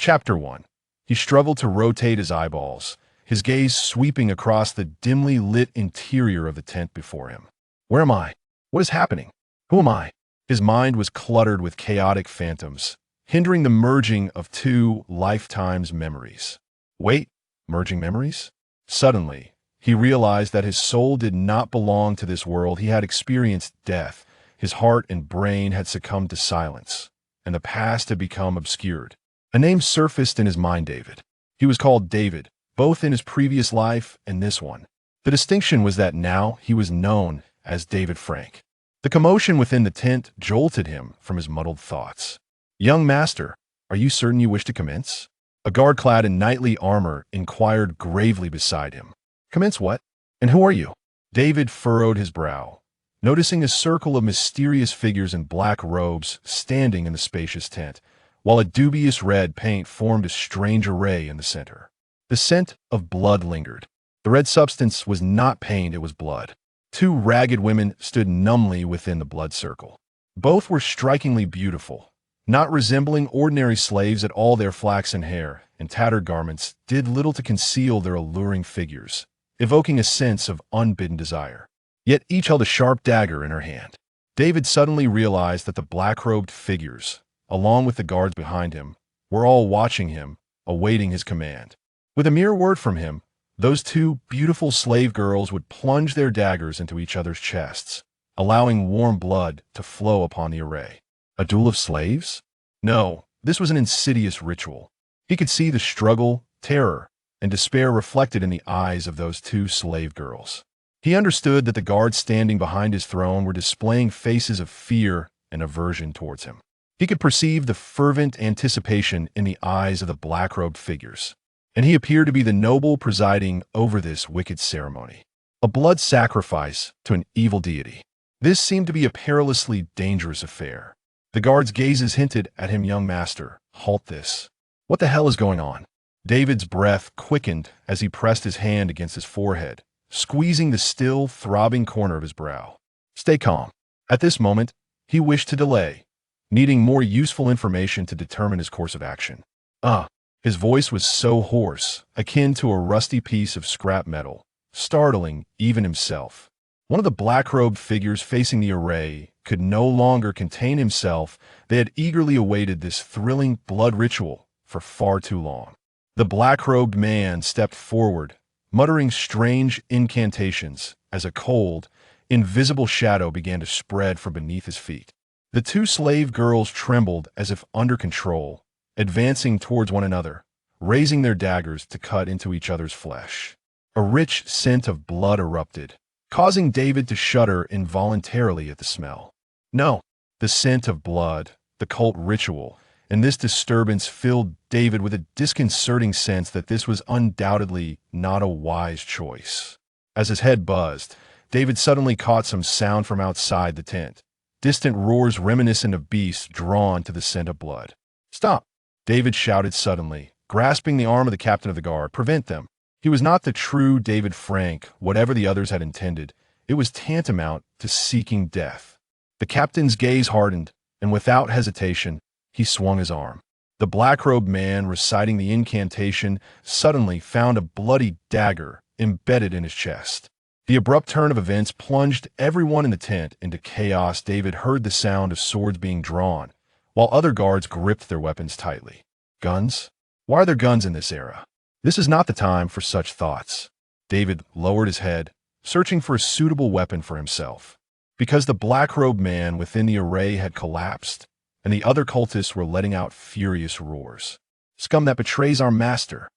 Chapter 1. He struggled to rotate his eyeballs, his gaze sweeping across the dimly lit interior of the tent before him. Where am I? What is happening? Who am I? His mind was cluttered with chaotic phantoms, hindering the merging of two lifetimes' memories. Wait, merging memories? Suddenly, he realized that his soul did not belong to this world. He had experienced death, his heart and brain had succumbed to silence, and the past had become obscured. A name surfaced in his mind: David. He was called David, both in his previous life and this one. The distinction was that now he was known as David Frank. The commotion within the tent jolted him from his muddled thoughts. "Young master, are you certain you wish to commence?" A guard clad in knightly armor inquired gravely beside him. "Commence what? And who are you?" David furrowed his brow, noticing a circle of mysterious figures in black robes standing in the spacious tent, while a dubious red paint formed a strange array in the center. The scent of blood lingered. The red substance was not paint, it was blood. Two ragged women stood numbly within the blood circle. Both were strikingly beautiful, not resembling ordinary slaves at all. Their flaxen hair and tattered garments did little to conceal their alluring figures, evoking a sense of unbidden desire. Yet each held a sharp dagger in her hand. David suddenly realized that the black-robed figures, along with the guards behind him, were all watching him, awaiting his command. With a mere word from him, those two beautiful slave girls would plunge their daggers into each other's chests, allowing warm blood to flow upon the array. A duel of slaves? No, this was an insidious ritual. He could see the struggle, terror, and despair reflected in the eyes of those two slave girls. He understood that the guards standing behind his throne were displaying faces of fear and aversion towards him. He could perceive the fervent anticipation in the eyes of the black-robed figures, and he appeared to be the noble presiding over this wicked ceremony, a blood sacrifice to an evil deity. This seemed to be a perilously dangerous affair. The guards' gazes hinted at him. "Young master, halt this. What the hell is going on?" David's breath quickened as he pressed his hand against his forehead, squeezing the still, throbbing corner of his brow. Stay calm. At this moment, he wished to delay, needing more useful information to determine his course of action. His voice was so hoarse, akin to a rusty piece of scrap metal, startling even himself. One of the black-robed figures facing the array could no longer contain himself. They had eagerly awaited this thrilling blood ritual for far too long. The black-robed man stepped forward, muttering strange incantations as a cold, invisible shadow began to spread from beneath his feet. The two slave girls trembled as if under control, advancing towards one another, raising their daggers to cut into each other's flesh. A rich scent of blood erupted, causing David to shudder involuntarily at the smell. No, the scent of blood, the cult ritual, and this disturbance filled David with a disconcerting sense that this was undoubtedly not a wise choice. As his head buzzed, David suddenly caught some sound from outside the tent, distant roars reminiscent of beasts drawn to the scent of blood. "Stop!" David shouted suddenly, grasping the arm of the captain of the guard. "Prevent them." He was not the true David Frank, whatever the others had intended. It was tantamount to seeking death. The captain's gaze hardened, and without hesitation, he swung his arm. The black-robed man reciting the incantation suddenly found a bloody dagger embedded in his chest. The abrupt turn of events plunged everyone in the tent into chaos. David heard the sound of swords being drawn, while other guards gripped their weapons tightly. Guns? Why are there guns in this era? This is not the time for such thoughts. David lowered his head, searching for a suitable weapon for himself. Because the black-robed man within the array had collapsed, and the other cultists were letting out furious roars. "Scum that betrays our master!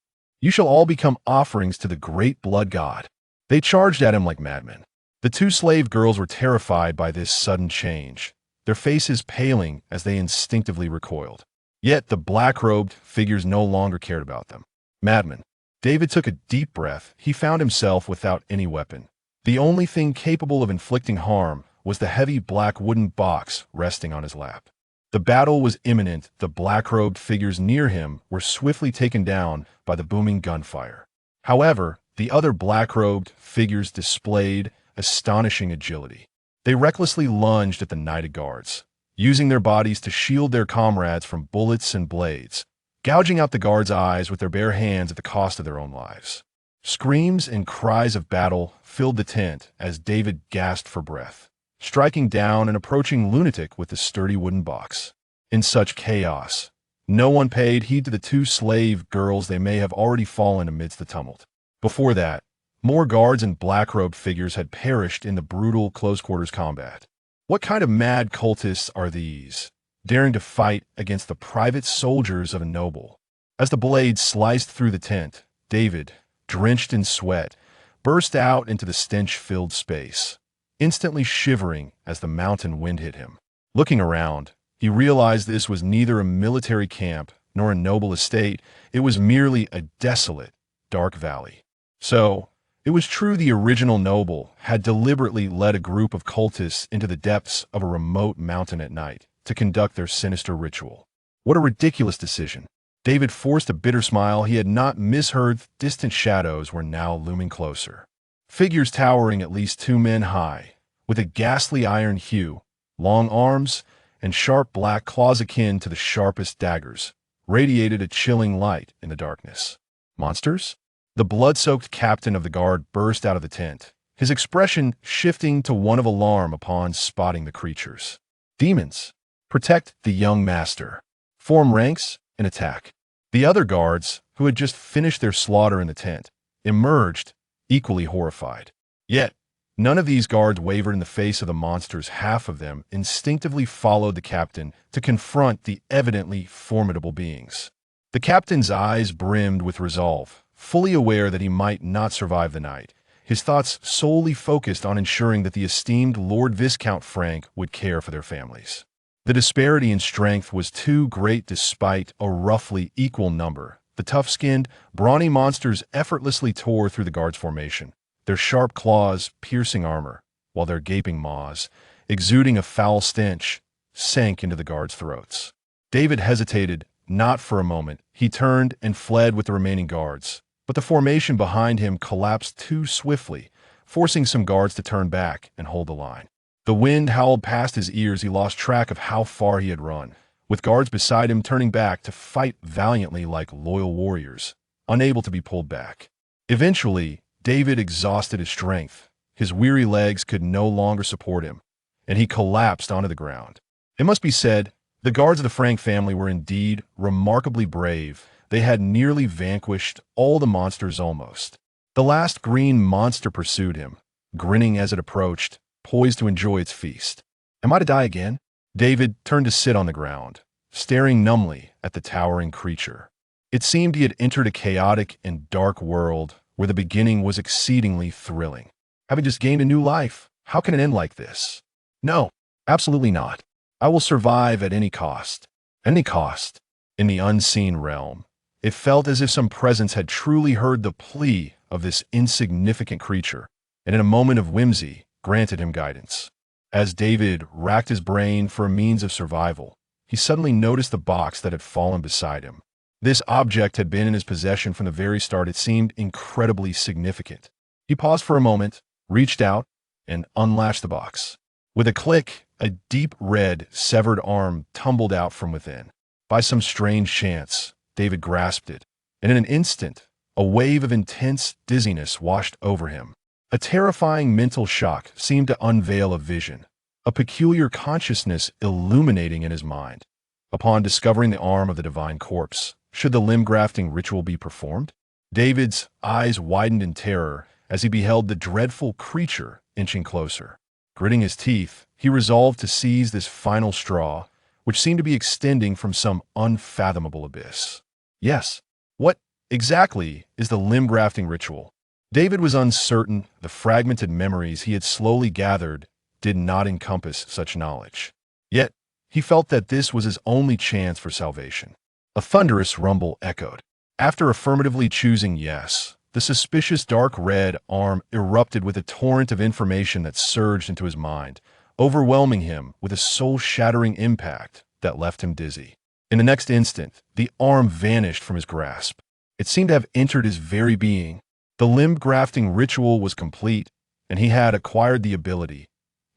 You shall all become offerings to the great blood god!" They charged at him like madmen. The two slave girls were terrified by this sudden change, their faces paling as they instinctively recoiled. Yet the black-robed figures no longer cared about them. Madmen. David took a deep breath. He found himself without any weapon. The only thing capable of inflicting harm was the heavy black wooden box resting on his lap. The battle was imminent. The black-robed figures near him were swiftly taken down by the booming gunfire. However, the other black-robed figures displayed astonishing agility. They recklessly lunged at the knighted guards, using their bodies to shield their comrades from bullets and blades. gouging out the guards' eyes with their bare hands at the cost of their own lives. Screams and cries of battle filled the tent as David gasped for breath, striking down an approaching lunatic with the sturdy wooden box. In such chaos, no one paid heed to the two slave girls. They may have already fallen amidst the tumult. Before that, more guards and black-robed figures had perished in the brutal close-quarters combat. What kind of mad cultists are these, daring to fight against the private soldiers of a noble? As the blade sliced through the tent, David, drenched in sweat, burst out into the stench-filled space, instantly shivering as the mountain wind hit him. Looking around, he realized this was neither a military camp nor a noble estate. It was merely a desolate, dark valley. So, it was true the original noble had deliberately led a group of cultists into the depths of a remote mountain at night to conduct their sinister ritual. What a ridiculous decision. David forced a bitter smile. He had not misheard. Distant shadows were now looming closer. Figures towering at least 2 men high, with a ghastly iron hue, long arms, and sharp black claws akin to the sharpest daggers, radiated a chilling light in the darkness. Monsters? The blood-soaked captain of the guard burst out of the tent, his expression shifting to one of alarm upon spotting the creatures. Demons! Protect the young master. Form ranks and attack. The other guards, who had just finished their slaughter in the tent, emerged, equally horrified. Yet, none of these guards wavered in the face of the monsters. Half of them instinctively followed the captain to confront the evidently formidable beings. The captain's eyes brimmed with resolve, fully aware that he might not survive the night, his thoughts solely focused on ensuring that the esteemed Lord Viscount Frank would care for their families. The disparity in strength was too great despite a roughly equal number. The tough-skinned, brawny monsters effortlessly tore through the guards' formation, their sharp claws piercing armor, while their gaping maws, exuding a foul stench, sank into the guards' throats. David hesitated, not for a moment. He turned and fled with the remaining guards, but the formation behind him collapsed too swiftly, forcing some guards to turn back and hold the line. The wind howled past his ears. He lost track of how far he had run, with guards beside him turning back to fight valiantly like loyal warriors, unable to be pulled back. Eventually, David exhausted his strength. His weary legs could no longer support him, and he collapsed onto the ground. It must be said, the guards of the Frank family were indeed remarkably brave. They had nearly vanquished all the monsters almost. The last green monster pursued him, grinning as it approached, poised to enjoy its feast. Am I to die again? David turned to sit on the ground, staring numbly at the towering creature. It seemed he had entered a chaotic and dark world where the beginning was exceedingly thrilling. Having just gained a new life, how can it end like this? No, absolutely not. I will survive at any cost. Any cost. In the unseen realm, it felt as if some presence had truly heard the plea of this insignificant creature, and in a moment of whimsy, granted him guidance. As David racked his brain for a means of survival, he suddenly noticed the box that had fallen beside him. This object had been in his possession from the very start. It seemed incredibly significant. He paused for a moment, reached out, and unlatched the box. With a click, a deep red, severed arm tumbled out from within. By some strange chance, David grasped it, and in an instant, a wave of intense dizziness washed over him. A terrifying mental shock seemed to unveil a vision, a peculiar consciousness illuminating in his mind. Upon discovering the arm of the divine corpse, should the limb-grafting ritual be performed? David's eyes widened in terror as he beheld the dreadful creature inching closer. Gritting his teeth, he resolved to seize this final straw, which seemed to be extending from some unfathomable abyss. Yes, what exactly is the limb-grafting ritual? David was uncertain. The fragmented memories he had slowly gathered did not encompass such knowledge. Yet, he felt that this was his only chance for salvation. A thunderous rumble echoed. After affirmatively choosing yes, the suspicious dark red arm erupted with a torrent of information that surged into his mind, overwhelming him with a soul-shattering impact that left him dizzy. In the next instant, the arm vanished from his grasp. It seemed to have entered his very being. The limb-grafting ritual was complete, and he had acquired the ability,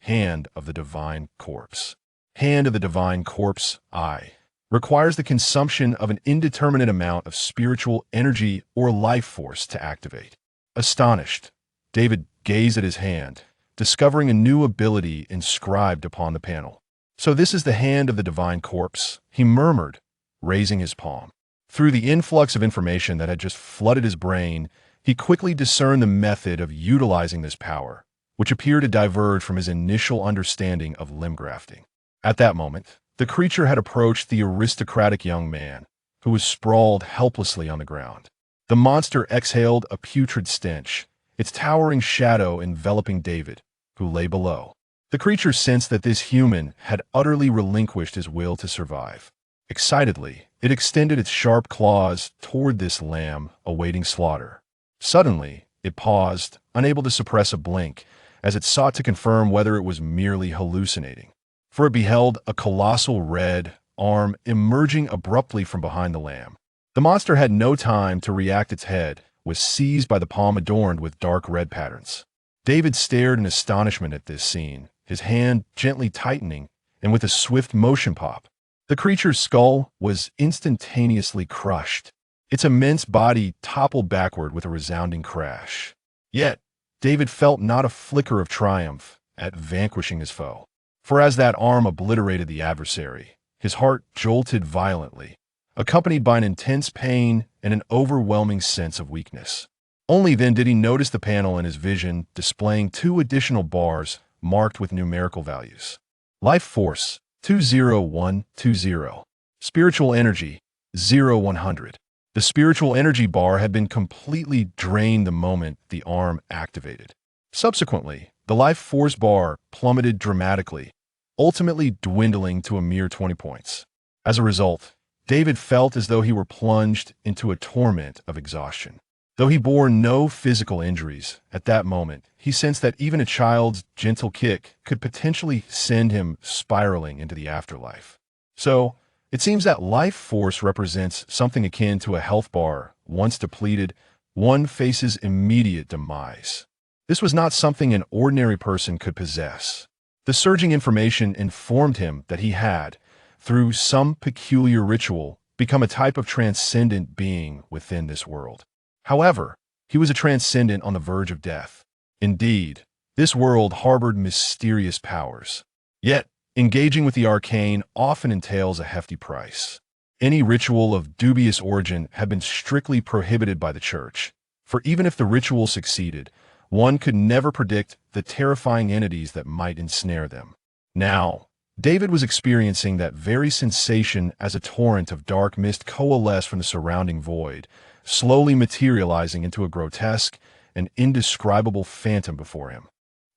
Hand of the Divine Corpse. Hand of the Divine Corpse, I. requires the consumption of an indeterminate amount of spiritual energy or life force to activate. Astonished, David gazed at his hand, discovering a new ability inscribed upon the panel. "So this is the hand of the divine corpse," he murmured, raising his palm. Through the influx of information that had just flooded his brain, he quickly discerned the method of utilizing this power, which appeared to diverge from his initial understanding of limb grafting. At that moment, the creature had approached the aristocratic young man, who was sprawled helplessly on the ground. The monster exhaled a putrid stench, its towering shadow enveloping David, who lay below. The creature sensed that this human had utterly relinquished his will to survive. Excitedly, it extended its sharp claws toward this lamb awaiting slaughter. Suddenly, it paused, unable to suppress a blink, as it sought to confirm whether it was merely hallucinating. For it beheld a colossal red arm emerging abruptly from behind the lamb. The monster had no time to react. Its head was seized by the palm adorned with dark red patterns. David stared in astonishment at this scene, his hand gently tightening, and with a swift motion pop, the creature's skull was instantaneously crushed. Its immense body toppled backward with a resounding crash. Yet, David felt not a flicker of triumph at vanquishing his foe. For as that arm obliterated the adversary, his heart jolted violently, accompanied by an intense pain and an overwhelming sense of weakness. Only then did he notice the panel in his vision displaying 2 additional bars marked with numerical values. Life force, 20120. Spiritual energy, 0100. The spiritual energy bar had been completely drained the moment the arm activated. Subsequently, the life force bar plummeted dramatically, ultimately dwindling to a mere 20 points. As a result, David felt as though he were plunged into a torment of exhaustion. Though he bore no physical injuries, at that moment, he sensed that even a child's gentle kick could potentially send him spiraling into the afterlife. So, it seems that life force represents something akin to a health bar. Once depleted, one faces immediate demise. This was not something an ordinary person could possess. The surging information informed him that he had, through some peculiar ritual, become a type of transcendent being within this world. However, he was a transcendent on the verge of death. Indeed, this world harbored mysterious powers. Yet, engaging with the arcane often entails a hefty price. Any ritual of dubious origin had been strictly prohibited by the church, for even if the ritual succeeded, one could never predict the terrifying entities that might ensnare them. Now, David was experiencing that very sensation as a torrent of dark mist coalesced from the surrounding void, slowly materializing into a grotesque and indescribable phantom before him.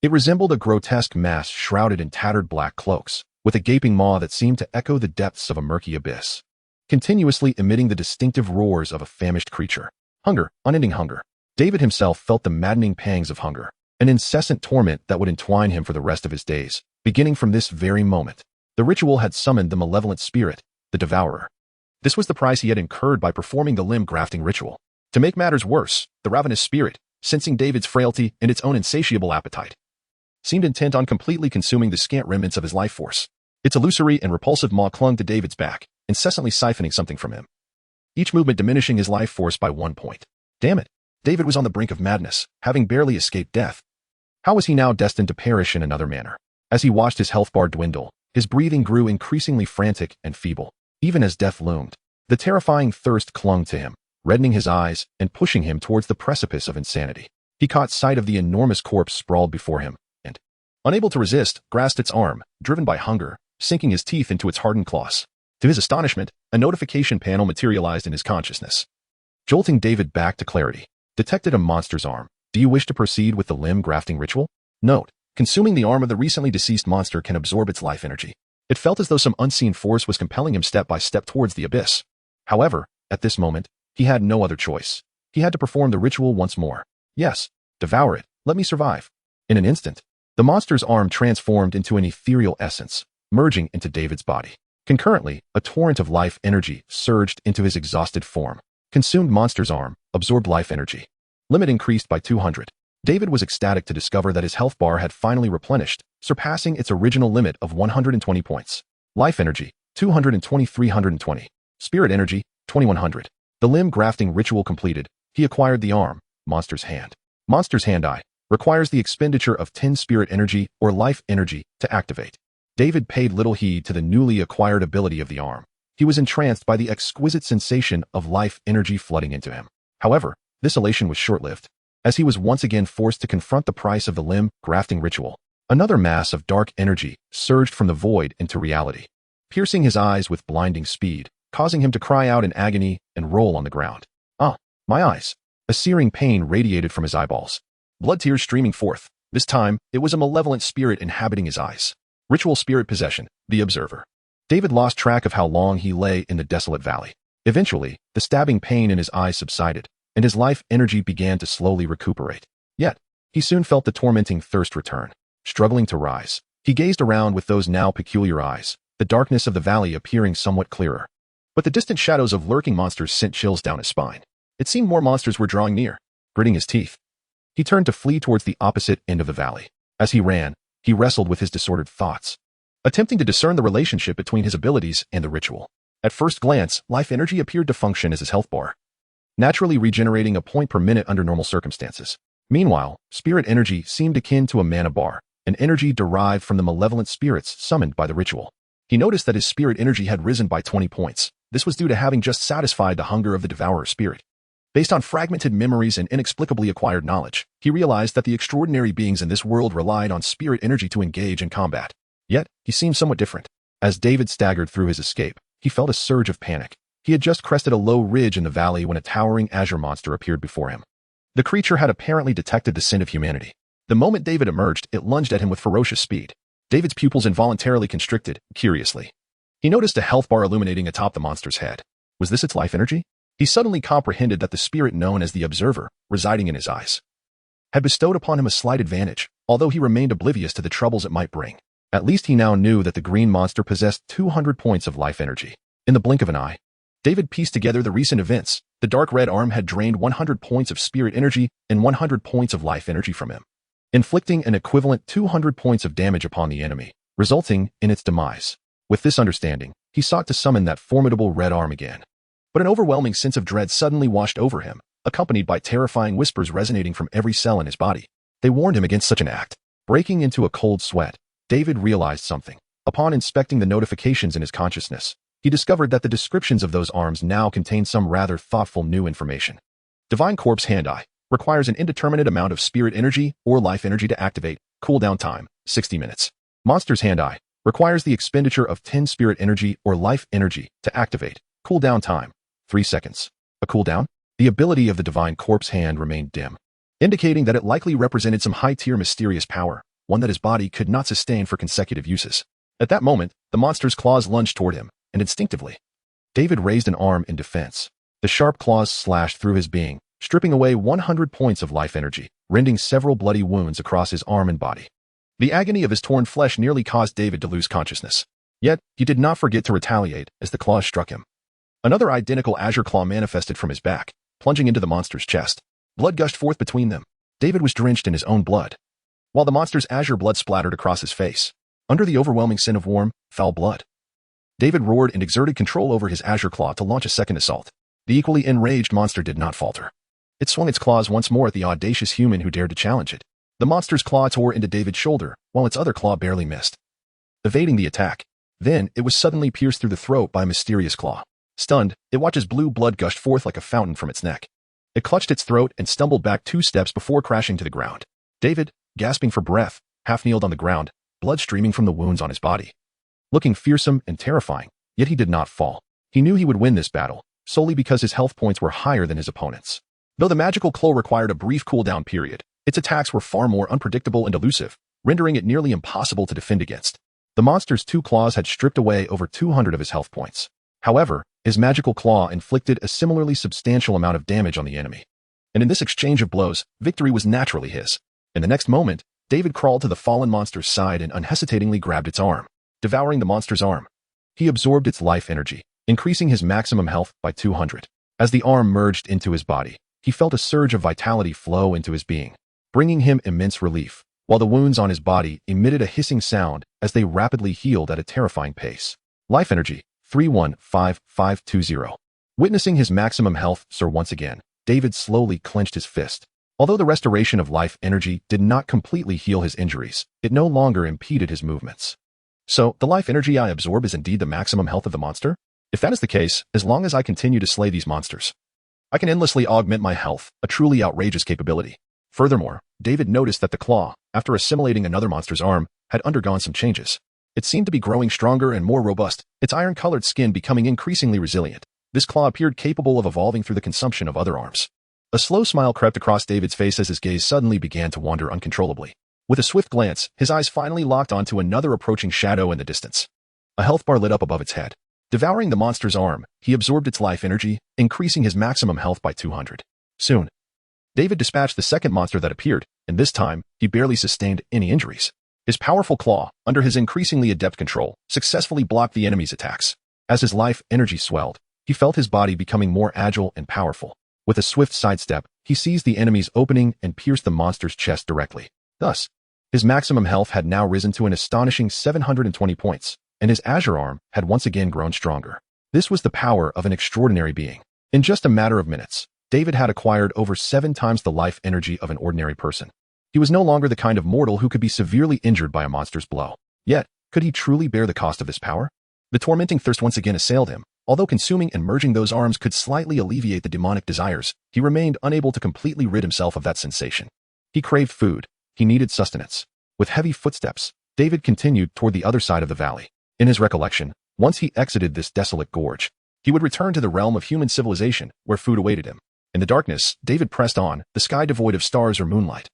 It resembled a grotesque mass shrouded in tattered black cloaks, with a gaping maw that seemed to echo the depths of a murky abyss, continuously emitting the distinctive roars of a famished creature. Hunger, unending hunger. David himself felt the maddening pangs of hunger, an incessant torment that would entwine him for the rest of his days, beginning from this very moment. The ritual had summoned the malevolent spirit, the devourer. This was the price he had incurred by performing the limb grafting ritual. To make matters worse, the ravenous spirit, sensing David's frailty and its own insatiable appetite, seemed intent on completely consuming the scant remnants of his life force. Its illusory and repulsive maw clung to David's back, incessantly siphoning something from him, each movement diminishing his life force by 1 point. Damn it! David was on the brink of madness, having barely escaped death. How was he now destined to perish in another manner? As he watched his health bar dwindle, his breathing grew increasingly frantic and feeble. Even as death loomed, the terrifying thirst clung to him, reddening his eyes and pushing him towards the precipice of insanity. He caught sight of the enormous corpse sprawled before him, and, unable to resist, grasped its arm, driven by hunger, sinking his teeth into its hardened claws. To his astonishment, a notification panel materialized in his consciousness, jolting David back to clarity. Detected a monster's arm. Do you wish to proceed with the limb grafting ritual? Note: consuming the arm of the recently deceased monster can absorb its life energy. It felt as though some unseen force was compelling him step by step towards the abyss. However, at this moment, he had no other choice. He had to perform the ritual once more. Yes, devour it. Let me survive. In an instant, the monster's arm transformed into an ethereal essence, merging into David's body. Concurrently, a torrent of life energy surged into his exhausted form. Consumed monster's arm, absorbed life energy. Limit increased by 200. David was ecstatic to discover that his health bar had finally replenished, surpassing its original limit of 120 points. Life energy, 220 320. Spirit energy, 2100. The limb grafting ritual completed. He acquired the arm, monster's hand. Monster's hand eye requires the expenditure of 10 spirit energy or life energy to activate. David paid little heed to the newly acquired ability of the arm. He was entranced by the exquisite sensation of life energy flooding into him. However, this elation was short-lived, as he was once again forced to confront the price of the limb grafting ritual. Another mass of dark energy surged from the void into reality, piercing his eyes with blinding speed, causing him to cry out in agony and roll on the ground. Ah, my eyes! A searing pain radiated from his eyeballs, blood tears streaming forth. This time, it was a malevolent spirit inhabiting his eyes. Ritual spirit possession, the observer. David lost track of how long he lay in the desolate valley. Eventually, the stabbing pain in his eyes subsided, and his life energy began to slowly recuperate. Yet, he soon felt the tormenting thirst return. Struggling to rise, he gazed around with those now peculiar eyes, the darkness of the valley appearing somewhat clearer. But the distant shadows of lurking monsters sent chills down his spine. It seemed more monsters were drawing near. Gritting his teeth, he turned to flee towards the opposite end of the valley. As he ran, he wrestled with his disordered thoughts, attempting to discern the relationship between his abilities and the ritual. At first glance, life energy appeared to function as his health bar, naturally regenerating a point per minute under normal circumstances. Meanwhile, spirit energy seemed akin to a mana bar, an energy derived from the malevolent spirits summoned by the ritual. He noticed that his spirit energy had risen by 20 points. This was due to having just satisfied the hunger of the devourer spirit. Based on fragmented memories and inexplicably acquired knowledge, he realized that the extraordinary beings in this world relied on spirit energy to engage in combat. Yet, he seemed somewhat different. As David staggered through his escape, he felt a surge of panic. He had just crested a low ridge in the valley when a towering azure monster appeared before him. The creature had apparently detected the sin of humanity. The moment David emerged, it lunged at him with ferocious speed. David's pupils involuntarily constricted, curiously. He noticed a health bar illuminating atop the monster's head. Was this its life energy? He suddenly comprehended that the spirit known as the Observer, residing in his eyes, had bestowed upon him a slight advantage, although he remained oblivious to the troubles it might bring. At least he now knew that the green monster possessed 200 points of life energy. In the blink of an eye, David pieced together the recent events. The dark red arm had drained 100 points of spirit energy and 100 points of life energy from him, inflicting an equivalent 200 points of damage upon the enemy, resulting in its demise. With this understanding, he sought to summon that formidable red arm again. But an overwhelming sense of dread suddenly washed over him, accompanied by terrifying whispers resonating from every cell in his body. They warned him against such an act. Breaking into a cold sweat, David realized something. Upon inspecting the notifications in his consciousness, he discovered that the descriptions of those arms now contained some rather thoughtful new information. Divine Corpse Hand Eye requires an indeterminate amount of spirit energy or life energy to activate. Cooldown time, 60 minutes. Monster's Hand Eye requires the expenditure of 10 spirit energy or life energy to activate. Cooldown time, 3 seconds. A cooldown? The ability of the Divine Corpse Hand remained dim, indicating that it likely represented some high-tier mysterious power, one that his body could not sustain for consecutive uses. At that moment, the monster's claws lunged toward him, and instinctively, David raised an arm in defense. The sharp claws slashed through his being, stripping away 100 points of life energy, rending several bloody wounds across his arm and body. The agony of his torn flesh nearly caused David to lose consciousness. Yet, he did not forget to retaliate as the claws struck him. Another identical azure claw manifested from his back, plunging into the monster's chest. Blood gushed forth between them. David was drenched in his own blood, while the monster's azure blood splattered across his face. Under the overwhelming sin of warm, foul blood, David roared and exerted control over his azure claw to launch a second assault. The equally enraged monster did not falter. It swung its claws once more at the audacious human who dared to challenge it. The monster's claw tore into David's shoulder, while its other claw barely missed, evading the attack. Then, it was suddenly pierced through the throat by a mysterious claw. Stunned, it watched as blue blood gushed forth like a fountain from its neck. It clutched its throat and stumbled back 2 steps before crashing to the ground. David, gasping for breath, half-kneeled on the ground, blood streaming from the wounds on his body. Looking fearsome and terrifying, yet he did not fall. He knew he would win this battle, solely because his health points were higher than his opponent's. Though the magical claw required a brief cooldown period, its attacks were far more unpredictable and elusive, rendering it nearly impossible to defend against. The monster's 2 claws had stripped away over 200 of his health points. However, his magical claw inflicted a similarly substantial amount of damage on the enemy. And in this exchange of blows, victory was naturally his. In the next moment, David crawled to the fallen monster's side and unhesitatingly grabbed its arm, devouring the monster's arm. He absorbed its life energy, increasing his maximum health by 200. As the arm merged into his body, he felt a surge of vitality flow into his being, bringing him immense relief, while the wounds on his body emitted a hissing sound as they rapidly healed at a terrifying pace. Life energy, 315520. Witnessing his maximum health soar once again, David slowly clenched his fist. Although the restoration of life energy did not completely heal his injuries, it no longer impeded his movements. So, the life energy I absorb is indeed the maximum health of the monster? If that is the case, as long as I continue to slay these monsters, I can endlessly augment my health, a truly outrageous capability. Furthermore, David noticed that the claw, after assimilating another monster's arm, had undergone some changes. It seemed to be growing stronger and more robust, its iron-colored skin becoming increasingly resilient. This claw appeared capable of evolving through the consumption of other arms. A slow smile crept across David's face as his gaze suddenly began to wander uncontrollably. With a swift glance, his eyes finally locked onto another approaching shadow in the distance. A health bar lit up above its head. Devouring the monster's arm, he absorbed its life energy, increasing his maximum health by 200. Soon, David dispatched the second monster that appeared, and this time, he barely sustained any injuries. His powerful claw, under his increasingly adept control, successfully blocked the enemy's attacks. As his life energy swelled, he felt his body becoming more agile and powerful. With a swift sidestep, he seized the enemy's opening and pierced the monster's chest directly. Thus, his maximum health had now risen to an astonishing 720 points, and his azure arm had once again grown stronger. This was the power of an extraordinary being. In just a matter of minutes, David had acquired over 7 times the life energy of an ordinary person. He was no longer the kind of mortal who could be severely injured by a monster's blow. Yet, could he truly bear the cost of this power? The tormenting thirst once again assailed him. Although consuming and merging those arms could slightly alleviate the demonic desires, he remained unable to completely rid himself of that sensation. He craved food. He needed sustenance. With heavy footsteps, David continued toward the other side of the valley. In his recollection, once he exited this desolate gorge, he would return to the realm of human civilization, where food awaited him. In the darkness, David pressed on, the sky devoid of stars or moonlight.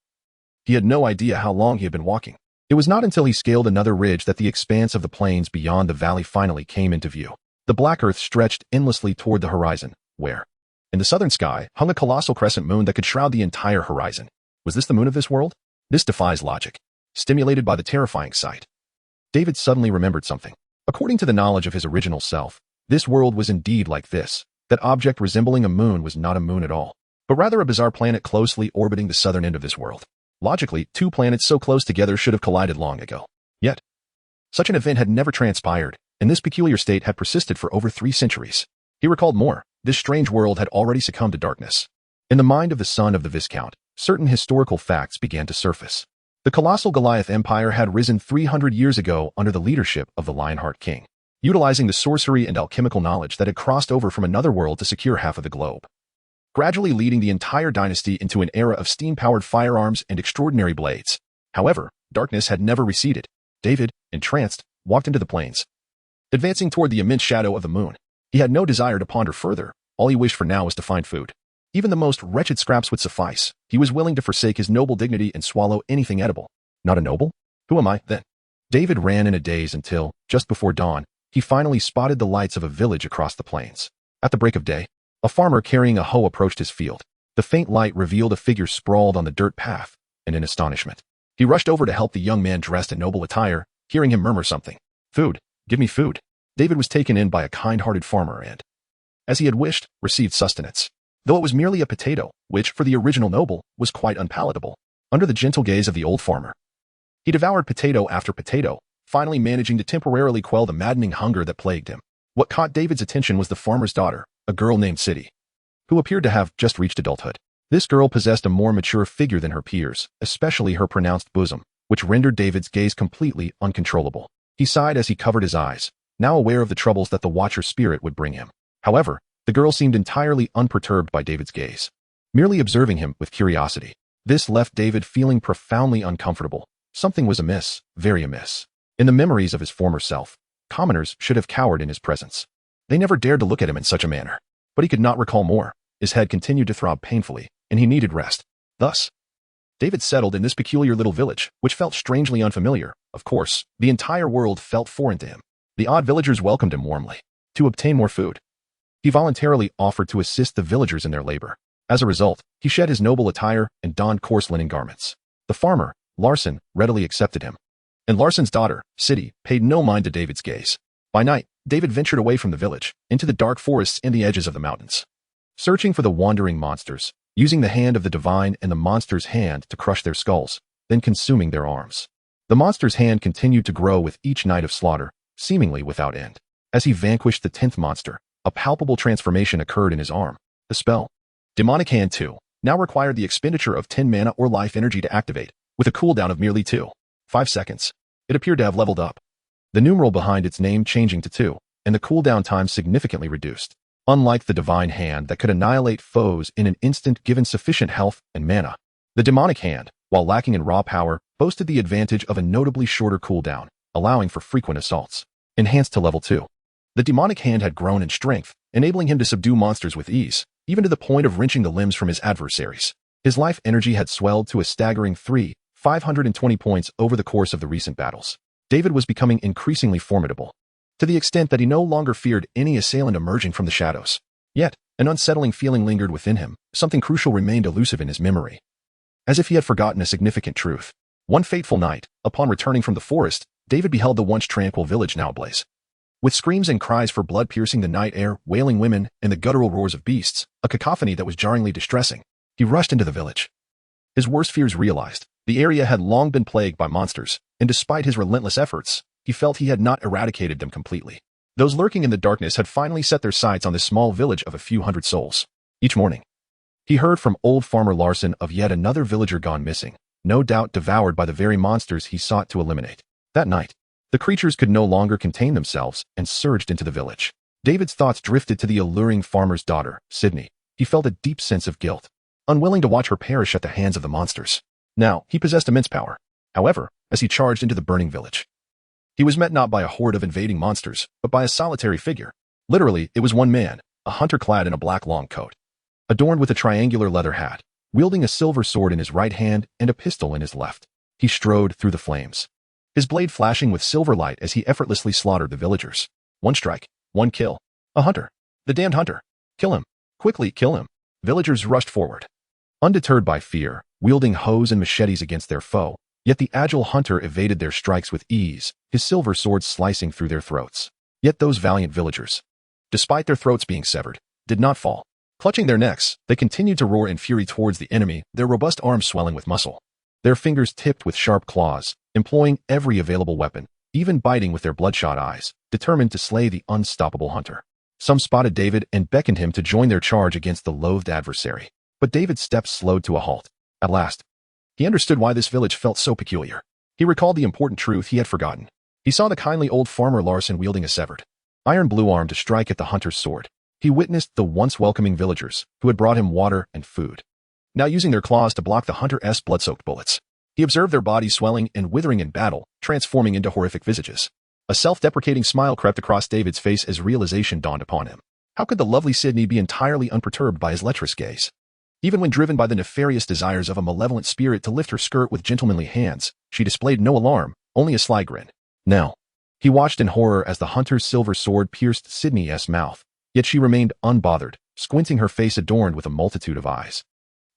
He had no idea how long he had been walking. It was not until he scaled another ridge that the expanse of the plains beyond the valley finally came into view. The black earth stretched endlessly toward the horizon, where, in the southern sky, hung a colossal crescent moon that could shroud the entire horizon. Was this the moon of this world? This defies logic. Stimulated by the terrifying sight, David suddenly remembered something. According to the knowledge of his original self, this world was indeed like this. That object resembling a moon was not a moon at all, but rather a bizarre planet closely orbiting the southern end of this world. Logically, 2 planets so close together should have collided long ago. Yet, such an event had never transpired, and this peculiar state had persisted for over 3 centuries. He recalled more. This strange world had already succumbed to darkness. In the mind of the son of the Viscount, certain historical facts began to surface. The colossal Goliath Empire had risen 300 years ago under the leadership of the Lionheart King, utilizing the sorcery and alchemical knowledge that had crossed over from another world to secure half of the globe, gradually leading the entire dynasty into an era of steam-powered firearms and extraordinary blades. However, darkness had never receded. David, entranced, walked into the plains, advancing toward the immense shadow of the moon. He had no desire to ponder further. All he wished for now was to find food. Even the most wretched scraps would suffice. He was willing to forsake his noble dignity and swallow anything edible. Not a noble? Who am I, then? David ran in a daze until, just before dawn, he finally spotted the lights of a village across the plains. At the break of day, a farmer carrying a hoe approached his field. The faint light revealed a figure sprawled on the dirt path, and in astonishment, he rushed over to help the young man dressed in noble attire, hearing him murmur something. Food. Give me food. David was taken in by a kind-hearted farmer and, as he had wished, received sustenance. Though it was merely a potato, which, for the original noble, was quite unpalatable. Under the gentle gaze of the old farmer, he devoured potato after potato, finally managing to temporarily quell the maddening hunger that plagued him. What caught David's attention was the farmer's daughter, a girl named City, who appeared to have just reached adulthood. This girl possessed a more mature figure than her peers, especially her pronounced bosom, which rendered David's gaze completely uncontrollable. He sighed as he covered his eyes, now aware of the troubles that the Watcher spirit would bring him. However, the girl seemed entirely unperturbed by David's gaze, merely observing him with curiosity. This left David feeling profoundly uncomfortable. Something was amiss, very amiss. In the memories of his former self, commoners should have cowered in his presence. They never dared to look at him in such a manner. But he could not recall more. His head continued to throb painfully, and he needed rest. Thus, David settled in this peculiar little village, which felt strangely unfamiliar. Of course, the entire world felt foreign to him. The odd villagers welcomed him warmly. To obtain more food, he voluntarily offered to assist the villagers in their labor. As a result, he shed his noble attire and donned coarse linen garments. The farmer, Larson, readily accepted him, and Larson's daughter, City, paid no mind to David's gaze. By night, David ventured away from the village, into the dark forests and the edges of the mountains, searching for the wandering monsters, using the hand of the divine and the monster's hand to crush their skulls, then consuming their arms. The monster's hand continued to grow with each night of slaughter, seemingly without end. As he vanquished the 10th monster, a palpable transformation occurred in his arm. The spell, Demonic Hand 2, now required the expenditure of 10 mana or life energy to activate, with a cooldown of merely 5 seconds. It appeared to have leveled up, the numeral behind its name changing to 2, and the cooldown time significantly reduced. Unlike the Divine Hand that could annihilate foes in an instant given sufficient health and mana, the Demonic Hand, while lacking in raw power, boasted the advantage of a notably shorter cooldown, allowing for frequent assaults. Enhanced to level 2. The Demonic Hand had grown in strength, enabling him to subdue monsters with ease, even to the point of wrenching the limbs from his adversaries. His life energy had swelled to a staggering 520 points over the course of the recent battles. David was becoming increasingly formidable, to the extent that he no longer feared any assailant emerging from the shadows. Yet, an unsettling feeling lingered within him. Something crucial remained elusive in his memory, as if he had forgotten a significant truth. One fateful night, upon returning from the forest, David beheld the once tranquil village now ablaze. With screams and cries for blood piercing the night air, wailing women, and the guttural roars of beasts, a cacophony that was jarringly distressing, he rushed into the village. His worst fears realized. The area had long been plagued by monsters, and despite his relentless efforts, he felt he had not eradicated them completely. Those lurking in the darkness had finally set their sights on this small village of a few hundred souls. Each morning, he heard from old Farmer Larson of yet another villager gone missing, no doubt devoured by the very monsters he sought to eliminate. That night, the creatures could no longer contain themselves and surged into the village. David's thoughts drifted to the alluring farmer's daughter, Sydney. He felt a deep sense of guilt, unwilling to watch her perish at the hands of the monsters. Now, he possessed immense power. However, as he charged into the burning village, he was met not by a horde of invading monsters, but by a solitary figure. Literally, it was one man, a hunter clad in a black long coat, adorned with a triangular leather hat, wielding a silver sword in his right hand and a pistol in his left. He strode through the flames, his blade flashing with silver light as he effortlessly slaughtered the villagers. One strike, one kill. A hunter. The damned hunter. Kill him. Quickly, kill him. Villagers rushed forward, undeterred by fear, wielding hoes and machetes against their foe. Yet the agile hunter evaded their strikes with ease, his silver sword slicing through their throats. Yet those valiant villagers, despite their throats being severed, did not fall. Clutching their necks, they continued to roar in fury towards the enemy, their robust arms swelling with muscle, their fingers tipped with sharp claws, employing every available weapon, even biting with their bloodshot eyes, determined to slay the unstoppable hunter. Some spotted David and beckoned him to join their charge against the loathed adversary. But David's steps slowed to a halt. At last, he understood why this village felt so peculiar. He recalled the important truth he had forgotten. He saw the kindly old farmer Larson wielding a severed, iron-blue arm to strike at the hunter's sword. He witnessed the once welcoming villagers, who had brought him water and food, now using their claws to block the hunter's blood-soaked bullets. He observed their bodies swelling and withering in battle, transforming into horrific visages. A self-deprecating smile crept across David's face as realization dawned upon him. How could the lovely Sydney be entirely unperturbed by his lecherous gaze? Even when driven by the nefarious desires of a malevolent spirit to lift her skirt with gentlemanly hands, she displayed no alarm, only a sly grin. Now, he watched in horror as the hunter's silver sword pierced Sydney's mouth, yet she remained unbothered, squinting her face adorned with a multitude of eyes,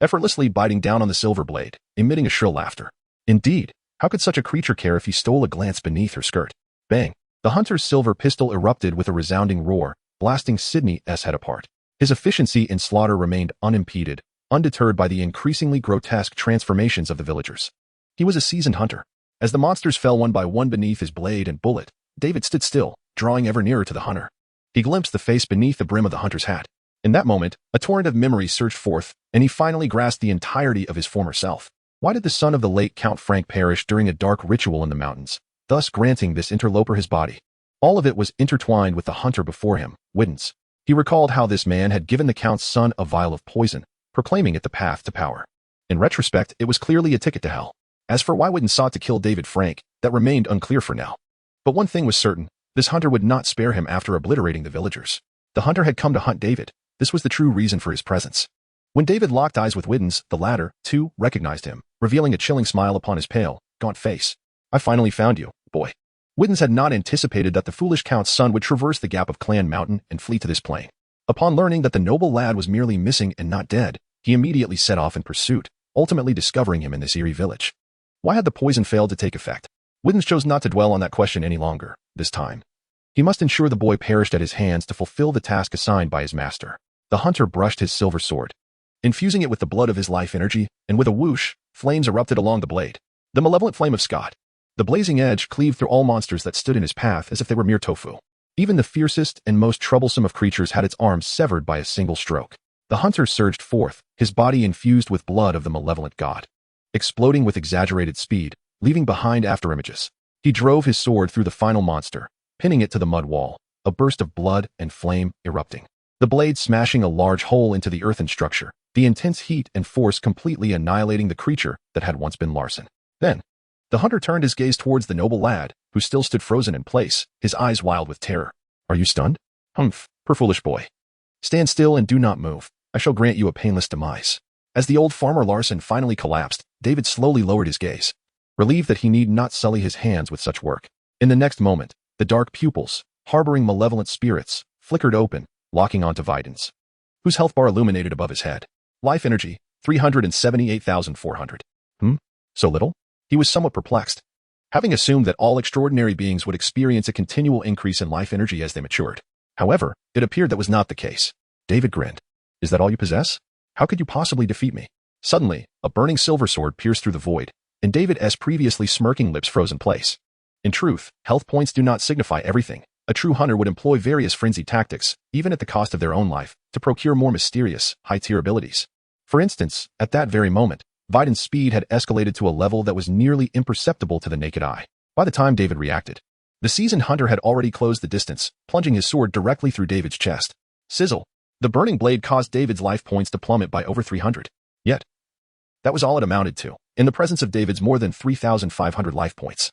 effortlessly biting down on the silver blade, emitting a shrill laughter. Indeed, how could such a creature care if he stole a glance beneath her skirt? Bang! The hunter's silver pistol erupted with a resounding roar, blasting Sydney's head apart. His efficiency in slaughter remained unimpeded, undeterred by the increasingly grotesque transformations of the villagers. He was a seasoned hunter. As the monsters fell one by one beneath his blade and bullet, David stood still, drawing ever nearer to the hunter. He glimpsed the face beneath the brim of the hunter's hat. In that moment, a torrent of memories surged forth, and he finally grasped the entirety of his former self. Why did the son of the late Count Frank perish during a dark ritual in the mountains, thus granting this interloper his body? All of it was intertwined with the hunter before him, Widdens. He recalled how this man had given the Count's son a vial of poison, proclaiming it the path to power. In retrospect, it was clearly a ticket to hell. As for why Widdens sought to kill David Frank, that remained unclear for now. But one thing was certain, this hunter would not spare him after obliterating the villagers. The hunter had come to hunt David. This was the true reason for his presence. When David locked eyes with Widdens, the latter, too, recognized him, revealing a chilling smile upon his pale, gaunt face. I finally found you, boy. Widdens had not anticipated that the foolish Count's son would traverse the gap of Clan Mountain and flee to this plain. Upon learning that the noble lad was merely missing and not dead, he immediately set off in pursuit, ultimately discovering him in this eerie village. Why had the poison failed to take effect? Widdens chose not to dwell on that question any longer, this time. He must ensure the boy perished at his hands to fulfill the task assigned by his master. The hunter brushed his silver sword, infusing it with the blood of his life energy, and with a whoosh, flames erupted along the blade. The malevolent flame of Scott. The blazing edge cleaved through all monsters that stood in his path as if they were mere tofu. Even the fiercest and most troublesome of creatures had its arms severed by a single stroke. The hunter surged forth, his body infused with blood of the malevolent god. Exploding with exaggerated speed, leaving behind afterimages, he drove his sword through the final monster, pinning it to the mud wall, a burst of blood and flame erupting. The blade smashing a large hole into the earthen structure, the intense heat and force completely annihilating the creature that had once been Larson. Then, the hunter turned his gaze towards the noble lad, who still stood frozen in place, his eyes wild with terror. "Are you stunned?" "Humph, poor foolish boy. Stand still and do not move. I shall grant you a painless demise." As the old farmer Larson finally collapsed, David slowly lowered his gaze, relieved that he need not sully his hands with such work. In the next moment, the dark pupils, harboring malevolent spirits, flickered open, locking onto Videns, whose health bar illuminated above his head. Life energy, 378,400. So little? He was somewhat perplexed, having assumed that all extraordinary beings would experience a continual increase in life energy as they matured. However, it appeared that was not the case. David grinned. "Is that all you possess? How could you possibly defeat me?" Suddenly, a burning silver sword pierced through the void, and David's previously smirking lips froze in place. In truth, health points do not signify everything. A true hunter would employ various frenzied tactics, even at the cost of their own life, to procure more mysterious, high-tier abilities. For instance, at that very moment, Viden's speed had escalated to a level that was nearly imperceptible to the naked eye. By the time David reacted, the seasoned hunter had already closed the distance, plunging his sword directly through David's chest. Sizzle! The burning blade caused David's life points to plummet by over 300. Yet, that was all it amounted to, in the presence of David's more than 3,500 life points.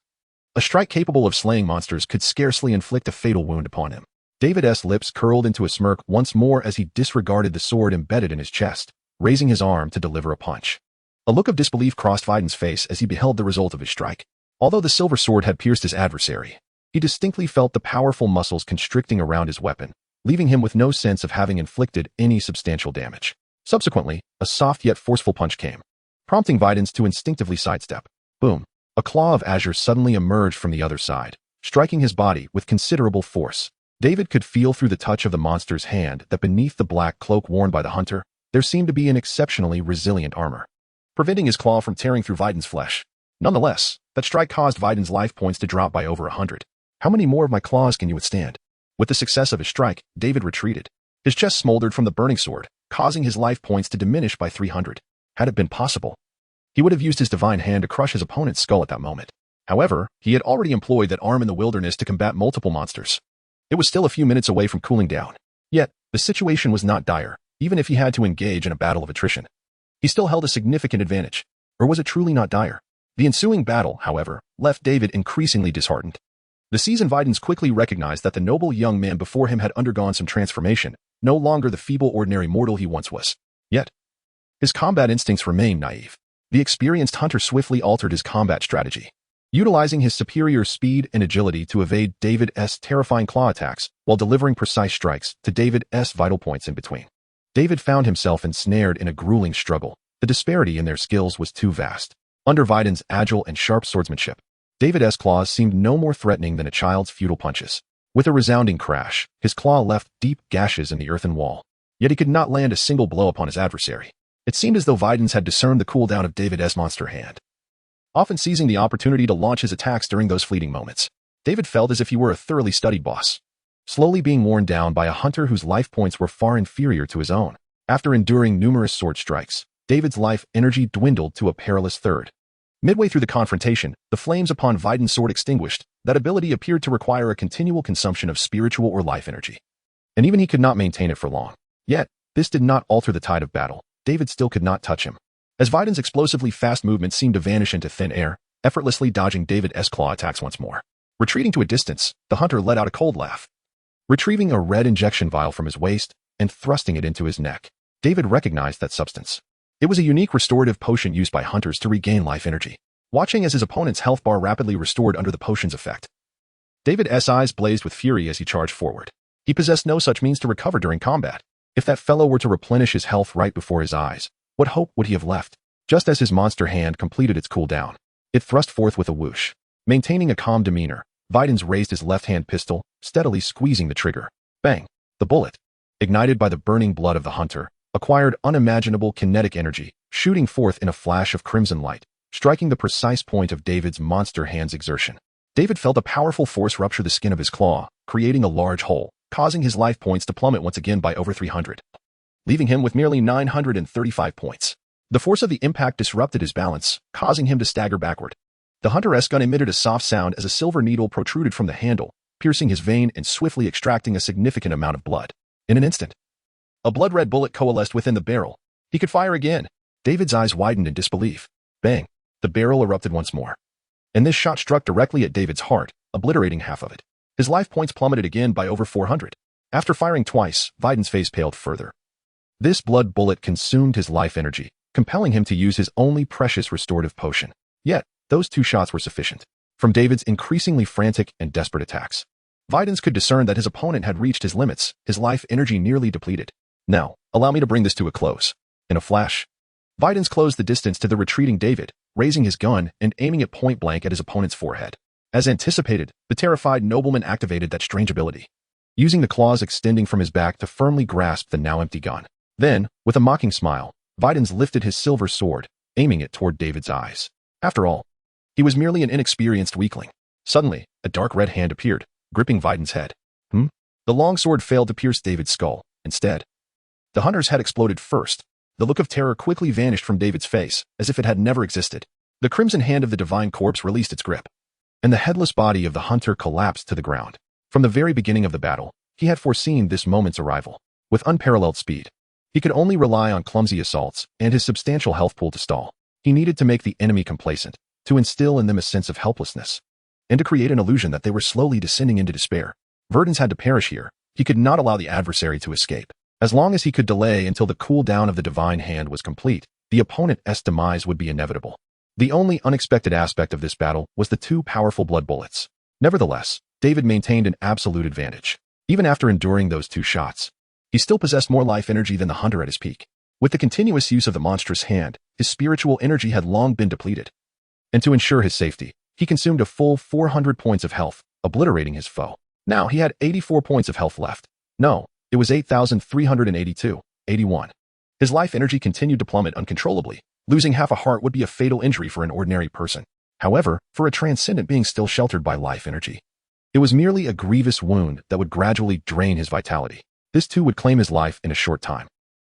A strike capable of slaying monsters could scarcely inflict a fatal wound upon him. David's lips curled into a smirk once more as he disregarded the sword embedded in his chest, raising his arm to deliver a punch. A look of disbelief crossed Viden's face as he beheld the result of his strike. Although the silver sword had pierced his adversary, he distinctly felt the powerful muscles constricting around his weapon, leaving him with no sense of having inflicted any substantial damage. Subsequently, a soft yet forceful punch came, prompting Videns to instinctively sidestep. Boom! A claw of azure suddenly emerged from the other side, striking his body with considerable force. David could feel through the touch of the monster's hand that beneath the black cloak worn by the hunter, there seemed to be an exceptionally resilient armor, preventing his claw from tearing through Viden's flesh. Nonetheless, that strike caused Viden's life points to drop by over 100. "How many more of my claws can you withstand?" With the success of his strike, David retreated. His chest smoldered from the burning sword, causing his life points to diminish by 300. Had it been possible, he would have used his divine hand to crush his opponent's skull at that moment. However, he had already employed that arm in the wilderness to combat multiple monsters. It was still a few minutes away from cooling down. Yet, the situation was not dire, even if he had to engage in a battle of attrition. He still held a significant advantage. Or was it truly not dire? The ensuing battle, however, left David increasingly disheartened. The seasoned Videns quickly recognized that the noble young man before him had undergone some transformation, no longer the feeble ordinary mortal he once was. Yet, his combat instincts remained naive. The experienced hunter swiftly altered his combat strategy, utilizing his superior speed and agility to evade David's terrifying claw attacks while delivering precise strikes to David's vital points in between. David found himself ensnared in a grueling struggle. The disparity in their skills was too vast. Under Viden's agile and sharp swordsmanship, David's claws seemed no more threatening than a child's futile punches. With a resounding crash, his claw left deep gashes in the earthen wall. Yet he could not land a single blow upon his adversary. It seemed as though Videns had discerned the cooldown of David's monster hand, often seizing the opportunity to launch his attacks during those fleeting moments. David felt as if he were a thoroughly studied boss, slowly being worn down by a hunter whose life points were far inferior to his own. After enduring numerous sword strikes, David's life energy dwindled to a perilous third. Midway through the confrontation, the flames upon Viden's sword extinguished. That ability appeared to require a continual consumption of spiritual or life energy, and even he could not maintain it for long. Yet, this did not alter the tide of battle. David still could not touch him, as Viden's explosively fast movement seemed to vanish into thin air, effortlessly dodging David's claw attacks once more. Retreating to a distance, the hunter let out a cold laugh, retrieving a red injection vial from his waist and thrusting it into his neck. David recognized that substance. It was a unique restorative potion used by hunters to regain life energy. Watching as his opponent's health bar rapidly restored under the potion's effect, David's eyes blazed with fury as he charged forward. He possessed no such means to recover during combat. If that fellow were to replenish his health right before his eyes, what hope would he have left? Just as his monster hand completed its cooldown, it thrust forth with a whoosh. Maintaining a calm demeanor, Videns raised his left-hand pistol, steadily squeezing the trigger. Bang! The bullet, ignited by the burning blood of the hunter, acquired unimaginable kinetic energy, shooting forth in a flash of crimson light, striking the precise point of David's monster hand's exertion. David felt a powerful force rupture the skin of his claw, creating a large hole, causing his life points to plummet once again by over 300, leaving him with merely 935 points. The force of the impact disrupted his balance, causing him to stagger backward. The hunter-esque gun emitted a soft sound as a silver needle protruded from the handle, piercing his vein and swiftly extracting a significant amount of blood. In an instant, a blood-red bullet coalesced within the barrel. He could fire again. David's eyes widened in disbelief. Bang! The barrel erupted once more. And this shot struck directly at David's heart, obliterating half of it. His life points plummeted again by over 400. After firing twice, Viden's face paled further. This blood bullet consumed his life energy, compelling him to use his only precious restorative potion. Yet, those 2 shots were sufficient. From David's increasingly frantic and desperate attacks, Videns could discern that his opponent had reached his limits, his life energy nearly depleted. Now, allow me to bring this to a close. In a flash, Videns closed the distance to the retreating David, raising his gun and aiming it point blank at his opponent's forehead. As anticipated, the terrified nobleman activated that strange ability, using the claws extending from his back to firmly grasp the now empty gun. Then, with a mocking smile, Videns lifted his silver sword, aiming it toward David's eyes. After all, he was merely an inexperienced weakling. Suddenly, a dark red hand appeared, gripping Videns' head. The long sword failed to pierce David's skull. Instead, the hunter's head exploded first. The look of terror quickly vanished from David's face, as if it had never existed. The crimson hand of the divine corpse released its grip, and the headless body of the hunter collapsed to the ground. From the very beginning of the battle, he had foreseen this moment's arrival. With unparalleled speed, he could only rely on clumsy assaults and his substantial health pool to stall. He needed to make the enemy complacent, to instill in them a sense of helplessness, and to create an illusion that they were slowly descending into despair. Verdens had to perish here. He could not allow the adversary to escape. As long as he could delay until the cool down of the divine hand was complete, the opponent's demise would be inevitable. The only unexpected aspect of this battle was the 2 powerful blood bullets. Nevertheless, David maintained an absolute advantage. Even after enduring those 2 shots, he still possessed more life energy than the hunter at his peak. With the continuous use of the monstrous hand, his spiritual energy had long been depleted. And to ensure his safety, he consumed a full 400 points of health, obliterating his foe. Now he had 84 points of health left. No, it was 8,382, 81. His life energy continued to plummet uncontrollably. Losing half a heart would be a fatal injury for an ordinary person. However, for a transcendent being still sheltered by life energy, it was merely a grievous wound that would gradually drain his vitality. This too would claim his life in a short time.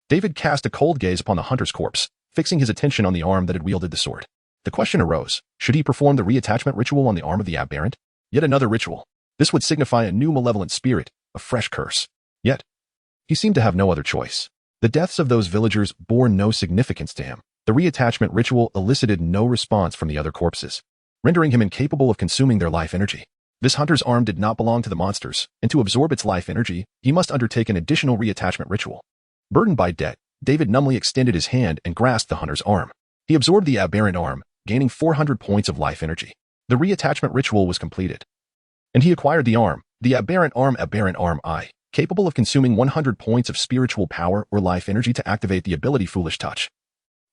David cast a cold gaze upon the hunter's corpse, fixing his attention on the arm that had wielded the sword. The question arose, should he perform the reattachment ritual on the arm of the aberrant? Yet another ritual. This would signify a new malevolent spirit, a fresh curse. Yet, he seemed to have no other choice. The deaths of those villagers bore no significance to him. The reattachment ritual elicited no response from the other corpses, rendering him incapable of consuming their life energy. This hunter's arm did not belong to the monsters, and to absorb its life energy, he must undertake an additional reattachment ritual. Burdened by debt, David numbly extended his hand and grasped the hunter's arm. He absorbed the aberrant arm, gaining 400 points of life energy. The reattachment ritual was completed, and he acquired the aberrant arm I, capable of consuming 100 points of spiritual power or life energy to activate the ability Foolish Touch.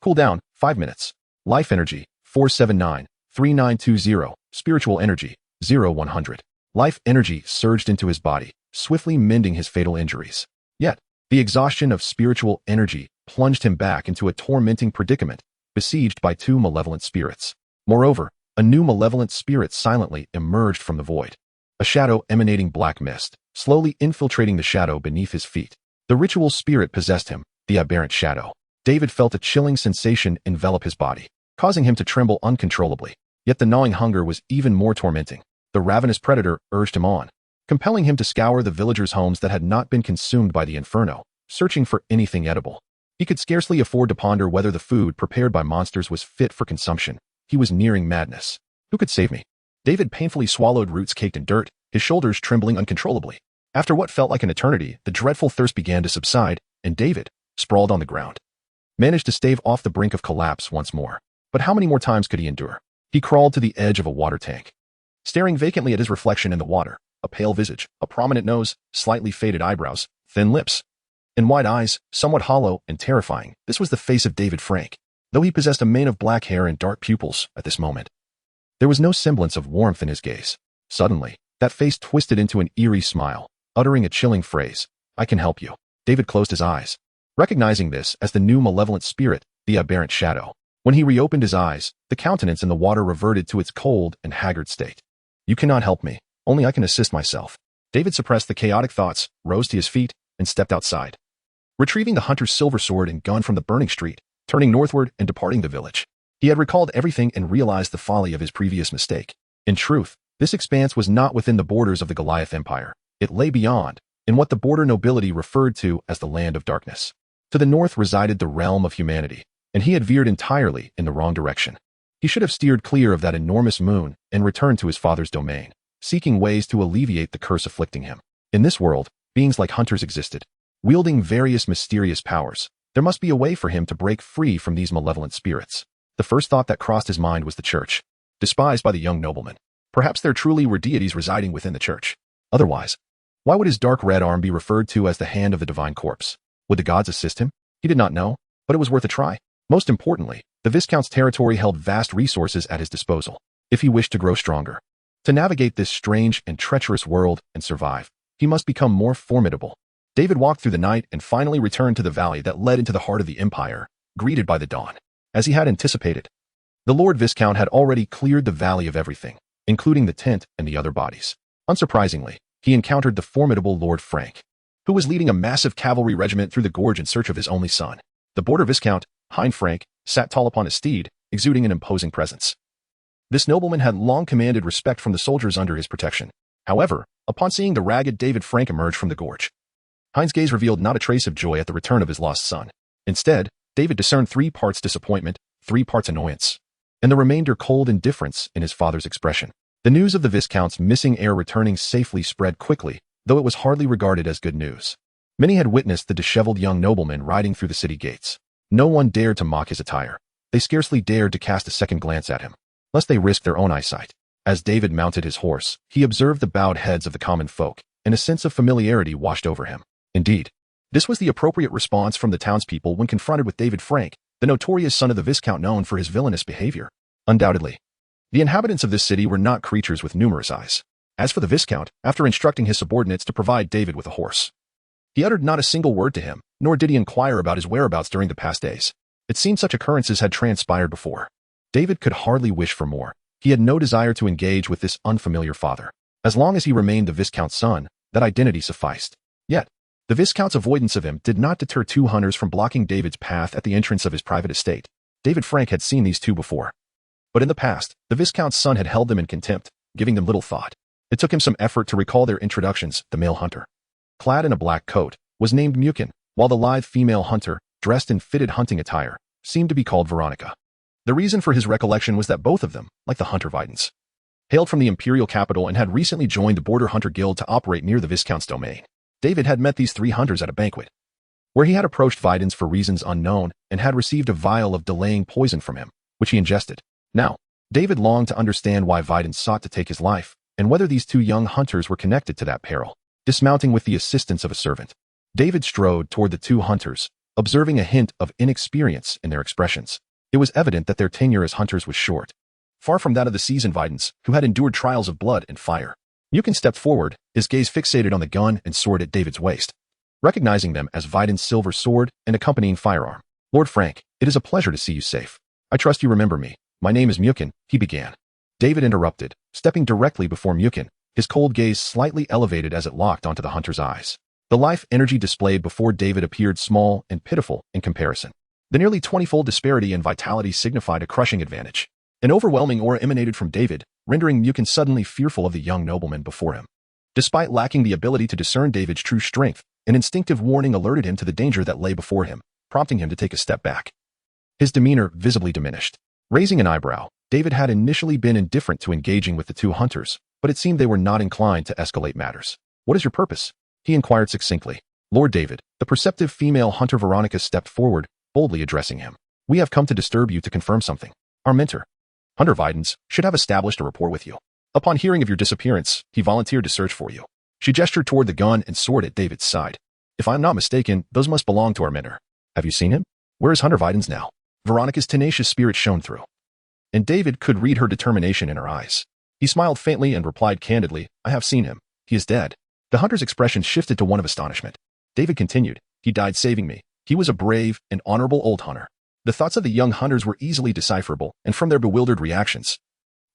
Cooldown, 5 minutes. Life energy, 479, 3920. Spiritual energy, 0100. Life energy surged into his body, swiftly mending his fatal injuries. Yet, the exhaustion of spiritual energy plunged him back into a tormenting predicament, besieged by 2 malevolent spirits. Moreover, a new malevolent spirit silently emerged from the void. A shadow emanating black mist, slowly infiltrating the shadow beneath his feet. The ritual spirit possessed him, the aberrant shadow. David felt a chilling sensation envelop his body, causing him to tremble uncontrollably. Yet the gnawing hunger was even more tormenting. The ravenous predator urged him on, compelling him to scour the villagers' homes that had not been consumed by the inferno, searching for anything edible. He could scarcely afford to ponder whether the food prepared by monsters was fit for consumption. He was nearing madness. Who could save me? David painfully swallowed roots caked in dirt, his shoulders trembling uncontrollably. After what felt like an eternity, the dreadful thirst began to subside, and David, sprawled on the ground, managed to stave off the brink of collapse once more. But how many more times could he endure? He crawled to the edge of a water tank, staring vacantly at his reflection in the water. A pale visage, a prominent nose, slightly faded eyebrows, thin lips, and wide eyes, somewhat hollow and terrifying. This was the face of David Frank, though he possessed a mane of black hair and dark pupils at this moment. There was no semblance of warmth in his gaze. Suddenly, that face twisted into an eerie smile, uttering a chilling phrase, "I can help you." David closed his eyes, recognizing this as the new malevolent spirit, the aberrant shadow. When he reopened his eyes, the countenance in the water reverted to its cold and haggard state. You cannot help me. Only I can assist myself. David suppressed the chaotic thoughts, rose to his feet, and stepped outside. Retrieving the hunter's silver sword and gun from the burning street, turning northward and departing the village. He had recalled everything and realized the folly of his previous mistake. In truth, this expanse was not within the borders of the Goliath Empire. It lay beyond, in what the border nobility referred to as the Land of Darkness. To the north resided the realm of humanity, and he had veered entirely in the wrong direction. He should have steered clear of that enormous moon and returned to his father's domain, seeking ways to alleviate the curse afflicting him. In this world, beings like hunters existed, wielding various mysterious powers. There must be a way for him to break free from these malevolent spirits. The first thought that crossed his mind was the church, despised by the young nobleman. Perhaps there truly were deities residing within the church. Otherwise, why would his dark red arm be referred to as the hand of the divine corpse? Would the gods assist him? He did not know, but it was worth a try. Most importantly, the Viscount's territory held vast resources at his disposal, if he wished to grow stronger. To navigate this strange and treacherous world and survive, he must become more formidable. David walked through the night and finally returned to the valley that led into the heart of the empire, greeted by the dawn. As he had anticipated, the Lord Viscount had already cleared the valley of everything, including the tent and the other bodies. Unsurprisingly, he encountered the formidable Lord Frank, who was leading a massive cavalry regiment through the gorge in search of his only son. The border Viscount, Hein Frank, sat tall upon his steed, exuding an imposing presence. This nobleman had long commanded respect from the soldiers under his protection. However, upon seeing the ragged David Frank emerge from the gorge, Hein's gaze revealed not a trace of joy at the return of his lost son. Instead, David discerned 3 parts disappointment, 3 parts annoyance, and the remainder cold indifference in his father's expression. The news of the Viscount's missing heir returning safely spread quickly, though it was hardly regarded as good news. Many had witnessed the disheveled young nobleman riding through the city gates. No one dared to mock his attire. They scarcely dared to cast a second glance at him, lest they risk their own eyesight. As David mounted his horse, he observed the bowed heads of the common folk, and a sense of familiarity washed over him. Indeed, this was the appropriate response from the townspeople when confronted with David Frank, the notorious son of the Viscount known for his villainous behavior. Undoubtedly, the inhabitants of this city were not creatures with numerous eyes. As for the Viscount, after instructing his subordinates to provide David with a horse, he uttered not a single word to him, nor did he inquire about his whereabouts during the past days. It seemed such occurrences had transpired before. David could hardly wish for more. He had no desire to engage with this unfamiliar father. As long as he remained the Viscount's son, that identity sufficed. Yet, the Viscount's avoidance of him did not deter 2 hunters from blocking David's path at the entrance of his private estate. David Frank had seen these 2 before. But in the past, the Viscount's son had held them in contempt, giving them little thought. It took him some effort to recall their introductions. The male hunter, clad in a black coat, was named Mukin, while the lithe female hunter, dressed in fitted hunting attire, seemed to be called Veronica. The reason for his recollection was that both of them, like the hunter Videns, hailed from the imperial capital and had recently joined the Border Hunter Guild to operate near the Viscount's domain. David had met these 3 hunters at a banquet, where he had approached Videns for reasons unknown and had received a vial of delaying poison from him, which he ingested. Now, David longed to understand why Videns sought to take his life, and whether these 2 young hunters were connected to that peril. Dismounting with the assistance of a servant, David strode toward the 2 hunters, observing a hint of inexperience in their expressions. It was evident that their tenure as hunters was short, far from that of the seasoned Videns, who had endured trials of blood and fire. Mukin stepped forward, his gaze fixated on the gun and sword at David's waist, recognizing them as Videns' silver sword and accompanying firearm. Lord Frank, it is a pleasure to see you safe. I trust you remember me. My name is Mukin, he began. David interrupted, stepping directly before Mukin, his cold gaze slightly elevated as it locked onto the hunter's eyes. The life energy displayed before David appeared small and pitiful in comparison. The nearly 20-fold disparity in vitality signified a crushing advantage. An overwhelming aura emanated from David, rendering Mukin suddenly fearful of the young nobleman before him. Despite lacking the ability to discern David's true strength, an instinctive warning alerted him to the danger that lay before him, prompting him to take a step back. His demeanor visibly diminished. Raising an eyebrow, David had initially been indifferent to engaging with the 2 hunters, but it seemed they were not inclined to escalate matters. What is your purpose? He inquired succinctly. Lord David, the perceptive female hunter Veronica stepped forward, boldly addressing him. We have come to disturb you to confirm something. Our mentor, Hunter Videns, should have established a rapport with you. Upon hearing of your disappearance, he volunteered to search for you. She gestured toward the gun and sword at David's side. If I am not mistaken, those must belong to our mentor. Have you seen him? Where is Hunter Videns now? Veronica's tenacious spirit shone through, and David could read her determination in her eyes. He smiled faintly and replied candidly, I have seen him. He is dead. The hunter's expression shifted to one of astonishment. David continued, he died saving me. He was a brave and honorable old hunter. The thoughts of the young hunters were easily decipherable, and from their bewildered reactions,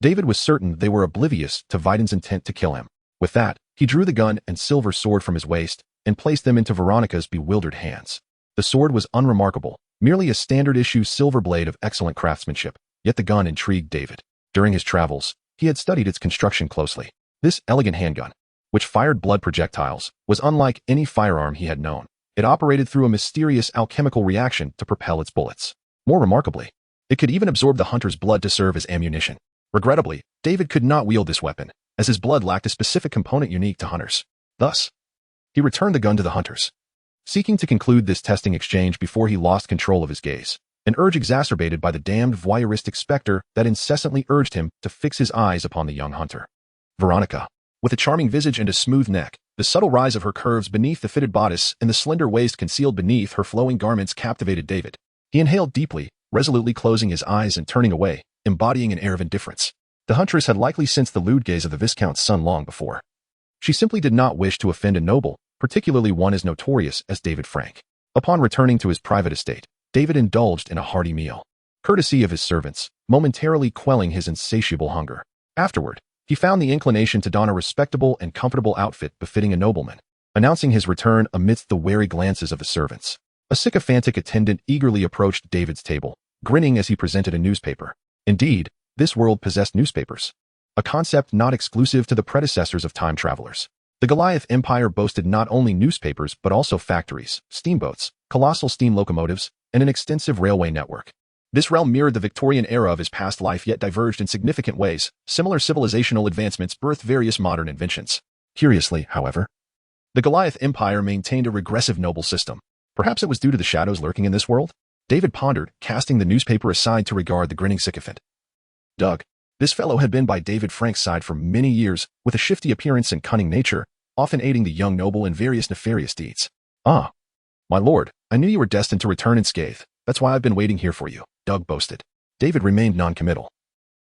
David was certain they were oblivious to Viden's intent to kill him. With that, he drew the gun and silver sword from his waist and placed them into Veronica's bewildered hands. The sword was unremarkable, merely a standard-issue silver blade of excellent craftsmanship, yet the gun intrigued David. During his travels, he had studied its construction closely. This elegant handgun, which fired blood projectiles, was unlike any firearm he had known. It operated through a mysterious alchemical reaction to propel its bullets. More remarkably, it could even absorb the hunter's blood to serve as ammunition. Regrettably, David could not wield this weapon, as his blood lacked a specific component unique to hunters. Thus, he returned the gun to the hunters, seeking to conclude this testing exchange before he lost control of his gaze, an urge exacerbated by the damned voyeuristic specter that incessantly urged him to fix his eyes upon the young hunter. Veronica, with a charming visage and a smooth neck, the subtle rise of her curves beneath the fitted bodice and the slender waist concealed beneath her flowing garments captivated David. He inhaled deeply, resolutely closing his eyes and turning away, embodying an air of indifference. The huntress had likely sensed the lewd gaze of the Viscount's son long before. She simply did not wish to offend a noble, particularly one as notorious as David Frank. Upon returning to his private estate, David indulged in a hearty meal, courtesy of his servants, momentarily quelling his insatiable hunger. Afterward, he found the inclination to don a respectable and comfortable outfit befitting a nobleman, announcing his return amidst the wary glances of the servants. A sycophantic attendant eagerly approached David's table, grinning as he presented a newspaper. Indeed, this world possessed newspapers, a concept not exclusive to the predecessors of time travelers. The Goliath Empire boasted not only newspapers but also factories, steamboats, colossal steam locomotives, and an extensive railway network. This realm mirrored the Victorian era of his past life yet diverged in significant ways. Similar civilizational advancements birthed various modern inventions. Curiously, however, the Goliath Empire maintained a regressive noble system. Perhaps it was due to the shadows lurking in this world? David pondered, casting the newspaper aside to regard the grinning sycophant. Doug. This fellow had been by David Frank's side for many years, with a shifty appearance and cunning nature, often aiding the young noble in various nefarious deeds. Ah, my lord, I knew you were destined to return unscathed. That's why I've been waiting here for you, Doug boasted. David remained noncommittal,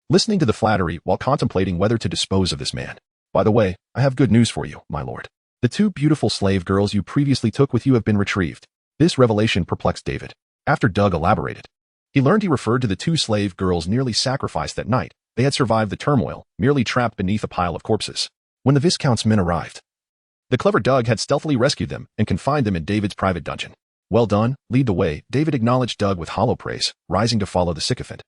listening to the flattery while contemplating whether to dispose of this man. By the way, I have good news for you, my lord. The two beautiful slave girls you previously took with you have been retrieved. This revelation perplexed David. After Doug elaborated, he learned he referred to the two slave girls nearly sacrificed that night. They had survived the turmoil, merely trapped beneath a pile of corpses. When the Viscount's men arrived, the clever Doug had stealthily rescued them and confined them in David's private dungeon. Well done, lead the way, David acknowledged Doug with hollow praise, rising to follow the sycophant,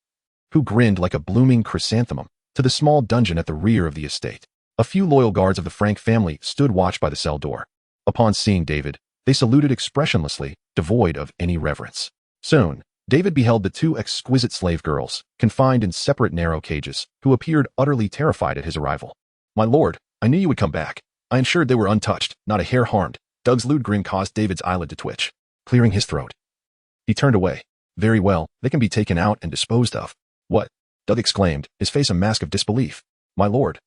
who grinned like a blooming chrysanthemum, to the small dungeon at the rear of the estate. A few loyal guards of the Frank family stood watch by the cell door. Upon seeing David, they saluted expressionlessly, devoid of any reverence. Soon, David beheld the two exquisite slave girls, confined in separate narrow cages, who appeared utterly terrified at his arrival. My lord, I knew you would come back. I ensured they were untouched, not a hair harmed. Doug's lewd grin caused David's eyelid to twitch, clearing his throat. He turned away. Very well, they can be taken out and disposed of. What? Doug exclaimed, his face a mask of disbelief. My lord,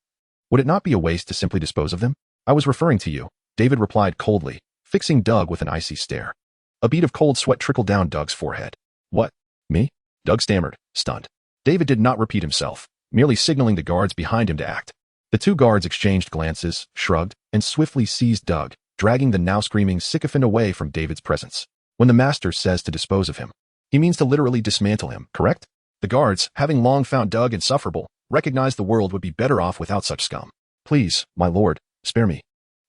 would it not be a waste to simply dispose of them? I was referring to you, David replied coldly, fixing Doug with an icy stare. A bead of cold sweat trickled down Doug's forehead. What? Me? Doug stammered, stunned. David did not repeat himself, merely signaling the guards behind him to act. The two guards exchanged glances, shrugged, and swiftly seized Doug, dragging the now screaming sycophant away from David's presence. When the master says to dispose of him, he means to literally dismantle him, correct? The guards, having long found Doug insufferable, recognized the world would be better off without such scum. Please, my lord, spare me.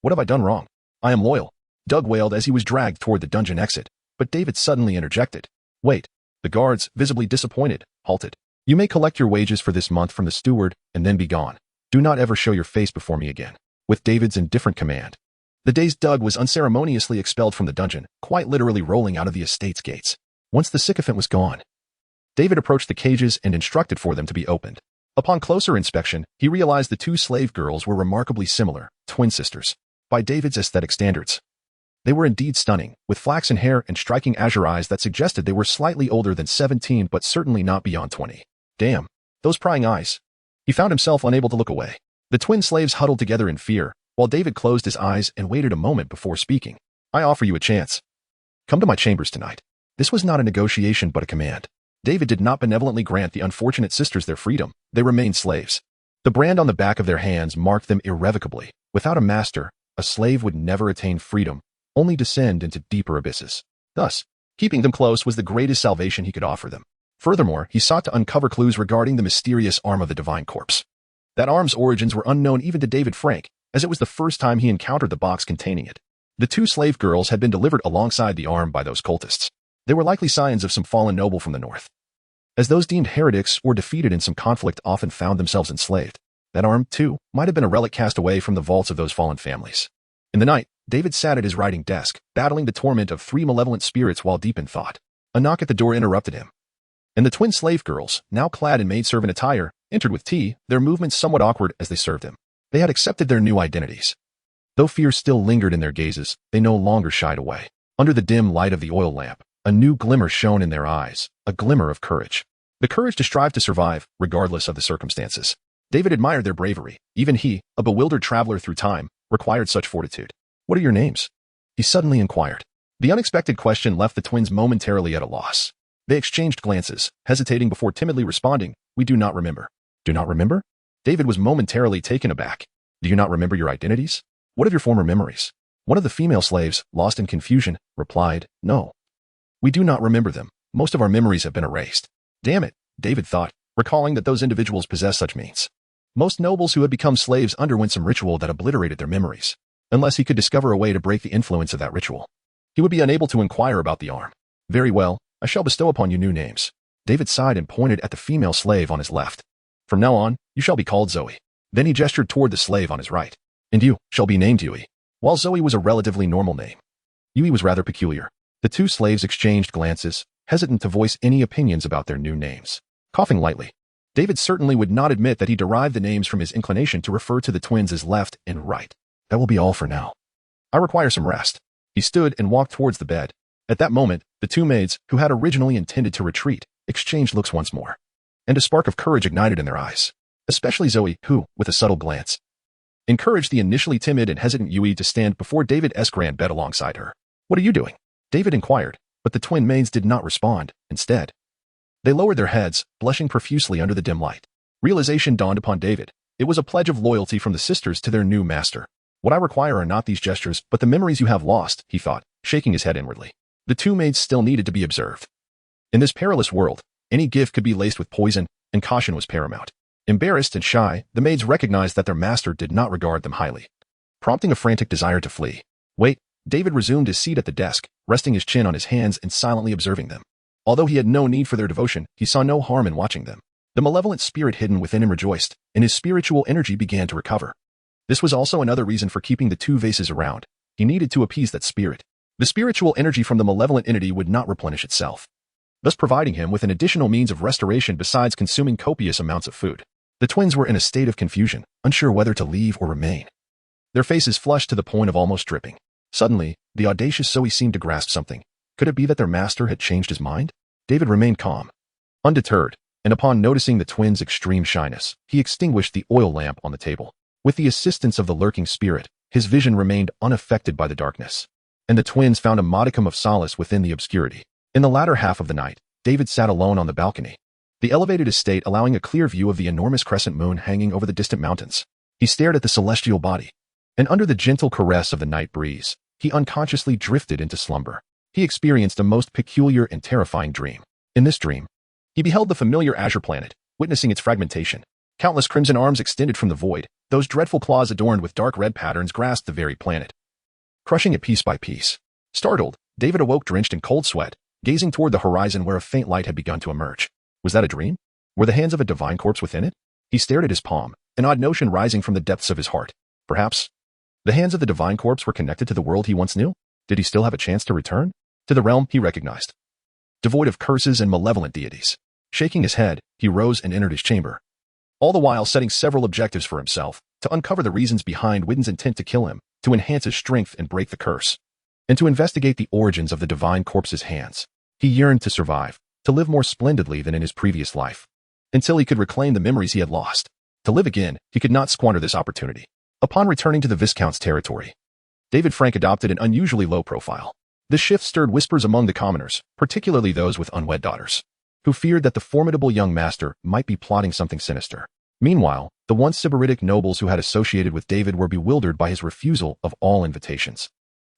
What have I done wrong? I am loyal, Doug wailed as he was dragged toward the dungeon exit, but David suddenly interjected. Wait. The guards, visibly disappointed, halted. You may collect your wages for this month from the steward and then be gone. Do not ever show your face before me again. With David's indifferent command, the dazed Doug was unceremoniously expelled from the dungeon, quite literally rolling out of the estate's gates. Once the sycophant was gone, David approached the cages and instructed for them to be opened. Upon closer inspection, he realized the two slave girls were remarkably similar, twin sisters, by David's aesthetic standards. They were indeed stunning, with flaxen hair and striking azure eyes that suggested they were slightly older than 17 but certainly not beyond 20. Damn, those prying eyes. He found himself unable to look away. The twin slaves huddled together in fear, while David closed his eyes and waited a moment before speaking. I offer you a chance. Come to my chambers tonight. This was not a negotiation but a command. David did not benevolently grant the unfortunate sisters their freedom. They remained slaves. The brand on the back of their hands marked them irrevocably. Without a master, a slave would never attain freedom, only descend into deeper abysses. Thus, keeping them close was the greatest salvation he could offer them. Furthermore, he sought to uncover clues regarding the mysterious arm of the divine corpse. That arm's origins were unknown even to David Frank, as it was the first time he encountered the box containing it. The two slave girls had been delivered alongside the arm by those cultists. They were likely scions of some fallen noble from the north. As those deemed heretics or defeated in some conflict often found themselves enslaved, that arm, too, might have been a relic cast away from the vaults of those fallen families. In the night, David sat at his writing desk, battling the torment of 3 malevolent spirits while deep in thought. A knock at the door interrupted him, and the twin slave girls, now clad in maidservant attire, entered with tea, their movements somewhat awkward as they served him. They had accepted their new identities. Though fear still lingered in their gazes, they no longer shied away. Under the dim light of the oil lamp, a new glimmer shone in their eyes, a glimmer of courage. The courage to strive to survive, regardless of the circumstances. David admired their bravery. Even he, a bewildered traveler through time, required such fortitude. "What are your names?" he suddenly inquired. The unexpected question left the twins momentarily at a loss. They exchanged glances, hesitating before timidly responding, "We do not remember." "Do not remember?" David was momentarily taken aback. "Do you not remember your identities? What of your former memories?" One of the female slaves, lost in confusion, replied, "No. We do not remember them. Most of our memories have been erased." Damn it, David thought, recalling that those individuals possessed such means. Most nobles who had become slaves underwent some ritual that obliterated their memories. Unless he could discover a way to break the influence of that ritual, he would be unable to inquire about the arm. "Very well, I shall bestow upon you new names." David sighed and pointed at the female slave on his left. "From now on, you shall be called Zoe." Then he gestured toward the slave on his right. "And you shall be named Yui." While Zoe was a relatively normal name, Yui was rather peculiar. The two slaves exchanged glances, hesitant to voice any opinions about their new names. Coughing lightly, David certainly would not admit that he derived the names from his inclination to refer to the twins as left and right. "That will be all for now. I require some rest." He stood and walked towards the bed. At that moment, the two maids, who had originally intended to retreat, exchanged looks once more. And a spark of courage ignited in their eyes. Especially Zoe, who, with a subtle glance, encouraged the initially timid and hesitant Yui to stand before David's grand bed alongside her. "What are you doing?" David inquired, but the twin maids did not respond. Instead, they lowered their heads, blushing profusely under the dim light. Realization dawned upon David. It was a pledge of loyalty from the sisters to their new master. "What I require are not these gestures, but the memories you have lost," he thought, shaking his head inwardly. The two maids still needed to be observed. In this perilous world, any gift could be laced with poison, and caution was paramount. Embarrassed and shy, the maids recognized that their master did not regard them highly, prompting a frantic desire to flee. "Wait." David resumed his seat at the desk, resting his chin on his hands and silently observing them. Although he had no need for their devotion, he saw no harm in watching them. The malevolent spirit hidden within him rejoiced, and his spiritual energy began to recover. This was also another reason for keeping the two vases around. He needed to appease that spirit. The spiritual energy from the malevolent entity would not replenish itself, thus providing him with an additional means of restoration besides consuming copious amounts of food. The twins were in a state of confusion, unsure whether to leave or remain. Their faces flushed to the point of almost dripping. Suddenly, the audacious Zoe seemed to grasp something. Could it be that their master had changed his mind? David remained calm, undeterred, and upon noticing the twins' extreme shyness, he extinguished the oil lamp on the table. With the assistance of the lurking spirit, his vision remained unaffected by the darkness, and the twins found a modicum of solace within the obscurity. In the latter half of the night, David sat alone on the balcony, the elevated estate allowing a clear view of the enormous crescent moon hanging over the distant mountains. He stared at the celestial body, and under the gentle caress of the night breeze, he unconsciously drifted into slumber. He experienced a most peculiar and terrifying dream. In this dream, he beheld the familiar azure planet, witnessing its fragmentation. Countless crimson arms extended from the void, those dreadful claws adorned with dark red patterns grasped the very planet, crushing it piece by piece. Startled, David awoke drenched in cold sweat, gazing toward the horizon where a faint light had begun to emerge. Was that a dream? Were the hands of a divine corpse within it? He stared at his palm, an odd notion rising from the depths of his heart. Perhaps the hands of the divine corpse were connected to the world he once knew? Did he still have a chance to return to the realm he recognized, devoid of curses and malevolent deities? Shaking his head, he rose and entered his chamber, all the while setting several objectives for himself: to uncover the reasons behind Widden's intent to kill him, to enhance his strength and break the curse, and to investigate the origins of the divine corpse's hands. He yearned to survive, to live more splendidly than in his previous life, until he could reclaim the memories he had lost. To live again, he could not squander this opportunity. Upon returning to the Viscount's territory, David Frank adopted an unusually low profile. This shift stirred whispers among the commoners, particularly those with unwed daughters, who feared that the formidable young master might be plotting something sinister. Meanwhile, the once sybaritic nobles who had associated with David were bewildered by his refusal of all invitations,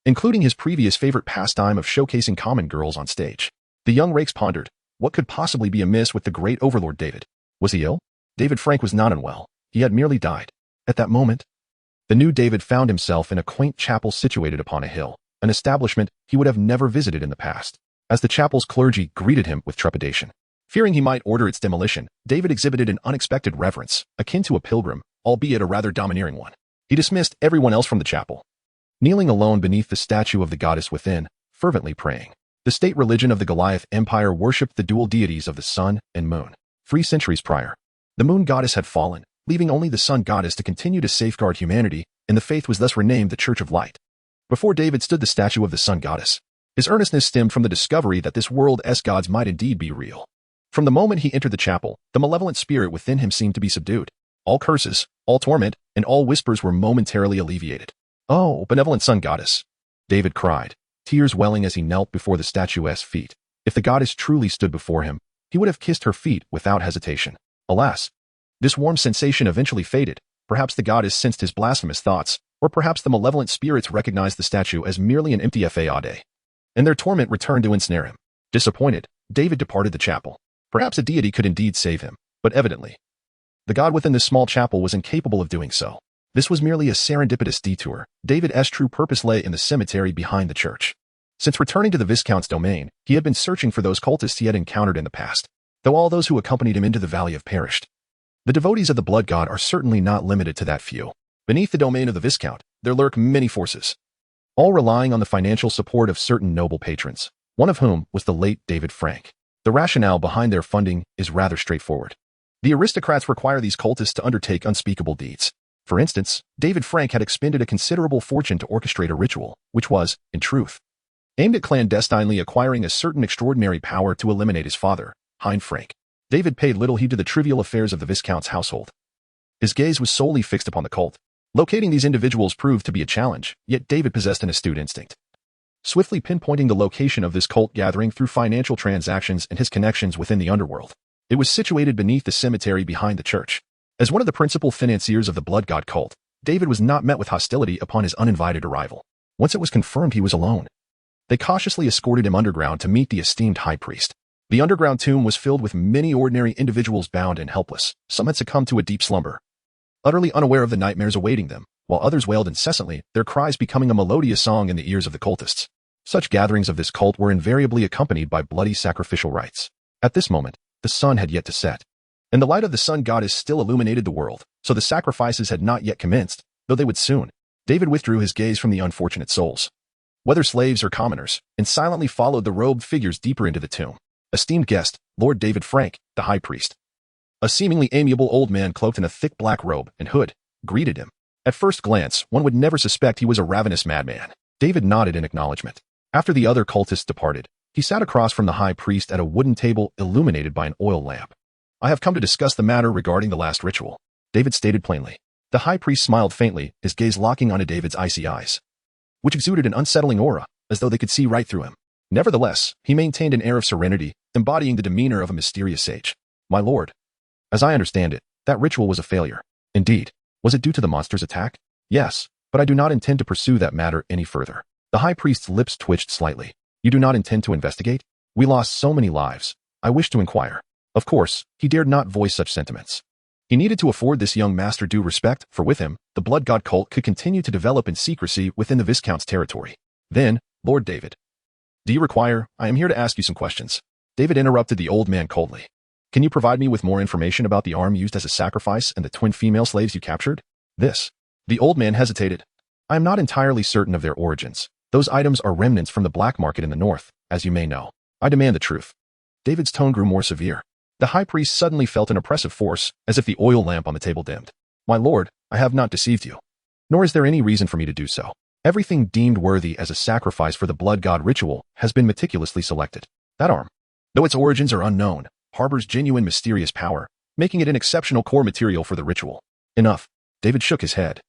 including his previous favorite pastime of showcasing common girls on stage. The young rakes pondered, What could possibly be amiss with the great overlord David? Was he ill? David Frank was not unwell. He had merely died. At that moment, the new David found himself in a quaint chapel situated upon a hill, an establishment he would have never visited in the past. As the chapel's clergy greeted him with trepidation, fearing he might order its demolition, David exhibited an unexpected reverence, akin to a pilgrim, albeit a rather domineering one. He dismissed everyone else from the chapel, kneeling alone beneath the statue of the goddess within, fervently praying. The state religion of the Goliath Empire worshipped the dual deities of the sun and moon. 3 centuries prior, the moon goddess had fallen, leaving only the sun goddess to continue to safeguard humanity, and the faith was thus renamed the Church of Light. Before David stood the statue of the sun goddess. His earnestness stemmed from the discovery that this world's gods might indeed be real. From the moment he entered the chapel, the malevolent spirit within him seemed to be subdued. All curses, all torment, and all whispers were momentarily alleviated. "Oh, benevolent sun goddess," David cried, tears welling as he knelt before the statue's feet. If the goddess truly stood before him, he would have kissed her feet without hesitation. Alas, this warm sensation eventually faded. Perhaps the goddess sensed his blasphemous thoughts, or perhaps the malevolent spirits recognized the statue as merely an empty fade, and their torment returned to ensnare him. Disappointed, David departed the chapel. Perhaps a deity could indeed save him, but evidently, the god within this small chapel was incapable of doing so. This was merely a serendipitous detour. David's true purpose lay in the cemetery behind the church. Since returning to the Viscount's domain, he had been searching for those cultists he had encountered in the past, though all those who accompanied him into the valley have perished. The devotees of the blood god are certainly not limited to that few. Beneath the domain of the Viscount, there lurk many forces, all relying on the financial support of certain noble patrons, one of whom was the late David Frank. The rationale behind their funding is rather straightforward. The aristocrats require these cultists to undertake unspeakable deeds. For instance, David Frank had expended a considerable fortune to orchestrate a ritual, which was, in truth, aimed at clandestinely acquiring a certain extraordinary power to eliminate his father, Hein Frank. David paid little heed to the trivial affairs of the Viscount's household. His gaze was solely fixed upon the cult. Locating these individuals proved to be a challenge, yet David possessed an astute instinct. Swiftly pinpointing the location of this cult gathering through financial transactions and his connections within the underworld. It was situated beneath the cemetery behind the church. As one of the principal financiers of the blood god cult, David was not met with hostility upon his uninvited arrival. Once it was confirmed he was alone, they cautiously escorted him underground to meet the esteemed high priest. The underground tomb was filled with many ordinary individuals bound and helpless. Some had succumbed to a deep slumber, utterly unaware of the nightmares awaiting them, while others wailed incessantly, their cries becoming a melodious song in the ears of the cultists. Such gatherings of this cult were invariably accompanied by bloody sacrificial rites. At this moment, the sun had yet to set, and the light of the sun goddess still illuminated the world, so the sacrifices had not yet commenced, though they would soon. David withdrew his gaze from the unfortunate souls, whether slaves or commoners, and silently followed the robed figures deeper into the tomb. Esteemed guest, Lord David Frank, the high priest, a seemingly amiable old man cloaked in a thick black robe and hood, greeted him. At first glance, one would never suspect he was a ravenous madman. David nodded in acknowledgement. After the other cultists departed, he sat across from the high priest at a wooden table illuminated by an oil lamp. "I have come to discuss the matter regarding the last ritual," David stated plainly. The high priest smiled faintly, his gaze locking onto David's icy eyes, which exuded an unsettling aura, as though they could see right through him. Nevertheless, he maintained an air of serenity, embodying the demeanor of a mysterious sage. "My lord, as I understand it, that ritual was a failure." "Indeed. Was it due to the monster's attack?" "Yes, but I do not intend to pursue that matter any further." The high priest's lips twitched slightly. "You do not intend to investigate?" "We lost so many lives. I wish to inquire." Of course, he dared not voice such sentiments. He needed to afford this young master due respect, for with him, the blood god cult could continue to develop in secrecy within the Viscount's territory. Then, "Lord David, do you require? I am here to ask you some questions." David interrupted the old man coldly. "Can you provide me with more information about the arm used as a sacrifice and the twin female slaves you captured?" "This." The old man hesitated. "I am not entirely certain of their origins. Those items are remnants from the black market in the north, as you may know. I demand the truth." David's tone grew more severe. The high priest suddenly felt an oppressive force, as if the oil lamp on the table dimmed. "My lord, I have not deceived you. Nor is there any reason for me to do so. Everything deemed worthy as a sacrifice for the blood god ritual has been meticulously selected. That arm, though its origins are unknown, harbors genuine mysterious power, making it an exceptional core material for the ritual." "Enough." David shook his head.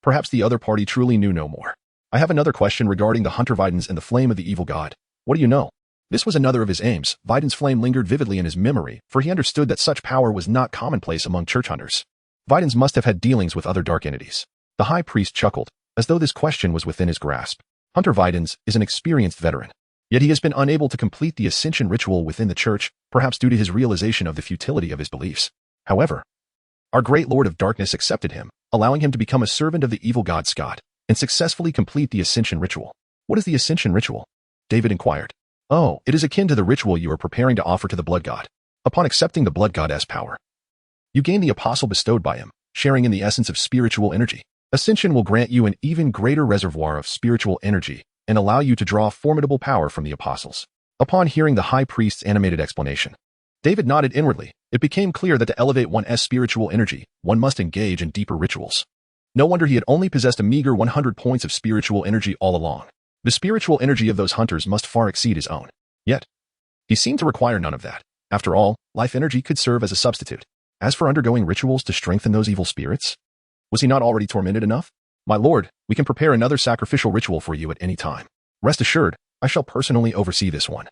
Perhaps the other party truly knew no more. "I have another question regarding the hunter Videns and the flame of the evil god. What do you know?" This was another of his aims. Videns' flame lingered vividly in his memory, for he understood that such power was not commonplace among church hunters. Videns must have had dealings with other dark entities. The high priest chuckled, as though this question was within his grasp. "Hunter Videns is an experienced veteran. Yet he has been unable to complete the ascension ritual within the church, perhaps due to his realization of the futility of his beliefs. However, our great Lord of Darkness accepted him, allowing him to become a servant of the evil god Scott, and successfully complete the ascension ritual. What is the ascension ritual? David inquired. Oh, it is akin to the ritual you are preparing to offer to the blood god. Upon accepting the blood god's power, you gain the apostle bestowed by him, sharing in the essence of spiritual energy. Ascension will grant you an even greater reservoir of spiritual energy and allow you to draw formidable power from the apostles. Upon hearing the high priest's animated explanation, David nodded inwardly. It became clear that to elevate one's spiritual energy, one must engage in deeper rituals. No wonder he had only possessed a meager 100 points of spiritual energy all along. The spiritual energy of those hunters must far exceed his own. Yet, he seemed to require none of that. After all, life energy could serve as a substitute. As for undergoing rituals to strengthen those evil spirits, was he not already tormented enough? My lord, we can prepare another sacrificial ritual for you at any time. Rest assured, I shall personally oversee this one,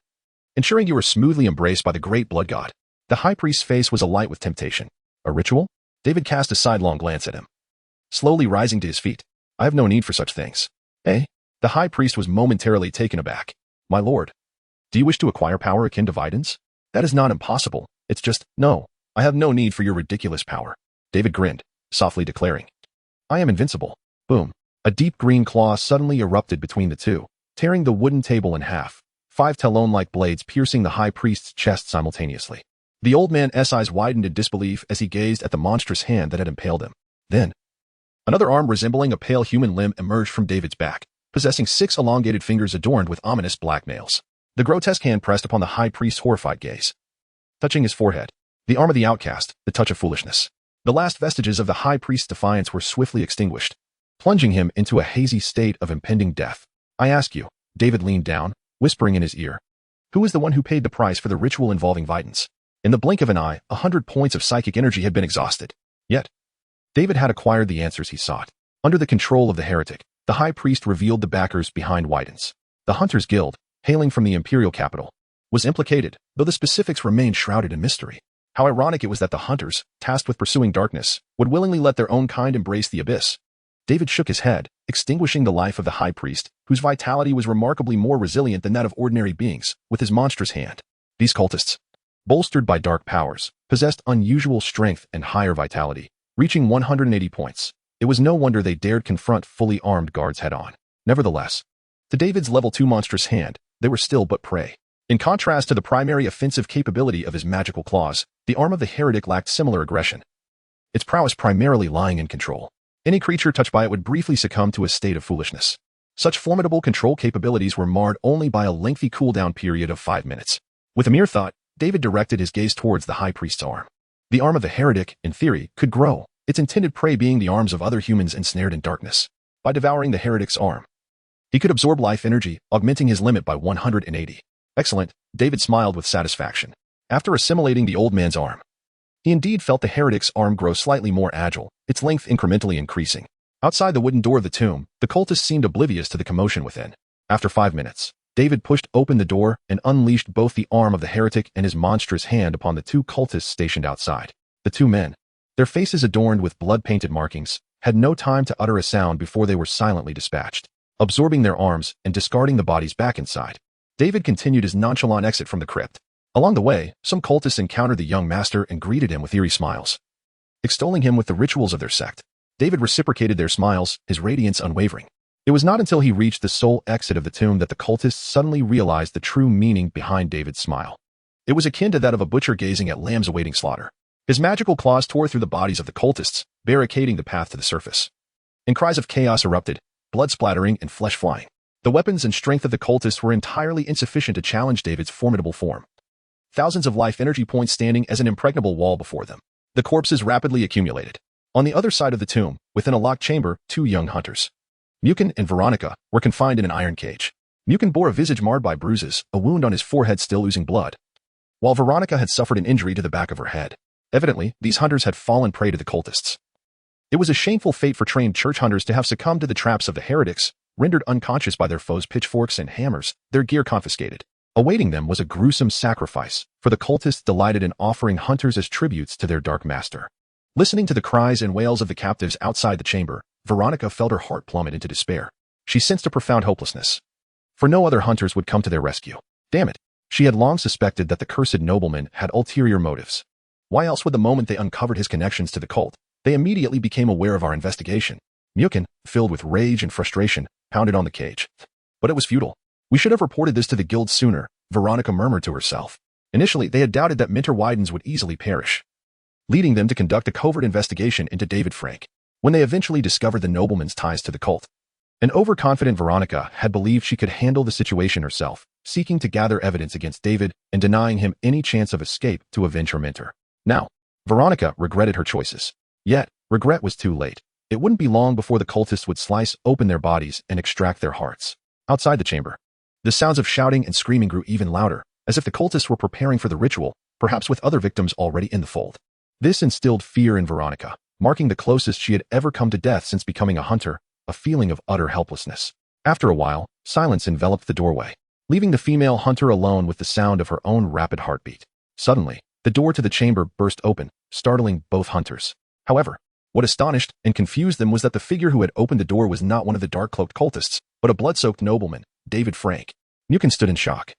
ensuring you are smoothly embraced by the great blood god. The high priest's face was alight with temptation. A ritual? David cast a sidelong glance at him, slowly rising to his feet. I have no need for such things. Eh? The high priest was momentarily taken aback. My lord, do you wish to acquire power akin to Vidon's? That is not impossible. It's just, no, I have no need for your ridiculous power. David grinned, softly declaring, I am invincible. Boom. A deep green claw suddenly erupted between the two, tearing the wooden table in half, 5 talon-like blades piercing the high priest's chest simultaneously. The old man's eyes widened in disbelief as he gazed at the monstrous hand that had impaled him. Then, another arm resembling a pale human limb emerged from David's back, possessing 6 elongated fingers adorned with ominous black nails. The grotesque hand pressed upon the high priest's horrified gaze, touching his forehead. The arm of the outcast, the touch of foolishness. The last vestiges of the high priest's defiance were swiftly extinguished, plunging him into a hazy state of impending death. I ask you, David leaned down, whispering in his ear, who is the one who paid the price for the ritual involving Vidon's? In the blink of an eye, 100 points of psychic energy had been exhausted. Yet, David had acquired the answers he sought. Under the control of the heretic, the high priest revealed the backers behind Vidon's. The Hunters Guild, hailing from the imperial capital, was implicated, though the specifics remained shrouded in mystery. How ironic it was that the hunters, tasked with pursuing darkness, would willingly let their own kind embrace the abyss. David shook his head, extinguishing the life of the high priest, whose vitality was remarkably more resilient than that of ordinary beings, with his monstrous hand. These cultists, bolstered by dark powers, possessed unusual strength and higher vitality, reaching 180 points. It was no wonder they dared confront fully armed guards head-on. Nevertheless, to David's level 2 monstrous hand, they were still but prey. In contrast to the primary offensive capability of his magical claws, the arm of the heretic lacked similar aggression, its prowess primarily lying in control. Any creature touched by it would briefly succumb to a state of foolishness. Such formidable control capabilities were marred only by a lengthy cooldown period of 5 minutes. With a mere thought, David directed his gaze towards the high priest's arm. The arm of the heretic, in theory, could grow, its intended prey being the arms of other humans ensnared in darkness. By devouring the heretic's arm, he could absorb life energy, augmenting his limit by 180. Excellent, David smiled with satisfaction. After assimilating the old man's arm, he indeed felt the heretic's arm grow slightly more agile, its length incrementally increasing. Outside the wooden door of the tomb, the cultist seemed oblivious to the commotion within. After 5 minutes, David pushed open the door and unleashed both the arm of the heretic and his monstrous hand upon the 2 cultists stationed outside. The 2 men, their faces adorned with blood-painted markings, had no time to utter a sound before they were silently dispatched. Absorbing their arms and discarding the bodies back inside, David continued his nonchalant exit from the crypt. Along the way, some cultists encountered the young master and greeted him with eerie smiles, extolling him with the rituals of their sect. David reciprocated their smiles, his radiance unwavering. It was not until he reached the sole exit of the tomb that the cultists suddenly realized the true meaning behind David's smile. It was akin to that of a butcher gazing at lambs awaiting slaughter. His magical claws tore through the bodies of the cultists, barricading the path to the surface. And cries of chaos erupted, blood splattering and flesh flying. The weapons and strength of the cultists were entirely insufficient to challenge David's formidable form. Thousands of life energy points standing as an impregnable wall before them. The corpses rapidly accumulated. On the other side of the tomb, within a locked chamber, 2 young hunters, Mukin and Veronica, were confined in an iron cage. Mukin bore a visage marred by bruises, a wound on his forehead still oozing blood, while Veronica had suffered an injury to the back of her head. Evidently, these hunters had fallen prey to the cultists. It was a shameful fate for trained church hunters to have succumbed to the traps of the heretics, rendered unconscious by their foes' pitchforks and hammers, their gear confiscated. Awaiting them was a gruesome sacrifice, for the cultists delighted in offering hunters as tributes to their dark master. Listening to the cries and wails of the captives outside the chamber, Veronica felt her heart plummet into despair. She sensed a profound hopelessness. for no other hunters would come to their rescue. Damn it. She had long suspected that the cursed nobleman had ulterior motives. Why else would the moment they uncovered his connections to the cult, they immediately became aware of our investigation? Myriad, filled with rage and frustration, pounded on the cage. But it was futile. We should have reported this to the guild sooner, Veronica murmured to herself. Initially, they had doubted that Minterwidens would easily perish, leading them to conduct a covert investigation into David Frank. When they eventually discovered the nobleman's ties to the cult, an overconfident Veronica had believed she could handle the situation herself, seeking to gather evidence against David and denying him any chance of escape to avenge her mentor. Now, Veronica regretted her choices. Yet, regret was too late. It wouldn't be long before the cultists would slice open their bodies and extract their hearts. Outside the chamber, the sounds of shouting and screaming grew even louder, as if the cultists were preparing for the ritual, perhaps with other victims already in the fold. This instilled fear in Veronica, marking the closest she had ever come to death since becoming a hunter, a feeling of utter helplessness. After a while, silence enveloped the doorway, leaving the female hunter alone with the sound of her own rapid heartbeat. Suddenly, the door to the chamber burst open, startling both hunters. However, what astonished and confused them was that the figure who had opened the door was not one of the dark-cloaked cultists, but a blood-soaked nobleman, David Frank. Myriad stood in shock,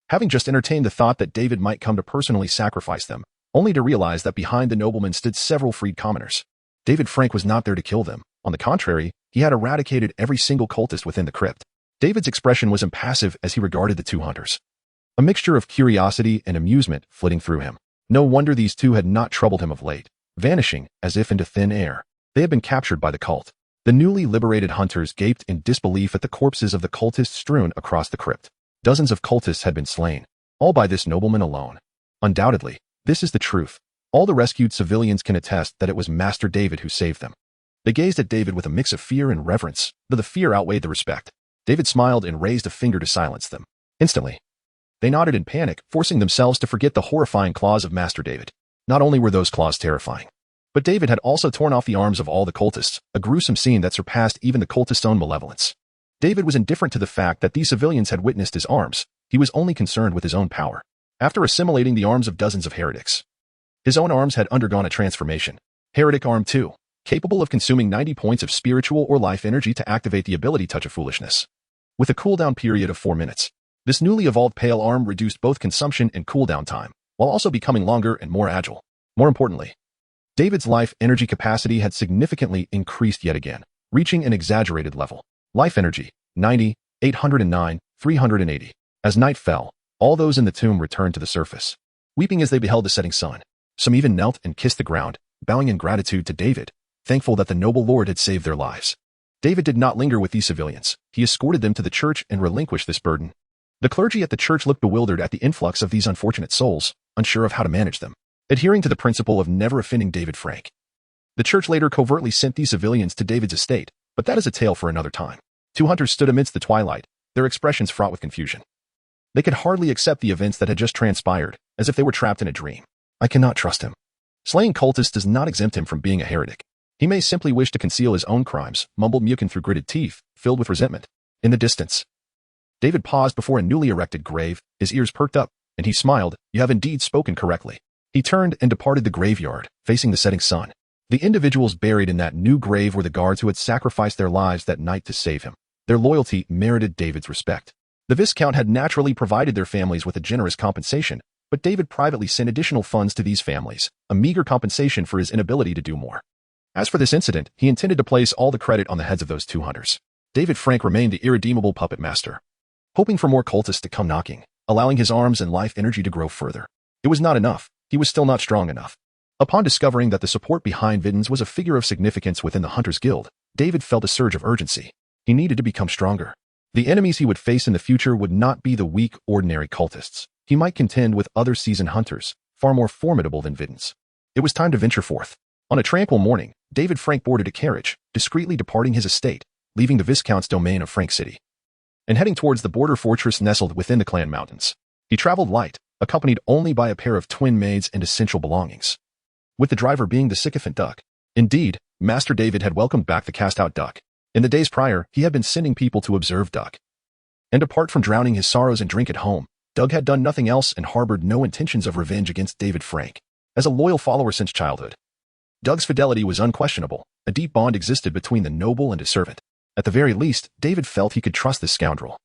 having just entertained the thought that David might come to personally sacrifice them, only to realize that behind the nobleman stood several freed commoners. David Frank was not there to kill them. On the contrary, he had eradicated every single cultist within the crypt. David's expression was impassive as he regarded the two hunters, a mixture of curiosity and amusement flitting through him. No wonder these two had not troubled him of late. Vanishing as if into thin air, they had been captured by the cult. The newly liberated hunters gaped in disbelief at the corpses of the cultists strewn across the crypt. Dozens of cultists had been slain, all by this nobleman alone. Undoubtedly, this is the truth. All the rescued civilians can attest that it was Master David who saved them. They gazed at David with a mix of fear and reverence, though the fear outweighed the respect. David smiled and raised a finger to silence them. Instantly, they nodded in panic, forcing themselves to forget the horrifying claws of Master David. Not only were those claws terrifying, but David had also torn off the arms of all the cultists, a gruesome scene that surpassed even the cultists' own malevolence. David was indifferent to the fact that these civilians had witnessed his arms. He was only concerned with his own power. After assimilating the arms of dozens of heretics, his own arms had undergone a transformation. Heretic Arm 2, capable of consuming 90 points of spiritual or life energy to activate the ability Touch of Foolishness. With a cooldown period of 4 minutes, this newly evolved Pale Arm reduced both consumption and cooldown time, while also becoming longer and more agile. More importantly, David's life energy capacity had significantly increased yet again, reaching an exaggerated level. Life energy, 90, 809, 380. As night fell, all those in the tomb returned to the surface, weeping as they beheld the setting sun. Some even knelt and kissed the ground, bowing in gratitude to David, thankful that the noble lord had saved their lives. David did not linger with these civilians. He escorted them to the church and relinquished this burden. The clergy at the church looked bewildered at the influx of these unfortunate souls, unsure of how to manage them. Adhering to the principle of never offending David Frank, the church later covertly sent these civilians to David's estate, but that is a tale for another time. Two hunters stood amidst the twilight, their expressions fraught with confusion. They could hardly accept the events that had just transpired, as if they were trapped in a dream. I cannot trust him. Slaying cultists does not exempt him from being a heretic. He may simply wish to conceal his own crimes, mumbled Myriad through gritted teeth, filled with resentment. In the distance, David paused before a newly erected grave, his ears perked up, and he smiled. You have indeed spoken correctly. He turned and departed the graveyard, facing the setting sun. The individuals buried in that new grave were the guards who had sacrificed their lives that night to save him. Their loyalty merited David's respect. The Viscount had naturally provided their families with a generous compensation, but David privately sent additional funds to these families, a meager compensation for his inability to do more. As for this incident, he intended to place all the credit on the heads of those two hunters. David Frank remained the irredeemable puppet master, hoping for more cultists to come knocking, allowing his arms and life energy to grow further. It was not enough. He was still not strong enough. Upon discovering that the support behind Videns was a figure of significance within the Hunters Guild, David felt a surge of urgency. He needed to become stronger. The enemies he would face in the future would not be the weak, ordinary cultists. He might contend with other seasoned hunters, far more formidable than Videns. It was time to venture forth. On a tranquil morning, David Frank boarded a carriage, discreetly departing his estate, leaving the Viscount's domain of Frank City, and heading towards the border fortress nestled within the Clan Mountains. He traveled light, accompanied only by a pair of twin maids and essential belongings, with the driver being the sycophant duck. Indeed, Master David had welcomed back the cast-out duck. In the days prior, he had been sending people to observe Duck. And apart from drowning his sorrows in drink at home, Doug had done nothing else and harbored no intentions of revenge against David Frank. As a loyal follower since childhood, Doug's fidelity was unquestionable. A deep bond existed between the noble and his servant. At the very least, David felt he could trust this scoundrel.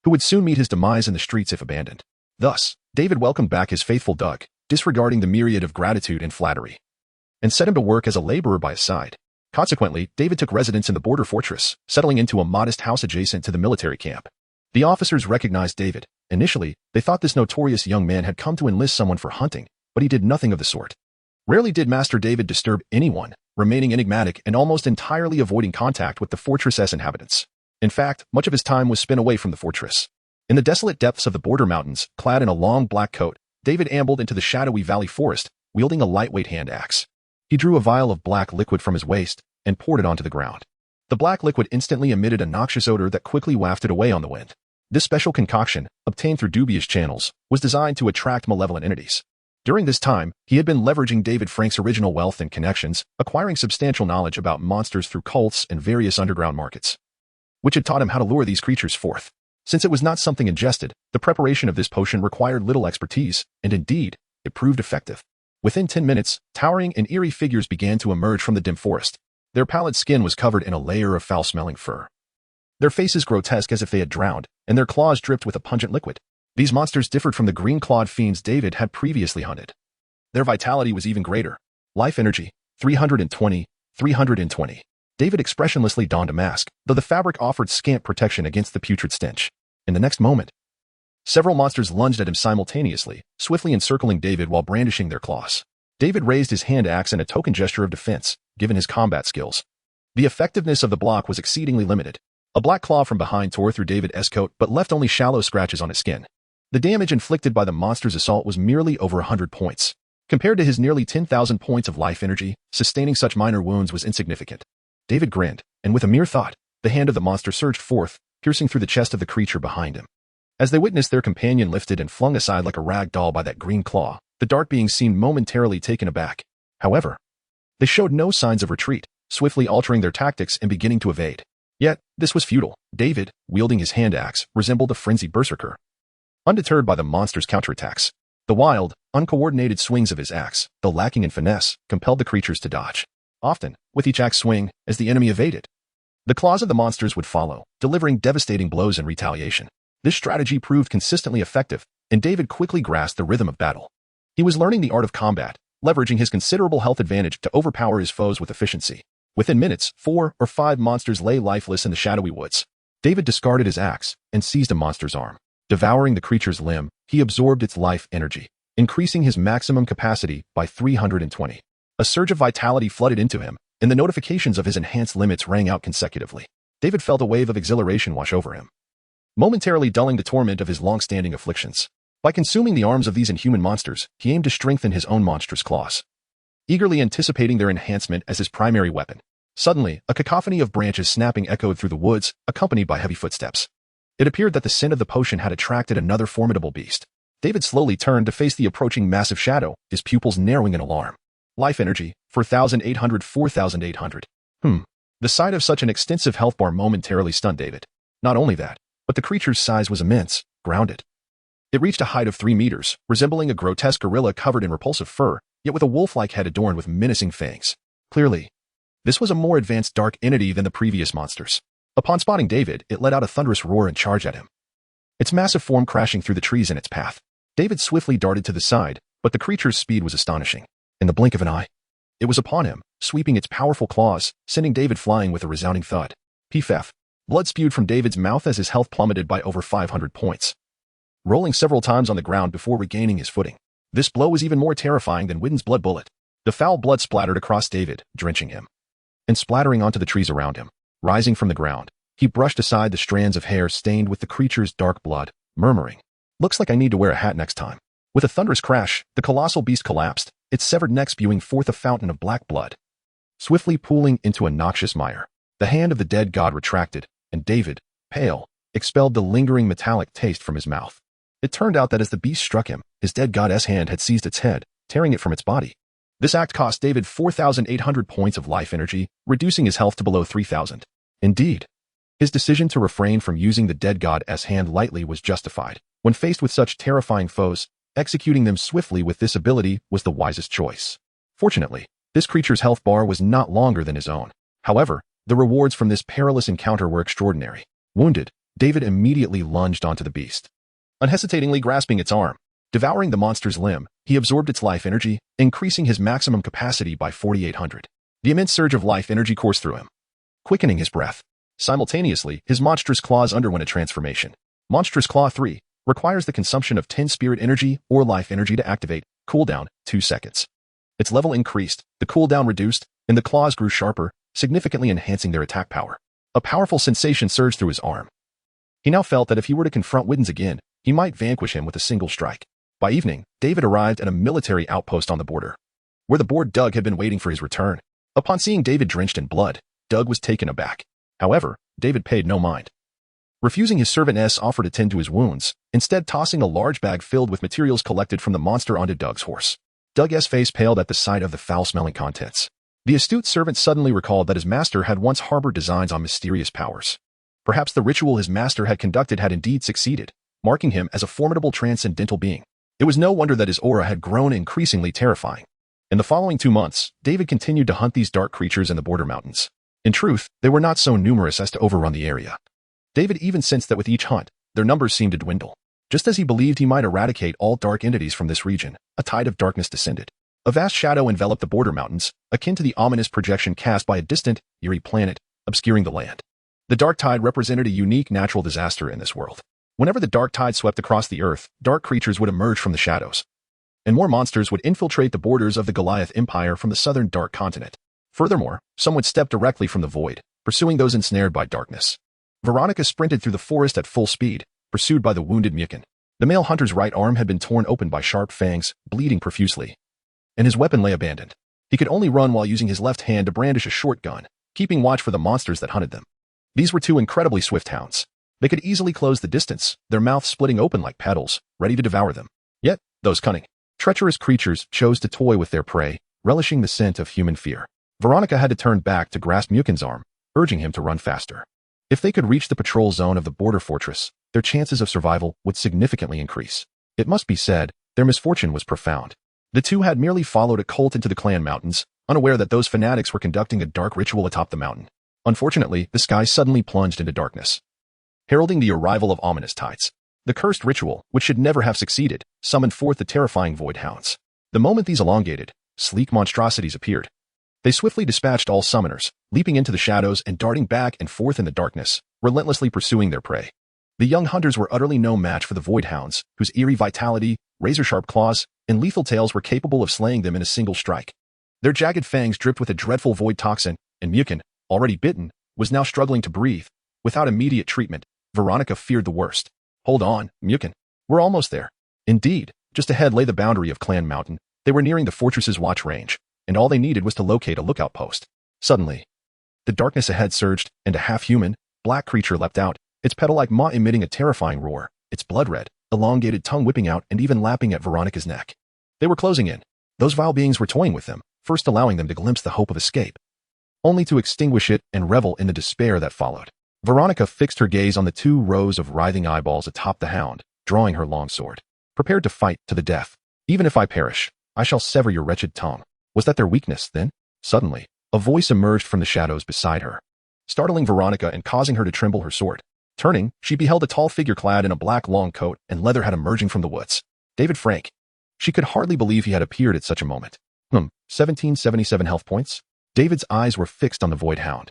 who would soon meet his demise in the streets if abandoned. Thus, David welcomed back his faithful Doug, disregarding the myriad of gratitude and flattery, and set him to work as a laborer by his side. Consequently, David took residence in the border fortress, settling into a modest house adjacent to the military camp. The officers recognized David. Initially, they thought this notorious young man had come to enlist someone for hunting, but he did nothing of the sort. Rarely did Master David disturb anyone, remaining enigmatic and almost entirely avoiding contact with the fortress's inhabitants. In fact, much of his time was spent away from the fortress. In the desolate depths of the border mountains, clad in a long black coat, David ambled into the shadowy valley forest, wielding a lightweight hand axe. He drew a vial of black liquid from his waist and poured it onto the ground. The black liquid instantly emitted a noxious odor that quickly wafted away on the wind. This special concoction, obtained through dubious channels, was designed to attract malevolent entities. During this time, he had been leveraging David Frank's original wealth and connections, acquiring substantial knowledge about monsters through cults and various underground markets, which had taught him how to lure these creatures forth. Since it was not something ingested, the preparation of this potion required little expertise, and indeed, it proved effective. Within 10 minutes, towering and eerie figures began to emerge from the dim forest. Their pallid skin was covered in a layer of foul-smelling fur. Their faces grotesque as if they had drowned, and their claws dripped with a pungent liquid. These monsters differed from the green-clawed fiends David had previously hunted. Their vitality was even greater. Life energy, 320, 320. David expressionlessly donned a mask, though the fabric offered scant protection against the putrid stench. In the next moment, several monsters lunged at him simultaneously, swiftly encircling David while brandishing their claws. David raised his hand axe in a token gesture of defense, given his combat skills. The effectiveness of the block was exceedingly limited. A black claw from behind tore through David's coat but left only shallow scratches on his skin. The damage inflicted by the monster's assault was merely over 100 points. Compared to his nearly 10,000 points of life energy, sustaining such minor wounds was insignificant. David grinned, and with a mere thought, the hand of the monster surged forth, piercing through the chest of the creature behind him. As they witnessed their companion lifted and flung aside like a rag doll by that green claw, the dark being seemed momentarily taken aback. However, they showed no signs of retreat, swiftly altering their tactics and beginning to evade. Yet, this was futile. David, wielding his hand axe, resembled a frenzied berserker. Undeterred by the monster's counterattacks, the wild, uncoordinated swings of his axe, though lacking in finesse, compelled the creatures to dodge. Often, with each axe swing, as the enemy evaded, the claws of the monsters would follow, delivering devastating blows in retaliation. This strategy proved consistently effective, and David quickly grasped the rhythm of battle. He was learning the art of combat, leveraging his considerable health advantage to overpower his foes with efficiency. Within minutes, 4 or 5 monsters lay lifeless in the shadowy woods. David discarded his axe and seized a monster's arm. Devouring the creature's limb, he absorbed its life energy, increasing his maximum capacity by 320. A surge of vitality flooded into him, and the notifications of his enhanced limits rang out consecutively. David felt a wave of exhilaration wash over him, momentarily dulling the torment of his long-standing afflictions. By consuming the arms of these inhuman monsters, he aimed to strengthen his own monstrous claws, eagerly anticipating their enhancement as his primary weapon. Suddenly, a cacophony of branches snapping echoed through the woods, accompanied by heavy footsteps. It appeared that the scent of the potion had attracted another formidable beast. David slowly turned to face the approaching massive shadow, his pupils narrowing in alarm. Life energy, 4,800, 4,800. The sight of such an extensive health bar momentarily stunned David. Not only that, but the creature's size was immense, grounded. It reached a height of 3 meters, resembling a grotesque gorilla covered in repulsive fur, yet with a wolf-like head adorned with menacing fangs. Clearly, this was a more advanced dark entity than the previous monsters. Upon spotting David, it let out a thunderous roar and charged at him, its massive form crashing through the trees in its path. David swiftly darted to the side, but the creature's speed was astonishing. In the blink of an eye, it was upon him, sweeping its powerful claws, sending David flying with a resounding thud. Pff. Blood spewed from David's mouth as his health plummeted by over 500 points, rolling several times on the ground before regaining his footing. This blow was even more terrifying than Widden's blood bullet. The foul blood splattered across David, drenching him, and splattering onto the trees around him. Rising from the ground, he brushed aside the strands of hair stained with the creature's dark blood, murmuring, "Looks like I need to wear a hat next time." With a thunderous crash, the colossal beast collapsed, its severed neck spewing forth a fountain of black blood, swiftly pooling into a noxious mire. The hand of the dead god retracted, and David, pale, expelled the lingering metallic taste from his mouth. It turned out that as the beast struck him, his dead god's hand had seized its head, tearing it from its body. This act cost David 4,800 points of life energy, reducing his health to below 3,000. Indeed, his decision to refrain from using the dead god's hand lightly was justified. When faced with such terrifying foes, executing them swiftly with this ability was the wisest choice. Fortunately, this creature's health bar was not longer than his own. However, the rewards from this perilous encounter were extraordinary. Wounded, David immediately lunged onto the beast. Unhesitatingly grasping its arm, devouring the monster's limb, he absorbed its life energy, increasing his maximum capacity by 4,800. The immense surge of life energy coursed through him, quickening his breath. Simultaneously, his monstrous claws underwent a transformation. Monstrous Claw 3 requires the consumption of 10 spirit energy or life energy to activate, cooldown 2 seconds. Its level increased, the cooldown reduced, and the claws grew sharper, significantly enhancing their attack power. A powerful sensation surged through his arm. He now felt that if he were to confront Widdens again, he might vanquish him with a single strike. By evening, David arrived at a military outpost on the border, where the bored Doug had been waiting for his return. Upon seeing David drenched in blood, Doug was taken aback. However, David paid no mind. Refusing his servant S offer to tend to his wounds, instead tossing a large bag filled with materials collected from the monster onto Doug's horse. Doug's face paled at the sight of the foul-smelling contents. The astute servant suddenly recalled that his master had once harbored designs on mysterious powers. Perhaps the ritual his master had conducted had indeed succeeded, marking him as a formidable transcendental being. It was no wonder that his aura had grown increasingly terrifying. In the following 2 months, David continued to hunt these dark creatures in the border mountains. In truth, they were not so numerous as to overrun the area. David even sensed that with each hunt, their numbers seemed to dwindle. Just as he believed he might eradicate all dark entities from this region, a tide of darkness descended. A vast shadow enveloped the border mountains, akin to the ominous projection cast by a distant, eerie planet, obscuring the land. The dark tide represented a unique natural disaster in this world. Whenever the dark tide swept across the earth, dark creatures would emerge from the shadows, and more monsters would infiltrate the borders of the Goliath Empire from the southern dark continent. Furthermore, some would step directly from the void, pursuing those ensnared by darkness. Veronica sprinted through the forest at full speed, pursued by the wounded myriad. The male hunter's right arm had been torn open by sharp fangs, bleeding profusely, and his weapon lay abandoned. He could only run while using his left hand to brandish a short gun, keeping watch for the monsters that hunted them. These were 2 incredibly swift hounds. They could easily close the distance, their mouths splitting open like petals, ready to devour them. Yet, those cunning, treacherous creatures chose to toy with their prey, relishing the scent of human fear. Veronica had to turn back to grasp Myriad's arm, urging him to run faster. If they could reach the patrol zone of the border fortress, their chances of survival would significantly increase. It must be said, their misfortune was profound. The 2 had merely followed a cult into the clan mountains, unaware that those fanatics were conducting a dark ritual atop the mountain. Unfortunately, the sky suddenly plunged into darkness, heralding the arrival of ominous tides. The cursed ritual, which should never have succeeded, summoned forth the terrifying void hounds. The moment these elongated, sleek monstrosities appeared, they swiftly dispatched all summoners, leaping into the shadows and darting back and forth in the darkness, relentlessly pursuing their prey. The young hunters were utterly no match for the void hounds, whose eerie vitality, razor-sharp claws, and lethal tails were capable of slaying them in a single strike. Their jagged fangs dripped with a dreadful void toxin, and Myriad, already bitten, was now struggling to breathe. Without immediate treatment, Veronica feared the worst. Hold on, Myriad. We're almost there. Indeed, just ahead lay the boundary of Clan Mountain. They were nearing the fortress's watch range, and all they needed was to locate a lookout post. Suddenly, the darkness ahead surged, and a half-human, black creature leapt out, its petal-like maw emitting a terrifying roar, its blood red, elongated tongue whipping out and even lapping at Veronica's neck. They were closing in. Those vile beings were toying with them, first allowing them to glimpse the hope of escape, only to extinguish it and revel in the despair that followed. Veronica fixed her gaze on the 2 rows of writhing eyeballs atop the hound, drawing her long sword, prepared to fight to the death. Even if I perish, I shall sever your wretched tongue. Was that their weakness, then? Suddenly, a voice emerged from the shadows beside her, startling Veronica and causing her to tremble her sword. Turning, she beheld a tall figure clad in a black long coat and leather hat emerging from the woods. David Frank. She could hardly believe he had appeared at such a moment. 1777 health points? David's eyes were fixed on the void hound,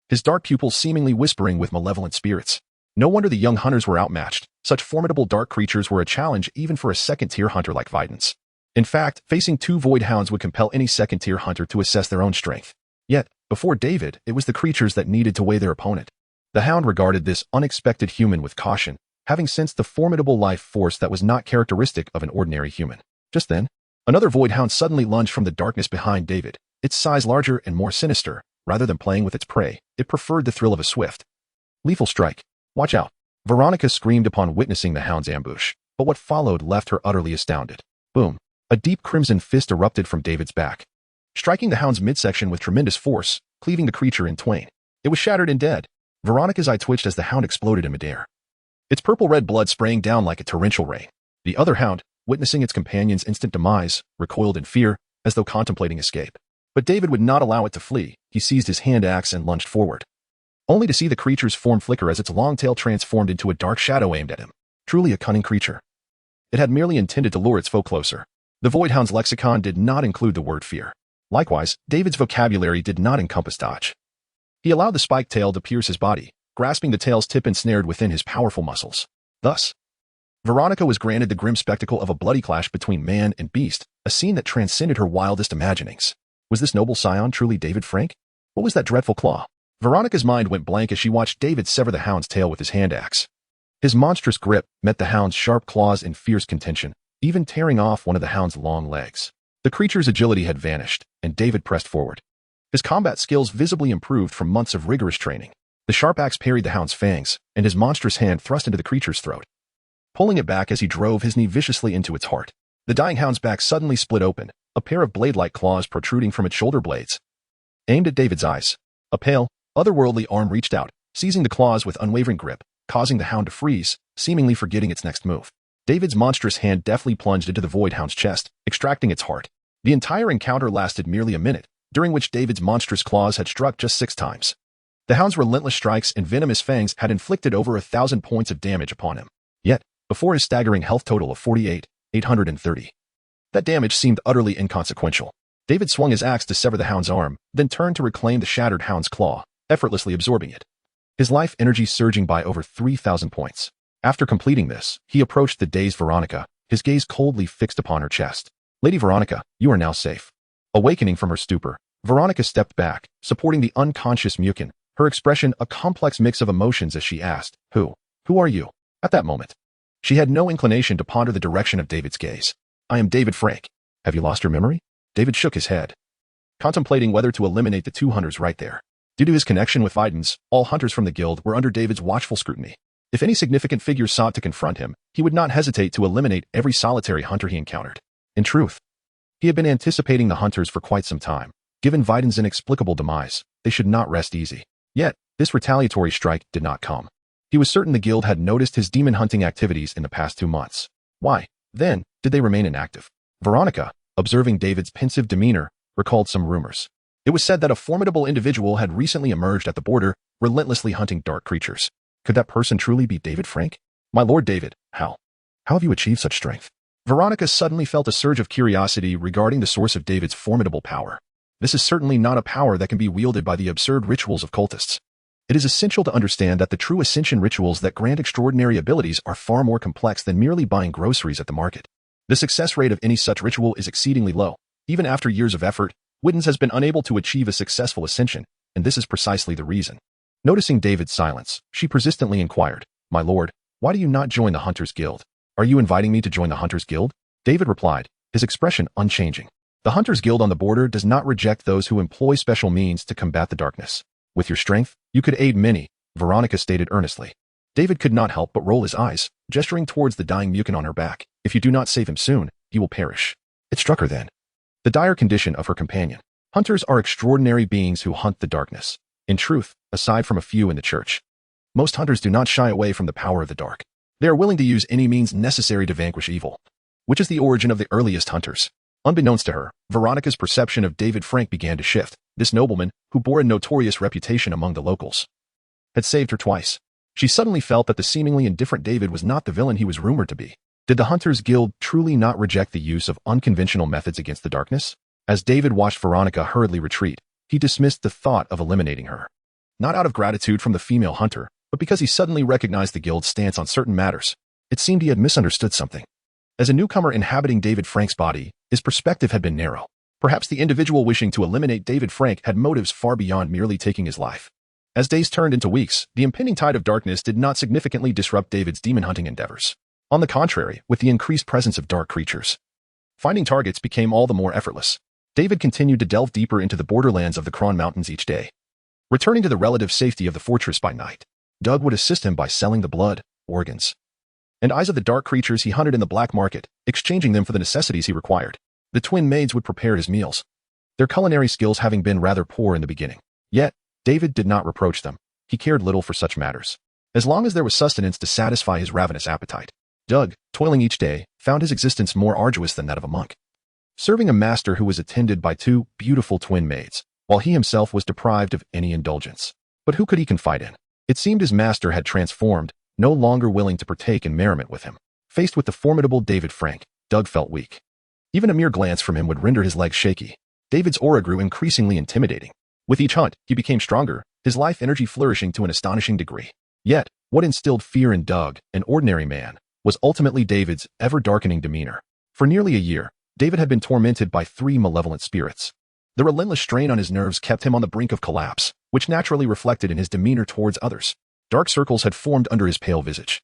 his dark pupils seemingly whispering with malevolent spirits. No wonder the young hunters were outmatched. Such formidable dark creatures were a challenge even for a second-tier hunter like Videns. In fact, facing 2 void hounds would compel any second-tier hunter to assess their own strength. Yet, before David, it was the creatures that needed to weigh their opponent. The hound regarded this unexpected human with caution, having sensed the formidable life force that was not characteristic of an ordinary human. Just then, another void hound suddenly lunged from the darkness behind David, its size larger and more sinister. Rather than playing with its prey, it preferred the thrill of a swift, lethal strike. Watch out! Veronica screamed upon witnessing the hound's ambush, but what followed left her utterly astounded. Boom! A deep crimson fist erupted from David's back, striking the hound's midsection with tremendous force, cleaving the creature in twain. It was shattered and dead. Veronica's eye twitched as the hound exploded in midair, its purple-red blood spraying down like a torrential rain. The other hound, witnessing its companion's instant demise, recoiled in fear, as though contemplating escape. But David would not allow it to flee. He seized his hand axe and lunged forward, only to see the creature's form flicker as its long tail transformed into a dark shadow aimed at him. Truly a cunning creature. It had merely intended to lure its foe closer. The Voidhound's lexicon did not include the word fear. Likewise, David's vocabulary did not encompass dodge. He allowed the spiked tail to pierce his body, grasping the tail's tip ensnared within his powerful muscles. Thus, Veronica was granted the grim spectacle of a bloody clash between man and beast, a scene that transcended her wildest imaginings. Was this noble scion truly David Frank? What was that dreadful claw? Veronica's mind went blank as she watched David sever the hound's tail with his hand axe. His monstrous grip met the hound's sharp claws in fierce contention, even tearing off one of the hound's long legs. The creature's agility had vanished, and David pressed forward. His combat skills visibly improved from months of rigorous training. The sharp axe parried the hound's fangs, and his monstrous hand thrust into the creature's throat, pulling it back as he drove his knee viciously into its heart. The dying hound's back suddenly split open, a pair of blade-like claws protruding from its shoulder blades, aimed at David's eyes. A pale, otherworldly arm reached out, seizing the claws with unwavering grip, causing the hound to freeze, seemingly forgetting its next move. David's monstrous hand deftly plunged into the Voidhound's chest, extracting its heart. The entire encounter lasted merely a minute, during which David's monstrous claws had struck just 6 times. The hound's relentless strikes and venomous fangs had inflicted over 1,000 points of damage upon him. Yet, before his staggering health total of 48,830, that damage seemed utterly inconsequential. David swung his axe to sever the hound's arm, then turned to reclaim the shattered hound's claw, effortlessly absorbing it, his life energy surging by over 3,000 points. After completing this, he approached the dazed Veronica, his gaze coldly fixed upon her chest. Lady Veronica, you are now safe. Awakening from her stupor, Veronica stepped back, supporting the unconscious Mukin, her expression a complex mix of emotions as she asked, Who are you? At that moment, she had no inclination to ponder the direction of David's gaze. I am David Frank. Have you lost your memory? David shook his head, contemplating whether to eliminate the 2 hunters right there. Due to his connection with Videns, all hunters from the guild were under David's watchful scrutiny. If any significant figure sought to confront him, he would not hesitate to eliminate every solitary hunter he encountered. In truth, he had been anticipating the hunters for quite some time. Given Videns' inexplicable demise, they should not rest easy. Yet, this retaliatory strike did not come. He was certain the guild had noticed his demon hunting activities in the past 2 months. Why, then, did they remain inactive? Veronica, observing David's pensive demeanor, recalled some rumors. It was said that a formidable individual had recently emerged at the border, relentlessly hunting dark creatures. Could that person truly be David Frank? My lord David, how have you achieved such strength? Veronica suddenly felt a surge of curiosity regarding the source of David's formidable power. This is certainly not a power that can be wielded by the absurd rituals of cultists. It is essential to understand that the true ascension rituals that grant extraordinary abilities are far more complex than merely buying groceries at the market. The success rate of any such ritual is exceedingly low. Even after years of effort, Widens has been unable to achieve a successful ascension, and this is precisely the reason. Noticing David's silence, she persistently inquired, My lord, why do you not join the Hunters Guild? Are you inviting me to join the Hunters Guild? David replied, his expression unchanging. The Hunters Guild on the border does not reject those who employ special means to combat the darkness. With your strength, you could aid many, Veronica stated earnestly. David could not help but roll his eyes, gesturing towards the dying Mukin on her back. If you do not save him soon, he will perish. It struck her then. The dire condition of her companion. Hunters are extraordinary beings who hunt the darkness. In truth, aside from a few in the church, most hunters do not shy away from the power of the dark. They are willing to use any means necessary to vanquish evil, which is the origin of the earliest hunters. Unbeknownst to her, Veronica's perception of David Frank began to shift. This nobleman, who bore a notorious reputation among the locals, had saved her twice. She suddenly felt that the seemingly indifferent David was not the villain he was rumored to be. Did the Hunters Guild truly not reject the use of unconventional methods against the darkness? As David watched Veronica hurriedly retreat, he dismissed the thought of eliminating her. Not out of gratitude from the female hunter, but because he suddenly recognized the guild's stance on certain matters. It seemed he had misunderstood something. As a newcomer inhabiting David Frank's body, his perspective had been narrow. Perhaps the individual wishing to eliminate David Frank had motives far beyond merely taking his life. As days turned into weeks, the impending tide of darkness did not significantly disrupt David's demon hunting endeavors. On the contrary, with the increased presence of dark creatures, finding targets became all the more effortless. David continued to delve deeper into the borderlands of the Kron Mountains each day. Returning to the relative safety of the fortress by night, Doug would assist him by selling the blood, organs, and eyes of the dark creatures he hunted in the black market, exchanging them for the necessities he required. The twin maids would prepare his meals, their culinary skills having been rather poor in the beginning. Yet, David did not reproach them. He cared little for such matters, as long as there was sustenance to satisfy his ravenous appetite. Doug, toiling each day, found his existence more arduous than that of a monk, serving a master who was attended by 2 beautiful twin maids, while he himself was deprived of any indulgence. But who could he confide in? It seemed his master had transformed, no longer willing to partake in merriment with him. Faced with the formidable David Frank, Doug felt weak. Even a mere glance from him would render his legs shaky. David's aura grew increasingly intimidating. With each hunt, he became stronger, his life energy flourishing to an astonishing degree. Yet, what instilled fear in Doug, an ordinary man, was ultimately David's ever-darkening demeanor. For nearly a year, David had been tormented by 3 malevolent spirits. The relentless strain on his nerves kept him on the brink of collapse, which naturally reflected in his demeanor towards others. Dark circles had formed under his pale visage,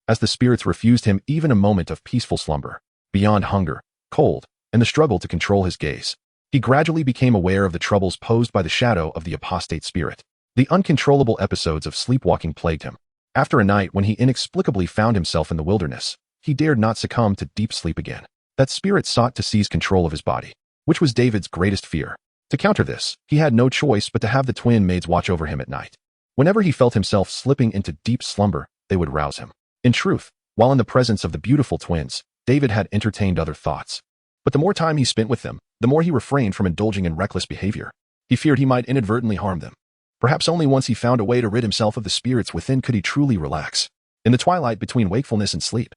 as the spirits refused him even a moment of peaceful slumber. Beyond hunger, cold, and the struggle to control his gaze, he gradually became aware of the troubles posed by the shadow of the apostate spirit. The uncontrollable episodes of sleepwalking plagued him. After a night when he inexplicably found himself in the wilderness, he dared not succumb to deep sleep again. That spirit sought to seize control of his body, which was David's greatest fear. To counter this, he had no choice but to have the twin maids watch over him at night. Whenever he felt himself slipping into deep slumber, they would rouse him. In truth, while in the presence of the beautiful twins, David had entertained other thoughts. But the more time he spent with them, the more he refrained from indulging in reckless behavior. He feared he might inadvertently harm them. Perhaps only once he found a way to rid himself of the spirits within could he truly relax. In the twilight between wakefulness and sleep,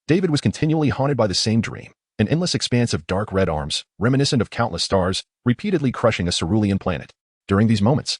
David was continually haunted by the same dream. An endless expanse of dark red arms, reminiscent of countless stars, repeatedly crushing a cerulean planet. During these moments,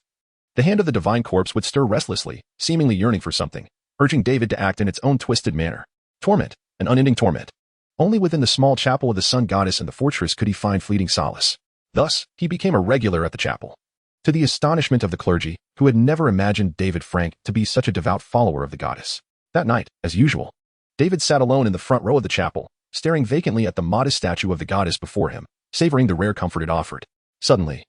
the hand of the divine corpse would stir restlessly, seemingly yearning for something, urging David to act in its own twisted manner. Torment, an unending torment. Only within the small chapel of the sun goddess and the fortress could he find fleeting solace. Thus, he became a regular at the chapel. To the astonishment of the clergy, who had never imagined David Frank to be such a devout follower of the goddess. That night, as usual, David sat alone in the front row of the chapel, staring vacantly at the modest statue of the goddess before him, savoring the rare comfort it offered. Suddenly,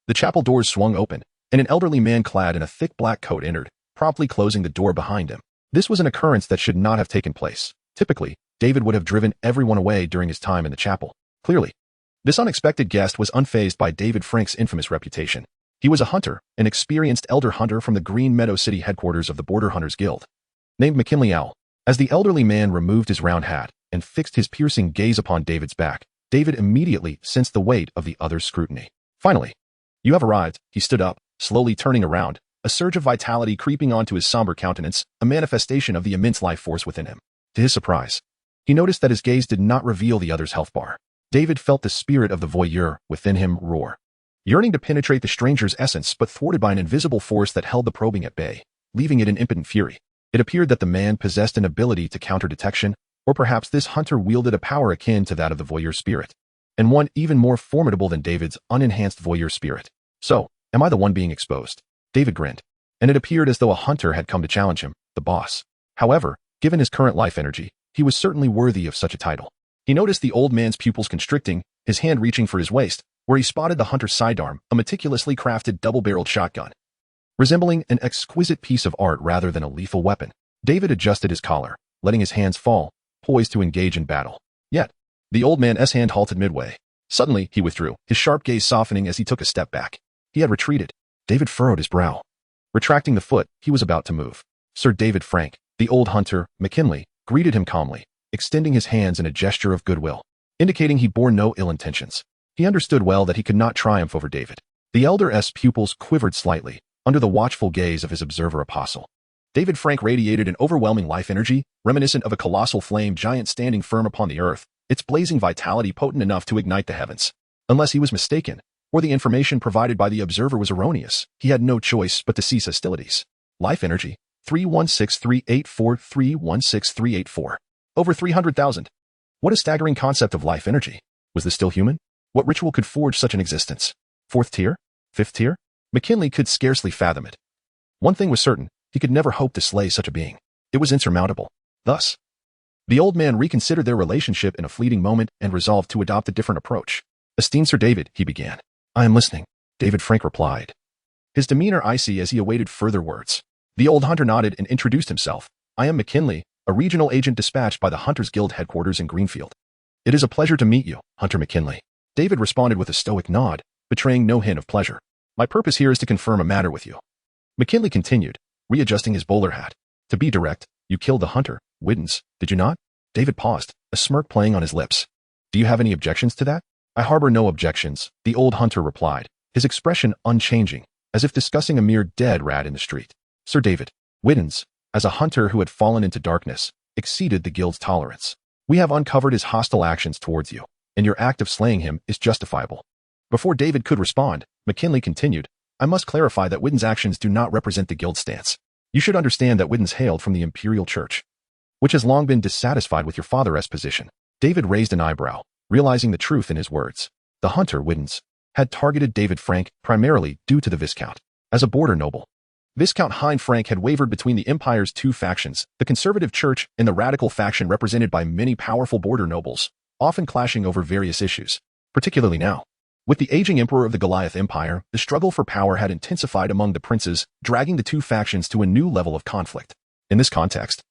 the chapel doors swung open, and an elderly man clad in a thick black coat entered, promptly closing the door behind him. This was an occurrence that should not have taken place. Typically, David would have driven everyone away during his time in the chapel. Clearly, this unexpected guest was unfazed by David Frank's infamous reputation. He was a hunter, an experienced elder hunter from the Green Meadow City headquarters of the Border Hunters Guild, named McKinley Owl. As the elderly man removed his round hat and fixed his piercing gaze upon David's back, David immediately sensed the weight of the other's scrutiny. Finally, "You have arrived." He stood up, slowly turning around, a surge of vitality creeping onto his somber countenance, a manifestation of the immense life force within him. To his surprise, he noticed that his gaze did not reveal the other's health bar. David felt the spirit of the voyeur within him roar, yearning to penetrate the stranger's essence but thwarted by an invisible force that held the probing at bay, leaving it in impotent fury. It appeared that the man possessed an ability to counter detection, or perhaps this hunter wielded a power akin to that of the voyeur spirit, and one even more formidable than David's unenhanced voyeur spirit. So, am I the one being exposed? David grinned, and it appeared as though a hunter had come to challenge him, the boss. However, given his current life energy, he was certainly worthy of such a title. He noticed the old man's pupils constricting, his hand reaching for his waist, where he spotted the hunter's sidearm, a meticulously crafted double-barreled shotgun, resembling an exquisite piece of art rather than a lethal weapon. David adjusted his collar, letting his hands fall, poised to engage in battle. Yet, the old man's hand halted midway. Suddenly, he withdrew, his sharp gaze softening as he took a step back. He had retreated. David furrowed his brow. Retracting the foot, he was about to move. Sir David Frank, the old hunter, McKinley, greeted him calmly, extending his hands in a gesture of goodwill, indicating he bore no ill intentions. He understood well that he could not triumph over David. The elder's pupils quivered slightly, under the watchful gaze of his observer apostle. David Frank radiated an overwhelming life energy, reminiscent of a colossal flame giant standing firm upon the earth, its blazing vitality potent enough to ignite the heavens. Unless he was mistaken, or the information provided by the observer was erroneous, he had no choice but to cease hostilities. Life energy, 316,384, 316,384. Over 300,000. What a staggering concept of life energy. Was this still human? What ritual could forge such an existence? 4th tier? 5th tier? McKinley could scarcely fathom it. One thing was certain, he could never hope to slay such a being. It was insurmountable. Thus, the old man reconsidered their relationship in a fleeting moment and resolved to adopt a different approach. "Esteemed Sir David," he began. "I am listening," David Frank replied, his demeanor icy as he awaited further words. The old hunter nodded and introduced himself. "I am McKinley, a regional agent dispatched by the Hunters Guild headquarters in Greenfield." "It is a pleasure to meet you, Hunter McKinley." David responded with a stoic nod, betraying no hint of pleasure. "My purpose here is to confirm a matter with you." McKinley continued, readjusting his bowler hat. "To be direct, you killed the hunter, Widdens, did you not?" David paused, a smirk playing on his lips. "Do you have any objections to that?" "I harbor no objections," the old hunter replied, his expression unchanging, as if discussing a mere dead rat in the street. Sir David Widdens, as a hunter who had fallen into darkness, exceeded the guild's tolerance. We have uncovered his hostile actions towards you, and your act of slaying him is justifiable. Before David could respond, McKinley continued, I must clarify that Widdens' actions do not represent the guild's stance. You should understand that Widdens hailed from the Imperial Church, which has long been dissatisfied with your father's position. David raised an eyebrow, realizing the truth in his words. The hunter, Widdens, had targeted David Frank primarily due to the Viscount. As a border noble, Viscount Hein Frank had wavered between the Empire's two factions, the conservative church and the radical faction represented by many powerful border nobles, often clashing over various issues, particularly now. With the aging emperor of the Goliath Empire, the struggle for power had intensified among the princes, dragging the two factions to a new level of conflict. In this context,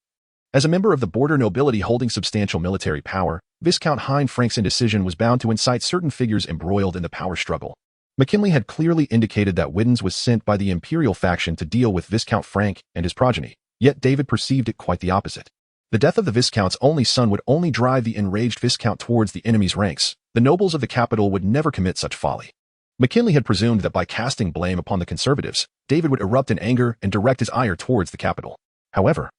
as a member of the border nobility holding substantial military power, Viscount Hein Frank's indecision was bound to incite certain figures embroiled in the power struggle. McKinley had clearly indicated that Widdens was sent by the Imperial faction to deal with Viscount Frank and his progeny, yet David perceived it quite the opposite. The death of the Viscount's only son would only drive the enraged Viscount towards the enemy's ranks. The nobles of the capital would never commit such folly. McKinley had presumed that by casting blame upon the conservatives, David would erupt in anger and direct his ire towards the capital. However,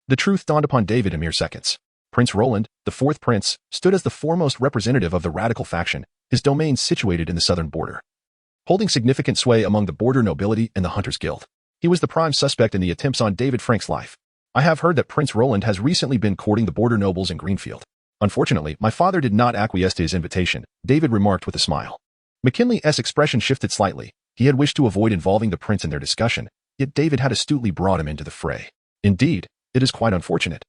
the truth dawned upon David in mere seconds. Prince Roland, the fourth prince, stood as the foremost representative of the radical faction, his domain situated in the southern border, holding significant sway among the border nobility and the Hunters Guild. He was the prime suspect in the attempts on David Frank's life. I have heard that Prince Roland has recently been courting the border nobles in Greenfield. Unfortunately, my father did not acquiesce to his invitation, David remarked with a smile. McKinley's expression shifted slightly. He had wished to avoid involving the prince in their discussion, yet David had astutely brought him into the fray. Indeed, it is quite unfortunate,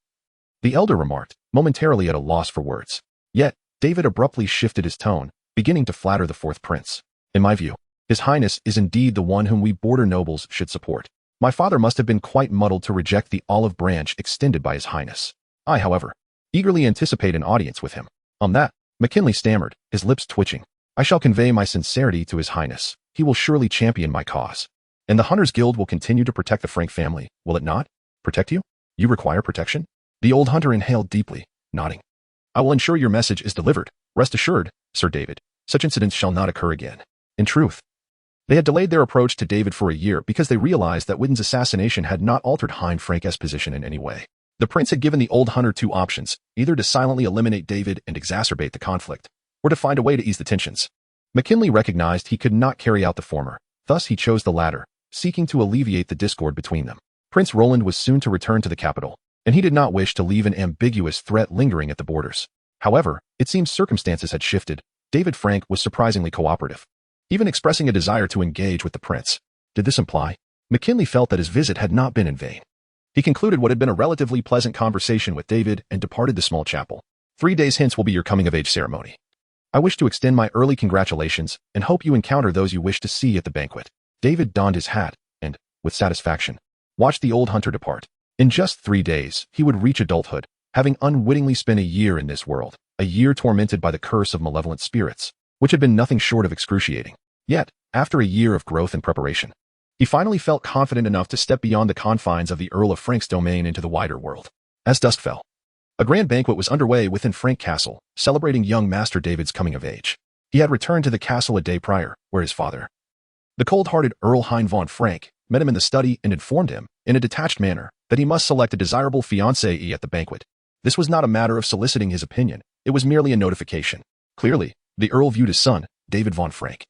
the elder remarked, momentarily at a loss for words. Yet, David abruptly shifted his tone, beginning to flatter the fourth prince. In my view, His Highness is indeed the one whom we border nobles should support. My father must have been quite muddled to reject the olive branch extended by His Highness. I, however, eagerly anticipate an audience with him. On that, McKinley stammered, his lips twitching. I shall convey my sincerity to His Highness. He will surely champion my cause. And the Hunters Guild will continue to protect the Frank family, will it not? Protect you? You require protection? The old hunter inhaled deeply, nodding. I will ensure your message is delivered. Rest assured, Sir David, such incidents shall not occur again. In truth, they had delayed their approach to David for a year because they realized that Widdens' assassination had not altered Hein Frank's position in any way. The prince had given the old hunter two options, either to silently eliminate David and exacerbate the conflict, or to find a way to ease the tensions. McKinley recognized he could not carry out the former, thus he chose the latter, seeking to alleviate the discord between them. Prince Roland was soon to return to the capital, and he did not wish to leave an ambiguous threat lingering at the borders. However, it seems circumstances had shifted. David Frank was surprisingly cooperative, even expressing a desire to engage with the prince. Did this imply? McKinley felt that his visit had not been in vain. He concluded what had been a relatively pleasant conversation with David and departed the small chapel. 3 days hence will be your coming-of-age ceremony. I wish to extend my early congratulations and hope you encounter those you wish to see at the banquet. David donned his hat and, with satisfaction, watched the old hunter depart. In just 3 days, he would reach adulthood, having unwittingly spent a year in this world, a year tormented by the curse of malevolent spirits, which had been nothing short of excruciating. Yet, after a year of growth and preparation, he finally felt confident enough to step beyond the confines of the Earl of Frank's domain into the wider world. As dusk fell, a grand banquet was underway within Frank Castle, celebrating young Master David's coming of age. He had returned to the castle a day prior, where his father, the cold-hearted Earl Hein von Frank, met him in the study and informed him, in a detached manner, that he must select a desirable fiancée at the banquet. This was not a matter of soliciting his opinion, it was merely a notification. Clearly, the Earl viewed his son, David von Frank,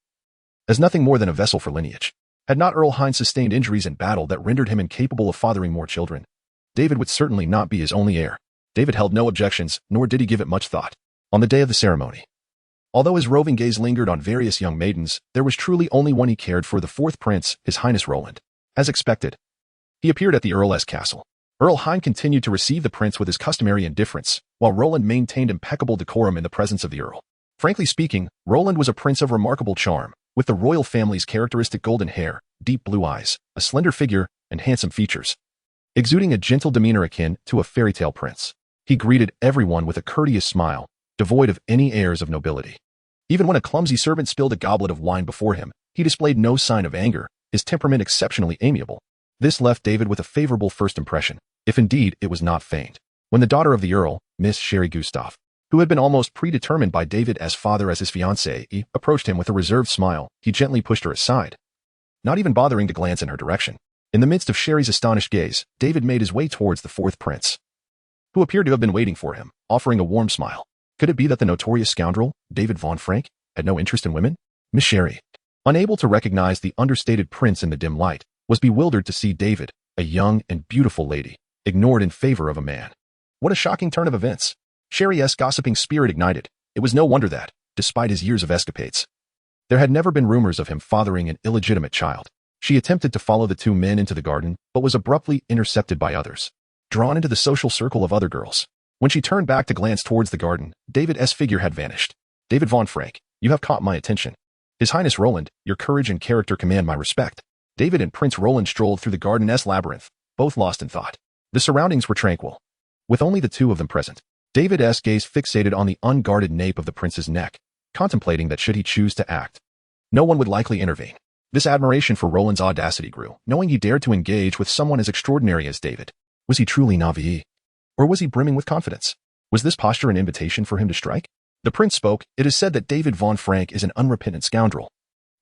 as nothing more than a vessel for lineage. Had not Earl Hein sustained injuries in battle that rendered him incapable of fathering more children, David would certainly not be his only heir. David held no objections, nor did he give it much thought. On the day of the ceremony, although his roving gaze lingered on various young maidens, there was truly only one he cared for, the fourth prince, His Highness Roland. As expected, he appeared at the Earl's castle. Earl Hein continued to receive the prince with his customary indifference, while Roland maintained impeccable decorum in the presence of the Earl. Frankly speaking, Roland was a prince of remarkable charm, with the royal family's characteristic golden hair, deep blue eyes, a slender figure, and handsome features, exuding a gentle demeanor akin to a fairy tale prince. He greeted everyone with a courteous smile, devoid of any airs of nobility. Even when a clumsy servant spilled a goblet of wine before him, he displayed no sign of anger, his temperament exceptionally amiable. This left David with a favorable first impression, if indeed it was not feigned. When the daughter of the Earl, Miss Sherry Gustave, who had been almost predetermined by David as father as his fiancée, approached him with a reserved smile, he gently pushed her aside. not even bothering to glance in her direction. In the midst of Sherry's astonished gaze, David made his way towards the fourth prince, who appeared to have been waiting for him, offering a warm smile. Could it be that the notorious scoundrel, David Von Frank, had no interest in women? Miss Sherry, unable to recognize the understated prince in the dim light, was bewildered to see David, a young and beautiful lady, ignored in favor of a man. What a shocking turn of events. Sherry's gossiping spirit ignited. It was no wonder that, despite his years of escapades, there had never been rumors of him fathering an illegitimate child. She attempted to follow the two men into the garden, but was abruptly intercepted by others, drawn into the social circle of other girls. When she turned back to glance towards the garden, David's figure had vanished. David Von Frank, you have caught my attention. His Highness Roland, your courage and character command my respect. David and Prince Roland strolled through the garden's labyrinth, both lost in thought. The surroundings were tranquil, with only the two of them present. David's gaze fixated on the unguarded nape of the prince's neck, contemplating that should he choose to act, no one would likely intervene. This admiration for Roland's audacity grew, knowing he dared to engage with someone as extraordinary as David. Was he truly naive? Or was he brimming with confidence? Was this posture an invitation for him to strike? The prince spoke. It is said that David Von Frank is an unrepentant scoundrel.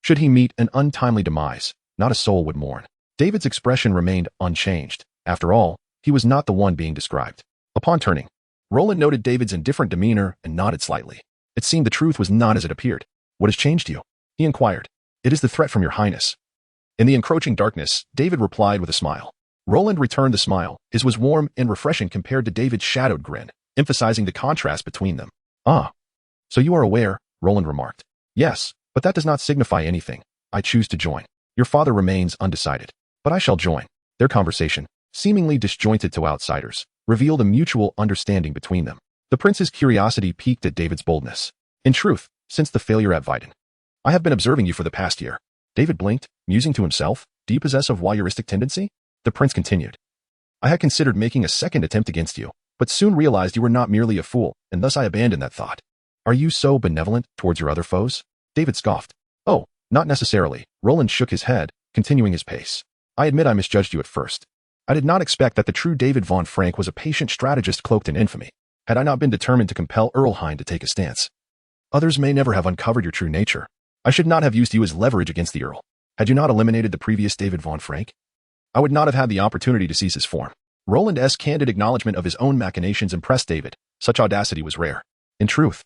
Should he meet an untimely demise, not a soul would mourn. David's expression remained unchanged. After all, he was not the one being described. Upon turning, Roland noted David's indifferent demeanor and nodded slightly. It seemed the truth was not as it appeared. What has changed you? He inquired. It is the threat from your highness. In the encroaching darkness, David replied with a smile. Roland returned the smile. His was warm and refreshing compared to David's shadowed grin, emphasizing the contrast between them. Ah, so you are aware, Roland remarked. Yes, but that does not signify anything. I choose to join. Your father remains undecided, but I shall join. Their conversation, seemingly disjointed to outsiders, revealed a mutual understanding between them. The prince's curiosity piqued at David's boldness. In truth, since the failure at Weiden, I have been observing you for the past year. David blinked, musing to himself. Do you possess a voyeuristic tendency? The prince continued. I had considered making a second attempt against you, but soon realized you were not merely a fool, and thus I abandoned that thought. Are you so benevolent towards your other foes? David scoffed. Oh, not necessarily. Roland shook his head, continuing his pace. I admit I misjudged you at first. I did not expect that the true David Von Frank was a patient strategist cloaked in infamy, had I not been determined to compel Earl Hein to take a stance. Others may never have uncovered your true nature. I should not have used you as leverage against the Earl. Had you not eliminated the previous David Von Frank, I would not have had the opportunity to seize his form. Roland's candid acknowledgement of his own machinations impressed David. Such audacity was rare. In truth,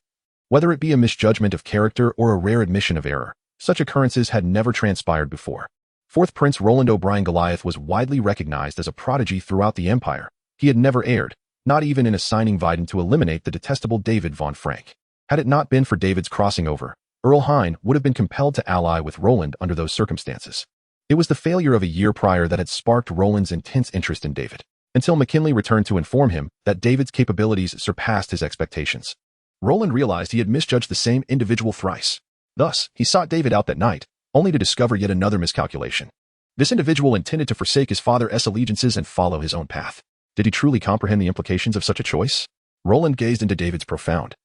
whether it be a misjudgment of character or a rare admission of error, such occurrences had never transpired before. Fourth Prince Roland O'Brien Goliath was widely recognized as a prodigy throughout the Empire. He had never erred, not even in assigning Weiden to eliminate the detestable David Von Frank. Had it not been for David's crossing over, Earl Hein would have been compelled to ally with Roland under those circumstances. It was the failure of a year prior that had sparked Roland's intense interest in David, until McKinley returned to inform him that David's capabilities surpassed his expectations. Roland realized he had misjudged the same individual thrice. Thus, he sought David out that night, only to discover yet another miscalculation. This individual intended to forsake his father's allegiances and follow his own path. Did he truly comprehend the implications of such a choice? Roland gazed into David's profound,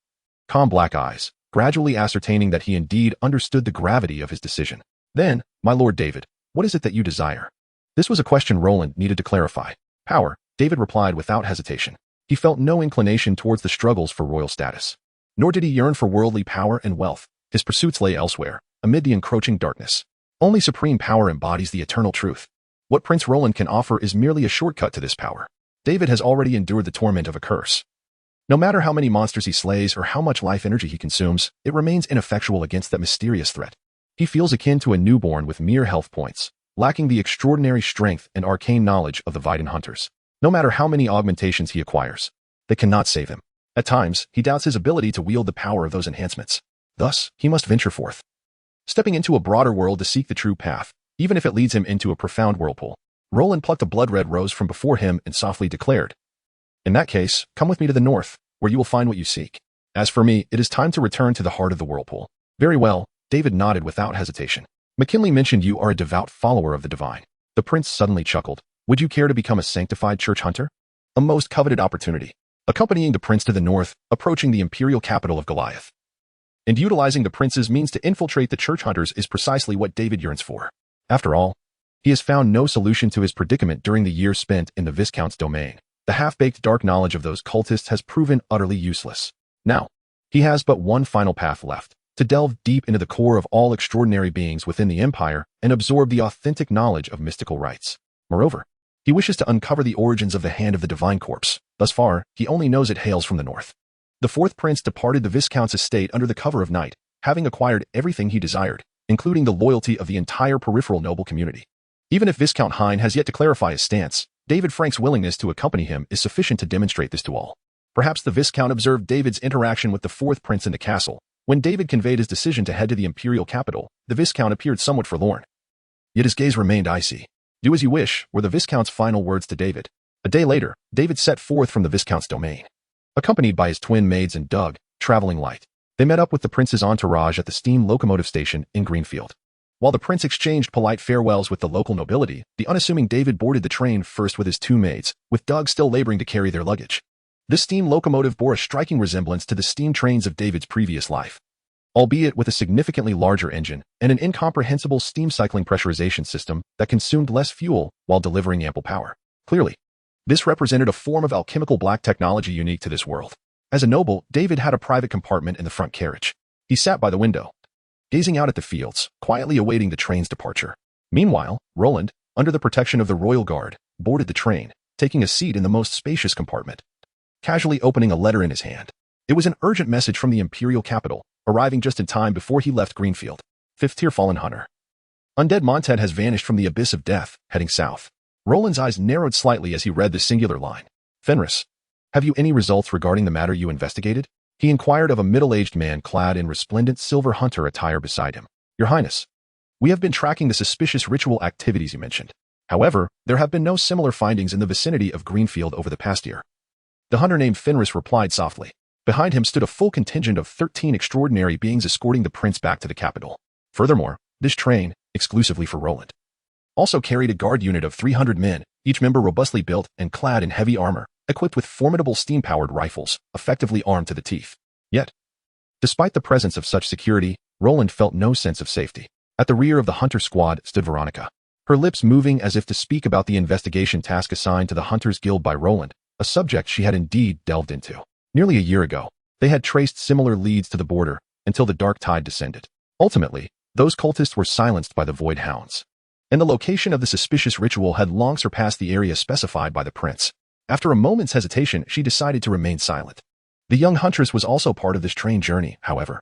calm black eyes, gradually ascertaining that he indeed understood the gravity of his decision. Then, my Lord David, what is it that you desire? This was a question Roland needed to clarify. Power, David replied without hesitation. He felt no inclination towards the struggles for royal status. Nor did he yearn for worldly power and wealth. His pursuits lay elsewhere, amid the encroaching darkness. Only supreme power embodies the eternal truth. What Prince Roland can offer is merely a shortcut to this power. David has already endured the torment of a curse. No matter how many monsters he slays or how much life energy he consumes, it remains ineffectual against that mysterious threat. He feels akin to a newborn with mere health points, lacking the extraordinary strength and arcane knowledge of the Weiden hunters. No matter how many augmentations he acquires, they cannot save him. At times, he doubts his ability to wield the power of those enhancements. Thus, he must venture forth, stepping into a broader world to seek the true path, even if it leads him into a profound whirlpool. Roland plucked a blood-red rose from before him and softly declared, In that case, come with me to the north, where you will find what you seek. As for me, it is time to return to the heart of the whirlpool. Very well, David nodded without hesitation. McKinley mentioned you are a devout follower of the divine. The prince suddenly chuckled. Would you care to become a sanctified church hunter? A most coveted opportunity. Accompanying the prince to the north, approaching the imperial capital of Goliath, and utilizing the prince's means to infiltrate the church hunters is precisely what David yearns for. After all, he has found no solution to his predicament during the years spent in the Viscount's domain. The half-baked dark knowledge of those cultists has proven utterly useless. Now, he has but one final path left, to delve deep into the core of all extraordinary beings within the Empire and absorb the authentic knowledge of mystical rites. Moreover, he wishes to uncover the origins of the Hand of the Divine Corpse. Thus far, he only knows it hails from the north. The fourth prince departed the Viscount's estate under the cover of night, having acquired everything he desired, including the loyalty of the entire peripheral noble community. Even if Viscount Hein has yet to clarify his stance, David Frank's willingness to accompany him is sufficient to demonstrate this to all. Perhaps the Viscount observed David's interaction with the fourth prince in the castle. When David conveyed his decision to head to the imperial capital, the Viscount appeared somewhat forlorn. Yet his gaze remained icy. "Do as you wish," were the Viscount's final words to David. A day later, David set forth from the Viscount's domain. Accompanied by his twin maids and Doug, traveling light, they met up with the prince's entourage at the steam locomotive station in Greenfield. While the prince exchanged polite farewells with the local nobility, the unassuming David boarded the train first with his two maids, with Doug still laboring to carry their luggage. This steam locomotive bore a striking resemblance to the steam trains of David's previous life, albeit with a significantly larger engine and an incomprehensible steam cycling pressurization system that consumed less fuel while delivering ample power. Clearly, this represented a form of alchemical black technology unique to this world. As a noble, David had a private compartment in the front carriage. He sat by the window, gazing out at the fields, quietly awaiting the train's departure. Meanwhile, Roland, under the protection of the royal guard, boarded the train, taking a seat in the most spacious compartment, casually opening a letter in his hand. It was an urgent message from the imperial capital, arriving just in time before he left Greenfield. Fifth tier fallen hunter. Undead Montet has vanished from the abyss of death, heading south. Roland's eyes narrowed slightly as he read the singular line. "Fenris, have you any results regarding the matter you investigated?" He inquired of a middle-aged man clad in resplendent silver hunter attire beside him. "Your Highness, we have been tracking the suspicious ritual activities you mentioned. However, there have been no similar findings in the vicinity of Greenfield over the past year." The hunter named Fenris replied softly. Behind him stood a full contingent of 13 extraordinary beings escorting the prince back to the capital. Furthermore, this train, exclusively for Roland, also carried a guard unit of 300 men, each member robustly built and clad in heavy armor, equipped with formidable steam-powered rifles, effectively armed to the teeth. Yet, despite the presence of such security, Roland felt no sense of safety. At the rear of the hunter squad stood Veronica, her lips moving as if to speak about the investigation task assigned to the Hunters Guild by Roland, a subject she had indeed delved into. Nearly a year ago, they had traced similar leads to the border until the dark tide descended. Ultimately, those cultists were silenced by the Void Hounds, and the location of the suspicious ritual had long surpassed the area specified by the prince. After a moment's hesitation, she decided to remain silent. The young huntress was also part of this train journey, however.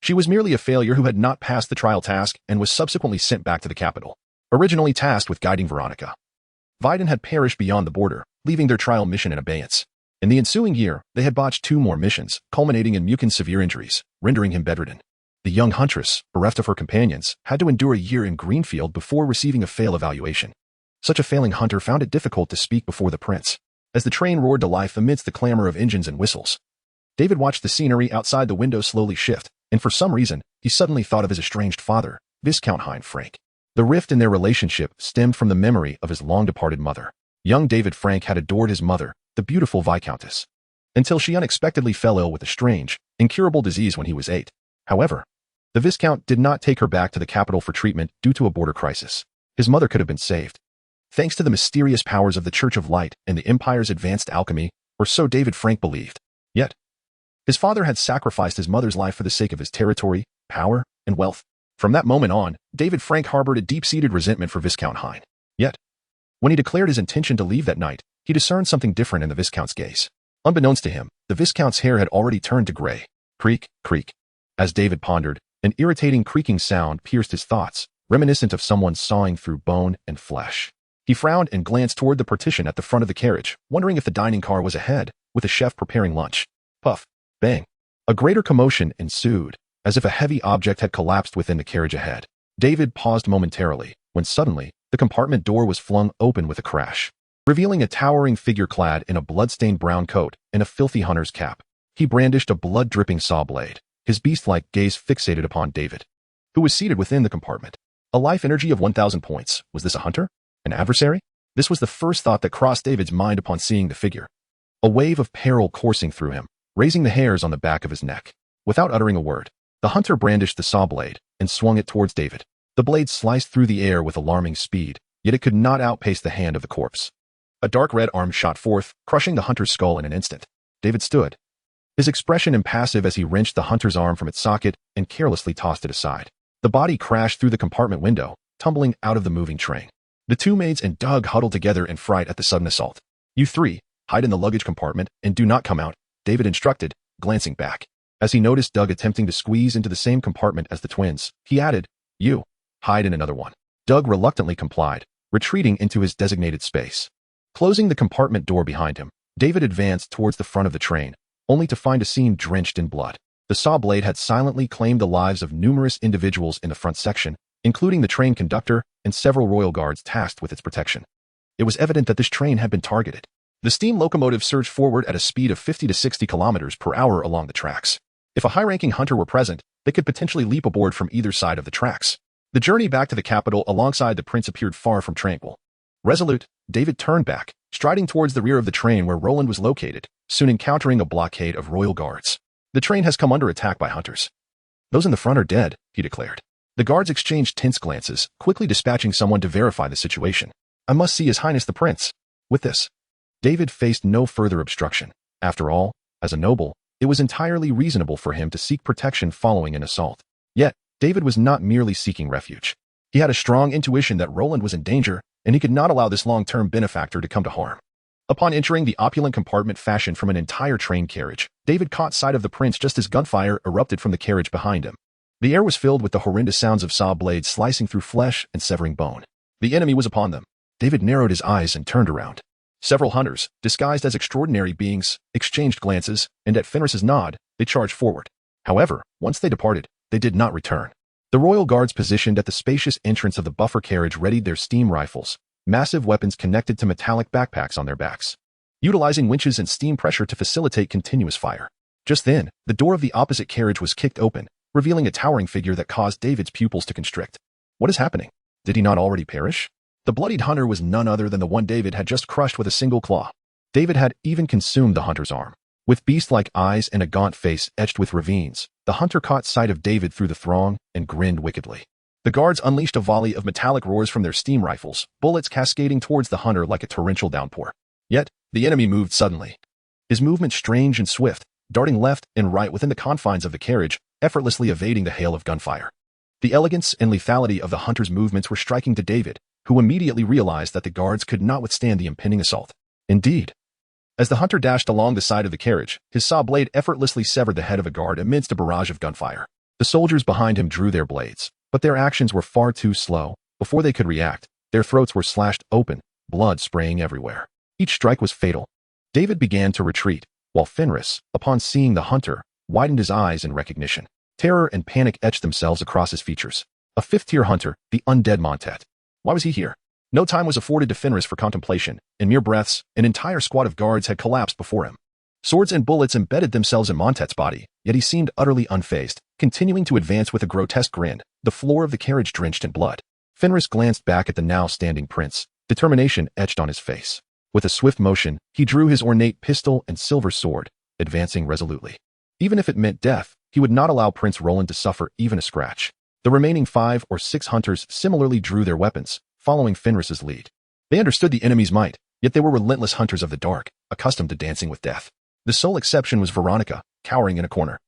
She was merely a failure who had not passed the trial task and was subsequently sent back to the capital, originally tasked with guiding Veronica. Viden had perished beyond the border, leaving their trial mission in abeyance. In the ensuing year, they had botched 2 more missions, culminating in Mukin's severe injuries, rendering him bedridden. The young huntress, bereft of her companions, had to endure a year in Greenfield before receiving a fail evaluation. Such a failing hunter found it difficult to speak before the prince. As the train roared to life amidst the clamor of engines and whistles, David watched the scenery outside the window slowly shift, and for some reason, he suddenly thought of his estranged father, Viscount Hein Frank. The rift in their relationship stemmed from the memory of his long-departed mother. Young David Frank had adored his mother, the beautiful Viscountess, until she unexpectedly fell ill with a strange, incurable disease when he was 8. However, the Viscount did not take her back to the capital for treatment due to a border crisis. His mother could have been saved, thanks to the mysterious powers of the Church of Light and the Empire's advanced alchemy, or so David Frank believed. Yet, his father had sacrificed his mother's life for the sake of his territory, power, and wealth. From that moment on, David Frank harbored a deep-seated resentment for Viscount Hein. Yet, when he declared his intention to leave that night, he discerned something different in the Viscount's gaze. Unbeknownst to him, the Viscount's hair had already turned to gray. Creak, creak. As David pondered, an irritating creaking sound pierced his thoughts, reminiscent of someone sawing through bone and flesh. He frowned and glanced toward the partition at the front of the carriage, wondering if the dining car was ahead, with a chef preparing lunch. Puff. Bang. A greater commotion ensued, as if a heavy object had collapsed within the carriage ahead. David paused momentarily, when suddenly, the compartment door was flung open with a crash, revealing a towering figure clad in a blood-stained brown coat and a filthy hunter's cap. He brandished a blood-dripping saw blade, his beast-like gaze fixated upon David, who was seated within the compartment. A life energy of 1,000 points. Was this a hunter? An adversary? This was the first thought that crossed David's mind upon seeing the figure. A wave of peril coursing through him, raising the hairs on the back of his neck. Without uttering a word, the hunter brandished the saw blade and swung it towards David. The blade sliced through the air with alarming speed, yet it could not outpace the hand of the corpse. A dark red arm shot forth, crushing the hunter's skull in an instant. David stood, his expression impassive as he wrenched the hunter's arm from its socket and carelessly tossed it aside. The body crashed through the compartment window, tumbling out of the moving train. The two maids and Doug huddled together in fright at the sudden assault. "You three, hide in the luggage compartment and do not come out," David instructed, glancing back. As he noticed Doug attempting to squeeze into the same compartment as the twins, he added, "You, hide in another one." Doug reluctantly complied, retreating into his designated space. Closing the compartment door behind him, David advanced towards the front of the train, only to find a scene drenched in blood. The saw blade had silently claimed the lives of numerous individuals in the front section, including the train conductor and several royal guards tasked with its protection. It was evident that this train had been targeted. The steam locomotive surged forward at a speed of 50 to 60 kilometers per hour along the tracks. If a high-ranking hunter were present, they could potentially leap aboard from either side of the tracks. The journey back to the capital alongside the prince appeared far from tranquil. Resolute, David turned back, striding towards the rear of the train where Roland was located, soon encountering a blockade of royal guards. "The train has come under attack by hunters. Those in the front are dead," he declared. The guards exchanged tense glances, quickly dispatching someone to verify the situation. "I must see His Highness the Prince." With this, David faced no further obstruction. After all, as a noble, it was entirely reasonable for him to seek protection following an assault. Yet, David was not merely seeking refuge. He had a strong intuition that Roland was in danger, and he could not allow this long-term benefactor to come to harm. Upon entering the opulent compartment fashioned from an entire train carriage, David caught sight of the prince just as gunfire erupted from the carriage behind him. The air was filled with the horrendous sounds of saw blades slicing through flesh and severing bone. The enemy was upon them. David narrowed his eyes and turned around. Several hunters, disguised as extraordinary beings, exchanged glances, and at Fenris's nod, they charged forward. However, once they departed, they did not return. The royal guards positioned at the spacious entrance of the buffer carriage readied their steam rifles, massive weapons connected to metallic backpacks on their backs, utilizing winches and steam pressure to facilitate continuous fire. Just then, the door of the opposite carriage was kicked open, revealing a towering figure that caused David's pupils to constrict. What is happening? Did he not already perish? The bloodied hunter was none other than the one David had just crushed with a single claw. David had even consumed the hunter's arm. With beast-like eyes and a gaunt face etched with ravines, the hunter caught sight of David through the throng and grinned wickedly. The guards unleashed a volley of metallic roars from their steam rifles, bullets cascading towards the hunter like a torrential downpour. Yet, the enemy moved suddenly. His movement strange and swift, darting left and right within the confines of the carriage, effortlessly evading the hail of gunfire. The elegance and lethality of the hunter's movements were striking to David, who immediately realized that the guards could not withstand the impending assault. Indeed, as the hunter dashed along the side of the carriage, his saw blade effortlessly severed the head of a guard amidst a barrage of gunfire. The soldiers behind him drew their blades, but their actions were far too slow. Before they could react, their throats were slashed open, blood spraying everywhere. Each strike was fatal. David began to retreat, while Fenris, upon seeing the hunter, widened his eyes in recognition. Terror and panic etched themselves across his features. A fifth-tier hunter, the undead Montet. Why was he here? No time was afforded to Fenris for contemplation. In mere breaths, an entire squad of guards had collapsed before him. Swords and bullets embedded themselves in Montet's body, yet he seemed utterly unfazed, continuing to advance with a grotesque grin, the floor of the carriage drenched in blood. Fenris glanced back at the now standing prince, determination etched on his face. With a swift motion, he drew his ornate pistol and silver sword, advancing resolutely. Even if it meant death, he would not allow Prince Roland to suffer even a scratch. The remaining 5 or 6 hunters similarly drew their weapons, following Fenris's lead. They understood the enemy's might, yet they were relentless hunters of the dark, accustomed to dancing with death. The sole exception was Veronica, cowering in a corner.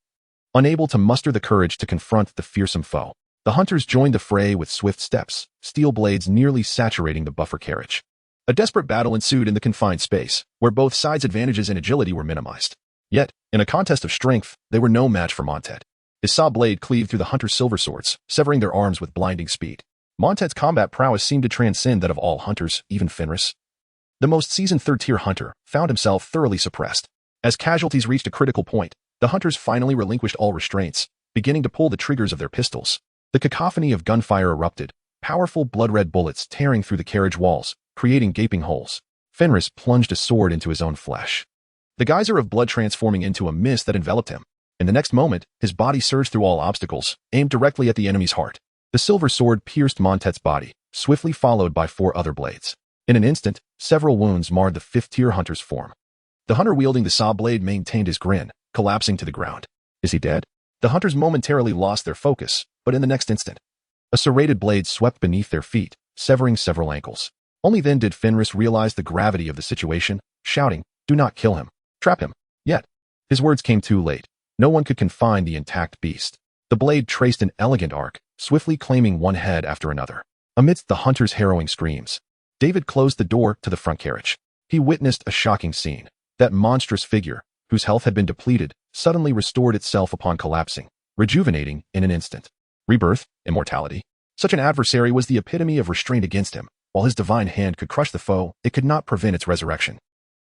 Unable to muster the courage to confront the fearsome foe, the hunters joined the fray with swift steps, steel blades nearly saturating the buffer carriage. A desperate battle ensued in the confined space, where both sides' advantages in agility were minimized. Yet, in a contest of strength, they were no match for Montet. His saw blade cleaved through the hunter's silver swords, severing their arms with blinding speed. Montet's combat prowess seemed to transcend that of all hunters, even Fenris. The most seasoned third-tier hunter found himself thoroughly suppressed. As casualties reached a critical point, the hunters finally relinquished all restraints, beginning to pull the triggers of their pistols. The cacophony of gunfire erupted, powerful blood-red bullets tearing through the carriage walls, creating gaping holes. Fenris plunged a sword into his own flesh, the geyser of blood transforming into a mist that enveloped him. In the next moment, his body surged through all obstacles, aimed directly at the enemy's heart. The silver sword pierced Montet's body, swiftly followed by 4 other blades. In an instant, several wounds marred the 5th-tier hunter's form. The hunter wielding the saw blade maintained his grin, collapsing to the ground. Is he dead? The hunters momentarily lost their focus, but in the next instant, a serrated blade swept beneath their feet, severing several ankles. Only then did Fenris realize the gravity of the situation, shouting, "Do not kill him. Trap him." Yet, His words came too late. No one could confine the intact beast. The blade traced an elegant arc, swiftly claiming one head after another. Amidst the hunter's harrowing screams, David closed the door to the front carriage. He witnessed a shocking scene. That monstrous figure, whose health had been depleted, suddenly restored itself upon collapsing, rejuvenating in an instant. Rebirth, immortality. Such an adversary was the epitome of restraint against him. While his divine hand could crush the foe, it could not prevent its resurrection.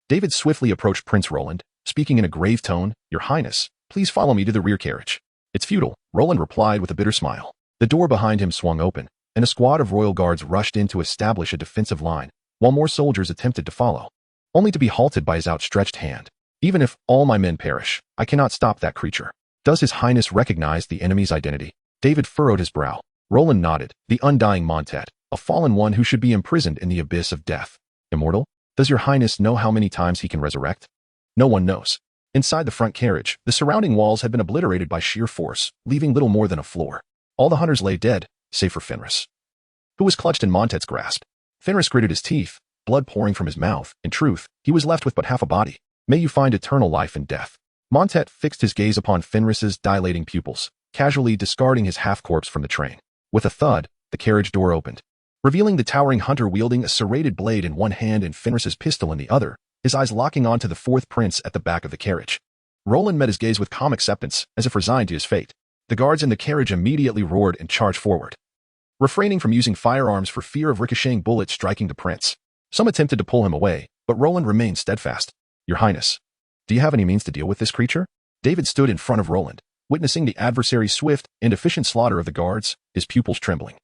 David swiftly approached Prince Roland, speaking in a grave tone, "Your Highness, please follow me to the rear carriage." "It's futile," Roland replied with a bitter smile. The door behind him swung open, and a squad of royal guards rushed in to establish a defensive line, while more soldiers attempted to follow, only to be halted by his outstretched hand. "Even if all my men perish, I cannot stop that creature." "Does His Highness recognize the enemy's identity?" David furrowed his brow. Roland nodded. "The undying Montet, a fallen one who should be imprisoned in the abyss of death. Immortal? Does your Highness know how many times he can resurrect?" "No one knows." Inside the front carriage, the surrounding walls had been obliterated by sheer force, leaving little more than a floor. All the hunters lay dead, save for Fenris, who was clutched in Montet's grasp. Fenris gritted his teeth, blood pouring from his mouth. In truth, he was left with but half a body. "May you find eternal life in death." Montet fixed his gaze upon Fenris's dilating pupils, casually discarding his half-corpse from the train. With a thud, the carriage door opened, revealing the towering hunter wielding a serrated blade in one hand and Fenris's pistol in the other, his eyes locking onto the fourth prince at the back of the carriage. Roland met his gaze with calm acceptance, as if resigned to his fate. The guards in the carriage immediately roared and charged forward, refraining from using firearms for fear of ricocheting bullets striking the prince. Some attempted to pull him away, but Roland remained steadfast. "Your Highness, do you have any means to deal with this creature?" David stood in front of Roland, witnessing the adversary's swift and efficient slaughter of the guards, his pupils trembling.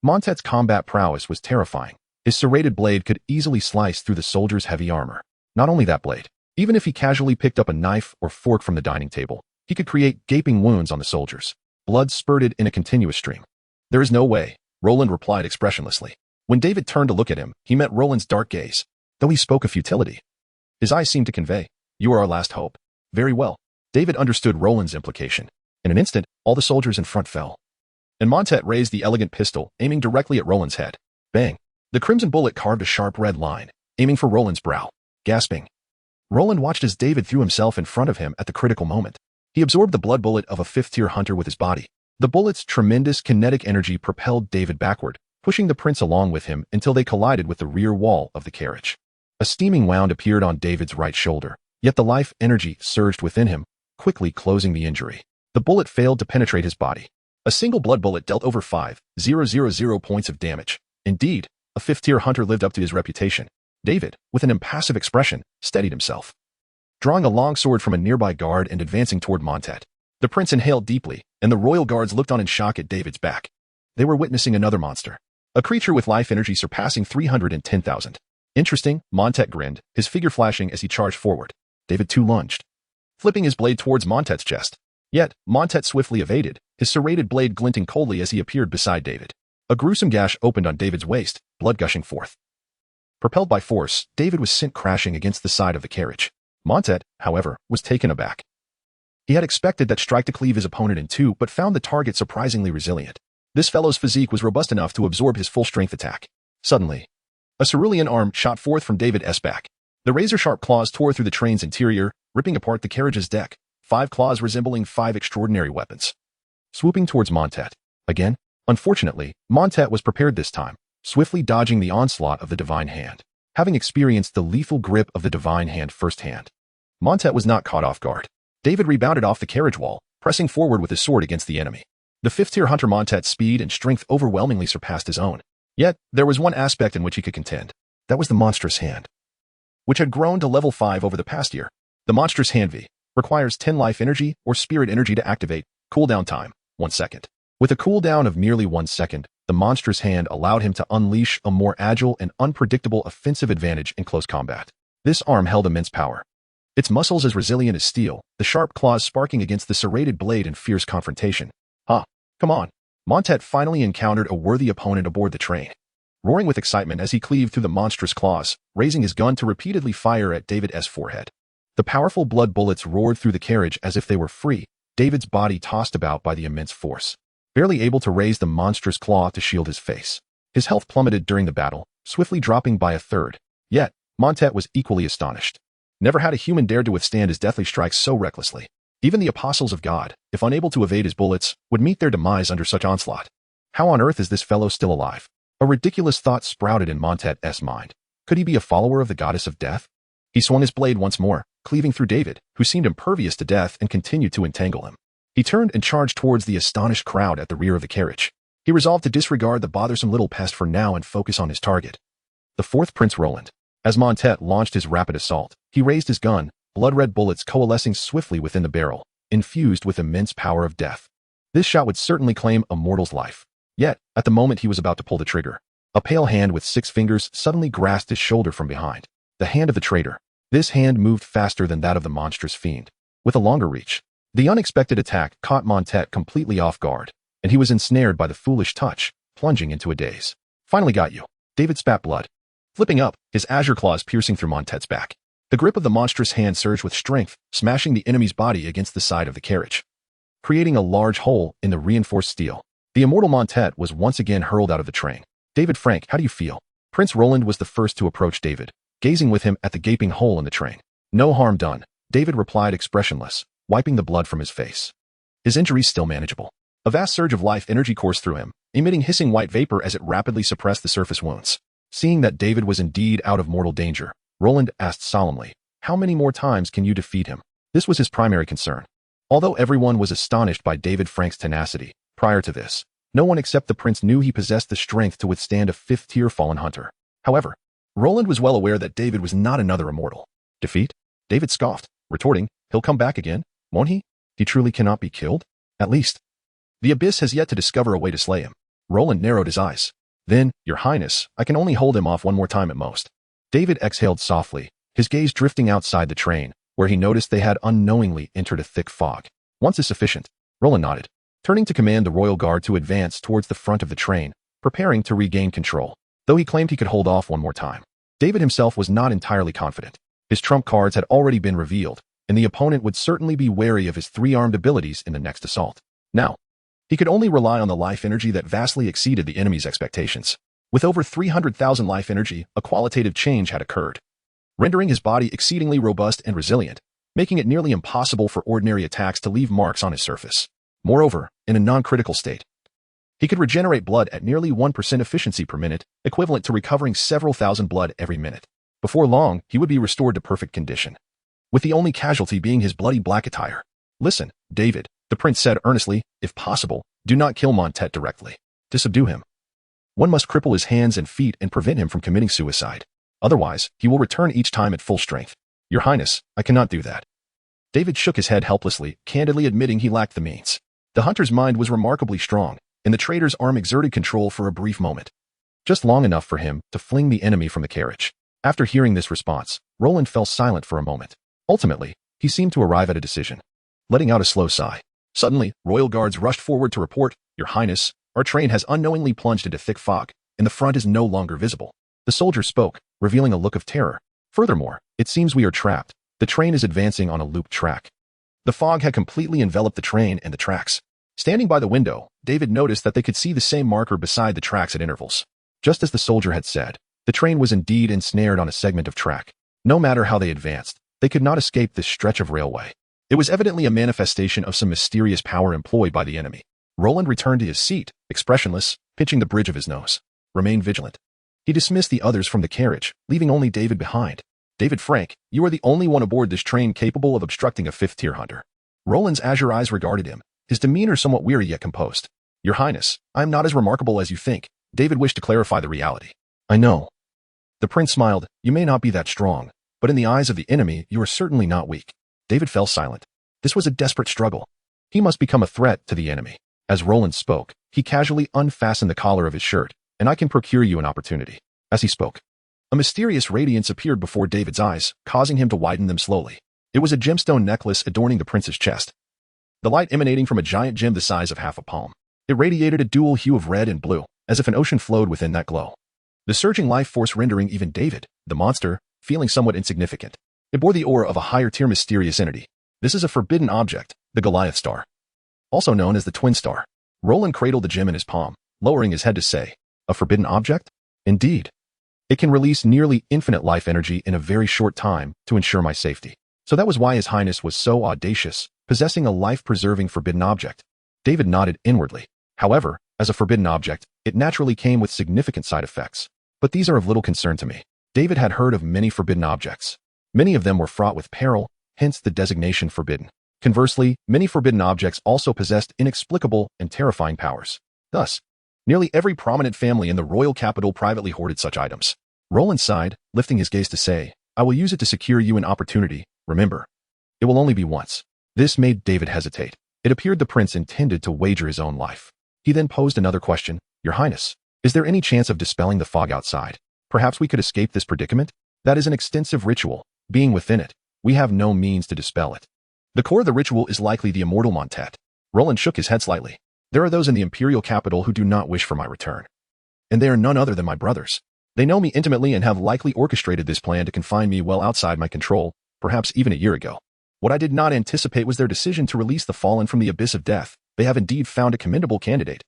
Montet's combat prowess was terrifying. His serrated blade could easily slice through the soldier's heavy armor. Not only that blade, even if he casually picked up a knife or fork from the dining table, he could create gaping wounds on the soldiers. Blood spurted in a continuous stream. "There is no way," Roland replied expressionlessly. When David turned to look at him, he met Roland's dark gaze. Though he spoke of futility, his eyes seemed to convey, "You are our last hope." "Very well." David understood Roland's implication. In an instant, all the soldiers in front fell, and Montet raised the elegant pistol, aiming directly at Roland's head. Bang! The crimson bullet carved a sharp red line, aiming for Roland's brow. Gasping, Roland watched as David threw himself in front of him at the critical moment. He absorbed the blood bullet of a fifth-tier hunter with his body. The bullet's tremendous kinetic energy propelled David backward, pushing the prince along with him until they collided with the rear wall of the carriage. A steaming wound appeared on David's right shoulder, yet the life energy surged within him, quickly closing the injury. The bullet failed to penetrate his body. A single blood bullet dealt over 5,000 points of damage. Indeed, a fifth-tier hunter lived up to his reputation. David, with an impassive expression, steadied himself, drawing a long sword from a nearby guard and advancing toward Montet. The prince inhaled deeply, and the royal guards looked on in shock at David's back. They were witnessing another monster, a creature with life energy surpassing 310,000. "Interesting," Montet grinned, his figure flashing as he charged forward. David too lunged, flipping his blade towards Montet's chest. Yet, Montet swiftly evaded, his serrated blade glinting coldly as he appeared beside David. A gruesome gash opened on David's waist, blood gushing forth. Propelled by force, David was sent crashing against the side of the carriage. Montet, however, was taken aback. He had expected that strike to cleave his opponent in two, but found the target surprisingly resilient. This fellow's physique was robust enough to absorb his full-strength attack. Suddenly, a cerulean arm shot forth from David's back. The razor-sharp claws tore through the train's interior, ripping apart the carriage's deck, 5 claws resembling 5 extraordinary weapons, swooping towards Montet. Again, unfortunately, Montet was prepared this time, swiftly dodging the onslaught of the divine hand. Having experienced the lethal grip of the divine hand firsthand, Montet was not caught off guard. David rebounded off the carriage wall, pressing forward with his sword against the enemy. The fifth-tier hunter Montet's speed and strength overwhelmingly surpassed his own. Yet, there was one aspect in which he could contend. That was the monstrous hand, which had grown to level 5 over the past year. The monstrous hand V requires 10 life energy or spirit energy to activate. Cooldown time, 1 second. With a cooldown of merely 1 second, the monstrous hand allowed him to unleash a more agile and unpredictable offensive advantage in close combat. This arm held immense power, its muscles as resilient as steel, the sharp claws sparking against the serrated blade in fierce confrontation. Come on. Montet finally encountered a worthy opponent aboard the train, roaring with excitement as he cleaved through the monstrous claws, raising his gun to repeatedly fire at David's forehead. The powerful blood bullets roared through the carriage as if they were free, David's body tossed about by the immense force, barely able to raise the monstrous claw to shield his face. His health plummeted during the battle, swiftly dropping by a third. Yet, Montet was equally astonished. Never had a human dared to withstand his deathly strikes so recklessly. Even the apostles of God, if unable to evade his bullets, would meet their demise under such onslaught. How on earth is this fellow still alive? A ridiculous thought sprouted in Montet's mind. Could he be a follower of the goddess of death? He swung his blade once more, cleaving through David, who seemed impervious to death and continued to entangle him. He turned and charged towards the astonished crowd at the rear of the carriage. He resolved to disregard the bothersome little pest for now and focus on his target. The fourth Prince Roland. As Montet launched his rapid assault, he raised his gun, blood-red bullets coalescing swiftly within the barrel, infused with immense power of death. This shot would certainly claim a mortal's life. Yet, at the moment he was about to pull the trigger, a pale hand with 6 fingers suddenly grasped his shoulder from behind. The hand of the traitor. This hand moved faster than that of the monstrous fiend, with a longer reach. The unexpected attack caught Montet completely off guard, and he was ensnared by the foolish touch, plunging into a daze. Finally got you. David spat blood. Flipping up, his azure claws piercing through Montet's back. The grip of the monstrous hand surged with strength, smashing the enemy's body against the side of the carriage, creating a large hole in the reinforced steel. The immortal Montet was once again hurled out of the train. David Frank, how do you feel? Prince Roland was the first to approach David, gazing with him at the gaping hole in the train. No harm done, David replied expressionless, wiping the blood from his face. His injuries still manageable. A vast surge of life energy coursed through him, emitting hissing white vapor as it rapidly suppressed the surface wounds. Seeing that David was indeed out of mortal danger, Roland asked solemnly, how many more times can you defeat him? This was his primary concern. Although everyone was astonished by David Frank's tenacity, prior to this, no one except the prince knew he possessed the strength to withstand a 5th-tier fallen hunter. However, Roland was well aware that David was not another immortal. Defeat? David scoffed, retorting, he'll come back again, won't he? He truly cannot be killed? At least. The abyss has yet to discover a way to slay him. Roland narrowed his eyes. Then, Your Highness, I can only hold him off one more time at most. David exhaled softly, his gaze drifting outside the train, where he noticed they had unknowingly entered a thick fog. Once is sufficient. Roland nodded, turning to command the royal guard to advance towards the front of the train, preparing to regain control. Though he claimed he could hold off one more time, David himself was not entirely confident. His trump cards had already been revealed, and the opponent would certainly be wary of his 3-armed abilities in the next assault. Now, he could only rely on the life energy that vastly exceeded the enemy's expectations. With over 300,000 life energy, a qualitative change had occurred, rendering his body exceedingly robust and resilient, making it nearly impossible for ordinary attacks to leave marks on his surface. Moreover, in a non-critical state, he could regenerate blood at nearly 1% efficiency per minute, equivalent to recovering several thousand blood every minute. Before long, he would be restored to perfect condition, with the only casualty being his bloody black attire. Listen, David, the prince said earnestly, if possible, do not kill Montet directly. To subdue him, one must cripple his hands and feet and prevent him from committing suicide. Otherwise, he will return each time at full strength. Your Highness, I cannot do that. David shook his head helplessly, candidly admitting he lacked the means. The hunter's mind was remarkably strong, and the traitor's arm exerted control for a brief moment, just long enough for him to fling the enemy from the carriage. After hearing this response, Roland fell silent for a moment. Ultimately, he seemed to arrive at a decision, letting out a slow sigh. Suddenly, royal guards rushed forward to report, Your Highness, our train has unknowingly plunged into thick fog, and the front is no longer visible. The soldier spoke, revealing a look of terror. Furthermore, it seems we are trapped. The train is advancing on a looped track. The fog had completely enveloped the train and the tracks. Standing by the window, David noticed that they could see the same marker beside the tracks at intervals. Just as the soldier had said, the train was indeed ensnared on a segment of track. No matter how they advanced, they could not escape this stretch of railway. It was evidently a manifestation of some mysterious power employed by the enemy. Roland returned to his seat, expressionless, pinching the bridge of his nose. Remain vigilant. He dismissed the others from the carriage, leaving only David behind. David Frank, you are the only one aboard this train capable of obstructing a 5th-tier hunter. Roland's azure eyes regarded him, his demeanor somewhat weary yet composed. Your Highness, I am not as remarkable as you think. David wished to clarify the reality. I know. The prince smiled. You may not be that strong, but in the eyes of the enemy, you are certainly not weak. David fell silent. This was a desperate struggle. He must become a threat to the enemy. As Roland spoke, he casually unfastened the collar of his shirt, and I can procure you an opportunity. As he spoke, a mysterious radiance appeared before David's eyes, causing him to widen them slowly. It was a gemstone necklace adorning the prince's chest, the light emanating from a giant gem the size of half a palm. It radiated a dual hue of red and blue, as if an ocean flowed within that glow. The surging life force rendering even David, the monster, feeling somewhat insignificant. It bore the aura of a higher-tier mysterious entity. This is a forbidden object, the Goliath star, also known as the twin star. Roland cradled the gem in his palm, lowering his head to say, a forbidden object? Indeed. It can release nearly infinite life energy in a very short time to ensure my safety. So that was why His Highness was so audacious, possessing a life-preserving forbidden object. David nodded inwardly. However, as a forbidden object, it naturally came with significant side effects. But these are of little concern to me. David had heard of many forbidden objects. Many of them were fraught with peril, hence the designation forbidden. Conversely, many forbidden objects also possessed inexplicable and terrifying powers. Thus, nearly every prominent family in the royal capital privately hoarded such items. Roland sighed, lifting his gaze to say, I will use it to secure you an opportunity. Remember, it will only be once. This made David hesitate. It appeared the prince intended to wager his own life. He then posed another question. Your Highness, is there any chance of dispelling the fog outside? Perhaps we could escape this predicament? That is an extensive ritual. Being within it, we have no means to dispel it. The core of the ritual is likely the immortal Montet. Roland shook his head slightly. There are those in the imperial capital who do not wish for my return. And they are none other than my brothers. They know me intimately and have likely orchestrated this plan to confine me well outside my control, perhaps even a year ago. What I did not anticipate was their decision to release the fallen from the abyss of death. They have indeed found a commendable candidate.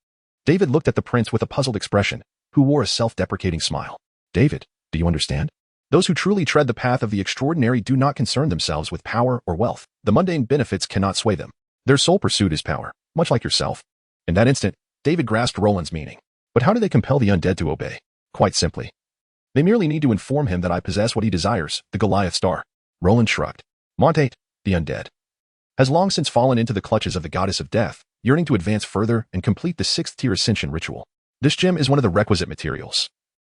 David looked at the prince with a puzzled expression, who wore a self-deprecating smile. David, do you understand? Those who truly tread the path of the extraordinary do not concern themselves with power or wealth. The mundane benefits cannot sway them. Their sole pursuit is power, much like yourself. In that instant, David grasped Roland's meaning. But how do they compel the undead to obey? Quite simply. They merely need to inform him that I possess what he desires, the Goliath star. Roland shrugged. Montet, the undead, has long since fallen into the clutches of the goddess of death, yearning to advance further and complete the 6th-tier ascension ritual. This gem is one of the requisite materials,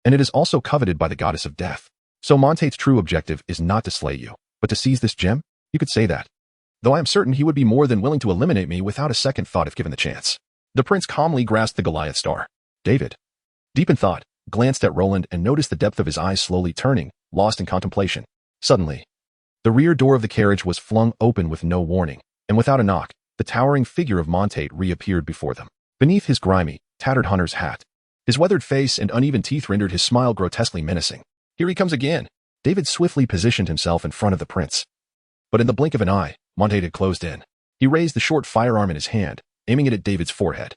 and it is also coveted by the goddess of death. So Montet's true objective is not to slay you, but to seize this gem? You could say that. Though I am certain he would be more than willing to eliminate me without a second thought if given the chance. The prince calmly grasped the Goliath star. David, deep in thought, glanced at Roland and noticed the depth of his eyes slowly turning, lost in contemplation. Suddenly, the rear door of the carriage was flung open with no warning, and without a knock, the towering figure of Montet reappeared before them. Beneath his grimy, tattered hunter's hat, his weathered face and uneven teeth rendered his smile grotesquely menacing. Here he comes again. David swiftly positioned himself in front of the prince. But in the blink of an eye, Montet had closed in. He raised the short firearm in his hand, aiming it at David's forehead.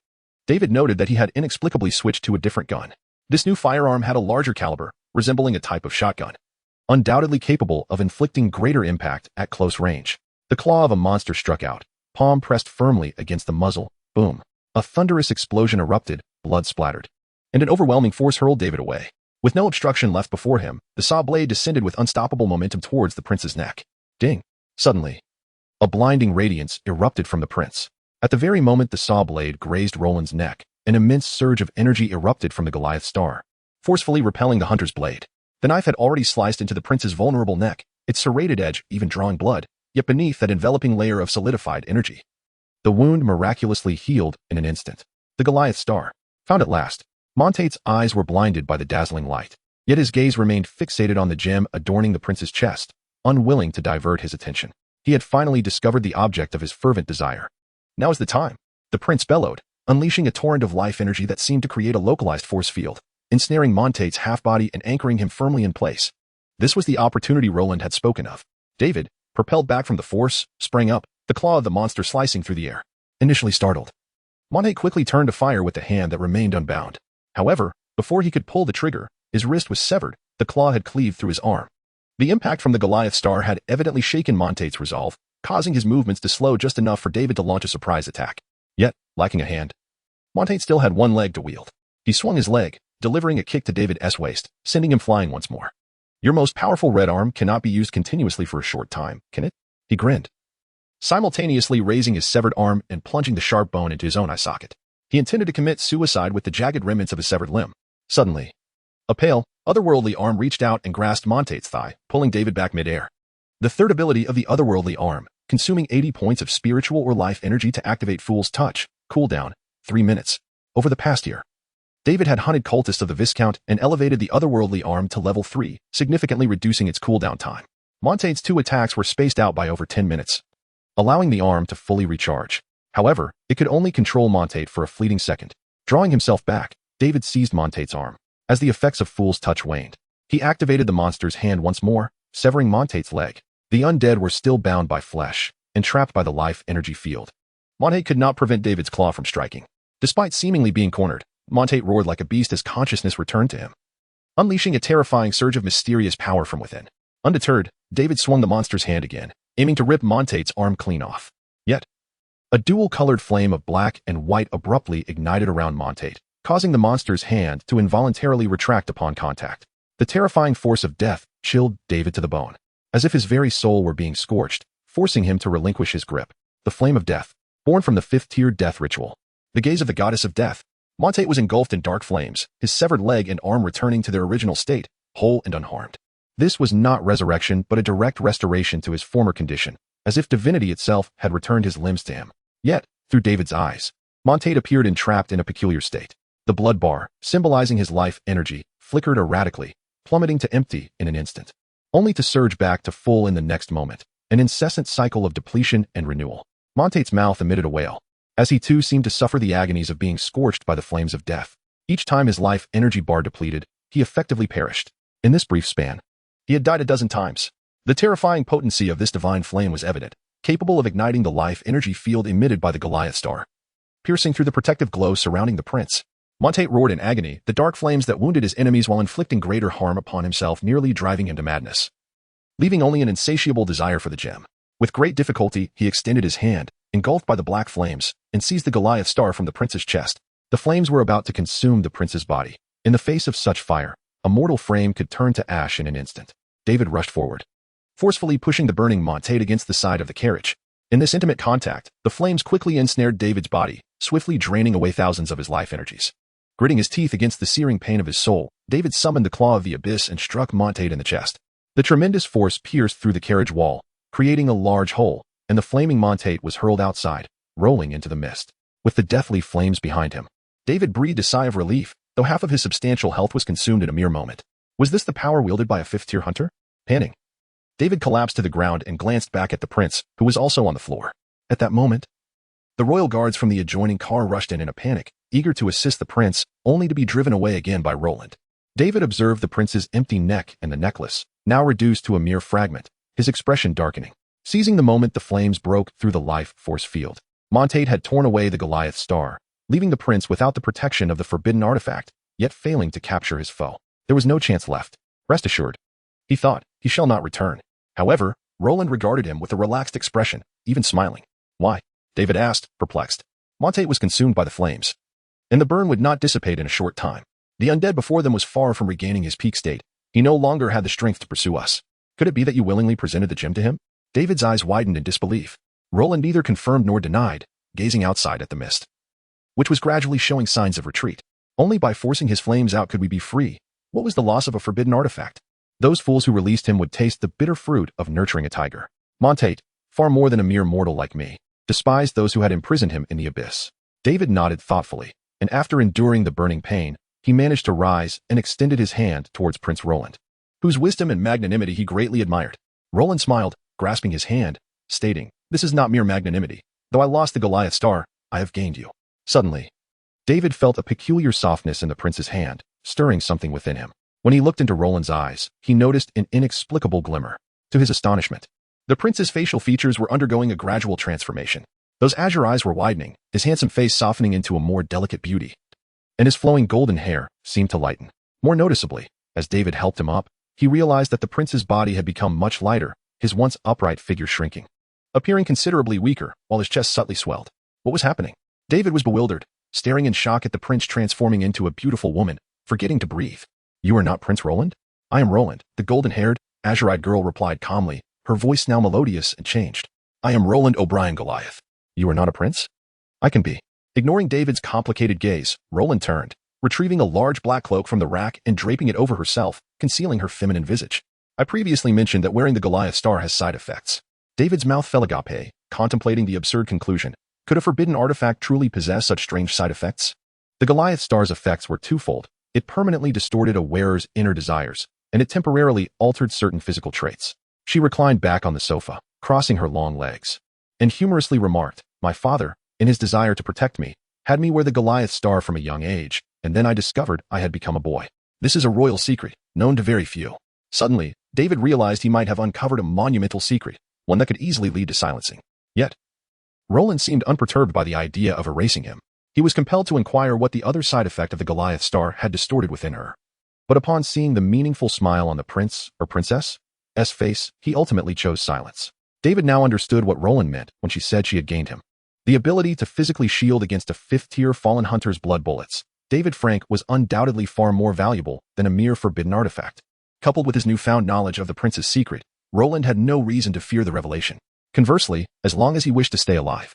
David noted that he had inexplicably switched to a different gun. This new firearm had a larger caliber, resembling a type of shotgun, undoubtedly capable of inflicting greater impact at close range. The claw of a monster struck out, palm pressed firmly against the muzzle. Boom. A thunderous explosion erupted, blood splattered, and an overwhelming force hurled David away. With no obstruction left before him, the saw blade descended with unstoppable momentum towards the prince's neck. Ding. Suddenly, a blinding radiance erupted from the prince. At the very moment the saw blade grazed Roland's neck, an immense surge of energy erupted from the Goliath star, forcefully repelling the hunter's blade. The knife had already sliced into the prince's vulnerable neck, its serrated edge even drawing blood, yet beneath that enveloping layer of solidified energy. The wound miraculously healed in an instant. The Goliath star, found at last. Montet's eyes were blinded by the dazzling light, yet his gaze remained fixated on the gem adorning the prince's chest, unwilling to divert his attention. He had finally discovered the object of his fervent desire. Now is the time, the prince bellowed, unleashing a torrent of life energy that seemed to create a localized force field, ensnaring Montet's half-body and anchoring him firmly in place. This was the opportunity Roland had spoken of. David, propelled back from the force, sprang up, the claw of the monster slicing through the air. Initially startled, Montet quickly turned to fire with the hand that remained unbound. However, before he could pull the trigger, his wrist was severed, the claw had cleaved through his arm. The impact from the Goliath star had evidently shaken Montet's resolve, causing his movements to slow just enough for David to launch a surprise attack. Yet, lacking a hand, Montet still had one leg to wield. He swung his leg, delivering a kick to David's waist, sending him flying once more. Your most powerful red arm cannot be used continuously for a short time, can it? He grinned, simultaneously raising his severed arm and plunging the sharp bone into his own eye socket. He intended to commit suicide with the jagged remnants of his severed limb. Suddenly, a pale, otherworldly arm reached out and grasped Montet's thigh, pulling David back midair. The third ability of the otherworldly arm, consuming 80 points of spiritual or life energy to activate Fool's Touch, cooldown, 3 minutes. Over the past year, David had hunted cultists of the Viscount and elevated the otherworldly arm to level 3, significantly reducing its cooldown time. Montet's 2 attacks were spaced out by over 10 minutes, allowing the arm to fully recharge. However, it could only control Montet for a fleeting second. Drawing himself back, David seized Montet's arm. As the effects of Fool's Touch waned, he activated the monster's hand once more, severing Montet's leg. The undead were still bound by flesh, and trapped by the life energy field. Montet could not prevent David's claw from striking. Despite seemingly being cornered, Montet roared like a beast as consciousness returned to him. unleashing a terrifying surge of mysterious power from within. Undeterred, David swung the monster's hand again, aiming to rip Montate's arm clean off. Yet, a dual-colored flame of black and white abruptly ignited around Montate, causing the monster's hand to involuntarily retract upon contact. The terrifying force of death chilled David to the bone, as if his very soul were being scorched, forcing him to relinquish his grip. The flame of death, born from the fifth-tier death ritual. The gaze of the goddess of death. Montate was engulfed in dark flames, his severed leg and arm returning to their original state, whole and unharmed. This was not resurrection but a direct restoration to his former condition, as if divinity itself had returned his limbs to him. Yet, through David's eyes, Montate appeared entrapped in a peculiar state. The blood bar, symbolizing his life energy, flickered erratically, plummeting to empty in an instant, only to surge back to full in the next moment, an incessant cycle of depletion and renewal. Montate's mouth emitted a wail, as he too seemed to suffer the agonies of being scorched by the flames of death. Each time his life energy bar depleted, he effectively perished. In this brief span, he had died a dozen times. The terrifying potency of this divine flame was evident, capable of igniting the life energy field emitted by the Goliath star, piercing through the protective glow surrounding the prince. Montate roared in agony, the dark flames that wounded his enemies while inflicting greater harm upon himself nearly driving him to madness, leaving only an insatiable desire for the gem. With great difficulty, he extended his hand, engulfed by the black flames, and seized the Goliath star from the prince's chest. The flames were about to consume the prince's body. In the face of such fire, a mortal frame could turn to ash in an instant. David rushed forward, forcefully pushing the burning Montate against the side of the carriage. In this intimate contact, the flames quickly ensnared David's body, swiftly draining away thousands of his life energies. Gritting his teeth against the searing pain of his soul, David summoned the claw of the abyss and struck Montate in the chest. The tremendous force pierced through the carriage wall, creating a large hole, and the flaming Montate was hurled outside, rolling into the mist. With the deathly flames behind him, David breathed a sigh of relief, though half of his substantial health was consumed in a mere moment. Was this the power wielded by a fifth-tier hunter? Panting, David collapsed to the ground and glanced back at the prince, who was also on the floor. At that moment, the royal guards from the adjoining car rushed in a panic, eager to assist the prince, only to be driven away again by Roland. David observed the prince's empty neck and the necklace, now reduced to a mere fragment, his expression darkening. Seizing the moment the flames broke through the life force field, Montate had torn away the Goliath star, leaving the prince without the protection of the forbidden artifact, yet failing to capture his foe. There was no chance left. Rest assured, he thought, he shall not return. However, Roland regarded him with a relaxed expression, even smiling. Why? David asked, perplexed. Montate was consumed by the flames, and the burn would not dissipate in a short time. The undead before them was far from regaining his peak state. He no longer had the strength to pursue us. Could it be that you willingly presented the gem to him? David's eyes widened in disbelief. Roland neither confirmed nor denied, gazing outside at the mist, which was gradually showing signs of retreat. Only by forcing his flames out could we be free. What was the loss of a forbidden artifact? Those fools who released him would taste the bitter fruit of nurturing a tiger. Montate, far more than a mere mortal like me, despised those who had imprisoned him in the abyss. David nodded thoughtfully, and after enduring the burning pain, he managed to rise and extended his hand towards Prince Roland, whose wisdom and magnanimity he greatly admired. Roland smiled, grasping his hand, stating, "This is not mere magnanimity. Though I lost the Goliath star, I have gained you." Suddenly, David felt a peculiar softness in the prince's hand, stirring something within him. When he looked into Roland's eyes, he noticed an inexplicable glimmer. To his astonishment, the prince's facial features were undergoing a gradual transformation. Those azure eyes were widening, his handsome face softening into a more delicate beauty, and his flowing golden hair seemed to lighten. More noticeably, as David helped him up, he realized that the prince's body had become much lighter, his once upright figure shrinking, appearing considerably weaker, while his chest subtly swelled. What was happening? David was bewildered, staring in shock at the prince transforming into a beautiful woman, forgetting to breathe. "You are not Prince Roland?" "I am Roland," the golden-haired, azure-eyed girl replied calmly, her voice now melodious and changed. "I am Roland O'Brien Goliath." "You are not a prince?" "I can be." Ignoring David's complicated gaze, Roland turned, retrieving a large black cloak from the rack and draping it over herself, concealing her feminine visage. "I previously mentioned that wearing the Goliath star has side effects." David's mouth fell agape, contemplating the absurd conclusion. Could a forbidden artifact truly possess such strange side effects? The Goliath star's effects were twofold. It permanently distorted a wearer's inner desires, and it temporarily altered certain physical traits. She reclined back on the sofa, crossing her long legs, and humorously remarked, "My father, in his desire to protect me, had me wear the Goliath star from a young age, and then I discovered I had become a boy. This is a royal secret, known to very few." Suddenly, David realized he might have uncovered a monumental secret, one that could easily lead to silencing. Yet, Roland seemed unperturbed by the idea of erasing him. He was compelled to inquire what the other side effect of the Goliath star had distorted within her. But upon seeing the meaningful smile on the prince or princess's face, he ultimately chose silence. David now understood what Roland meant when she said she had gained him. The ability to physically shield against a fifth-tier fallen hunter's blood bullets. David Frank was undoubtedly far more valuable than a mere forbidden artifact. Coupled with his newfound knowledge of the prince's secret, Roland had no reason to fear the revelation. Conversely, as long as he wished to stay alive,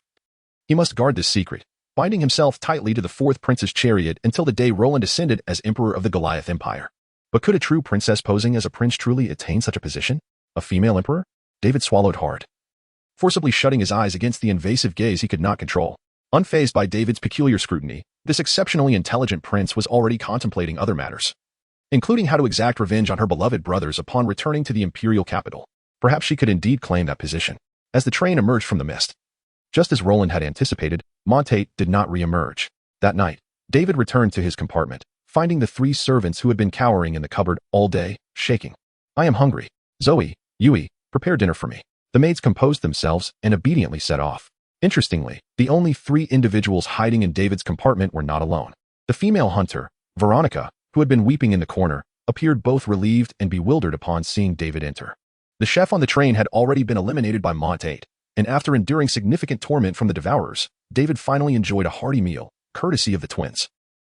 he must guard this secret, binding himself tightly to the fourth prince's chariot until the day Roland ascended as emperor of the Goliath Empire. But could a true princess posing as a prince truly attain such a position? A female emperor? David swallowed hard, forcibly shutting his eyes against the invasive gaze he could not control. Unfazed by David's peculiar scrutiny, this exceptionally intelligent prince was already contemplating other matters, including how to exact revenge on her beloved brothers upon returning to the imperial capital. Perhaps she could indeed claim that position. As the train emerged from the mist, just as Roland had anticipated, Montate did not re-emerge. That night, David returned to his compartment, finding the three servants who had been cowering in the cupboard all day, shaking. "I am hungry. Zoe, Yui, prepare dinner for me." The maids composed themselves and obediently set off. Interestingly, the only three individuals hiding in David's compartment were not alone. The female hunter, Veronica, who had been weeping in the corner, appeared both relieved and bewildered upon seeing David enter. The chef on the train had already been eliminated by Montate, and after enduring significant torment from the devourers, David finally enjoyed a hearty meal, courtesy of the twins.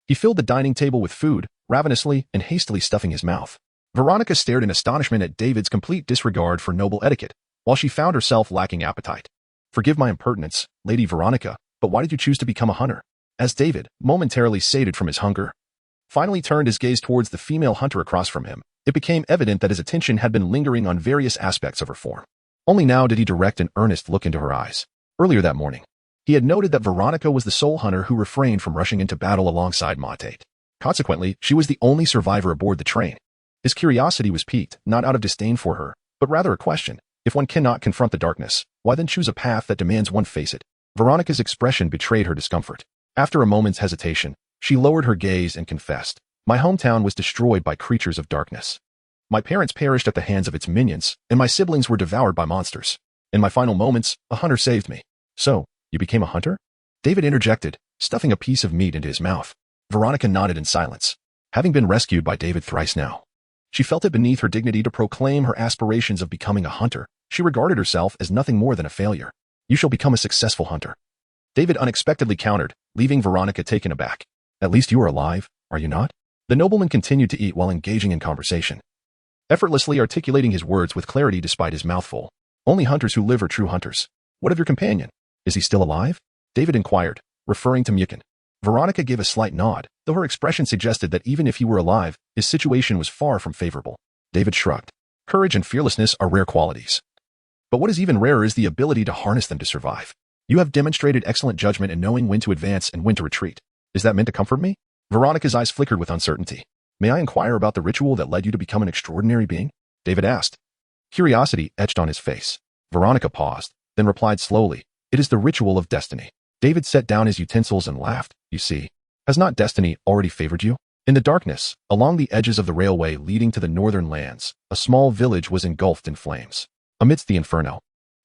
He filled the dining table with food, ravenously and hastily stuffing his mouth. Veronica stared in astonishment at David's complete disregard for noble etiquette, while she found herself lacking appetite. "Forgive my impertinence, Lady Veronica, but why did you choose to become a hunter?" As David, momentarily sated from his hunger, finally turned his gaze towards the female hunter across from him, it became evident that his attention had been lingering on various aspects of her form. Only now did he direct an earnest look into her eyes. Earlier that morning, he had noted that Veronica was the sole hunter who refrained from rushing into battle alongside Montate. Consequently, she was the only survivor aboard the train. His curiosity was piqued, not out of disdain for her, but rather a question. If one cannot confront the darkness, why then choose a path that demands one face it? Veronica's expression betrayed her discomfort. After a moment's hesitation, she lowered her gaze and confessed, "My hometown was destroyed by creatures of darkness. My parents perished at the hands of its minions, and my siblings were devoured by monsters. In my final moments, a hunter saved me." "So, you became a hunter?" David interjected, stuffing a piece of meat into his mouth. Veronica nodded in silence. Having been rescued by David thrice now, she felt it beneath her dignity to proclaim her aspirations of becoming a hunter. She regarded herself as nothing more than a failure. "You shall become a successful hunter," David unexpectedly countered, leaving Veronica taken aback. "At least you are alive, are you not?" The nobleman continued to eat while engaging in conversation, effortlessly articulating his words with clarity despite his mouthful. "Only hunters who live are true hunters. What of your companion? Is he still alive?" David inquired, referring to Myriad. Veronica gave a slight nod, though her expression suggested that even if he were alive, his situation was far from favorable. David shrugged. "Courage and fearlessness are rare qualities. But what is even rarer is the ability to harness them to survive. You have demonstrated excellent judgment in knowing when to advance and when to retreat. Is that meant to comfort me?" Veronica's eyes flickered with uncertainty. "May I inquire about the ritual that led you to become an extraordinary being?" David asked. Curiosity etched on his face. Veronica paused, then replied slowly, "It is the ritual of destiny." David set down his utensils and laughed. "You see, has not destiny already favored you?" In the darkness, along the edges of the railway leading to the northern lands, a small village was engulfed in flames. Amidst the inferno,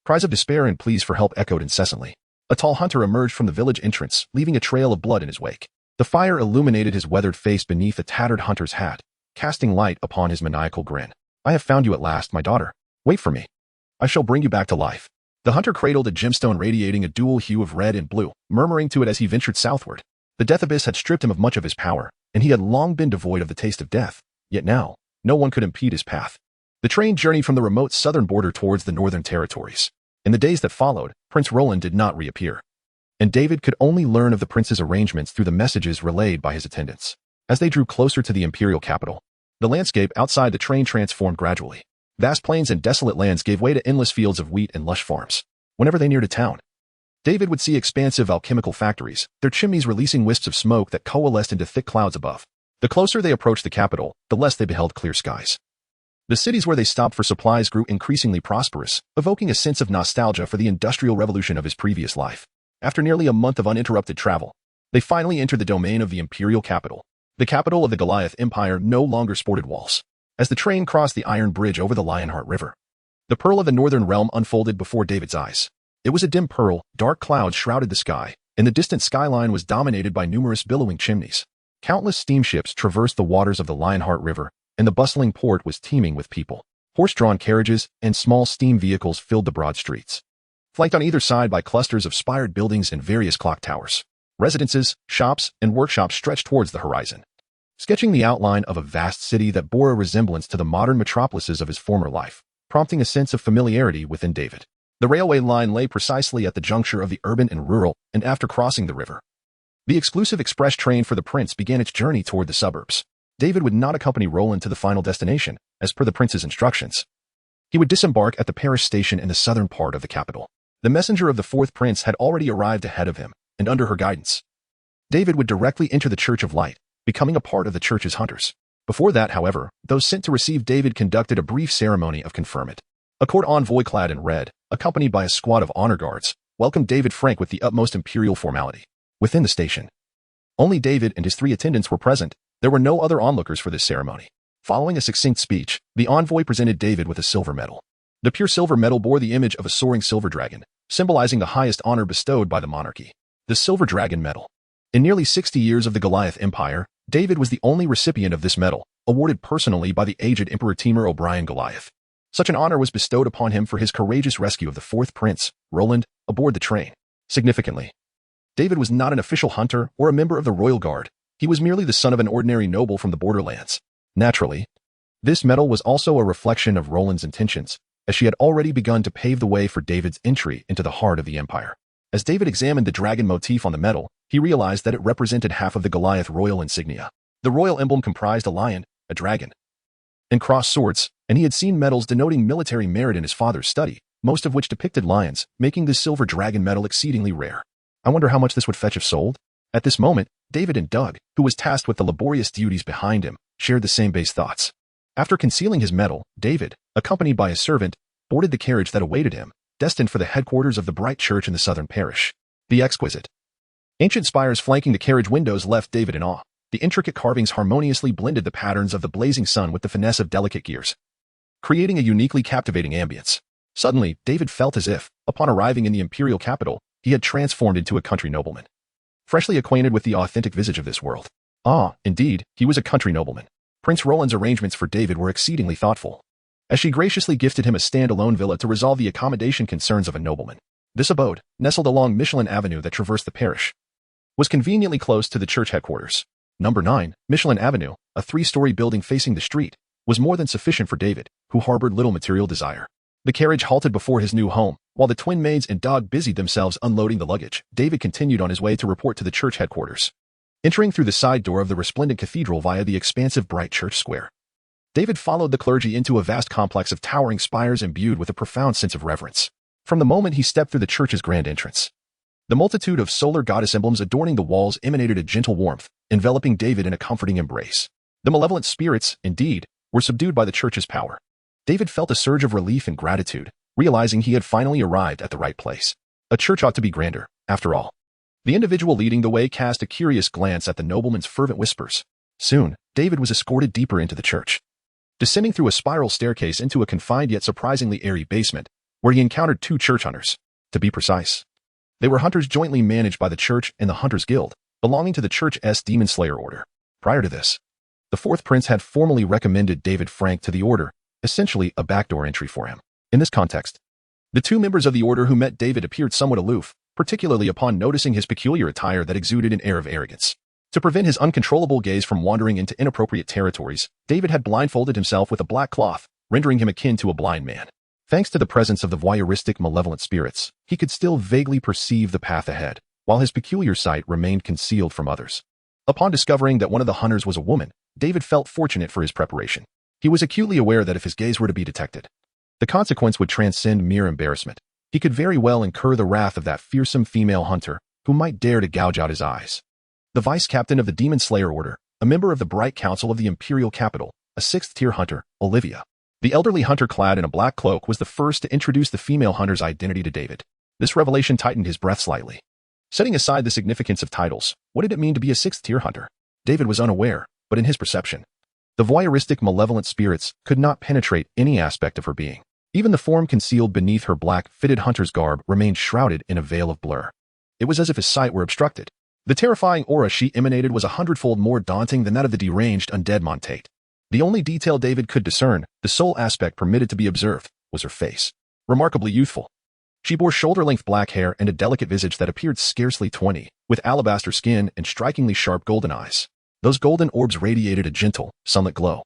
cries of despair and pleas for help echoed incessantly. A tall hunter emerged from the village entrance, leaving a trail of blood in his wake. The fire illuminated his weathered face beneath a tattered hunter's hat, casting light upon his maniacal grin. "I have found you at last, my daughter. Wait for me. I shall bring you back to life." The hunter cradled a gemstone radiating a dual hue of red and blue, murmuring to it as he ventured southward. The death abyss had stripped him of much of his power, and he had long been devoid of the taste of death, yet now, no one could impede his path. The train journeyed from the remote southern border towards the northern territories. In the days that followed, Prince Roland did not reappear, and David could only learn of the prince's arrangements through the messages relayed by his attendants. As they drew closer to the imperial capital, the landscape outside the train transformed gradually. Vast plains and desolate lands gave way to endless fields of wheat and lush farms. Whenever they neared a town, David would see expansive alchemical factories, their chimneys releasing wisps of smoke that coalesced into thick clouds above. The closer they approached the capital, the less they beheld clear skies. The cities where they stopped for supplies grew increasingly prosperous, evoking a sense of nostalgia for the industrial revolution of his previous life. After nearly a month of uninterrupted travel, they finally entered the domain of the imperial capital. The capital of the Goliath Empire no longer sported walls. As the train crossed the iron bridge over the Lionheart River, the pearl of the northern realm unfolded before David's eyes. It was a dim pearl, dark clouds shrouded the sky, and the distant skyline was dominated by numerous billowing chimneys. Countless steamships traversed the waters of the Lionheart River, and the bustling port was teeming with people. Horse-drawn carriages and small steam vehicles filled the broad streets, flanked on either side by clusters of spired buildings and various clock towers. Residences, shops, and workshops stretched towards the horizon, sketching the outline of a vast city that bore a resemblance to the modern metropolises of his former life, prompting a sense of familiarity within David. The railway line lay precisely at the juncture of the urban and rural, and after crossing the river, the exclusive express train for the prince began its journey toward the suburbs. David would not accompany Roland to the final destination, as per the prince's instructions. He would disembark at the parish station in the southern part of the capital. The messenger of the fourth prince had already arrived ahead of him, and under her guidance, David would directly enter the Church of Light, becoming a part of the church's hunters. Before that, however, those sent to receive David conducted a brief ceremony of conferment. A court envoy clad in red, accompanied by a squad of honor guards, welcomed David Frank with the utmost imperial formality. Within the station, only David and his 3 attendants were present. There were no other onlookers for this ceremony. Following a succinct speech, the envoy presented David with a silver medal. The pure silver medal bore the image of a soaring silver dragon, symbolizing the highest honor bestowed by the monarchy. The Silver Dragon Medal. In nearly 60 years of the Goliath Empire, David was the only recipient of this medal, awarded personally by the aged Emperor Timur O'Brien Goliath. Such an honor was bestowed upon him for his courageous rescue of the fourth prince, Roland, aboard the train. Significantly, David was not an official hunter or a member of the royal guard. He was merely the son of an ordinary noble from the borderlands. Naturally, this medal was also a reflection of Roland's intentions, as she had already begun to pave the way for David's entry into the heart of the empire. As David examined the dragon motif on the medal, he realized that it represented half of the Goliath royal insignia. The royal emblem comprised a lion, a dragon, and crossed swords, and he had seen medals denoting military merit in his father's study, most of which depicted lions, making this silver dragon medal exceedingly rare. I wonder how much this would fetch if sold? At this moment, David and Doug, who was tasked with the laborious duties behind him, shared the same base thoughts. After concealing his medal, David, accompanied by his servant, boarded the carriage that awaited him, destined for the headquarters of the Bright Church in the southern parish. The exquisite, ancient spires flanking the carriage windows left David in awe. The intricate carvings harmoniously blended the patterns of the blazing sun with the finesse of delicate gears, creating a uniquely captivating ambience. Suddenly, David felt as if, upon arriving in the imperial capital, he had transformed into a country nobleman, freshly acquainted with the authentic visage of this world. Ah, indeed, he was a country nobleman. Prince Roland's arrangements for David were exceedingly thoughtful, as she graciously gifted him a stand-alone villa to resolve the accommodation concerns of a nobleman. This abode, nestled along Michelin Avenue that traversed the parish, was conveniently close to the church headquarters. Number 9, Michelin Avenue, a 3-story building facing the street, was more than sufficient for David, who harbored little material desire. The carriage halted before his new home. While the twin maids and dog busied themselves unloading the luggage, David continued on his way to report to the church headquarters, entering through the side door of the resplendent cathedral via the expansive bright church square. David followed the clergy into a vast complex of towering spires imbued with a profound sense of reverence. From the moment he stepped through the church's grand entrance, the multitude of solar goddess emblems adorning the walls emanated a gentle warmth, enveloping David in a comforting embrace. The malevolent spirits, indeed, were subdued by the church's power. David felt a surge of relief and gratitude, realizing he had finally arrived at the right place. A church ought to be grander, after all. The individual leading the way cast a curious glance at the nobleman's fervent whispers. Soon, David was escorted deeper into the church, descending through a spiral staircase into a confined yet surprisingly airy basement, where he encountered 2 church hunters. To be precise, they were hunters jointly managed by the church and the Hunters Guild, belonging to the church's Demon Slayer order. Prior to this, the fourth prince had formally recommended David Frank to the order, essentially a backdoor entry for him. In this context, the 2 members of the order who met David appeared somewhat aloof, particularly upon noticing his peculiar attire that exuded an air of arrogance. To prevent his uncontrollable gaze from wandering into inappropriate territories, David had blindfolded himself with a black cloth, rendering him akin to a blind man. Thanks to the presence of the voyeuristic malevolent spirits, he could still vaguely perceive the path ahead, while his peculiar sight remained concealed from others. Upon discovering that one of the hunters was a woman, David felt fortunate for his preparation. He was acutely aware that if his gaze were to be detected, the consequence would transcend mere embarrassment. He could very well incur the wrath of that fearsome female hunter who might dare to gouge out his eyes. The vice-captain of the Demon Slayer Order, a member of the Bright Council of the Imperial Capital, a 6th-tier hunter, Olivia. The elderly hunter clad in a black cloak was the first to introduce the female hunter's identity to David. This revelation tightened his breath slightly. Setting aside the significance of titles, what did it mean to be a 6th-tier hunter? David was unaware, but in his perception, the voyeuristic malevolent spirits could not penetrate any aspect of her being. Even the form concealed beneath her black, fitted hunter's garb remained shrouded in a veil of blur. It was as if his sight were obstructed. The terrifying aura she emanated was 100-fold more daunting than that of the deranged undead Montate. The only detail David could discern, the sole aspect permitted to be observed, was her face. Remarkably youthful. She bore shoulder-length black hair and a delicate visage that appeared scarcely 20, with alabaster skin and strikingly sharp golden eyes. Those golden orbs radiated a gentle, sunlit glow.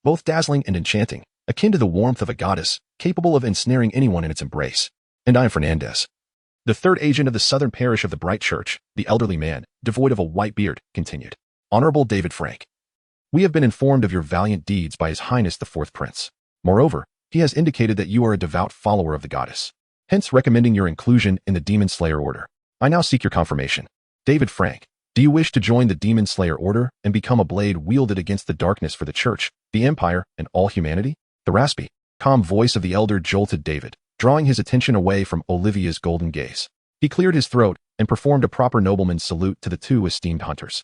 Both dazzling and enchanting, akin to the warmth of a goddess, capable of ensnaring anyone in its embrace. And I am Fernandez. The third agent of the southern parish of the Bright Church, the elderly man, devoid of a white beard, continued. Honorable David Frank. We have been informed of your valiant deeds by His Highness the Fourth Prince. Moreover, he has indicated that you are a devout follower of the goddess, hence recommending your inclusion in the Demon Slayer Order. I now seek your confirmation. David Frank, do you wish to join the Demon Slayer Order and become a blade wielded against the darkness for the Church, the Empire, and all humanity? The raspy, calm voice of the elder jolted David, drawing his attention away from Olivia's golden gaze. He cleared his throat and performed a proper nobleman's salute to the two esteemed hunters.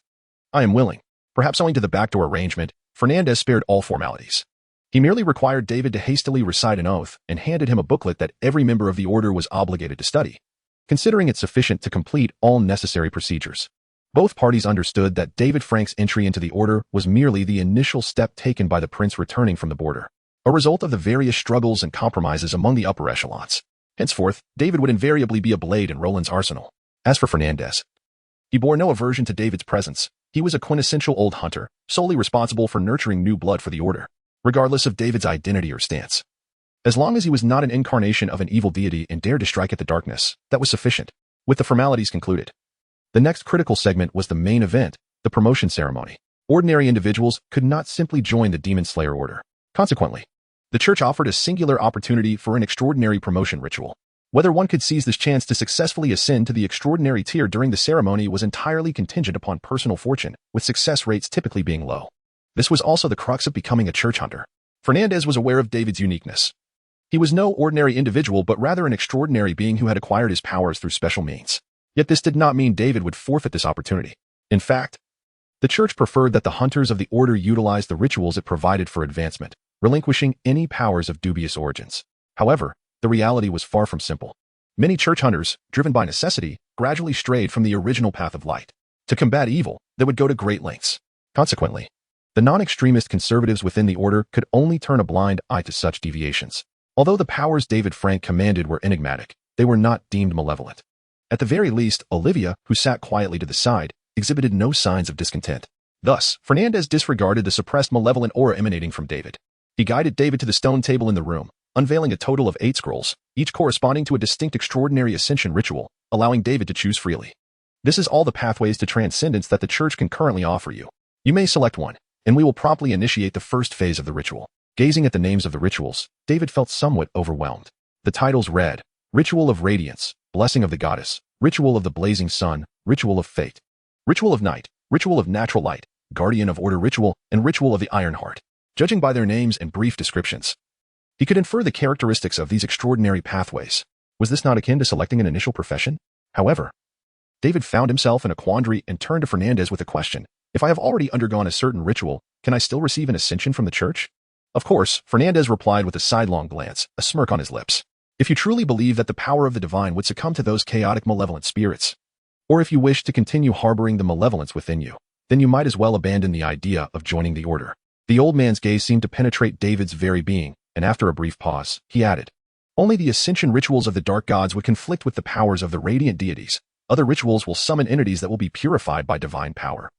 I am willing. Perhaps owing to the backdoor arrangement, Fernandez spared all formalities. He merely required David to hastily recite an oath and handed him a booklet that every member of the order was obligated to study, considering it sufficient to complete all necessary procedures. Both parties understood that David Frank's entry into the order was merely the initial step taken by the prince returning from the border, a result of the various struggles and compromises among the upper echelons. Henceforth, David would invariably be a blade in Roland's arsenal. As for Fernandez, he bore no aversion to David's presence. He was a quintessential old hunter, solely responsible for nurturing new blood for the order, regardless of David's identity or stance. As long as he was not an incarnation of an evil deity and dared to strike at the darkness, that was sufficient. With the formalities concluded, the next critical segment was the main event, the promotion ceremony. Ordinary individuals could not simply join the Demon Slayer Order. Consequently, the church offered a singular opportunity for an extraordinary promotion ritual. Whether one could seize this chance to successfully ascend to the extraordinary tier during the ceremony was entirely contingent upon personal fortune, with success rates typically being low. This was also the crux of becoming a church hunter. Fernandez was aware of David's uniqueness. He was no ordinary individual but rather an extraordinary being who had acquired his powers through special means. Yet this did not mean David would forfeit this opportunity. In fact, the church preferred that the hunters of the order utilize the rituals it provided for advancement, relinquishing any powers of dubious origins. However, the reality was far from simple. Many church hunters, driven by necessity, gradually strayed from the original path of light. To combat evil, they would go to great lengths. Consequently, the non-extremist conservatives within the order could only turn a blind eye to such deviations. Although the powers David Frank commanded were enigmatic, they were not deemed malevolent. At the very least, Olivia, who sat quietly to the side, exhibited no signs of discontent. Thus, Fernandez disregarded the suppressed malevolent aura emanating from David. He guided David to the stone table in the room, unveiling a total of 8 scrolls, each corresponding to a distinct extraordinary ascension ritual, allowing David to choose freely. This is all the pathways to transcendence that the church can currently offer you. You may select one, and we will promptly initiate the first phase of the ritual. Gazing at the names of the rituals, David felt somewhat overwhelmed. The titles read, Ritual of Radiance, Blessing of the Goddess, Ritual of the Blazing Sun, Ritual of Fate, Ritual of Night, Ritual of Natural Light, Guardian of Order Ritual, and Ritual of the Iron Heart. Judging by their names and brief descriptions, he could infer the characteristics of these extraordinary pathways. Was this not akin to selecting an initial profession? However, David found himself in a quandary and turned to Fernandez with a question. If I have already undergone a certain ritual, can I still receive an ascension from the church? Of course, Fernandez replied with a sidelong glance, a smirk on his lips. If you truly believe that the power of the divine would succumb to those chaotic malevolent spirits, or if you wish to continue harboring the malevolence within you, then you might as well abandon the idea of joining the order. The old man's gaze seemed to penetrate David's very being, and after a brief pause, he added, Only the ascension rituals of the dark gods would conflict with the powers of the radiant deities. Other rituals will summon entities that will be purified by divine power,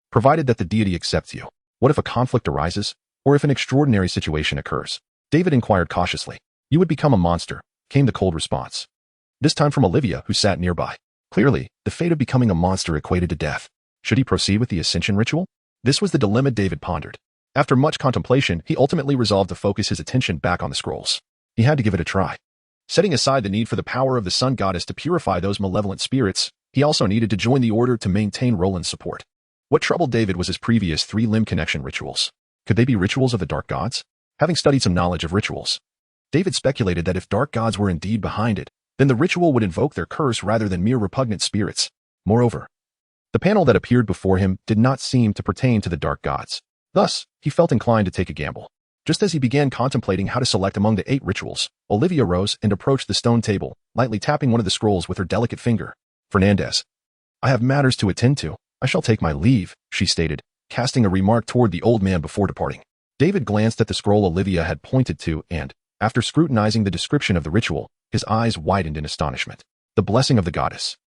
provided that the deity accepts you. What if a conflict arises, or if an extraordinary situation occurs? David inquired cautiously. You would become a monster, came the cold response. This time from Olivia, who sat nearby. Clearly, the fate of becoming a monster equated to death. Should he proceed with the ascension ritual? This was the dilemma David pondered. After much contemplation, he ultimately resolved to focus his attention back on the scrolls. He had to give it a try. Setting aside the need for the power of the sun goddess to purify those malevolent spirits, he also needed to join the order to maintain Roland's support. What troubled David was his previous 3-limb connection rituals. Could they be rituals of the dark gods? Having studied some knowledge of rituals, David speculated that if dark gods were indeed behind it, then the ritual would invoke their curse rather than mere repugnant spirits. Moreover, the panel that appeared before him did not seem to pertain to the dark gods. Thus, he felt inclined to take a gamble. Just as he began contemplating how to select among the 8 rituals, Olivia rose and approached the stone table, lightly tapping one of the scrolls with her delicate finger. Fernandez, I have matters to attend to. I shall take my leave, she stated, casting a remark toward the old man before departing. David glanced at the scroll Olivia had pointed to and, after scrutinizing the description of the ritual, his eyes widened in astonishment. The blessing of the goddess,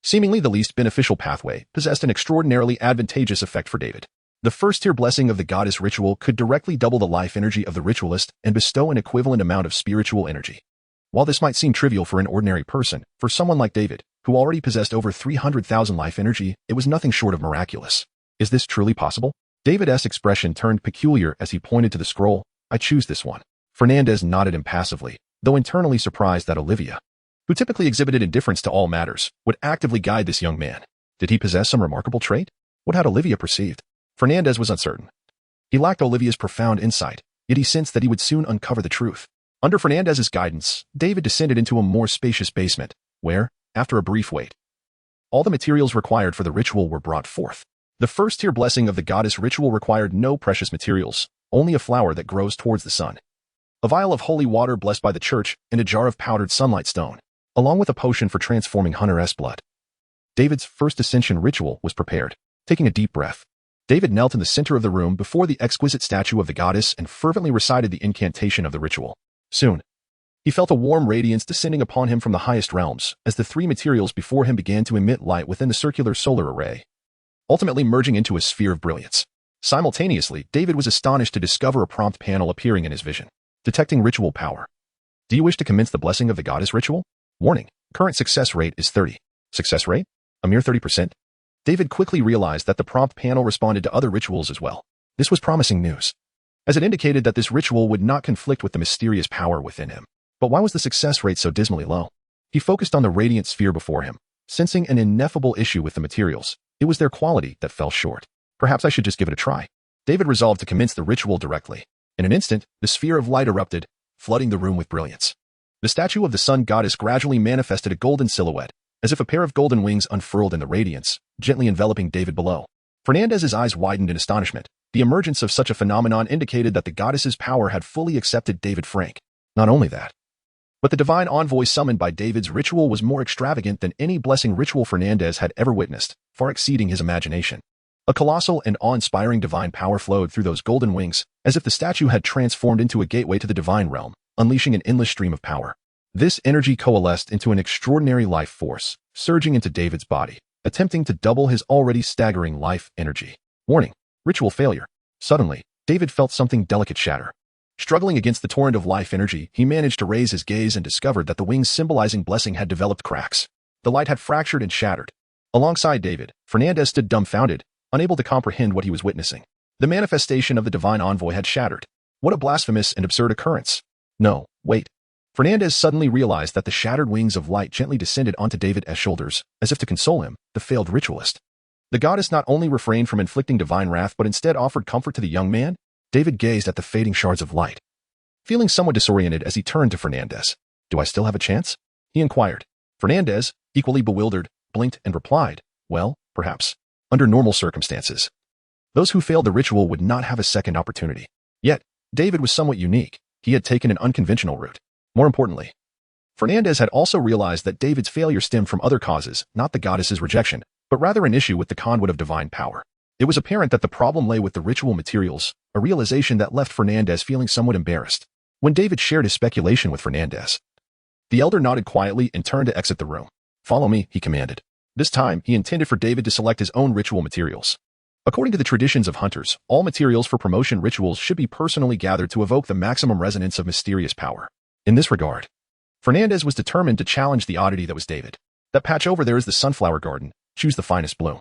seemingly the least beneficial pathway, possessed an extraordinarily advantageous effect for David. The first-tier blessing of the goddess ritual could directly double the life energy of the ritualist and bestow an equivalent amount of spiritual energy. While this might seem trivial for an ordinary person, for someone like David, who already possessed over 300,000 life energy, it was nothing short of miraculous. Is this truly possible? David's expression turned peculiar as he pointed to the scroll. I choose this one. Fernandez nodded impassively, though internally surprised that Olivia, who typically exhibited indifference to all matters, would actively guide this young man. Did he possess some remarkable trait? What had Olivia perceived? Fernandez was uncertain. He lacked Olivia's profound insight, yet he sensed that he would soon uncover the truth. Under Fernandez's guidance, David descended into a more spacious basement, where, after a brief wait, all the materials required for the ritual were brought forth. The first-tier blessing of the goddess ritual required no precious materials, only a flower that grows towards the sun, a vial of holy water blessed by the church, and a jar of powdered sunlight stone, along with a potion for transforming Hunter's blood. David's first ascension ritual was prepared. Taking a deep breath, David knelt in the center of the room before the exquisite statue of the goddess and fervently recited the incantation of the ritual. Soon, he felt a warm radiance descending upon him from the highest realms as the three materials before him began to emit light within the circular solar array, ultimately merging into a sphere of brilliance. Simultaneously, David was astonished to discover a prompt panel appearing in his vision. Detecting ritual power. Do you wish to commence the blessing of the goddess ritual? Warning. Current success rate is 30. Success rate? A mere 30%? David quickly realized that the prompt panel responded to other rituals as well. This was promising news, as it indicated that this ritual would not conflict with the mysterious power within him. But why was the success rate so dismally low? He focused on the radiant sphere before him, sensing an ineffable issue with the materials. It was their quality that fell short. Perhaps I should just give it a try. David resolved to commence the ritual directly. In an instant, the sphere of light erupted, flooding the room with brilliance. The statue of the sun goddess gradually manifested a golden silhouette, as if a pair of golden wings unfurled in the radiance, gently enveloping David below. Fernandez's eyes widened in astonishment. The emergence of such a phenomenon indicated that the goddess's power had fully accepted David Frank. Not only that, but the divine envoy summoned by David's ritual was more extravagant than any blessing ritual Fernandez had ever witnessed, far exceeding his imagination. A colossal and awe-inspiring divine power flowed through those golden wings, as if the statue had transformed into a gateway to the divine realm, unleashing an endless stream of power. This energy coalesced into an extraordinary life force, surging into David's body, attempting to double his already staggering life energy. Warning. Ritual failure. Suddenly, David felt something delicate shatter. Struggling against the torrent of life energy, he managed to raise his gaze and discovered that the wings symbolizing blessing had developed cracks. The light had fractured and shattered. Alongside David, Fernandez stood dumbfounded, unable to comprehend what he was witnessing. The manifestation of the divine envoy had shattered. What a blasphemous and absurd occurrence. No, wait. Fernandez suddenly realized that the shattered wings of light gently descended onto David's shoulders, as if to console him, the failed ritualist. The goddess not only refrained from inflicting divine wrath but instead offered comfort to the young man. David gazed at the fading shards of light, feeling somewhat disoriented as he turned to Fernandez. Do I still have a chance? He inquired. Fernandez, equally bewildered, blinked and replied, well, perhaps. Under normal circumstances, those who failed the ritual would not have a second opportunity. Yet, David was somewhat unique. He had taken an unconventional route. More importantly, Fernandez had also realized that David's failure stemmed from other causes, not the goddess's rejection, but rather an issue with the conduit of divine power. It was apparent that the problem lay with the ritual materials, a realization that left Fernandez feeling somewhat embarrassed. When David shared his speculation with Fernandez, the elder nodded quietly and turned to exit the room. Follow me, he commanded. This time, he intended for David to select his own ritual materials. According to the traditions of hunters, all materials for promotion rituals should be personally gathered to evoke the maximum resonance of mysterious power. In this regard, Fernandez was determined to challenge the oddity that was David. That patch over there is the sunflower garden. Choose the finest bloom.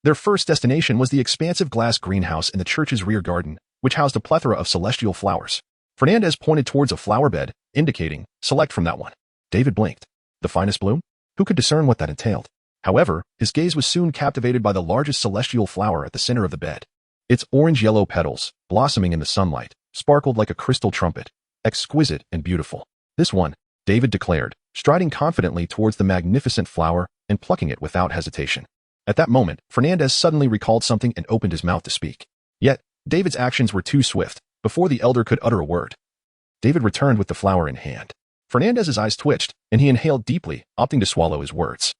Their first destination was the expansive glass greenhouse in the church's rear garden, which housed a plethora of celestial flowers. Fernandez pointed towards a flower bed, indicating, select from that one. David blinked. The finest bloom? Who could discern what that entailed? However, his gaze was soon captivated by the largest celestial flower at the center of the bed. Its orange-yellow petals, blossoming in the sunlight, sparkled like a crystal trumpet, exquisite and beautiful. This one, David declared, striding confidently towards the magnificent flower and plucking it without hesitation. At that moment, Fernandez suddenly recalled something and opened his mouth to speak. Yet, David's actions were too swift. Before the elder could utter a word, David returned with the flower in hand. Fernandez's eyes twitched, and he inhaled deeply, opting to swallow his words.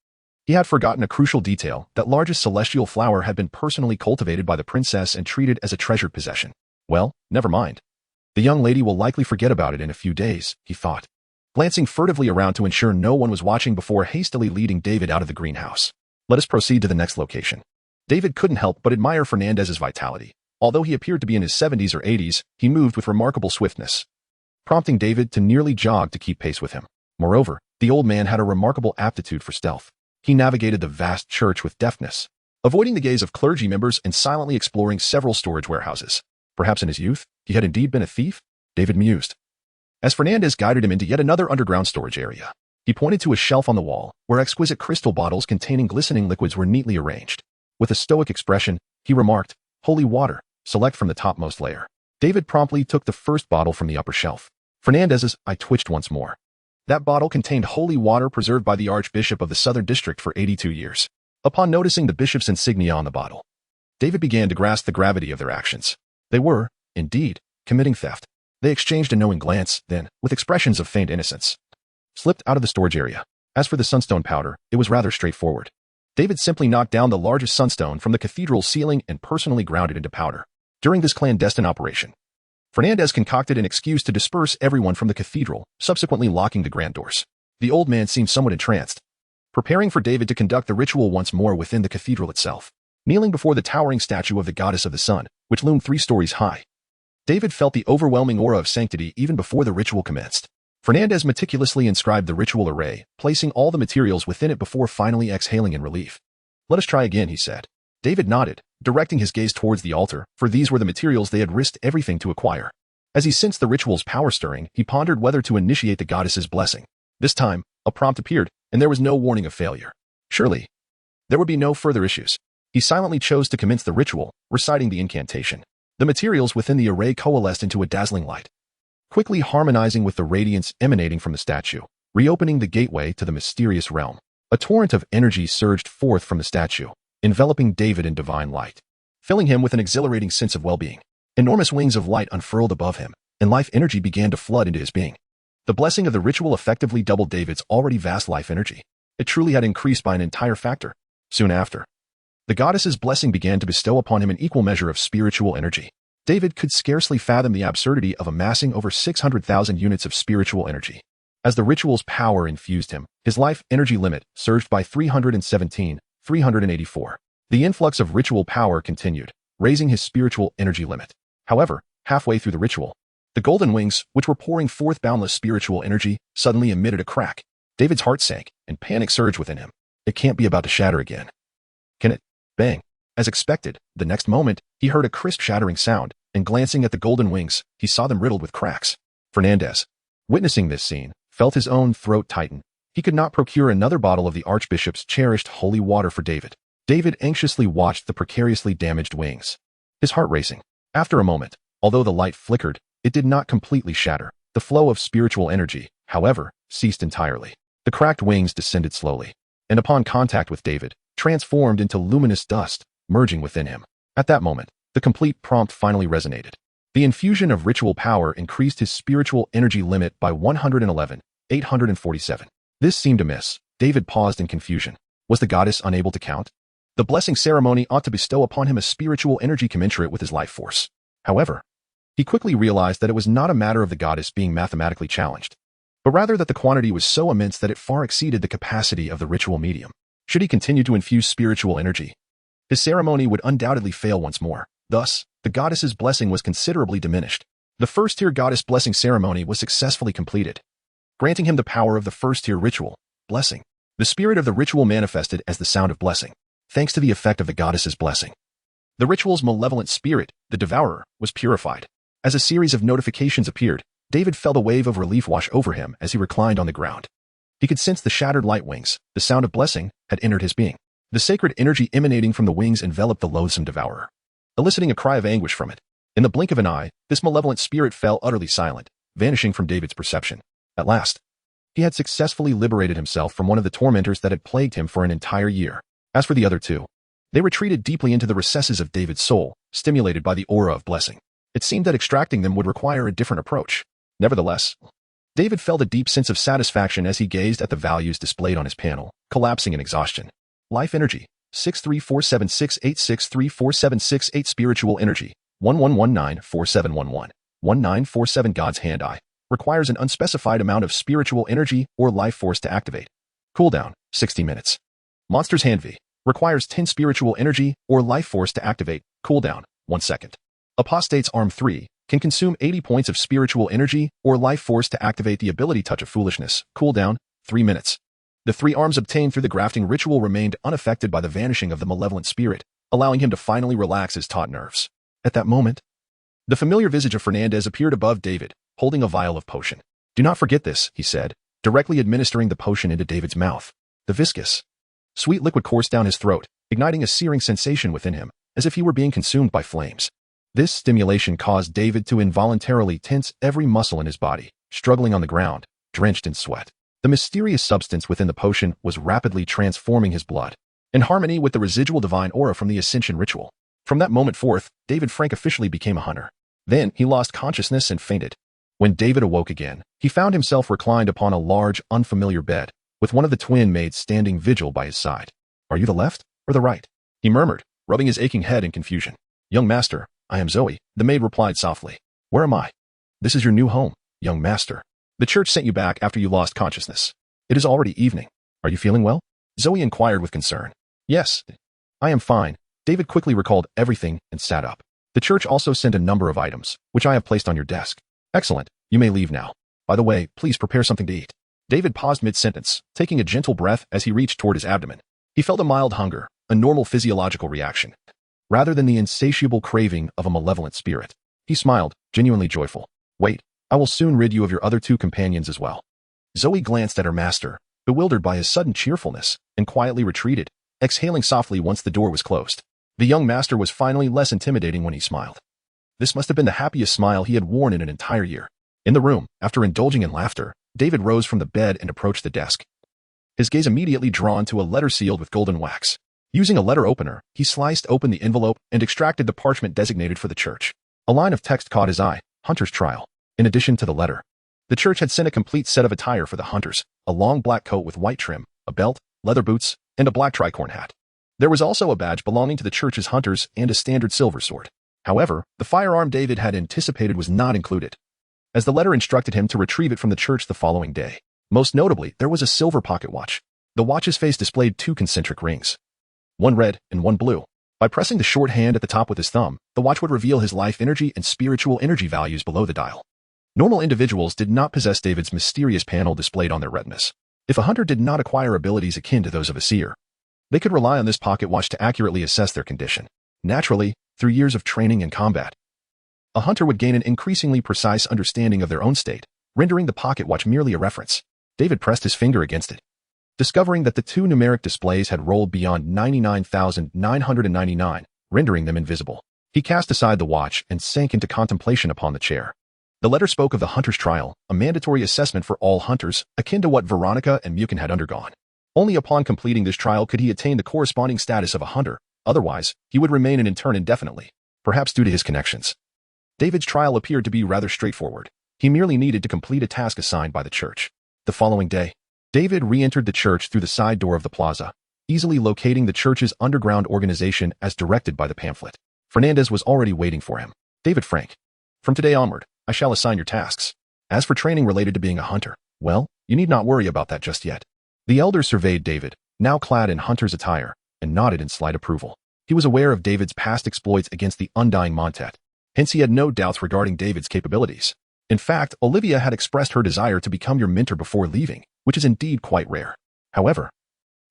He had forgotten a crucial detail: that largest celestial flower had been personally cultivated by the princess and treated as a treasured possession. Well, never mind. The young lady will likely forget about it in a few days, he thought, glancing furtively around to ensure no one was watching before hastily leading David out of the greenhouse. Let us proceed to the next location. David couldn't help but admire Fernandez's vitality. Although he appeared to be in his 70s or 80s, he moved with remarkable swiftness, prompting David to nearly jog to keep pace with him. Moreover, the old man had a remarkable aptitude for stealth. He navigated the vast church with deftness, avoiding the gaze of clergy members and silently exploring several storage warehouses. Perhaps in his youth, he had indeed been a thief? David mused, as Fernandez guided him into yet another underground storage area. He pointed to a shelf on the wall, where exquisite crystal bottles containing glistening liquids were neatly arranged. With a stoic expression, he remarked, "Holy water, select from the topmost layer." David promptly took the first bottle from the upper shelf. Fernandez's eye twitched once more. That bottle contained holy water preserved by the Archbishop of the Southern District for 82 years. Upon noticing the bishop's insignia on the bottle, David began to grasp the gravity of their actions. They were, indeed, committing theft. They exchanged a knowing glance, then, with expressions of feigned innocence, slipped out of the storage area. As for the sunstone powder, it was rather straightforward. David simply knocked down the largest sunstone from the cathedral's ceiling and personally ground it into powder. During this clandestine operation, Fernandez concocted an excuse to disperse everyone from the cathedral, subsequently locking the grand doors. The old man seemed somewhat entranced, preparing for David to conduct the ritual once more within the cathedral itself. Kneeling before the towering statue of the goddess of the sun, which loomed 3 stories high, David felt the overwhelming aura of sanctity even before the ritual commenced. Fernandez meticulously inscribed the ritual array, placing all the materials within it before finally exhaling in relief. "Let us try again," he said. David nodded, directing his gaze towards the altar, for these were the materials they had risked everything to acquire. As he sensed the ritual's power stirring, he pondered whether to initiate the goddess's blessing. This time, a prompt appeared, and there was no warning of failure. Surely, there would be no further issues. He silently chose to commence the ritual, reciting the incantation. The materials within the array coalesced into a dazzling light, quickly harmonizing with the radiance emanating from the statue, reopening the gateway to the mysterious realm. A torrent of energy surged forth from the statue, enveloping David in divine light, filling him with an exhilarating sense of well-being. Enormous wings of light unfurled above him, and life energy began to flood into his being. The blessing of the ritual effectively doubled David's already vast life energy. It truly had increased by an entire factor. Soon after, the goddess's blessing began to bestow upon him an equal measure of spiritual energy. David could scarcely fathom the absurdity of amassing over 600,000 units of spiritual energy. As the ritual's power infused him, his life energy limit surged by 384. The influx of ritual power continued, raising his spiritual energy limit. However, halfway through the ritual, the golden wings, which were pouring forth boundless spiritual energy, suddenly emitted a crack. David's heart sank, and panic surged within him. It can't be about to shatter again. Can it? Bang. As expected, the next moment, he heard a crisp shattering sound, and glancing at the golden wings, he saw them riddled with cracks. Fernandez, witnessing this scene, felt his own throat tighten. He could not procure another bottle of the Archbishop's cherished holy water for David. David anxiously watched the precariously damaged wings, his heart racing. After a moment, although the light flickered, it did not completely shatter. The flow of spiritual energy, however, ceased entirely. The cracked wings descended slowly, and upon contact with David, transformed into luminous dust, merging within him. At that moment, the complete prompt finally resonated. The infusion of ritual power increased his spiritual energy limit by 111,847. This seemed amiss. David paused in confusion. Was the goddess unable to count? The blessing ceremony ought to bestow upon him a spiritual energy commensurate with his life force. However, he quickly realized that it was not a matter of the goddess being mathematically challenged, but rather that the quantity was so immense that it far exceeded the capacity of the ritual medium. Should he continue to infuse spiritual energy, his ceremony would undoubtedly fail once more. Thus, the goddess's blessing was considerably diminished. The first-tier goddess blessing ceremony was successfully completed, granting him the power of the first-tier ritual, blessing. The spirit of the ritual manifested as the sound of blessing, thanks to the effect of the goddess's blessing. The ritual's malevolent spirit, the devourer, was purified. As a series of notifications appeared, David felt a wave of relief wash over him as he reclined on the ground. He could sense the shattered light wings. The sound of blessing had entered his being. The sacred energy emanating from the wings enveloped the loathsome devourer, eliciting a cry of anguish from it. In the blink of an eye, this malevolent spirit fell utterly silent, vanishing from David's perception. At last, he had successfully liberated himself from one of the tormentors that had plagued him for an entire year. As for the other two, they retreated deeply into the recesses of David's soul, stimulated by the aura of blessing. It seemed that extracting them would require a different approach. Nevertheless, David felt a deep sense of satisfaction as he gazed at the values displayed on his panel, collapsing in exhaustion. Life energy, 6347686347668. Spiritual energy, 11194711. 1947. God's hand-eye, requires an unspecified amount of spiritual energy or life force to activate. Cooldown, 60 minutes. Monster's Hand V, requires 10 spiritual energy or life force to activate. Cooldown, 1 second. Apostate's Arm 3, can consume 80 points of spiritual energy or life force to activate the ability Touch of Foolishness. Cooldown, 3 minutes. The 3 arms obtained through the grafting ritual remained unaffected by the vanishing of the malevolent spirit, allowing him to finally relax his taut nerves. At that moment, the familiar visage of Fernandez appeared above David, holding a vial of potion. "Do not forget this," he said, directly administering the potion into David's mouth. The viscous, sweet liquid coursed down his throat, igniting a searing sensation within him, as if he were being consumed by flames. This stimulation caused David to involuntarily tense every muscle in his body, struggling on the ground, drenched in sweat. The mysterious substance within the potion was rapidly transforming his blood, in harmony with the residual divine aura from the Ascension ritual. From that moment forth, David Frank officially became a hunter. Then he lost consciousness and fainted. When David awoke again, he found himself reclined upon a large, unfamiliar bed, with one of the twin maids standing vigil by his side. "Are you the left or the right?" he murmured, rubbing his aching head in confusion. "Young master, I am Zoe," the maid replied softly. "Where am I?" "This is your new home, young master. The church sent you back after you lost consciousness. It is already evening. Are you feeling well?" Zoe inquired with concern. "Yes, I am fine." David quickly recalled everything and sat up. "The church also sent a number of items, which I have placed on your desk." "Excellent. You may leave now. By the way, please prepare something to eat." David paused mid-sentence, taking a gentle breath as he reached toward his abdomen. He felt a mild hunger, a normal physiological reaction, rather than the insatiable craving of a malevolent spirit. He smiled, genuinely joyful. "Wait, I will soon rid you of your other 2 companions as well." Zoe glanced at her master, bewildered by his sudden cheerfulness, and quietly retreated, exhaling softly once the door was closed. The young master was finally less intimidating when he smiled. This must have been the happiest smile he had worn in an entire year. In the room, after indulging in laughter, David rose from the bed and approached the desk. His gaze immediately drawn to a letter sealed with golden wax. Using a letter opener, he sliced open the envelope and extracted the parchment designated for the church. A line of text caught his eye: Hunter's Trial. In addition to the letter, the church had sent a complete set of attire for the hunters: a long black coat with white trim, a belt, leather boots, and a black tricorn hat. There was also a badge belonging to the church's hunters and a standard silver sword. However, the firearm David had anticipated was not included, as the letter instructed him to retrieve it from the church the following day. Most notably, there was a silver pocket watch. The watch's face displayed 2 concentric rings, one red and one blue. By pressing the short hand at the top with his thumb, the watch would reveal his life energy and spiritual energy values below the dial. Normal individuals did not possess David's mysterious panel displayed on their retinas. If a hunter did not acquire abilities akin to those of a seer, they could rely on this pocket watch to accurately assess their condition. Naturally, through years of training and combat, a hunter would gain an increasingly precise understanding of their own state, rendering the pocket watch merely a reference. David pressed his finger against it, discovering that the 2 numeric displays had rolled beyond 99,999, rendering them invisible. He cast aside the watch and sank into contemplation upon the chair. The letter spoke of the Hunter's Trial, a mandatory assessment for all hunters, akin to what Veronica and Mukin had undergone. Only upon completing this trial could he attain the corresponding status of a hunter. Otherwise, he would remain an intern indefinitely, perhaps due to his connections. David's trial appeared to be rather straightforward. He merely needed to complete a task assigned by the church. The following day, David re-entered the church through the side door of the plaza, easily locating the church's underground organization as directed by the pamphlet. Fernandez was already waiting for him. "David Frank, from today onward, I shall assign your tasks. As for training related to being a hunter, well, you need not worry about that just yet." The elder surveyed David, now clad in hunter's attire, and nodded in slight approval. He was aware of David's past exploits against the undying Montet. Hence he had no doubts regarding David's capabilities. In fact, Olivia had expressed her desire to become your mentor before leaving, which is indeed quite rare. However,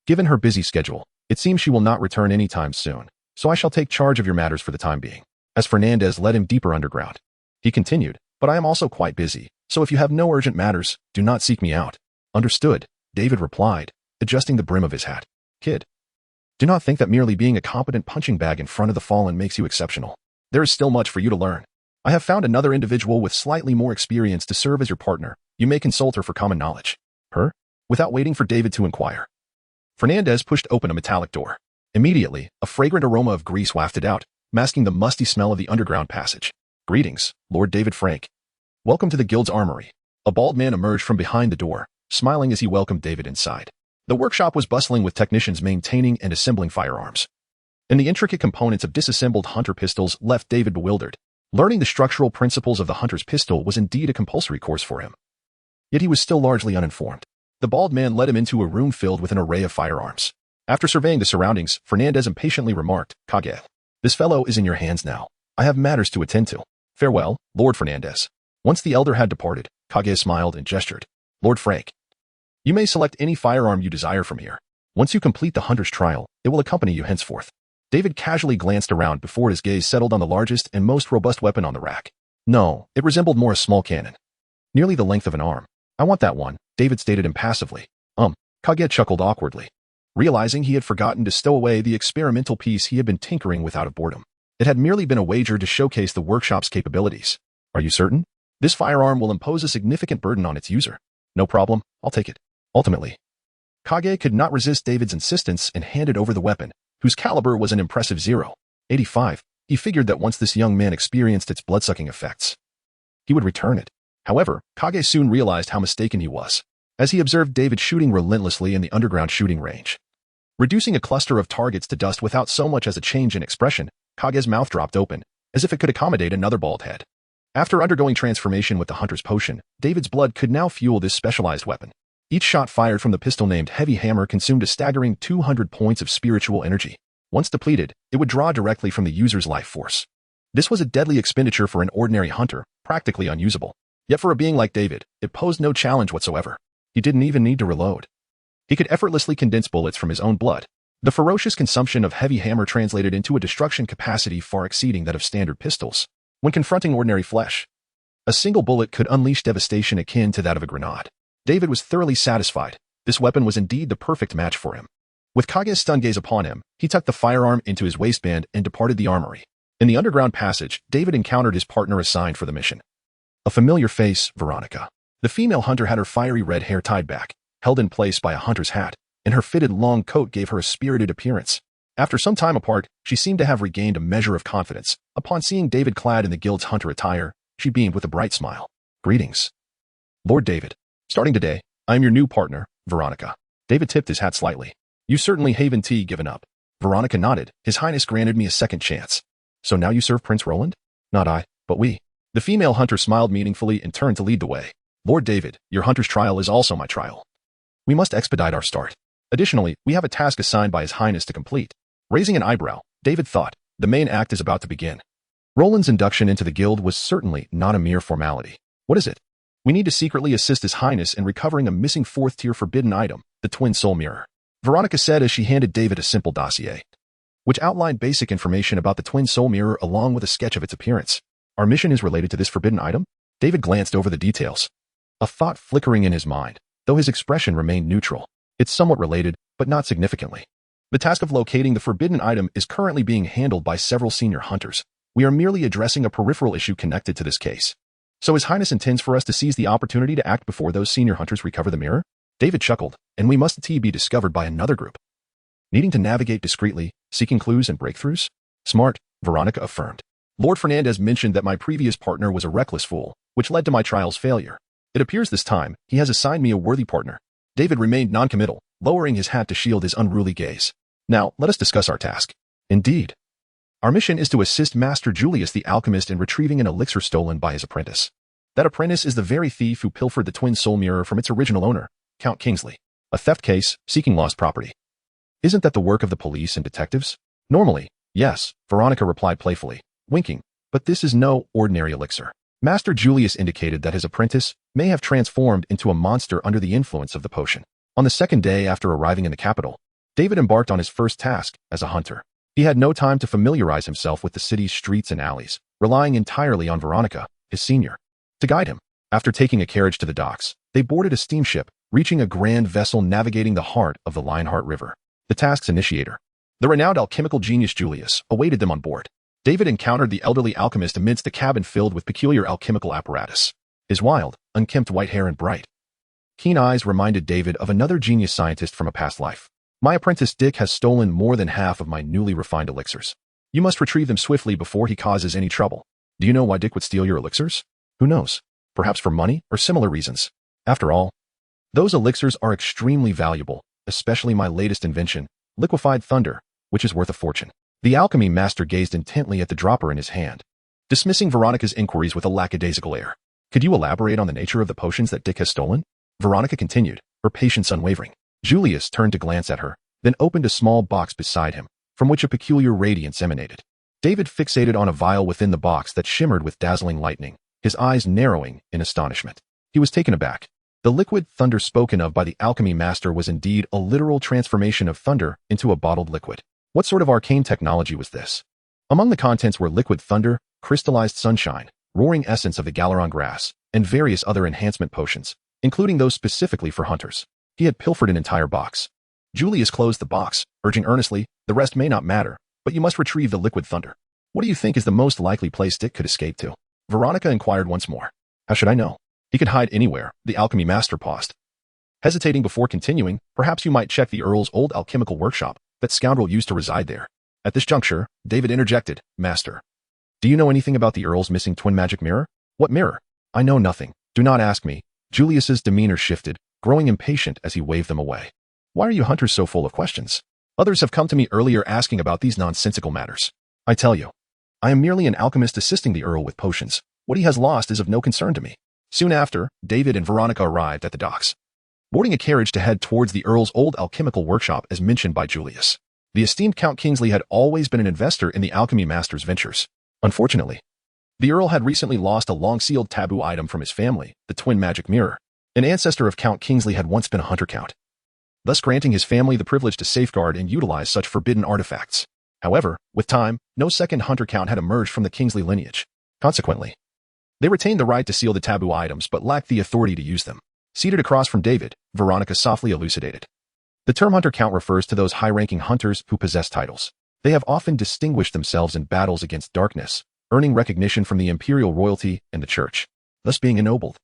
given her busy schedule, it seems she will not return anytime soon, so I shall take charge of your matters for the time being. As Fernandez led him deeper underground, he continued, "But I am also quite busy, so if you have no urgent matters, do not seek me out." "Understood," David replied, adjusting the brim of his hat. "Kid, do not think that merely being a competent punching bag in front of the fallen makes you exceptional. There is still much for you to learn. I have found another individual with slightly more experience to serve as your partner. You may consult her for common knowledge." "Her?" Without waiting for David to inquire, Fernandez pushed open a metallic door. Immediately, a fragrant aroma of grease wafted out, masking the musty smell of the underground passage. "Greetings, Lord David Frank. Welcome to the guild's armory." A A bald man emerged from behind the door, smiling as he welcomed David inside. The workshop was bustling with technicians maintaining and assembling firearms, and the intricate components of disassembled hunter pistols left David bewildered. Learning the structural principles of the hunter's pistol was indeed a compulsory course for him. Yet he was still largely uninformed. The bald man led him into a room filled with an array of firearms. After surveying the surroundings, Fernandez impatiently remarked, "Kage, this fellow is in your hands now. I have matters to attend to. Farewell, Lord Fernandez." Once the elder had departed, Kage smiled and gestured. "Lord Frank, you may select any firearm you desire from here. Once you complete the hunter's trial, it will accompany you henceforth." David casually glanced around before his gaze settled on the largest and most robust weapon on the rack. No, it resembled more a small cannon, nearly the length of an arm. "I want that one," David stated impassively. Kage chuckled awkwardly, realizing he had forgotten to stow away the experimental piece he had been tinkering with out of boredom. It had merely been a wager to showcase the workshop's capabilities. "Are you certain? This firearm will impose a significant burden on its user." "No problem, I'll take it." Ultimately, Kage could not resist David's insistence and handed over the weapon, whose caliber was an impressive .085. He figured that once this young man experienced its blood-sucking effects, he would return it. However, Kage soon realized how mistaken he was, as he observed David shooting relentlessly in the underground shooting range. Reducing a cluster of targets to dust without so much as a change in expression, Kage's mouth dropped open, as if it could accommodate another bald head. After undergoing transformation with the hunter's potion, David's blood could now fuel this specialized weapon. Each shot fired from the pistol named Heavy Hammer consumed a staggering 200 points of spiritual energy. Once depleted, it would draw directly from the user's life force. This was a deadly expenditure for an ordinary hunter, practically unusable. Yet for a being like David, it posed no challenge whatsoever. He didn't even need to reload. He could effortlessly condense bullets from his own blood. The ferocious consumption of Heavy Hammer translated into a destruction capacity far exceeding that of standard pistols. When confronting ordinary flesh, a single bullet could unleash devastation akin to that of a grenade. David was thoroughly satisfied. This weapon was indeed the perfect match for him. With Kage's stunned gaze upon him, he tucked the firearm into his waistband and departed the armory. In the underground passage, David encountered his partner assigned for the mission. A familiar face, Veronica. The female hunter had her fiery red hair tied back, held in place by a hunter's hat, and her fitted long coat gave her a spirited appearance. After some time apart, she seemed to have regained a measure of confidence. Upon seeing David clad in the guild's hunter attire, she beamed with a bright smile. "Greetings, Lord David. Starting today, I am your new partner, Veronica." David tipped his hat slightly. "You certainly haven't given up." Veronica nodded. "His Highness granted me a second chance." "So now you serve Prince Roland?" "Not I, but we." The female hunter smiled meaningfully and turned to lead the way. "Lord David, your hunter's trial is also my trial. We must expedite our start. Additionally, we have a task assigned by His Highness to complete." Raising an eyebrow, David thought, the main act is about to begin. Roland's induction into the guild was certainly not a mere formality. "What is it?" "We need to secretly assist His Highness in recovering a missing fourth-tier forbidden item, the twin soul mirror," Veronica said as she handed David a simple dossier, which outlined basic information about the twin soul mirror along with a sketch of its appearance. "Our mission is related to this forbidden item?" David glanced over the details, a thought flickering in his mind, though his expression remained neutral. "It's somewhat related, but not significantly. The task of locating the forbidden item is currently being handled by several senior hunters. We are merely addressing a peripheral issue connected to this case. So His Highness intends for us to seize the opportunity to act before those senior hunters recover the mirror?" David chuckled. "And we must be discovered by another group, needing to navigate discreetly, seeking clues and breakthroughs?" "Smart," Veronica affirmed. "Lord Fernandez mentioned that my previous partner was a reckless fool, which led to my trial's failure. It appears this time, he has assigned me a worthy partner." David remained noncommittal, lowering his hat to shield his unruly gaze. "Now, let us discuss our task." "Indeed. Our mission is to assist Master Julius the alchemist in retrieving an elixir stolen by his apprentice. That apprentice is the very thief who pilfered the twin soul mirror from its original owner, Count Kingsley. A theft case, seeking lost property. Isn't that the work of the police and detectives?" "Normally, yes," Veronica replied playfully, winking. "But this is no ordinary elixir. Master Julius indicated that his apprentice may have transformed into a monster under the influence of the potion." On the second day after arriving in the capital, David embarked on his first task as a hunter. He had no time to familiarize himself with the city's streets and alleys, relying entirely on Veronica, his senior, to guide him. After taking a carriage to the docks, they boarded a steamship, reaching a grand vessel navigating the heart of the Lionheart River. The task's initiator, the renowned alchemical genius Julius, awaited them on board. David encountered the elderly alchemist amidst a cabin filled with peculiar alchemical apparatus. His wild, unkempt white hair and bright, keen eyes reminded David of another genius scientist from a past life. "My apprentice Dick has stolen more than half of my newly refined elixirs. You must retrieve them swiftly before he causes any trouble." "Do you know why Dick would steal your elixirs?" "Who knows? perhaps for money or similar reasons. After all, those elixirs are extremely valuable, especially my latest invention, liquefied thunder, which is worth a fortune. The alchemy master gazed intently at the dropper in his hand, dismissing Veronica's inquiries with a lackadaisical air. Could you elaborate on the nature of the potions that Dick has stolen? Veronica continued, her patience unwavering. Julius turned to glance at her, then opened a small box beside him, from which a peculiar radiance emanated. David fixated on a vial within the box that shimmered with dazzling lightning, his eyes narrowing in astonishment. He was taken aback. The liquid thunder spoken of by the alchemy master was indeed a literal transformation of thunder into a bottled liquid. What sort of arcane technology was this? Among the contents were liquid thunder, crystallized sunshine, roaring essence of the Galaron grass, and various other enhancement potions, including those specifically for hunters. He had pilfered an entire box. Julius closed the box, urging earnestly, "The rest may not matter, but you must retrieve the liquid thunder. What do you think is the most likely place Dick could escape to?" Veronica inquired once more. "How should I know? He could hide anywhere," the alchemy master paused. Hesitating before continuing, "Perhaps you might check the Earl's old alchemical workshop. That scoundrel used to reside there." At this juncture, David interjected, "Master, do you know anything about the Earl's missing twin magic mirror?" "What mirror?" "I know nothing. Do not ask me." Julius's demeanor shifted, growing impatient as he waved them away. "Why are you hunters so full of questions? Others have come to me earlier asking about these nonsensical matters. I tell you, I am merely an alchemist assisting the Earl with potions. What he has lost is of no concern to me." Soon after, David and Veronica arrived at the docks, boarding a carriage to head towards the Earl's old alchemical workshop as mentioned by Julius. The esteemed Count Kingsley had always been an investor in the alchemy master's ventures. Unfortunately, the Earl had recently lost a long-sealed taboo item from his family, the twin magic mirror. An ancestor of Count Kingsley had once been a hunter count, thus granting his family the privilege to safeguard and utilize such forbidden artifacts. However, with time, no second hunter count had emerged from the Kingsley lineage. Consequently, they retained the right to seal the taboo items but lacked the authority to use them. Seated across from David, Veronica softly elucidated. The term hunter count refers to those high-ranking hunters who possess titles. They have often distinguished themselves in battles against darkness, earning recognition from the imperial royalty and the church, thus being ennobled.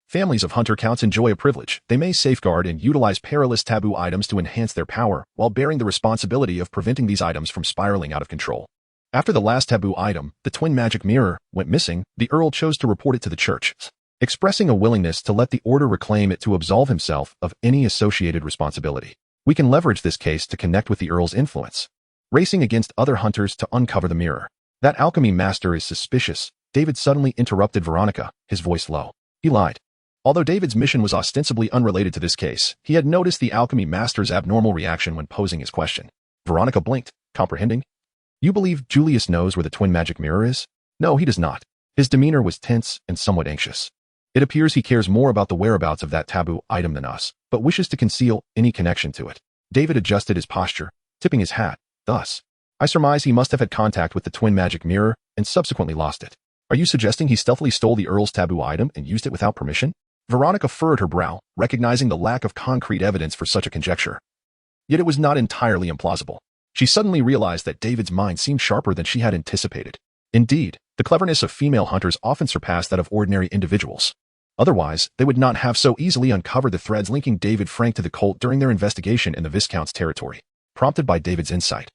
Families of hunter counts enjoy a privilege. They may safeguard and utilize perilous taboo items to enhance their power, while bearing the responsibility of preventing these items from spiraling out of control. After the last taboo item, the twin magic mirror, went missing, the Earl chose to report it to the church, expressing a willingness to let the order reclaim it to absolve himself of any associated responsibility. We can leverage this case to connect with the Earl's influence, racing against other hunters to uncover the mirror. That alchemy master is suspicious. David suddenly interrupted Veronica, his voice low. He lied. Although David's mission was ostensibly unrelated to this case, he had noticed the alchemy master's abnormal reaction when posing his question. Veronica blinked, comprehending. "You believe Julius knows where the twin magic mirror is?" "No, he does not." His demeanor was tense and somewhat anxious. "It appears he cares more about the whereabouts of that taboo item than us, but wishes to conceal any connection to it." David adjusted his posture, tipping his hat. "Thus, I surmise he must have had contact with the twin magic mirror and subsequently lost it. Are you suggesting he stealthily stole the Earl's taboo item and used it without permission?" Veronica furrowed her brow, recognizing the lack of concrete evidence for such a conjecture. Yet it was not entirely implausible. She suddenly realized that David's mind seemed sharper than she had anticipated. Indeed, the cleverness of female hunters often surpassed that of ordinary individuals. Otherwise, they would not have so easily uncovered the threads linking David Frank to the cult during their investigation in the Viscount's territory. Prompted by David's insight,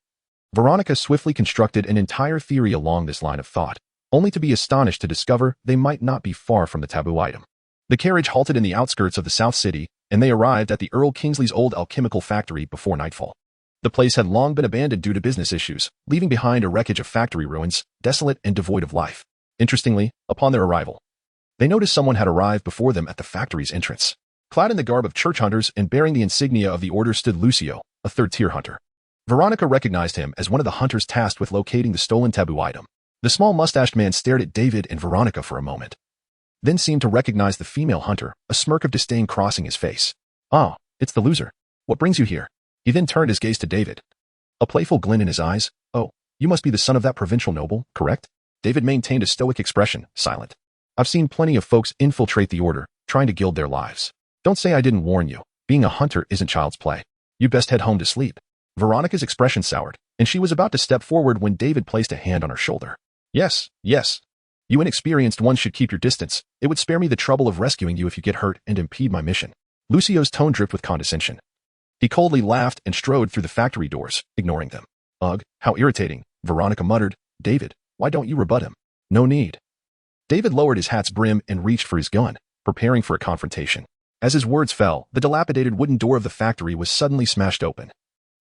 Veronica swiftly constructed an entire theory along this line of thought, only to be astonished to discover they might not be far from the taboo item. The carriage halted in the outskirts of the South City, and they arrived at the Earl Kingsley's old alchemical factory before nightfall. The place had long been abandoned due to business issues, leaving behind a wreckage of factory ruins, desolate and devoid of life. Interestingly, upon their arrival, they noticed someone had arrived before them at the factory's entrance. Clad in the garb of church hunters and bearing the insignia of the order stood Lucio, a third-tier hunter. Veronica recognized him as one of the hunters tasked with locating the stolen taboo item. The small mustached man stared at David and Veronica for a moment, then seemed to recognize the female hunter, a smirk of disdain crossing his face. "Ah, it's the loser. What brings you here?" He then turned his gaze to David, a playful glint in his eyes. "Oh, you must be the son of that provincial noble, correct?" David maintained a stoic expression, silent. "I've seen plenty of folks infiltrate the order, trying to gild their lives. Don't say I didn't warn you. Being a hunter isn't child's play. You best head home to sleep." Veronica's expression soured, and she was about to step forward when David placed a hand on her shoulder. Yes. You inexperienced ones should keep your distance. It would spare me the trouble of rescuing you if you get hurt and impede my mission." Lucio's tone dripped with condescension. He coldly laughed and strode through the factory doors, ignoring them. "Ugh, how irritating," Veronica muttered. "David, why don't you rebut him?" "No need." David lowered his hat's brim and reached for his gun, preparing for a confrontation. As his words fell, the dilapidated wooden door of the factory was suddenly smashed open,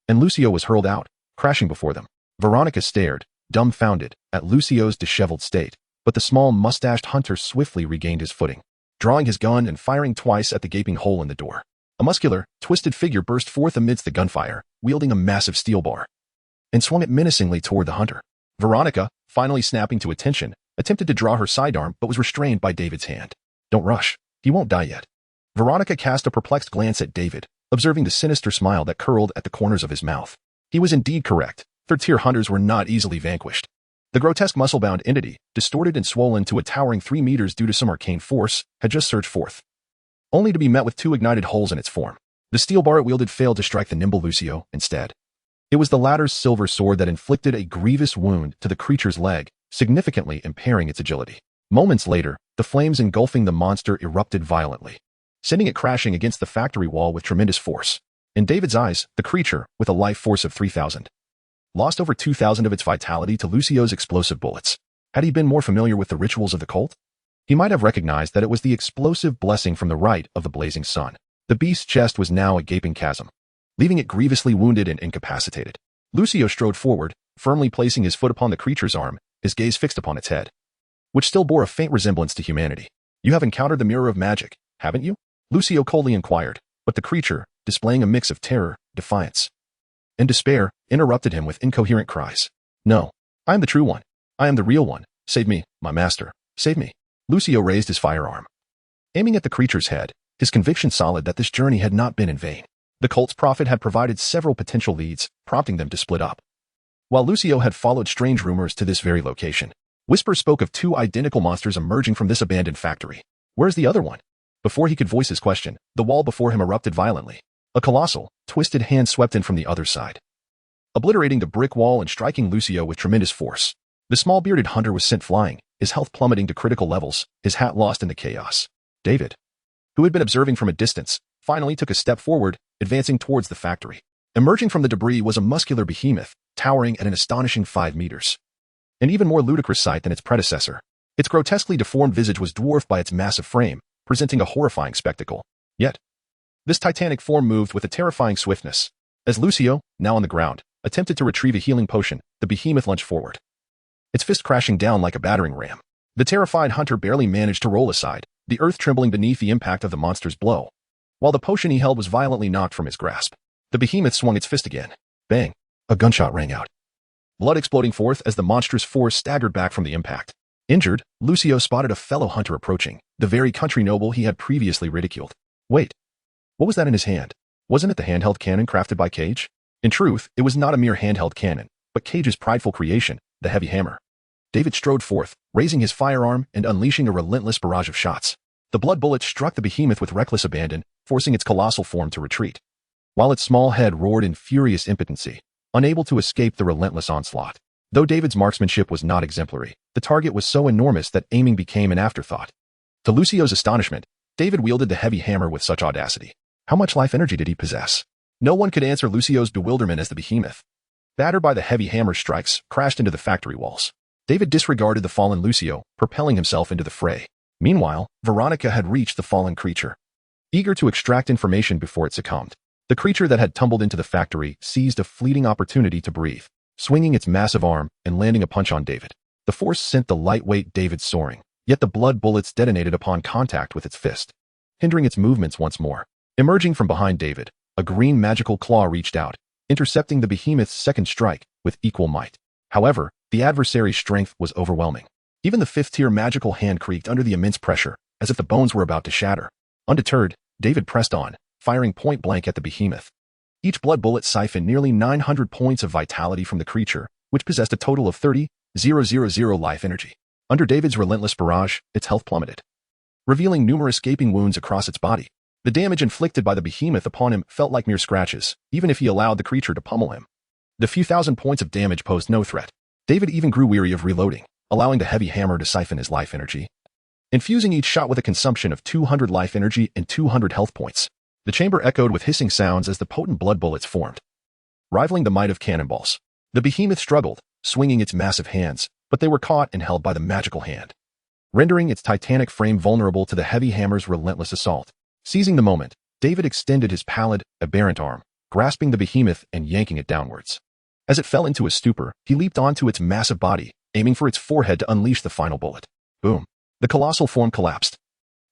and Lucio was hurled out, crashing before them. Veronica stared, dumbfounded, at Lucio's disheveled state, but the small mustached hunter swiftly regained his footing, drawing his gun and firing twice at the gaping hole in the door. A muscular, twisted figure burst forth amidst the gunfire, wielding a massive steel bar, and swung it menacingly toward the hunter. Veronica, finally snapping to attention, attempted to draw her sidearm but was restrained by David's hand. "Don't rush. He won't die yet." Veronica cast a perplexed glance at David, observing the sinister smile that curled at the corners of his mouth. He was indeed correct. Third-tier hunters were not easily vanquished. The grotesque muscle-bound entity, distorted and swollen to a towering 3 meters due to some arcane force, had just surged forth, only to be met with 2 ignited holes in its form. The steel bar it wielded failed to strike the nimble Lucio instead. It was the latter's silver sword that inflicted a grievous wound to the creature's leg, significantly impairing its agility. Moments later, the flames engulfing the monster erupted violently, sending it crashing against the factory wall with tremendous force. In David's eyes, the creature, with a life force of 3,000, lost over 2,000 of its vitality to Lucio's explosive bullets. Had he been more familiar with the rituals of the cult, he might have recognized that it was the explosive blessing from the rite of the blazing sun. The beast's chest was now a gaping chasm, leaving it grievously wounded and incapacitated. Lucio strode forward, firmly placing his foot upon the creature's arm, his gaze fixed upon its head, which still bore a faint resemblance to humanity. "You have encountered the mirror of magic, haven't you?" Lucio coldly inquired, but the creature, displaying a mix of terror, defiance, and despair, interrupted him with incoherent cries. "No, I am the true one. I am the real one. Save me, my master. Save me." Lucio raised his firearm, aiming at the creature's head, his conviction solid that this journey had not been in vain. The cult's prophet had provided several potential leads, prompting them to split up, while Lucio had followed strange rumors to this very location. Whispers spoke of 2 identical monsters emerging from this abandoned factory. Where's the other one? Before he could voice his question, the wall before him erupted violently. A colossal, twisted hand swept in from the other side, obliterating the brick wall and striking Lucio with tremendous force. The small bearded hunter was sent flying, his health plummeting to critical levels, his hat lost in the chaos. David, who had been observing from a distance, finally took a step forward, advancing towards the factory. Emerging from the debris was a muscular behemoth, towering at an astonishing 5 meters. An even more ludicrous sight than its predecessor. Its grotesquely deformed visage was dwarfed by its massive frame, presenting a horrifying spectacle. Yet, this titanic form moved with a terrifying swiftness. As Lucio, now on the ground, attempted to retrieve a healing potion, the behemoth lunged forward, its fist crashing down like a battering ram. The terrified hunter barely managed to roll aside, the earth trembling beneath the impact of the monster's blow, while the potion he held was violently knocked from his grasp. The behemoth swung its fist again. Bang! A gunshot rang out, blood exploding forth as the monstrous force staggered back from the impact. Injured, Lucio spotted a fellow hunter approaching, the very country noble he had previously ridiculed. Wait, what was that in his hand? Wasn't it the handheld cannon crafted by Cage? In truth, it was not a mere handheld cannon, but Cage's prideful creation, the heavy hammer. David strode forth, raising his firearm and unleashing a relentless barrage of shots. The blood bullets struck the behemoth with reckless abandon, forcing its colossal form to retreat, while its small head roared in furious impotency, unable to escape the relentless onslaught. Though David's marksmanship was not exemplary, the target was so enormous that aiming became an afterthought. To Lucio's astonishment, David wielded the heavy hammer with such audacity. How much life energy did he possess? No one could answer Lucio's bewilderment as the behemoth, battered by the heavy hammer strikes, crashed into the factory walls. David disregarded the fallen Lucio, propelling himself into the fray. Meanwhile, Veronica had reached the fallen creature, eager to extract information before it succumbed. The creature that had tumbled into the factory seized a fleeting opportunity to breathe, swinging its massive arm and landing a punch on David. The force sent the lightweight David soaring, yet the blood bullets detonated upon contact with its fist, hindering its movements once more. Emerging from behind David, a green magical claw reached out, intercepting the behemoth's second strike with equal might. However, the adversary's strength was overwhelming. Even the 5th-tier magical hand creaked under the immense pressure, as if the bones were about to shatter. Undeterred, David pressed on, firing point blank at the behemoth. Each blood bullet siphoned nearly 900 points of vitality from the creature, which possessed a total of 30,000 life energy. Under David's relentless barrage, its health plummeted, revealing numerous gaping wounds across its body. The damage inflicted by the behemoth upon him felt like mere scratches, even if he allowed the creature to pummel him. The few thousand points of damage posed no threat. David even grew weary of reloading, allowing the heavy hammer to siphon his life energy, infusing each shot with a consumption of 200 life energy and 200 health points. The chamber echoed with hissing sounds as the potent blood bullets formed, rivaling the might of cannonballs. The behemoth struggled, swinging its massive hands, but they were caught and held by the magical hand, rendering its titanic frame vulnerable to the heavy hammer's relentless assault. Seizing the moment, David extended his pallid, aberrant arm, grasping the behemoth and yanking it downwards. As it fell into a stupor, he leaped onto its massive body, aiming for its forehead to unleash the final bullet. Boom! The colossal form collapsed,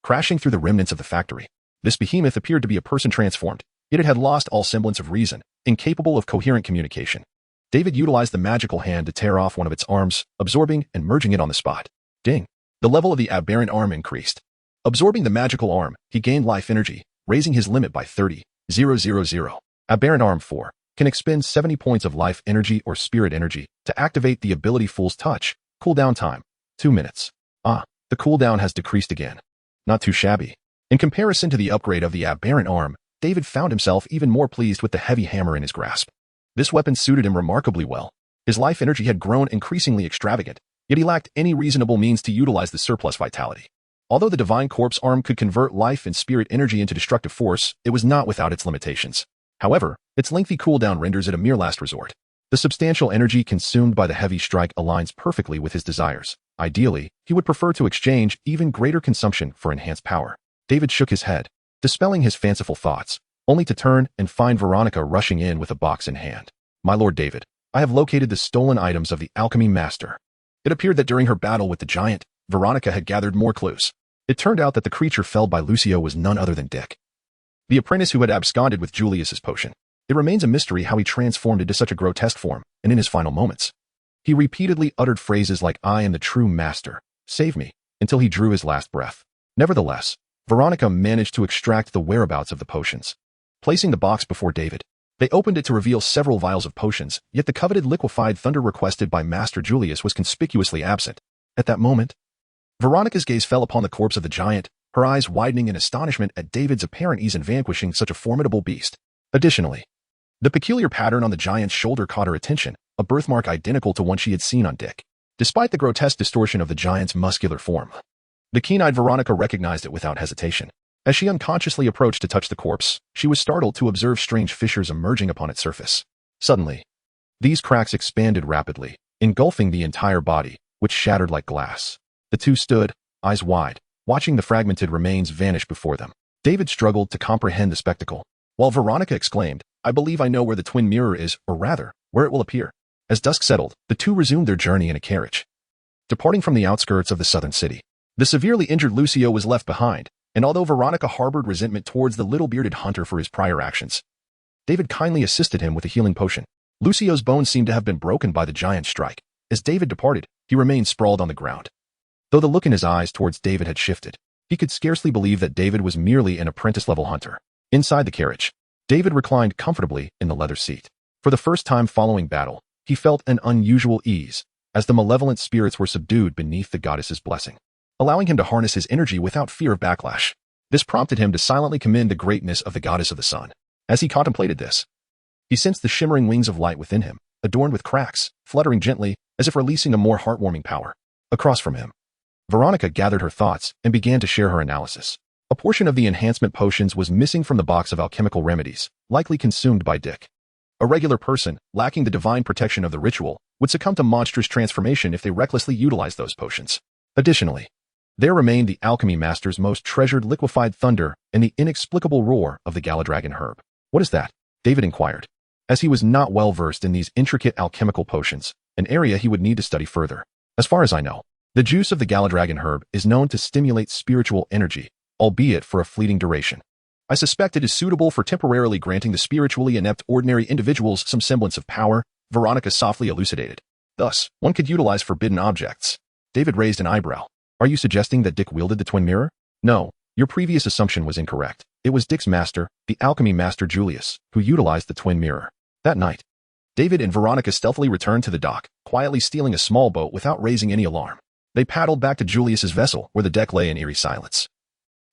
crashing through the remnants of the factory. This behemoth appeared to be a person transformed, yet it had lost all semblance of reason, incapable of coherent communication. David utilized the magical hand to tear off one of its arms, absorbing and merging it on the spot. Ding! The level of the aberrant arm increased. Absorbing the magical arm, he gained life energy, raising his limit by 30,000. Aberrant arm 4 can expend 70 points of life energy or spirit energy to activate the ability Fool's Touch. Cooldown time, 2 minutes. The cooldown has decreased again. Not too shabby. In comparison to the upgrade of the aberrant arm, David found himself even more pleased with the heavy hammer in his grasp. This weapon suited him remarkably well. His life energy had grown increasingly extravagant, yet he lacked any reasonable means to utilize the surplus vitality. Although the Divine Corpse arm could convert life and spirit energy into destructive force, it was not without its limitations. However, its lengthy cooldown renders it a mere last resort. The substantial energy consumed by the heavy strike aligns perfectly with his desires. Ideally, he would prefer to exchange even greater consumption for enhanced power. David shook his head, dispelling his fanciful thoughts, only to turn and find Veronica rushing in with a box in hand. "My Lord David, I have located the stolen items of the alchemy master." It appeared that during her battle with the giant, Veronica had gathered more clues. It turned out that the creature felled by Lucio was none other than Dick, the apprentice who had absconded with Julius's potion. It remains a mystery how he transformed into such a grotesque form, and in his final moments, he repeatedly uttered phrases like, "I am the true master, save me," until he drew his last breath. Nevertheless, Veronica managed to extract the whereabouts of the potions. Placing the box before David, they opened it to reveal several vials of potions, yet the coveted liquefied thunder requested by Master Julius was conspicuously absent. At that moment, Veronica's gaze fell upon the corpse of the giant, her eyes widening in astonishment at David's apparent ease in vanquishing such a formidable beast. Additionally, the peculiar pattern on the giant's shoulder caught her attention, a birthmark identical to one she had seen on Dick. Despite the grotesque distortion of the giant's muscular form, the keen-eyed Veronica recognized it without hesitation. As she unconsciously approached to touch the corpse, she was startled to observe strange fissures emerging upon its surface. Suddenly, these cracks expanded rapidly, engulfing the entire body, which shattered like glass. The two stood, eyes wide, watching the fragmented remains vanish before them. David struggled to comprehend the spectacle, while Veronica exclaimed, "I believe I know where the twin mirror is, or rather, where it will appear." As dusk settled, the two resumed their journey in a carriage, departing from the outskirts of the southern city. The severely injured Lucio was left behind, and although Veronica harbored resentment towards the little bearded hunter for his prior actions, David kindly assisted him with a healing potion. Lucio's bones seemed to have been broken by the giant's strike. As David departed, he remained sprawled on the ground. Though the look in his eyes towards David had shifted, he could scarcely believe that David was merely an apprentice-level hunter. Inside the carriage, David reclined comfortably in the leather seat. For the first time following battle, he felt an unusual ease, as the malevolent spirits were subdued beneath the goddess's blessing, allowing him to harness his energy without fear of backlash. This prompted him to silently commend the greatness of the goddess of the sun. As he contemplated this, he sensed the shimmering wings of light within him, adorned with cracks, fluttering gently, as if releasing a more heartwarming power. Across from him, Veronica gathered her thoughts and began to share her analysis. A portion of the enhancement potions was missing from the box of alchemical remedies, likely consumed by Dick. A regular person, lacking the divine protection of the ritual, would succumb to monstrous transformation if they recklessly utilized those potions. Additionally, there remained the alchemy master's most treasured liquefied thunder and the inexplicable roar of the Galadragon herb. "What is that?" David inquired, as he was not well versed in these intricate alchemical potions, an area he would need to study further. "As far as I know, the juice of the Galadragon herb is known to stimulate spiritual energy, albeit for a fleeting duration. I suspect it is suitable for temporarily granting the spiritually inept ordinary individuals some semblance of power," Veronica softly elucidated. "Thus, one could utilize forbidden objects." David raised an eyebrow. "Are you suggesting that Dick wielded the twin mirror?" "No, your previous assumption was incorrect. It was Dick's master, the alchemy master Julius, who utilized the twin mirror." That night, David and Veronica stealthily returned to the dock, quietly stealing a small boat without raising any alarm. They paddled back to Julius's vessel, where the deck lay in eerie silence.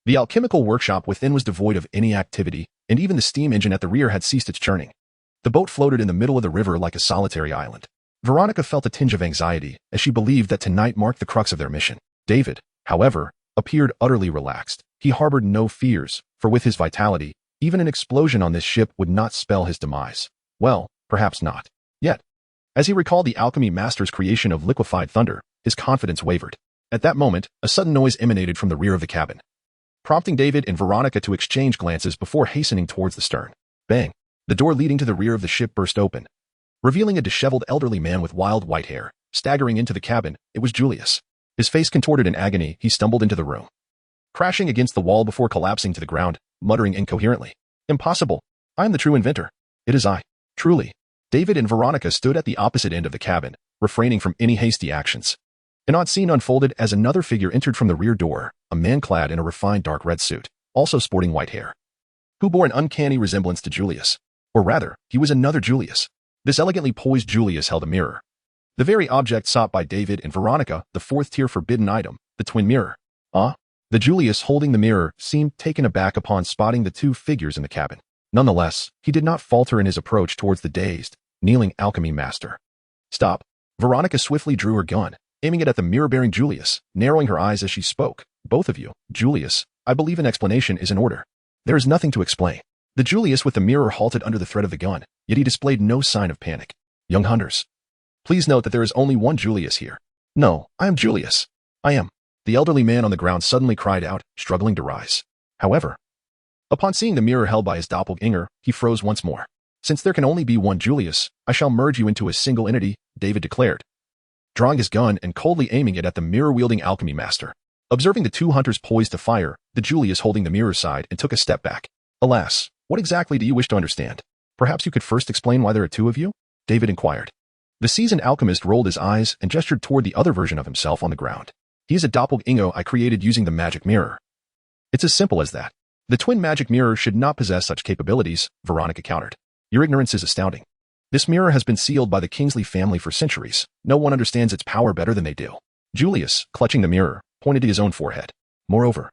The alchemical workshop within was devoid of any activity, and even the steam engine at the rear had ceased its churning. The boat floated in the middle of the river like a solitary island. Veronica felt a tinge of anxiety, as she believed that tonight marked the crux of their mission. David, however, appeared utterly relaxed. He harbored no fears, for with his vitality, even an explosion on this ship would not spell his demise. Well, perhaps not. Yet, as he recalled the alchemy master's creation of liquefied thunder, his confidence wavered. At that moment, a sudden noise emanated from the rear of the cabin, prompting David and Veronica to exchange glances before hastening towards the stern. Bang! The door leading to the rear of the ship burst open, revealing a disheveled elderly man with wild white hair. Staggering into the cabin, it was Julius. His face contorted in agony, he stumbled into the room, crashing against the wall before collapsing to the ground, muttering incoherently. Impossible! I am the true inventor. It is I. Truly. David and Veronica stood at the opposite end of the cabin, refraining from any hasty actions. An odd scene unfolded as another figure entered from the rear door, a man clad in a refined dark red suit, also sporting white hair, who bore an uncanny resemblance to Julius. Or rather, he was another Julius. This elegantly poised Julius held a mirror, the very object sought by David and Veronica, the fourth-tier forbidden item, the twin mirror. The Julius holding the mirror seemed taken aback upon spotting the two figures in the cabin. Nonetheless, he did not falter in his approach towards the dazed, kneeling alchemy master. Stop. Veronica swiftly drew her gun, aiming it at the mirror-bearing Julius, narrowing her eyes as she spoke. Both of you, Julius, I believe an explanation is in order. There is nothing to explain. The Julius with the mirror halted under the threat of the gun, yet he displayed no sign of panic. Young hunters, please note that there is only one Julius here. No, I am Julius. I am. The elderly man on the ground suddenly cried out, struggling to rise. However, upon seeing the mirror held by his doppelganger, he froze once more. Since there can only be one Julius, I shall merge you into a single entity, David declared, drawing his gun and coldly aiming it at the mirror-wielding alchemy master. Observing the two hunters poised to fire, the Julius holding the mirror sighed and took a step back. Alas, what exactly do you wish to understand? Perhaps you could first explain why there are two of you? David inquired. The seasoned alchemist rolled his eyes and gestured toward the other version of himself on the ground. He is a doppelganger I created using the magic mirror. It's as simple as that. The twin magic mirror should not possess such capabilities, Veronica countered. Your ignorance is astounding. This mirror has been sealed by the Kingsley family for centuries. No one understands its power better than they do. Julius, clutching the mirror, pointed to his own forehead. Moreover,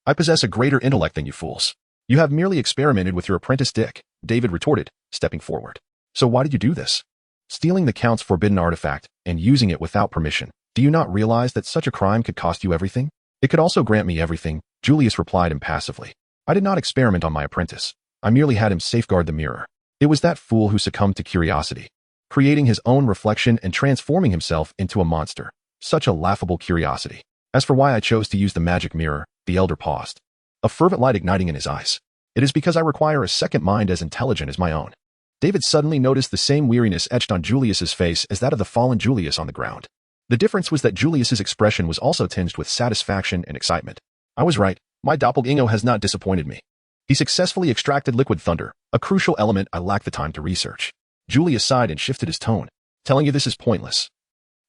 I possess a greater intellect than you fools. You have merely experimented with your apprentice Dick, David retorted, stepping forward. So why did you do this? Stealing the Count's forbidden artifact and using it without permission. Do you not realize that such a crime could cost you everything? It could also grant me everything, Julius replied impassively. I did not experiment on my apprentice. I merely had him safeguard the mirror. It was that fool who succumbed to curiosity, creating his own reflection and transforming himself into a monster. Such a laughable curiosity. As for why I chose to use the magic mirror, the elder paused, a fervent light igniting in his eyes. It is because I require a second mind as intelligent as my own. David suddenly noticed the same weariness etched on Julius's face as that of the fallen Julius on the ground. The difference was that Julius's expression was also tinged with satisfaction and excitement. I was right. My doppelganger has not disappointed me. He successfully extracted liquid thunder, a crucial element I lacked the time to research. Julius sighed and shifted his tone, telling you this is pointless.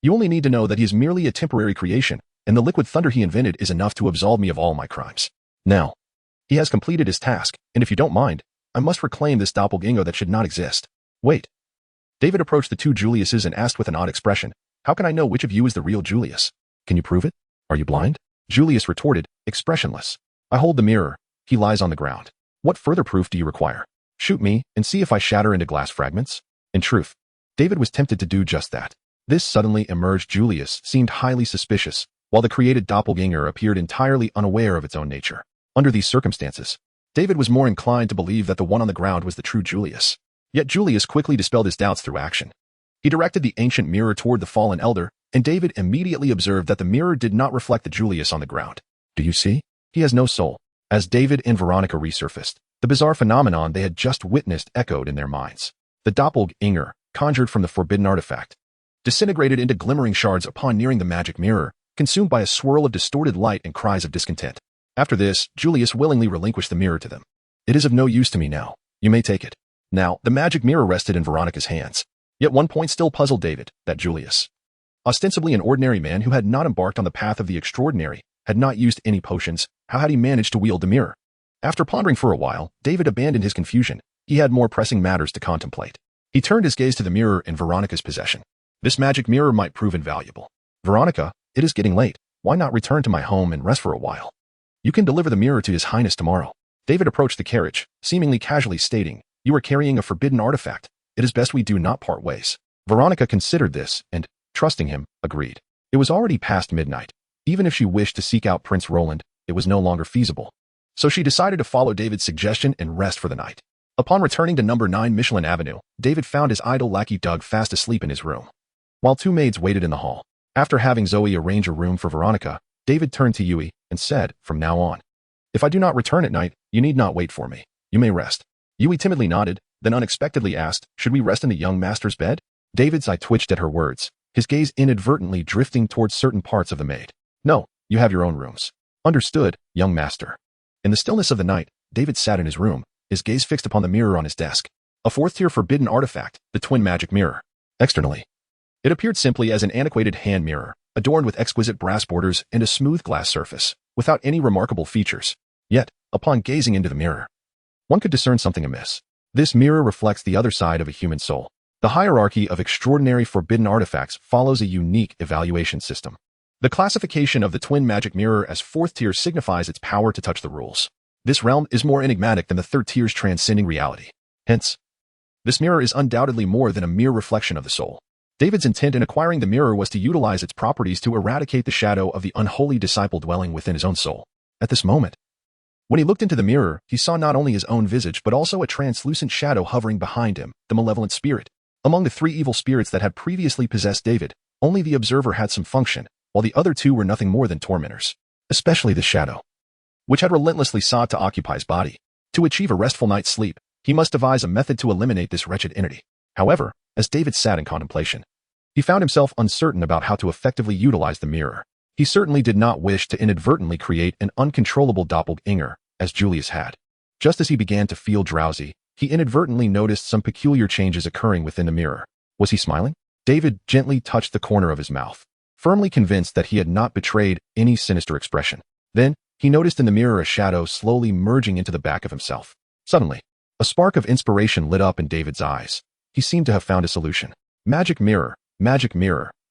You only need to know that he is merely a temporary creation, and the liquid thunder he invented is enough to absolve me of all my crimes. Now, he has completed his task, and if you don't mind, I must reclaim this doppelganger that should not exist. Wait. David approached the two Juliuses and asked with an odd expression, how can I know which of you is the real Julius? Can you prove it? Are you blind? Julius retorted, expressionless. I hold the mirror. He lies on the ground. What further proof do you require? Shoot me and see if I shatter into glass fragments? In truth, David was tempted to do just that. This suddenly emerged Julius seemed highly suspicious, while the created doppelganger appeared entirely unaware of its own nature. Under these circumstances, David was more inclined to believe that the one on the ground was the true Julius. Yet Julius quickly dispelled his doubts through action. He directed the ancient mirror toward the fallen elder, and David immediately observed that the mirror did not reflect the Julius on the ground. Do you see? He has no soul. As David and Veronica resurfaced, the bizarre phenomenon they had just witnessed echoed in their minds. The doppelganger, conjured from the forbidden artifact, disintegrated into glimmering shards upon nearing the magic mirror, consumed by a swirl of distorted light and cries of discontent. After this, Julius willingly relinquished the mirror to them. It is of no use to me now. You may take it. Now, the magic mirror rested in Veronica's hands. Yet one point still puzzled David, that Julius, ostensibly an ordinary man who had not embarked on the path of the extraordinary, had not used any potions, how had he managed to wield the mirror? After pondering for a while, David abandoned his confusion. He had more pressing matters to contemplate. He turned his gaze to the mirror in Veronica's possession. This magic mirror might prove invaluable. Veronica, it is getting late. Why not return to my home and rest for a while? You can deliver the mirror to His Highness tomorrow. David approached the carriage, seemingly casually stating, you are carrying a forbidden artifact. It is best we do not part ways. Veronica considered this and, trusting him, agreed. It was already past midnight. Even if she wished to seek out Prince Roland, it was no longer feasible. So she decided to follow David's suggestion and rest for the night. Upon returning to number 9 Michelin Avenue, David found his idle lackey Doug fast asleep in his room, while two maids waited in the hall. After having Zoe arrange a room for Veronica, David turned to Yui and said, "From now on, if I do not return at night, you need not wait for me. You may rest." Yui timidly nodded, then unexpectedly asked, "Should we rest in the young master's bed?" David's eye twitched at her words, his gaze inadvertently drifting towards certain parts of the maid. "No, you have your own rooms." "Understood, young master." In the stillness of the night, David sat in his room, his gaze fixed upon the mirror on his desk. A fourth-tier forbidden artifact, the twin magic mirror. Externally, it appeared simply as an antiquated hand mirror, adorned with exquisite brass borders and a smooth glass surface, without any remarkable features. Yet, upon gazing into the mirror, one could discern something amiss. This mirror reflects the other side of a human soul. The hierarchy of extraordinary forbidden artifacts follows a unique evaluation system. The classification of the twin magic mirror as fourth tier signifies its power to touch the rules. This realm is more enigmatic than the third tier's transcending reality. Hence, this mirror is undoubtedly more than a mere reflection of the soul. David's intent in acquiring the mirror was to utilize its properties to eradicate the shadow of the unholy disciple dwelling within his own soul. At this moment, when he looked into the mirror, he saw not only his own visage but also a translucent shadow hovering behind him, the malevolent spirit. Among the three evil spirits that had previously possessed David, only the observer had some function, while the other two were nothing more than tormentors. Especially the shadow, which had relentlessly sought to occupy his body. To achieve a restful night's sleep, he must devise a method to eliminate this wretched entity. However, as David sat in contemplation, he found himself uncertain about how to effectively utilize the mirror. He certainly did not wish to inadvertently create an uncontrollable doppelganger, as Julius had. Just as he began to feel drowsy, he inadvertently noticed some peculiar changes occurring within the mirror. Was he smiling? David gently touched the corner of his mouth, firmly convinced that he had not betrayed any sinister expression. Then, he noticed in the mirror a shadow slowly merging into the back of himself. Suddenly, a spark of inspiration lit up in David's eyes. He seemed to have found a solution. Magic mirror,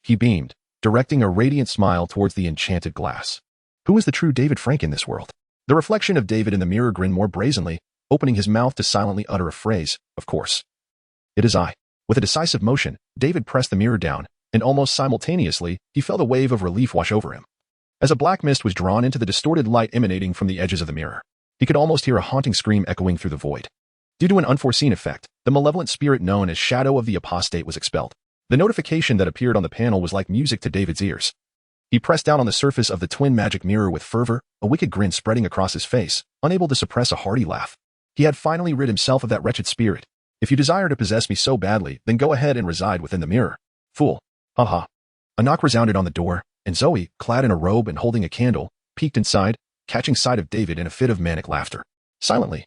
he beamed, directing a radiant smile towards the enchanted glass. Who was the true David Frank in this world? The reflection of David in the mirror grinned more brazenly, opening his mouth to silently utter a phrase, "Of course. It is I." With a decisive motion, David pressed the mirror down, and almost simultaneously, he felt a wave of relief wash over him. As a black mist was drawn into the distorted light emanating from the edges of the mirror, he could almost hear a haunting scream echoing through the void. Due to an unforeseen effect, the malevolent spirit known as Shadow of the Apostate was expelled. The notification that appeared on the panel was like music to David's ears. He pressed down on the surface of the twin magic mirror with fervor, a wicked grin spreading across his face, unable to suppress a hearty laugh. He had finally rid himself of that wretched spirit. "If you desire to possess me so badly, then go ahead and reside within the mirror. Fool." Ha. A knock resounded on the door, and Zoe, clad in a robe and holding a candle, peeked inside, catching sight of David in a fit of manic laughter. Silently,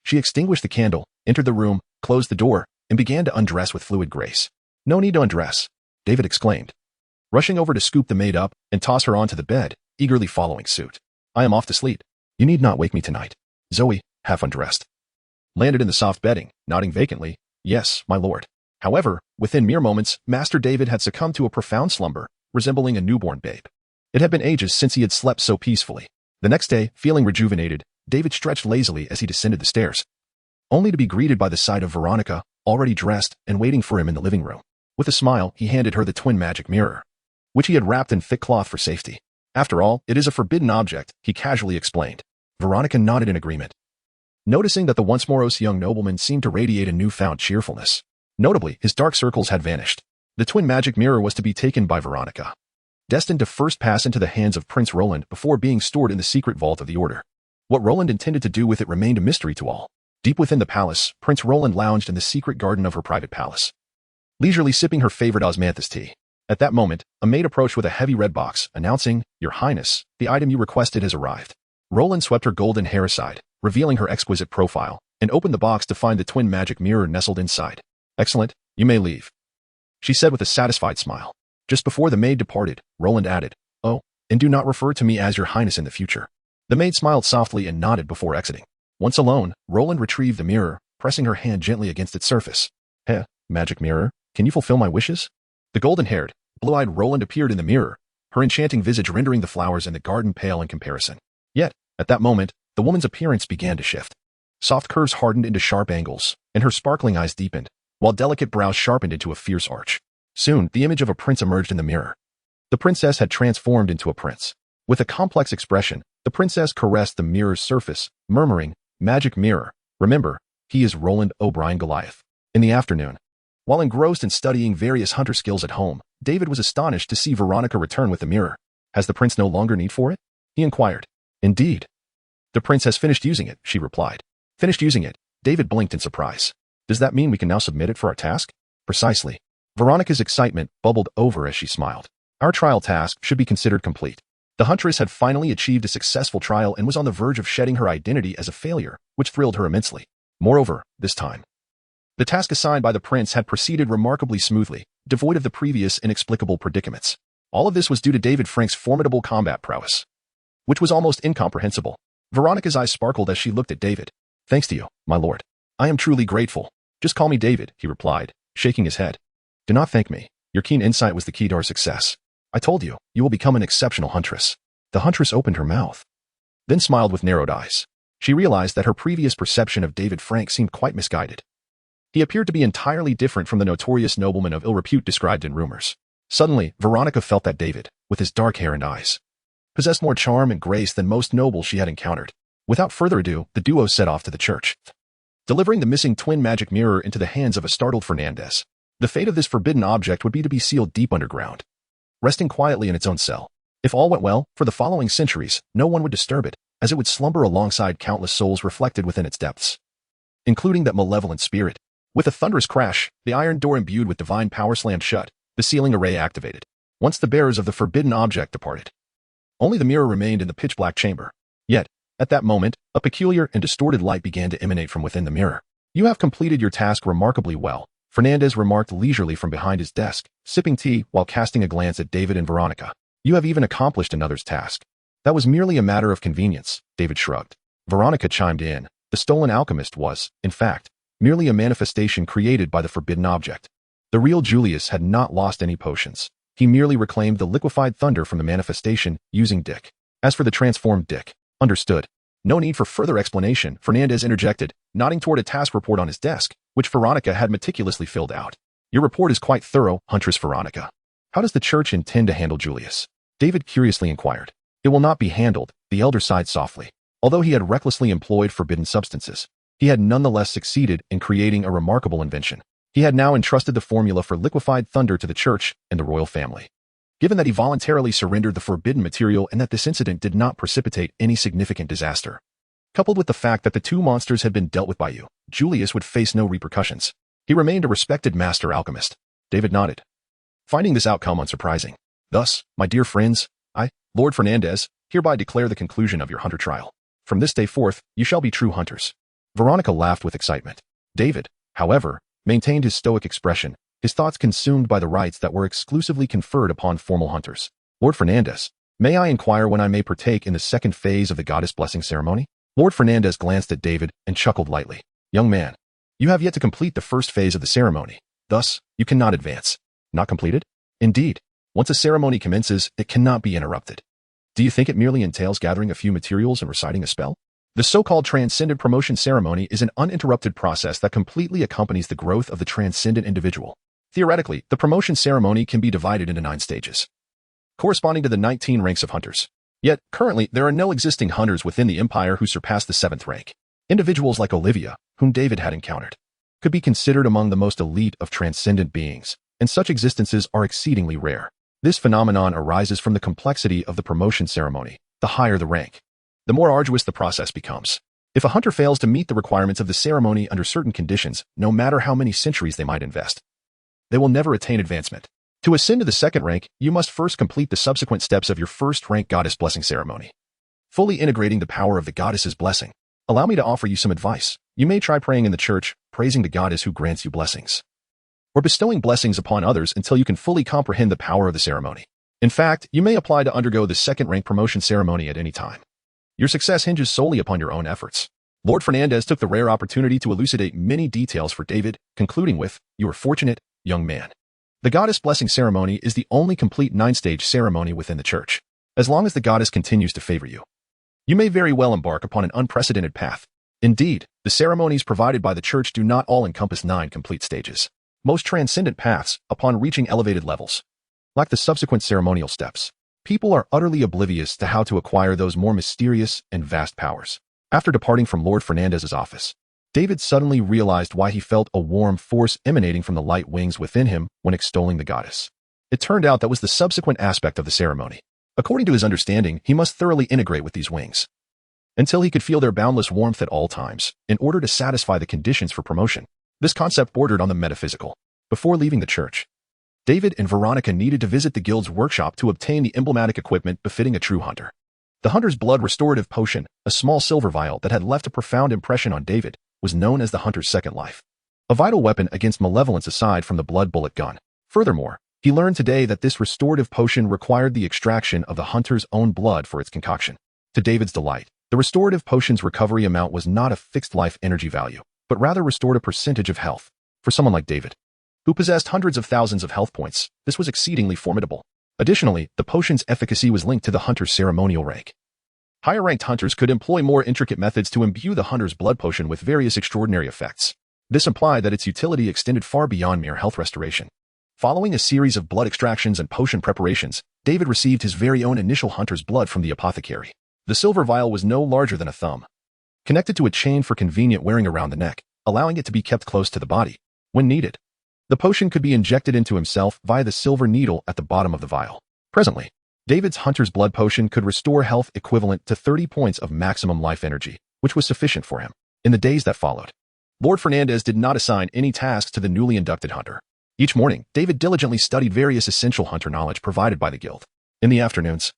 she extinguished the candle, entered the room, closed the door, and began to undress with fluid grace. "No need to undress," David exclaimed, rushing over to scoop the maid up and toss her onto the bed, eagerly following suit. "I am off to sleep. You need not wake me tonight." Zoe, half undressed, landed in the soft bedding, nodding vacantly, "Yes, my lord." However, within mere moments, Master David had succumbed to a profound slumber, resembling a newborn babe. It had been ages since he had slept so peacefully. The next day, feeling rejuvenated, David stretched lazily as he descended the stairs, only to be greeted by the sight of Veronica, already dressed and waiting for him in the living room. With a smile, he handed her the twin magic mirror, which he had wrapped in thick cloth for safety. "After all, it is a forbidden object," he casually explained. Veronica nodded in agreement, noticing that the once morose young nobleman seemed to radiate a newfound cheerfulness. Notably, his dark circles had vanished. The twin magic mirror was to be taken by Veronica, destined to first pass into the hands of Prince Roland before being stored in the secret vault of the Order. What Roland intended to do with it remained a mystery to all. Deep within the palace, Prince Roland lounged in the secret garden of her private palace, leisurely sipping her favorite osmanthus tea. At that moment, a maid approached with a heavy red box, announcing, "Your Highness, the item you requested has arrived." Roland swept her golden hair aside, revealing her exquisite profile, and opened the box to find the twin magic mirror nestled inside. "Excellent, you may leave," she said with a satisfied smile. Just before the maid departed, Roland added, "Oh, and do not refer to me as your Highness in the future." The maid smiled softly and nodded before exiting. Once alone, Roland retrieved the mirror, pressing her hand gently against its surface. "Heh, magic mirror, can you fulfill my wishes?" The golden-haired, blue-eyed Roland appeared in the mirror, her enchanting visage rendering the flowers in the garden pale in comparison. Yet, at that moment, the woman's appearance began to shift. Soft curves hardened into sharp angles, and her sparkling eyes deepened, while delicate brows sharpened into a fierce arch. Soon, the image of a prince emerged in the mirror. The princess had transformed into a prince. With a complex expression, the princess caressed the mirror's surface, murmuring, "Magic mirror, remember, he is Roland O'Brien Goliath." In the afternoon, while engrossed in studying various hunter skills at home, David was astonished to see Veronica return with the mirror. Has the prince no longer need for it? He inquired. Indeed. The prince has finished using it, she replied. Finished using it? David blinked in surprise. Does that mean we can now submit it for our task? Precisely. Veronica's excitement bubbled over as she smiled. Our trial task should be considered complete. The huntress had finally achieved a successful trial and was on the verge of shedding her identity as a failure, which thrilled her immensely. Moreover, this time, the task assigned by the prince had proceeded remarkably smoothly, devoid of the previous inexplicable predicaments. All of this was due to David Frank's formidable combat prowess, which was almost incomprehensible. Veronica's eyes sparkled as she looked at David. Thanks to you, my lord. I am truly grateful. Just call me David, he replied, shaking his head. Do not thank me. Your keen insight was the key to our success. I told you, you will become an exceptional huntress. The huntress opened her mouth, then smiled with narrowed eyes. She realized that her previous perception of David Frank seemed quite misguided. He appeared to be entirely different from the notorious nobleman of ill repute described in rumors. Suddenly, Veronica felt that David, with his dark hair and eyes, possessed more charm and grace than most nobles she had encountered. Without further ado, the duo set off to the church, delivering the missing twin magic mirror into the hands of a startled Fernandez. The fate of this forbidden object would be to be sealed deep underground, resting quietly in its own cell. If all went well, for the following centuries, no one would disturb it, as it would slumber alongside countless souls reflected within its depths, including that malevolent spirit. With a thunderous crash, the iron door imbued with divine power slammed shut, the sealing array activated. Once the bearers of the forbidden object departed, only the mirror remained in the pitch-black chamber. Yet, at that moment, a peculiar and distorted light began to emanate from within the mirror. You have completed your task remarkably well, Fernandez remarked leisurely from behind his desk, sipping tea while casting a glance at David and Veronica. You have even accomplished another's task. That was merely a matter of convenience, David shrugged. Veronica chimed in. The stolen alchemist was, in fact, merely a manifestation created by the forbidden object. The real Julius had not lost any potions. He merely reclaimed the liquefied thunder from the manifestation using Dick. As for the transformed Dick, understood. No need for further explanation, Fernandez interjected, nodding toward a task report on his desk, which Veronica had meticulously filled out. Your report is quite thorough, Huntress Veronica. How does the church intend to handle Julius? David curiously inquired. It will not be handled, the elder sighed softly. Although he had recklessly employed forbidden substances, he had nonetheless succeeded in creating a remarkable invention. He had now entrusted the formula for liquefied thunder to the church and the royal family. Given that he voluntarily surrendered the forbidden material and that this incident did not precipitate any significant disaster, coupled with the fact that the two monsters had been dealt with by you, Julius would face no repercussions. He remained a respected master alchemist. David nodded, finding this outcome unsurprising. Thus, my dear friends, I, Lord Fernandez, hereby declare the conclusion of your hunter trial. From this day forth, you shall be true hunters. Veronica laughed with excitement. David, however, maintained his stoic expression, his thoughts consumed by the rights that were exclusively conferred upon formal hunters. Lord Fernandez, may I inquire when I may partake in the second phase of the goddess blessing ceremony? Lord Fernandez glanced at David and chuckled lightly. Young man, you have yet to complete the first phase of the ceremony. Thus, you cannot advance. Not completed? Indeed. Once a ceremony commences, it cannot be interrupted. Do you think it merely entails gathering a few materials and reciting a spell? The so-called transcendent promotion ceremony is an uninterrupted process that completely accompanies the growth of the transcendent individual. Theoretically, the promotion ceremony can be divided into 9 stages, corresponding to the 19 ranks of hunters. Yet, currently, there are no existing hunters within the Empire who surpass the 7th rank. Individuals like Olivia, whom David had encountered, could be considered among the most elite of transcendent beings, and such existences are exceedingly rare. This phenomenon arises from the complexity of the promotion ceremony. The higher the rank, the more arduous the process becomes. If a hunter fails to meet the requirements of the ceremony under certain conditions, no matter how many centuries they might invest, they will never attain advancement. To ascend to the 2nd rank, you must first complete the subsequent steps of your 1st rank goddess blessing ceremony, fully integrating the power of the goddess's blessing. Allow me to offer you some advice. You may try praying in the church, praising the goddess who grants you blessings, or bestowing blessings upon others until you can fully comprehend the power of the ceremony. In fact, you may apply to undergo the 2nd rank promotion ceremony at any time. Your success hinges solely upon your own efforts. Lord Fernandez took the rare opportunity to elucidate many details for David, concluding with, you are fortunate, young man. The goddess blessing ceremony is the only complete 9-stage ceremony within the church. As long as the goddess continues to favor you, you may very well embark upon an unprecedented path. Indeed, the ceremonies provided by the church do not all encompass 9 complete stages. Most transcendent paths, upon reaching elevated levels, lack the subsequent ceremonial steps. People are utterly oblivious to how to acquire those more mysterious and vast powers. After departing from Lord Fernandez's office, David suddenly realized why he felt a warm force emanating from the light wings within him when extolling the goddess. It turned out that was the subsequent aspect of the ceremony. According to his understanding, he must thoroughly integrate with these wings until he could feel their boundless warmth at all times, in order to satisfy the conditions for promotion. This concept bordered on the metaphysical. Before leaving the church, David and Veronica needed to visit the guild's workshop to obtain the emblematic equipment befitting a true hunter. The hunter's blood restorative potion, a small silver vial that had left a profound impression on David, was known as the hunter's second life, a vital weapon against malevolence aside from the blood bullet gun. Furthermore, he learned today that this restorative potion required the extraction of the hunter's own blood for its concoction. To David's delight, the restorative potion's recovery amount was not a fixed life energy value, but rather restored a percentage of health. For someone like David, who possessed hundreds of thousands of health points, this was exceedingly formidable. Additionally, the potion's efficacy was linked to the hunter's ceremonial rank. Higher-ranked hunters could employ more intricate methods to imbue the hunter's blood potion with various extraordinary effects. This implied that its utility extended far beyond mere health restoration. Following a series of blood extractions and potion preparations, David received his very own initial hunter's blood from the apothecary. The silver vial was no larger than a thumb, connected to a chain for convenient wearing around the neck, allowing it to be kept close to the body. When needed, the potion could be injected into himself via the silver needle at the bottom of the vial. Presently, David's hunter's blood potion could restore health equivalent to 30 points of maximum life energy, which was sufficient for him. In the days that followed, Lord Fernandez did not assign any tasks to the newly inducted hunter. Each morning, David diligently studied various essential hunter knowledge provided by the guild. In the afternoons,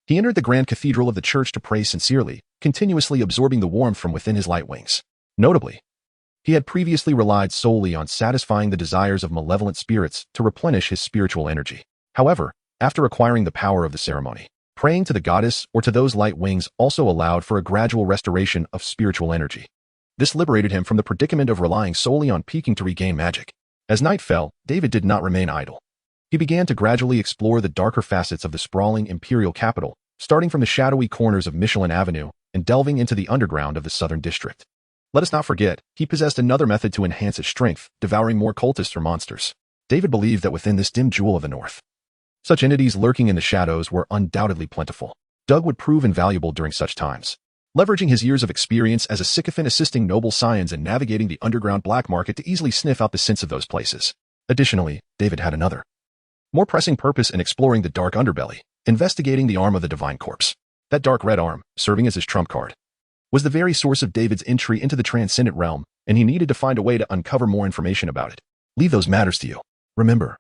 he entered the grand cathedral of the church to pray sincerely, continuously absorbing the warmth from within his light wings. Notably, he had previously relied solely on satisfying the desires of malevolent spirits to replenish his spiritual energy. However, after acquiring the power of the ceremony, praying to the goddess or to those light wings also allowed for a gradual restoration of spiritual energy. This liberated him from the predicament of relying solely on peaking to regain magic. As night fell, David did not remain idle. He began to gradually explore the darker facets of the sprawling imperial capital, starting from the shadowy corners of Michelin Avenue and delving into the underground of the southern district. Let us not forget, he possessed another method to enhance his strength, devouring more cultists or monsters. David believed that within this dim jewel of the north, such entities lurking in the shadows were undoubtedly plentiful. Doug would prove invaluable during such times, leveraging his years of experience as a sycophant assisting noble scions in navigating the underground black market to easily sniff out the scents of those places. Additionally, David had another, more pressing purpose in exploring the dark underbelly, investigating the arm of the divine corpse. That dark red arm, serving as his trump card, was the very source of David's entry into the transcendent realm, and he needed to find a way to uncover more information about it. Leave those matters to you. Remember,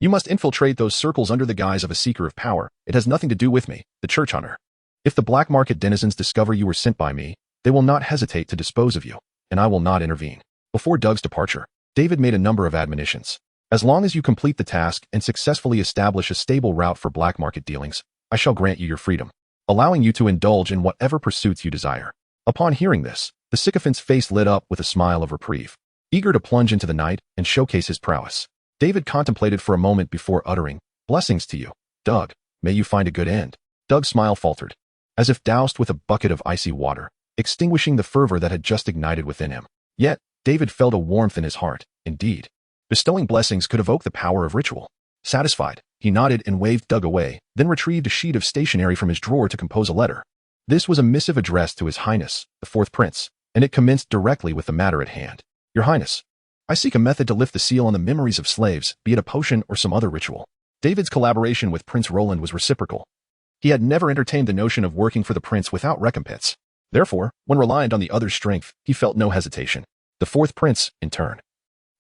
you must infiltrate those circles under the guise of a seeker of power. It has nothing to do with me, the church hunter. If the black market denizens discover you were sent by me, they will not hesitate to dispose of you, and I will not intervene. Before Doug's departure, David made a number of admonitions. As long as you complete the task and successfully establish a stable route for black market dealings, I shall grant you your freedom, allowing you to indulge in whatever pursuits you desire. Upon hearing this, the sycophant's face lit up with a smile of reprieve. Eager to plunge into the night and showcase his prowess, David contemplated for a moment before uttering, "Blessings to you, Doug. May you find a good end." Doug's smile faltered, as if doused with a bucket of icy water, extinguishing the fervor that had just ignited within him. Yet, David felt a warmth in his heart. Indeed, bestowing blessings could evoke the power of ritual. Satisfied, he nodded and waved Doug away, then retrieved a sheet of stationery from his drawer to compose a letter. This was a missive addressed to His Highness, the Fourth Prince, and it commenced directly with the matter at hand. Your Highness, I seek a method to lift the seal on the memories of slaves, be it a potion or some other ritual. David's collaboration with Prince Roland was reciprocal. He had never entertained the notion of working for the prince without recompense. Therefore, when reliant on the other's strength, he felt no hesitation. The Fourth Prince, in turn,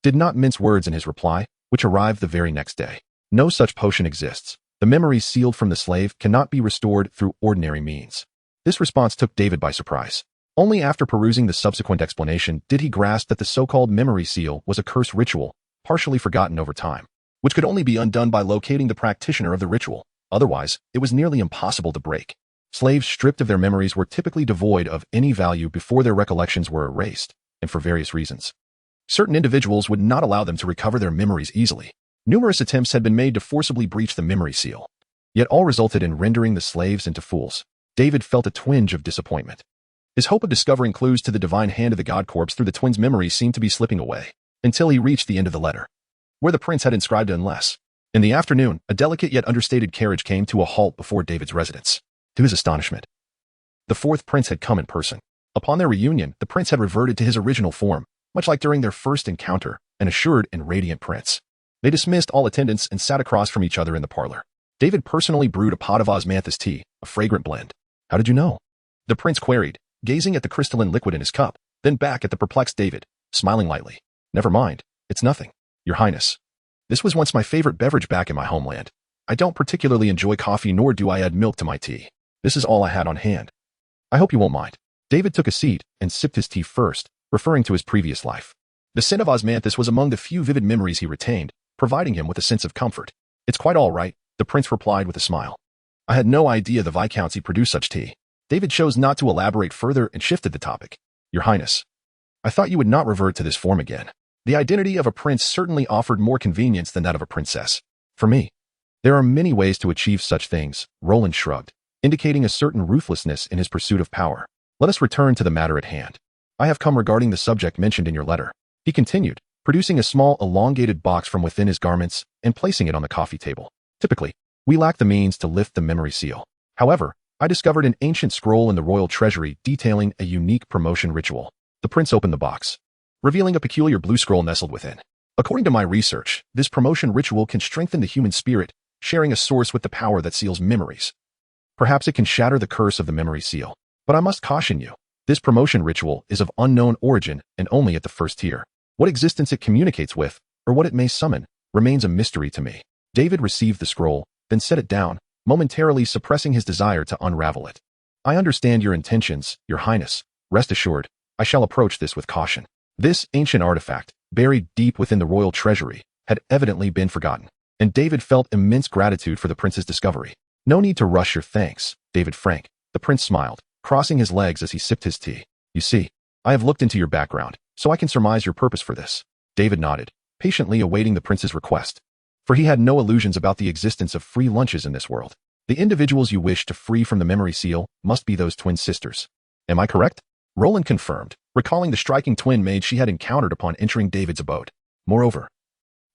did not mince words in his reply, which arrived the very next day. No such potion exists. The memories sealed from the slave cannot be restored through ordinary means. This response took David by surprise. Only after perusing the subsequent explanation did he grasp that the so-called memory seal was a cursed ritual, partially forgotten over time, which could only be undone by locating the practitioner of the ritual. Otherwise, it was nearly impossible to break. Slaves stripped of their memories were typically devoid of any value before their recollections were erased, and for various reasons. Certain individuals would not allow them to recover their memories easily. Numerous attempts had been made to forcibly breach the memory seal, yet all resulted in rendering the slaves into fools. David felt a twinge of disappointment. His hope of discovering clues to the divine hand of the god corpse through the twins' memories seemed to be slipping away, until he reached the end of the letter, where the prince had inscribed unless. In the afternoon, a delicate yet understated carriage came to a halt before David's residence. To his astonishment, the Fourth Prince had come in person. Upon their reunion, the prince had reverted to his original form, much like during their first encounter, an assured and radiant prince. They dismissed all attendants and sat across from each other in the parlor. David personally brewed a pot of osmanthus tea, a fragrant blend. How did you know? The prince queried, gazing at the crystalline liquid in his cup, then back at the perplexed David, smiling lightly. Never mind. It's nothing, Your Highness. This was once my favorite beverage back in my homeland. I don't particularly enjoy coffee, nor do I add milk to my tea. This is all I had on hand. I hope you won't mind. David took a seat and sipped his tea first, referring to his previous life. The scent of osmanthus was among the few vivid memories he retained, providing him with a sense of comfort. It's quite all right, the prince replied with a smile. I had no idea the Viscountcy produced such tea. David chose not to elaborate further and shifted the topic. Your Highness, I thought you would not revert to this form again. The identity of a prince certainly offered more convenience than that of a princess. For me, there are many ways to achieve such things, Roland shrugged, indicating a certain ruthlessness in his pursuit of power. Let us return to the matter at hand. I have come regarding the subject mentioned in your letter. He continued, producing a small elongated box from within his garments and placing it on the coffee table. Typically, we lack the means to lift the memory seal. However, I discovered an ancient scroll in the royal treasury detailing a unique promotion ritual. The prince opened the box, revealing a peculiar blue scroll nestled within. According to my research, this promotion ritual can strengthen the human spirit, sharing a source with the power that seals memories. Perhaps it can shatter the curse of the memory seal. But I must caution you, this promotion ritual is of unknown origin and only at the first tier. What existence it communicates with, or what it may summon, remains a mystery to me. David received the scroll, then set it down, momentarily suppressing his desire to unravel it. I understand your intentions, Your Highness. Rest assured, I shall approach this with caution. This ancient artifact, buried deep within the royal treasury, had evidently been forgotten, and David felt immense gratitude for the prince's discovery. No need to rush your thanks, David Frank. The prince smiled, crossing his legs as he sipped his tea. You see, I have looked into your background, so I can surmise your purpose for this. David nodded, patiently awaiting the prince's request. For he had no illusions about the existence of free lunches in this world. The individuals you wish to free from the memory seal must be those twin sisters. Am I correct? Roland confirmed, recalling the striking twin maids she had encountered upon entering David's abode. Moreover,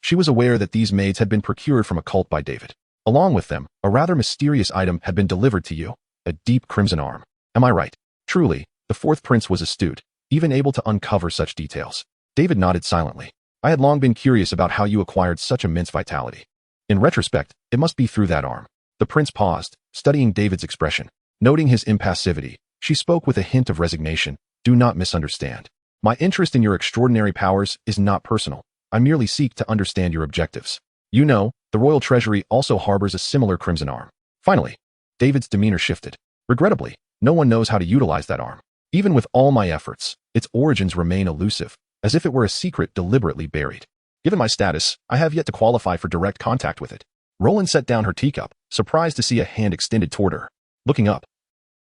she was aware that these maids had been procured from a cult by David. Along with them, a rather mysterious item had been delivered to you, a deep crimson arm. Am I right? Truly, the fourth prince was astute, even able to uncover such details. David nodded silently. I had long been curious about how you acquired such immense vitality. In retrospect, it must be through that arm. The prince paused, studying David's expression. Noting his impassivity, she spoke with a hint of resignation. Do not misunderstand. My interest in your extraordinary powers is not personal. I merely seek to understand your objectives. You know, the royal treasury also harbors a similar crimson arm. Finally, David's demeanor shifted. Regrettably, no one knows how to utilize that arm. Even with all my efforts, its origins remain elusive, as if it were a secret deliberately buried. Given my status, I have yet to qualify for direct contact with it. Roland set down her teacup, surprised to see a hand extended toward her. Looking up,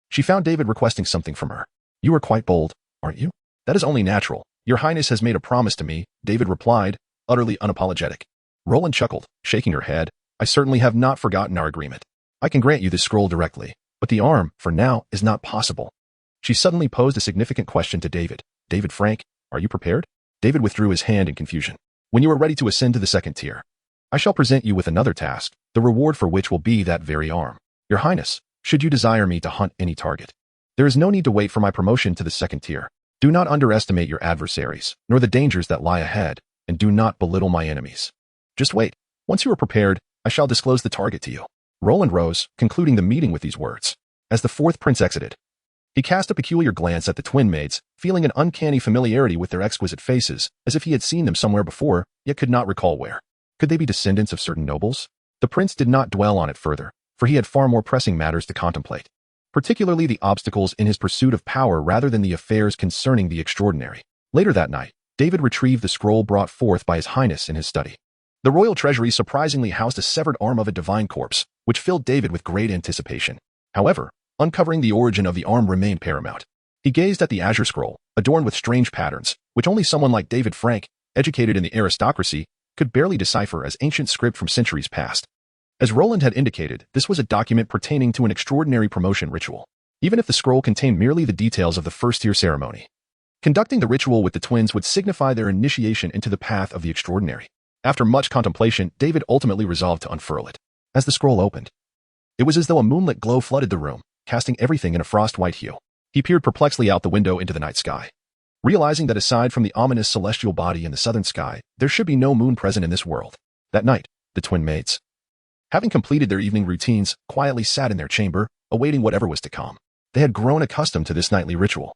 she found David requesting something from her. You are quite bold, aren't you? That is only natural. Your Highness has made a promise to me, David replied, utterly unapologetic. Roland chuckled, shaking her head. I certainly have not forgotten our agreement. I can grant you this scroll directly, but the arm, for now, is not possible. She suddenly posed a significant question to David. David Frank, are you prepared? David withdrew his hand in confusion. When you are ready to ascend to the second tier, I shall present you with another task, the reward for which will be that very arm. Your Highness, should you desire me to hunt any target, there is no need to wait for my promotion to the second tier. Do not underestimate your adversaries, nor the dangers that lie ahead, and do not belittle my enemies. Just wait. Once you are prepared, I shall disclose the target to you. Roland rose, concluding the meeting with these words. As the fourth prince exited, he cast a peculiar glance at the twin maids, feeling an uncanny familiarity with their exquisite faces, as if he had seen them somewhere before, yet could not recall where. Could they be descendants of certain nobles? The prince did not dwell on it further, for he had far more pressing matters to contemplate, particularly the obstacles in his pursuit of power rather than the affairs concerning the extraordinary. Later that night, David retrieved the scroll brought forth by His Highness in his study. The royal treasury surprisingly housed a severed arm of a divine corpse, which filled David with great anticipation. However, uncovering the origin of the arm remained paramount. He gazed at the azure scroll, adorned with strange patterns, which only someone like David Frank, educated in the aristocracy, could barely decipher as ancient script from centuries past. As Roland had indicated, this was a document pertaining to an extraordinary promotion ritual, even if the scroll contained merely the details of the first-tier ceremony. Conducting the ritual with the twins would signify their initiation into the path of the extraordinary. After much contemplation, David ultimately resolved to unfurl it. As the scroll opened, it was as though a moonlit glow flooded the room, casting everything in a frost-white hue. He peered perplexedly out the window into the night sky. Realizing that aside from the ominous celestial body in the southern sky, there should be no moon present in this world, That night, the twin maids, having completed their evening routines, quietly sat in their chamber, awaiting whatever was to come. They had grown accustomed to this nightly ritual.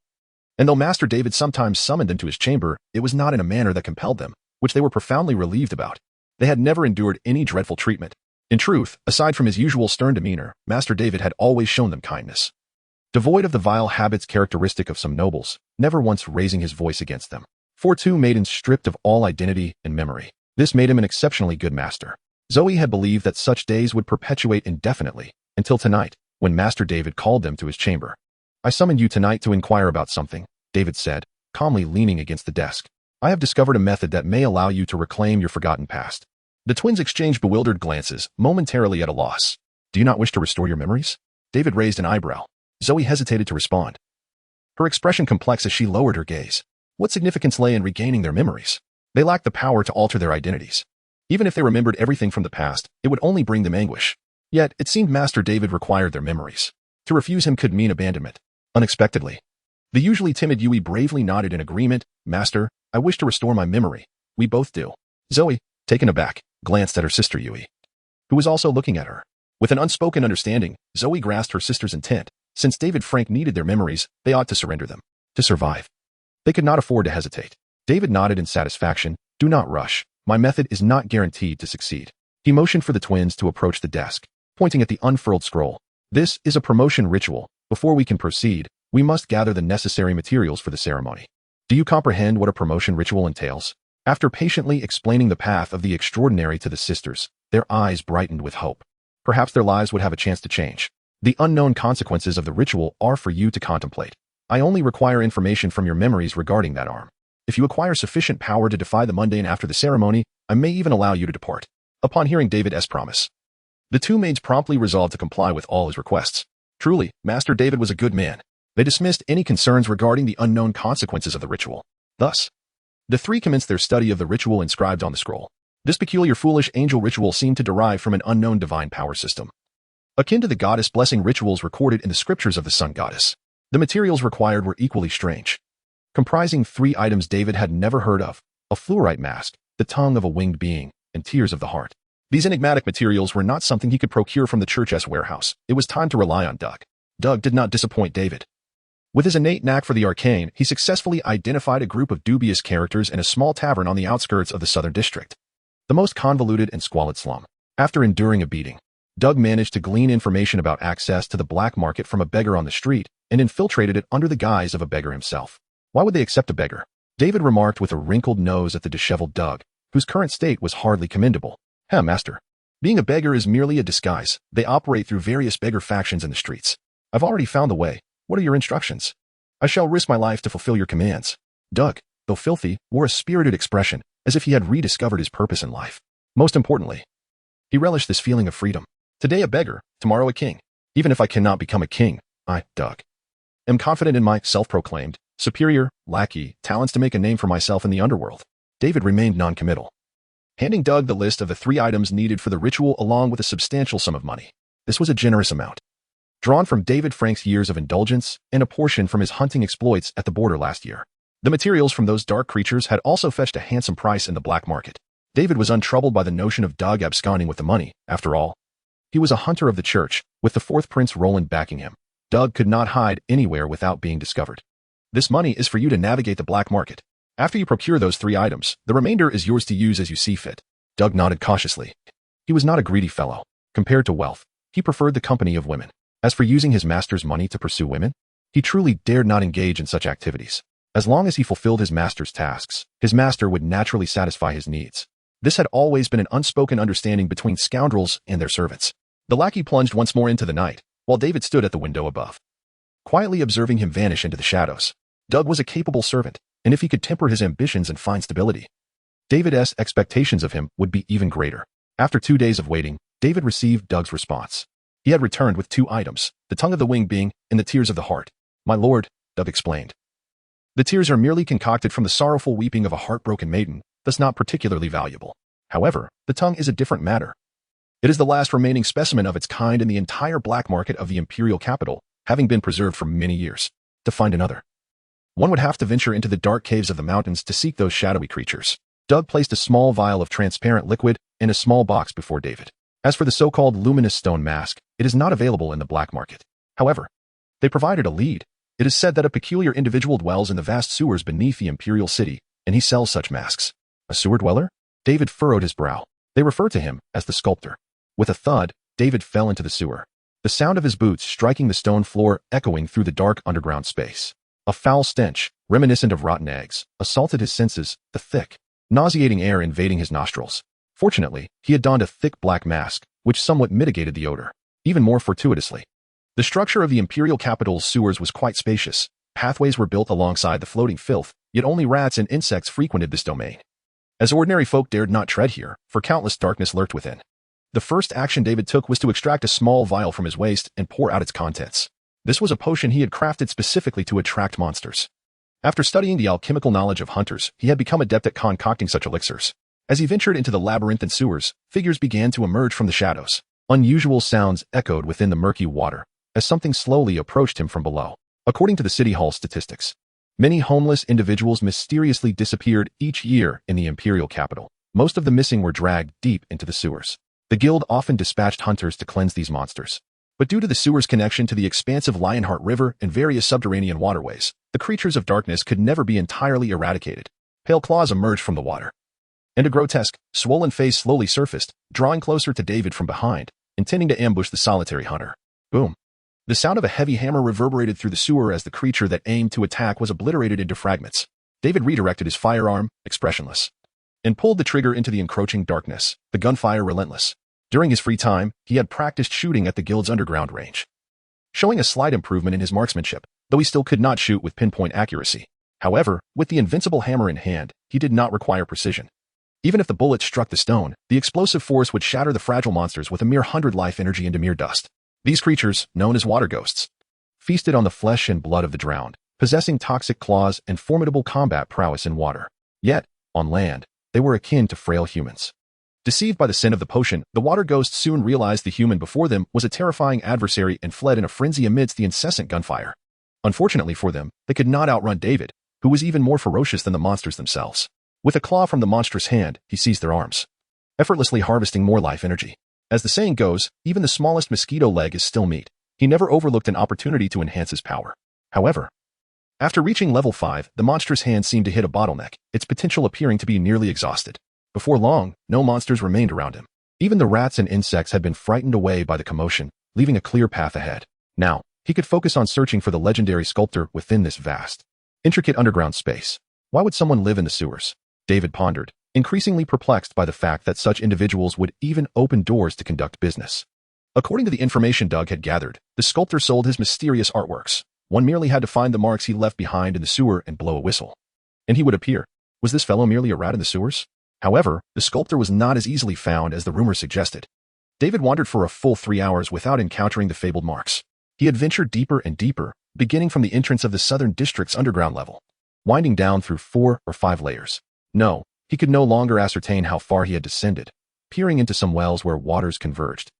And though Master David sometimes summoned them to his chamber, it was not in a manner that compelled them, which they were profoundly relieved about. They had never endured any dreadful treatment. In truth, aside from his usual stern demeanor, Master David had always shown them kindness. Devoid of the vile habits characteristic of some nobles, never once raising his voice against them. For two maidens stripped of all identity and memory. This made him an exceptionally good master. Zoe had believed that such days would perpetuate indefinitely, until tonight, when Master David called them to his chamber. I summoned you tonight to inquire about something, David said, calmly leaning against the desk. I have discovered a method that may allow you to reclaim your forgotten past. The twins exchanged bewildered glances, momentarily at a loss. Do you not wish to restore your memories? David raised an eyebrow. Zoe hesitated to respond. Her expression complex as she lowered her gaze. What significance lay in regaining their memories? They lacked the power to alter their identities. Even if they remembered everything from the past, it would only bring them anguish. Yet, it seemed Master David required their memories. To refuse him could mean abandonment. Unexpectedly, the usually timid Yui bravely nodded in agreement. Master, I wish to restore my memory. We both do. Zoe, taken aback, glanced at her sister Yui, who was also looking at her. With an unspoken understanding, Zoe grasped her sister's intent. Since David Frank needed their memories, they ought to surrender them. To survive. They could not afford to hesitate. David nodded in satisfaction. Do not rush. My method is not guaranteed to succeed. He motioned for the twins to approach the desk, pointing at the unfurled scroll. This is a promotion ritual. Before we can proceed, we must gather the necessary materials for the ceremony. Do you comprehend what a promotion ritual entails? After patiently explaining the path of the extraordinary to the sisters, their eyes brightened with hope. Perhaps their lives would have a chance to change. The unknown consequences of the ritual are for you to contemplate. I only require information from your memories regarding that arm. If you acquire sufficient power to defy the mundane after the ceremony, I may even allow you to depart. Upon hearing David's promise, the two maids promptly resolved to comply with all his requests. Truly, Master David was a good man. They dismissed any concerns regarding the unknown consequences of the ritual. Thus, the three commenced their study of the ritual inscribed on the scroll. This peculiar foolish angel ritual seemed to derive from an unknown divine power system, akin to the goddess blessing rituals recorded in the scriptures of the sun goddess. The materials required were equally strange, comprising 3 items David had never heard of: a fluorite mask, the tongue of a winged being, and tears of the heart. These enigmatic materials were not something he could procure from the church's warehouse. It was time to rely on Doug. Doug did not disappoint David. With his innate knack for the arcane, he successfully identified a group of dubious characters in a small tavern on the outskirts of the southern district, the most convoluted and squalid slum. After enduring a beating, Doug managed to glean information about access to the black market from a beggar on the street and infiltrated it under the guise of a beggar himself. Why would they accept a beggar? David remarked with a wrinkled nose at the disheveled Doug, whose current state was hardly commendable. Master. Being a beggar is merely a disguise. They operate through various beggar factions in the streets. I've already found the way. What are your instructions? I shall risk my life to fulfill your commands. Doug, though filthy, wore a spirited expression, as if he had rediscovered his purpose in life. Most importantly, he relished this feeling of freedom. Today a beggar, tomorrow a king. Even if I cannot become a king, I, Doug, am confident in my self-proclaimed, superior, lackey, talents to make a name for myself in the underworld. David remained non-committal, handing Doug the list of the 3 items needed for the ritual along with a substantial sum of money. This was a generous amount, drawn from David Frank's years of indulgence and a portion from his hunting exploits at the border last year. The materials from those dark creatures had also fetched a handsome price in the black market. David was untroubled by the notion of Doug absconding with the money. After all, he was a hunter of the church, with the 4th Prince Roland backing him. Doug could not hide anywhere without being discovered. This money is for you to navigate the black market. After you procure those 3 items, the remainder is yours to use as you see fit. Doug nodded cautiously. He was not a greedy fellow. Compared to wealth, he preferred the company of women. As for using his master's money to pursue women, he truly dared not engage in such activities. As long as he fulfilled his master's tasks, his master would naturally satisfy his needs. This had always been an unspoken understanding between scoundrels and their servants. The lackey plunged once more into the night, while David stood at the window above, quietly observing him vanish into the shadows. Doug was a capable servant, and if he could temper his ambitions and find stability, David's expectations of him would be even greater. After 2 days of waiting, David received Doug's response. He had returned with 2 items, the tongue of the winged being and the tears of the heart. My lord, Doug explained. The tears are merely concocted from the sorrowful weeping of a heartbroken maiden, thus not particularly valuable. However, the tongue is a different matter. It is the last remaining specimen of its kind in the entire black market of the imperial capital, having been preserved for many years. To find another, one would have to venture into the dark caves of the mountains to seek those shadowy creatures. Doug placed a small vial of transparent liquid in a small box before David. As for the so-called luminous stone mask, it is not available in the black market. However, they provided a lead. It is said that a peculiar individual dwells in the vast sewers beneath the imperial city, and he sells such masks. A sewer dweller? David furrowed his brow. They refer to him as the sculptor. With a thud, David fell into the sewer. The sound of his boots striking the stone floor echoing through the dark underground space. A foul stench, reminiscent of rotten eggs, assaulted his senses, the thick, nauseating air invading his nostrils. Fortunately, he had donned a thick black mask, which somewhat mitigated the odor. Even more fortuitously, the structure of the imperial capital's sewers was quite spacious. Pathways were built alongside the floating filth, yet only rats and insects frequented this domain. As ordinary folk dared not tread here, for countless darkness lurked within. The first action David took was to extract a small vial from his waist and pour out its contents. This was a potion he had crafted specifically to attract monsters. After studying the alchemical knowledge of hunters, he had become adept at concocting such elixirs. As he ventured into the labyrinthine sewers, figures began to emerge from the shadows. Unusual sounds echoed within the murky water, as something slowly approached him from below. According to the City Hall statistics, many homeless individuals mysteriously disappeared each year in the imperial capital. Most of the missing were dragged deep into the sewers. The guild often dispatched hunters to cleanse these monsters. But due to the sewer's connection to the expansive Lionheart River and various subterranean waterways, the creatures of darkness could never be entirely eradicated. Pale claws emerged from the water, and a grotesque, swollen face slowly surfaced, drawing closer to David from behind, intending to ambush the solitary hunter. Boom. The sound of a heavy hammer reverberated through the sewer as the creature that aimed to attack was obliterated into fragments. David redirected his firearm, expressionless, and pulled the trigger into the encroaching darkness, the gunfire relentless. During his free time, he had practiced shooting at the guild's underground range, showing a slight improvement in his marksmanship, though he still could not shoot with pinpoint accuracy. However, with the invincible hammer in hand, he did not require precision. Even if the bullet struck the stone, the explosive force would shatter the fragile monsters with a mere 100 life energy into mere dust. These creatures, known as water ghosts, feasted on the flesh and blood of the drowned, possessing toxic claws and formidable combat prowess in water. Yet, on land, they were akin to frail humans. Deceived by the scent of the potion, the water ghosts soon realized the human before them was a terrifying adversary and fled in a frenzy amidst the incessant gunfire. Unfortunately for them, they could not outrun David, who was even more ferocious than the monsters themselves. With a claw from the monstrous hand, he seized their arms, effortlessly harvesting more life energy. As the saying goes, even the smallest mosquito leg is still meat. He never overlooked an opportunity to enhance his power. However, after reaching level 5, the monstrous hand seemed to hit a bottleneck, its potential appearing to be nearly exhausted. Before long, no monsters remained around him. Even the rats and insects had been frightened away by the commotion, leaving a clear path ahead. Now, he could focus on searching for the legendary sculptor within this vast, intricate underground space. Why would someone live in the sewers? David pondered, increasingly perplexed by the fact that such individuals would even open doors to conduct business. According to the information Doug had gathered, the sculptor sold his mysterious artworks. One merely had to find the marks he left behind in the sewer and blow a whistle, and he would appear. Was this fellow merely a rat in the sewers? However, the sculptor was not as easily found as the rumors suggested. David wandered for a full 3 hours without encountering the fabled marks. He had ventured deeper and deeper, beginning from the entrance of the southern district's underground level, winding down through 4 or 5 layers. No, he could no longer ascertain how far he had descended, peering into some wells where waters converged.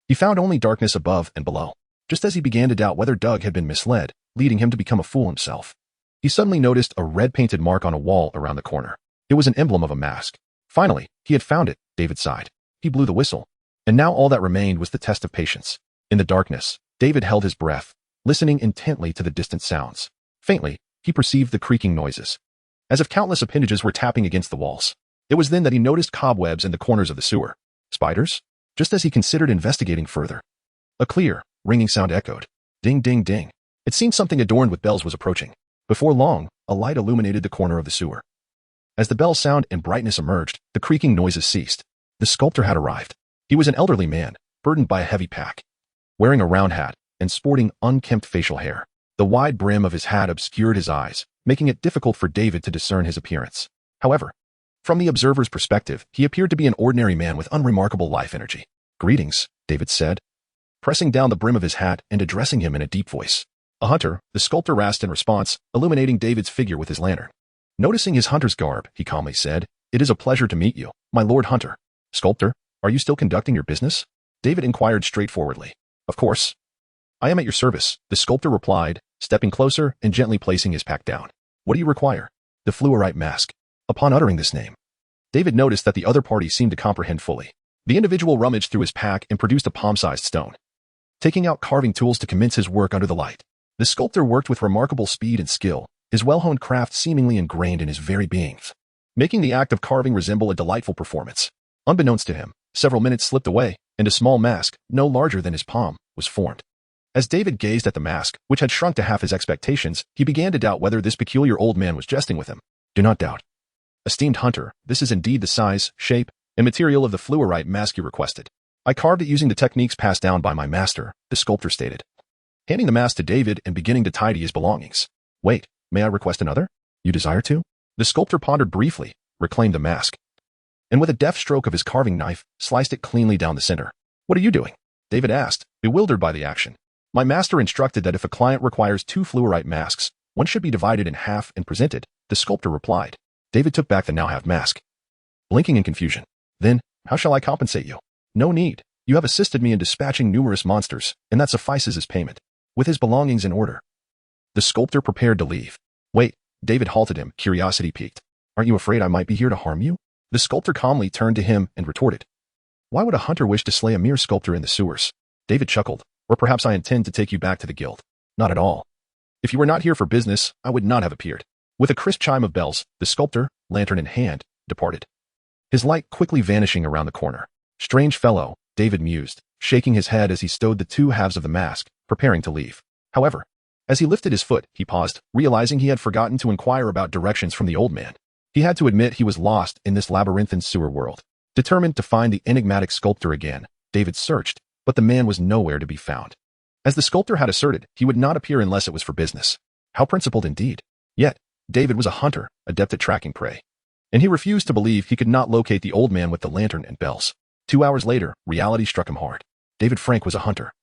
He found only darkness above and below. Just as he began to doubt whether Doug had been misled, leading him to become a fool himself, he suddenly noticed a red-painted mark on a wall around the corner. It was an emblem of a mask. Finally, he had found it, David sighed. He blew the whistle, and now all that remained was the test of patience. In the darkness, David held his breath, listening intently to the distant sounds. Faintly, he perceived the creaking noises, as if countless appendages were tapping against the walls. It was then that he noticed cobwebs in the corners of the sewer. Spiders? Just as he considered investigating further, a clear, ringing sound echoed. Ding, ding, ding. It seemed something adorned with bells was approaching. Before long, a light illuminated the corner of the sewer. As the bell sound and brightness emerged, the creaking noises ceased. The sculptor had arrived. He was an elderly man, burdened by a heavy pack, wearing a round hat and sporting unkempt facial hair. The wide brim of his hat obscured his eyes, making it difficult for David to discern his appearance. However, from the observer's perspective, he appeared to be an ordinary man with unremarkable life energy. Greetings, David said, pressing down the brim of his hat and addressing him in a deep voice. A hunter, the sculptor asked in response, illuminating David's figure with his lantern. Noticing his hunter's garb, he calmly said, "It is a pleasure to meet you, my lord hunter." Sculptor, are you still conducting your business? David inquired straightforwardly. Of course. I am at your service, the sculptor replied, stepping closer and gently placing his pack down. What do you require? The fluorite mask. Upon uttering this name, David noticed that the other party seemed to comprehend fully. The individual rummaged through his pack and produced a palm-sized stone, taking out carving tools to commence his work under the light. The sculptor worked with remarkable speed and skill, his well-honed craft seemingly ingrained in his very being, making the act of carving resemble a delightful performance. Unbeknownst to him, several minutes slipped away, and a small mask, no larger than his palm, was formed. As David gazed at the mask, which had shrunk to half his expectations, he began to doubt whether this peculiar old man was jesting with him. Do not doubt. Esteemed hunter, this is indeed the size, shape, and material of the fluorite mask you requested. I carved it using the techniques passed down by my master, the sculptor stated, handing the mask to David and beginning to tidy his belongings. Wait, may I request another? You desire to? The sculptor pondered briefly, reclaimed the mask, and with a deft stroke of his carving knife, sliced it cleanly down the center. What are you doing? David asked, bewildered by the action. My master instructed that if a client requires 2 fluorite masks, one should be divided in half and presented, the sculptor replied. David took back the now-halved mask, blinking in confusion. Then, how shall I compensate you? No need. You have assisted me in dispatching numerous monsters, and that suffices as payment. With his belongings in order, the sculptor prepared to leave. Wait, David halted him, curiosity piqued. Aren't you afraid I might be here to harm you? The sculptor calmly turned to him and retorted. Why would a hunter wish to slay a mere sculptor in the sewers? David chuckled. Or perhaps I intend to take you back to the guild. Not at all. If you were not here for business, I would not have appeared. With a crisp chime of bells, the sculptor, lantern in hand, departed, his light quickly vanishing around the corner. Strange fellow, David mused, shaking his head as he stowed the 2 halves of the mask, preparing to leave. However, as he lifted his foot, he paused, realizing he had forgotten to inquire about directions from the old man. He had to admit he was lost in this labyrinthine sewer world. Determined to find the enigmatic sculptor again, David searched, but the man was nowhere to be found. As the sculptor had asserted, he would not appear unless it was for business. How principled indeed. Yet, David was a hunter, adept at tracking prey, and he refused to believe he could not locate the old man with the lantern and bells. 2 hours later, reality struck him hard. David Frank was a hunter,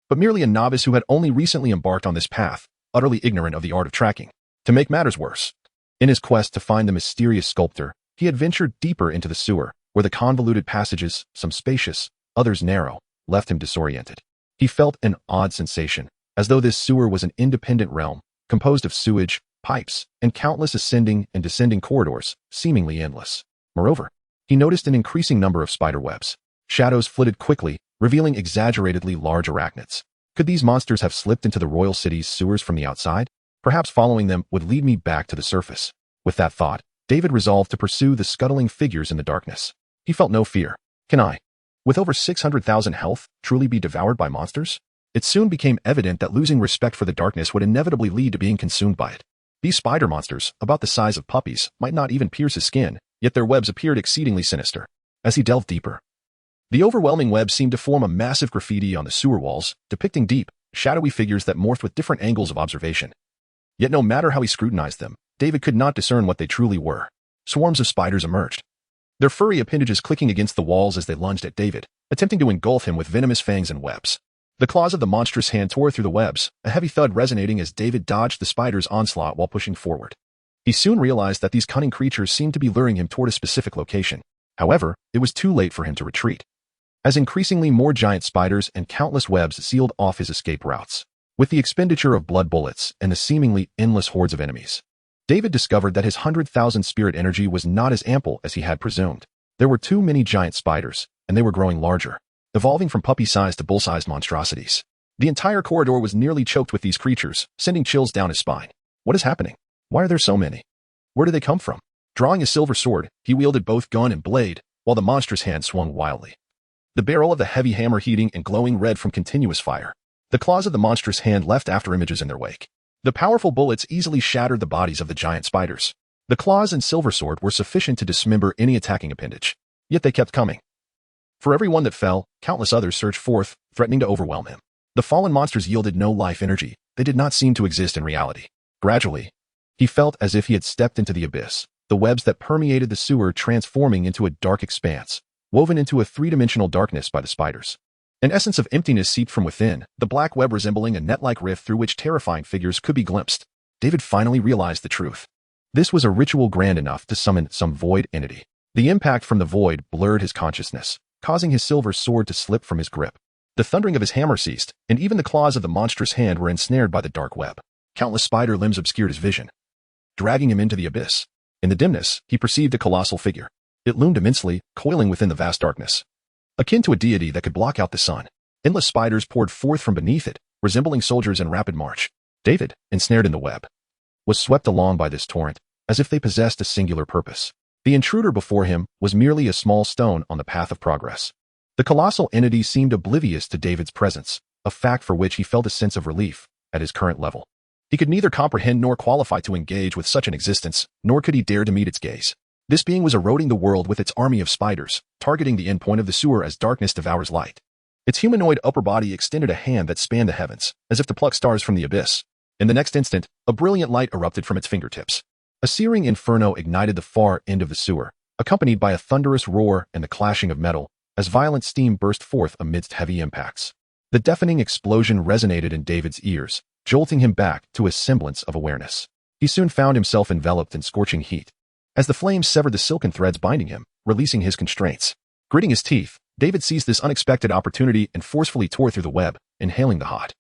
but merely a novice who had only recently embarked on this path, utterly ignorant of the art of tracking. To make matters worse, in his quest to find the mysterious sculptor, he had ventured deeper into the sewer, where the convoluted passages, some spacious, others narrow, left him disoriented. He felt an odd sensation, as though this sewer was an independent realm, composed of sewage, pipes, and countless ascending and descending corridors, seemingly endless. Moreover, he noticed an increasing number of spider webs. Shadows flitted quickly, revealing exaggeratedly large arachnids. Could these monsters have slipped into the royal city's sewers from the outside? Perhaps following them would lead me back to the surface. With that thought, David resolved to pursue the scuttling figures in the darkness. He felt no fear. Can I, with over 600,000 health, truly be devoured by monsters? It soon became evident that losing respect for the darkness would inevitably lead to being consumed by it. These spider monsters, about the size of puppies, might not even pierce his skin, yet their webs appeared exceedingly sinister. As he delved deeper, the overwhelming web seemed to form a massive graffiti on the sewer walls, depicting deep, shadowy figures that morphed with different angles of observation. Yet no matter how he scrutinized them, David could not discern what they truly were. Swarms of spiders emerged, their furry appendages clicking against the walls as they lunged at David, attempting to engulf him with venomous fangs and webs. The claws of the monstrous hand tore through the webs, a heavy thud resonating as David dodged the spider's onslaught while pushing forward. He soon realized that these cunning creatures seemed to be luring him toward a specific location. However, it was too late for him to retreat, as increasingly more giant spiders and countless webs sealed off his escape routes. With the expenditure of blood bullets and the seemingly endless hordes of enemies, David discovered that his 100,000 spirit energy was not as ample as he had presumed. There were too many giant spiders, and they were growing larger, evolving from puppy-sized to bull-sized monstrosities. The entire corridor was nearly choked with these creatures, sending chills down his spine. What is happening? Why are there so many? Where do they come from? Drawing a silver sword, he wielded both gun and blade, while the monstrous hand swung wildly, the barrel of the heavy hammer heating and glowing red from continuous fire. The claws of the monstrous hand left after images in their wake. The powerful bullets easily shattered the bodies of the giant spiders. The claws and silver sword were sufficient to dismember any attacking appendage. Yet they kept coming. For every one that fell, countless others surged forth, threatening to overwhelm him. The fallen monsters yielded no life energy. They did not seem to exist in reality. Gradually, he felt as if he had stepped into the abyss, the webs that permeated the sewer transforming into a dark expanse, woven into a three-dimensional darkness by the spiders. An essence of emptiness seeped from within, the black web resembling a net-like rift through which terrifying figures could be glimpsed. David finally realized the truth. This was a ritual grand enough to summon some void entity. The impact from the void blurred his consciousness, causing his silver sword to slip from his grip. The thundering of his hammer ceased, and even the claws of the monstrous hand were ensnared by the dark web. Countless spider limbs obscured his vision, dragging him into the abyss. In the dimness, he perceived a colossal figure. It loomed immensely, coiling within the vast darkness. Akin to a deity that could block out the sun, endless spiders poured forth from beneath it, resembling soldiers in rapid march. David, ensnared in the web, was swept along by this torrent, as if they possessed a singular purpose. The intruder before him was merely a small stone on the path of progress. The colossal entity seemed oblivious to David's presence, a fact for which he felt a sense of relief at his current level. He could neither comprehend nor qualify to engage with such an existence, nor could he dare to meet its gaze. This being was eroding the world with its army of spiders, targeting the endpoint of the sewer as darkness devours light. Its humanoid upper body extended a hand that spanned the heavens, as if to pluck stars from the abyss. In the next instant, a brilliant light erupted from its fingertips. A searing inferno ignited the far end of the sewer, accompanied by a thunderous roar and the clashing of metal, as violent steam burst forth amidst heavy impacts. The deafening explosion resonated in David's ears, jolting him back to a semblance of awareness. He soon found himself enveloped in scorching heat, as the flames severed the silken threads binding him, releasing his constraints. Gritting his teeth, David seized this unexpected opportunity and forcefully tore through the web, inhaling the hot,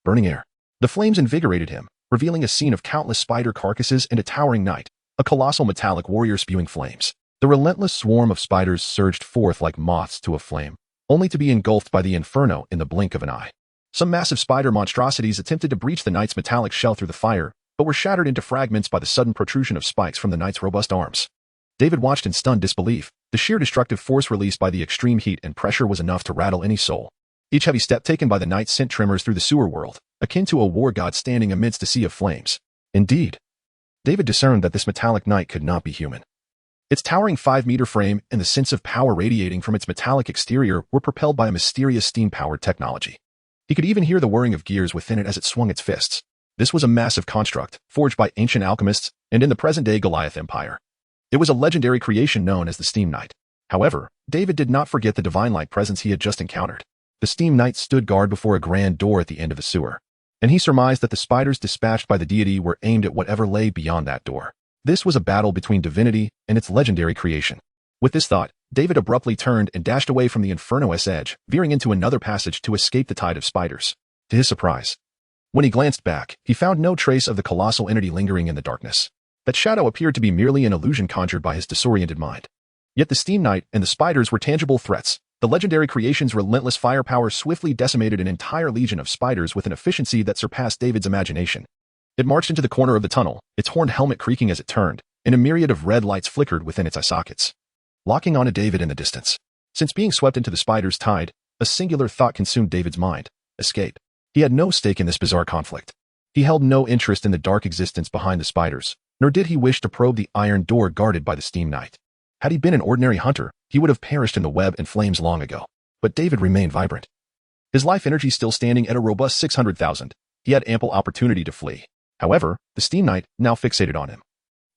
burning air. The flames invigorated him, revealing a scene of countless spider carcasses and a towering knight, a colossal metallic warrior spewing flames. The relentless swarm of spiders surged forth like moths to a flame, only to be engulfed by the inferno in the blink of an eye. Some massive spider monstrosities attempted to breach the knight's metallic shell through the fire, but were shattered into fragments by the sudden protrusion of spikes from the knight's robust arms. David watched in stunned disbelief. The sheer destructive force released by the extreme heat and pressure was enough to rattle any soul. Each heavy step taken by the knight sent tremors through the sewer world, akin to a war god standing amidst a sea of flames. Indeed, David discerned that this metallic knight could not be human. Its towering 5-meter frame and the sense of power radiating from its metallic exterior were propelled by a mysterious steam-powered technology. He could even hear the whirring of gears within it as it swung its fists. This was a massive construct, forged by ancient alchemists and in the present-day Goliath Empire. It was a legendary creation known as the Steam Knight. However, David did not forget the divine-like presence he had just encountered. The Steam Knight stood guard before a grand door at the end of the sewer, and he surmised that the spiders dispatched by the deity were aimed at whatever lay beyond that door. This was a battle between divinity and its legendary creation. With this thought, David abruptly turned and dashed away from the inferno's edge, veering into another passage to escape the tide of spiders. To his surprise, when he glanced back, he found no trace of the colossal entity lingering in the darkness. That shadow appeared to be merely an illusion conjured by his disoriented mind. Yet the Steam Knight and the spiders were tangible threats. The legendary creation's relentless firepower swiftly decimated an entire legion of spiders with an efficiency that surpassed David's imagination. It marched into the corner of the tunnel, its horned helmet creaking as it turned, and a myriad of red lights flickered within its eye sockets, locking onto David in the distance. Since being swept into the spider's tide, a singular thought consumed David's mind: escape. He had no stake in this bizarre conflict. He held no interest in the dark existence behind the spiders, nor did he wish to probe the iron door guarded by the Steam Knight. Had he been an ordinary hunter, he would have perished in the web and flames long ago. But David remained vibrant. His life energy still standing at a robust 600,000. He had ample opportunity to flee. However, the Steam Knight, now fixated on him,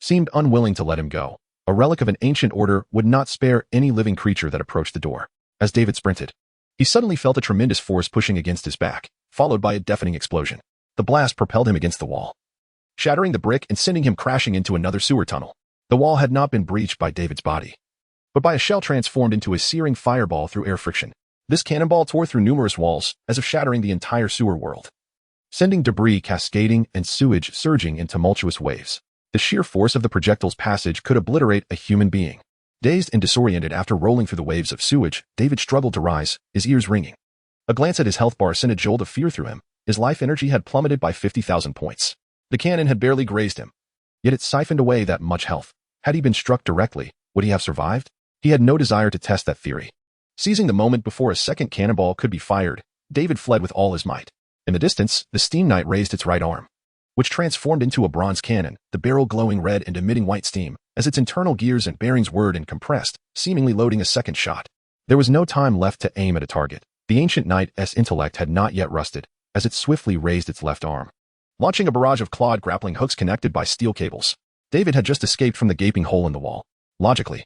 seemed unwilling to let him go. A relic of an ancient order would not spare any living creature that approached the door. As David sprinted, he suddenly felt a tremendous force pushing against his back, followed by a deafening explosion. The blast propelled him against the wall, shattering the brick and sending him crashing into another sewer tunnel. The wall had not been breached by David's body, but by a shell transformed into a searing fireball through air friction. This cannonball tore through numerous walls, as if shattering the entire sewer world, sending debris cascading and sewage surging in tumultuous waves. The sheer force of the projectile's passage could obliterate a human being. Dazed and disoriented after rolling through the waves of sewage, David struggled to rise, his ears ringing. A glance at his health bar sent a jolt of fear through him. His life energy had plummeted by 50,000 points. The cannon had barely grazed him, yet it siphoned away that much health. Had he been struck directly, would he have survived? He had no desire to test that theory. Seizing the moment before a second cannonball could be fired, David fled with all his might. In the distance, the Steam Knight raised its right arm, which transformed into a bronze cannon, the barrel glowing red and emitting white steam, as its internal gears and bearings whirred and compressed, seemingly loading a second shot. There was no time left to aim at a target. The ancient knight's intellect had not yet rusted, as it swiftly raised its left arm, launching a barrage of clawed grappling hooks connected by steel cables. David had just escaped from the gaping hole in the wall. Logically,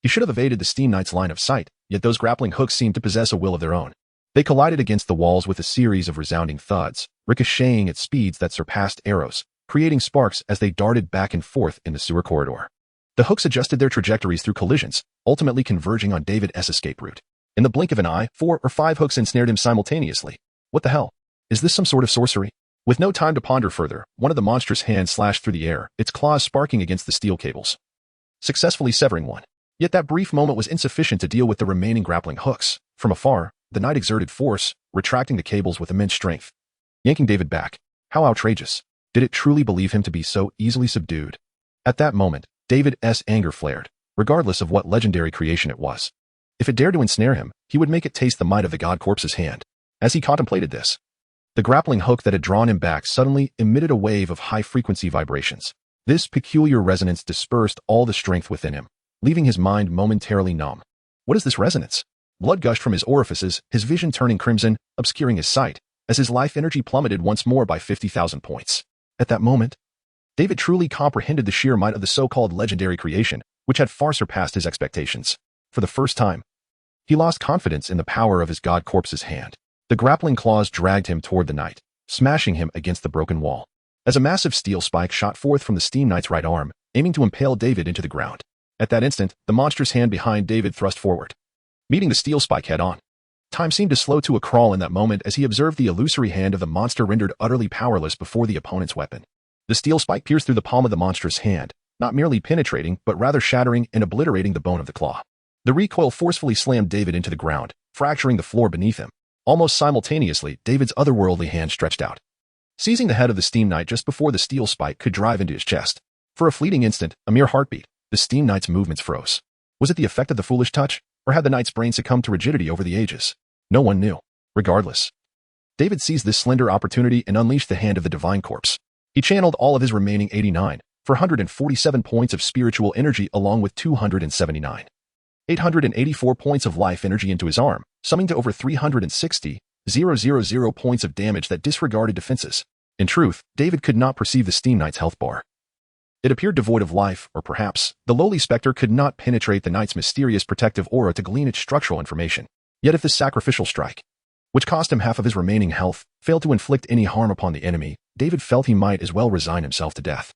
he should have evaded the Steam Knight's line of sight, yet those grappling hooks seemed to possess a will of their own. They collided against the walls with a series of resounding thuds, ricocheting at speeds that surpassed arrows, creating sparks as they darted back and forth in the sewer corridor. The hooks adjusted their trajectories through collisions, ultimately converging on David's escape route. In the blink of an eye, 4 or 5 hooks ensnared him simultaneously. What the hell? Is this some sort of sorcery? With no time to ponder further, one of the monstrous hands slashed through the air, its claws sparking against the steel cables, successfully severing one. Yet that brief moment was insufficient to deal with the remaining grappling hooks. From afar, the knight exerted force, retracting the cables with immense strength, yanking David back. How outrageous. Did it truly believe him to be so easily subdued? At that moment, David's anger flared, regardless of what legendary creation it was. If it dared to ensnare him, he would make it taste the might of the god corpse's hand. As he contemplated this, the grappling hook that had drawn him back suddenly emitted a wave of high-frequency vibrations. This peculiar resonance dispersed all the strength within him, leaving his mind momentarily numb. What is this resonance? Blood gushed from his orifices, his vision turning crimson, obscuring his sight, as his life energy plummeted once more by 50,000 points. At that moment, David truly comprehended the sheer might of the so-called legendary creation, which had far surpassed his expectations. For the first time, he lost confidence in the power of his god corpse's hand. The grappling claws dragged him toward the knight, smashing him against the broken wall. As a massive steel spike shot forth from the steam knight's right arm, aiming to impale David into the ground. At that instant, the monstrous hand behind David thrust forward, meeting the steel spike head-on. Time seemed to slow to a crawl in that moment as he observed the illusory hand of the monster rendered utterly powerless before the opponent's weapon. The steel spike pierced through the palm of the monstrous hand, not merely penetrating, but rather shattering and obliterating the bone of the claw. The recoil forcefully slammed David into the ground, fracturing the floor beneath him. Almost simultaneously, David's otherworldly hand stretched out, seizing the head of the steam knight just before the steel spike could drive into his chest. For a fleeting instant, a mere heartbeat, the steam knight's movements froze. Was it the effect of the foolish touch, or had the knight's brain succumbed to rigidity over the ages? No one knew. Regardless, David seized this slender opportunity and unleashed the hand of the divine corpse. He channeled all of his remaining 447 points of spiritual energy along with 884 points of life energy into his arm, summing to over 360,000 points of damage that disregarded defenses. In truth, David could not perceive the steam knight's health bar. It appeared devoid of life, or perhaps, the lowly specter could not penetrate the knight's mysterious protective aura to glean its structural information. Yet if this sacrificial strike, which cost him half of his remaining health, failed to inflict any harm upon the enemy, David felt he might as well resign himself to death.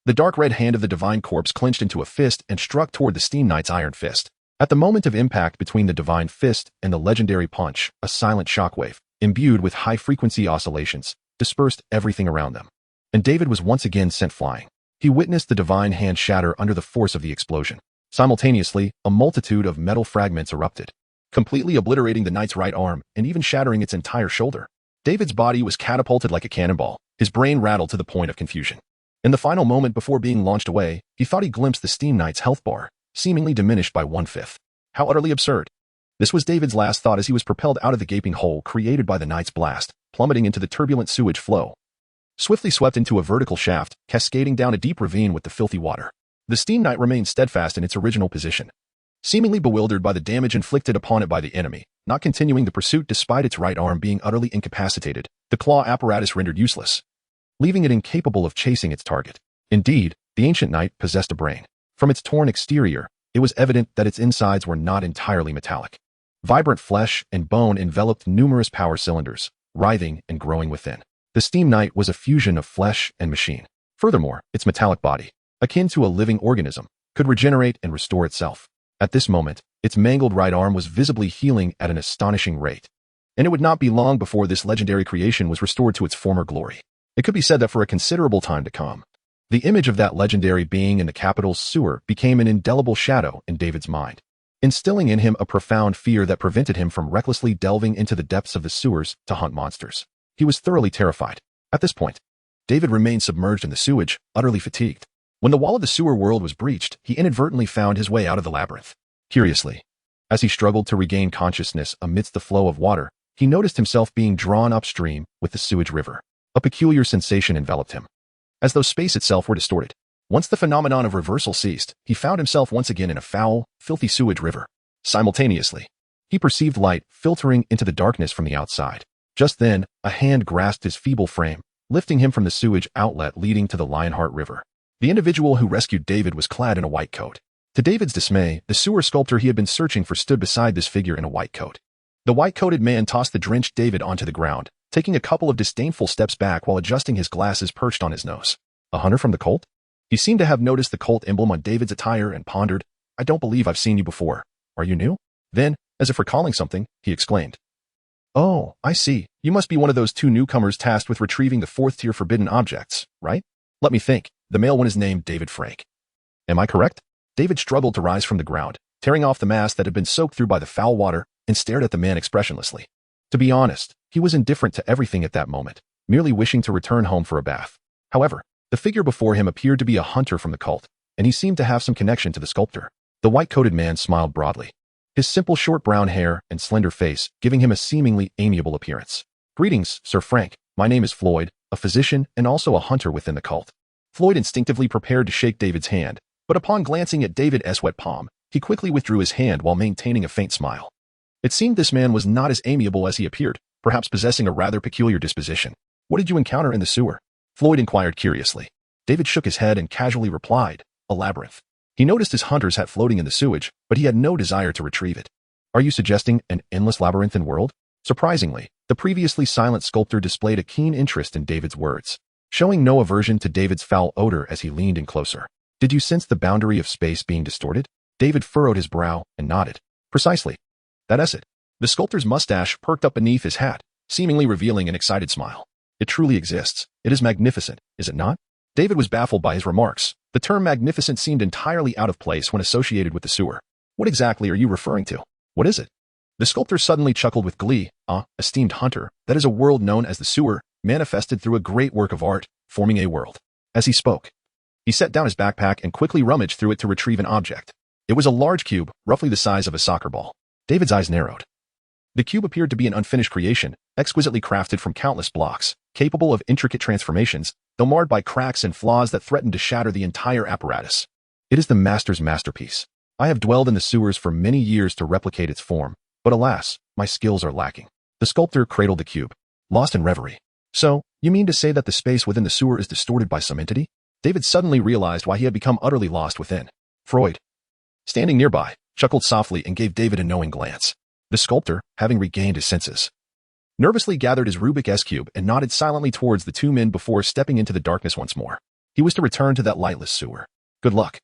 The dark red hand of the divine corpse clenched into a fist and struck toward the steam knight's iron fist. At the moment of impact between the divine fist and the legendary punch, a silent shockwave, imbued with high-frequency oscillations, dispersed everything around them. And David was once again sent flying. He witnessed the divine hand shatter under the force of the explosion. Simultaneously, a multitude of metal fragments erupted, completely obliterating the knight's right arm and even shattering its entire shoulder. David's body was catapulted like a cannonball, his brain rattled to the point of confusion. In the final moment before being launched away, he thought he glimpsed the steam knight's health bar, seemingly diminished by 1/5. How utterly absurd. This was David's last thought as he was propelled out of the gaping hole created by the knight's blast, plummeting into the turbulent sewage flow. Swiftly swept into a vertical shaft, cascading down a deep ravine with the filthy water. The steam knight remained steadfast in its original position, seemingly bewildered by the damage inflicted upon it by the enemy, not continuing the pursuit despite its right arm being utterly incapacitated, the claw apparatus rendered useless, leaving it incapable of chasing its target. Indeed, the ancient knight possessed a brain. From its torn exterior, it was evident that its insides were not entirely metallic. Vibrant flesh and bone enveloped numerous power cylinders, writhing and growing within. The steam knight was a fusion of flesh and machine. Furthermore, its metallic body, akin to a living organism, could regenerate and restore itself. At this moment, its mangled right arm was visibly healing at an astonishing rate. And it would not be long before this legendary creation was restored to its former glory. It could be said that for a considerable time to come, the image of that legendary being in the capital's sewer became an indelible shadow in David's mind, instilling in him a profound fear that prevented him from recklessly delving into the depths of the sewers to hunt monsters. He was thoroughly terrified. At this point, David remained submerged in the sewage, utterly fatigued. When the wall of the sewer world was breached, he inadvertently found his way out of the labyrinth. Curiously, as he struggled to regain consciousness amidst the flow of water, he noticed himself being drawn upstream with the sewage river. A peculiar sensation enveloped him, as though space itself were distorted. Once the phenomenon of reversal ceased, he found himself once again in a foul, filthy sewage river. Simultaneously, he perceived light filtering into the darkness from the outside. Just then, a hand grasped his feeble frame, lifting him from the sewage outlet leading to the Lionheart River. The individual who rescued David was clad in a white coat. To David's dismay, the sewer sculptor he had been searching for stood beside this figure in a white coat. The white-coated man tossed the drenched David onto the ground, taking a couple of disdainful steps back while adjusting his glasses perched on his nose. A hunter from the cult? He seemed to have noticed the cult emblem on David's attire and pondered, "I don't believe I've seen you before. Are you new?" Then, as if recalling something, he exclaimed, "Oh, I see. You must be one of those two newcomers tasked with retrieving the fourth-tier forbidden objects, right? Let me think. The male one is named David Frank. Am I correct?" David struggled to rise from the ground, tearing off the mask that had been soaked through by the foul water, and stared at the man expressionlessly. To be honest, he was indifferent to everything at that moment, merely wishing to return home for a bath. However, the figure before him appeared to be a hunter from the cult, and he seemed to have some connection to the sculptor. The white-coated man smiled broadly, his simple short brown hair and slender face giving him a seemingly amiable appearance. "Greetings, Sir Frank. My name is Floyd, a physician and also a hunter within the cult." Floyd instinctively prepared to shake David's hand, but upon glancing at David's wet palm, he quickly withdrew his hand while maintaining a faint smile. It seemed this man was not as amiable as he appeared, perhaps possessing a rather peculiar disposition. "What did you encounter in the sewer?" Floyd inquired curiously. David shook his head and casually replied, "A labyrinth." He noticed his hunter's hat floating in the sewage, but he had no desire to retrieve it. "Are you suggesting an endless labyrinthine world?" Surprisingly, the previously silent sculptor displayed a keen interest in David's words, showing no aversion to David's foul odor as he leaned in closer. "Did you sense the boundary of space being distorted?" David furrowed his brow and nodded. "Precisely. That's it." The sculptor's mustache perked up beneath his hat, seemingly revealing an excited smile. "It truly exists. It is magnificent, is it not?" David was baffled by his remarks. The term magnificent seemed entirely out of place when associated with the sewer. "What exactly are you referring to? What is it?" The sculptor suddenly chuckled with glee. Esteemed hunter, that is a world known as the sewer, manifested through a great work of art, forming a world." As he spoke, he set down his backpack and quickly rummaged through it to retrieve an object. It was a large cube, roughly the size of a soccer ball. David's eyes narrowed. The cube appeared to be an unfinished creation, exquisitely crafted from countless blocks, capable of intricate transformations, though marred by cracks and flaws that threatened to shatter the entire apparatus. "It is the master's masterpiece. I have dwelled in the sewers for many years to replicate its form, but alas, my skills are lacking." The sculptor cradled the cube, lost in reverie. "So, you mean to say that the space within the sewer is distorted by some entity?" David suddenly realized why he had become utterly lost within. Freud, standing nearby, chuckled softly and gave David a knowing glance. The sculptor, having regained his senses, nervously gathered his Rubik's cube and nodded silently towards the two men before stepping into the darkness once more. He was to return to that lightless sewer. "Good luck."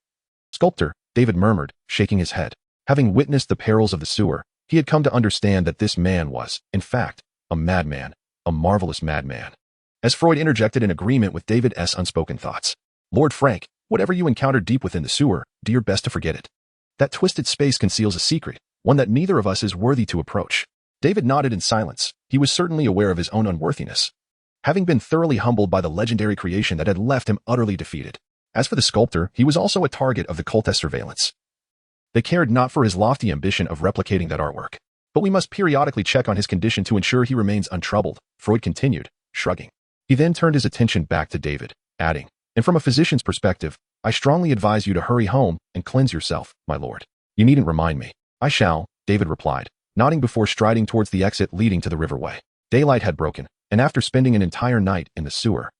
"Sculptor," David murmured, shaking his head. Having witnessed the perils of the sewer, he had come to understand that this man was, in fact, a madman, a marvelous madman. As Freud interjected in agreement with David's unspoken thoughts, "Lord Frank, whatever you encountered deep within the sewer, do your best to forget it. That twisted space conceals a secret, one that neither of us is worthy to approach." David nodded in silence. He was certainly aware of his own unworthiness, having been thoroughly humbled by the legendary creation that had left him utterly defeated. As for the sculptor, he was also a target of the cult's surveillance. They cared not for his lofty ambition of replicating that artwork. "But we must periodically check on his condition to ensure he remains untroubled," Freud continued, shrugging. He then turned his attention back to David, adding, "And from a physician's perspective, I strongly advise you to hurry home and cleanse yourself, my lord." "You needn't remind me." "I shall," David replied, nodding before striding towards the exit leading to the riverway. Daylight had broken, and after spending an entire night in the sewer,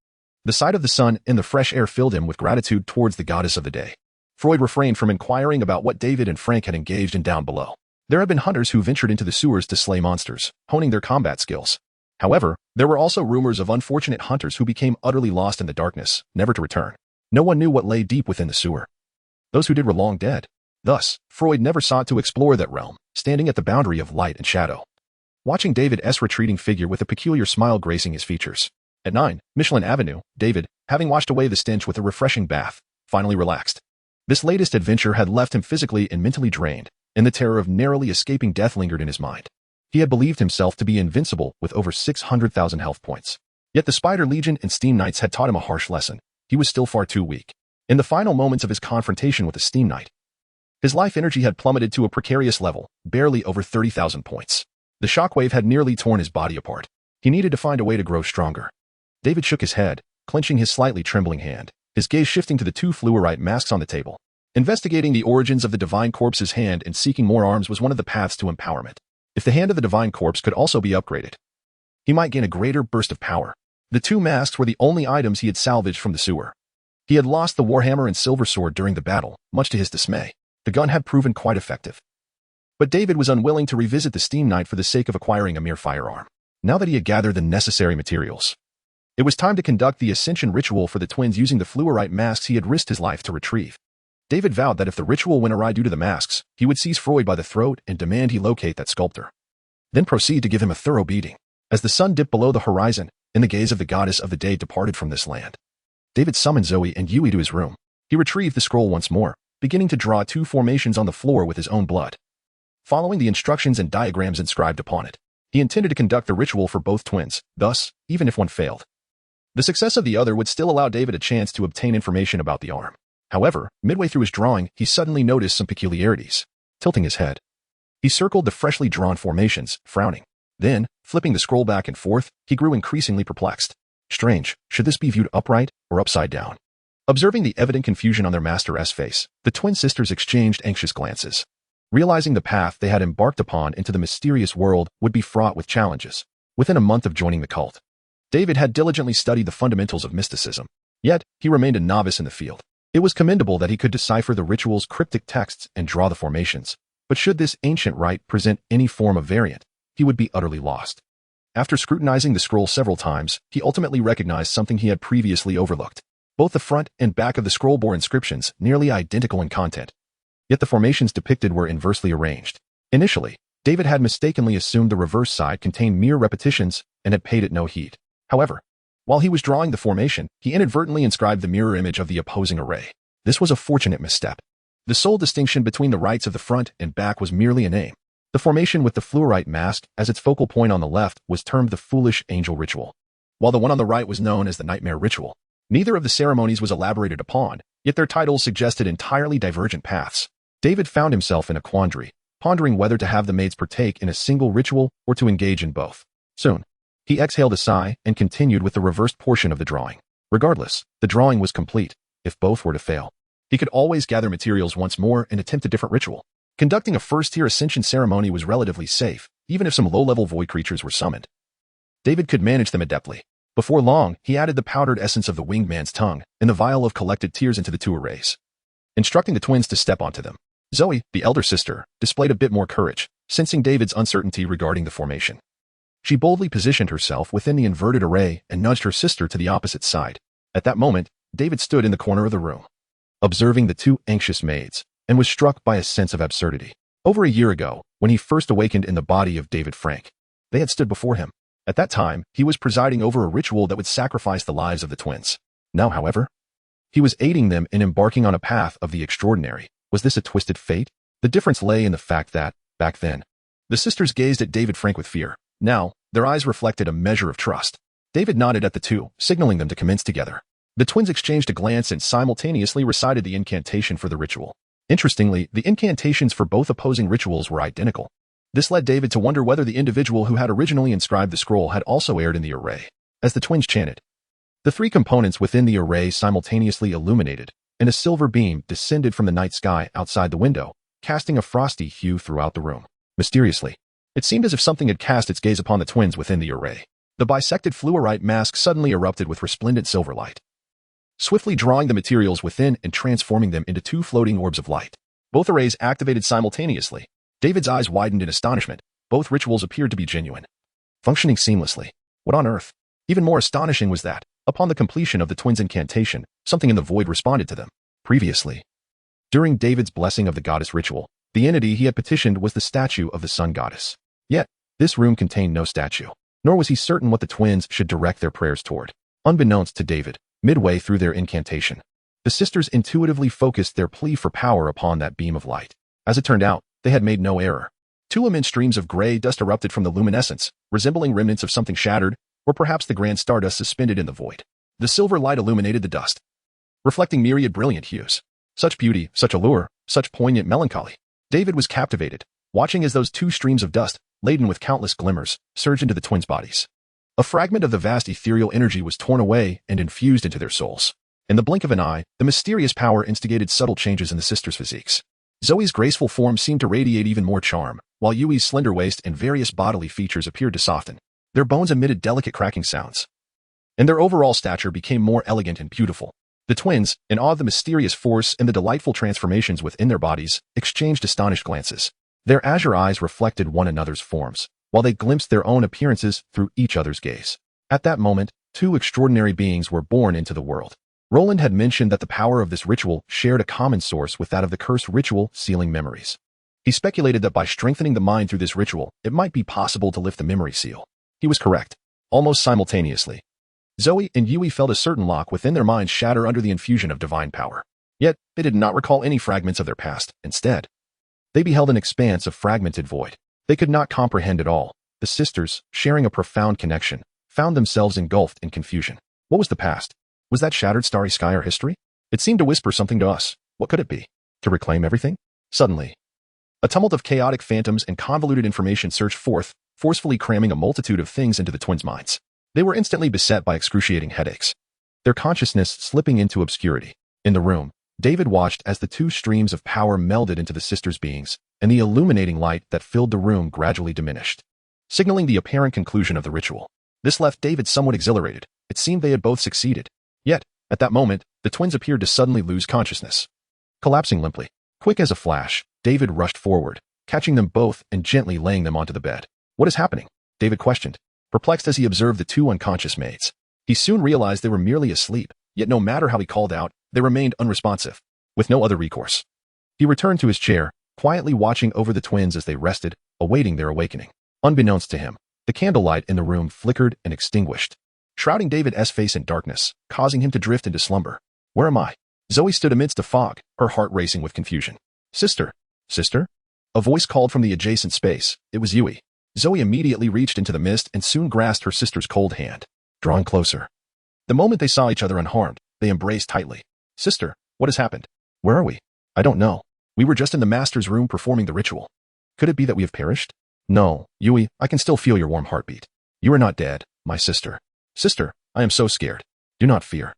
the sight of the sun and the fresh air filled him with gratitude towards the goddess of the day. Freud refrained from inquiring about what David and Frank had engaged in down below. There had been hunters who ventured into the sewers to slay monsters, honing their combat skills. However, there were also rumors of unfortunate hunters who became utterly lost in the darkness, never to return. No one knew what lay deep within the sewer. Those who did were long dead. Thus, Freud never sought to explore that realm, standing at the boundary of light and shadow, watching David's retreating figure with a peculiar smile gracing his features. At 9, Michelin Avenue, David, having washed away the stench with a refreshing bath, finally relaxed. This latest adventure had left him physically and mentally drained, and the terror of narrowly escaping death lingered in his mind. He had believed himself to be invincible with over 600,000 health points. Yet the Spider Legion and Steam Knights had taught him a harsh lesson. He was still far too weak. In the final moments of his confrontation with the Steam Knight, his life energy had plummeted to a precarious level, barely over 30,000 points. The shockwave had nearly torn his body apart. He needed to find a way to grow stronger. David shook his head, clenching his slightly trembling hand, his gaze shifting to the two fluorite masks on the table. Investigating the origins of the Divine Corpse's hand and seeking more arms was one of the paths to empowerment. If the hand of the Divine Corpse could also be upgraded, he might gain a greater burst of power. The two masks were the only items he had salvaged from the sewer. He had lost the Warhammer and Silver Sword during the battle, much to his dismay. The gun had proven quite effective. But David was unwilling to revisit the Steam Knight for the sake of acquiring a mere firearm. Now that he had gathered the necessary materials, it was time to conduct the ascension ritual for the twins using the fluorite masks he had risked his life to retrieve. David vowed that if the ritual went awry due to the masks, he would seize Freud by the throat and demand he locate that sculptor. Then proceed to give him a thorough beating. As the sun dipped below the horizon, and the gaze of the goddess of the day departed from this land, David summoned Zoe and Yui to his room. He retrieved the scroll once more, beginning to draw two formations on the floor with his own blood. Following the instructions and diagrams inscribed upon it, he intended to conduct the ritual for both twins, thus, even if one failed, the success of the other would still allow David a chance to obtain information about the arm. However, midway through his drawing, he suddenly noticed some peculiarities. Tilting his head, he circled the freshly drawn formations, frowning. Then, flipping the scroll back and forth, he grew increasingly perplexed. Strange, should this be viewed upright or upside down? Observing the evident confusion on their master's face, the twin sisters exchanged anxious glances. Realizing the path they had embarked upon into the mysterious world would be fraught with challenges. Within a month of joining the cult, David had diligently studied the fundamentals of mysticism. Yet, he remained a novice in the field. It was commendable that he could decipher the ritual's cryptic texts and draw the formations. But should this ancient rite present any form of variant, he would be utterly lost. After scrutinizing the scroll several times, he ultimately recognized something he had previously overlooked. Both the front and back of the scroll bore inscriptions nearly identical in content. Yet the formations depicted were inversely arranged. Initially, David had mistakenly assumed the reverse side contained mere repetitions and had paid it no heed. However, while he was drawing the formation, he inadvertently inscribed the mirror image of the opposing array. This was a fortunate misstep. The sole distinction between the rites of the front and back was merely a name. The formation with the fluorite mask as its focal point on the left was termed the Foolish Angel Ritual, while the one on the right was known as the Nightmare Ritual. Neither of the ceremonies was elaborated upon, yet their titles suggested entirely divergent paths. David found himself in a quandary, pondering whether to have the maids partake in a single ritual or to engage in both. Soon, he exhaled a sigh and continued with the reversed portion of the drawing. Regardless, the drawing was complete. If both were to fail, he could always gather materials once more and attempt a different ritual. Conducting a first-tier ascension ceremony was relatively safe, even if some low-level void creatures were summoned. David could manage them adeptly. Before long, he added the powdered essence of the winged man's tongue and the vial of collected tears into the two arrays, instructing the twins to step onto them. Zoe, the elder sister, displayed a bit more courage, sensing David's uncertainty regarding the formation. She boldly positioned herself within the inverted array and nudged her sister to the opposite side. At that moment, David stood in the corner of the room, observing the two anxious maids, and was struck by a sense of absurdity. Over a year ago, when he first awakened in the body of David Frank, they had stood before him. At that time, he was presiding over a ritual that would sacrifice the lives of the twins. Now, however, he was aiding them in embarking on a path of the extraordinary. Was this a twisted fate? The difference lay in the fact that, back then, the sisters gazed at David Frank with fear. Now, their eyes reflected a measure of trust. David nodded at the two, signaling them to commence together. The twins exchanged a glance and simultaneously recited the incantation for the ritual. Interestingly, the incantations for both opposing rituals were identical. This led David to wonder whether the individual who had originally inscribed the scroll had also erred in the array. As the twins chanted, the three components within the array simultaneously illuminated, and a silver beam descended from the night sky outside the window, casting a frosty hue throughout the room. Mysteriously, it seemed as if something had cast its gaze upon the twins within the array. The bisected fluorite mask suddenly erupted with resplendent silver light, swiftly drawing the materials within and transforming them into two floating orbs of light. Both arrays activated simultaneously. David's eyes widened in astonishment. Both rituals appeared to be genuine, functioning seamlessly. What on earth? Even more astonishing was that, upon the completion of the twins' incantation, something in the void responded to them. Previously, during David's blessing of the goddess ritual, the entity he had petitioned was the statue of the sun goddess. Yet, this room contained no statue, nor was he certain what the twins should direct their prayers toward. Unbeknownst to David, midway through their incantation, the sisters intuitively focused their plea for power upon that beam of light. As it turned out, they had made no error. Two immense streams of gray dust erupted from the luminescence, resembling remnants of something shattered, or perhaps the grand stardust suspended in the void. The silver light illuminated the dust, reflecting myriad brilliant hues. Such beauty, such allure, such poignant melancholy. David was captivated, watching as those two streams of dust, laden with countless glimmers, surged into the twins' bodies. A fragment of the vast ethereal energy was torn away and infused into their souls. In the blink of an eye, the mysterious power instigated subtle changes in the sisters' physiques. Zoe's graceful form seemed to radiate even more charm, while Yui's slender waist and various bodily features appeared to soften. Their bones emitted delicate cracking sounds, and their overall stature became more elegant and beautiful. The twins, in awe of the mysterious force and the delightful transformations within their bodies, exchanged astonished glances. Their azure eyes reflected one another's forms, while they glimpsed their own appearances through each other's gaze. At that moment, two extraordinary beings were born into the world. Roland had mentioned that the power of this ritual shared a common source with that of the curse ritual sealing memories. He speculated that by strengthening the mind through this ritual, it might be possible to lift the memory seal. He was correct. Almost simultaneously, Zoe and Yui felt a certain lock within their minds shatter under the infusion of divine power. Yet, they did not recall any fragments of their past. Instead, they beheld an expanse of fragmented void. They could not comprehend it all. The sisters, sharing a profound connection, found themselves engulfed in confusion. What was the past? Was that shattered starry sky our history? It seemed to whisper something to us. What could it be? To reclaim everything? Suddenly, a tumult of chaotic phantoms and convoluted information surged forth, forcefully cramming a multitude of things into the twins' minds. They were instantly beset by excruciating headaches, their consciousness slipping into obscurity. In the room, David watched as the two streams of power melded into the sisters' beings, and the illuminating light that filled the room gradually diminished, signaling the apparent conclusion of the ritual. This left David somewhat exhilarated. It seemed they had both succeeded. Yet, at that moment, the twins appeared to suddenly lose consciousness. Collapsing limply, quick as a flash, David rushed forward, catching them both and gently laying them onto the bed. What is happening? David questioned, perplexed as he observed the two unconscious maids. He soon realized they were merely asleep, yet no matter how he called out, they remained unresponsive. With no other recourse, he returned to his chair, quietly watching over the twins as they rested, awaiting their awakening. Unbeknownst to him, the candlelight in the room flickered and extinguished, shrouding David's face in darkness, causing him to drift into slumber. Where am I? Zoe stood amidst a fog, her heart racing with confusion. Sister? Sister? A voice called from the adjacent space. It was Yui. Zoe immediately reached into the mist and soon grasped her sister's cold hand, drawing closer. The moment they saw each other unharmed, they embraced tightly. Sister, what has happened? Where are we? I don't know. We were just in the master's room performing the ritual. Could it be that we have perished? No, Yui, I can still feel your warm heartbeat. You are not dead, my sister. Sister, I am so scared. Do not fear.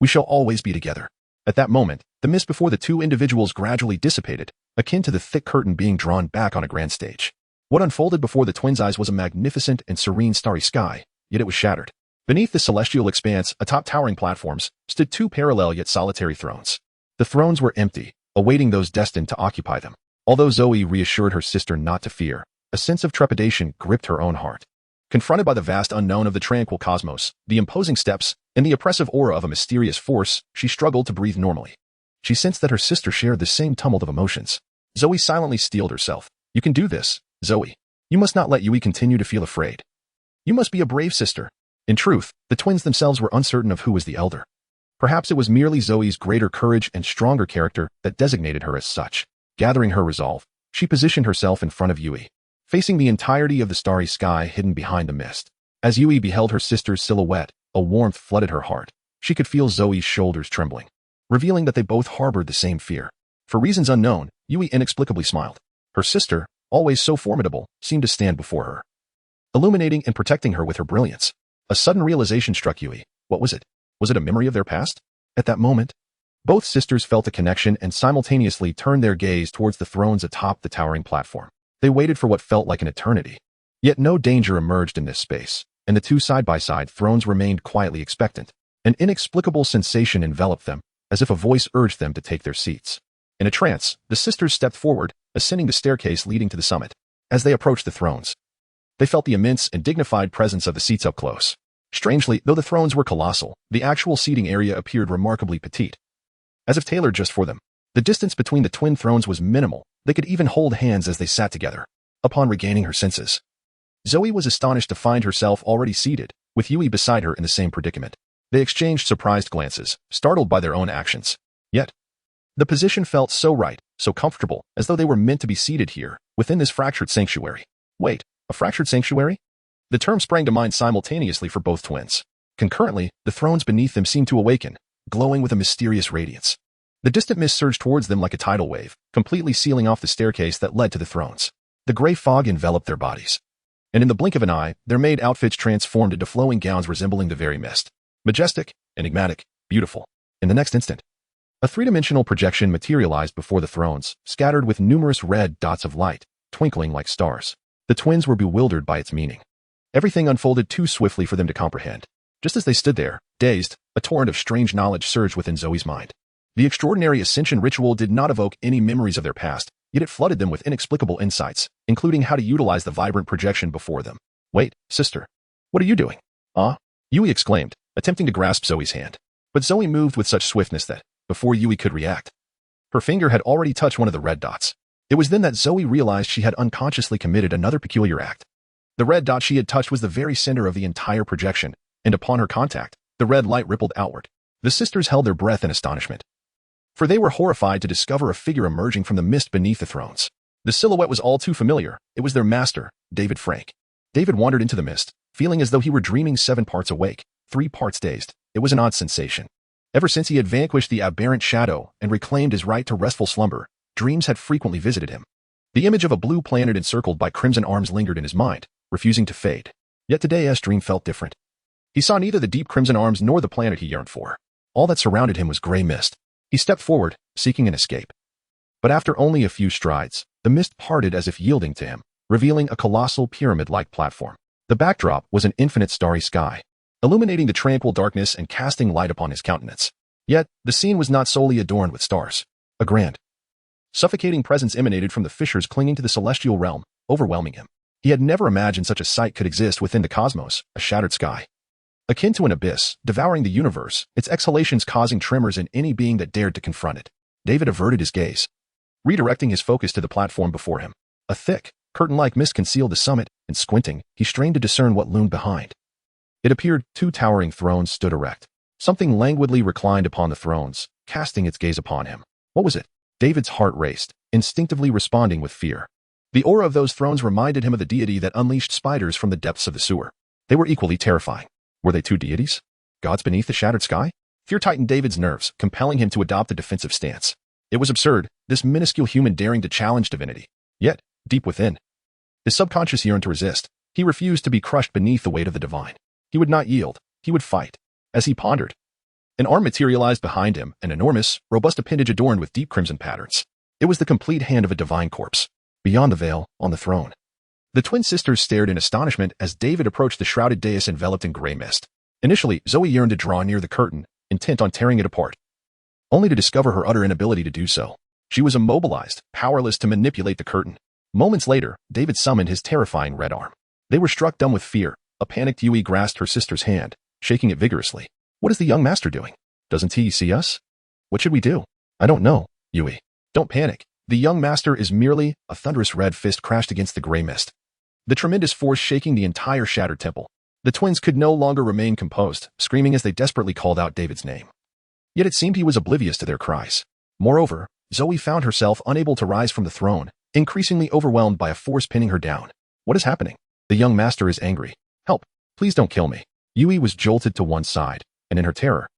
We shall always be together. At that moment, the mist before the two individuals gradually dissipated, akin to the thick curtain being drawn back on a grand stage. What unfolded before the twins' eyes was a magnificent and serene starry sky, yet it was shattered. Beneath the celestial expanse, atop towering platforms, stood two parallel yet solitary thrones. The thrones were empty, awaiting those destined to occupy them. Although Zoe reassured her sister not to fear, a sense of trepidation gripped her own heart. Confronted by the vast unknown of the tranquil cosmos, the imposing steps, and the oppressive aura of a mysterious force, she struggled to breathe normally. She sensed that her sister shared the same tumult of emotions. Zoe silently steeled herself. You can do this, Zoe. You must not let Yui continue to feel afraid. You must be a brave sister. In truth, the twins themselves were uncertain of who was the elder. Perhaps it was merely Zoe's greater courage and stronger character that designated her as such. Gathering her resolve, she positioned herself in front of Yui, facing the entirety of the starry sky hidden behind the mist. As Yui beheld her sister's silhouette, a warmth flooded her heart. She could feel Zoe's shoulders trembling, revealing that they both harbored the same fear. For reasons unknown, Yui inexplicably smiled. Her sister, always so formidable, seemed to stand before her, illuminating and protecting her with her brilliance. A sudden realization struck Yui. What was it? Was it a memory of their past? At that moment, both sisters felt a connection and simultaneously turned their gaze towards the thrones atop the towering platform. They waited for what felt like an eternity. Yet no danger emerged in this space, and the two side-by-side thrones remained quietly expectant. An inexplicable sensation enveloped them, as if a voice urged them to take their seats. In a trance, the sisters stepped forward, ascending the staircase leading to the summit. As they approached the thrones, they felt the immense and dignified presence of the seats up close. Strangely, though the thrones were colossal, the actual seating area appeared remarkably petite, as if tailored just for them. The distance between the twin thrones was minimal. They could even hold hands as they sat together. Upon regaining her senses, Zoe was astonished to find herself already seated, with Yui beside her in the same predicament. They exchanged surprised glances, startled by their own actions. Yet, the position felt so right, so comfortable, as though they were meant to be seated here, within this fractured sanctuary. Wait, a fractured sanctuary? The term sprang to mind simultaneously for both twins. Concurrently, the thrones beneath them seemed to awaken, glowing with a mysterious radiance. The distant mist surged towards them like a tidal wave, completely sealing off the staircase that led to the thrones. The gray fog enveloped their bodies, and in the blink of an eye, their maid outfits transformed into flowing gowns resembling the very mist. Majestic, enigmatic, beautiful. In the next instant, a three-dimensional projection materialized before the thrones, scattered with numerous red dots of light, twinkling like stars. The twins were bewildered by its meaning. Everything unfolded too swiftly for them to comprehend. Just as they stood there, dazed, a torrent of strange knowledge surged within Zoe's mind. The extraordinary ascension ritual did not evoke any memories of their past, yet it flooded them with inexplicable insights, including how to utilize the vibrant projection before them. Wait, sister. What are you doing? Yui exclaimed, attempting to grasp Zoe's hand. But Zoe moved with such swiftness that, before Yui could react, her finger had already touched one of the red dots. It was then that Zoe realized she had unconsciously committed another peculiar act. The red dot she had touched was the very center of the entire projection, and upon her contact, the red light rippled outward. The sisters held their breath in astonishment. for they were horrified to discover a figure emerging from the mist beneath the thrones. The silhouette was all too familiar. It was their master, David Frank. David wandered into the mist, feeling as though he were dreaming 7 parts awake, 3 parts dazed. It was an odd sensation. Ever since he had vanquished the aberrant shadow and reclaimed his right to restful slumber, dreams had frequently visited him. The image of a blue planet encircled by crimson arms lingered in his mind, refusing to fade. Yet today's dream felt different. He saw neither the deep crimson arms nor the planet he yearned for. All that surrounded him was gray mist. He stepped forward, seeking an escape. But after only a few strides, the mist parted as if yielding to him, revealing a colossal pyramid-like platform. The backdrop was an infinite starry sky, illuminating the tranquil darkness and casting light upon his countenance. Yet, the scene was not solely adorned with stars. A grand, suffocating presence emanated from the fissures clinging to the celestial realm, overwhelming him. He had never imagined such a sight could exist within the cosmos, a shattered sky. Akin to an abyss, devouring the universe, its exhalations causing tremors in any being that dared to confront it. David averted his gaze, redirecting his focus to the platform before him. A thick, curtain-like mist concealed the summit, and squinting, he strained to discern what loomed behind. It appeared 2 towering thrones stood erect. Something languidly reclined upon the thrones, casting its gaze upon him. What was it? David's heart raced, instinctively responding with fear. The aura of those thrones reminded him of the deity that unleashed spiders from the depths of the sewer. They were equally terrifying. Were they 2 deities? Gods beneath the shattered sky? Fear tightened David's nerves, compelling him to adopt a defensive stance. It was absurd, this minuscule human daring to challenge divinity. Yet, deep within, his subconscious yearned to resist. He refused to be crushed beneath the weight of the divine. He would not yield. He would fight. As he pondered, an arm materialized behind him, an enormous, robust appendage adorned with deep crimson patterns. It was the complete hand of a divine corpse. Beyond the veil, on the throne, the twin sisters stared in astonishment as David approached the shrouded dais enveloped in gray mist. Initially, Zoe yearned to draw near the curtain, intent on tearing it apart, only to discover her utter inability to do so. She was immobilized, powerless to manipulate the curtain. Moments later, David summoned his terrifying red arm. They were struck dumb with fear. A panicked Yui grasped her sister's hand, shaking it vigorously. What is the young master doing? Doesn't he see us? What should we do? I don't know, Yui. Don't panic. The young master is merely... A thunderous red fist crashed against the gray mist, the tremendous force shaking the entire shattered temple. The twins could no longer remain composed, screaming as they desperately called out David's name. Yet it seemed he was oblivious to their cries. Moreover, Zoe found herself unable to rise from the throne, increasingly overwhelmed by a force pinning her down. What is happening? The young master is angry. Help! Please don't kill me. Yui was jolted to one side, and in her terror,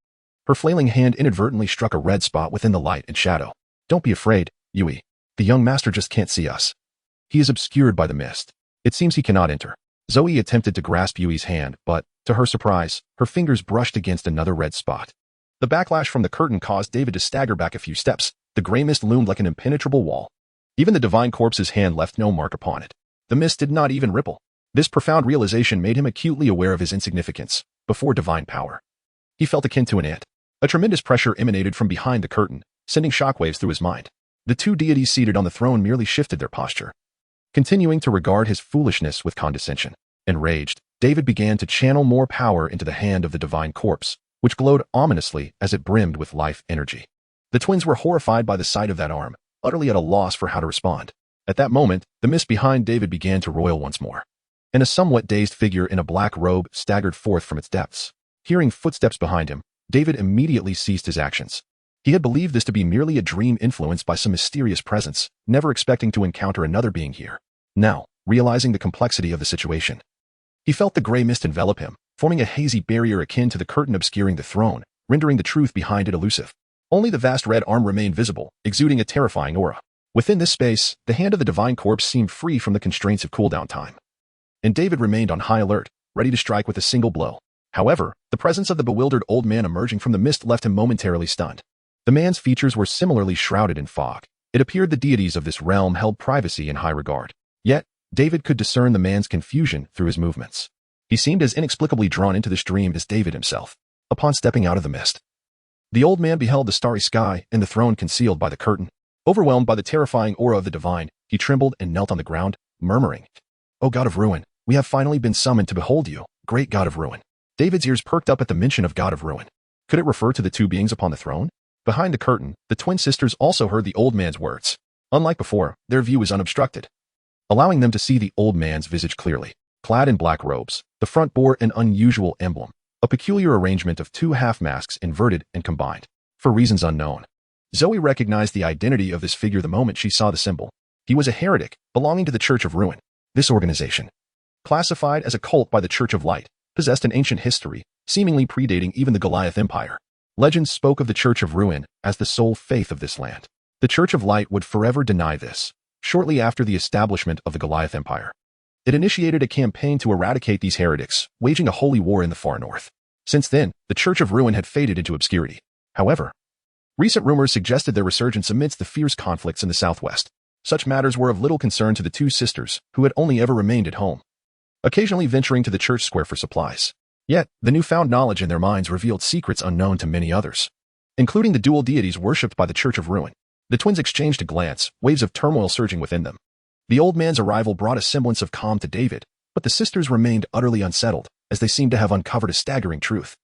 her flailing hand inadvertently struck a red spot within the light and shadow. Don't be afraid, Yui. The young master just can't see us. He is obscured by the mist. It seems he cannot enter. Zoe attempted to grasp Yui's hand, but, to her surprise, her fingers brushed against another red spot. The backlash from the curtain caused David to stagger back a few steps. The gray mist loomed like an impenetrable wall. Even the divine corpse's hand left no mark upon it. The mist did not even ripple. This profound realization made him acutely aware of his insignificance before divine power. He felt akin to an ant. A tremendous pressure emanated from behind the curtain, sending shockwaves through his mind. The 2 deities seated on the throne merely shifted their posture, continuing to regard his foolishness with condescension. Enraged, David began to channel more power into the hand of the divine corpse, which glowed ominously as it brimmed with life energy. The twins were horrified by the sight of that arm, utterly at a loss for how to respond. At that moment, the mist behind David began to roil once more, and a somewhat dazed figure in a black robe staggered forth from its depths. Hearing footsteps behind him, David immediately ceased his actions. He had believed this to be merely a dream influenced by some mysterious presence, never expecting to encounter another being here. Now, realizing the complexity of the situation, he felt the gray mist envelop him, forming a hazy barrier akin to the curtain obscuring the throne, rendering the truth behind it elusive. Only the vast red arm remained visible, exuding a terrifying aura. Within this space, the hand of the divine corpse seemed free from the constraints of cooldown time, and David remained on high alert, ready to strike with a single blow. However, the presence of the bewildered old man emerging from the mist left him momentarily stunned. The man's features were similarly shrouded in fog. It appeared the deities of this realm held privacy in high regard. Yet, David could discern the man's confusion through his movements. He seemed as inexplicably drawn into this dream as David himself. Upon stepping out of the mist, the old man beheld the starry sky and the throne concealed by the curtain. Overwhelmed by the terrifying aura of the divine, he trembled and knelt on the ground, murmuring, "O God of ruin, we have finally been summoned to behold you, great God of ruin." David's ears perked up at the mention of God of ruin. Could it refer to the 2 beings upon the throne? Behind the curtain, the twin sisters also heard the old man's words. Unlike before, their view was unobstructed, allowing them to see the old man's visage clearly. Clad in black robes, the front bore an unusual emblem, a peculiar arrangement of 2 half masks inverted and combined. For reasons unknown, Zoe recognized the identity of this figure the moment she saw the symbol. He was a heretic, belonging to the Church of Ruin. This organization, classified as a cult by the Church of Light, possessed an ancient history, seemingly predating even the Goliath Empire. Legends spoke of the Church of Ruin as the sole faith of this land. The Church of Light would forever deny this. Shortly after the establishment of the Goliath Empire, it initiated a campaign to eradicate these heretics, waging a holy war in the far north. Since then, the Church of Ruin had faded into obscurity. However, recent rumors suggested their resurgence amidst the fierce conflicts in the southwest. Such matters were of little concern to the two sisters, who had only ever remained at home, occasionally venturing to the church square for supplies. Yet, the newfound knowledge in their minds revealed secrets unknown to many others, including the dual deities worshipped by the Church of Ruin. The twins exchanged a glance, waves of turmoil surging within them. The old man's arrival brought a semblance of calm to David, but the sisters remained utterly unsettled, as they seemed to have uncovered a staggering truth.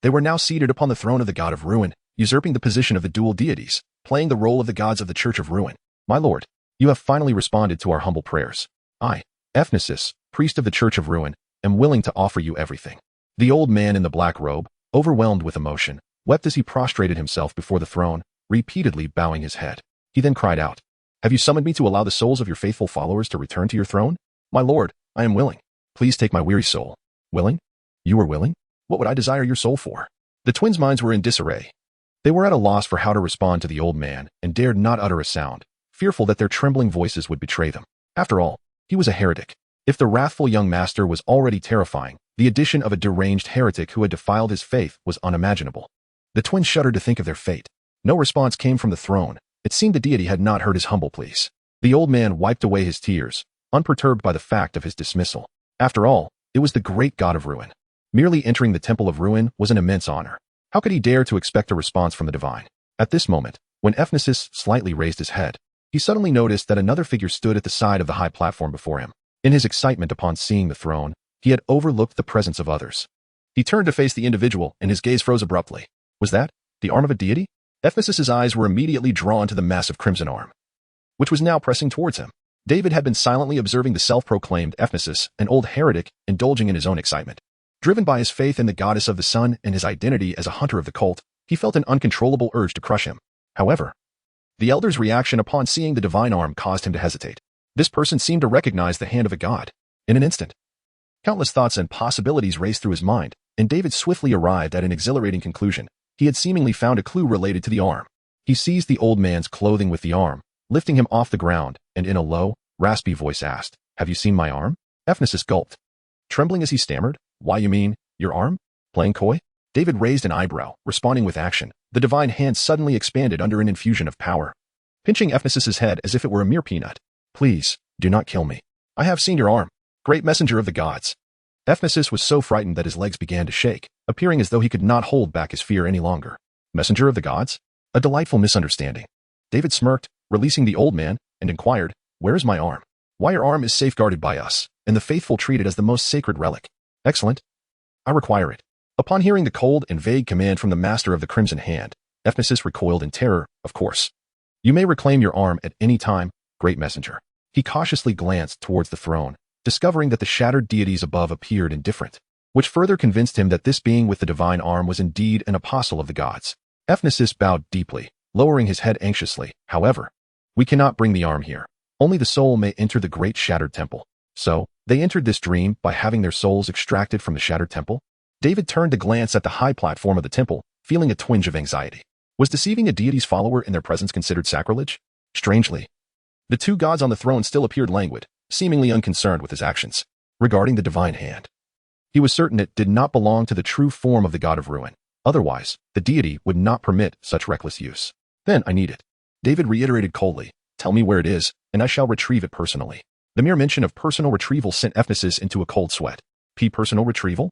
They were now seated upon the throne of the God of Ruin, usurping the position of the dual deities, playing the role of the gods of the Church of Ruin. My lord, you have finally responded to our humble prayers. I, Ephesus, priest of the Church of Ruin, am willing to offer you everything. The old man in the black robe, overwhelmed with emotion, wept as he prostrated himself before the throne, repeatedly bowing his head. He then cried out, "Have you summoned me to allow the souls of your faithful followers to return to your throne? My lord, I am willing. Please take my weary soul." Willing? You were willing? What would I desire your soul for? The twins' minds were in disarray. They were at a loss for how to respond to the old man and dared not utter a sound, fearful that their trembling voices would betray them. After all, he was a heretic. If the wrathful young master was already terrifying, the addition of a deranged heretic who had defiled his faith was unimaginable. The twins shuddered to think of their fate. No response came from the throne. It seemed the deity had not heard his humble pleas. The old man wiped away his tears, unperturbed by the fact of his dismissal. After all, it was the great god of ruin. Merely entering the temple of ruin was an immense honor. How could he dare to expect a response from the divine? At this moment, when Ephesus slightly raised his head, he suddenly noticed that another figure stood at the side of the high platform before him. In his excitement upon seeing the throne, he had overlooked the presence of others. He turned to face the individual, and his gaze froze abruptly. Was that the arm of a deity? Ephesus's eyes were immediately drawn to the massive crimson arm, which was now pressing towards him. David had been silently observing the self-proclaimed Ephesus, an old heretic, indulging in his own excitement. Driven by his faith in the goddess of the sun and his identity as a hunter of the cult, he felt an uncontrollable urge to crush him. However, the elder's reaction upon seeing the divine arm caused him to hesitate. This person seemed to recognize the hand of a god. In an instant, countless thoughts and possibilities raced through his mind, and David swiftly arrived at an exhilarating conclusion. He had seemingly found a clue related to the arm. He seized the old man's clothing with the arm, lifting him off the ground, and in a low, raspy voice asked, "Have you seen my arm?" Ephesus gulped, trembling as he stammered, "Why, you mean, your arm? Playing coy?" David raised an eyebrow, responding with action. The divine hand suddenly expanded under an infusion of power, pinching Ephesus's head as if it were a mere peanut. "Please, do not kill me. I have seen your arm, great messenger of the gods." Ephesus was so frightened that his legs began to shake, appearing as though he could not hold back his fear any longer. Messenger of the gods? A delightful misunderstanding. David smirked, releasing the old man, and inquired, "Where is my arm? Why, your arm is safeguarded by us, and the faithful treated as the most sacred relic." "Excellent. I require it." Upon hearing the cold and vague command from the master of the Crimson Hand, Ephesus recoiled in terror. "Of course. You may reclaim your arm at any time, great messenger." He cautiously glanced towards the throne, discovering that the shattered deities above appeared indifferent, which further convinced him that this being with the divine arm was indeed an apostle of the gods. Ephesus bowed deeply, lowering his head anxiously. "However, we cannot bring the arm here. Only the soul may enter the great shattered temple." So, they entered this dream by having their souls extracted from the shattered temple? David turned to glance at the high platform of the temple, feeling a twinge of anxiety. Was deceiving a deity's follower in their presence considered sacrilege? Strangely, the two gods on the throne still appeared languid, seemingly unconcerned with his actions. Regarding the divine hand, he was certain it did not belong to the true form of the god of ruin. Otherwise, the deity would not permit such reckless use. "Then I need it," David reiterated coldly. "Tell me where it is, and I shall retrieve it personally." The mere mention of personal retrieval sent Ephesus into a cold sweat. Personal retrieval?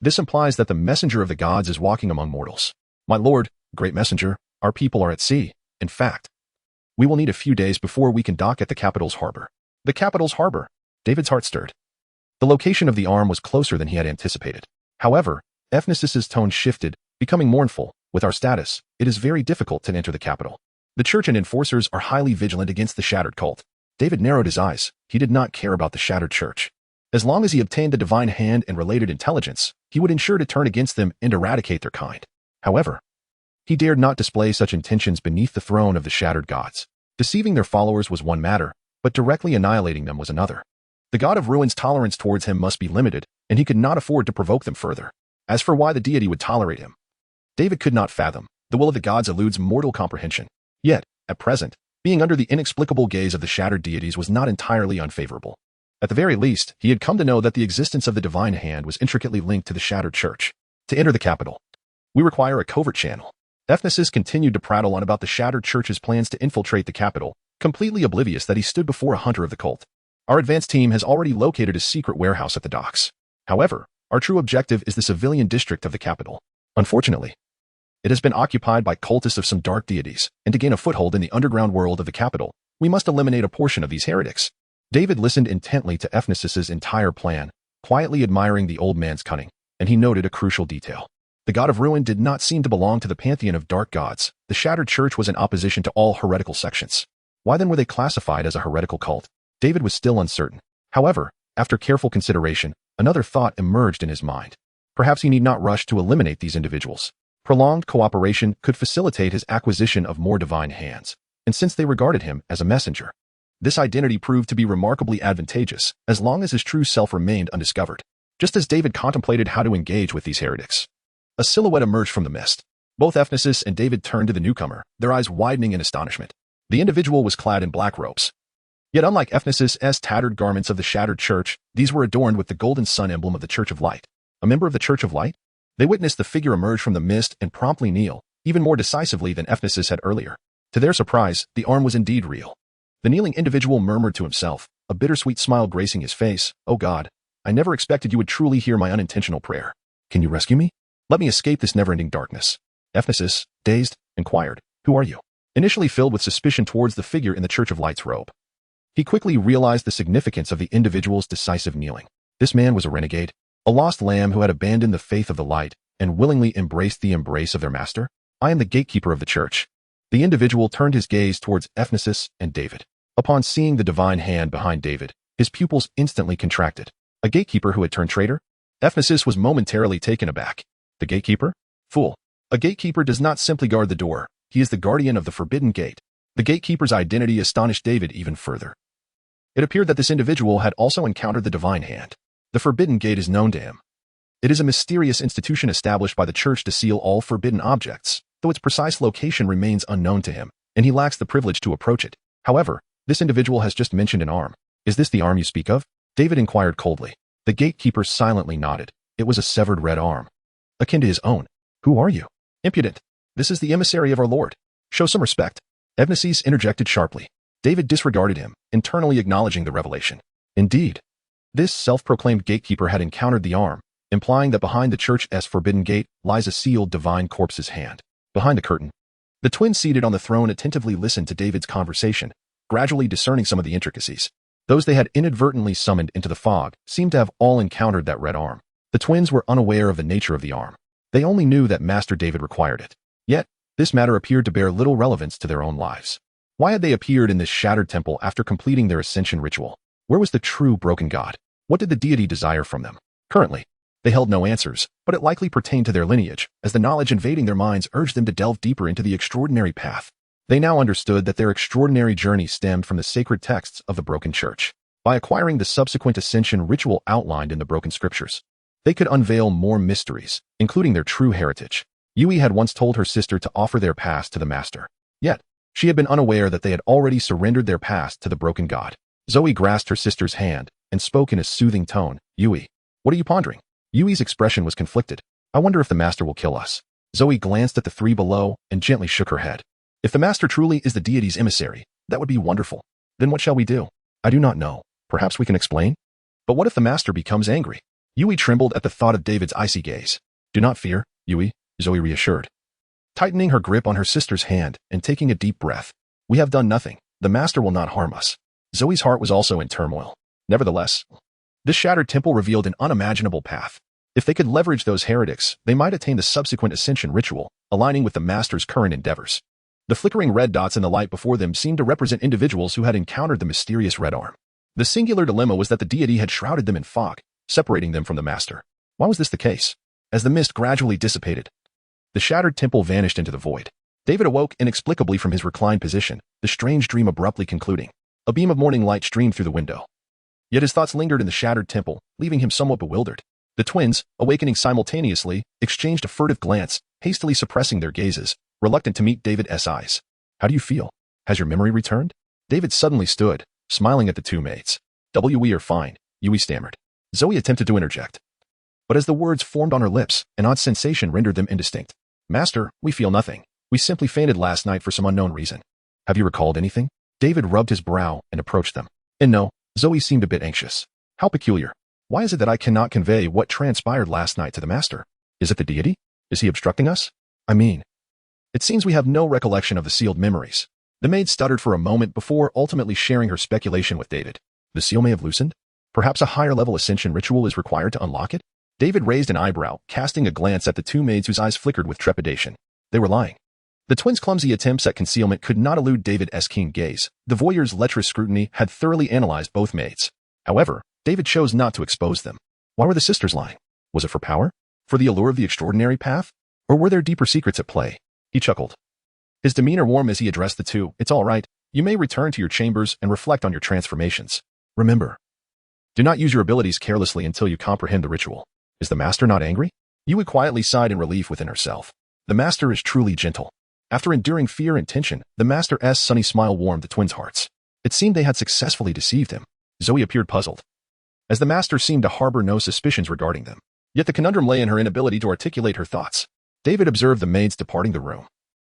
This implies that the messenger of the gods is walking among mortals. "My lord, great messenger, our people are at sea. In fact, we will need a few days before we can dock at the capital's harbor." The capital's harbor? David's heart stirred. The location of the arm was closer than he had anticipated. However, Ephesus's tone shifted, becoming mournful. "With our status, it is very difficult to enter the capital. The church and enforcers are highly vigilant against the shattered cult." David narrowed his eyes. He did not care about the shattered church. As long as he obtained the divine hand and related intelligence, he would ensure to turn against them and eradicate their kind. However, He dared not display such intentions beneath the throne of the shattered gods. Deceiving their followers was one matter, but directly annihilating them was another. The god of ruin's tolerance towards him must be limited, and he could not afford to provoke them further. As for why the deity would tolerate him, David could not fathom. The will of the gods eludes mortal comprehension. Yet, at present, being under the inexplicable gaze of the shattered deities was not entirely unfavorable. At the very least, he had come to know that the existence of the divine hand was intricately linked to the shattered church. To enter the capital, we require a covert channel. Ephesus continued to prattle on about the shattered church's plans to infiltrate the capital, completely oblivious that he stood before a hunter of the cult. Our advanced team has already located a secret warehouse at the docks. However, our true objective is the civilian district of the capital. Unfortunately, it has been occupied by cultists of some dark deities, and to gain a foothold in the underground world of the capital, we must eliminate a portion of these heretics. David listened intently to Ephesus's entire plan, quietly admiring the old man's cunning, and he noted a crucial detail. The god of ruin did not seem to belong to the pantheon of dark gods. The shattered church was in opposition to all heretical sections. Why then were they classified as a heretical cult? David was still uncertain. However, after careful consideration, another thought emerged in his mind. Perhaps he need not rush to eliminate these individuals. Prolonged cooperation could facilitate his acquisition of more divine hands, and since they regarded him as a messenger, this identity proved to be remarkably advantageous as long as his true self remained undiscovered. Just as David contemplated how to engage with these heretics, a silhouette emerged from the mist. Both Ephesus and David turned to the newcomer, their eyes widening in astonishment. The individual was clad in black robes. Yet unlike Ephesus's tattered garments of the shattered church, these were adorned with the golden sun emblem of the Church of Light. A member of the Church of Light? They witnessed the figure emerge from the mist and promptly kneel, even more decisively than Ephesus had earlier. To their surprise, the arm was indeed real. The kneeling individual murmured to himself, a bittersweet smile gracing his face, "Oh God, I never expected you would truly hear my unintentional prayer. Can you rescue me? Let me escape this never-ending darkness." Ephesus, dazed, inquired, "Who are you?" Initially filled with suspicion towards the figure in the Church of Light's robe, he quickly realized the significance of the individual's decisive kneeling. This man was a renegade, a lost lamb who had abandoned the faith of the light and willingly embraced the embrace of their master. "I am the gatekeeper of the church." The individual turned his gaze towards Ephesus and David. Upon seeing the divine hand behind David, his pupils instantly contracted. A gatekeeper who had turned traitor? Ephesus was momentarily taken aback. The gatekeeper? Fool. A gatekeeper does not simply guard the door. He is the guardian of the forbidden gate. The gatekeeper's identity astonished David even further. It appeared that this individual had also encountered the divine hand. The forbidden gate is known to him. It is a mysterious institution established by the church to seal all forbidden objects, though its precise location remains unknown to him, and he lacks the privilege to approach it. However, this individual has just mentioned an arm. "Is this the arm you speak of?" David inquired coldly. The gatekeeper silently nodded. It was a severed red arm, akin to his own. "Who are you?" "Impudent. This is the emissary of our Lord. Show some respect." Ephesus interjected sharply. David disregarded him, internally acknowledging the revelation. Indeed, this self-proclaimed gatekeeper had encountered the arm, implying that behind the church's forbidden gate lies a sealed divine corpse's hand. Behind the curtain, the twins seated on the throne attentively listened to David's conversation, gradually discerning some of the intricacies. Those they had inadvertently summoned into the fog seemed to have all encountered that red arm. The twins were unaware of the nature of the arm. They only knew that Master David required it. Yet, this matter appeared to bear little relevance to their own lives. Why had they appeared in this shattered temple after completing their ascension ritual? Where was the true broken god? What did the deity desire from them? Currently, they held no answers, but it likely pertained to their lineage, as the knowledge invading their minds urged them to delve deeper into the extraordinary path. They now understood that their extraordinary journey stemmed from the sacred texts of the broken church. By acquiring the subsequent ascension ritual outlined in the broken scriptures, they could unveil more mysteries, including their true heritage. Yui had once told her sister to offer their past to the master. Yet, she had been unaware that they had already surrendered their past to the broken god. Zoe grasped her sister's hand and spoke in a soothing tone. "Yui, what are you pondering?" Yui's expression was conflicted. "I wonder if the master will kill us." Zoe glanced at the three below and gently shook her head. "If the master truly is the deity's emissary, that would be wonderful. Then what shall we do?" "I do not know. Perhaps we can explain." "But what if the master becomes angry?" Yui trembled at the thought of David's icy gaze. "Do not fear, Yui," Zoe reassured, tightening her grip on her sister's hand and taking a deep breath. "We have done nothing. The master will not harm us." Zoe's heart was also in turmoil. Nevertheless, this shattered temple revealed an unimaginable path. If they could leverage those heretics, they might attain the subsequent ascension ritual, aligning with the master's current endeavors. The flickering red dots in the light before them seemed to represent individuals who had encountered the mysterious red arm. The singular dilemma was that the deity had shrouded them in fog, separating them from the master. Why was this the case? As the mist gradually dissipated, The shattered temple vanished into the void. David awoke inexplicably from his reclined position, the strange dream abruptly concluding. A beam of morning light streamed through the window. Yet his thoughts lingered in the shattered temple, leaving him somewhat bewildered. The twins, awakening simultaneously, exchanged a furtive glance, hastily suppressing their gazes, reluctant to meet David's eyes. How do you feel? Has your memory returned? David suddenly stood, smiling at the two maids. We are fine, Yui stammered. Zoe attempted to interject. But as the words formed on her lips, an odd sensation rendered them indistinct. Master, we feel nothing. We simply fainted last night for some unknown reason. Have you recalled anything? David rubbed his brow and approached them. And no, Zoe seemed a bit anxious. How peculiar. Why is it that I cannot convey what transpired last night to the master? Is it the deity? Is he obstructing us? It seems we have no recollection of the sealed memories. The maid stuttered for a moment before ultimately sharing her speculation with David. The seal may have loosened? Perhaps a higher-level ascension ritual is required to unlock it? David raised an eyebrow, casting a glance at the two maids whose eyes flickered with trepidation. They were lying. The twins' clumsy attempts at concealment could not elude David's keen gaze. The voyeur's lecherous scrutiny had thoroughly analyzed both maids. However, David chose not to expose them. Why were the sisters lying? Was it for power? For the allure of the extraordinary path? Or were there deeper secrets at play? He chuckled. His demeanor warm as he addressed the two. It's all right. You may return to your chambers and reflect on your transformations. Remember, do not use your abilities carelessly until you comprehend the ritual. Is the master not angry? Yui quietly sighed in relief within herself. The master is truly gentle. After enduring fear and tension, the master's sunny smile warmed the twins' hearts. It seemed they had successfully deceived him. Zoe appeared puzzled, as the master seemed to harbor no suspicions regarding them. Yet the conundrum lay in her inability to articulate her thoughts. David observed the maids departing the room.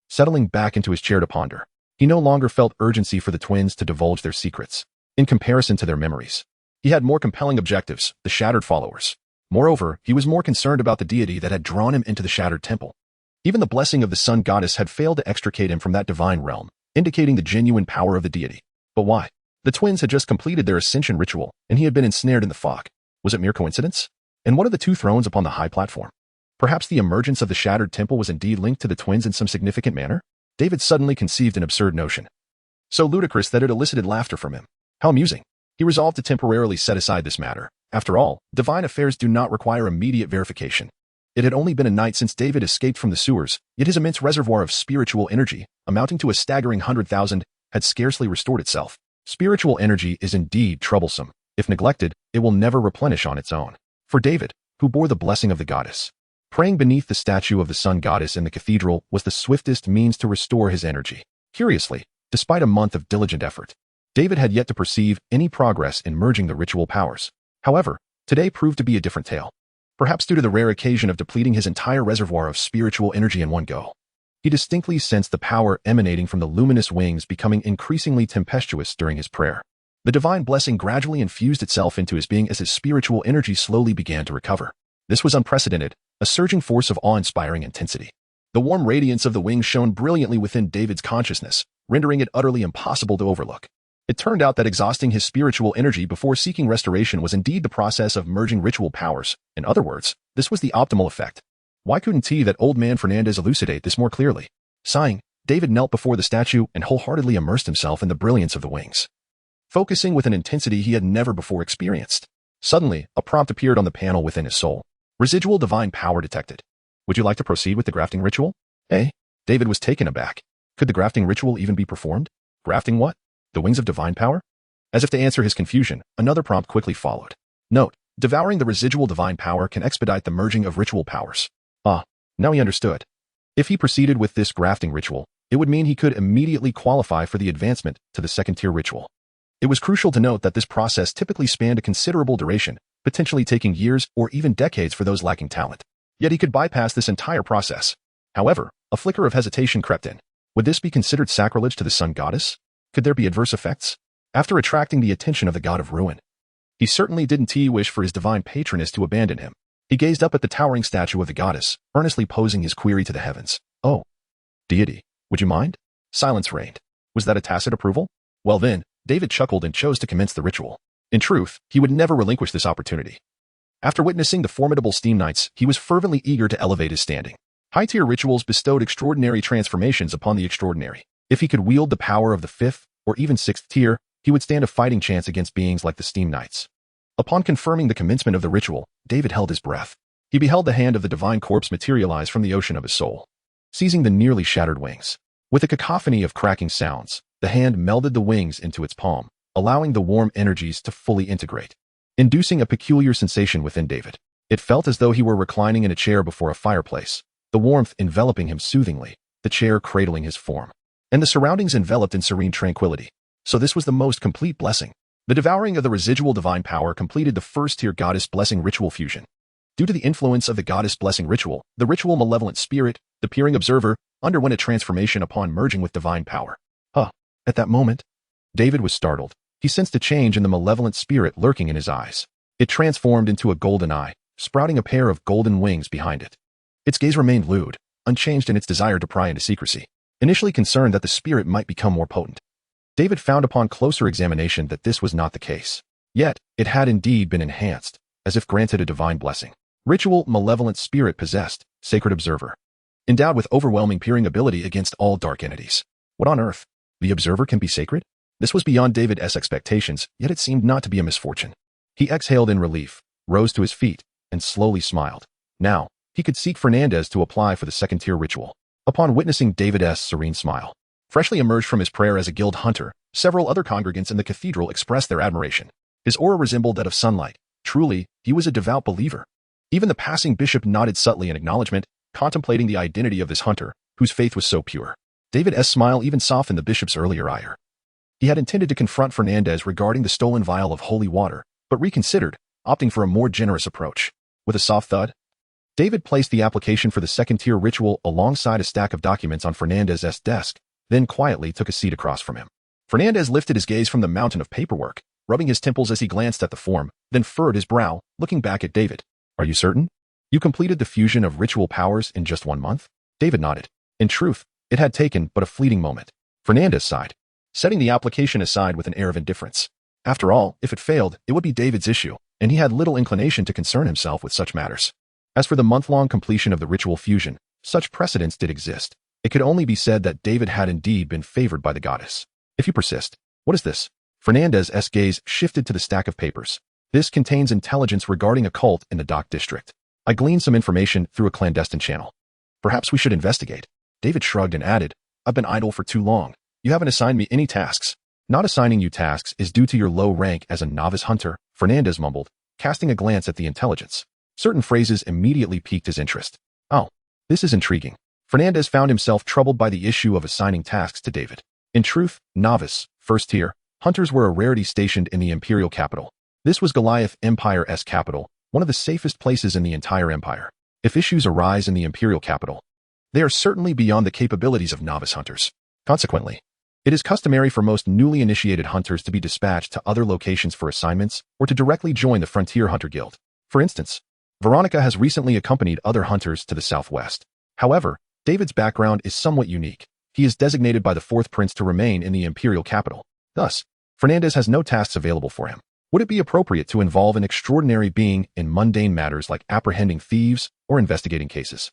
Settling back into his chair to ponder, he no longer felt urgency for the twins to divulge their secrets. In comparison to their memories, he had more compelling objectives, the shattered followers. Moreover, he was more concerned about the deity that had drawn him into the shattered temple. Even the blessing of the sun goddess had failed to extricate him from that divine realm, indicating the genuine power of the deity. But why? The twins had just completed their ascension ritual, and he had been ensnared in the fog. Was it mere coincidence? And what of the two thrones upon the high platform? Perhaps the emergence of the shattered temple was indeed linked to the twins in some significant manner? David suddenly conceived an absurd notion, so ludicrous that it elicited laughter from him. How amusing. He resolved to temporarily set aside this matter. After all, divine affairs do not require immediate verification. It had only been a night since David escaped from the sewers, yet his immense reservoir of spiritual energy, amounting to a staggering 100,000, had scarcely restored itself. Spiritual energy is indeed troublesome. If neglected, it will never replenish on its own. For David, who bore the blessing of the goddess, praying beneath the statue of the sun goddess in the cathedral was the swiftest means to restore his energy. Curiously, despite a month of diligent effort, David had yet to perceive any progress in merging the ritual powers. However, today proved to be a different tale. Perhaps due to the rare occasion of depleting his entire reservoir of spiritual energy in one go. He distinctly sensed the power emanating from the luminous wings becoming increasingly tempestuous during his prayer. The divine blessing gradually infused itself into his being as his spiritual energy slowly began to recover. This was unprecedented, a surging force of awe-inspiring intensity. The warm radiance of the wings shone brilliantly within David's consciousness, rendering it utterly impossible to overlook. It turned out that exhausting his spiritual energy before seeking restoration was indeed the process of merging ritual powers. In other words, this was the optimal effect. Why couldn't that old man Fernandez elucidate this more clearly? Sighing, David knelt before the statue and wholeheartedly immersed himself in the brilliance of the wings, focusing with an intensity he had never before experienced. Suddenly, a prompt appeared on the panel within his soul. Residual divine power detected. Would you like to proceed with the grafting ritual? David was taken aback. Could the grafting ritual even be performed? Grafting what? The wings of divine power? As if to answer his confusion, another prompt quickly followed. Note, devouring the residual divine power can expedite the merging of ritual powers. Now he understood. If he proceeded with this grafting ritual, it would mean he could immediately qualify for the advancement to the second-tier ritual. It was crucial to note that this process typically spanned a considerable duration, potentially taking years or even decades for those lacking talent. Yet he could bypass this entire process. However, a flicker of hesitation crept in. Would this be considered sacrilege to the sun goddess? Could there be adverse effects? After attracting the attention of the god of ruin, he certainly didn't wish for his divine patroness to abandon him. He gazed up at the towering statue of the goddess, earnestly posing his query to the heavens. Oh, deity, would you mind? Silence reigned. Was that a tacit approval? Well then, David chuckled and chose to commence the ritual. In truth, he would never relinquish this opportunity. After witnessing the formidable steam knights, he was fervently eager to elevate his standing. High-tier rituals bestowed extraordinary transformations upon the extraordinary. If he could wield the power of the 5th or even 6th tier, he would stand a fighting chance against beings like the steam knights. Upon confirming the commencement of the ritual, David held his breath. He beheld the hand of the divine corpse materialize from the ocean of his soul, seizing the nearly shattered wings. With a cacophony of cracking sounds, the hand melded the wings into its palm, allowing the warm energies to fully integrate, inducing a peculiar sensation within David. It felt as though he were reclining in a chair before a fireplace, the warmth enveloping him soothingly, the chair cradling his form, and the surroundings enveloped in serene tranquility. So this was the most complete blessing. The devouring of the residual divine power completed the first-tier goddess blessing ritual fusion. Due to the influence of the goddess blessing ritual, the ritual malevolent spirit, the peering observer, underwent a transformation upon merging with divine power. At that moment, David was startled. He sensed a change in the malevolent spirit lurking in his eyes. It transformed into a golden eye, sprouting a pair of golden wings behind it. Its gaze remained lewd, unchanged in its desire to pry into secrecy. Initially concerned that the spirit might become more potent, David found upon closer examination that this was not the case. Yet, it had indeed been enhanced, as if granted a divine blessing. Ritual malevolent spirit possessed, sacred observer. Endowed with overwhelming peering ability against all dark entities. What on earth? The observer can be sacred? This was beyond David's expectations, yet it seemed not to be a misfortune. He exhaled in relief, rose to his feet, and slowly smiled. Now, he could seek Fernandez to apply for the second-tier ritual. Upon witnessing David's serene smile, freshly emerged from his prayer as a guild hunter, several other congregants in the cathedral expressed their admiration. His aura resembled that of sunlight. Truly, he was a devout believer. Even the passing bishop nodded subtly in acknowledgement, contemplating the identity of this hunter, whose faith was so pure. David's smile even softened the bishop's earlier ire. He had intended to confront Fernandez regarding the stolen vial of holy water, but reconsidered, opting for a more generous approach. With a soft thud, David placed the application for the second-tier ritual alongside a stack of documents on Fernandez's desk, then quietly took a seat across from him. Fernandez lifted his gaze from the mountain of paperwork, rubbing his temples as he glanced at the form, then furrowed his brow, looking back at David. Are you certain? You completed the fusion of ritual powers in just 1 month? David nodded. In truth, it had taken but a fleeting moment. Fernandez sighed, setting the application aside with an air of indifference. After all, if it failed, it would be David's issue, and he had little inclination to concern himself with such matters. As for the month-long completion of the ritual fusion, such precedents did exist. It could only be said that David had indeed been favored by the goddess. If you persist, what is this? Fernandez's gaze shifted to the stack of papers. This contains intelligence regarding a cult in the Dock District. I gleaned some information through a clandestine channel. Perhaps we should investigate. David shrugged and added, I've been idle for too long. You haven't assigned me any tasks. Not assigning you tasks is due to your low rank as a novice hunter, Fernandez mumbled, casting a glance at the intelligence. Certain phrases immediately piqued his interest. Oh, this is intriguing. Fernandez found himself troubled by the issue of assigning tasks to David. In truth, novice, first tier, hunters were a rarity stationed in the imperial capital. This was Goliath Empire's capital, one of the safest places in the entire empire. If issues arise in the imperial capital, they are certainly beyond the capabilities of novice hunters. Consequently, it is customary for most newly initiated hunters to be dispatched to other locations for assignments or to directly join the Frontier Hunter Guild. For instance, Veronica has recently accompanied other hunters to the southwest. However, David's background is somewhat unique. He is designated by the fourth prince to remain in the imperial capital. Thus, Fernandez has no tasks available for him. Would it be appropriate to involve an extraordinary being in mundane matters like apprehending thieves or investigating cases?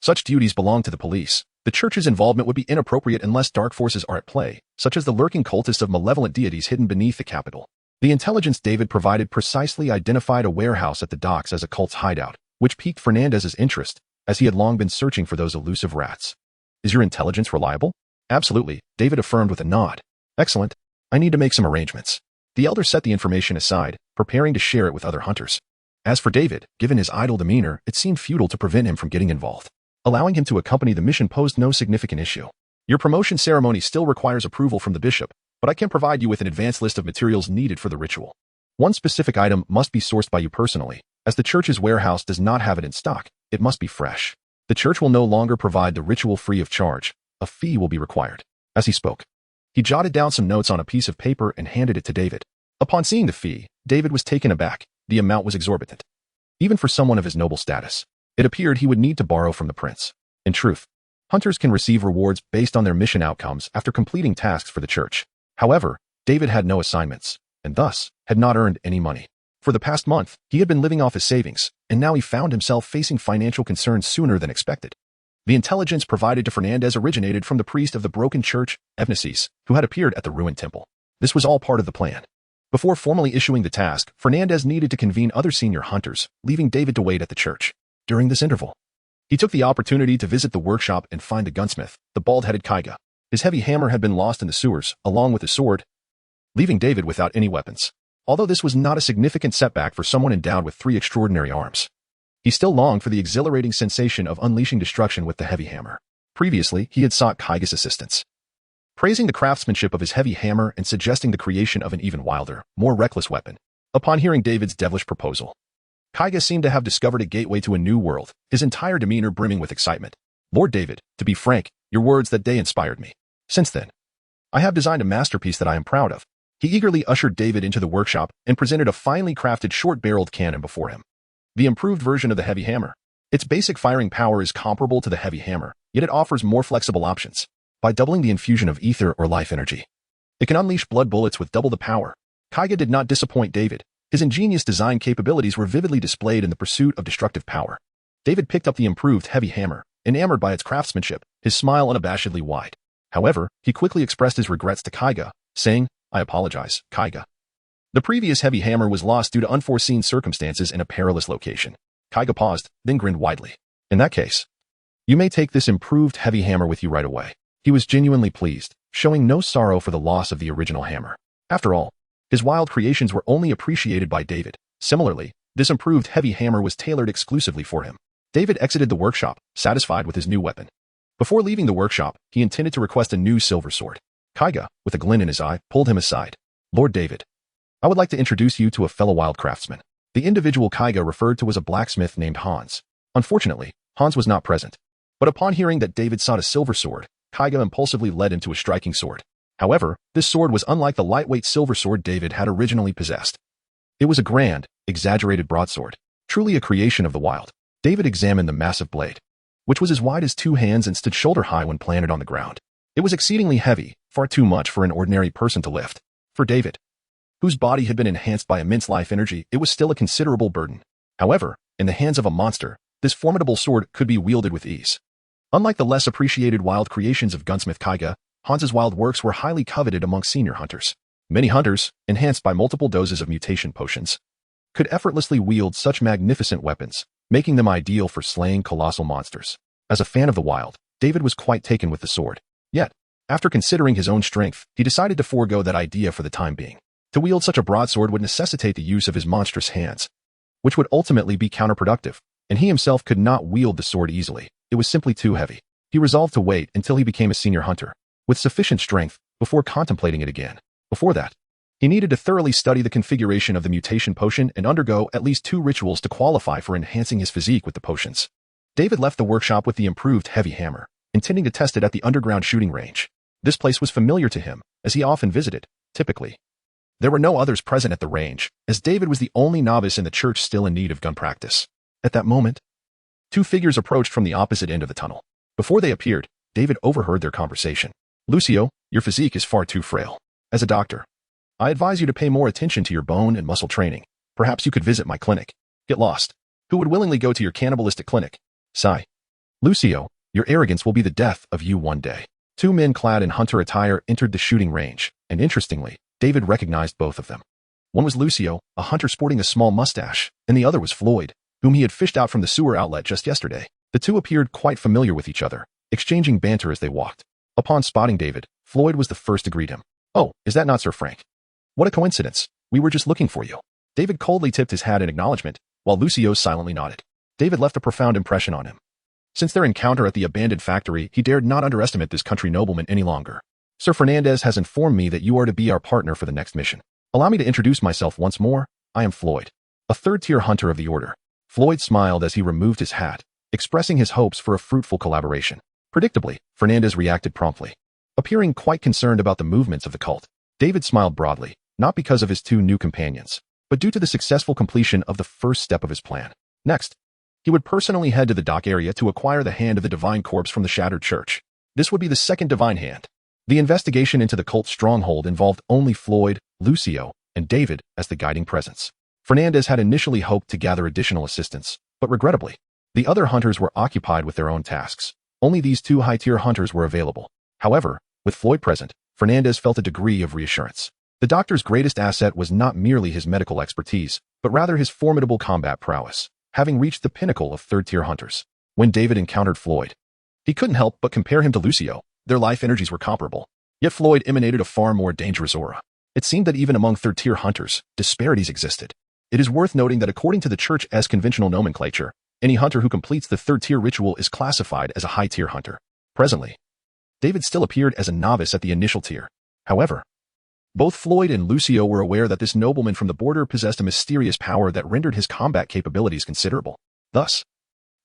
Such duties belong to the police. The church's involvement would be inappropriate unless dark forces are at play, such as the lurking cultists of malevolent deities hidden beneath the capital. The intelligence David provided precisely identified a warehouse at the docks as a cult's hideout, which piqued Fernandez's interest, as he had long been searching for those elusive rats. Is your intelligence reliable? Absolutely, David affirmed with a nod. Excellent. I need to make some arrangements. The elder set the information aside, preparing to share it with other hunters. As for David, given his idle demeanor, it seemed futile to prevent him from getting involved. Allowing him to accompany the mission posed no significant issue. Your promotion ceremony still requires approval from the bishop, but I can provide you with an advanced list of materials needed for the ritual. One specific item must be sourced by you personally. As the church's warehouse does not have it in stock, it must be fresh. The church will no longer provide the ritual free of charge. A fee will be required. As he spoke, he jotted down some notes on a piece of paper and handed it to David. Upon seeing the fee, David was taken aback. The amount was exorbitant. Even for someone of his noble status, it appeared he would need to borrow from the prince. In truth, hunters can receive rewards based on their mission outcomes after completing tasks for the church. However, David had no assignments, and thus had not earned any money. For the past month, he had been living off his savings, and now he found himself facing financial concerns sooner than expected. The intelligence provided to Fernandez originated from the priest of the broken church, Evneses, who had appeared at the ruined temple. This was all part of the plan. Before formally issuing the task, Fernandez needed to convene other senior hunters, leaving David to wait at the church. During this interval, he took the opportunity to visit the workshop and find the gunsmith, the bald-headed Kaiga. His heavy hammer had been lost in the sewers, along with his sword, leaving David without any weapons. Although this was not a significant setback for someone endowed with 3 extraordinary arms, he still longed for the exhilarating sensation of unleashing destruction with the heavy hammer. Previously, he had sought Kaiga's assistance, praising the craftsmanship of his heavy hammer and suggesting the creation of an even wilder, more reckless weapon. Upon hearing David's devilish proposal, Kaiga seemed to have discovered a gateway to a new world, his entire demeanor brimming with excitement. Lord David, to be frank, your words that day inspired me. Since then, I have designed a masterpiece that I am proud of. He eagerly ushered David into the workshop and presented a finely crafted short-barreled cannon before him. The improved version of the heavy hammer. Its basic firing power is comparable to the heavy hammer, yet it offers more flexible options. By doubling the infusion of ether or life energy, it can unleash blood bullets with double the power. Kaiga did not disappoint David. His ingenious design capabilities were vividly displayed in the pursuit of destructive power. David picked up the improved heavy hammer, enamored by its craftsmanship, his smile unabashedly wide. However, he quickly expressed his regrets to Kaiga, saying, "I apologize, Kaiga. The previous heavy hammer was lost due to unforeseen circumstances in a perilous location." Kaiga paused, then grinned widely. "In that case, you may take this improved heavy hammer with you right away." He was genuinely pleased, showing no sorrow for the loss of the original hammer. After all, his wild creations were only appreciated by David. Similarly, this improved heavy hammer was tailored exclusively for him. David exited the workshop, satisfied with his new weapon. Before leaving the workshop, he intended to request a new silver sword. Kaiga, with a glint in his eye, pulled him aside. "Lord David, I would like to introduce you to a fellow wild craftsman." The individual Kaiga referred to was a blacksmith named Hans. Unfortunately, Hans was not present. But upon hearing that David sought a silver sword, Kaiga impulsively led him to a striking sword. However, this sword was unlike the lightweight silver sword David had originally possessed. It was a grand, exaggerated broadsword, truly a creation of the wild. David examined the massive blade, which was as wide as 2 hands and stood shoulder-high when planted on the ground. It was exceedingly heavy, far too much for an ordinary person to lift. For David, whose body had been enhanced by immense life energy, it was still a considerable burden. However, in the hands of a monster, this formidable sword could be wielded with ease. Unlike the less appreciated wild creations of gunsmith Kaiga, Hans's wild works were highly coveted among senior hunters. Many hunters, enhanced by multiple doses of mutation potions, could effortlessly wield such magnificent weapons, making them ideal for slaying colossal monsters. As a fan of the wild, David was quite taken with the sword. Yet, after considering his own strength, he decided to forego that idea for the time being. To wield such a broadsword would necessitate the use of his monstrous hands, which would ultimately be counterproductive, and he himself could not wield the sword easily. It was simply too heavy. He resolved to wait until he became a senior hunter, with sufficient strength, before contemplating it again. Before that, he needed to thoroughly study the configuration of the mutation potion and undergo at least 2 rituals to qualify for enhancing his physique with the potions. David left the workshop with the improved heavy hammer, intending to test it at the underground shooting range. This place was familiar to him, as he often visited. Typically, there were no others present at the range, as David was the only novice in the church still in need of gun practice. At that moment, 2 figures approached from the opposite end of the tunnel. Before they appeared, David overheard their conversation. "Lucio, your physique is far too frail. As a doctor, I advise you to pay more attention to your bone and muscle training. Perhaps you could visit my clinic. Get lost. Who would willingly go to your cannibalistic clinic? Sigh. Lucio, your arrogance will be the death of you one day." 2 men clad in hunter attire entered the shooting range, and interestingly, David recognized both of them. One was Lucio, a hunter sporting a small mustache, and the other was Floyd, whom he had fished out from the sewer outlet just yesterday. The 2 appeared quite familiar with each other, exchanging banter as they walked. Upon spotting David, Floyd was the first to greet him. "Oh, is that not Sir Frank? What a coincidence. We were just looking for you." David coldly tipped his hat in acknowledgement, while Lucio silently nodded. David left a profound impression on him. Since their encounter at the abandoned factory, he dared not underestimate this country nobleman any longer. "Sir Fernandez has informed me that you are to be our partner for the next mission. Allow me to introduce myself once more. I am Floyd, a 3rd-tier hunter of the Order." Floyd smiled as he removed his hat, expressing his hopes for a fruitful collaboration. Predictably, Fernandez reacted promptly, appearing quite concerned about the movements of the cult. David smiled broadly, not because of his 2 new companions, but due to the successful completion of the first step of his plan. Next, he would personally head to the dock area to acquire the hand of the divine corpse from the shattered church. This would be the 2nd divine hand. The investigation into the cult's stronghold involved only Floyd, Lucio, and David as the guiding presence. Fernandez had initially hoped to gather additional assistance, but regrettably, the other hunters were occupied with their own tasks. Only these 2 high-tier hunters were available. However, with Floyd present, Fernandez felt a degree of reassurance. The doctor's greatest asset was not merely his medical expertise, but rather his formidable combat prowess. having reached the pinnacle of third-tier hunters. When David encountered Floyd, he couldn't help but compare him to Lucio. Their life energies were comparable, yet Floyd emanated a far more dangerous aura. It seemed that even among third-tier hunters, disparities existed. It is worth noting that according to the Church's conventional nomenclature, any hunter who completes the third-tier ritual is classified as a high-tier hunter. Presently, David still appeared as a novice at the initial tier. However, both Floyd and Lucio were aware that this nobleman from the border possessed a mysterious power that rendered his combat capabilities considerable. Thus,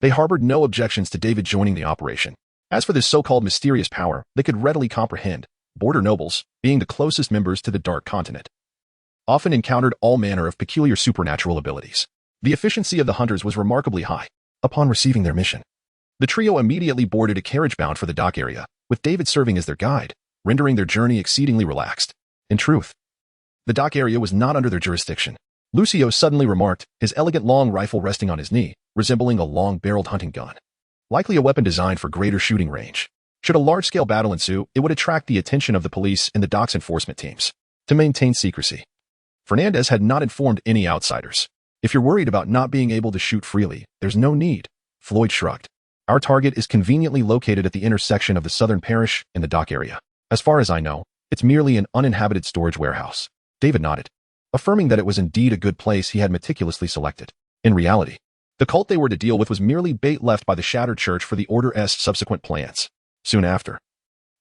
they harbored no objections to David joining the operation. As for this so-called mysterious power, they could readily comprehend. Border nobles, being the closest members to the Dark Continent, often encountered all manner of peculiar supernatural abilities. The efficiency of the hunters was remarkably high. Upon receiving their mission, the trio immediately boarded a carriage bound for the dock area, with David serving as their guide, rendering their journey exceedingly relaxed. In truth, the dock area was not under their jurisdiction. Lucio suddenly remarked, his elegant long rifle resting on his knee, resembling a long-barreled hunting gun. Likely a weapon designed for greater shooting range. Should a large-scale battle ensue, it would attract the attention of the police and the dock's enforcement teams. To maintain secrecy, Fernandez had not informed any outsiders. If you're worried about not being able to shoot freely, there's no need. Floyd shrugged. Our target is conveniently located at the intersection of the southern parish and the dock area. As far as I know, it's merely an uninhabited storage warehouse. David nodded, affirming that it was indeed a good place he had meticulously selected. In reality, the cult they were to deal with was merely bait left by the shattered church for the Order's subsequent plans. Soon after,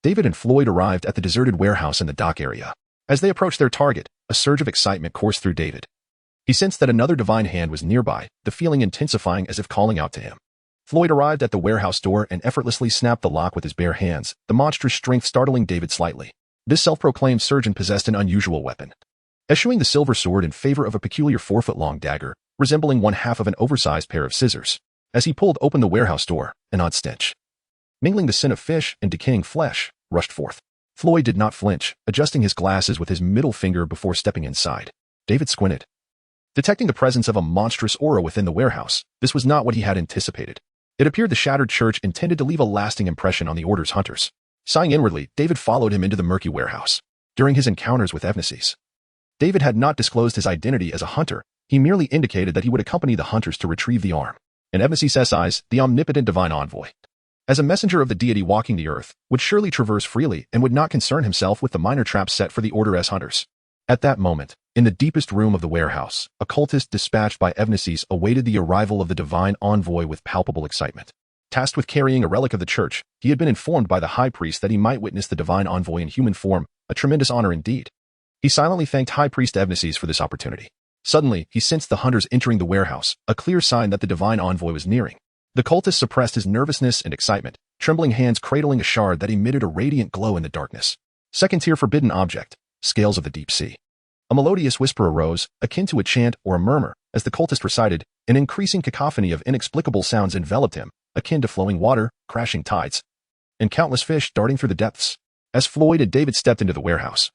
David and Floyd arrived at the deserted warehouse in the dock area. As they approached their target, a surge of excitement coursed through David. He sensed that another divine hand was nearby, the feeling intensifying as if calling out to him. Floyd arrived at the warehouse door and effortlessly snapped the lock with his bare hands, the monstrous strength startling David slightly. This self-proclaimed surgeon possessed an unusual weapon, eschewing the silver sword in favor of a peculiar 4-foot-long dagger, resembling one half of an oversized pair of scissors. As he pulled open the warehouse door, an odd stench, mingling the scent of fish and decaying flesh, rushed forth. Floyd did not flinch, adjusting his glasses with his middle finger before stepping inside. David squinted, detecting the presence of a monstrous aura within the warehouse. This was not what he had anticipated. It appeared the shattered church intended to leave a lasting impression on the Order's hunters. Sighing inwardly, David followed him into the murky warehouse. During his encounters with Evneses, David had not disclosed his identity as a hunter. He merely indicated that he would accompany the hunters to retrieve the arm. In Evneses' eyes, the omnipotent divine envoy, as a messenger of the deity walking the earth, would surely traverse freely and would not concern himself with the minor traps set for the Order's hunters. At that moment, in the deepest room of the warehouse, a cultist dispatched by Evneses awaited the arrival of the divine envoy with palpable excitement. Tasked with carrying a relic of the church, he had been informed by the high priest that he might witness the divine envoy in human form, a tremendous honor indeed. He silently thanked High Priest Evneses for this opportunity. Suddenly, he sensed the hunters entering the warehouse, a clear sign that the divine envoy was nearing. The cultist suppressed his nervousness and excitement, trembling hands cradling a shard that emitted a radiant glow in the darkness. Second-tier forbidden object, scales of the deep sea. A melodious whisper arose, akin to a chant or a murmur, as the cultist recited. An increasing cacophony of inexplicable sounds enveloped him, akin to flowing water, crashing tides, and countless fish darting through the depths. As Floyd and David stepped into the warehouse,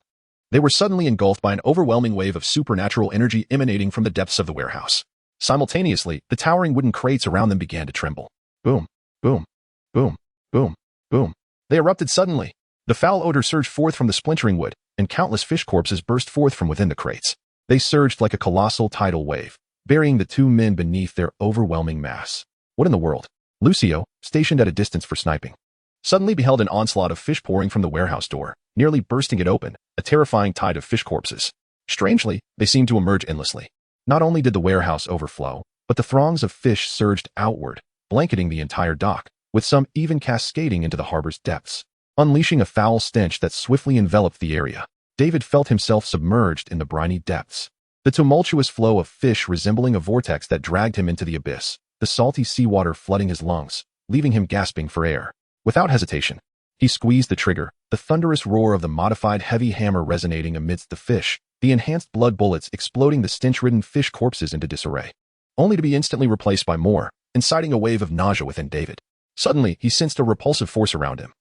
they were suddenly engulfed by an overwhelming wave of supernatural energy emanating from the depths of the warehouse. Simultaneously, the towering wooden crates around them began to tremble. Boom, boom, boom, boom, boom. They erupted suddenly. The foul odor surged forth from the splintering wood, and countless fish corpses burst forth from within the crates. They surged like a colossal tidal wave, burying the two men beneath their overwhelming mass. What in the world? Lucio, stationed at a distance for sniping, suddenly beheld an onslaught of fish pouring from the warehouse door, nearly bursting it open, a terrifying tide of fish corpses. Strangely, they seemed to emerge endlessly. Not only did the warehouse overflow, but the throngs of fish surged outward, blanketing the entire dock, with some even cascading into the harbor's depths, unleashing a foul stench that swiftly enveloped the area. David felt himself submerged in the briny depths. The tumultuous flow of fish resembling a vortex that dragged him into the abyss, the salty seawater flooding his lungs, leaving him gasping for air. Without hesitation, he squeezed the trigger, the thunderous roar of the modified heavy hammer resonating amidst the fish, the enhanced blood bullets exploding the stench-ridden fish corpses into disarray, only to be instantly replaced by more, inciting a wave of nausea within David. Suddenly, he sensed a repulsive force around him,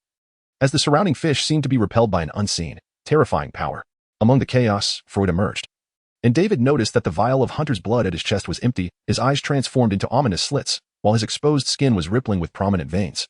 as the surrounding fish seemed to be repelled by an unseen, terrifying power. Among the chaos, Freud emerged, and David noticed that the vial of Hunter's blood at his chest was empty, his eyes transformed into ominous slits, while his exposed skin was rippling with prominent veins,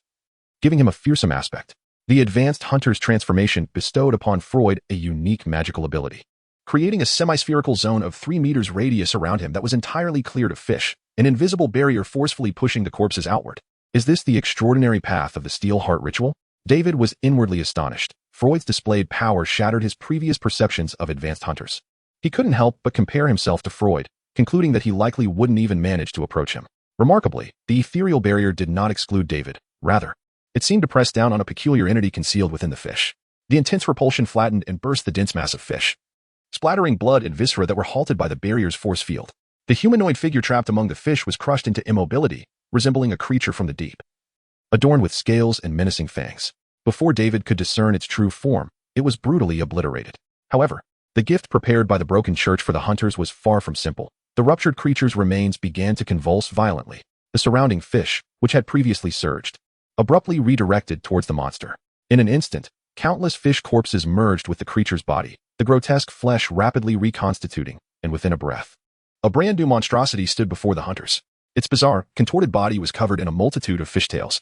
giving him a fearsome aspect. The advanced Hunter's transformation bestowed upon Freud a unique magical ability, creating a semi-spherical zone of 3 meters radius around him that was entirely cleared of fish, an invisible barrier forcefully pushing the corpses outward. Is this the extraordinary path of the Steel Heart ritual? David was inwardly astonished. Freud's displayed power shattered his previous perceptions of advanced hunters. He couldn't help but compare himself to Freud, concluding that he likely wouldn't even manage to approach him. Remarkably, the ethereal barrier did not exclude David. Rather, it seemed to press down on a peculiar entity concealed within the fish. The intense repulsion flattened and burst the dense mass of fish, splattering blood and viscera that were halted by the barrier's force field. The humanoid figure trapped among the fish was crushed into immobility, resembling a creature from the deep, adorned with scales and menacing fangs. Before David could discern its true form, it was brutally obliterated. However, the gift prepared by the broken church for the hunters was far from simple. The ruptured creature's remains began to convulse violently. The surrounding fish, which had previously surged, abruptly redirected towards the monster. In an instant, countless fish corpses merged with the creature's body, the grotesque flesh rapidly reconstituting, and within a breath, a brand new monstrosity stood before the hunters. Its bizarre, contorted body was covered in a multitude of fishtails,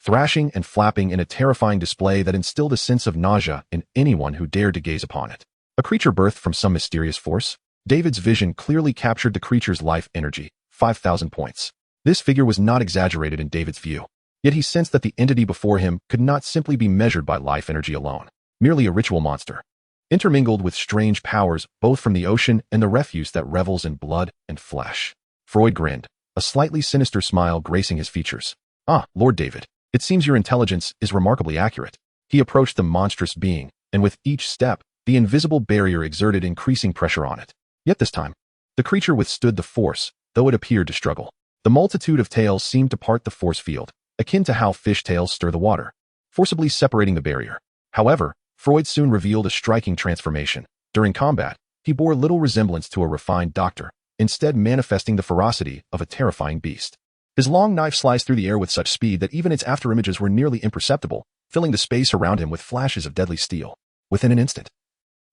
thrashing and flapping in a terrifying display that instilled a sense of nausea in anyone who dared to gaze upon it. A creature birthed from some mysterious force? David's vision clearly captured the creature's life energy, 5,000 points. This figure was not exaggerated in David's view, yet he sensed that the entity before him could not simply be measured by life energy alone, merely a ritual monster, intermingled with strange powers both from the ocean and the refuse that revels in blood and flesh. Freud grinned, a slightly sinister smile gracing his features. "Ah, Lord David, it seems your intelligence is remarkably accurate." He approached the monstrous being, and with each step, the invisible barrier exerted increasing pressure on it. Yet this time, the creature withstood the force, though it appeared to struggle. The multitude of tails seemed to part the force field, akin to how fish tails stir the water, forcibly separating the barrier. However, Freud soon revealed a striking transformation. During combat, he bore little resemblance to a refined doctor, instead manifesting the ferocity of a terrifying beast. His long knife sliced through the air with such speed that even its afterimages were nearly imperceptible, filling the space around him with flashes of deadly steel. Within an instant,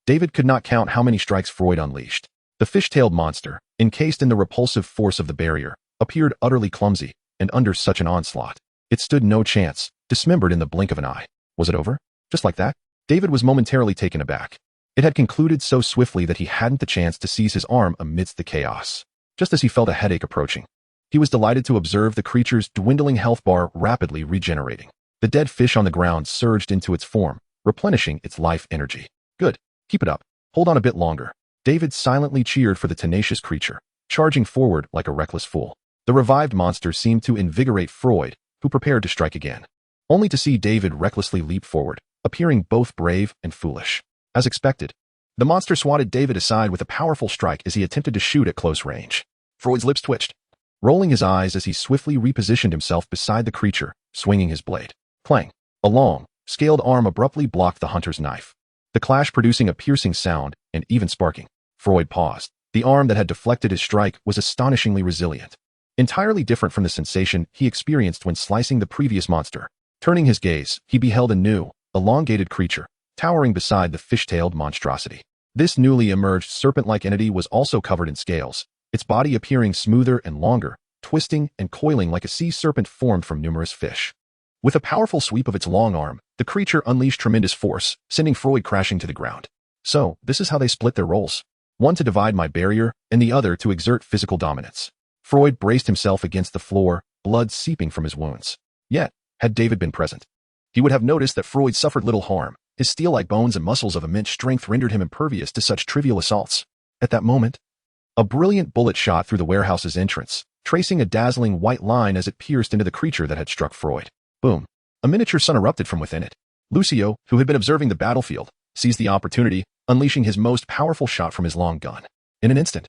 David could not count how many strikes Freud unleashed. The fish-tailed monster, encased in the repulsive force of the barrier, appeared utterly clumsy, and under such an onslaught, it stood no chance, dismembered in the blink of an eye. Was it over? Just like that? David was momentarily taken aback. It had concluded so swiftly that he hadn't the chance to seize his arm amidst the chaos. Just as he felt a headache approaching, he was delighted to observe the creature's dwindling health bar rapidly regenerating. The dead fish on the ground surged into its form, replenishing its life energy. Good. Keep it up. Hold on a bit longer. David silently cheered for the tenacious creature, charging forward like a reckless fool. The revived monster seemed to invigorate Freud, who prepared to strike again, only to see David recklessly leap forward, appearing both brave and foolish. As expected, the monster swatted David aside with a powerful strike as he attempted to shoot at close range. Freud's lips twitched, rolling his eyes as he swiftly repositioned himself beside the creature, swinging his blade. Clang! A long, scaled arm abruptly blocked the hunter's knife, the clash producing a piercing sound and even sparking. Freud paused. The arm that had deflected his strike was astonishingly resilient, entirely different from the sensation he experienced when slicing the previous monster. Turning his gaze, he beheld a new, elongated creature, towering beside the fish-tailed monstrosity. This newly emerged serpent-like entity was also covered in scales, its body appearing smoother and longer, twisting and coiling like a sea serpent formed from numerous fish. With a powerful sweep of its long arm, the creature unleashed tremendous force, sending Freud crashing to the ground. So, this is how they split their roles. One to divide my barrier, and the other to exert physical dominance. Freud braced himself against the floor, blood seeping from his wounds. Yet, had David been present, he would have noticed that Freud suffered little harm. His steel-like bones and muscles of immense strength rendered him impervious to such trivial assaults. At that moment, a brilliant bullet shot through the warehouse's entrance, tracing a dazzling white line as it pierced into the creature that had struck Freud. Boom! A miniature sun erupted from within it. Lucio, who had been observing the battlefield, seized the opportunity, unleashing his most powerful shot from his long gun. In an instant,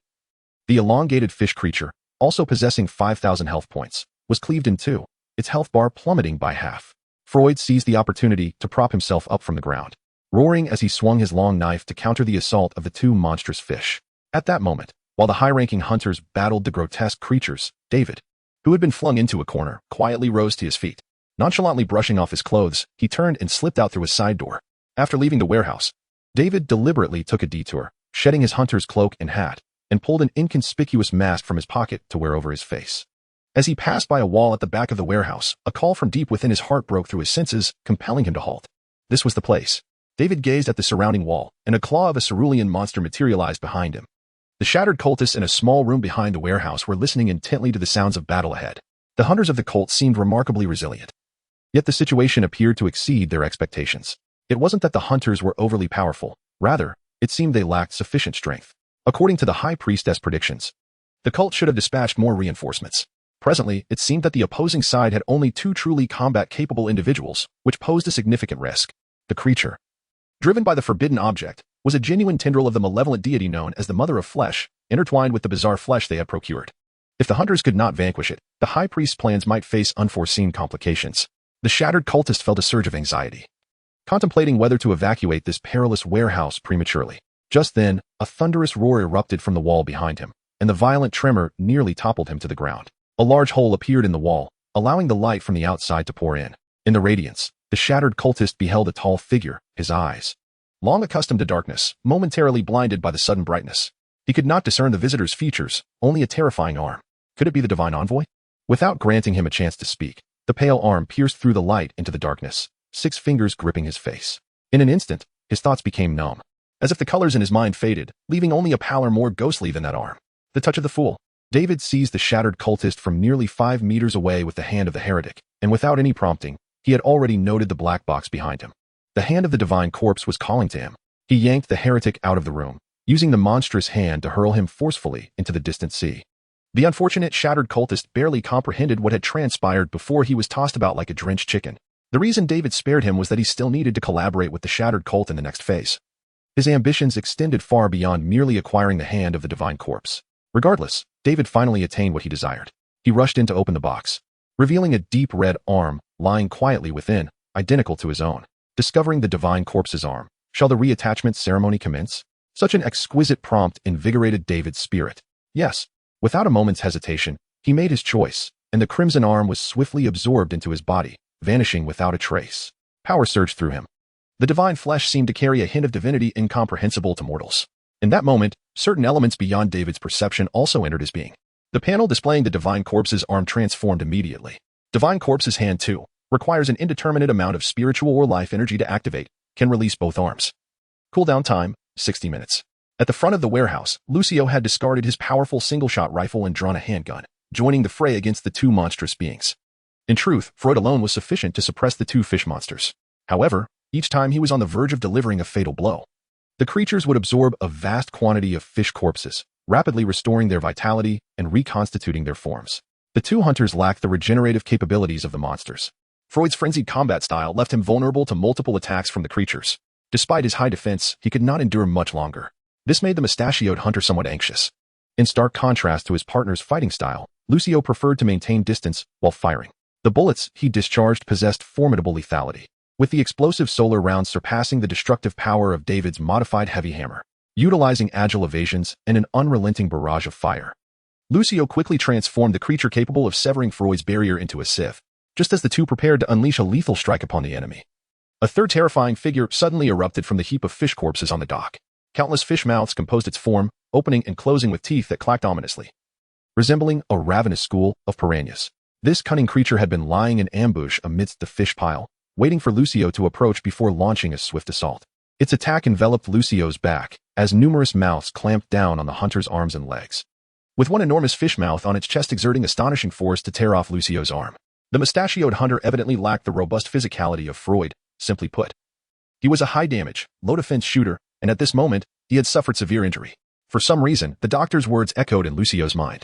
the elongated fish creature, also possessing 5,000 health points, was cleaved in two, its health bar plummeting by half. Freud seized the opportunity to prop himself up from the ground, roaring as he swung his long knife to counter the assault of the two monstrous fish. At that moment, while the high-ranking hunters battled the grotesque creatures, David, who had been flung into a corner, quietly rose to his feet. Nonchalantly brushing off his clothes, he turned and slipped out through a side door. After leaving the warehouse, David deliberately took a detour, shedding his hunter's cloak and hat, and pulled an inconspicuous mask from his pocket to wear over his face. As he passed by a wall at the back of the warehouse, a call from deep within his heart broke through his senses, compelling him to halt. This was the place. David gazed at the surrounding wall, and a claw of a cerulean monster materialized behind him. The shattered cultists in a small room behind the warehouse were listening intently to the sounds of battle ahead. The hunters of the cult seemed remarkably resilient. Yet the situation appeared to exceed their expectations. It wasn't that the hunters were overly powerful. Rather, it seemed they lacked sufficient strength. According to the high priestess predictions, the cult should have dispatched more reinforcements. Presently, it seemed that the opposing side had only 2 truly combat-capable individuals, which posed a significant risk. The creature, driven by the forbidden object, was a genuine tendril of the malevolent deity known as the Mother of Flesh, intertwined with the bizarre flesh they had procured. If the hunters could not vanquish it, the high priest's plans might face unforeseen complications. The shattered cultist felt a surge of anxiety, contemplating whether to evacuate this perilous warehouse prematurely. Just then, a thunderous roar erupted from the wall behind him, and the violent tremor nearly toppled him to the ground. A large hole appeared in the wall, allowing the light from the outside to pour in. In the radiance, the shattered cultist beheld a tall figure, his eyes, long accustomed to darkness, momentarily blinded by the sudden brightness. He could not discern the visitor's features, only a terrifying arm. Could it be the divine envoy? Without granting him a chance to speak, the pale arm pierced through the light into the darkness, 6 fingers gripping his face. In an instant, his thoughts became numb, as if the colors in his mind faded, leaving only a pallor more ghostly than that arm. The touch of the fool. David seized the shattered cultist from nearly 5 meters away with the hand of the heretic, and without any prompting, he had already noted the black box behind him. The hand of the divine corpse was calling to him. He yanked the heretic out of the room, using the monstrous hand to hurl him forcefully into the distant sea. The unfortunate shattered cultist barely comprehended what had transpired before he was tossed about like a drenched chicken. The reason David spared him was that he still needed to collaborate with the shattered cult in the next phase. His ambitions extended far beyond merely acquiring the hand of the divine corpse. Regardless, David finally attained what he desired. He rushed in to open the box, revealing a deep red arm lying quietly within, identical to his own. Discovering the divine corpse's arm, shall the reattachment ceremony commence? Such an exquisite prompt invigorated David's spirit. Yes. Without a moment's hesitation, he made his choice, and the crimson arm was swiftly absorbed into his body, vanishing without a trace. Power surged through him. The divine flesh seemed to carry a hint of divinity incomprehensible to mortals. In that moment, certain elements beyond David's perception also entered his being. The panel displaying the divine corpse's arm transformed immediately. Divine corpse's hand, too, requires an indeterminate amount of spiritual or life energy to activate, can release both arms. Cooldown time, 60 minutes. At the front of the warehouse, Lucio had discarded his powerful single-shot rifle and drawn a handgun, joining the fray against the 2 monstrous beings. In truth, Freud alone was sufficient to suppress the 2 fish monsters. However, each time he was on the verge of delivering a fatal blow, the creatures would absorb a vast quantity of fish corpses, rapidly restoring their vitality and reconstituting their forms. The 2 hunters lacked the regenerative capabilities of the monsters. Freud's frenzied combat style left him vulnerable to multiple attacks from the creatures. Despite his high defense, he could not endure much longer. This made the mustachioed hunter somewhat anxious. In stark contrast to his partner's fighting style, Lucio preferred to maintain distance while firing. The bullets he discharged possessed formidable lethality, with the explosive solar rounds surpassing the destructive power of David's modified heavy hammer. Utilizing agile evasions and an unrelenting barrage of fire, Lucio quickly transformed the creature capable of severing Freud's barrier into a sieve, just as the 2 prepared to unleash a lethal strike upon the enemy. A third terrifying figure suddenly erupted from the heap of fish corpses on the dock. Countless fish mouths composed its form, opening and closing with teeth that clacked ominously, resembling a ravenous school of piranhas. This cunning creature had been lying in ambush amidst the fish pile, waiting for Lucio to approach before launching a swift assault. Its attack enveloped Lucio's back, as numerous mouths clamped down on the hunter's arms and legs, with one enormous fish mouth on its chest exerting astonishing force to tear off Lucio's arm. The mustachioed hunter evidently lacked the robust physicality of Freud. Simply put, he was a high-damage, low-defense shooter, and at this moment, he had suffered severe injury. For some reason, the doctor's words echoed in Lucio's mind.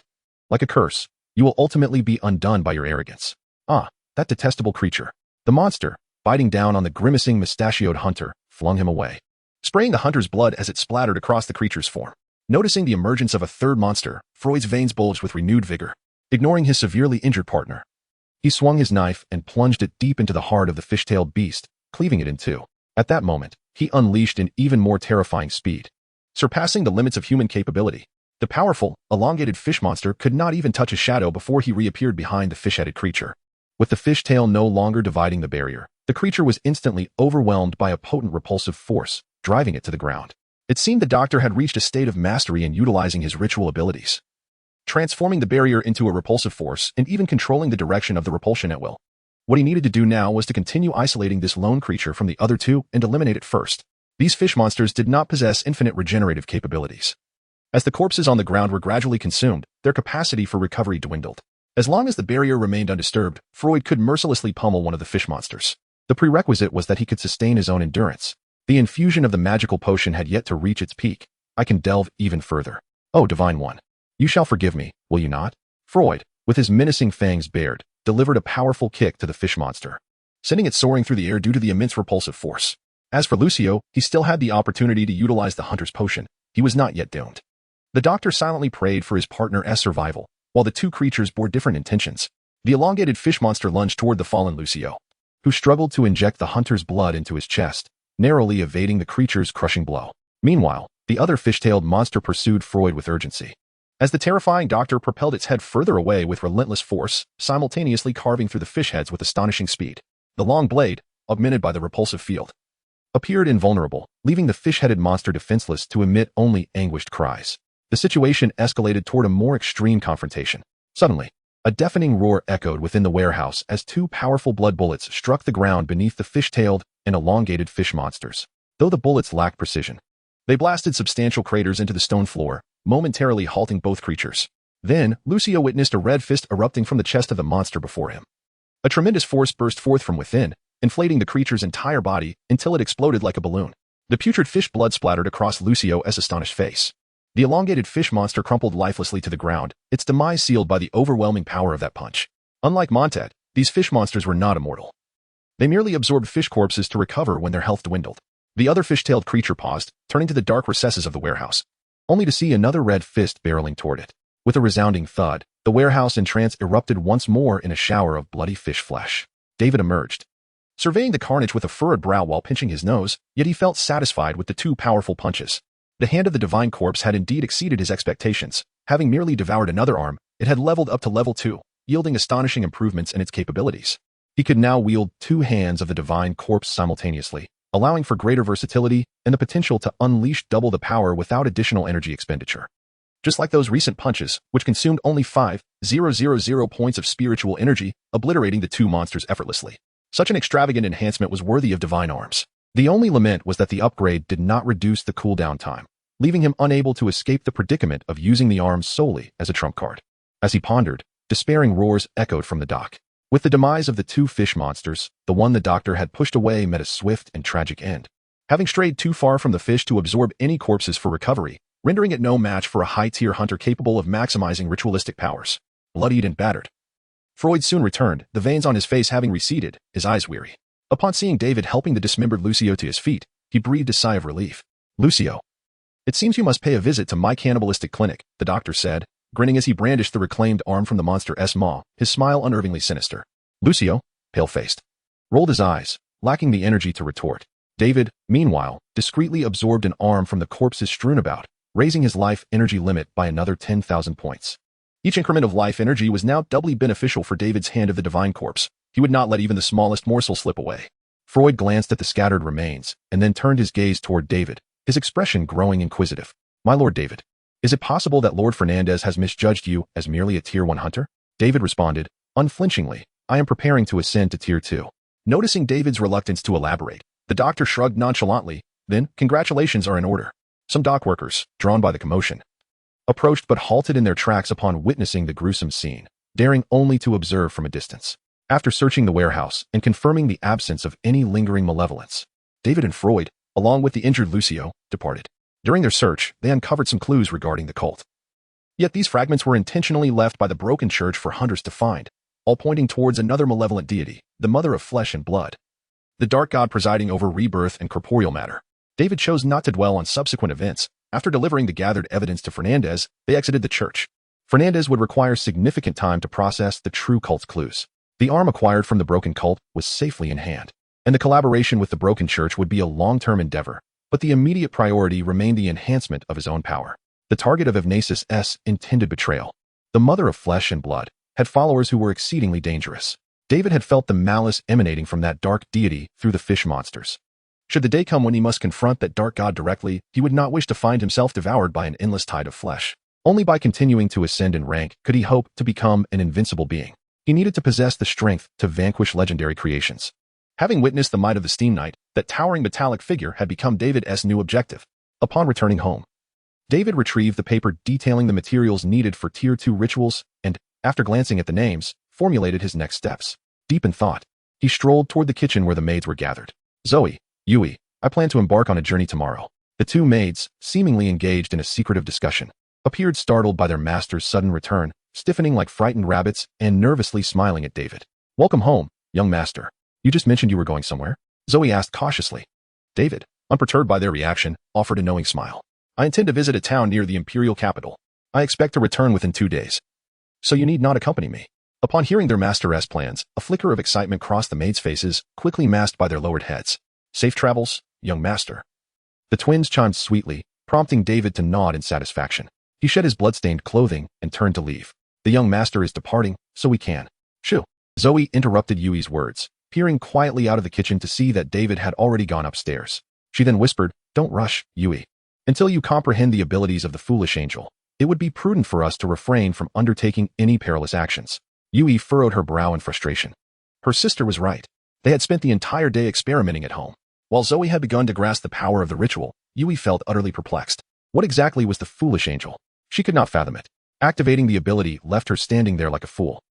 Like a curse, you will ultimately be undone by your arrogance. Ah, that detestable creature. The monster, biting down on the grimacing mustachioed hunter, flung him away, spraying the hunter's blood as it splattered across the creature's form. Noticing the emergence of a third monster, Freud's veins bulged with renewed vigor. Ignoring his severely injured partner, he swung his knife and plunged it deep into the heart of the fish-tailed beast, cleaving it in 2. At that moment, he unleashed an even more terrifying speed, surpassing the limits of human capability. The powerful, elongated fish monster could not even touch a shadow before he reappeared behind the fish-headed creature. With the fish tail no longer dividing the barrier, the creature was instantly overwhelmed by a potent repulsive force, driving it to the ground. It seemed the doctor had reached a state of mastery in utilizing his ritual abilities, transforming the barrier into a repulsive force and even controlling the direction of the repulsion at will. What he needed to do now was to continue isolating this lone creature from the other 2 and eliminate it first. These fish monsters did not possess infinite regenerative capabilities. As the corpses on the ground were gradually consumed, their capacity for recovery dwindled. As long as the barrier remained undisturbed, Freud could mercilessly pummel one of the fish monsters. The prerequisite was that he could sustain his own endurance. The infusion of the magical potion had yet to reach its peak. I can delve even further. Oh, divine one. You shall forgive me, will you not? Freud, with his menacing fangs bared, delivered a powerful kick to the fish monster, sending it soaring through the air due to the immense repulsive force. As for Lucio, he still had the opportunity to utilize the hunter's potion. He was not yet doomed. The doctor silently prayed for his partner's survival, while the two creatures bore different intentions. The elongated fish monster lunged toward the fallen Lucio, who struggled to inject the hunter's blood into his chest, narrowly evading the creature's crushing blow. Meanwhile, the other fish-tailed monster pursued Freud with urgency. As the terrifying doctor propelled its head further away with relentless force, simultaneously carving through the fish heads with astonishing speed. The long blade, augmented by the repulsive field, appeared invulnerable, leaving the fish-headed monster defenseless to emit only anguished cries. The situation escalated toward a more extreme confrontation. Suddenly, a deafening roar echoed within the warehouse as two powerful blood bullets struck the ground beneath the fish-tailed and elongated fish monsters. Though the bullets lacked precision, they blasted substantial craters into the stone floor, momentarily halting both creatures. Then, Lucio witnessed a red fist erupting from the chest of the monster before him. A tremendous force burst forth from within, inflating the creature's entire body until it exploded like a balloon. The putrid fish blood splattered across Lucio's astonished face. The elongated fish monster crumpled lifelessly to the ground, its demise sealed by the overwhelming power of that punch. Unlike Montet, these fish monsters were not immortal. They merely absorbed fish corpses to recover when their health dwindled. The other fish-tailed creature paused, turning to the dark recesses of the warehouse, only to see another red fist barreling toward it. With a resounding thud, the warehouse in trance erupted once more in a shower of bloody fish flesh. David emerged, surveying the carnage with a furrowed brow while pinching his nose, yet he felt satisfied with the two powerful punches. The hand of the divine corpse had indeed exceeded his expectations. Having merely devoured another arm, it had leveled up to level 2, yielding astonishing improvements in its capabilities. He could now wield two hands of the divine corpse simultaneously, allowing for greater versatility and the potential to unleash double the power without additional energy expenditure. Just like those recent punches, which consumed only 5,000 points of spiritual energy, obliterating the two monsters effortlessly. Such an extravagant enhancement was worthy of divine arms. The only lament was that the upgrade did not reduce the cooldown time, leaving him unable to escape the predicament of using the arms solely as a trump card. As he pondered, despairing roars echoed from the dock. With the demise of the two fish monsters, the one the doctor had pushed away met a swift and tragic end. Having strayed too far from the fish to absorb any corpses for recovery, rendering it no match for a high-tier hunter capable of maximizing ritualistic powers. Bloodied and battered, Freud soon returned, the veins on his face having receded, his eyes weary. Upon seeing David helping the dismembered Lucio to his feet, he breathed a sigh of relief. Lucio, it seems you must pay a visit to my cannibalistic clinic, the doctor said, grinning as he brandished the reclaimed arm from the monster's maw, his smile unnervingly sinister. Lucio, pale-faced, rolled his eyes, lacking the energy to retort. David, meanwhile, discreetly absorbed an arm from the corpses strewn about, raising his life energy limit by another 10,000 points. Each increment of life energy was now doubly beneficial for David's hand of the divine corpse. He would not let even the smallest morsel slip away. Freud glanced at the scattered remains, and then turned his gaze toward David, his expression growing inquisitive. My Lord David, is it possible that Lord Fernandez has misjudged you as merely a Tier 1 hunter? David responded, unflinchingly, I am preparing to ascend to Tier 2. Noticing David's reluctance to elaborate, the doctor shrugged nonchalantly, then, congratulations are in order. Some dock workers, drawn by the commotion, approached but halted in their tracks upon witnessing the gruesome scene, daring only to observe from a distance. After searching the warehouse and confirming the absence of any lingering malevolence, David and Freud, along with the injured Lucio, departed. During their search, they uncovered some clues regarding the cult. Yet these fragments were intentionally left by the broken church for hunters to find, all pointing towards another malevolent deity, the mother of flesh and blood, the dark god presiding over rebirth and corporeal matter. David chose not to dwell on subsequent events. After delivering the gathered evidence to Fernandez, they exited the church. Fernandez would require significant time to process the true cult's clues. The arm acquired from the broken cult was safely in hand, and the collaboration with the broken church would be a long-term endeavor, but the immediate priority remained the enhancement of his own power. The target of Ignace's intended betrayal, the mother of flesh and blood, had followers who were exceedingly dangerous. David had felt the malice emanating from that dark deity through the fish monsters. Should the day come when he must confront that dark god directly, he would not wish to find himself devoured by an endless tide of flesh. Only by continuing to ascend in rank could he hope to become an invincible being. He needed to possess the strength to vanquish legendary creations. Having witnessed the might of the Steam Knight, that towering metallic figure had become David's new objective. Upon returning home, David retrieved the paper detailing the materials needed for Tier 2 rituals and, after glancing at the names, formulated his next steps. Deep in thought, he strolled toward the kitchen where the maids were gathered. Zoe, Yui, I plan to embark on a journey tomorrow. The two maids, seemingly engaged in a secretive discussion, appeared startled by their master's sudden return, stiffening like frightened rabbits and nervously smiling at David. Welcome home, young master. You just mentioned you were going somewhere? Zoe asked cautiously. David, unperturbed by their reaction, offered a knowing smile. I intend to visit a town near the imperial capital. I expect to return within 2 days. So you need not accompany me. Upon hearing their master's plans, a flicker of excitement crossed the maids' faces, quickly masked by their lowered heads. Safe travels, young master. The twins chimed sweetly, prompting David to nod in satisfaction. He shed his blood-stained clothing and turned to leave. The young master is departing, so we can. Shoo. Zoe interrupted Yui's words, peering quietly out of the kitchen to see that David had already gone upstairs. She then whispered, Don't rush, Yui. Until you comprehend the abilities of the foolish angel, it would be prudent for us to refrain from undertaking any perilous actions. Yui furrowed her brow in frustration. Her sister was right. They had spent the entire day experimenting at home. While Zoe had begun to grasp the power of the ritual, Yui felt utterly perplexed. What exactly was the foolish angel? She could not fathom it. Activating the ability left her standing there like a fool.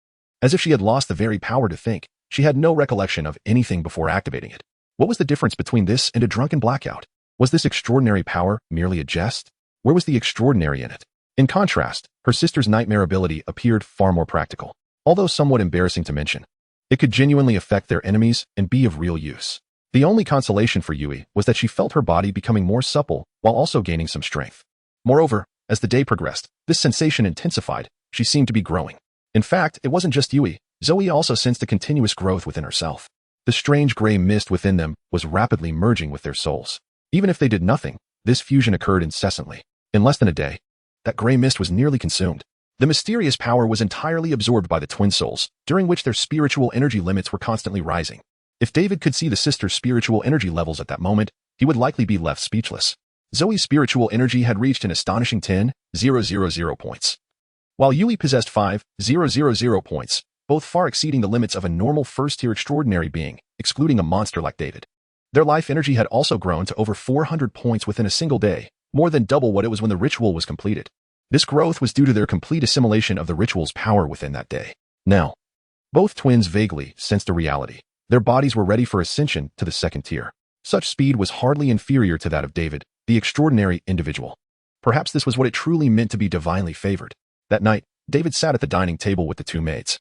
As if she had lost the very power to think, she had no recollection of anything before activating it. What was the difference between this and a drunken blackout? Was this extraordinary power merely a jest? Where was the extraordinary in it? In contrast, her sister's nightmare ability appeared far more practical, although somewhat embarrassing to mention. It could genuinely affect their enemies and be of real use. The only consolation for Yui was that she felt her body becoming more supple while also gaining some strength. Moreover, as the day progressed, this sensation intensified. She seemed to be growing. In fact, it wasn't just Yui. Zoe also sensed a continuous growth within herself. The strange gray mist within them was rapidly merging with their souls. Even if they did nothing, this fusion occurred incessantly. In less than a day, that gray mist was nearly consumed. The mysterious power was entirely absorbed by the twin souls, during which their spiritual energy limits were constantly rising. If David could see the sister's spiritual energy levels at that moment, he would likely be left speechless. Zoe's spiritual energy had reached an astonishing 10,000 points, while Yui possessed 5,000 points, both far exceeding the limits of a normal first-tier extraordinary being, excluding a monster like David. Their life energy had also grown to over 400 points within a single day, more than double what it was when the ritual was completed. This growth was due to their complete assimilation of the ritual's power within that day. Now, both twins vaguely sensed a reality. Their bodies were ready for ascension to the second tier. Such speed was hardly inferior to that of David, the extraordinary individual. Perhaps this was what it truly meant to be divinely favored. That night, David sat at the dining table with the two maids,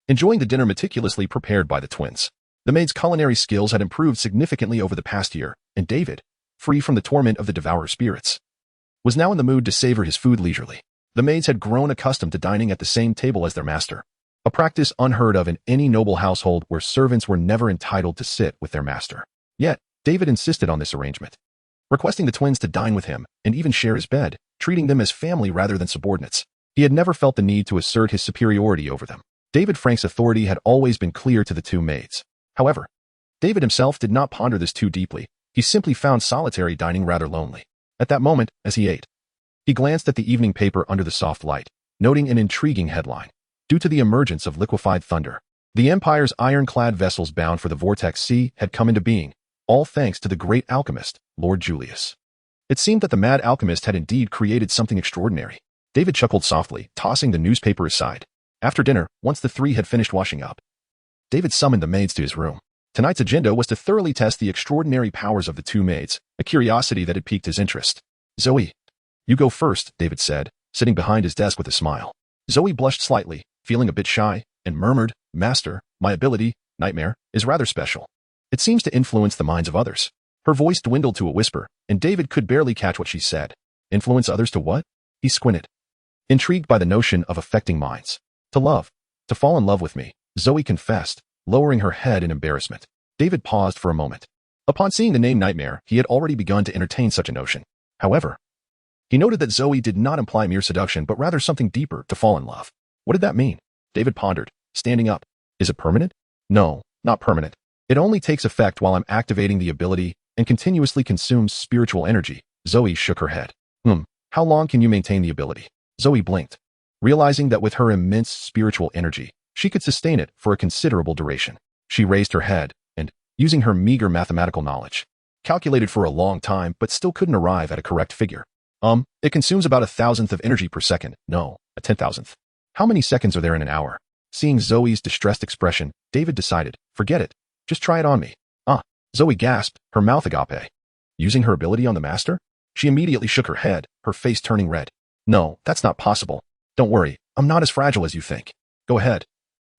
enjoying the dinner meticulously prepared by the twins. The maids' culinary skills had improved significantly over the past year, and David, free from the torment of the devourer spirits, was now in the mood to savor his food leisurely. The maids had grown accustomed to dining at the same table as their master, a practice unheard of in any noble household where servants were never entitled to sit with their master. Yet, David insisted on this arrangement, requesting the twins to dine with him and even share his bed, treating them as family rather than subordinates. He had never felt the need to assert his superiority over them. David Frank's authority had always been clear to the two maids. However, David himself did not ponder this too deeply. He simply found solitary dining rather lonely. At that moment, as he ate, he glanced at the evening paper under the soft light, noting an intriguing headline. Due to the emergence of liquefied thunder, the Empire's ironclad vessels bound for the Vortex Sea had come into being, all thanks to the great alchemist, Lord Julius. It seemed that the mad alchemist had indeed created something extraordinary. David chuckled softly, tossing the newspaper aside. After dinner, once the three had finished washing up, David summoned the maids to his room. Tonight's agenda was to thoroughly test the extraordinary powers of the two maids, a curiosity that had piqued his interest. Zoe, you go first, David said, sitting behind his desk with a smile. Zoe blushed slightly, feeling a bit shy, and murmured, Master, my ability, nightmare, is rather special. It seems to influence the minds of others. Her voice dwindled to a whisper, and David could barely catch what she said. Influence others to what? He squinted, intrigued by the notion of affecting minds. To love. To fall in love with me, Zoe confessed, lowering her head in embarrassment. David paused for a moment. Upon seeing the name Nightmare, he had already begun to entertain such a notion. However, he noted that Zoe did not imply mere seduction, but rather something deeper, to fall in love. What did that mean? David pondered, standing up. Is it permanent? No, not permanent. It only takes effect while I'm activating the ability and continuously consumes spiritual energy. Zoe shook her head. How long can you maintain the ability? Zoe blinked, realizing that with her immense spiritual energy, she could sustain it for a considerable duration. She raised her head and, using her meager mathematical knowledge, calculated for a long time but still couldn't arrive at a correct figure. It consumes about 1,000th of energy per second. No, a 10,000th. How many seconds are there in an hour? Seeing Zoe's distressed expression, David decided, forget it. Just try it on me. Zoe gasped, her mouth agape. Using her ability on the master? She immediately shook her head, her face turning red. No, that's not possible. Don't worry, I'm not as fragile as you think. Go ahead.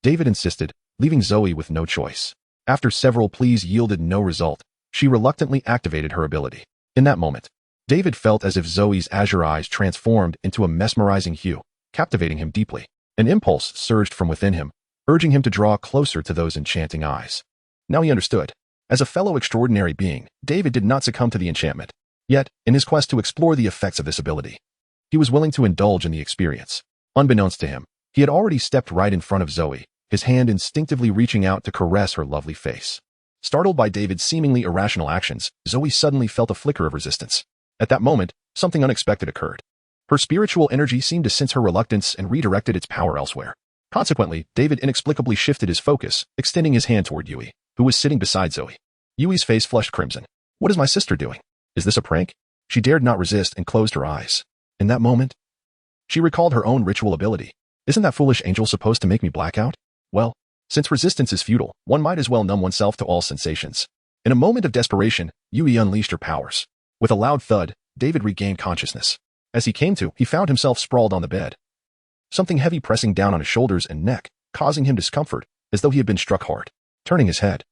David insisted, leaving Zoe with no choice. After several pleas yielded no result, she reluctantly activated her ability. In that moment, David felt as if Zoe's azure eyes transformed into a mesmerizing hue, captivating him deeply. An impulse surged from within him, urging him to draw closer to those enchanting eyes. Now he understood. As a fellow extraordinary being, David did not succumb to the enchantment. Yet, in his quest to explore the effects of this ability, he was willing to indulge in the experience. Unbeknownst to him, he had already stepped right in front of Zoe, his hand instinctively reaching out to caress her lovely face. Startled by David's seemingly irrational actions, Zoe suddenly felt a flicker of resistance. At that moment, something unexpected occurred. Her spiritual energy seemed to sense her reluctance and redirected its power elsewhere. Consequently, David inexplicably shifted his focus, extending his hand toward Yui, who was sitting beside Zoe. Yui's face flushed crimson. What is my sister doing? Is this a prank? She dared not resist and closed her eyes. In that moment, she recalled her own ritual ability. Isn't that foolish angel supposed to make me black out? Well, since resistance is futile, one might as well numb oneself to all sensations. In a moment of desperation, Yui unleashed her powers. With a loud thud, David regained consciousness. As he came to, he found himself sprawled on the bed. Something heavy pressing down on his shoulders and neck, causing him discomfort, as though he had been struck hard. Turning his head,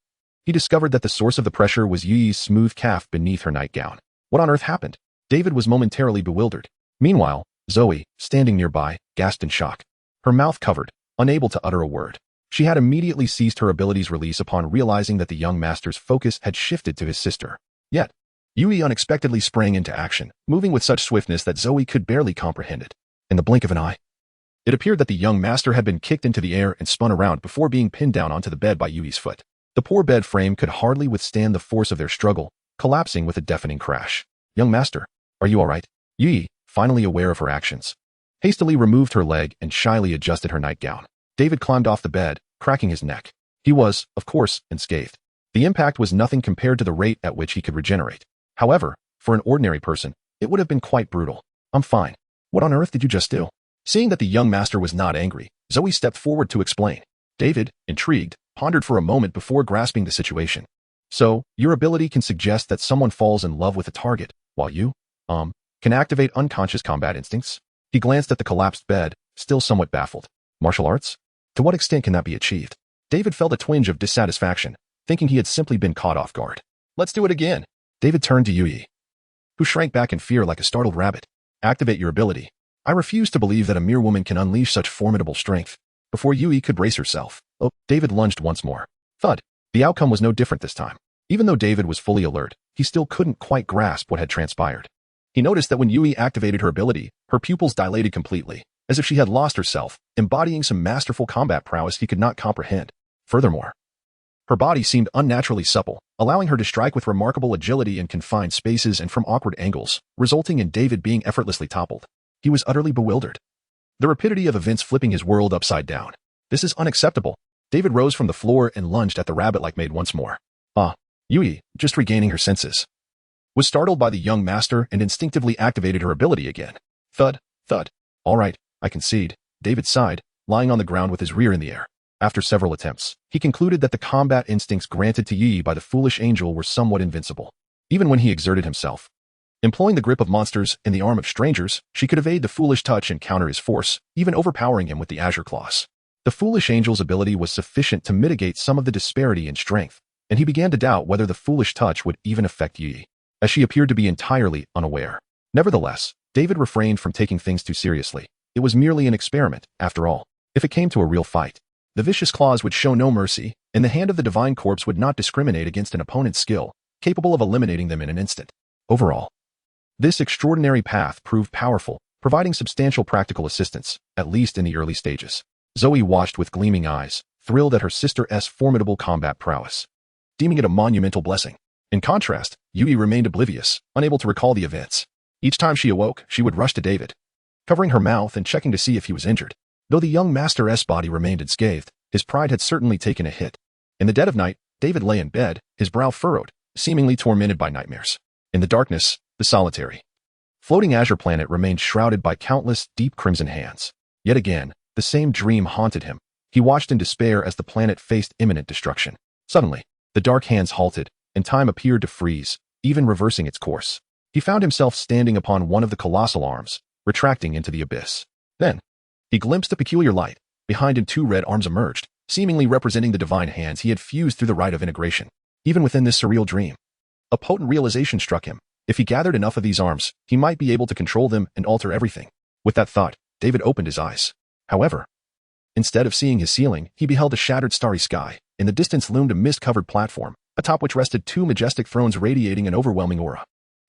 he discovered that the source of the pressure was Yui's smooth calf beneath her nightgown. What on earth happened? David was momentarily bewildered. Meanwhile, Zoe, standing nearby, gasped in shock. Her mouth covered, unable to utter a word. She had immediately ceased her ability's release upon realizing that the young master's focus had shifted to his sister. Yet, Yui unexpectedly sprang into action, moving with such swiftness that Zoe could barely comprehend it. In the blink of an eye, it appeared that the young master had been kicked into the air and spun around before being pinned down onto the bed by Yui's foot. The poor bed frame could hardly withstand the force of their struggle, collapsing with a deafening crash. Young master, are you all right? Yui, finally aware of her actions, hastily removed her leg and shyly adjusted her nightgown. David climbed off the bed, cracking his neck. He was, of course, unscathed. The impact was nothing compared to the rate at which he could regenerate. However, for an ordinary person, it would have been quite brutal. I'm fine. What on earth did you just do? Seeing that the young master was not angry, Zoe stepped forward to explain. David, intrigued, pondered for a moment before grasping the situation. So, your ability can suggest that someone falls in love with a target, while you, can activate unconscious combat instincts? He glanced at the collapsed bed, still somewhat baffled. Martial arts? To what extent can that be achieved? David felt a twinge of dissatisfaction, thinking he had simply been caught off guard. Let's do it again. David turned to Yui, who shrank back in fear like a startled rabbit. Activate your ability. I refuse to believe that a mere woman can unleash such formidable strength. Before Yui could brace herself, David lunged once more. Thud. The outcome was no different this time. Even though David was fully alert, he still couldn't quite grasp what had transpired. He noticed that when Yui activated her ability, her pupils dilated completely, as if she had lost herself, embodying some masterful combat prowess he could not comprehend. Furthermore, her body seemed unnaturally supple, allowing her to strike with remarkable agility in confined spaces and from awkward angles, resulting in David being effortlessly toppled. He was utterly bewildered. The rapidity of events flipping his world upside down. This is unacceptable. David rose from the floor and lunged at the rabbit-like maid once more. Yui, just regaining her senses, was startled by the young master and instinctively activated her ability again. Thud, thud. All right, I concede. David sighed, lying on the ground with his rear in the air. After several attempts, he concluded that the combat instincts granted to Yui by the foolish angel were somewhat invincible. Even when he exerted himself, employing the grip of monsters and the arm of strangers, she could evade the foolish touch and counter his force, even overpowering him with the azure claws. The foolish angel's ability was sufficient to mitigate some of the disparity in strength, and he began to doubt whether the foolish touch would even affect Yui, as she appeared to be entirely unaware. Nevertheless, David refrained from taking things too seriously. It was merely an experiment, after all. If it came to a real fight, the vicious claws would show no mercy, and the hand of the divine corpse would not discriminate against an opponent's skill, capable of eliminating them in an instant. Overall, this extraordinary path proved powerful, providing substantial practical assistance, at least in the early stages. Zoe watched with gleaming eyes, thrilled at her sister's formidable combat prowess, deeming it a monumental blessing. In contrast, Yui remained oblivious, unable to recall the events. Each time she awoke, she would rush to David, covering her mouth and checking to see if he was injured. Though the young master's body remained unscathed, his pride had certainly taken a hit. In the dead of night, David lay in bed, his brow furrowed, seemingly tormented by nightmares. In the darkness, the solitary floating azure planet remained shrouded by countless deep crimson hands. Yet again, the same dream haunted him. He watched in despair as the planet faced imminent destruction. Suddenly, the dark hands halted, and time appeared to freeze, even reversing its course. He found himself standing upon one of the colossal arms, retracting into the abyss. Then, he glimpsed a peculiar light. Behind him 2 red arms emerged, seemingly representing the divine hands he had fused through the rite of integration. Even within this surreal dream, a potent realization struck him. If he gathered enough of these arms, he might be able to control them and alter everything. With that thought, David opened his eyes. However, instead of seeing his ceiling, he beheld a shattered starry sky. In the distance loomed a mist-covered platform, atop which rested 2 majestic thrones radiating an overwhelming aura.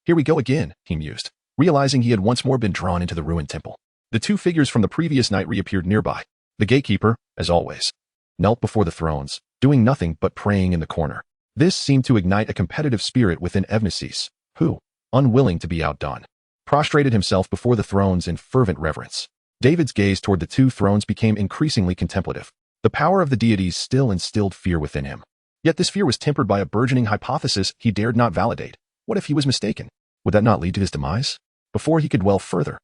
Here we go again, he mused, realizing he had once more been drawn into the ruined temple. The 2 figures from the previous night reappeared nearby. The gatekeeper, as always, knelt before the thrones, doing nothing but praying in the corner. This seemed to ignite a competitive spirit within Evnesis, who, unwilling to be outdone, prostrated himself before the thrones in fervent reverence. David's gaze toward the 2 thrones became increasingly contemplative. The power of the deities still instilled fear within him. Yet this fear was tempered by a burgeoning hypothesis he dared not validate. What if he was mistaken? Would that not lead to his demise? Before he could dwell further,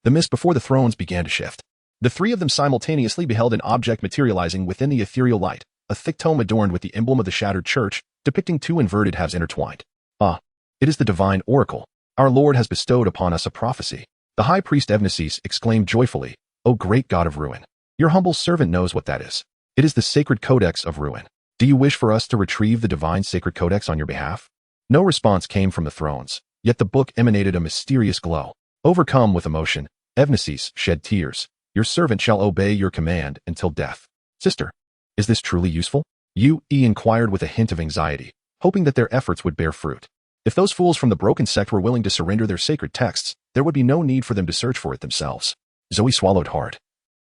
the mist before the thrones began to shift. The 3 of them simultaneously beheld an object materializing within the ethereal light, a thick tome adorned with the emblem of the shattered church, depicting 2 inverted halves intertwined. Ah, it is the divine oracle. Our Lord has bestowed upon us a prophecy. The high priest Evnesis exclaimed joyfully, O great God of ruin, your humble servant knows what that is. It is the sacred codex of ruin. Do you wish for us to retrieve the divine sacred codex on your behalf? No response came from the thrones, yet the book emanated a mysterious glow. Overcome with emotion, Evnesis shed tears. Your servant shall obey your command until death. Sister, is this truly useful? He inquired with a hint of anxiety, hoping that their efforts would bear fruit. If those fools from the broken sect were willing to surrender their sacred texts, there would be no need for them to search for it themselves. Zoe swallowed hard,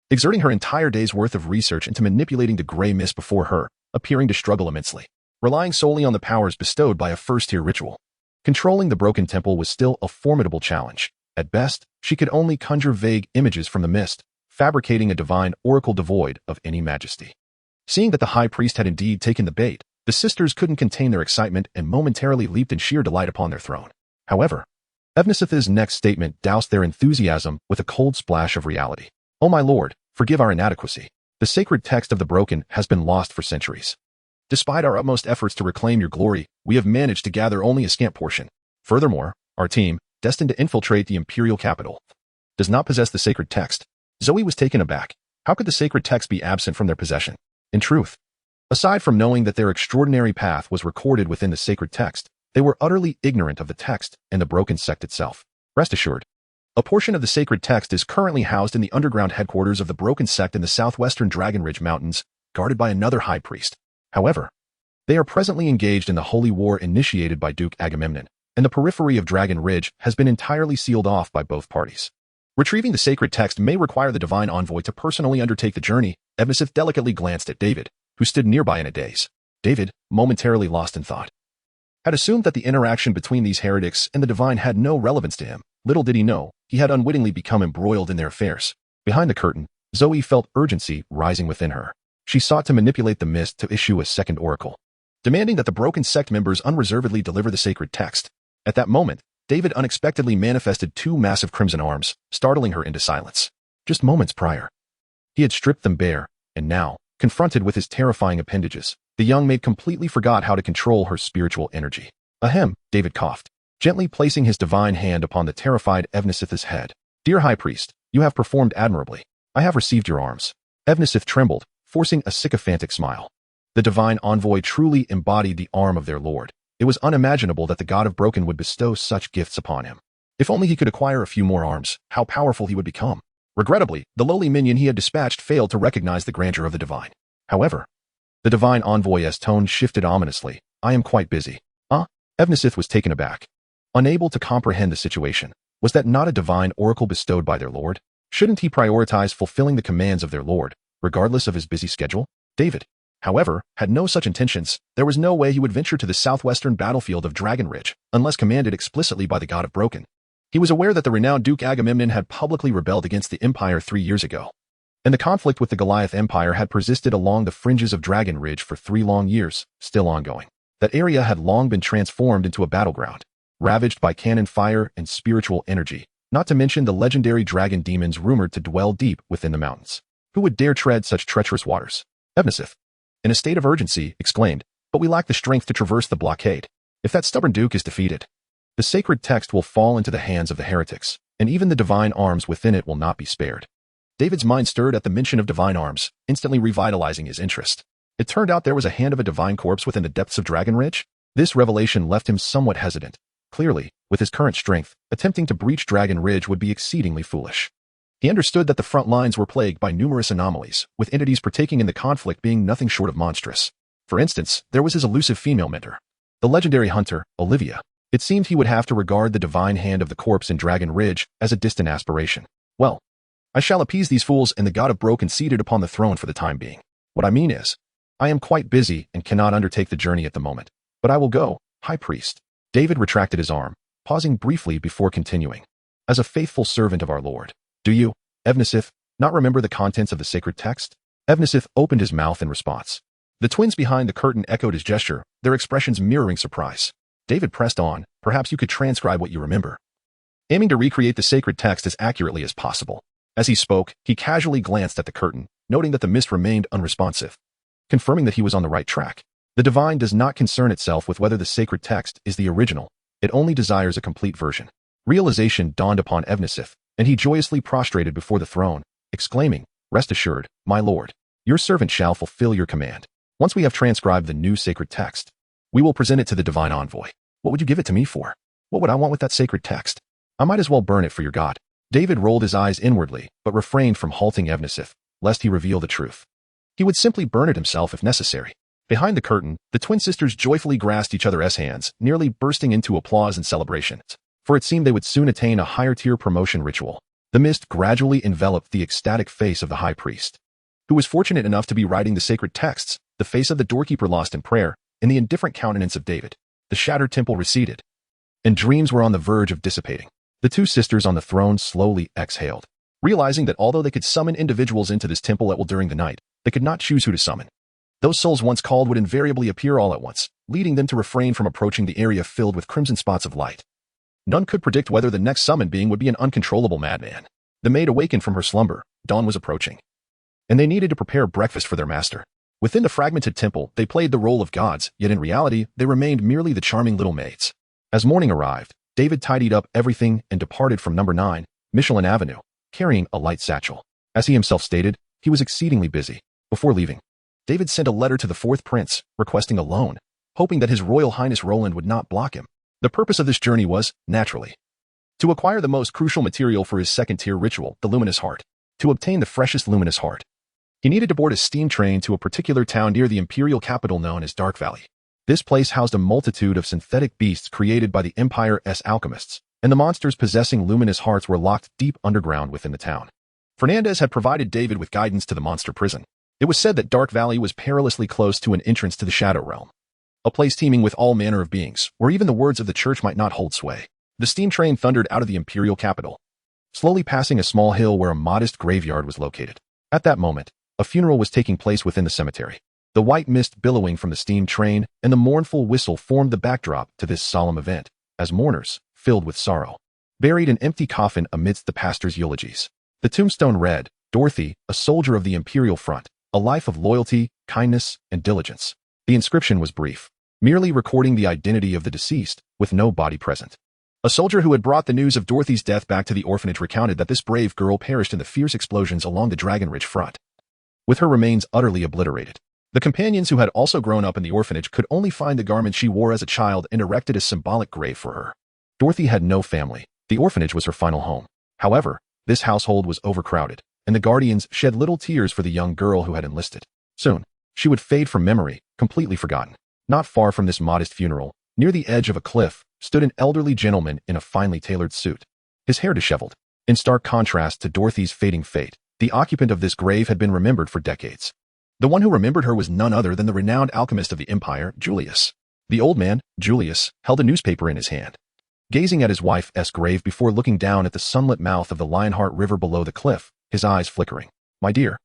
exerting her entire day's worth of research into manipulating the gray mist before her, appearing to struggle immensely, relying solely on the powers bestowed by a first-tier ritual. Controlling the broken temple was still a formidable challenge. At best, she could only conjure vague images from the mist, fabricating a divine oracle devoid of any majesty. Seeing that the high priest had indeed taken the bait, the sisters couldn't contain their excitement and momentarily leaped in sheer delight upon their throne. However, Evnesith's next statement doused their enthusiasm with a cold splash of reality. Oh my lord, forgive our inadequacy. The sacred text of the broken has been lost for centuries. Despite our utmost efforts to reclaim your glory, we have managed to gather only a scant portion. Furthermore, our team, destined to infiltrate the imperial capital, does not possess the sacred text. Zoe was taken aback. How could the sacred text be absent from their possession? In truth, aside from knowing that their extraordinary path was recorded within the sacred text, they were utterly ignorant of the text and the broken sect itself. Rest assured, a portion of the sacred text is currently housed in the underground headquarters of the broken sect in the southwestern Dragon Ridge Mountains, guarded by another high priest. However, they are presently engaged in the holy war initiated by Duke Agamemnon, and the periphery of Dragon Ridge has been entirely sealed off by both parties. Retrieving the sacred text may require the divine envoy to personally undertake the journey. Evnesith delicately glanced at David, who stood nearby in a daze. David, momentarily lost in thought, had assumed that the interaction between these heretics and the divine had no relevance to him. Little did he know, he had unwittingly become embroiled in their affairs. Behind the curtain, Zoe felt urgency rising within her. She sought to manipulate the mist to issue a second oracle, demanding that the broken sect members unreservedly deliver the sacred text. At that moment, David unexpectedly manifested 2 massive crimson arms, startling her into silence. Just moments prior, he had stripped them bare, and now, confronted with his terrifying appendages, the young maid completely forgot how to control her spiritual energy. Ahem, David coughed, gently placing his divine hand upon the terrified Evnesith's head. Dear High Priest, you have performed admirably. I have received your arms. Evnesith trembled, forcing a sycophantic smile. The divine envoy truly embodied the arm of their lord. It was unimaginable that the god of broken would bestow such gifts upon him. If only he could acquire a few more arms, how powerful he would become. Regrettably, the lowly minion he had dispatched failed to recognize the grandeur of the divine. However, the divine envoy's tone shifted ominously. I am quite busy. Evnesith was taken aback, unable to comprehend the situation. Was that not a divine oracle bestowed by their lord? Shouldn't he prioritize fulfilling the commands of their lord, regardless of his busy schedule? David, however, had no such intentions. There was no way he would venture to the southwestern battlefield of Dragon Ridge, unless commanded explicitly by the god of broken. He was aware that the renowned Duke Agamemnon had publicly rebelled against the Empire 3 years ago, and the conflict with the Goliath Empire had persisted along the fringes of Dragon Ridge for 3 long years, still ongoing. That area had long been transformed into a battleground. ravaged by cannon fire and spiritual energy, not to mention the legendary dragon demons rumored to dwell deep within the mountains. Who would dare tread such treacherous waters? Evnisith, in a state of urgency, exclaimed, but we lack the strength to traverse the blockade. If that stubborn duke is defeated, the sacred text will fall into the hands of the heretics, and even the divine arms within it will not be spared. David's mind stirred at the mention of divine arms, instantly revitalizing his interest. It turned out there was a hand of a divine corpse within the depths of Dragon Ridge. This revelation left him somewhat hesitant. Clearly, with his current strength, attempting to breach Dragon Ridge would be exceedingly foolish. He understood that the front lines were plagued by numerous anomalies, with entities partaking in the conflict being nothing short of monstrous. For instance, there was his elusive female mentor, the legendary hunter, Olivia. It seemed he would have to regard the divine hand of the corpse in Dragon Ridge as a distant aspiration. Well, I shall appease these fools and the god of broken seated upon the throne for the time being. What I mean is, I am quite busy and cannot undertake the journey at the moment, but I will go, High Priest. David retracted his arm, pausing briefly before continuing. As a faithful servant of our Lord, do you, Evnisith, not remember the contents of the sacred text? Evnisith opened his mouth in response. The twins behind the curtain echoed his gesture, their expressions mirroring surprise. David pressed on, perhaps you could transcribe what you remember. Aiming to recreate the sacred text as accurately as possible. As he spoke, he casually glanced at the curtain, noting that the mist remained unresponsive, confirming that he was on the right track. The divine does not concern itself with whether the sacred text is the original, it only desires a complete version. Realization dawned upon Evnisith, and he joyously prostrated before the throne, exclaiming, rest assured, my lord, your servant shall fulfill your command. Once we have transcribed the new sacred text, we will present it to the divine envoy. What would you give it to me for? What would I want with that sacred text? I might as well burn it for your god. David rolled his eyes inwardly, but refrained from halting Evnisith, lest he reveal the truth. He would simply burn it himself if necessary. Behind the curtain, the twin sisters joyfully grasped each other's hands, nearly bursting into applause and celebration, for it seemed they would soon attain a higher-tier promotion ritual. The mist gradually enveloped the ecstatic face of the high priest, who was fortunate enough to be writing the sacred texts, the face of the doorkeeper lost in prayer, and the indifferent countenance of David. The shattered temple receded, and dreams were on the verge of dissipating. The two sisters on the throne slowly exhaled, realizing that although they could summon individuals into this temple at will during the night, they could not choose who to summon. Those souls once called would invariably appear all at once, leading them to refrain from approaching the area filled with crimson spots of light. None could predict whether the next summoned being would be an uncontrollable madman. The maid awakened from her slumber, dawn was approaching, and they needed to prepare breakfast for their master. Within the fragmented temple, they played the role of gods, yet in reality, they remained merely the charming little maids. As morning arrived, David tidied up everything and departed from number 9, Michelin Avenue, carrying a light satchel. As he himself stated, he was exceedingly busy. Before leaving, David sent a letter to the fourth prince, requesting a loan, hoping that His Royal Highness Roland would not block him. The purpose of this journey was, naturally, to acquire the most crucial material for his second-tier ritual, the luminous heart. To obtain the freshest luminous heart, he needed to board a steam train to a particular town near the imperial capital known as Dark Valley. This place housed a multitude of synthetic beasts created by the Empire's alchemists, and the monsters possessing luminous hearts were locked deep underground within the town. Fernandez had provided David with guidance to the monster prison. It was said that Dark Valley was perilously close to an entrance to the Shadow Realm, a place teeming with all manner of beings, where even the words of the church might not hold sway. The steam train thundered out of the imperial capital, slowly passing a small hill where a modest graveyard was located. At that moment, a funeral was taking place within the cemetery. The white mist billowing from the steam train and the mournful whistle formed the backdrop to this solemn event, as mourners, filled with sorrow, buried an empty coffin amidst the pastor's eulogies. The tombstone read, Dorothy, a soldier of the imperial front, a life of loyalty, kindness, and diligence. The inscription was brief, merely recording the identity of the deceased, with no body present. A soldier who had brought the news of Dorothy's death back to the orphanage recounted that this brave girl perished in the fierce explosions along the Dragon Ridge front, with her remains utterly obliterated. The companions who had also grown up in the orphanage could only find the garment she wore as a child and erected a symbolic grave for her. Dorothy had no family. The orphanage was her final home. However, this household was overcrowded, and the guardians shed little tears for the young girl who had enlisted. Soon, she would fade from memory, completely forgotten. Not far from this modest funeral, near the edge of a cliff, stood an elderly gentleman in a finely tailored suit, his hair disheveled. In stark contrast to Dorothy's fading fate, the occupant of this grave had been remembered for decades. The one who remembered her was none other than the renowned alchemist of the Empire, Julius. The old man, Julius, held a newspaper in his hand, gazing at his wife's grave before looking down at the sunlit mouth of the Lionheart River below the cliff, his eyes flickering. My dear,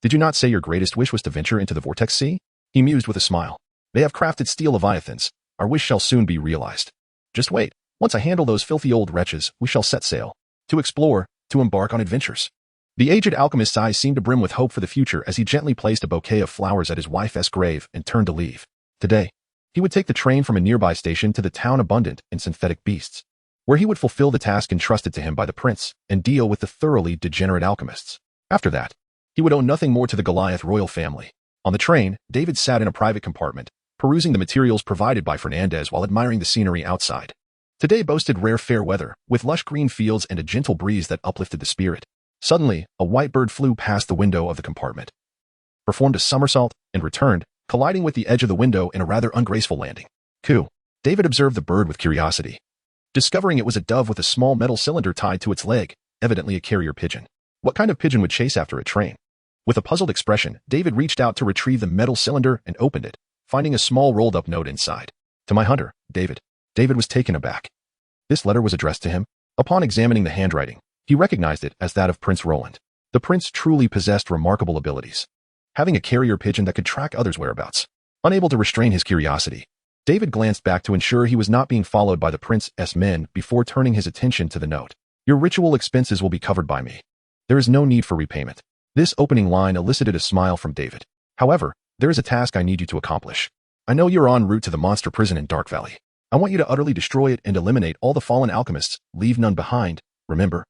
did you not say your greatest wish was to venture into the Vortex Sea? He mused with a smile. They have crafted steel leviathans. Our wish shall soon be realized. Just wait Once I handle those filthy old wretches, we shall set sail. To explore, to embark on adventures. The aged alchemist's eyes seemed to brim with hope for the future as he gently placed a bouquet of flowers at his wife's grave and turned to leave. Today, he would take the train from a nearby station to the town abundant in synthetic beasts, where he would fulfill the task entrusted to him by the prince and deal with the thoroughly degenerate alchemists. After that, he would owe nothing more to the Goliath royal family. On the train, David sat in a private compartment, perusing the materials provided by Fernandez while admiring the scenery outside. Today boasted rare fair weather, with lush green fields and a gentle breeze that uplifted the spirit. Suddenly, a white bird flew past the window of the compartment, performed a somersault, and returned, colliding with the edge of the window in a rather ungraceful landing. Coo. David observed the bird with curiosity, discovering it was a dove with a small metal cylinder tied to its leg, evidently a carrier pigeon. What kind of pigeon would chase after a train? With a puzzled expression, David reached out to retrieve the metal cylinder and opened it, finding a small rolled-up note inside. To my hunter, David. David was taken aback. This letter was addressed to him. Upon examining the handwriting, he recognized it as that of Prince Roland. The prince truly possessed remarkable abilities, having a carrier pigeon that could track others' whereabouts. Unable to restrain his curiosity, David glanced back to ensure he was not being followed by the prince's men before turning his attention to the note. Your ritual expenses will be covered by me. There is no need for repayment. This opening line elicited a smile from David. However, there is a task I need you to accomplish. I know you're en route to the monster prison in Dark Valley. I want you to utterly destroy it and eliminate all the fallen alchemists, leave none behind, remember?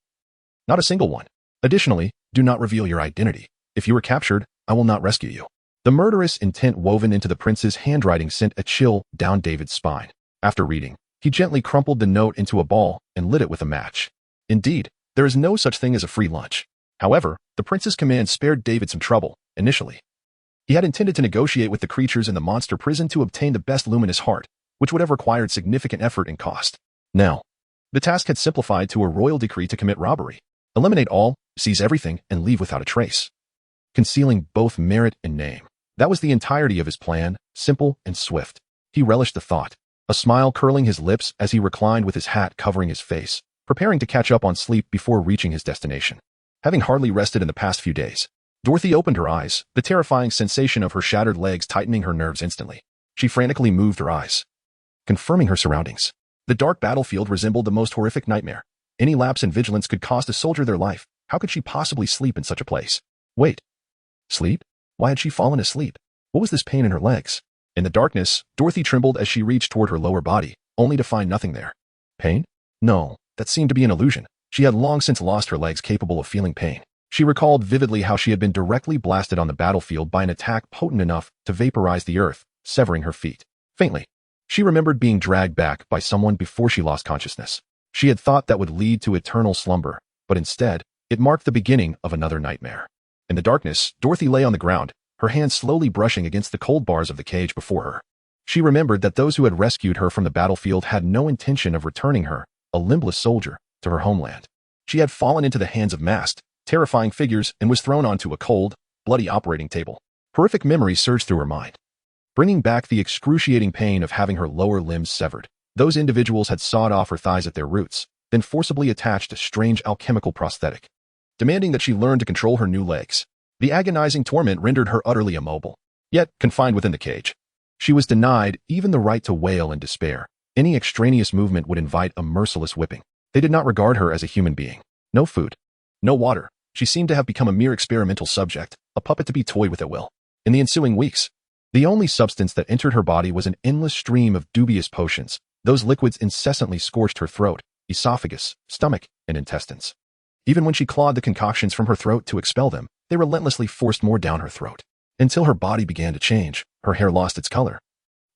Not a single one. Additionally, do not reveal your identity. If you are captured, I will not rescue you. The murderous intent woven into the prince's handwriting sent a chill down David's spine. After reading, he gently crumpled the note into a ball and lit it with a match. Indeed, there is no such thing as a free lunch. However, the prince's command spared David some trouble, initially. He had intended to negotiate with the creatures in the monster prison to obtain the best luminous heart, which would have required significant effort and cost. Now, the task had simplified to a royal decree to commit robbery. Eliminate all, seize everything, and leave without a trace, concealing both merit and name. That was the entirety of his plan, simple and swift. He relished the thought, a smile curling his lips as he reclined with his hat covering his face, preparing to catch up on sleep before reaching his destination. Having hardly rested in the past few days, Dorothy opened her eyes, the terrifying sensation of her shattered legs tightening her nerves instantly. She frantically moved her eyes, confirming her surroundings. The dark battlefield resembled the most horrific nightmare. Any lapse in vigilance could cost a soldier their life. How could she possibly sleep in such a place? Wait. Sleep? Why had she fallen asleep? What was this pain in her legs? In the darkness, Dorothy trembled as she reached toward her lower body, only to find nothing there. Pain? No, that seemed to be an illusion. She had long since lost her legs capable of feeling pain. She recalled vividly how she had been directly blasted on the battlefield by an attack potent enough to vaporize the earth, severing her feet. Faintly, she remembered being dragged back by someone before she lost consciousness. She had thought that would lead to eternal slumber, but instead, it marked the beginning of another nightmare. In the darkness, Dorothy lay on the ground, her hands slowly brushing against the cold bars of the cage before her. She remembered that those who had rescued her from the battlefield had no intention of returning her, a limbless soldier, to her homeland. She had fallen into the hands of masked, terrifying figures and was thrown onto a cold, bloody operating table. Horrific memories surged through her mind, bringing back the excruciating pain of having her lower limbs severed. Those individuals had sawed off her thighs at their roots, then forcibly attached a strange alchemical prosthetic, demanding that she learn to control her new legs. The agonizing torment rendered her utterly immobile, yet confined within the cage. She was denied even the right to wail in despair. Any extraneous movement would invite a merciless whipping. They did not regard her as a human being. No food, no water. She seemed to have become a mere experimental subject, a puppet to be toyed with at will. In the ensuing weeks, the only substance that entered her body was an endless stream of dubious potions. Those liquids incessantly scorched her throat, esophagus, stomach, and intestines. Even when she clawed the concoctions from her throat to expel them, they relentlessly forced more down her throat, until her body began to change. Her hair lost its color.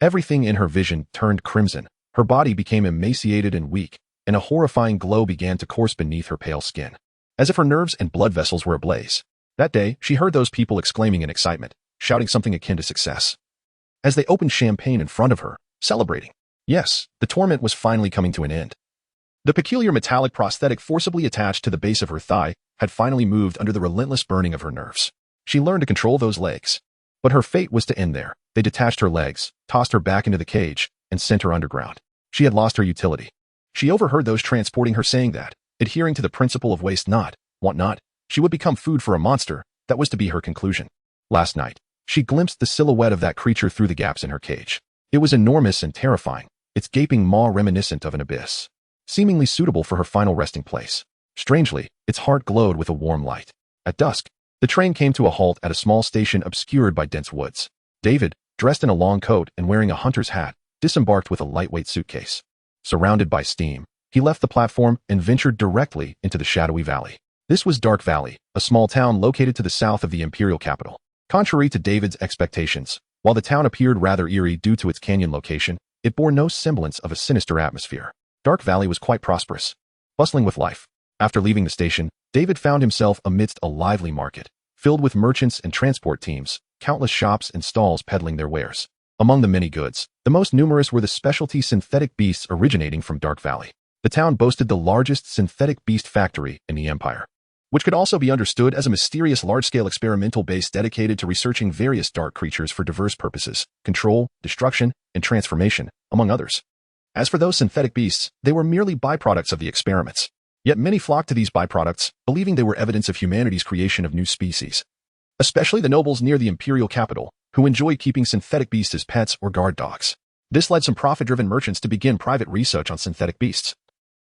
Everything in her vision turned crimson. Her body became emaciated and weak, and a horrifying glow began to course beneath her pale skin, as if her nerves and blood vessels were ablaze. That day, she heard those people exclaiming in excitement, shouting something akin to success, as they opened champagne in front of her, celebrating. Yes, the torment was finally coming to an end. The peculiar metallic prosthetic forcibly attached to the base of her thigh had finally moved under the relentless burning of her nerves. She learned to control those legs. But her fate was to end there. They detached her legs, tossed her back into the cage, and sent her underground. She had lost her utility. She overheard those transporting her saying that, adhering to the principle of waste not, want not, she would become food for a monster. That was to be her conclusion. Last night, she glimpsed the silhouette of that creature through the gaps in her cage. It was enormous and terrifying, its gaping maw reminiscent of an abyss. seemingly suitable for her final resting place. Strangely, its heart glowed with a warm light. At dusk, the train came to a halt at a small station obscured by dense woods. David, dressed in a long coat and wearing a hunter's hat, disembarked with a lightweight suitcase. Surrounded by steam, he left the platform and ventured directly into the shadowy valley. This was Dark Valley, a small town located to the south of the imperial capital. Contrary to David's expectations, while the town appeared rather eerie due to its canyon location, it bore no semblance of a sinister atmosphere. Dark Valley was quite prosperous, bustling with life. After leaving the station, David found himself amidst a lively market, filled with merchants and transport teams, countless shops and stalls peddling their wares. Among the many goods, the most numerous were the specialty synthetic beasts originating from Dark Valley. The town boasted the largest synthetic beast factory in the empire, which could also be understood as a mysterious large-scale experimental base dedicated to researching various dark creatures for diverse purposes, control, destruction, and transformation, among others. As for those synthetic beasts, they were merely byproducts of the experiments. Yet many flocked to these byproducts, believing they were evidence of humanity's creation of new species. Especially the nobles near the imperial capital, who enjoyed keeping synthetic beasts as pets or guard dogs. This led some profit-driven merchants to begin private research on synthetic beasts,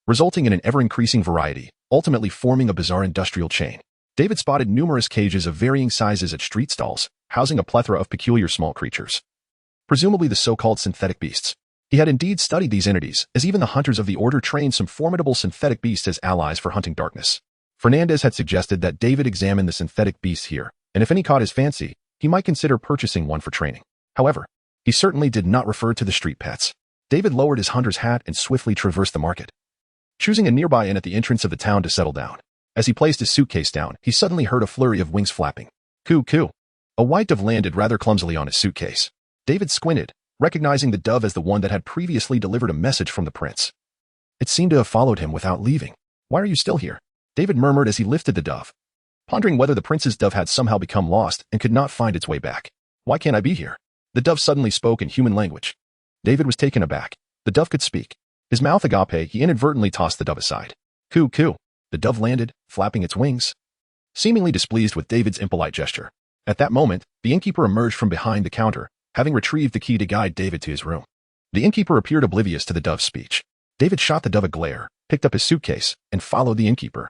resulting in an ever-increasing variety, ultimately forming a bizarre industrial chain. David spotted numerous cages of varying sizes at street stalls, housing a plethora of peculiar small creatures, presumably the so-called synthetic beasts. He had indeed studied these entities, as even the hunters of the Order trained some formidable synthetic beasts as allies for hunting darkness. Fernandez had suggested that David examine the synthetic beasts here, and if any caught his fancy, he might consider purchasing one for training. However, he certainly did not refer to the street pets. David lowered his hunter's hat and swiftly traversed the market, choosing a nearby inn at the entrance of the town to settle down. As he placed his suitcase down, he suddenly heard a flurry of wings flapping. Coo coo. A white dove landed rather clumsily on his suitcase. David squinted, recognizing the dove as the one that had previously delivered a message from the prince. It seemed to have followed him without leaving. Why are you still here? David murmured as he lifted the dove, pondering whether the prince's dove had somehow become lost and could not find its way back. Why can't I be here? The dove suddenly spoke in human language. David was taken aback. The dove could speak. His mouth agape, he inadvertently tossed the dove aside. Coo coo. The dove landed, flapping its wings, seemingly displeased with David's impolite gesture. At that moment, the innkeeper emerged from behind the counter, having retrieved the key to guide David to his room. The innkeeper appeared oblivious to the dove's speech. David shot the dove a glare, picked up his suitcase, and followed the innkeeper,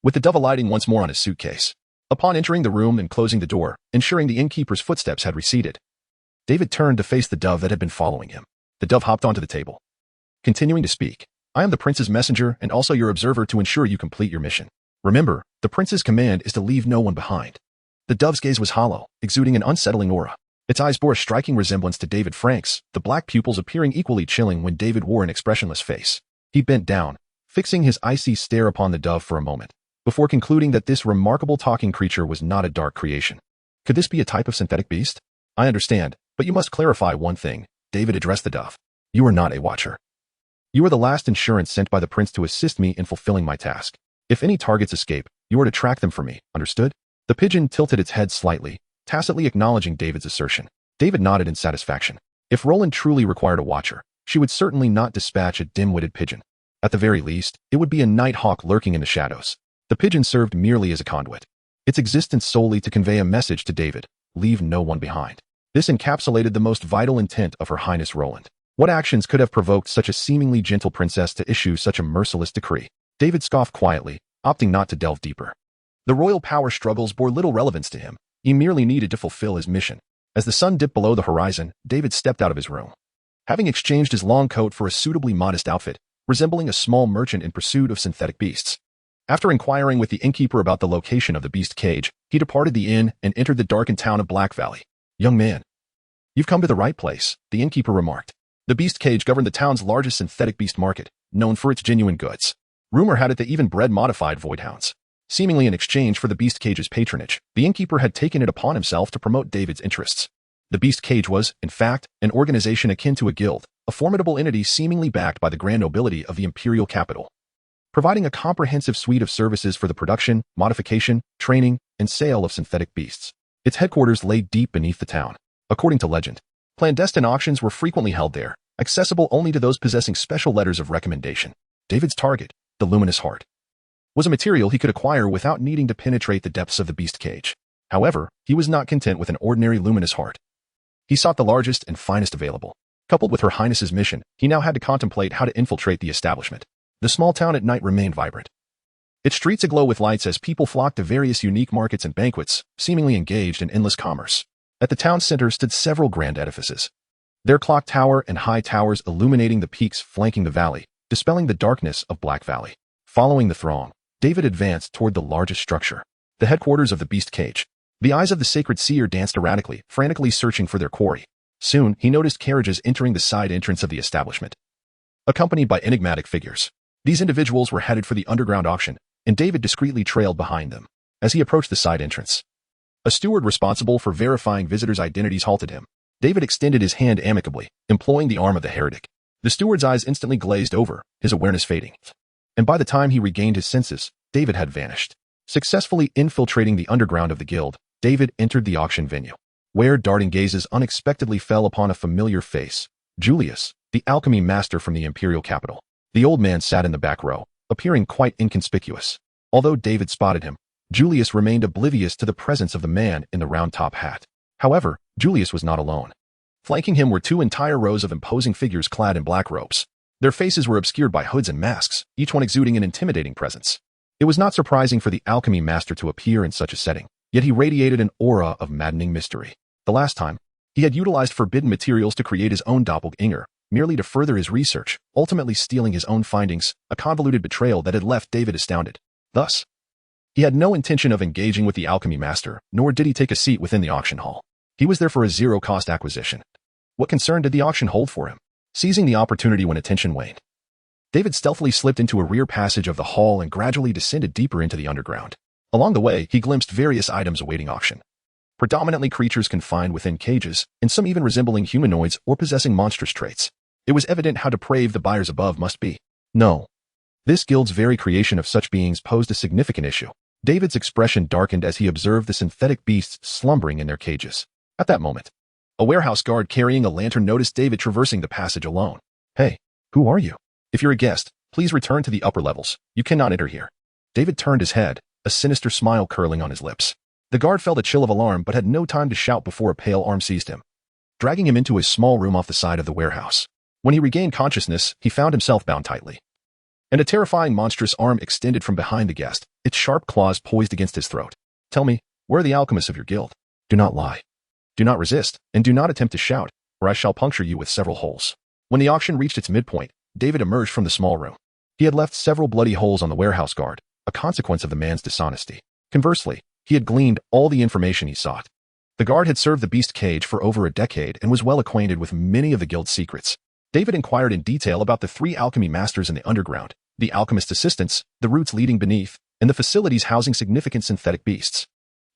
with the dove alighting once more on his suitcase. Upon entering the room and closing the door, ensuring the innkeeper's footsteps had receded, David turned to face the dove that had been following him. The dove hopped onto the table, continuing to speak. I am the prince's messenger and also your observer to ensure you complete your mission. Remember, the prince's command is to leave no one behind. The dove's gaze was hollow, exuding an unsettling aura. Its eyes bore a striking resemblance to David Frank's, the black pupils appearing equally chilling when David wore an expressionless face. He bent down, fixing his icy stare upon the dove for a moment, before concluding that this remarkable talking creature was not a dark creation. Could this be a type of synthetic beast? I understand, but you must clarify one thing. David addressed the dove. You are not a watcher. You are the last insurance sent by the prince to assist me in fulfilling my task. If any targets escape, you are to track them for me, understood? The pigeon tilted its head slightly, tacitly acknowledging David's assertion. David nodded in satisfaction. If Roland truly required a watcher, she would certainly not dispatch a dim-witted pigeon. At the very least, it would be a night hawk lurking in the shadows. The pigeon served merely as a conduit, its existence solely to convey a message to David: leave no one behind. This encapsulated the most vital intent of Her Highness Roland. What actions could have provoked such a seemingly gentle princess to issue such a merciless decree? David scoffed quietly, opting not to delve deeper. The royal power struggles bore little relevance to him. He merely needed to fulfill his mission. As the sun dipped below the horizon, David stepped out of his room, having exchanged his long coat for a suitably modest outfit, resembling a small merchant in pursuit of synthetic beasts. After inquiring with the innkeeper about the location of the beast cage, he departed the inn and entered the darkened town of Black Valley. Young man, you've come to the right place, the innkeeper remarked. The beast cage governed the town's largest synthetic beast market, known for its genuine goods. Rumor had it they even bred modified voidhounds. Seemingly in exchange for the beast cage's patronage, the innkeeper had taken it upon himself to promote David's interests. The beast cage was, in fact, an organization akin to a guild, a formidable entity seemingly backed by the grand nobility of the imperial capital, providing a comprehensive suite of services for the production, modification, training, and sale of synthetic beasts. Its headquarters lay deep beneath the town. According to legend, clandestine auctions were frequently held there, accessible only to those possessing special letters of recommendation. David's target, the luminous heart, was a material he could acquire without needing to penetrate the depths of the beast cage. However, he was not content with an ordinary luminous heart. He sought the largest and finest available. Coupled with Her Highness's mission, he now had to contemplate how to infiltrate the establishment. the small town at night remained vibrant. Its streets aglow with lights as people flocked to various unique markets and banquets, seemingly engaged in endless commerce. At the town center stood several grand edifices, their clock tower and high towers illuminating the peaks flanking the valley, dispelling the darkness of Black Valley. Following the throng, David advanced toward the largest structure, the headquarters of the beast cage. The eyes of the sacred seer danced erratically, frantically searching for their quarry. Soon, he noticed carriages entering the side entrance of the establishment, accompanied by enigmatic figures. These individuals were headed for the underground auction, and David discreetly trailed behind them. As he approached the side entrance, a steward responsible for verifying visitors' identities halted him. David extended his hand amicably, employing the arm of the heretic. The steward's eyes instantly glazed over, his awareness fading. And by the time he regained his senses, David had vanished. Successfully infiltrating the underground of the guild, David entered the auction venue, where darting gazes unexpectedly fell upon a familiar face. Julius, the alchemy master from the imperial capital. The old man sat in the back row, appearing quite inconspicuous. Although David spotted him, Julius remained oblivious to the presence of the man in the round-top hat. However, Julius was not alone. Flanking him were two entire rows of imposing figures clad in black robes. Their faces were obscured by hoods and masks, each one exuding an intimidating presence. It was not surprising for the alchemy master to appear in such a setting, yet he radiated an aura of maddening mystery. The last time, he had utilized forbidden materials to create his own doppelganger, merely to further his research, ultimately stealing his own findings, a convoluted betrayal that had left David astounded. Thus, he had no intention of engaging with the alchemy master, nor did he take a seat within the auction hall. He was there for a zero-cost acquisition. What concern did the auction hold for him? Seizing the opportunity when attention waned, David stealthily slipped into a rear passage of the hall and gradually descended deeper into the underground. Along the way, he glimpsed various items awaiting auction. Predominantly creatures confined within cages, and some even resembling humanoids or possessing monstrous traits. It was evident how depraved the buyers above must be. No. This guild's very creation of such beings posed a significant issue. David's expression darkened as he observed the synthetic beasts slumbering in their cages. At that moment, a warehouse guard carrying a lantern noticed David traversing the passage alone. Hey, who are you? If you're a guest, please return to the upper levels. You cannot enter here. David turned his head, a sinister smile curling on his lips. The guard felt a chill of alarm but had no time to shout before a pale arm seized him, dragging him into a small room off the side of the warehouse. When he regained consciousness, he found himself bound tightly, and a terrifying monstrous arm extended from behind the guest, its sharp claws poised against his throat. Tell me, where are the alchemists of your guild? Do not lie. Do not resist, and do not attempt to shout, or I shall puncture you with several holes. When the auction reached its midpoint, David emerged from the small room. He had left several bloody holes on the warehouse guard, a consequence of the man's dishonesty. Conversely, he had gleaned all the information he sought. The guard had served the beast cage for over a decade and was well acquainted with many of the guild's secrets. David inquired in detail about the 3 alchemy masters in the underground, the alchemist assistants, the routes leading beneath, and the facilities housing significant synthetic beasts.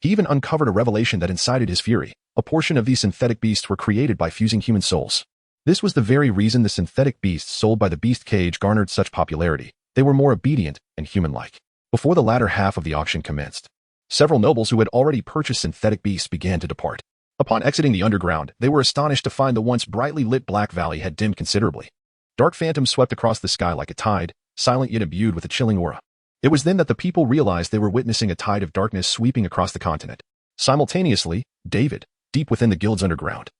He even uncovered a revelation that incited his fury. A portion of these synthetic beasts were created by fusing human souls. This was the very reason the synthetic beasts sold by the beast cage garnered such popularity. They were more obedient and human-like. Before the latter half of the auction commenced, several nobles who had already purchased synthetic beasts began to depart. Upon exiting the underground, they were astonished to find the once brightly lit Black Valley had dimmed considerably. Dark phantoms swept across the sky like a tide, silent yet imbued with a chilling aura. It was then that the people realized they were witnessing a tide of darkness sweeping across the continent. Simultaneously, David, deep within the guild's underground,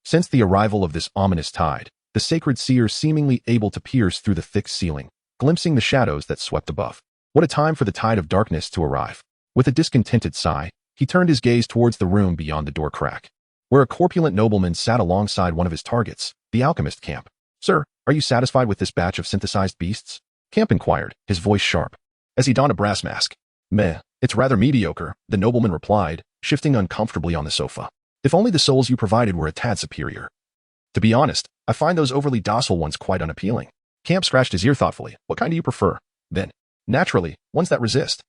sensed the arrival of this ominous tide, the sacred seer seemingly able to pierce through the thick ceiling, glimpsing the shadows that swept above. What a time for the tide of darkness to arrive. With a discontented sigh, he turned his gaze towards the room beyond the door crack, where a corpulent nobleman sat alongside one of his targets, the alchemist Camp. Sir, are you satisfied with this batch of synthesized beasts? Camp inquired, his voice sharp, as he donned a brass mask. Meh, it's rather mediocre, the nobleman replied, shifting uncomfortably on the sofa. If only the souls you provided were a tad superior. To be honest, I find those overly docile ones quite unappealing. Camp scratched his ear thoughtfully. What kind do you prefer? Then, naturally, ones that resist.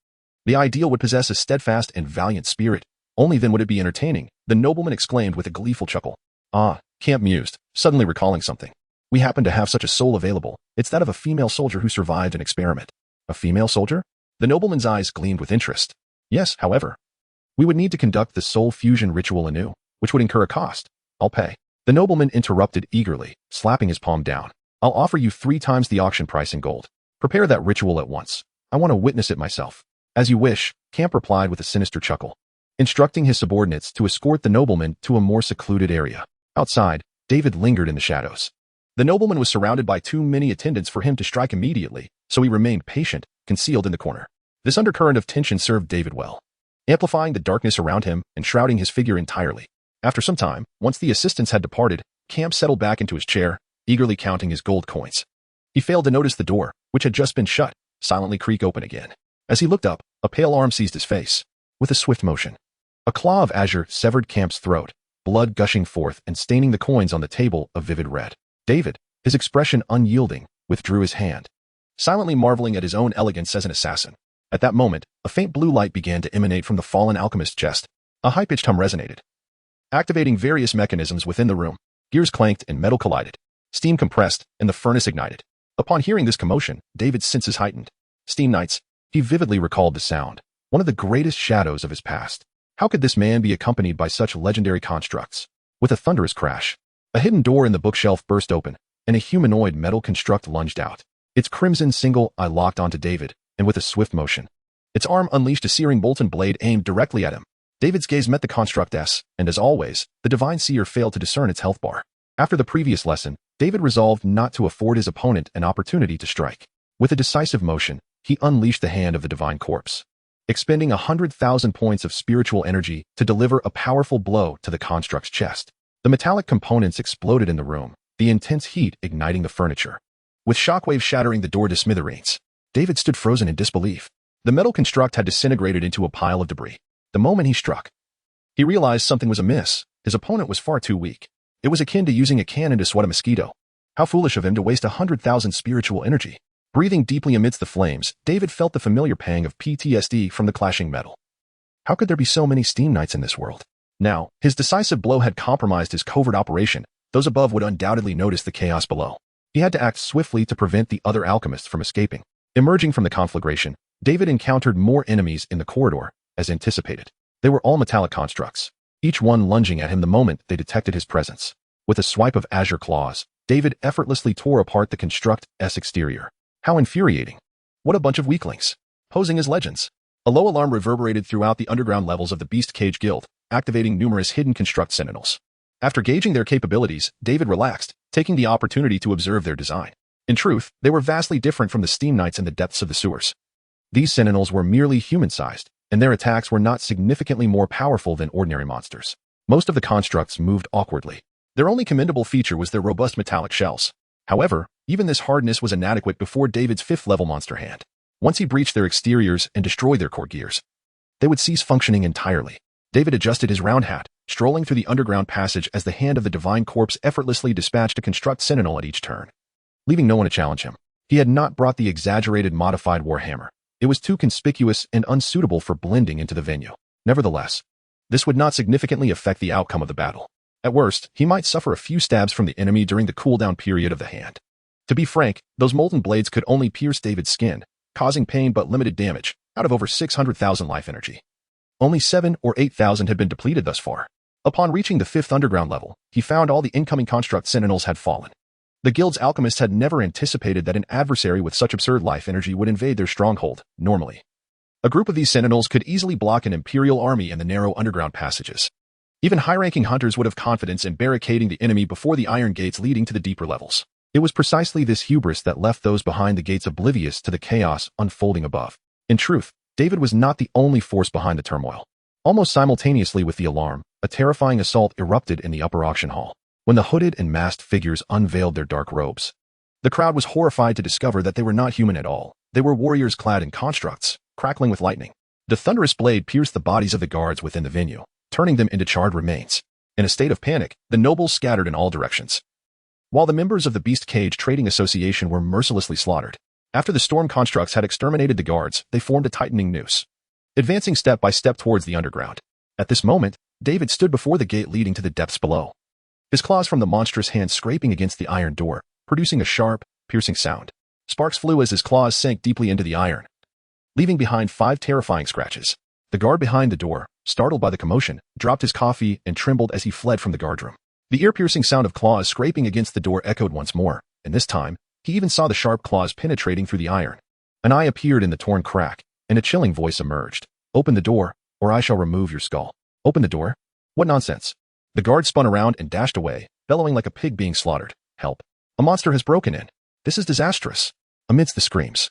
The ideal would possess a steadfast and valiant spirit. Only then would it be entertaining, the nobleman exclaimed with a gleeful chuckle. Ah, Camp mused, suddenly recalling something. We happen to have such a soul available. It's that of a female soldier who survived an experiment. A female soldier? The nobleman's eyes gleamed with interest. Yes, however, we would need to conduct the soul fusion ritual anew, which would incur a cost. I'll pay. The nobleman interrupted eagerly, slapping his palm down. I'll offer you 3 times the auction price in gold. Prepare that ritual at once. I want to witness it myself. As you wish, Camp replied with a sinister chuckle, instructing his subordinates to escort the nobleman to a more secluded area. Outside, David lingered in the shadows. The nobleman was surrounded by too many attendants for him to strike immediately, so he remained patient, concealed in the corner. This undercurrent of tension served David well, amplifying the darkness around him and shrouding his figure entirely. After some time, once the assistants had departed, Camp settled back into his chair, eagerly counting his gold coins. He failed to notice the door, which had just been shut, silently creak open again. As he looked up, a pale arm seized his face. With a swift motion, a claw of azure severed Camp's throat, blood gushing forth and staining the coins on the table a vivid red. David, his expression unyielding, withdrew his hand, silently marveling at his own elegance as an assassin. At that moment, a faint blue light began to emanate from the fallen alchemist's chest. A high-pitched hum resonated, activating various mechanisms within the room. Gears clanked and metal collided. Steam compressed, and the furnace ignited. Upon hearing this commotion, David's senses heightened. Steam Knights. He vividly recalled the sound, one of the greatest shadows of his past. How could this man be accompanied by such legendary constructs? With a thunderous crash, a hidden door in the bookshelf burst open, and a humanoid metal construct lunged out. Its crimson single eye locked onto David, and with a swift motion, its arm unleashed a searing molten blade aimed directly at him. David's gaze met the construct's, and as always, the divine seer failed to discern its health bar. After the previous lesson, David resolved not to afford his opponent an opportunity to strike. With a decisive motion, he unleashed the hand of the divine corpse, expending 100,000 points of spiritual energy to deliver a powerful blow to the construct's chest. The metallic components exploded in the room, the intense heat igniting the furniture. With shockwaves shattering the door to smithereens, David stood frozen in disbelief. The metal construct had disintegrated into a pile of debris. The moment he struck, he realized something was amiss. His opponent was far too weak. It was akin to using a cannon to swat a mosquito. How foolish of him to waste 100,000 spiritual energy. Breathing deeply amidst the flames, David felt the familiar pang of PTSD from the clashing metal. How could there be so many Steam Knights in this world? Now, his decisive blow had compromised his covert operation. Those above would undoubtedly notice the chaos below. He had to act swiftly to prevent the other alchemists from escaping. Emerging from the conflagration, David encountered more enemies in the corridor, as anticipated. They were all metallic constructs, each one lunging at him the moment they detected his presence. With a swipe of azure claws, David effortlessly tore apart the construct's exterior. How infuriating. What a bunch of weaklings. Posing as legends. A low alarm reverberated throughout the underground levels of the Beast Cage Guild, activating numerous hidden construct sentinels. After gauging their capabilities, David relaxed, taking the opportunity to observe their design. In truth, they were vastly different from the Steam Knights in the depths of the sewers. These sentinels were merely human-sized, and their attacks were not significantly more powerful than ordinary monsters. Most of the constructs moved awkwardly. Their only commendable feature was their robust metallic shells. However, even this hardness was inadequate before David's 5th-level monster hand. Once he breached their exteriors and destroyed their core gears, they would cease functioning entirely. David adjusted his round hat, strolling through the underground passage as the hand of the divine corpse effortlessly dispatched a construct sentinel at each turn, leaving no one to challenge him. He had not brought the exaggerated modified warhammer. It was too conspicuous and unsuitable for blending into the venue. Nevertheless, this would not significantly affect the outcome of the battle. At worst, he might suffer a few stabs from the enemy during the cooldown period of the hand. To be frank, those molten blades could only pierce David's skin, causing pain but limited damage, out of over 600,000 life energy. Only 7 or 8,000 had been depleted thus far. Upon reaching the 5th underground level, he found all the incoming construct sentinels had fallen. The guild's alchemists had never anticipated that an adversary with such absurd life energy would invade their stronghold. Normally, a group of these sentinels could easily block an imperial army in the narrow underground passages. Even high-ranking hunters would have confidence in barricading the enemy before the iron gates leading to the deeper levels. It was precisely this hubris that left those behind the gates oblivious to the chaos unfolding above. In truth, David was not the only force behind the turmoil. Almost simultaneously with the alarm, a terrifying assault erupted in the upper auction hall. When the hooded and masked figures unveiled their dark robes, the crowd was horrified to discover that they were not human at all. They were warriors clad in constructs, crackling with lightning. The thunderous blade pierced the bodies of the guards within the venue, turning them into charred remains. In a state of panic, the nobles scattered in all directions, while the members of the Beast Cage Trading Association were mercilessly slaughtered. After the storm constructs had exterminated the guards, they formed a tightening noose, advancing step by step towards the underground. At this moment, David stood before the gate leading to the depths below, his claws from the monstrous hand scraping against the iron door, producing a sharp, piercing sound. Sparks flew as his claws sank deeply into the iron, leaving behind 5 terrifying scratches. The guard behind the door, startled by the commotion, dropped his coffee and trembled as he fled from the guardroom. The ear-piercing sound of claws scraping against the door echoed once more, and this time, he even saw the sharp claws penetrating through the iron. An eye appeared in the torn crack, and a chilling voice emerged. "Open the door, or I shall remove your skull." "Open the door? What nonsense." The guard spun around and dashed away, bellowing like a pig being slaughtered. "Help. A monster has broken in. This is disastrous." Amidst the screams,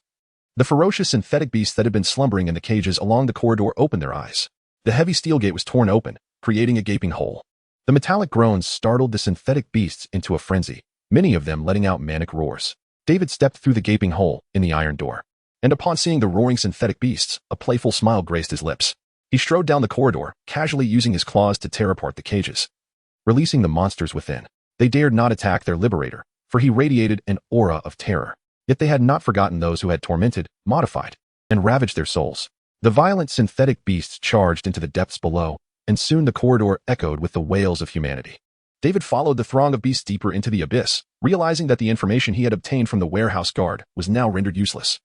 The ferocious synthetic beasts that had been slumbering in the cages along the corridor opened their eyes. The heavy steel gate was torn open, creating a gaping hole. The metallic groans startled the synthetic beasts into a frenzy, many of them letting out manic roars. David stepped through the gaping hole in the iron door, and upon seeing the roaring synthetic beasts, a playful smile graced his lips. He strode down the corridor, casually using his claws to tear apart the cages, releasing the monsters within. They dared not attack their liberator, for he radiated an aura of terror. Yet they had not forgotten those who had tormented, modified, and ravaged their souls. The violent synthetic beasts charged into the depths below, and soon the corridor echoed with the wails of humanity. David followed the throng of beasts deeper into the abyss, realizing that the information he had obtained from the warehouse guard was now rendered useless.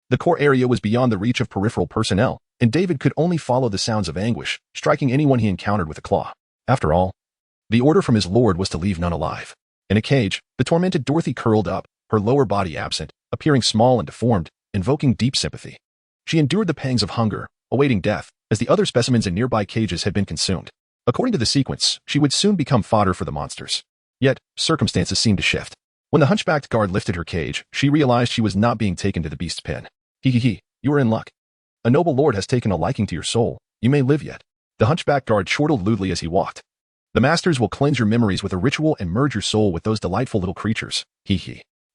The core area was beyond the reach of peripheral personnel, and David could only follow the sounds of anguish, striking anyone he encountered with a claw. After all, the order from his lord was to leave none alive. In a cage, the tormented Dorothy curled up, her lower body absent, appearing small and deformed, invoking deep sympathy. She endured the pangs of hunger, awaiting death, as the other specimens in nearby cages had been consumed. According to the sequence, she would soon become fodder for the monsters. Yet, circumstances seemed to shift. When the hunchbacked guard lifted her cage, she realized she was not being taken to the beast's pen. You are in luck. A noble lord has taken a liking to your soul. You may live yet. The hunchbacked guard chortled lewdly as he walked. The masters will cleanse your memories with a ritual and merge your soul with those delightful little creatures.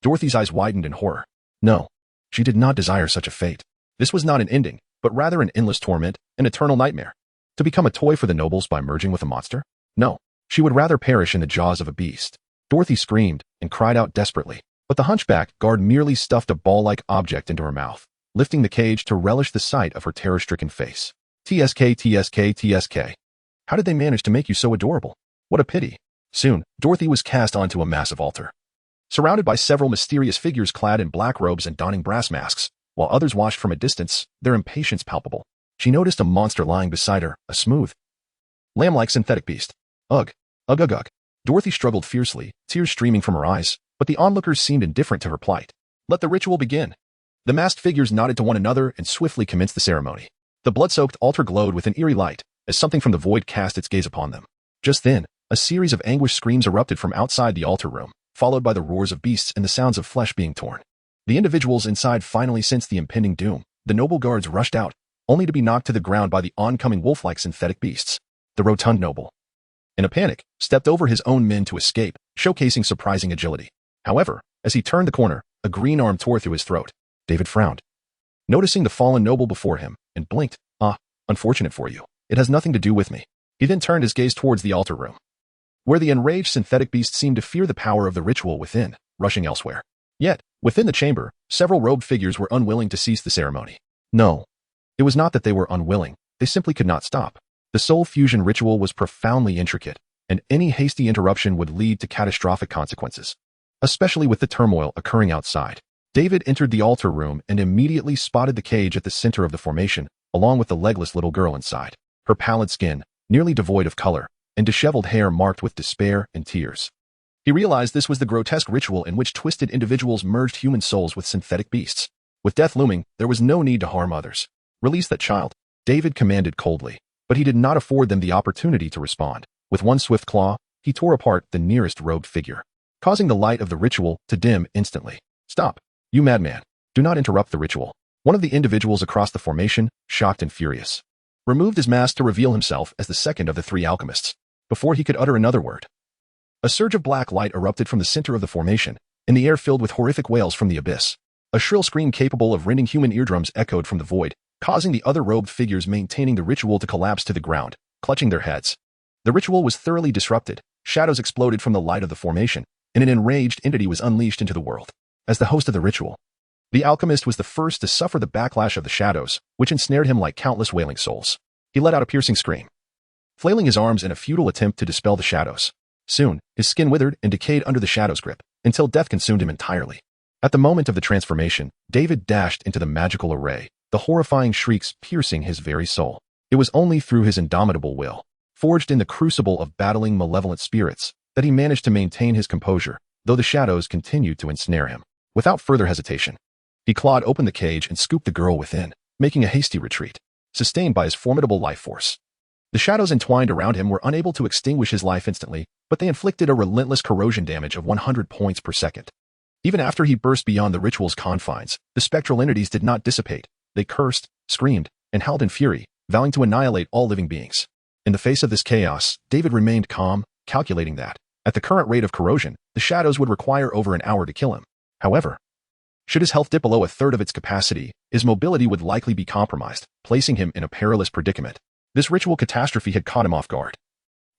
Dorothy's eyes widened in horror. No, she did not desire such a fate. This was not an ending, but rather an endless torment, an eternal nightmare. To become a toy for the nobles by merging with a monster? No, she would rather perish in the jaws of a beast. Dorothy screamed and cried out desperately, but the hunchback guard merely stuffed a ball-like object into her mouth, lifting the cage to relish the sight of her terror-stricken face. TSK. How did they manage to make you so adorable? What a pity. Soon, Dorothy was cast onto a massive altar, surrounded by several mysterious figures clad in black robes and donning brass masks, while others watched from a distance, their impatience palpable. She noticed a monster lying beside her, a smooth, lamb-like synthetic beast. Ugh. Dorothy struggled fiercely, tears streaming from her eyes, but the onlookers seemed indifferent to her plight. Let the ritual begin. The masked figures nodded to one another and swiftly commenced the ceremony. The blood-soaked altar glowed with an eerie light, as something from the void cast its gaze upon them. Just then, a series of anguished screams erupted from outside the altar room, followed by the roars of beasts and the sounds of flesh being torn. The individuals inside finally sensed the impending doom. The noble guards rushed out, only to be knocked to the ground by the oncoming wolf-like synthetic beasts. The rotund noble, in a panic, stepped over his own men to escape, showcasing surprising agility. However, as he turned the corner, a green arm tore through his throat. David frowned, noticing the fallen noble before him, and blinked. Unfortunate for you. It has nothing to do with me. He then turned his gaze towards the altar room, where the enraged synthetic beast seemed to fear the power of the ritual within, rushing elsewhere. Yet, within the chamber, several robed figures were unwilling to cease the ceremony. No, it was not that they were unwilling, they simply could not stop. The soul fusion ritual was profoundly intricate, and any hasty interruption would lead to catastrophic consequences, especially with the turmoil occurring outside. David entered the altar room and immediately spotted the cage at the center of the formation, along with the legless little girl inside. Her pallid skin, nearly devoid of color, and disheveled hair marked with despair and tears. He realized this was the grotesque ritual in which twisted individuals merged human souls with synthetic beasts. With death looming, there was no need to harm others. Release that child, David commanded coldly, but he did not afford them the opportunity to respond. With one swift claw, he tore apart the nearest robed figure, causing the light of the ritual to dim instantly. Stop, you madman. Do not interrupt the ritual. One of the individuals across the formation, shocked and furious, removed his mask to reveal himself as the second of the three alchemists. Before he could utter another word, a surge of black light erupted from the center of the formation, and the air filled with horrific wails from the abyss. A shrill scream capable of rending human eardrums echoed from the void, causing the other robed figures maintaining the ritual to collapse to the ground, clutching their heads. The ritual was thoroughly disrupted, shadows exploded from the light of the formation, and an enraged entity was unleashed into the world. As the host of the ritual, the alchemist was the first to suffer the backlash of the shadows, which ensnared him like countless wailing souls. He let out a piercing scream, flailing his arms in a futile attempt to dispel the shadows. Soon, his skin withered and decayed under the shadow's grip, until death consumed him entirely. At the moment of the transformation, David dashed into the magical array, the horrifying shrieks piercing his very soul. It was only through his indomitable will, forged in the crucible of battling malevolent spirits, that he managed to maintain his composure, though the shadows continued to ensnare him. Without further hesitation, he clawed open the cage and scooped the girl within, making a hasty retreat, sustained by his formidable life force. The shadows entwined around him were unable to extinguish his life instantly, but they inflicted a relentless corrosion damage of 100 points per second. Even after he burst beyond the ritual's confines, the spectral entities did not dissipate. They cursed, screamed, and howled in fury, vowing to annihilate all living beings. In the face of this chaos, David remained calm, calculating that, at the current rate of corrosion, the shadows would require over an hour to kill him. However, should his health dip below a third of its capacity, his mobility would likely be compromised, placing him in a perilous predicament. This ritual catastrophe had caught him off guard.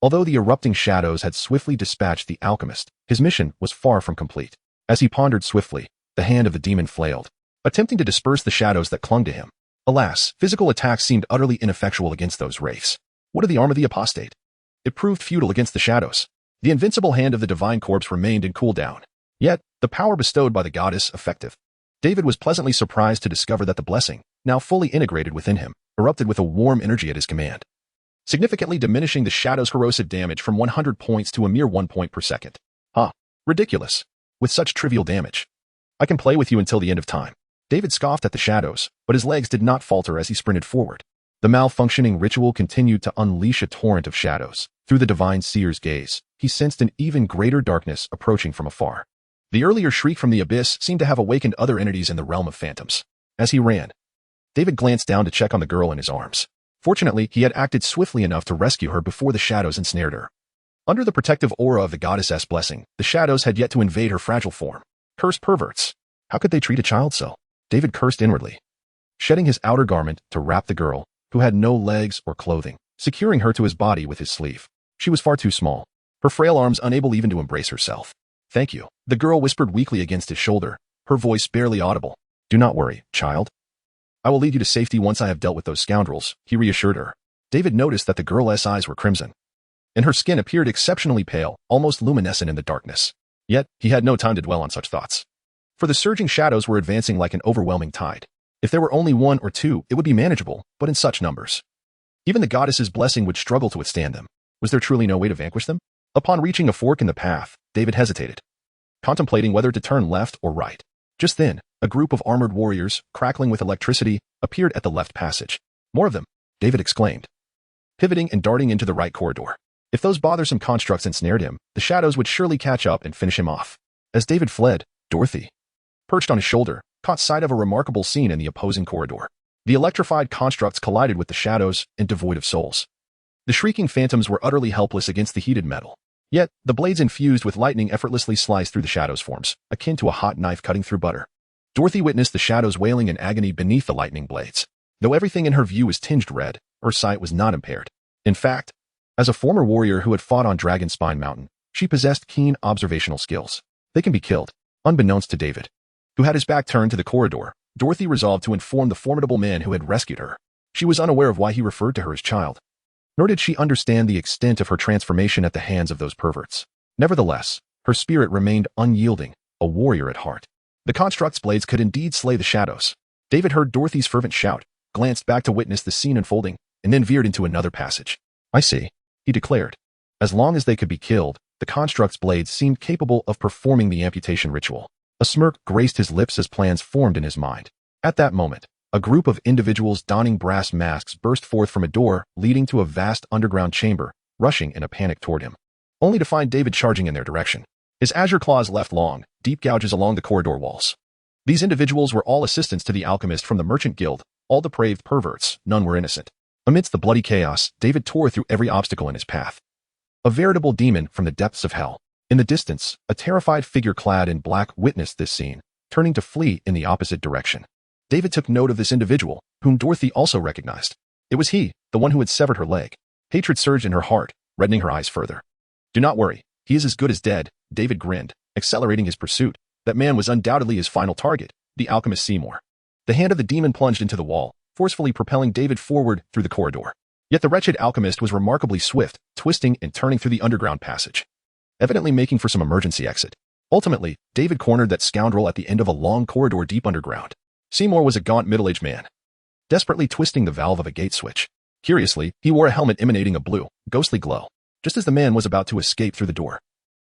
Although the erupting shadows had swiftly dispatched the alchemist, his mission was far from complete. As he pondered swiftly, the hand of the demon flailed, attempting to disperse the shadows that clung to him. Alas, physical attacks seemed utterly ineffectual against those wraiths. What of the arm of the apostate? It proved futile against the shadows. The invincible hand of the divine corpse remained in cooldown. Yet, the power bestowed by the goddess effective. David was pleasantly surprised to discover that the blessing, now fully integrated within him, erupted with a warm energy at his command, significantly diminishing the shadow's corrosive damage from 100 points to a mere 1 point per second. Ridiculous. With such trivial damage. I can play with you until the end of time. David scoffed at the shadows, but his legs did not falter as he sprinted forward. The malfunctioning ritual continued to unleash a torrent of shadows. Through the divine seer's gaze, he sensed an even greater darkness approaching from afar. The earlier shriek from the abyss seemed to have awakened other entities in the realm of phantoms. As he ran, David glanced down to check on the girl in his arms. Fortunately, he had acted swiftly enough to rescue her before the shadows ensnared her. Under the protective aura of the goddess's blessing, the shadows had yet to invade her fragile form. Cursed perverts. How could they treat a child so? David cursed inwardly, shedding his outer garment to wrap the girl, who had no legs or clothing, securing her to his body with his sleeve. She was far too small, her frail arms unable even to embrace herself. Thank you, the girl whispered weakly against his shoulder, her voice barely audible. Do not worry, child. I will lead you to safety once I have dealt with those scoundrels, he reassured her. David noticed that the girl's eyes were crimson, and her skin appeared exceptionally pale, almost luminescent in the darkness. Yet, he had no time to dwell on such thoughts. For the surging shadows were advancing like an overwhelming tide. If there were only one or two, it would be manageable, but in such numbers, even the goddess's blessing would struggle to withstand them. Was there truly no way to vanquish them? Upon reaching a fork in the path, David hesitated, contemplating whether to turn left or right. Just then, a group of armored warriors, crackling with electricity, appeared at the left passage. More of them, David exclaimed, pivoting and darting into the right corridor. If those bothersome constructs ensnared him, the shadows would surely catch up and finish him off. As David fled, Dorothy, perched on his shoulder, caught sight of a remarkable scene in the opposing corridor. The electrified constructs collided with the shadows and devoid of souls. The shrieking phantoms were utterly helpless against the heated metal. Yet, the blades infused with lightning effortlessly sliced through the shadows' forms, akin to a hot knife cutting through butter. Dorothy witnessed the shadows wailing in agony beneath the lightning blades. Though everything in her view was tinged red, her sight was not impaired. In fact, as a former warrior who had fought on Dragonspine Mountain, she possessed keen observational skills. They can be killed. Unbeknownst to David, who had his back turned to the corridor, Dorothy resolved to inform the formidable man who had rescued her. She was unaware of why he referred to her as child, nor did she understand the extent of her transformation at the hands of those perverts. Nevertheless, her spirit remained unyielding, a warrior at heart. The construct's blades could indeed slay the shadows. David heard Dorothy's fervent shout, glanced back to witness the scene unfolding, and then veered into another passage. I see, he declared. As long as they could be killed, the construct's blades seemed capable of performing the amputation ritual. A smirk graced his lips as plans formed in his mind. At that moment, a group of individuals donning brass masks burst forth from a door leading to a vast underground chamber, rushing in a panic toward him, only to find David charging in their direction. His azure claws left long, deep gouges along the corridor walls. These individuals were all assistants to the alchemist from the Merchant Guild, all depraved perverts, none were innocent. Amidst the bloody chaos, David tore through every obstacle in his path. A veritable demon from the depths of hell. In the distance, a terrified figure clad in black witnessed this scene, turning to flee in the opposite direction. David took note of this individual, whom Dorothy also recognized. It was he, the one who had severed her leg. Hatred surged in her heart, reddening her eyes further. Do not worry, he is as good as dead, David grinned, accelerating his pursuit. That man was undoubtedly his final target, the alchemist Seymour. The hand of the demon plunged into the wall, forcefully propelling David forward through the corridor. Yet the wretched alchemist was remarkably swift, twisting and turning through the underground passage, evidently making for some emergency exit. Ultimately, David cornered that scoundrel at the end of a long corridor deep underground. Seymour was a gaunt middle-aged man, desperately twisting the valve of a gate switch. Curiously, he wore a helmet emanating a blue, ghostly glow. Just as the man was about to escape through the door,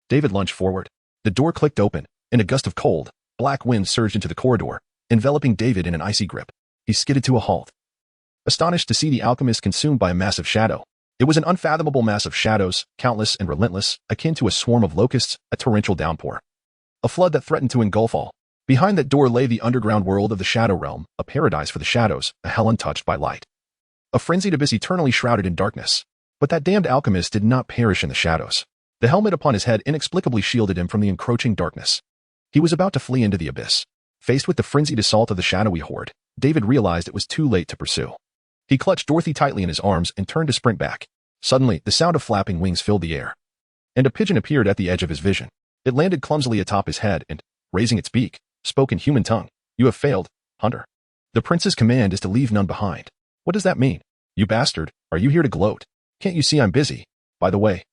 David lunged forward. The door clicked open, and a gust of cold, black wind surged into the corridor, enveloping David in an icy grip. He skidded to a halt, astonished to see the alchemist consumed by a massive shadow. It was an unfathomable mass of shadows, countless and relentless, akin to a swarm of locusts, a torrential downpour. a flood that threatened to engulf all. Behind that door lay the underground world of the Shadow Realm, a paradise for the shadows, a hell untouched by light. A frenzied abyss eternally shrouded in darkness. But that damned alchemist did not perish in the shadows. The helmet upon his head inexplicably shielded him from the encroaching darkness. He was about to flee into the abyss. Faced with the frenzied assault of the shadowy horde, David realized it was too late to pursue. He clutched Dorothy tightly in his arms and turned to sprint back. Suddenly, the sound of flapping wings filled the air. And a pigeon appeared at the edge of his vision. It landed clumsily atop his head and, raising its beak, spoke in human tongue. "You have failed, hunter. The prince's command is to leave none behind." "What does that mean? You bastard, are you here to gloat? Can't you see I'm busy? By the way,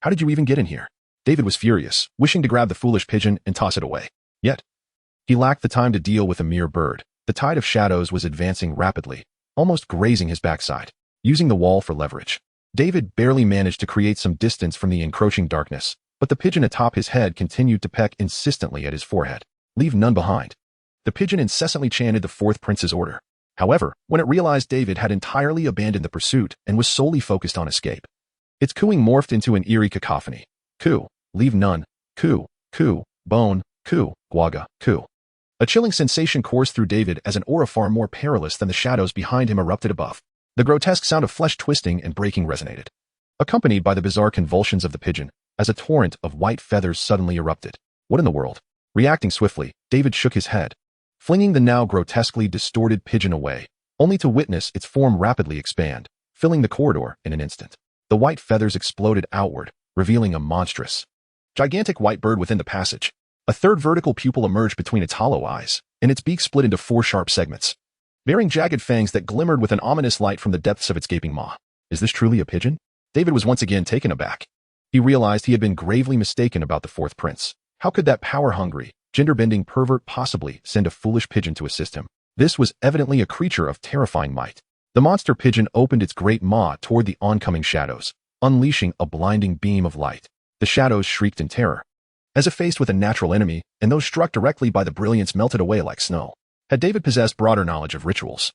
how did you even get in here?" David was furious, wishing to grab the foolish pigeon and toss it away. Yet, he lacked the time to deal with a mere bird. The tide of shadows was advancing rapidly, almost grazing his backside. Using the wall for leverage, David barely managed to create some distance from the encroaching darkness, but the pigeon atop his head continued to peck insistently at his forehead. "Leave none behind." The pigeon incessantly chanted the fourth prince's order. However, when it realized David had entirely abandoned the pursuit and was solely focused on escape, its cooing morphed into an eerie cacophony. Coo, leave none, coo, coo, bone, coo, guaga, coo. A chilling sensation coursed through David as an aura far more perilous than the shadows behind him erupted above. The grotesque sound of flesh twisting and breaking resonated, accompanied by the bizarre convulsions of the pigeon, as a torrent of white feathers suddenly erupted. What in the world? Reacting swiftly, David shook his head, flinging the now grotesquely distorted pigeon away, only to witness its form rapidly expand, filling the corridor in an instant. The white feathers exploded outward, revealing a monstrous, gigantic white bird within the passage. A third vertical pupil emerged between its hollow eyes, and its beak split into 4 sharp segments, bearing jagged fangs that glimmered with an ominous light from the depths of its gaping maw. Is this truly a pigeon? David was once again taken aback. He realized he had been gravely mistaken about the fourth prince. How could that power-hungry, gender-bending pervert possibly send a foolish pigeon to assist him? This was evidently a creature of terrifying might. The monster pigeon opened its great maw toward the oncoming shadows, unleashing a blinding beam of light. The shadows shrieked in terror, as if faced with a natural enemy, and those struck directly by the brilliance melted away like snow. Had David possessed broader knowledge of rituals,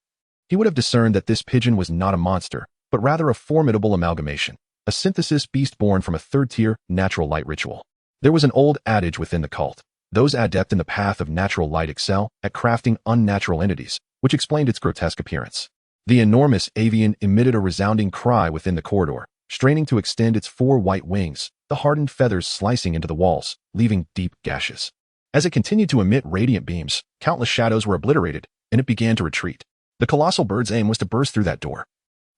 he would have discerned that this pigeon was not a monster, but rather a formidable amalgamation, a synthesis beast born from a third-tier, natural light ritual. There was an old adage within the cult: those adept in the path of natural light excel at crafting unnatural entities, which explained its grotesque appearance. The enormous avian emitted a resounding cry within the corridor, straining to extend its 4 white wings, the hardened feathers slicing into the walls, leaving deep gashes. As it continued to emit radiant beams, countless shadows were obliterated, and it began to retreat. The colossal bird's aim was to burst through that door,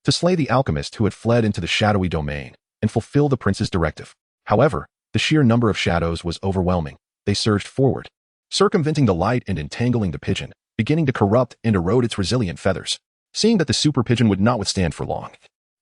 to slay the alchemist who had fled into the shadowy domain, and fulfill the prince's directive. However, the sheer number of shadows was overwhelming. They surged forward, circumventing the light and entangling the pigeon, beginning to corrupt and erode its resilient feathers. Seeing that the super pigeon would not withstand for long,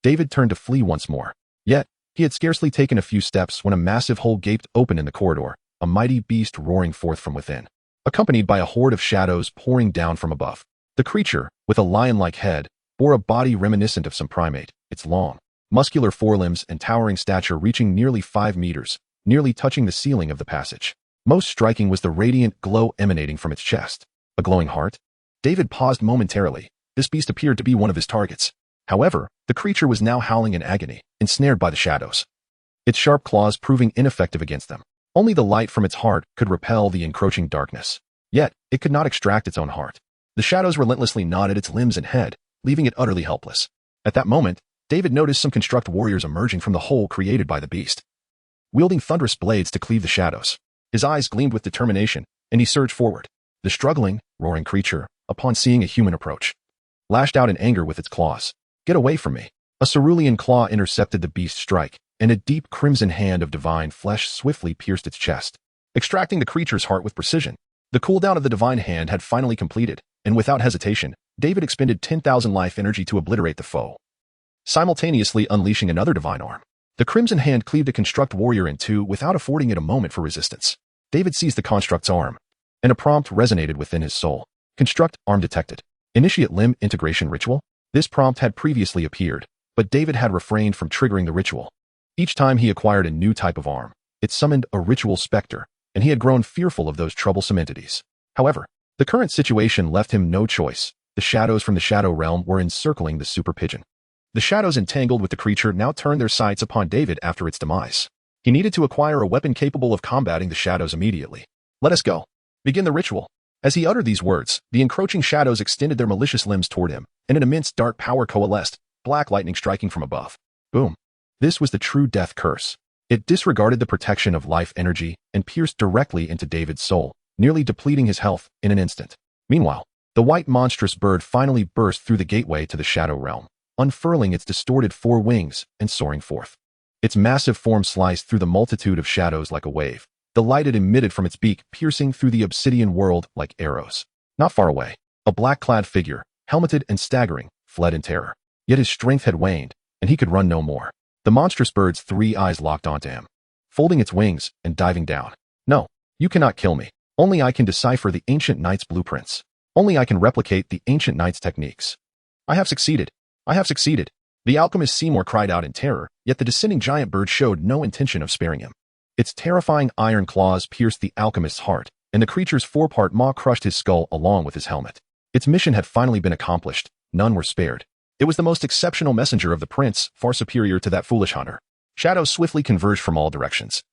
David turned to flee once more. Yet, he had scarcely taken a few steps when a massive hole gaped open in the corridor, a mighty beast roaring forth from within, accompanied by a horde of shadows pouring down from above. The creature, with a lion-like head, bore a body reminiscent of some primate, its long, muscular forelimbs and towering stature reaching nearly 5 meters, nearly touching the ceiling of the passage. Most striking was the radiant glow emanating from its chest. A glowing heart? David paused momentarily. This beast appeared to be one of his targets. However, the creature was now howling in agony, ensnared by the shadows, its sharp claws proving ineffective against them. Only the light from its heart could repel the encroaching darkness. Yet, it could not extract its own heart. The shadows relentlessly gnawed at its limbs and head, leaving it utterly helpless. At that moment, David noticed some construct warriors emerging from the hole created by the beast, wielding thunderous blades to cleave the shadows. His eyes gleamed with determination, and he surged forward. The struggling, roaring creature, upon seeing a human approach, lashed out in anger with its claws. "Get away from me." A cerulean claw intercepted the beast's strike, and a deep crimson hand of divine flesh swiftly pierced its chest, extracting the creature's heart with precision. The cooldown of the divine hand had finally completed, and without hesitation, David expended 10,000 life energy to obliterate the foe, simultaneously unleashing another divine arm. The crimson hand cleaved a construct warrior in 2 without affording it a moment for resistance. David seized the construct's arm, and a prompt resonated within his soul. Construct arm detected. Initiate limb integration ritual. This prompt had previously appeared, but David had refrained from triggering the ritual. Each time he acquired a new type of arm, it summoned a ritual specter, and he had grown fearful of those troublesome entities. However, the current situation left him no choice. The shadows from the Shadow Realm were encircling the super pigeon. The shadows entangled with the creature now turned their sights upon David after its demise. He needed to acquire a weapon capable of combating the shadows immediately. Let us go. Begin the ritual. As he uttered these words, the encroaching shadows extended their malicious limbs toward him, and an immense dark power coalesced, black lightning striking from above. Boom. This was the true death curse. It disregarded the protection of life energy and pierced directly into David's soul, nearly depleting his health in an instant. Meanwhile, the white monstrous bird finally burst through the gateway to the shadow realm, unfurling its distorted four wings and soaring forth. Its massive form sliced through the multitude of shadows like a wave, the light it emitted from its beak piercing through the obsidian world like arrows. Not far away, a black-clad figure, helmeted and staggering, fled in terror. Yet his strength had waned, and he could run no more. The monstrous bird's three eyes locked onto him, folding its wings and diving down. No, you cannot kill me. Only I can decipher the ancient knight's blueprints. Only I can replicate the ancient knight's techniques. I have succeeded. I have succeeded. The alchemist Seymour cried out in terror, yet the descending giant bird showed no intention of sparing him. Its terrifying iron claws pierced the alchemist's heart, and the creature's four-part maw crushed his skull along with his helmet. Its mission had finally been accomplished. None were spared. It was the most exceptional messenger of the prince, far superior to that foolish hunter. Shadows swiftly converged from all directions,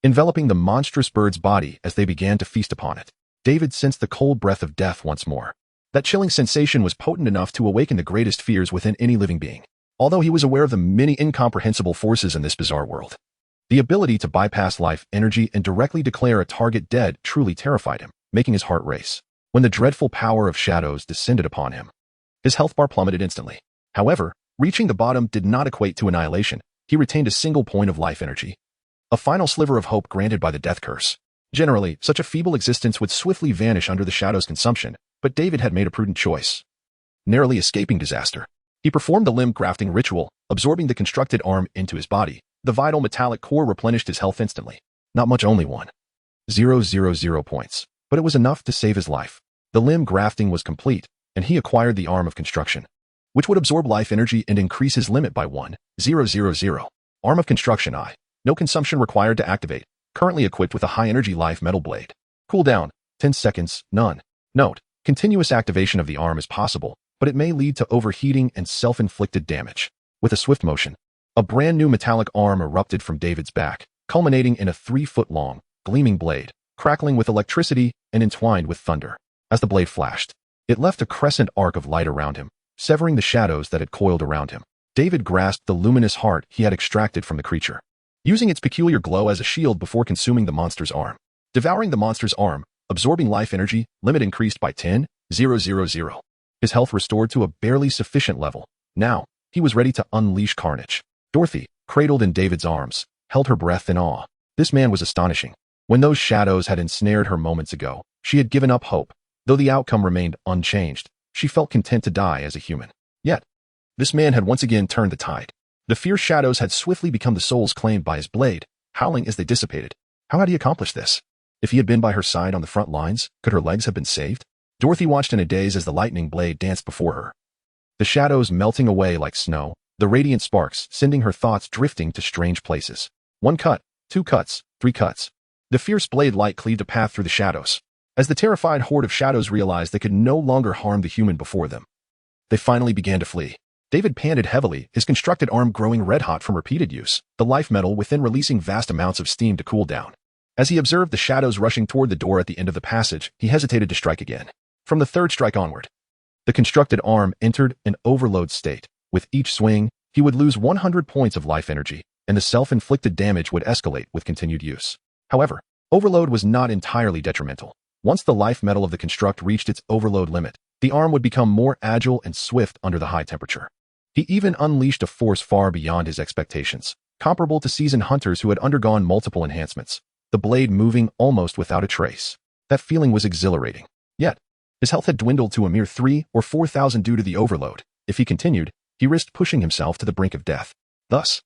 enveloping the monstrous bird's body as they began to feast upon it. David sensed the cold breath of death once more. That chilling sensation was potent enough to awaken the greatest fears within any living being. Although he was aware of the many incomprehensible forces in this bizarre world, the ability to bypass life energy and directly declare a target dead truly terrified him, making his heart race. When the dreadful power of shadows descended upon him, his health bar plummeted instantly. However, reaching the bottom did not equate to annihilation. He retained a single point of life energy, a final sliver of hope granted by the death curse. Generally, such a feeble existence would swiftly vanish under the shadow's consumption, but David had made a prudent choice, narrowly escaping disaster. He performed the limb grafting ritual, absorbing the constructed arm into his body. The vital metallic core replenished his health instantly. Not much, only 1,000 points, but it was enough to save his life. The limb grafting was complete, and he acquired the arm of construction, which would absorb life energy and increase his limit by 1,000. Arm of construction I. No consumption required to activate. Currently equipped with a high-energy life metal blade. Cooldown, 10 seconds, none. Note, continuous activation of the arm is possible, but it may lead to overheating and self-inflicted damage. With a swift motion, a brand new metallic arm erupted from David's back, culminating in a 3-foot-long, gleaming blade, crackling with electricity and entwined with thunder. As the blade flashed, it left a crescent arc of light around him, severing the shadows that had coiled around him. David grasped the luminous heart he had extracted from the creature, using its peculiar glow as a shield before consuming the monster's arm. Devouring the monster's arm, absorbing life energy, limit increased by 10,000. His health restored to a barely sufficient level. Now, he was ready to unleash carnage. Dorothy, cradled in David's arms, held her breath in awe. This man was astonishing. When those shadows had ensnared her moments ago, she had given up hope. Though the outcome remained unchanged, she felt content to die as a human. Yet, this man had once again turned the tide. The fierce shadows had swiftly become the souls claimed by his blade, howling as they dissipated. How had he accomplished this? If he had been by her side on the front lines, could her legs have been saved? Dorothy watched in a daze as the lightning blade danced before her, the shadows melting away like snow, the radiant sparks sending her thoughts drifting to strange places. 1 cut, 2 cuts, 3 cuts. The fierce blade light cleaved a path through the shadows. As the terrified horde of shadows realized they could no longer harm the human before them, they finally began to flee. David panted heavily, his constructed arm growing red-hot from repeated use, the life metal within releasing vast amounts of steam to cool down. As he observed the shadows rushing toward the door at the end of the passage, he hesitated to strike again. From the third strike onward, the constructed arm entered an overload state. With each swing, he would lose 100 points of life energy, and the self-inflicted damage would escalate with continued use. However, overload was not entirely detrimental. Once the life metal of the construct reached its overload limit, the arm would become more agile and swift under the high temperature. He even unleashed a force far beyond his expectations, comparable to seasoned hunters who had undergone multiple enhancements, the blade moving almost without a trace. That feeling was exhilarating. Yet, his health had dwindled to a mere 3,000 or 4,000 due to the overload. If he continued, he risked pushing himself to the brink of death. Thus,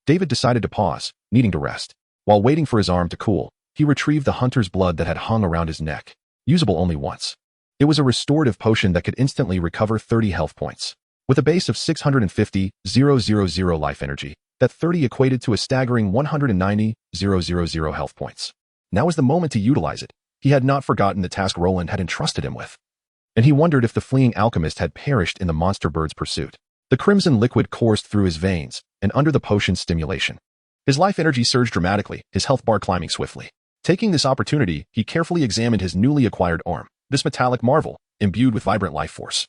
David decided to pause, needing to rest. While waiting for his arm to cool, he retrieved the hunter's blood that had hung around his neck, usable only once. It was a restorative potion that could instantly recover 30 health points. With a base of 650,000 life energy, that 30 equated to a staggering 190,000 health points. Now was the moment to utilize it. He had not forgotten the task Roland had entrusted him with, and he wondered if the fleeing alchemist had perished in the monster bird's pursuit. The crimson liquid coursed through his veins, and under the potion's stimulation, his life energy surged dramatically, his health bar climbing swiftly. Taking this opportunity, he carefully examined his newly acquired arm. This metallic marvel, imbued with vibrant life force,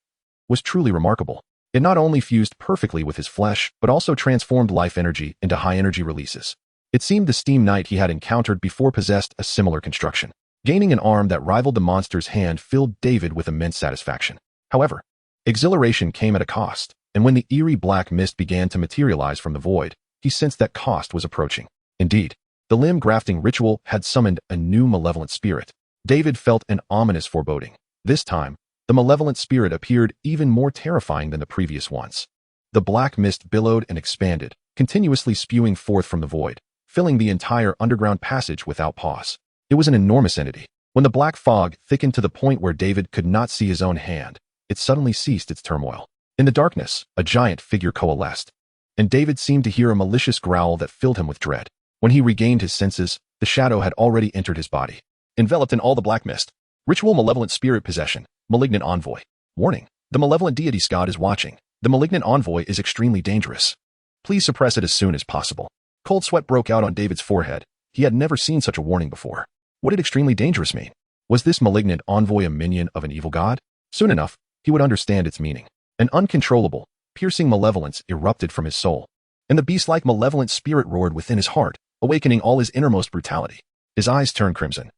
was truly remarkable. It not only fused perfectly with his flesh, but also transformed life energy into high-energy releases. It seemed the steam knight he had encountered before possessed a similar construction. Gaining an arm that rivaled the monster's hand filled David with immense satisfaction. However, exhilaration came at a cost, and when the eerie black mist began to materialize from the void, he sensed that cost was approaching. Indeed, the limb grafting ritual had summoned a new malevolent spirit. David felt an ominous foreboding. This time, the malevolent spirit appeared even more terrifying than the previous ones. The black mist billowed and expanded, continuously spewing forth from the void, filling the entire underground passage without pause. It was an enormous entity. When the black fog thickened to the point where David could not see his own hand, it suddenly ceased its turmoil. In the darkness, a giant figure coalesced, and David seemed to hear a malicious growl that filled him with dread. When he regained his senses, the shadow had already entered his body. Enveloped in all the black mist, ritual malevolent spirit possession, malignant envoy. Warning: the malevolent deity's god is watching. The malignant envoy is extremely dangerous. Please suppress it as soon as possible. Cold sweat broke out on David's forehead. He had never seen such a warning before. What did extremely dangerous mean? Was this malignant envoy a minion of an evil god? Soon enough, he would understand its meaning. An uncontrollable, piercing malevolence erupted from his soul, and the beast-like malevolent spirit roared within his heart, awakening all his innermost brutality. His eyes turned crimson,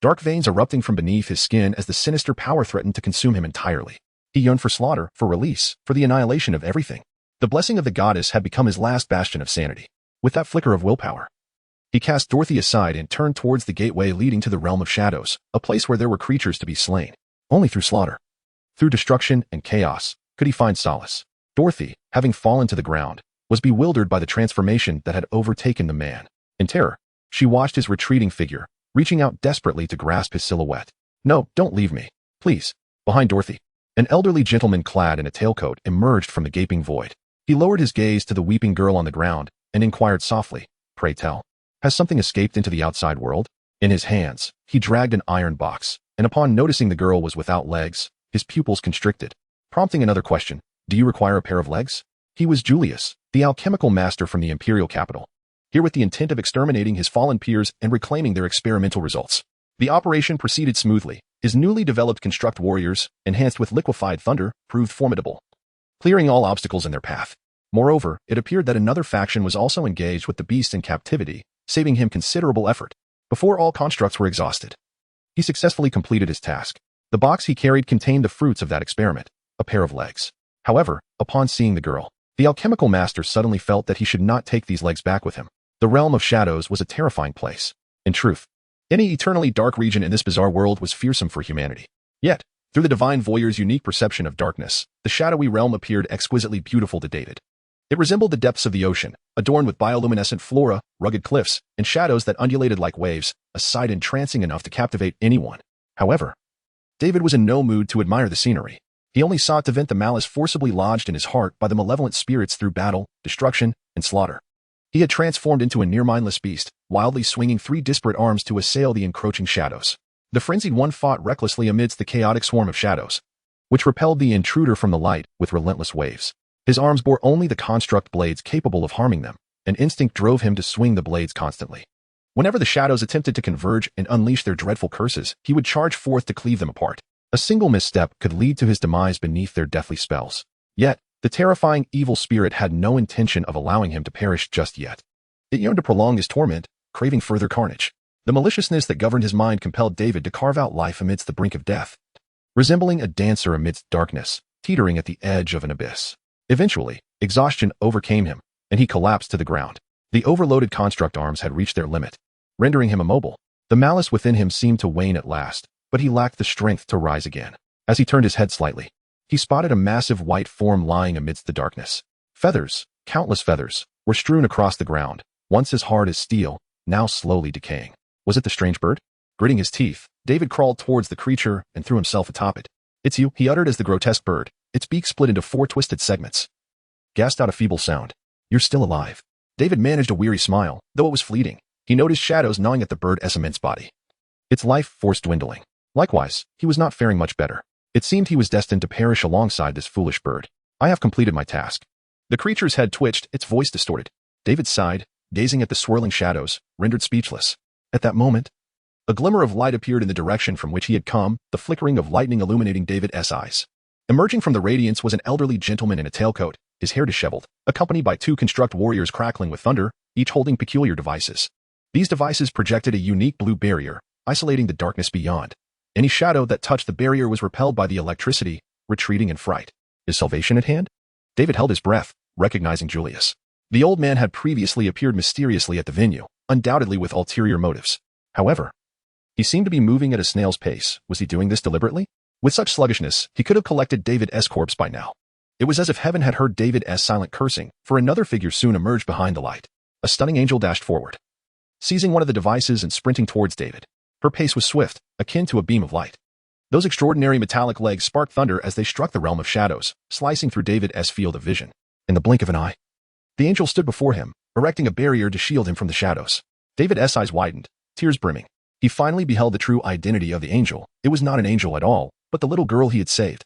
dark veins erupting from beneath his skin as the sinister power threatened to consume him entirely. He yearned for slaughter, for release, for the annihilation of everything. The blessing of the goddess had become his last bastion of sanity. With that flicker of willpower, he cast Dorothy aside and turned towards the gateway leading to the realm of shadows, a place where there were creatures to be slain. Only through slaughter, through destruction and chaos, could he find solace. Dorothy, having fallen to the ground, was bewildered by the transformation that had overtaken the man. In terror, she watched his retreating figure, reaching out desperately to grasp his silhouette. "No, don't leave me, please." Behind Dorothy, an elderly gentleman clad in a tailcoat emerged from the gaping void. He lowered his gaze to the weeping girl on the ground and inquired softly, "Pray tell, has something escaped into the outside world?" In his hands, he dragged an iron box, and upon noticing the girl was without legs, his pupils constricted, prompting another question: "Do you require a pair of legs?" He was Julius, the alchemical master from the imperial capital, here with the intent of exterminating his fallen peers and reclaiming their experimental results. The operation proceeded smoothly. His newly developed construct warriors, enhanced with liquefied thunder, proved formidable, clearing all obstacles in their path. Moreover, it appeared that another faction was also engaged with the beast in captivity, saving him considerable effort. Before all constructs were exhausted, he successfully completed his task. The box he carried contained the fruits of that experiment, a pair of legs. However, upon seeing the girl, the alchemical master suddenly felt that he should not take these legs back with him. The realm of shadows was a terrifying place. In truth, any eternally dark region in this bizarre world was fearsome for humanity. Yet, through the divine voyeur's unique perception of darkness, the shadowy realm appeared exquisitely beautiful to David. It resembled the depths of the ocean, adorned with bioluminescent flora, rugged cliffs, and shadows that undulated like waves, a sight entrancing enough to captivate anyone. However, David was in no mood to admire the scenery. He only sought to vent the malice forcibly lodged in his heart by the malevolent spirits through battle, destruction, and slaughter. He had transformed into a near-mindless beast, wildly swinging three disparate arms to assail the encroaching shadows. The frenzied one fought recklessly amidst the chaotic swarm of shadows, which repelled the intruder from the light with relentless waves. His arms bore only the construct blades capable of harming them, and instinct drove him to swing the blades constantly. Whenever the shadows attempted to converge and unleash their dreadful curses, he would charge forth to cleave them apart. A single misstep could lead to his demise beneath their deathly spells. Yet, the terrifying evil spirit had no intention of allowing him to perish just yet. It yearned to prolong his torment, craving further carnage. The maliciousness that governed his mind compelled David to carve out life amidst the brink of death, resembling a dancer amidst darkness, teetering at the edge of an abyss. Eventually, exhaustion overcame him, and he collapsed to the ground. The overloaded construct arms had reached their limit, rendering him immobile. The malice within him seemed to wane at last, but he lacked the strength to rise again. As he turned his head slightly, he spotted a massive white form lying amidst the darkness. Feathers, countless feathers, were strewn across the ground, once as hard as steel, now slowly decaying. Was it the strange bird? Gritting his teeth, David crawled towards the creature and threw himself atop it. "It's you," he uttered as the grotesque bird, its beak split into 4 twisted segments, gasped out a feeble sound. "You're still alive." David managed a weary smile, though it was fleeting. He noticed shadows gnawing at the bird's immense body, its life force dwindling. Likewise, he was not faring much better. It seemed he was destined to perish alongside this foolish bird. "I have completed my task." The creature's head twitched, its voice distorted. David sighed, gazing at the swirling shadows, rendered speechless. At that moment, A glimmer of light appeared in the direction from which he had come, the flickering of lightning illuminating David's eyes. Emerging from the radiance was an elderly gentleman in a tailcoat, his hair disheveled, accompanied by two construct warriors crackling with thunder, each holding peculiar devices. These devices projected a unique blue barrier, isolating the darkness beyond. Any shadow that touched the barrier was repelled by the electricity, retreating in fright. Is salvation at hand? David held his breath, recognizing Julius. The old man had previously appeared mysteriously at the venue, undoubtedly with ulterior motives. However, he seemed to be moving at a snail's pace. Was he doing this deliberately? With such sluggishness, he could have collected David's corpse by now. It was as if heaven had heard David's silent cursing, for another figure soon emerged behind the light. A stunning angel dashed forward, seizing one of the devices and sprinting towards David. Her pace was swift, akin to a beam of light. Those extraordinary metallic legs sparked thunder as they struck the realm of shadows, slicing through David's field of vision. In the blink of an eye, the angel stood before him, erecting a barrier to shield him from the shadows. David's eyes widened, tears brimming. He finally beheld the true identity of the angel. It was not an angel at all, but the little girl he had saved.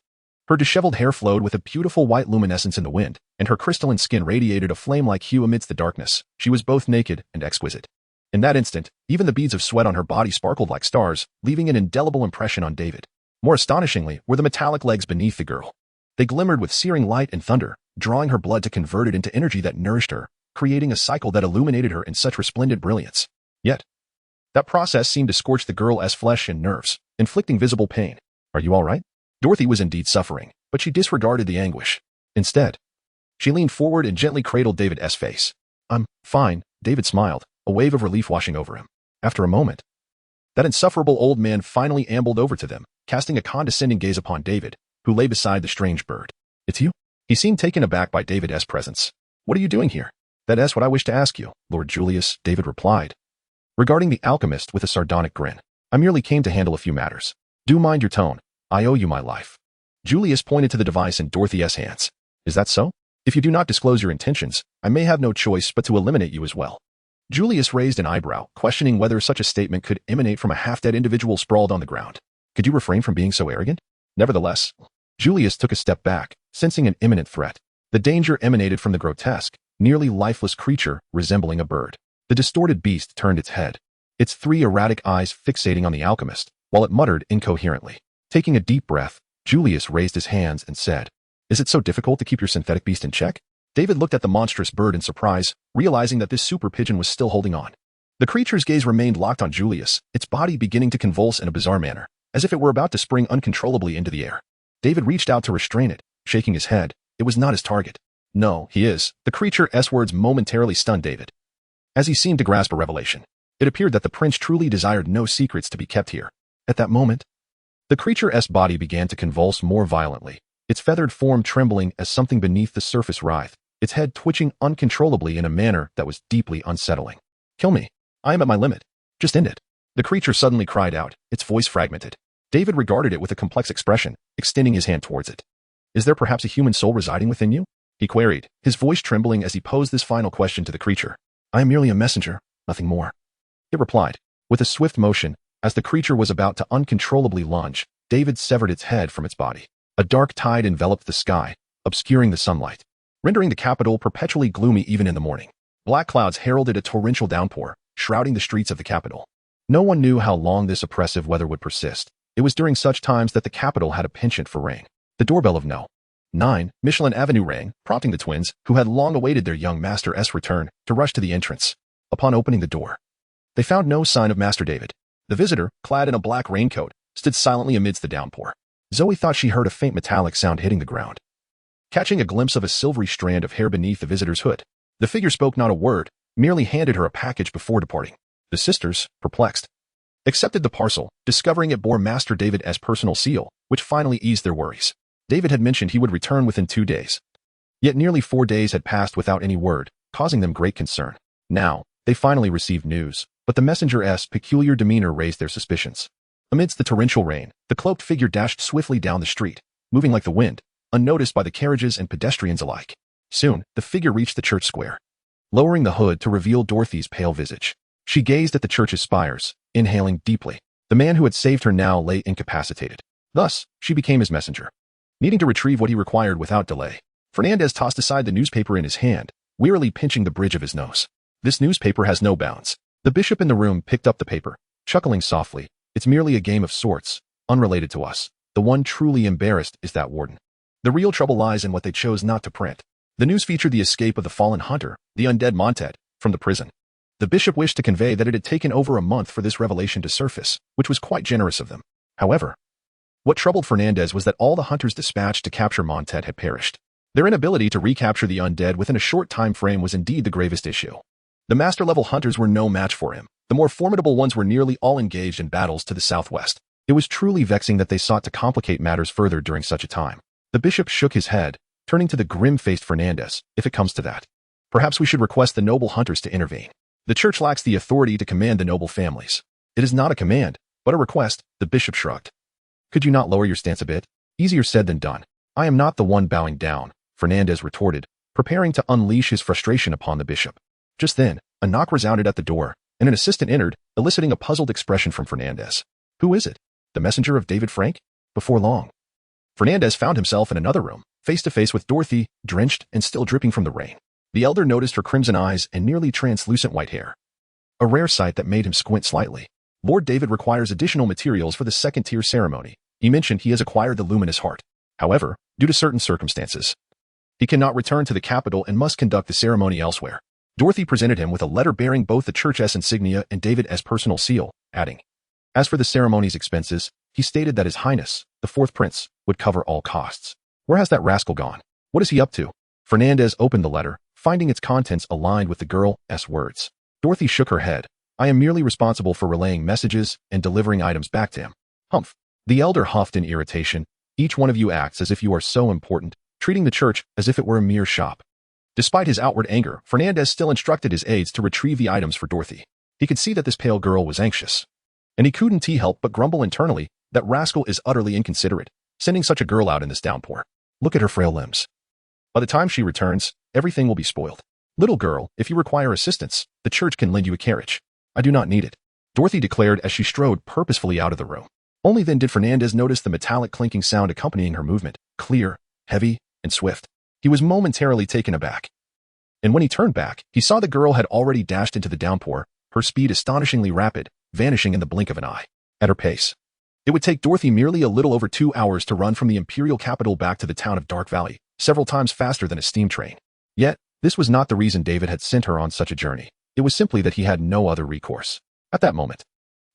Her disheveled hair flowed with a beautiful white luminescence in the wind, and her crystalline skin radiated a flame-like hue amidst the darkness. She was both naked and exquisite. In that instant, even the beads of sweat on her body sparkled like stars, leaving an indelible impression on David. More astonishingly were the metallic legs beneath the girl. They glimmered with searing light and thunder, drawing her blood to convert it into energy that nourished her, creating a cycle that illuminated her in such resplendent brilliance. Yet, that process seemed to scorch the girl's flesh and nerves, inflicting visible pain. Are you all right? Dorothy was indeed suffering, but she disregarded the anguish. Instead, she leaned forward and gently cradled David's face. I'm fine, David smiled, a wave of relief washing over him. After a moment, that insufferable old man finally ambled over to them, casting a condescending gaze upon David, who lay beside the strange bird. It's you? He seemed taken aback by David's presence. What are you doing here? That's what I wish to ask you, Lord Julius, David replied, regarding the alchemist with a sardonic grin. I merely came to handle a few matters. Do mind your tone. I owe you my life. Julius pointed to the device in Dorothy's hands. Is that so? If you do not disclose your intentions, I may have no choice but to eliminate you as well. Julius raised an eyebrow, questioning whether such a statement could emanate from a half-dead individual sprawled on the ground. Could you refrain from being so arrogant? Nevertheless, Julius took a step back, sensing an imminent threat. The danger emanated from the grotesque, nearly lifeless creature resembling a bird. The distorted beast turned its head, its three erratic eyes fixating on the alchemist, while it muttered incoherently. Taking a deep breath, Julius raised his hands and said, Is it so difficult to keep your synthetic beast in check? David looked at the monstrous bird in surprise, realizing that this super pigeon was still holding on. The creature's gaze remained locked on Julius, its body beginning to convulse in a bizarre manner, as if it were about to spring uncontrollably into the air. David reached out to restrain it, shaking his head. It was not his target. No, he is. The creature's words momentarily stunned David, as he seemed to grasp a revelation. It appeared that the prince truly desired no secrets to be kept here. At that moment, the creature's body began to convulse more violently, its feathered form trembling as something beneath the surface writhed, its head twitching uncontrollably in a manner that was deeply unsettling. Kill me. I am at my limit. Just end it. The creature suddenly cried out, its voice fragmented. David regarded it with a complex expression, extending his hand towards it. Is there perhaps a human soul residing within you? He queried, his voice trembling as he posed this final question to the creature. I am merely a messenger, nothing more. It replied, with a swift motion. As the creature was about to uncontrollably lunge, David severed its head from its body. A dark tide enveloped the sky, obscuring the sunlight, rendering the capital perpetually gloomy even in the morning. Black clouds heralded a torrential downpour, shrouding the streets of the capital. No one knew how long this oppressive weather would persist. It was during such times that the capital had a penchant for rain. The doorbell of No. 9 Michelin Avenue rang, prompting the twins, who had long awaited their young master's return, to rush to the entrance. Upon opening the door, they found no sign of Master David. The visitor, clad in a black raincoat, stood silently amidst the downpour. Zoe thought she heard a faint metallic sound hitting the ground. Catching a glimpse of a silvery strand of hair beneath the visitor's hood, the figure spoke not a word, merely handed her a package before departing. The sisters, perplexed, accepted the parcel, discovering it bore Master David's personal seal, which finally eased their worries. David had mentioned he would return within 2 days. Yet nearly 4 days had passed without any word, causing them great concern. Now, they finally received news, but the messenger's peculiar demeanor raised their suspicions. Amidst the torrential rain, the cloaked figure dashed swiftly down the street, moving like the wind, unnoticed by the carriages and pedestrians alike. Soon, the figure reached the church square, lowering the hood to reveal Dorothy's pale visage. She gazed at the church's spires, inhaling deeply. The man who had saved her now lay incapacitated. Thus, she became his messenger, needing to retrieve what he required without delay. Fernandez tossed aside the newspaper in his hand, wearily pinching the bridge of his nose. This newspaper has no bounds. The bishop in the room picked up the paper, chuckling softly. It's merely a game of sorts, unrelated to us. The one truly embarrassed is that warden. The real trouble lies in what they chose not to print. The news featured the escape of the fallen hunter, the undead Montet, from the prison. The bishop wished to convey that it had taken over a month for this revelation to surface, which was quite generous of them. However, what troubled Fernandez was that all the hunters dispatched to capture Montet had perished. Their inability to recapture the undead within a short time frame was indeed the gravest issue. The master-level hunters were no match for him. The more formidable ones were nearly all engaged in battles to the southwest. It was truly vexing that they sought to complicate matters further during such a time. The bishop shook his head, turning to the grim-faced Fernandez. If it comes to that, perhaps we should request the noble hunters to intervene. The church lacks the authority to command the noble families. It is not a command, but a request, the bishop shrugged. Could you not lower your stance a bit? Easier said than done. I am not the one bowing down, Fernandez retorted, preparing to unleash his frustration upon the bishop. Just then, a knock resounded at the door, and an assistant entered, eliciting a puzzled expression from Fernandez. Who is it? The messenger of David Frank? Before long, Fernandez found himself in another room, face to face with Dorothy, drenched and still dripping from the rain. The elder noticed her crimson eyes and nearly translucent white hair. A rare sight that made him squint slightly. Lord David requires additional materials for the second-tier ceremony. He mentioned he has acquired the luminous heart. However, due to certain circumstances, he cannot return to the capital and must conduct the ceremony elsewhere. Dorothy presented him with a letter bearing both the church's insignia and David's personal seal, adding, as for the ceremony's expenses, he stated that His Highness, the fourth prince, would cover all costs. Where has that rascal gone? What is he up to? Fernandez opened the letter, finding its contents aligned with the girl's words. Dorothy shook her head. I am merely responsible for relaying messages and delivering items back to him. Humph. The elder huffed in irritation. Each one of you acts as if you are so important, treating the church as if it were a mere shop. Despite his outward anger, Fernandez still instructed his aides to retrieve the items for Dorothy. He could see that this pale girl was anxious. And he couldn't help but grumble internally, that rascal is utterly inconsiderate, sending such a girl out in this downpour. Look at her frail limbs. By the time she returns, everything will be spoiled. Little girl, if you require assistance, the church can lend you a carriage. I do not need it, Dorothy declared as she strode purposefully out of the room. Only then did Fernandez notice the metallic clinking sound accompanying her movement, clear, heavy, and swift. He was momentarily taken aback. And when he turned back, he saw the girl had already dashed into the downpour, her speed astonishingly rapid, vanishing in the blink of an eye. At her pace, it would take Dorothy merely a little over 2 hours to run from the imperial capital back to the town of Dark Valley, several times faster than a steam train. Yet, this was not the reason David had sent her on such a journey. It was simply that he had no other recourse. At that moment,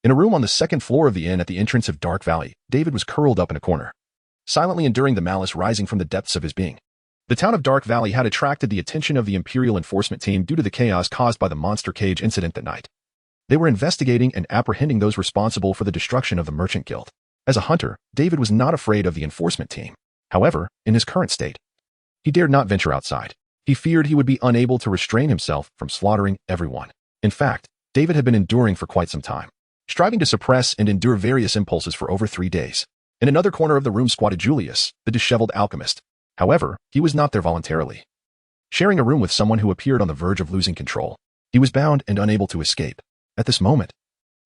in a room on the second floor of the inn at the entrance of Dark Valley, David was curled up in a corner, silently enduring the malice rising from the depths of his being. The town of Dark Valley had attracted the attention of the Imperial enforcement team due to the chaos caused by the monster cage incident that night. They were investigating and apprehending those responsible for the destruction of the Merchant Guild. As a hunter, David was not afraid of the enforcement team. However, in his current state, he dared not venture outside. He feared he would be unable to restrain himself from slaughtering everyone. In fact, David had been enduring for quite some time, striving to suppress and endure various impulses for over 3 days. In another corner of the room squatted Julius, the disheveled alchemist. However, he was not there voluntarily, sharing a room with someone who appeared on the verge of losing control. He was bound and unable to escape. At this moment,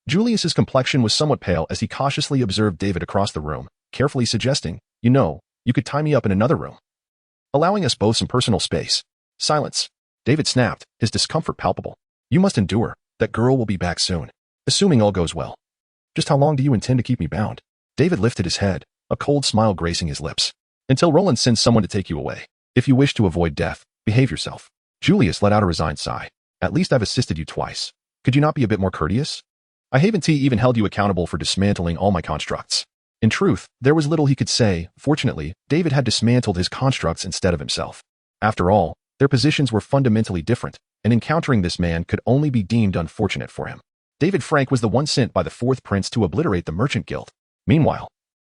Julius's complexion was somewhat pale as he cautiously observed David across the room, carefully suggesting, you could tie me up in another room, allowing us both some personal space. Silence. David snapped, his discomfort palpable. You must endure. That girl will be back soon, assuming all goes well. Just how long do you intend to keep me bound? David lifted his head, a cold smile gracing his lips. Until Roland sends someone to take you away. If you wish to avoid death, behave yourself. Julius let out a resigned sigh. At least I've assisted you twice. Could you not be a bit more courteous? I haven't even held you accountable for dismantling all my constructs. In truth, there was little he could say. Fortunately, David had dismantled his constructs instead of himself. After all, their positions were fundamentally different, and encountering this man could only be deemed unfortunate for him. David Frank was the one sent by the fourth prince to obliterate the Merchant Guild. Meanwhile,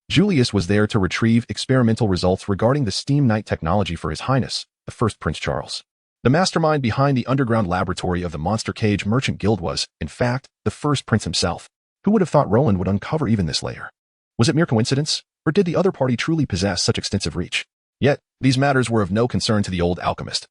Julius was there to retrieve experimental results regarding the Steam Knight technology for His Highness, the first Prince Charles. The mastermind behind the underground laboratory of the Monster Cage Merchant Guild was, in fact, the first prince himself. Who would have thought Roland would uncover even this layer? Was it mere coincidence, or did the other party truly possess such extensive reach? Yet, these matters were of no concern to the old alchemist.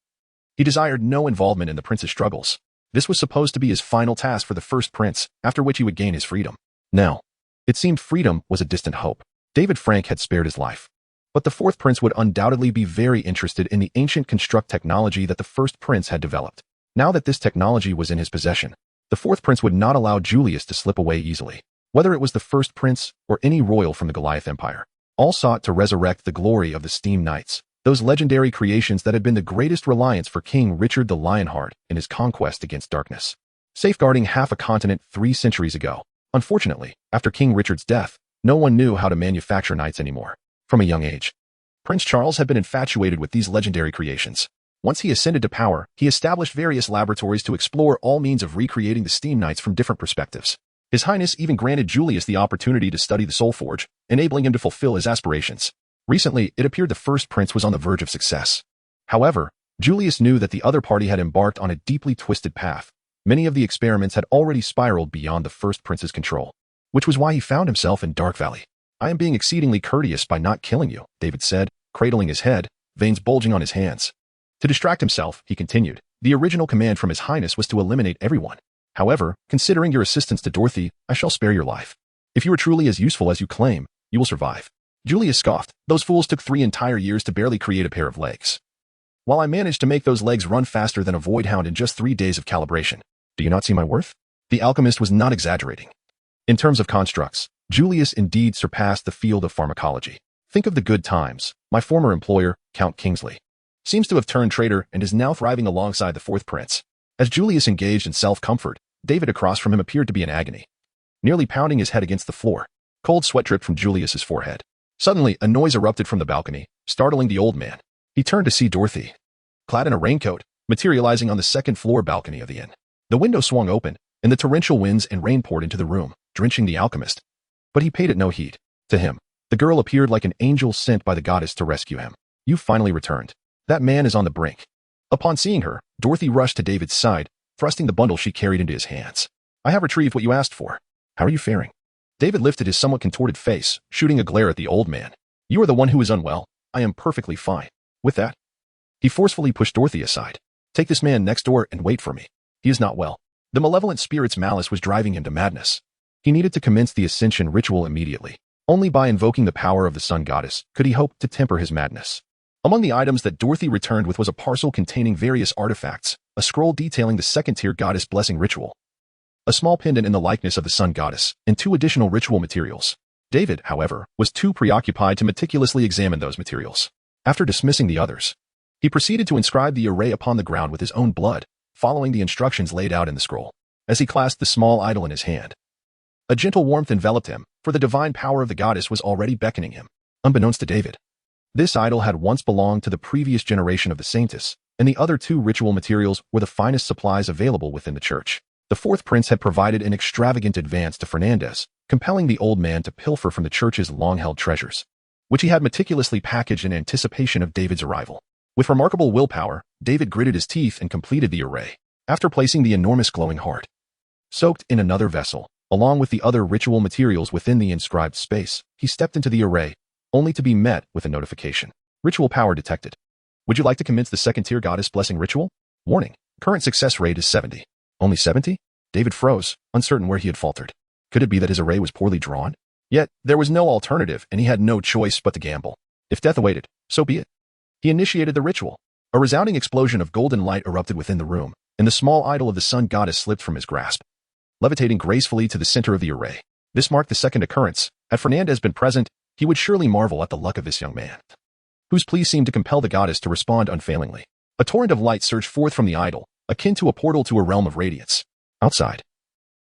He desired no involvement in the prince's struggles. This was supposed to be his final task for the first prince, after which he would gain his freedom. Now, it seemed freedom was a distant hope. David Frank had spared his life. But the fourth prince would undoubtedly be very interested in the ancient construct technology that the first prince had developed. Now that this technology was in his possession, The fourth prince would not allow Julius to slip away easily. Whether it was the first prince or any royal from the Goliath Empire, all sought to resurrect the glory of the Steam Knights, those legendary creations that had been the greatest reliance for King Richard the Lionheart in his conquest against darkness, safeguarding half a continent 3 centuries ago. Unfortunately, after King Richard's death, no one knew how to manufacture knights anymore. From a young age, Prince Charles had been infatuated with these legendary creations. Once he ascended to power, he established various laboratories to explore all means of recreating the Steam Knights from different perspectives. His Highness even granted Julius the opportunity to study the Soul Forge, enabling him to fulfill his aspirations. Recently, it appeared the first prince was on the verge of success. However, Julius knew that the other party had embarked on a deeply twisted path. Many of the experiments had already spiraled beyond the first prince's control, which was why he found himself in Dark Valley. "I am being exceedingly courteous by not killing you," David said, cradling his head, veins bulging on his hands. To distract himself, he continued, "The original command from His Highness was to eliminate everyone. However, considering your assistance to Dorothy, I shall spare your life. If you are truly as useful as you claim, you will survive." Julius scoffed. "Those fools took 3 entire years to barely create a pair of legs, while I managed to make those legs run faster than a voidhound in just 3 days of calibration. Do you not see my worth?" The alchemist was not exaggerating. In terms of constructs, Julius indeed surpassed the field of pharmacology. Think of the good times. My former employer, Count Kingsley, seems to have turned traitor and is now thriving alongside the fourth prince. As Julius engaged in self-comfort, David across from him appeared to be in agony, nearly pounding his head against the floor. Cold sweat dripped from Julius's forehead. Suddenly, a noise erupted from the balcony, startling the old man. He turned to see Dorothy, clad in a raincoat, materializing on the second-floor balcony of the inn. The window swung open, and the torrential winds and rain poured into the room, drenching the alchemist. But he paid it no heed. To him, the girl appeared like an angel sent by the goddess to rescue him. "You finally returned. That man is on the brink." Upon seeing her, Dorothy rushed to David's side, thrusting the bundle she carried into his hands. "I have retrieved what you asked for. How are you faring?" David lifted his somewhat contorted face, shooting a glare at the old man. "You are the one who is unwell. I am perfectly fine." With that, he forcefully pushed Dorothy aside. "Take this man next door and wait for me. He is not well." The malevolent spirit's malice was driving him to madness. He needed to commence the ascension ritual immediately. Only by invoking the power of the sun goddess could he hope to temper his madness. Among the items that Dorothy returned with was a parcel containing various artifacts, a scroll detailing the second-tier goddess blessing ritual, a small pendant in the likeness of the sun goddess, and 2 additional ritual materials. David, however, was too preoccupied to meticulously examine those materials. After dismissing the others, he proceeded to inscribe the array upon the ground with his own blood, following the instructions laid out in the scroll. As he clasped the small idol in his hand, a gentle warmth enveloped him, for the divine power of the goddess was already beckoning him. Unbeknownst to David, this idol had once belonged to the previous generation of the Saintess, and the other 2 ritual materials were the finest supplies available within the church. The fourth prince had provided an extravagant advance to Fernandez, compelling the old man to pilfer from the church's long-held treasures, which he had meticulously packaged in anticipation of David's arrival. With remarkable willpower, David gritted his teeth and completed the array. After placing the enormous glowing heart, soaked in another vessel, along with the other ritual materials within the inscribed space, he stepped into the array, only to be met with a notification. Ritual power detected. Would you like to commence the second-tier goddess blessing ritual? Warning. Current success rate is 70. Only 70? David froze, uncertain where he had faltered. Could it be that his array was poorly drawn? Yet, there was no alternative, and he had no choice but to gamble. If death awaited, so be it. He initiated the ritual. A resounding explosion of golden light erupted within the room, and the small idol of the sun goddess slipped from his grasp, levitating gracefully to the center of the array. This marked the second occurrence. Had Fernandez been present, he would surely marvel at the luck of this young man, whose plea seemed to compel the goddess to respond unfailingly. A torrent of light surged forth from the idol, akin to a portal to a realm of radiance. Outside,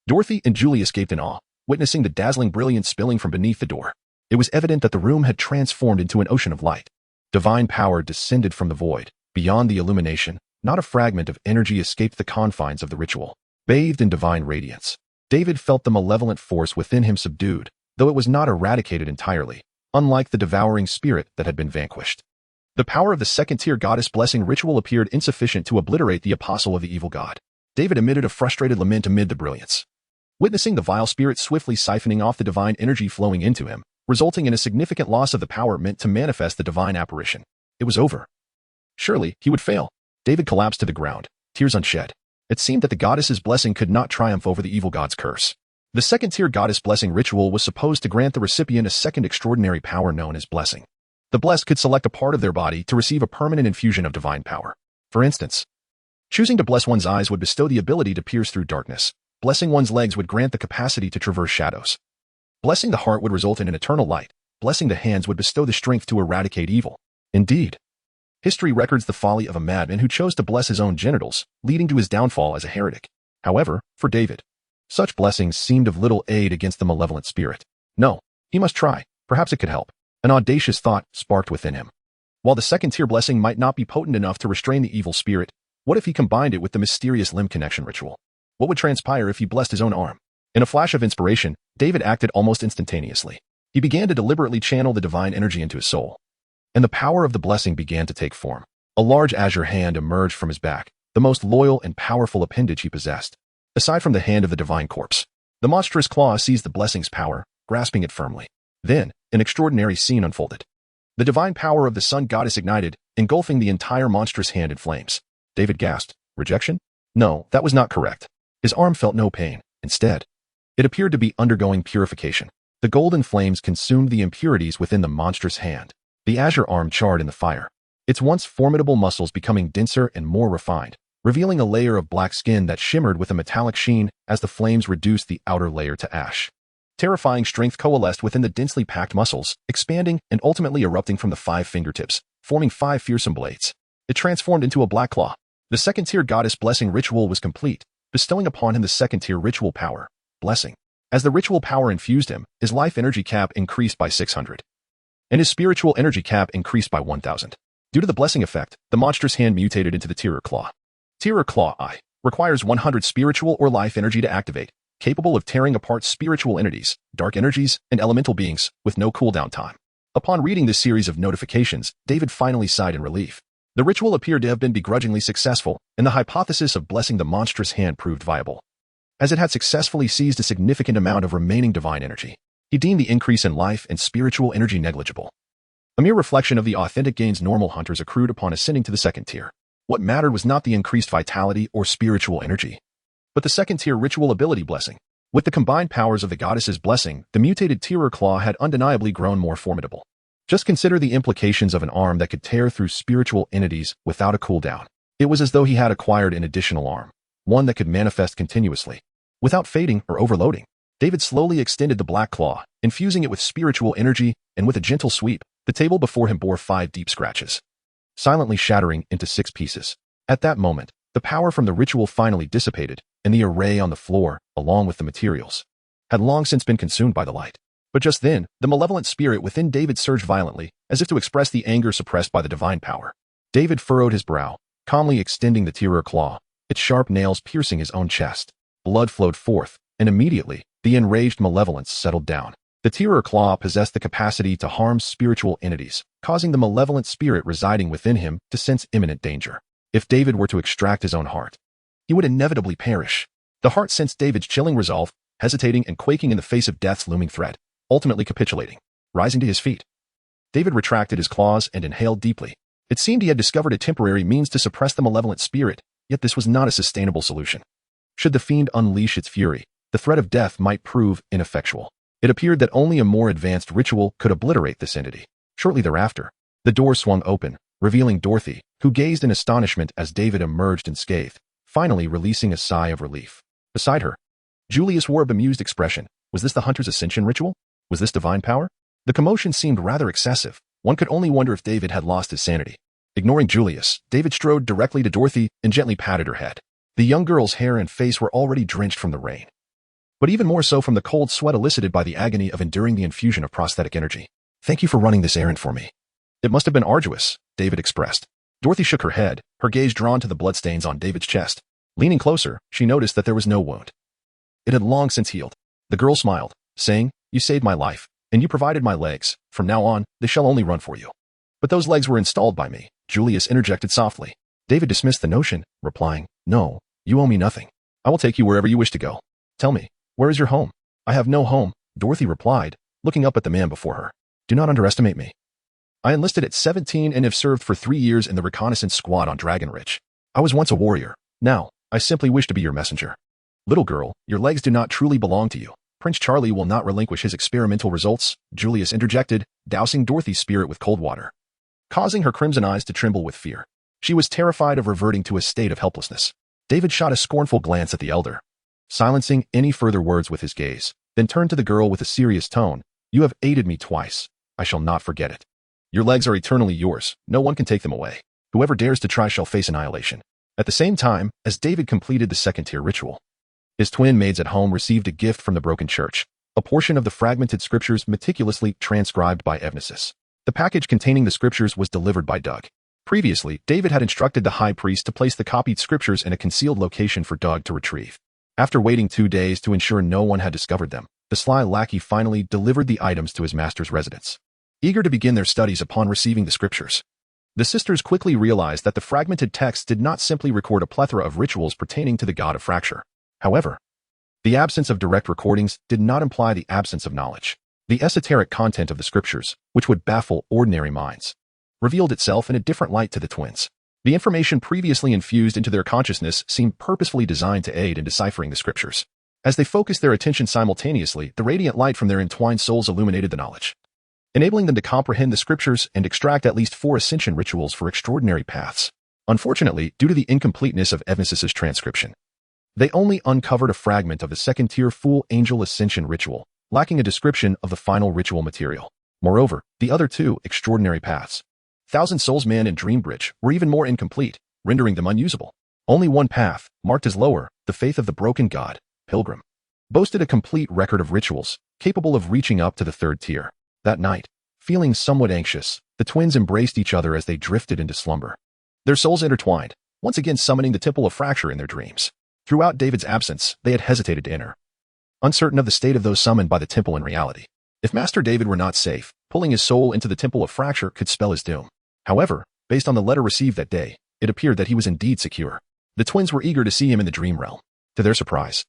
Dorothy and Julius gaped in awe, witnessing the dazzling brilliance spilling from beneath the door. It was evident that the room had transformed into an ocean of light. Divine power descended from the void. Beyond the illumination, not a fragment of energy escaped the confines of the ritual. Bathed in divine radiance, David felt the malevolent force within him subdued, though it was not eradicated entirely, unlike the devouring spirit that had been vanquished. The power of the second-tier goddess blessing ritual appeared insufficient to obliterate the apostle of the evil god. David emitted a frustrated lament amid the brilliance, witnessing the vile spirit swiftly siphoning off the divine energy flowing into him, resulting in a significant loss of the power meant to manifest the divine apparition. It was over. Surely, he would fail. David collapsed to the ground, tears unshed. It seemed that the goddess's blessing could not triumph over the evil god's curse. The second-tier goddess blessing ritual was supposed to grant the recipient a second extraordinary power known as blessing. The blessed could select a part of their body to receive a permanent infusion of divine power. For instance, choosing to bless one's eyes would bestow the ability to pierce through darkness, Blessing one's legs would grant the capacity to traverse shadows. Blessing the heart would result in an eternal light. Blessing the hands would bestow the strength to eradicate evil. Indeed, history records the folly of a madman who chose to bless his own genitals, leading to his downfall as a heretic. However, for David, such blessings seemed of little aid against the malevolent spirit. No, he must try. Perhaps it could help. An audacious thought sparked within him. While the second-tier blessing might not be potent enough to restrain the evil spirit, what if he combined it with the mysterious limb connection ritual? What would transpire if he blessed his own arm? In a flash of inspiration, David acted almost instantaneously. He began to deliberately channel the divine energy into his soul. And the power of the blessing began to take form. A large azure hand emerged from his back, the most loyal and powerful appendage he possessed. Aside from the hand of the divine corpse, the monstrous claw seized the blessing's power, grasping it firmly. Then, an extraordinary scene unfolded. The divine power of the sun goddess ignited, engulfing the entire monstrous hand in flames. David gasped. Rejection? No, that was not correct. His arm felt no pain. Instead, it appeared to be undergoing purification. The golden flames consumed the impurities within the monstrous hand. The azure arm charred in the fire, its once formidable muscles becoming denser and more refined, revealing a layer of black skin that shimmered with a metallic sheen as the flames reduced the outer layer to ash. Terrifying strength coalesced within the densely packed muscles, expanding and ultimately erupting from the 5 fingertips, forming 5 fearsome blades. It transformed into a black claw. The second-tier goddess blessing ritual was complete, bestowing upon him the second-tier ritual power, blessing. As the ritual power infused him, his life energy cap increased by 600. And his spiritual energy cap increased by 1,000. Due to the blessing effect, the monstrous hand mutated into the Terror Claw. Terror Claw I requires 100 spiritual or life energy to activate, capable of tearing apart spiritual entities, dark energies, and elemental beings, with no cooldown time. Upon reading this series of notifications, David finally sighed in relief. The ritual appeared to have been begrudgingly successful, and the hypothesis of blessing the monstrous hand proved viable. As it had successfully seized a significant amount of remaining divine energy, he deemed the increase in life and spiritual energy negligible. A mere reflection of the authentic gains normal hunters accrued upon ascending to the second tier. What mattered was not the increased vitality or spiritual energy, but the second-tier ritual ability blessing. With the combined powers of the goddess's blessing, the mutated Terror Claw had undeniably grown more formidable. Just consider the implications of an arm that could tear through spiritual entities without a cooldown. It was as though he had acquired an additional arm, one that could manifest continuously, without fading or overloading. David slowly extended the black claw, infusing it with spiritual energy, and with a gentle sweep, the table before him bore 5 deep scratches, silently shattering into 6 pieces. At that moment, the power from the ritual finally dissipated, and the array on the floor, along with the materials, had long since been consumed by the light. But just then, the malevolent spirit within David surged violently, as if to express the anger suppressed by the divine power. David furrowed his brow, calmly extending the Terror Claw, its sharp nails piercing his own chest. Blood flowed forth, and immediately, the enraged malevolence settled down. The Terror Claw possessed the capacity to harm spiritual entities, causing the malevolent spirit residing within him to sense imminent danger. If David were to extract his own heart, he would inevitably perish. The heart sensed David's chilling resolve, hesitating and quaking in the face of death's looming threat, ultimately capitulating. Rising to his feet, David retracted his claws and inhaled deeply. It seemed he had discovered a temporary means to suppress the malevolent spirit, yet this was not a sustainable solution. Should the fiend unleash its fury, the threat of death might prove ineffectual. It appeared that only a more advanced ritual could obliterate this entity. Shortly thereafter, the door swung open, revealing Dorothy, who gazed in astonishment as David emerged unscathed, finally releasing a sigh of relief. Beside her, Julius wore a bemused expression. Was this the hunter's ascension ritual? Was this divine power? The commotion seemed rather excessive. One could only wonder if David had lost his sanity. Ignoring Julius, David strode directly to Dorothy and gently patted her head. The young girl's hair and face were already drenched from the rain, but even more so from the cold sweat elicited by the agony of enduring the infusion of prosthetic energy. Thank you for running this errand for me. It must have been arduous, David expressed. Dorothy shook her head, her gaze drawn to the bloodstains on David's chest. Leaning closer, she noticed that there was no wound. It had long since healed. The girl smiled, saying, "You saved my life, and you provided my legs. From now on, they shall only run for you." "But those legs were installed by me," Julius interjected softly. David dismissed the notion, replying, "No, you owe me nothing. I will take you wherever you wish to go. Tell me, where is your home?" "I have no home," Dorothy replied, looking up at the man before her. "Do not underestimate me. I enlisted at 17 and have served for 3 years in the reconnaissance squad on Dragon Ridge. I was once a warrior. Now, I simply wish to be your messenger." "Little girl, your legs do not truly belong to you. Prince Charlie will not relinquish his experimental results," Julius interjected, dousing Dorothy's spirit with cold water, causing her crimson eyes to tremble with fear. She was terrified of reverting to a state of helplessness. David shot a scornful glance at the elder. silencing any further words with his gaze, then turned to the girl with a serious tone. You have aided me twice. I shall not forget it. Your legs are eternally yours. No one can take them away. Whoever dares to try shall face annihilation. At the same time, as David completed the second-tier ritual, his twin maids at home received a gift from the broken church, a portion of the fragmented scriptures meticulously transcribed by Evnesis. The package containing the scriptures was delivered by Doug. Previously, David had instructed the high priest to place the copied scriptures in a concealed location for Doug to retrieve. After waiting 2 days to ensure no one had discovered them, the sly lackey finally delivered the items to his master's residence. Eager to begin their studies upon receiving the scriptures, the sisters quickly realized that the fragmented texts did not simply record a plethora of rituals pertaining to the god of fracture. However, the absence of direct recordings did not imply the absence of knowledge. The esoteric content of the scriptures, which would baffle ordinary minds, revealed itself in a different light to the twins. The information previously infused into their consciousness seemed purposefully designed to aid in deciphering the scriptures. As they focused their attention simultaneously, the radiant light from their entwined souls illuminated the knowledge, enabling them to comprehend the scriptures and extract at least 4 ascension rituals for extraordinary paths. Unfortunately, due to the incompleteness of Evnesis's transcription, they only uncovered a fragment of the second-tier Full Angel Ascension ritual, lacking a description of the final ritual material. Moreover, the other 2 extraordinary paths, Thousand Souls Man and Dream Bridge, were even more incomplete, rendering them unusable. Only one path, marked as lower, the Faith of the Broken God, Pilgrim, boasted a complete record of rituals, capable of reaching up to the 3rd tier. That night, feeling somewhat anxious, the twins embraced each other as they drifted into slumber. Their souls intertwined, once again summoning the Temple of Fracture in their dreams. Throughout David's absence, they had hesitated to enter, uncertain of the state of those summoned by the temple in reality. If Master David were not safe, pulling his soul into the Temple of Fracture could spell his doom. However, based on the letter received that day, it appeared that he was indeed secure. The twins were eager to see him in the dream realm. To their surprise,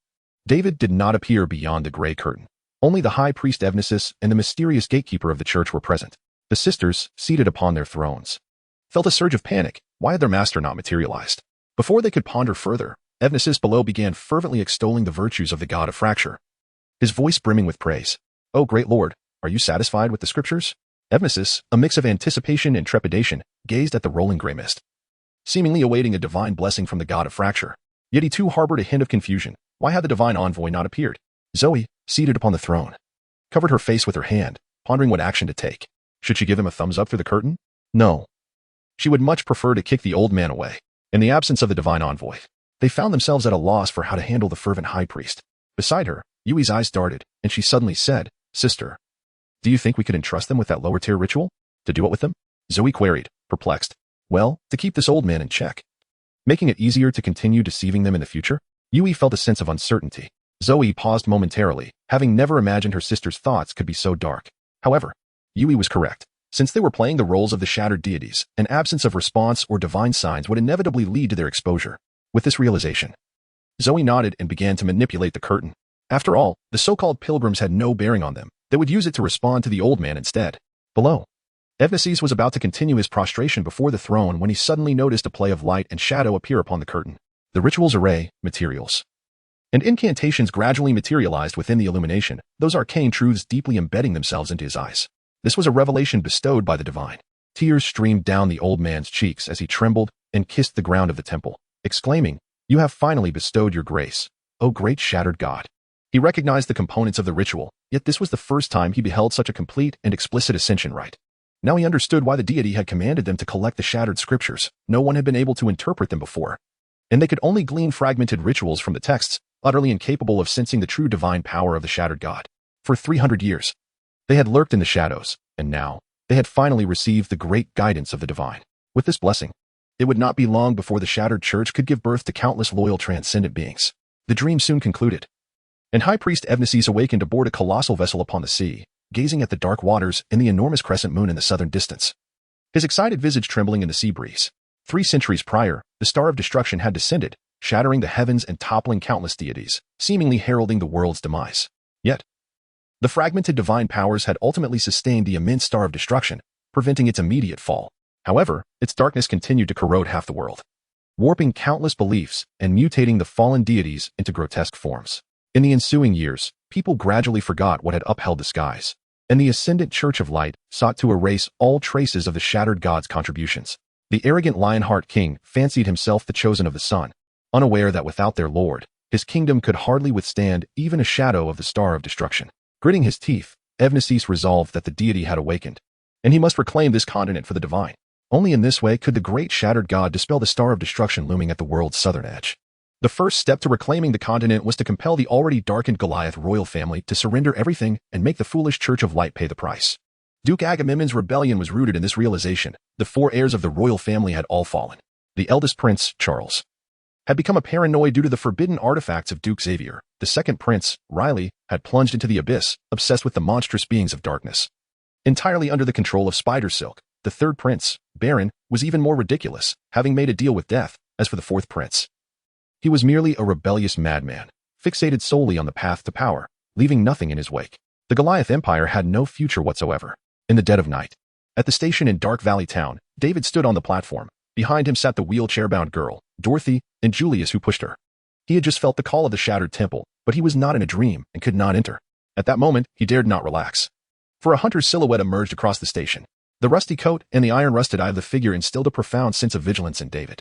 David did not appear beyond the gray curtain. Only the high priest Evnesis and the mysterious gatekeeper of the church were present. The sisters, seated upon their thrones, felt a surge of panic. Why had their master not materialized? Before they could ponder further, Evnesis below began fervently extolling the virtues of the god of fracture, his voice brimming with praise. "O great lord, are you satisfied with the scriptures?" Evnesis, a mix of anticipation and trepidation, gazed at the rolling gray mist, seemingly awaiting a divine blessing from the god of fracture. Yet he too harbored a hint of confusion. Why had the divine envoy not appeared? Zoe, seated upon the throne, covered her face with her hand, pondering what action to take. Should she give him a thumbs up through the curtain? No. She would much prefer to kick the old man away. In the absence of the divine envoy, they found themselves at a loss for how to handle the fervent high priest. Beside her, Yui's eyes darted, and she suddenly said, "Sister, do you think we could entrust them with that lower-tier ritual? To do what with them?" Zoe queried, perplexed. "Well, to keep this old man in check, making it easier to continue deceiving them in the future." Yui felt a sense of uncertainty. Zoe paused momentarily, having never imagined her sister's thoughts could be so dark. However, Yui was correct. Since they were playing the roles of the shattered deities, an absence of response or divine signs would inevitably lead to their exposure. With this realization, Zoe nodded and began to manipulate the curtain. After all, the so-called pilgrims had no bearing on them. They would use it to respond to the old man instead. Below, Evnesis was about to continue his prostration before the throne when he suddenly noticed a play of light and shadow appear upon the curtain. The ritual's array, materials, and incantations gradually materialized within the illumination, those arcane truths deeply embedding themselves into his eyes. This was a revelation bestowed by the divine. Tears streamed down the old man's cheeks as he trembled and kissed the ground of the temple, exclaiming, "You have finally bestowed your grace, O great shattered god." He recognized the components of the ritual, yet this was the first time he beheld such a complete and explicit ascension rite. Now he understood why the deity had commanded them to collect the shattered scriptures. No one had been able to interpret them before, and they could only glean fragmented rituals from the texts, utterly incapable of sensing the true divine power of the shattered god. For 300 years, they had lurked in the shadows, and now, they had finally received the great guidance of the divine. With this blessing, it would not be long before the shattered church could give birth to countless loyal transcendent beings. The dream soon concluded, and High Priest Evnesis awakened aboard a colossal vessel upon the sea, gazing at the dark waters and the enormous crescent moon in the southern distance, his excited visage trembling in the sea breeze. 3 centuries prior, the star of destruction had descended, shattering the heavens and toppling countless deities, seemingly heralding the world's demise. Yet, the fragmented divine powers had ultimately sustained the immense star of destruction, preventing its immediate fall. However, its darkness continued to corrode half the world, warping countless beliefs and mutating the fallen deities into grotesque forms. In the ensuing years, people gradually forgot what had upheld the skies, and the ascendant Church of Light sought to erase all traces of the shattered god's contributions. The arrogant Lionheart King fancied himself the chosen of the sun, unaware that without their lord, His kingdom could hardly withstand even a shadow of the star of destruction. Gritting his teeth, Evnesis resolved that the deity had awakened, and he must reclaim this continent for the divine. Only in this way could the great shattered god dispel the star of destruction looming at the world's southern edge. The first step to reclaiming the continent was to compel the already darkened Goliath royal family to surrender everything and make the foolish Church of Light pay the price. Duke Agamemnon's rebellion was rooted in this realization. The four heirs of the royal family had all fallen. The eldest prince, Charles, had become a paranoid due to the forbidden artifacts of Duke Xavier. The second prince, Riley, had plunged into the abyss, obsessed with the monstrous beings of darkness, entirely under the control of Spider Silk. The third prince, Baron, was even more ridiculous, having made a deal with death. As for the fourth prince, he was merely a rebellious madman, fixated solely on the path to power, leaving nothing in his wake. The Goliath Empire had no future whatsoever. In the dead of night, at the station in Dark Valley Town, David stood on the platform. Behind him sat the wheelchair-bound girl, Dorothy, and Julius, who pushed her. He had just felt the call of the shattered temple, but he was not in a dream and could not enter. At that moment, he dared not relax. For a hunter's silhouette emerged across the station. The rusty coat and the iron-rusted eye of the figure instilled a profound sense of vigilance in David.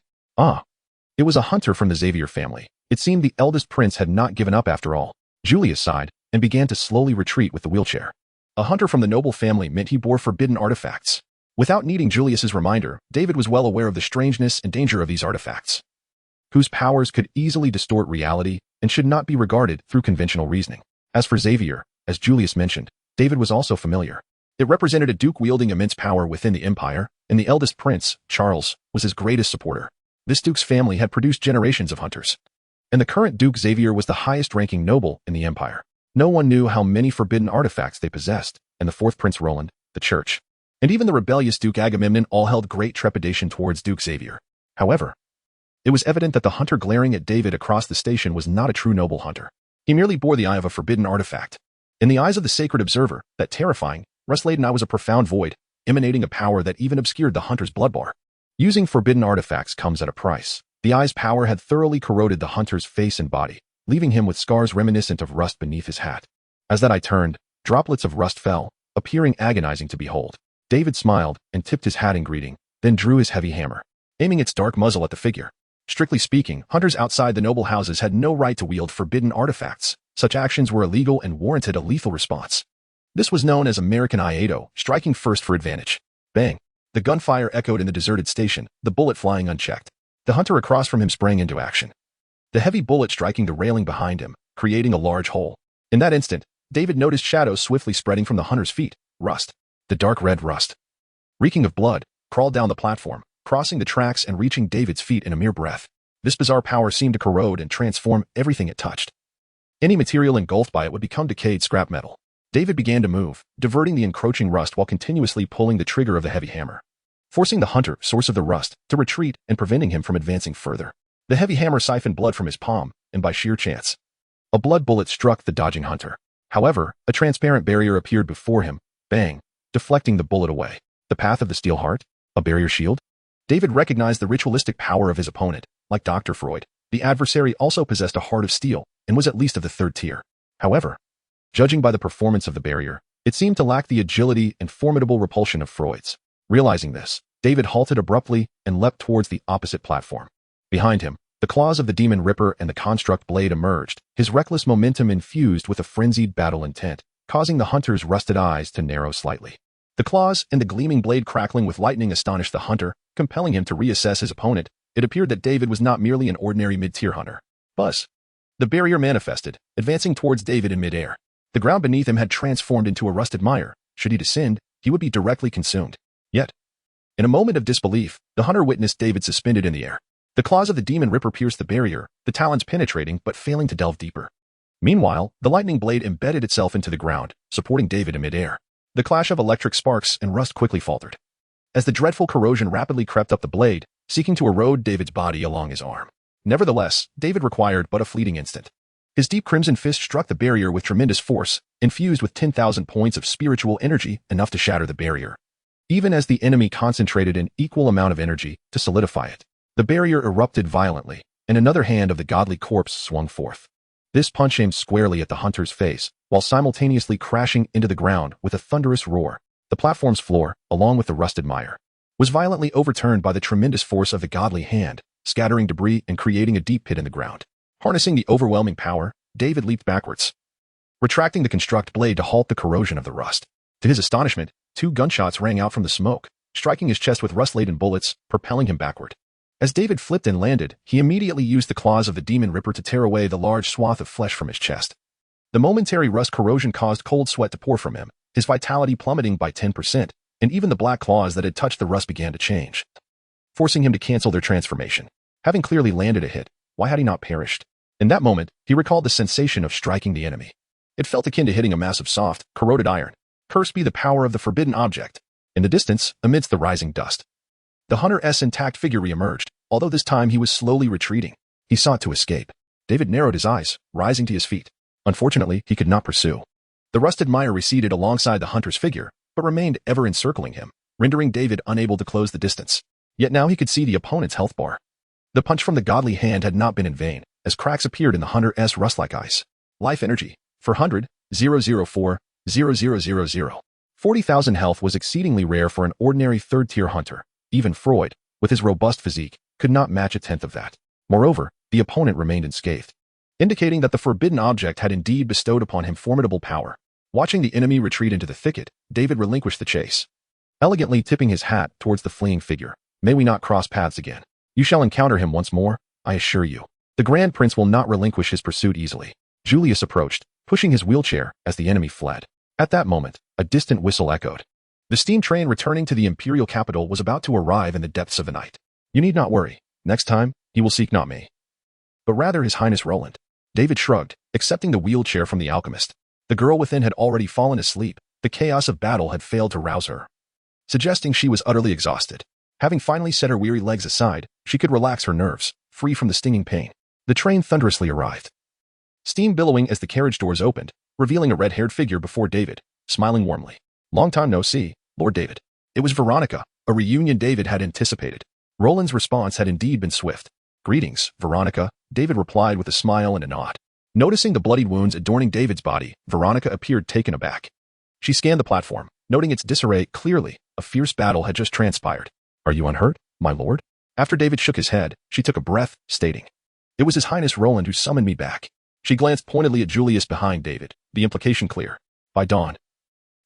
It was a hunter from the Xavier family. It seemed the eldest prince had not given up after all. Julius sighed and began to slowly retreat with the wheelchair. A hunter from the noble family meant he bore forbidden artifacts. Without needing Julius's reminder, David was well aware of the strangeness and danger of these artifacts, whose powers could easily distort reality and should not be regarded through conventional reasoning. As for Xavier, as Julius mentioned, David was also familiar. It represented a duke wielding immense power within the empire, and the eldest prince, Charles, was his greatest supporter. This duke's family had produced generations of hunters, and the current Duke Xavier was the highest-ranking noble in the empire. No one knew how many forbidden artifacts they possessed, and the fourth prince Roland, the church, and even the rebellious Duke Agamemnon all held great trepidation towards Duke Xavier. However, it was evident that the hunter glaring at David across the station was not a true noble hunter. He merely bore the eye of a forbidden artifact. In the eyes of the sacred observer, that terrifying, rust-laden eye was a profound void, emanating a power that even obscured the hunter's blood bar. Using forbidden artifacts comes at a price. The eye's power had thoroughly corroded the hunter's face and body, leaving him with scars reminiscent of rust beneath his hat. As that eye turned, droplets of rust fell, appearing agonizing to behold. David smiled and tipped his hat in greeting, then drew his heavy hammer, aiming its dark muzzle at the figure. Strictly speaking, hunters outside the noble houses had no right to wield forbidden artifacts. Such actions were illegal and warranted a lethal response. This was known as American Iato, striking first for advantage. Bang! The gunfire echoed in the deserted station, the bullet flying unchecked. The hunter across from him sprang into action, the heavy bullet striking the railing behind him, creating a large hole. In that instant, David noticed shadows swiftly spreading from the hunter's feet. Rust, the dark red rust, reeking of blood, crawled down the platform, crossing the tracks and reaching David's feet in a mere breath. This bizarre power seemed to corrode and transform everything it touched. Any material engulfed by it would become decayed scrap metal. David began to move, diverting the encroaching rust while continuously pulling the trigger of the heavy hammer, forcing the hunter, source of the rust, to retreat and preventing him from advancing further. The heavy hammer siphoned blood from his palm, and by sheer chance, a blood bullet struck the dodging hunter. However, a transparent barrier appeared before him, bang, deflecting the bullet away. The path of the steel heart? A barrier shield? David recognized the ritualistic power of his opponent. Like Dr. Freud, the adversary also possessed a heart of steel and was at least of the third tier. However, judging by the performance of the barrier, it seemed to lack the agility and formidable repulsion of Freud's. Realizing this, David halted abruptly and leapt towards the opposite platform. Behind him, the claws of the demon Ripper and the construct blade emerged, his reckless momentum infused with a frenzied battle intent, causing the hunter's rusted eyes to narrow slightly. The claws and the gleaming blade crackling with lightning astonished the hunter, compelling him to reassess his opponent. It appeared that David was not merely an ordinary mid-tier hunter. Buzz! The barrier manifested, advancing towards David in midair. The ground beneath him had transformed into a rusted mire. Should he descend, he would be directly consumed. Yet, in a moment of disbelief, the hunter witnessed David suspended in the air. The claws of the demon Ripper pierced the barrier, the talons penetrating but failing to delve deeper. Meanwhile, the lightning blade embedded itself into the ground, supporting David in midair. The clash of electric sparks and rust quickly faltered, as the dreadful corrosion rapidly crept up the blade, seeking to erode David's body along his arm. Nevertheless, David required but a fleeting instant. His deep crimson fist struck the barrier with tremendous force, infused with 10,000 points of spiritual energy, enough to shatter the barrier, even as the enemy concentrated an equal amount of energy to solidify it. The barrier erupted violently, and another hand of the godly corpse swung forth. This punch aimed squarely at the hunter's face, while simultaneously crashing into the ground with a thunderous roar. The platform's floor, along with the rusted mire, was violently overturned by the tremendous force of the godly hand, scattering debris and creating a deep pit in the ground. Harnessing the overwhelming power, David leaped backwards, retracting the construct blade to halt the corrosion of the rust. To his astonishment, 2 gunshots rang out from the smoke, striking his chest with rust-laden bullets, propelling him backward. As David flipped and landed, he immediately used the claws of the demon ripper to tear away the large swath of flesh from his chest. The momentary rust corrosion caused cold sweat to pour from him, his vitality plummeting by 10%, and even the black claws that had touched the rust began to change, forcing him to cancel their transformation. Having clearly landed a hit, why had he not perished? In that moment, he recalled the sensation of striking the enemy. It felt akin to hitting a mass of soft, corroded iron. Cursed be the power of the forbidden object. In the distance, amidst the rising dust, the hunter's intact figure reemerged, although this time he was slowly retreating. He sought to escape. David narrowed his eyes, rising to his feet. Unfortunately, he could not pursue. The rusted mire receded alongside the hunter's figure, but remained ever encircling him, rendering David unable to close the distance. Yet now he could see the opponent's health bar. The punch from the godly hand had not been in vain, as cracks appeared in the hunter's rust like ice. Life energy, 400, 004, 0000. 40,000 health was exceedingly rare for an ordinary third-tier hunter. Even Freud, with his robust physique, could not match a tenth of that. Moreover, the opponent remained unscathed, indicating that the forbidden object had indeed bestowed upon him formidable power. Watching the enemy retreat into the thicket, David relinquished the chase, elegantly tipping his hat towards the fleeing figure. May we not cross paths again. You shall encounter him once more, I assure you. The Grand Prince will not relinquish his pursuit easily. Julius approached, pushing his wheelchair as the enemy fled. At that moment, a distant whistle echoed. The steam train returning to the imperial capital was about to arrive in the depths of the night. You need not worry. Next time, he will seek not me, but rather his Highness Roland. David shrugged, accepting the wheelchair from the alchemist. The girl within had already fallen asleep. The chaos of battle had failed to rouse her, suggesting she was utterly exhausted. Having finally set her weary legs aside, she could relax her nerves, free from the stinging pain. The train thunderously arrived, steam billowing as the carriage doors opened, revealing a red-haired figure before David, smiling warmly. Long time no see, Lord David. It was Veronica, a reunion David had anticipated. Roland's response had indeed been swift. Greetings, Veronica, David replied with a smile and a nod. Noticing the bloodied wounds adorning David's body, Veronica appeared taken aback. She scanned the platform, noting its disarray clearly. A fierce battle had just transpired. Are you unhurt, my lord? After David shook his head, she took a breath, stating, It was His Highness Roland who summoned me back. She glanced pointedly at Julius behind David, the implication clear. By dawn,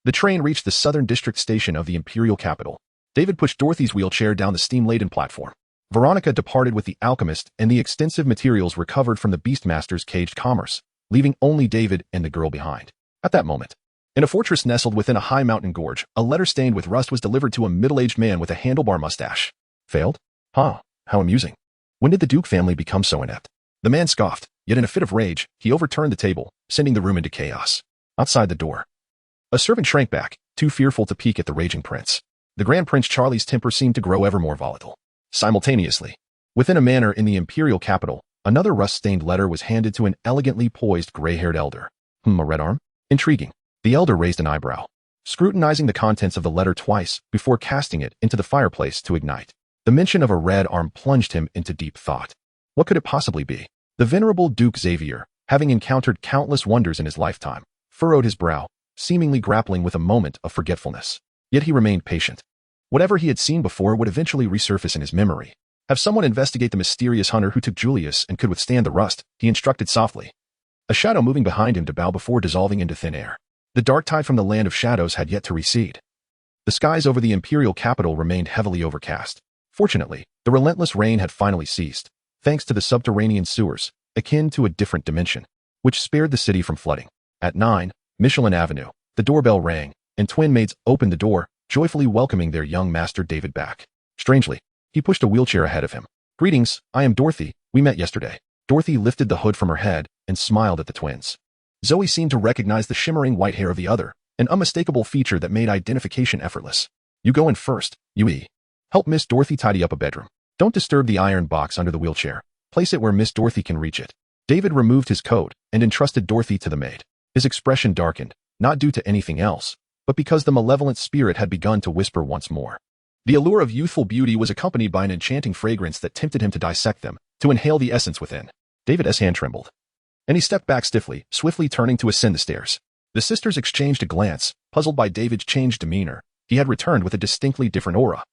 the train reached the southern district station of the imperial capital. David pushed Dorothy's wheelchair down the steam-laden platform. Veronica departed with the alchemist and the extensive materials recovered from the Beastmaster's caged commerce, leaving only David and the girl behind. At that moment, in a fortress nestled within a high mountain gorge, a letter stained with rust was delivered to a middle-aged man with a handlebar mustache. Failed? Huh, how amusing. When did the Duke family become so inept? The man scoffed, yet in a fit of rage, he overturned the table, sending the room into chaos. Outside the door, a servant shrank back, too fearful to peek at the raging prince. The Grand Prince Charlie's temper seemed to grow ever more volatile. Simultaneously, within a manor in the imperial capital, another rust-stained letter was handed to an elegantly poised gray-haired elder. A red arm? Intriguing. The elder raised an eyebrow, scrutinizing the contents of the letter twice before casting it into the fireplace to ignite. The mention of a red arm plunged him into deep thought. What could it possibly be? The venerable Duke Xavier, having encountered countless wonders in his lifetime, furrowed his brow, seemingly grappling with a moment of forgetfulness. Yet he remained patient. Whatever he had seen before would eventually resurface in his memory. Have someone investigate the mysterious hunter who took Julius and could withstand the rust, he instructed softly, a shadow moving behind him to bow before dissolving into thin air. The dark tide from the land of shadows had yet to recede. The skies over the imperial capital remained heavily overcast. Fortunately, the relentless rain had finally ceased, thanks to the subterranean sewers, akin to a different dimension, which spared the city from flooding. At 9, Michelin Avenue, the doorbell rang, and twin maids opened the door, joyfully welcoming their young master David back. Strangely, he pushed a wheelchair ahead of him. Greetings, I am Dorothy, we met yesterday. Dorothy lifted the hood from her head and smiled at the twins. Zoe seemed to recognize the shimmering white hair of the other, an unmistakable feature that made identification effortless. You go in first, Yui. Help Miss Dorothy tidy up a bedroom. Don't disturb the iron box under the wheelchair. Place it where Miss Dorothy can reach it. David removed his coat and entrusted Dorothy to the maid. His expression darkened, not due to anything else, but because the malevolent spirit had begun to whisper once more. The allure of youthful beauty was accompanied by an enchanting fragrance that tempted him to dissect them, to inhale the essence within. David's hand trembled, and he stepped back stiffly, swiftly turning to ascend the stairs. The sisters exchanged a glance, puzzled by David's changed demeanor. He had returned with a distinctly different aura,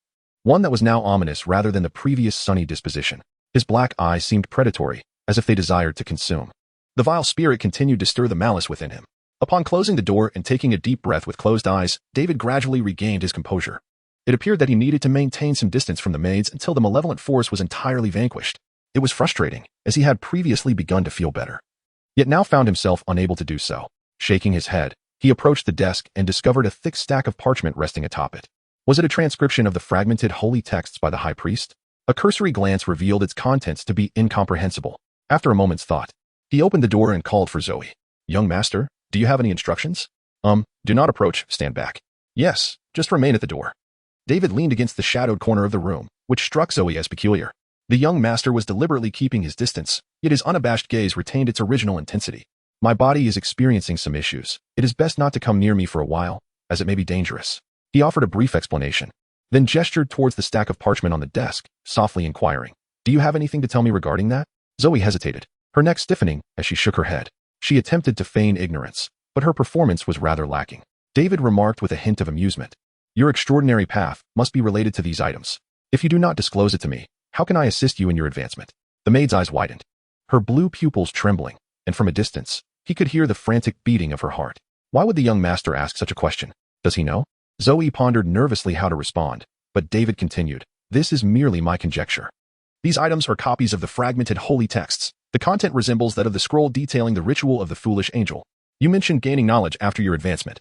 one that was now ominous rather than the previous sunny disposition. His black eyes seemed predatory, as if they desired to consume. The vile spirit continued to stir the malice within him. Upon closing the door and taking a deep breath with closed eyes, David gradually regained his composure. It appeared that he needed to maintain some distance from the maids until the malevolent force was entirely vanquished. It was frustrating, as he had previously begun to feel better, yet now found himself unable to do so. Shaking his head, he approached the desk and discovered a thick stack of parchment resting atop it. Was it a transcription of the fragmented holy texts by the high priest? A cursory glance revealed its contents to be incomprehensible. After a moment's thought, he opened the door and called for Zoe. "Young master, do you have any instructions?" Do not approach, stand back." "Yes, just remain at the door." David leaned against the shadowed corner of the room, which struck Zoe as peculiar. The young master was deliberately keeping his distance, yet his unabashed gaze retained its original intensity. "My body is experiencing some issues. It is best not to come near me for a while, as it may be dangerous." He offered a brief explanation, then gestured towards the stack of parchment on the desk, softly inquiring, "Do you have anything to tell me regarding that?" Zoe hesitated, her neck stiffening as she shook her head. She attempted to feign ignorance, but her performance was rather lacking. David remarked with a hint of amusement, "Your extraordinary path must be related to these items. If you do not disclose it to me, how can I assist you in your advancement?" The maid's eyes widened, her blue pupils trembling, and from a distance, he could hear the frantic beating of her heart. Why would the young master ask such a question? Does he know? Zoe pondered nervously how to respond, but David continued, "This is merely my conjecture. These items are copies of the fragmented holy texts. The content resembles that of the scroll detailing the ritual of the foolish angel. You mentioned gaining knowledge after your advancement.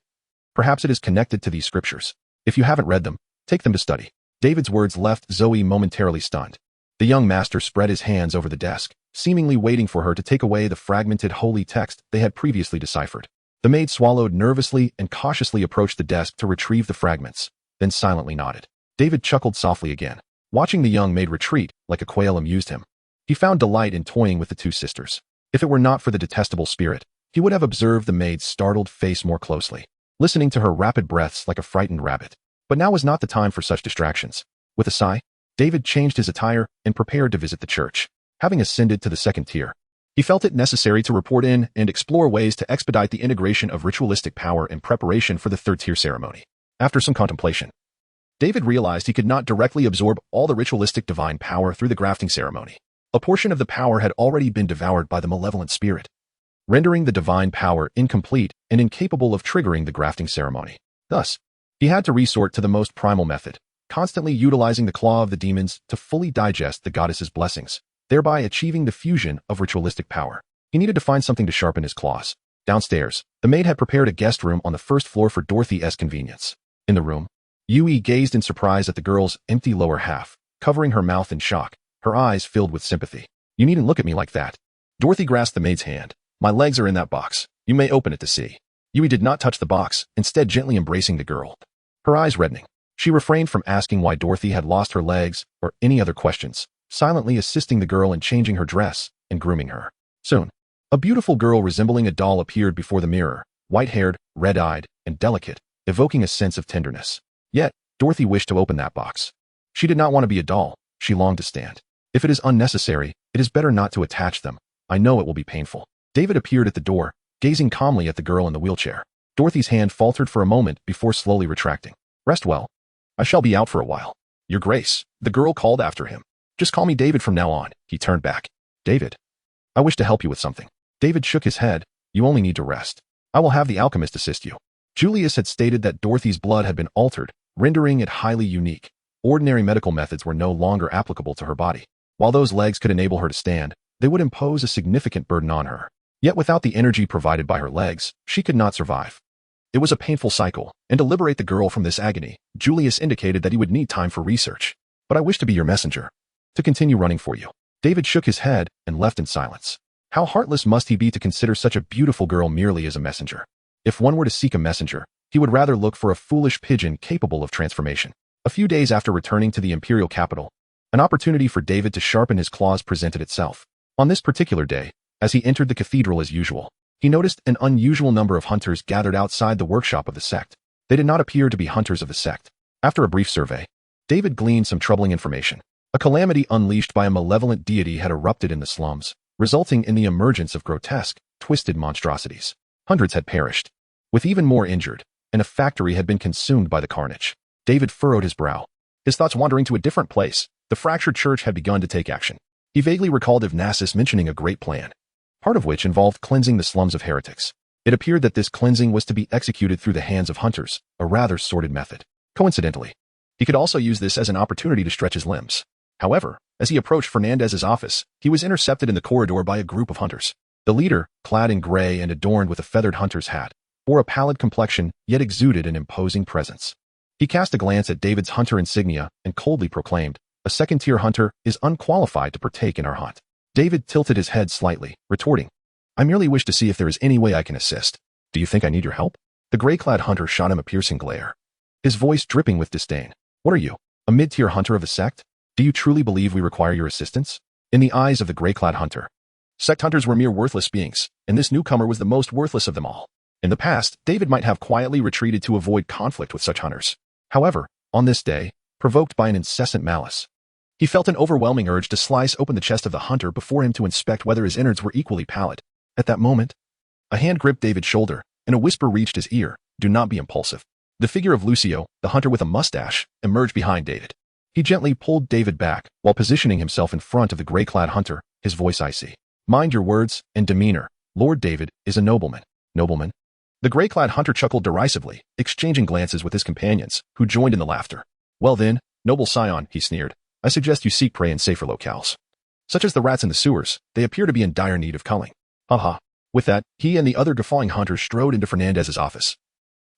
Perhaps it is connected to these scriptures. If you haven't read them, take them to study." David's words left Zoe momentarily stunned. The young master spread his hands over the desk, seemingly waiting for her to take away the fragmented holy text they had previously deciphered. The maid swallowed nervously and cautiously approached the desk to retrieve the fragments, then silently nodded. David chuckled softly again. Watching the young maid retreat like a quail amused him. He found delight in toying with the two sisters. If it were not for the detestable spirit, he would have observed the maid's startled face more closely, listening to her rapid breaths like a frightened rabbit. But now was not the time for such distractions. With a sigh, David changed his attire and prepared to visit the church. Having ascended to the second tier, he felt it necessary to report in and explore ways to expedite the integration of ritualistic power in preparation for the third-tier ceremony. After some contemplation, David realized he could not directly absorb all the ritualistic divine power through the grafting ceremony. A portion of the power had already been devoured by the malevolent spirit, rendering the divine power incomplete and incapable of triggering the grafting ceremony. Thus, he had to resort to the most primal method, constantly utilizing the claw of the demons to fully digest the goddess's blessings, thereby achieving the fusion of ritualistic power. He needed to find something to sharpen his claws. Downstairs, the maid had prepared a guest room on the first floor for Dorothy's convenience. In the room, Yui gazed in surprise at the girl's empty lower half, covering her mouth in shock, her eyes filled with sympathy. "You needn't look at me like that." Dorothy grasped the maid's hand. "My legs are in that box. You may open it to see." Yui did not touch the box, instead gently embracing the girl. Her eyes reddening, she refrained from asking why Dorothy had lost her legs or any other questions, silently assisting the girl in changing her dress and grooming her. Soon, a beautiful girl resembling a doll appeared before the mirror, white-haired, red-eyed, and delicate, evoking a sense of tenderness. Yet, Dorothy wished to open that box. She did not want to be a doll, she longed to stand. "If it is unnecessary, it is better not to attach them. I know it will be painful." David appeared at the door, gazing calmly at the girl in the wheelchair. Dorothy's hand faltered for a moment before slowly retracting. "Rest well. I shall be out for a while." "Your Grace," the girl called after him. "Just call me David from now on." He turned back. "David, I wish to help you with something." David shook his head. "You only need to rest. I will have the alchemist assist you." Julius had stated that Dorothy's blood had been altered, rendering it highly unique. Ordinary medical methods were no longer applicable to her body. While those legs could enable her to stand, they would impose a significant burden on her. Yet without the energy provided by her legs, she could not survive. It was a painful cycle, and to liberate the girl from this agony, Julius indicated that he would need time for research. "But I wish to be your messenger, to continue running for you." David shook his head and left in silence. How heartless must he be to consider such a beautiful girl merely as a messenger? If one were to seek a messenger, he would rather look for a foolish pigeon capable of transformation. A few days after returning to the imperial capital, an opportunity for David to sharpen his claws presented itself. On this particular day, as he entered the cathedral as usual, he noticed an unusual number of hunters gathered outside the workshop of the sect. They did not appear to be hunters of the sect. After a brief survey, David gleaned some troubling information. A calamity unleashed by a malevolent deity had erupted in the slums, resulting in the emergence of grotesque, twisted monstrosities. Hundreds had perished, with even more injured, and a factory had been consumed by the carnage. David furrowed his brow, his thoughts wandering to a different place. The fractured church had begun to take action. He vaguely recalled Evnasis mentioning a great plan, part of which involved cleansing the slums of heretics. It appeared that this cleansing was to be executed through the hands of hunters, a rather sordid method. Coincidentally, he could also use this as an opportunity to stretch his limbs. However, as he approached Fernandez's office, he was intercepted in the corridor by a group of hunters. The leader, clad in gray and adorned with a feathered hunter's hat, bore a pallid complexion yet exuded an imposing presence. He cast a glance at David's hunter insignia and coldly proclaimed, "A second-tier hunter is unqualified to partake in our hunt." David tilted his head slightly, retorting, "I merely wish to see if there is any way I can assist. Do you think I need your help?" The gray-clad hunter shot him a piercing glare, his voice dripping with disdain. "What are you, a mid-tier hunter of a sect? Do you truly believe we require your assistance?" In the eyes of the gray-clad hunter, sect hunters were mere worthless beings, and this newcomer was the most worthless of them all. In the past, David might have quietly retreated to avoid conflict with such hunters. However, on this day, provoked by an incessant malice, he felt an overwhelming urge to slice open the chest of the hunter before him to inspect whether his innards were equally pallid. At that moment, a hand gripped David's shoulder, and a whisper reached his ear, "Do not be impulsive." The figure of Lucio, the hunter with a mustache, emerged behind David. He gently pulled David back while positioning himself in front of the gray-clad hunter, his voice icy. "Mind your words and demeanor. Lord David is a nobleman." "Nobleman?" The gray-clad hunter chuckled derisively, exchanging glances with his companions, who joined in the laughter. "Well then, noble scion," he sneered, "I suggest you seek prey in safer locales. Such as the rats in the sewers, they appear to be in dire need of culling." Ha. With that, he and the other guffawing hunters strode into Fernandez's office.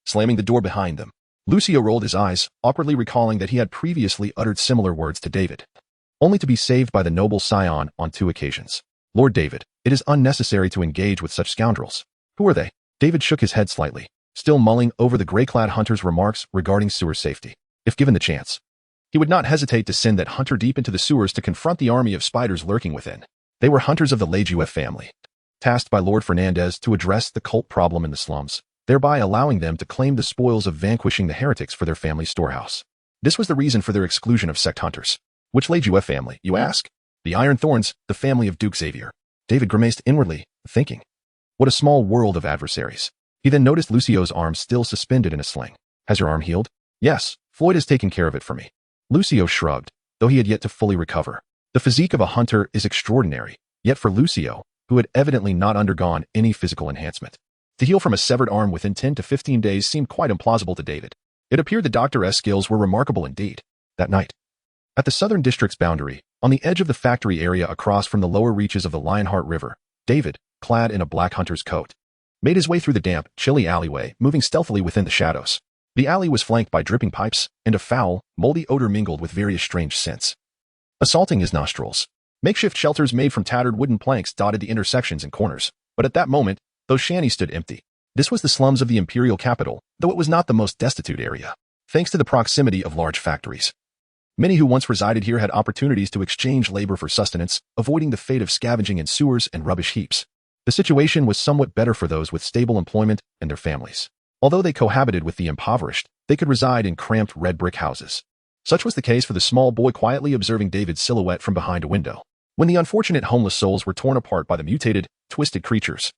Slamming the door behind them, Lucio rolled his eyes, awkwardly recalling that he had previously uttered similar words to David, only to be saved by the noble scion on 2 occasions. "Lord David, it is unnecessary to engage with such scoundrels." "Who are they?" David shook his head slightly, still mulling over the gray-clad hunter's remarks regarding sewer safety. If given the chance, he would not hesitate to send that hunter deep into the sewers to confront the army of spiders lurking within. They were hunters of the Lejuef family, tasked by Lord Fernandez to address the cult problem in the slums, thereby allowing them to claim the spoils of vanquishing the heretics for their family's storehouse. This was the reason for their exclusion of sect hunters. Which Lejuef family, you ask? The Iron Thorns, the family of Duke Xavier. David grimaced inwardly, thinking, what a small world of adversaries. He then noticed Lucio's arm still suspended in a sling. "Has your arm healed?" "Yes, Floyd has taken care of it for me." Lucio shrugged, though he had yet to fully recover. The physique of a hunter is extraordinary, yet for Lucio, who had evidently not undergone any physical enhancement, to heal from a severed arm within 10 to 15 days seemed quite implausible to David. It appeared the Doctor's skills were remarkable indeed. That night, at the southern district's boundary, on the edge of the factory area across from the lower reaches of the Lionheart River, David, clad in a black hunter's coat, made his way through the damp, chilly alleyway, moving stealthily within the shadows. The alley was flanked by dripping pipes, and a foul, moldy odor mingled with various strange scents, assaulting his nostrils. Makeshift shelters made from tattered wooden planks dotted the intersections and corners, but at that moment, those shanties stood empty. This was the slums of the imperial capital, though it was not the most destitute area, thanks to the proximity of large factories. Many who once resided here had opportunities to exchange labor for sustenance, avoiding the fate of scavenging in sewers and rubbish heaps. The situation was somewhat better for those with stable employment and their families. Although they cohabited with the impoverished, they could reside in cramped red brick houses. Such was the case for the small boy quietly observing David's silhouette from behind a window. When the unfortunate homeless souls were torn apart by the mutated, twisted creatures,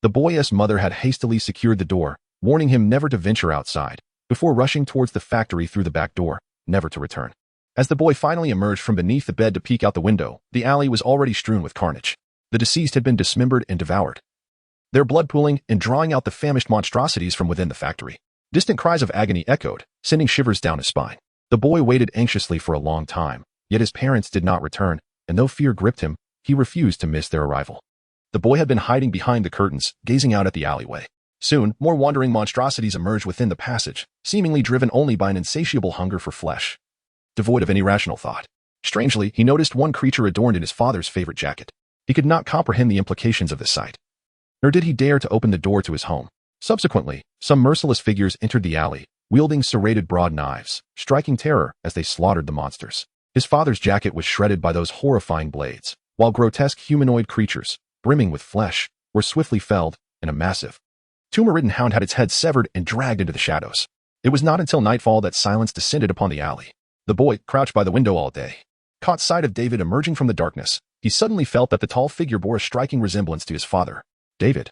the boy's mother had hastily secured the door, warning him never to venture outside, before rushing towards the factory through the back door, never to return. As the boy finally emerged from beneath the bed to peek out the window, the alley was already strewn with carnage. The deceased had been dismembered and devoured, their blood pooling and drawing out the famished monstrosities from within the factory. Distant cries of agony echoed, sending shivers down his spine. The boy waited anxiously for a long time, yet his parents did not return, and though fear gripped him, he refused to miss their arrival. The boy had been hiding behind the curtains, gazing out at the alleyway. Soon, more wandering monstrosities emerged within the passage, seemingly driven only by an insatiable hunger for flesh, devoid of any rational thought. Strangely, he noticed one creature adorned in his father's favorite jacket. He could not comprehend the implications of this sight, nor did he dare to open the door to his home. Subsequently, some merciless figures entered the alley, wielding serrated broad knives, striking terror as they slaughtered the monsters. His father's jacket was shredded by those horrifying blades, while grotesque humanoid creatures, brimming with flesh, were swiftly felled, and a massive, tumor-ridden hound had its head severed and dragged into the shadows. It was not until nightfall that silence descended upon the alley. The boy, crouched by the window all day, caught sight of David emerging from the darkness. He suddenly felt that the tall figure bore a striking resemblance to his father. David,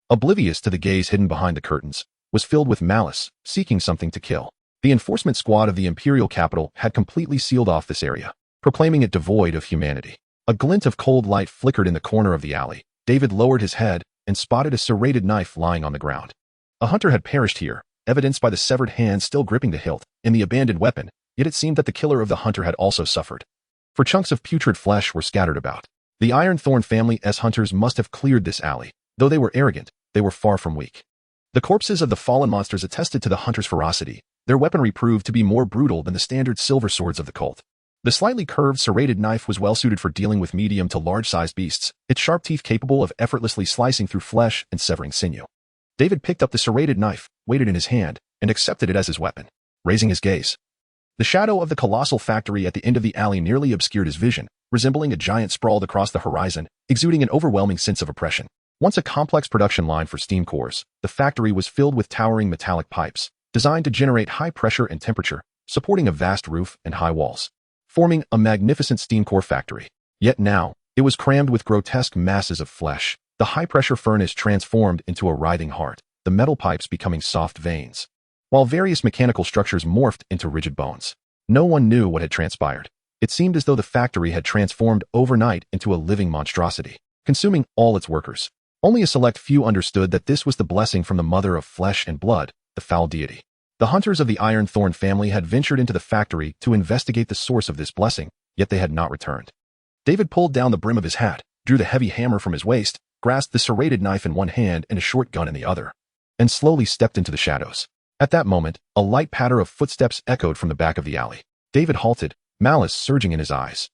oblivious to the gaze hidden behind the curtains, was filled with malice, seeking something to kill. The enforcement squad of the imperial capital had completely sealed off this area, proclaiming it devoid of humanity. A glint of cold light flickered in the corner of the alley. David lowered his head and spotted a serrated knife lying on the ground. A hunter had perished here, evidenced by the severed hand still gripping the hilt in the abandoned weapon, yet it seemed that the killer of the hunter had also suffered. For chunks of putrid flesh were scattered about. The Ironthorn family's hunters must have cleared this alley. Though they were arrogant, they were far from weak. The corpses of the fallen monsters attested to the hunter's ferocity. Their weaponry proved to be more brutal than the standard silver swords of the cult. The slightly curved serrated knife was well suited for dealing with medium to large-sized beasts, its sharp teeth capable of effortlessly slicing through flesh and severing sinew. David picked up the serrated knife, weighed it in his hand, and accepted it as his weapon. Raising his gaze, the shadow of the colossal factory at the end of the alley nearly obscured his vision, resembling a giant sprawled across the horizon, exuding an overwhelming sense of oppression. Once a complex production line for steam cores, the factory was filled with towering metallic pipes, designed to generate high pressure and temperature, supporting a vast roof and high walls, forming a magnificent steam core factory. Yet now, it was crammed with grotesque masses of flesh. The high-pressure furnace transformed into a writhing heart, the metal pipes becoming soft veins, while various mechanical structures morphed into rigid bones. No one knew what had transpired. It seemed as though the factory had transformed overnight into a living monstrosity, consuming all its workers. Only a select few understood that this was the blessing from the mother of flesh and blood, the foul deity. The hunters of the Ironthorn family had ventured into the factory to investigate the source of this blessing, yet they had not returned. David pulled down the brim of his hat, drew the heavy hammer from his waist, grasped the serrated knife in one hand and a short gun in the other, and slowly stepped into the shadows. At that moment, a light patter of footsteps echoed from the back of the alley. David halted, malice surging in his eyes.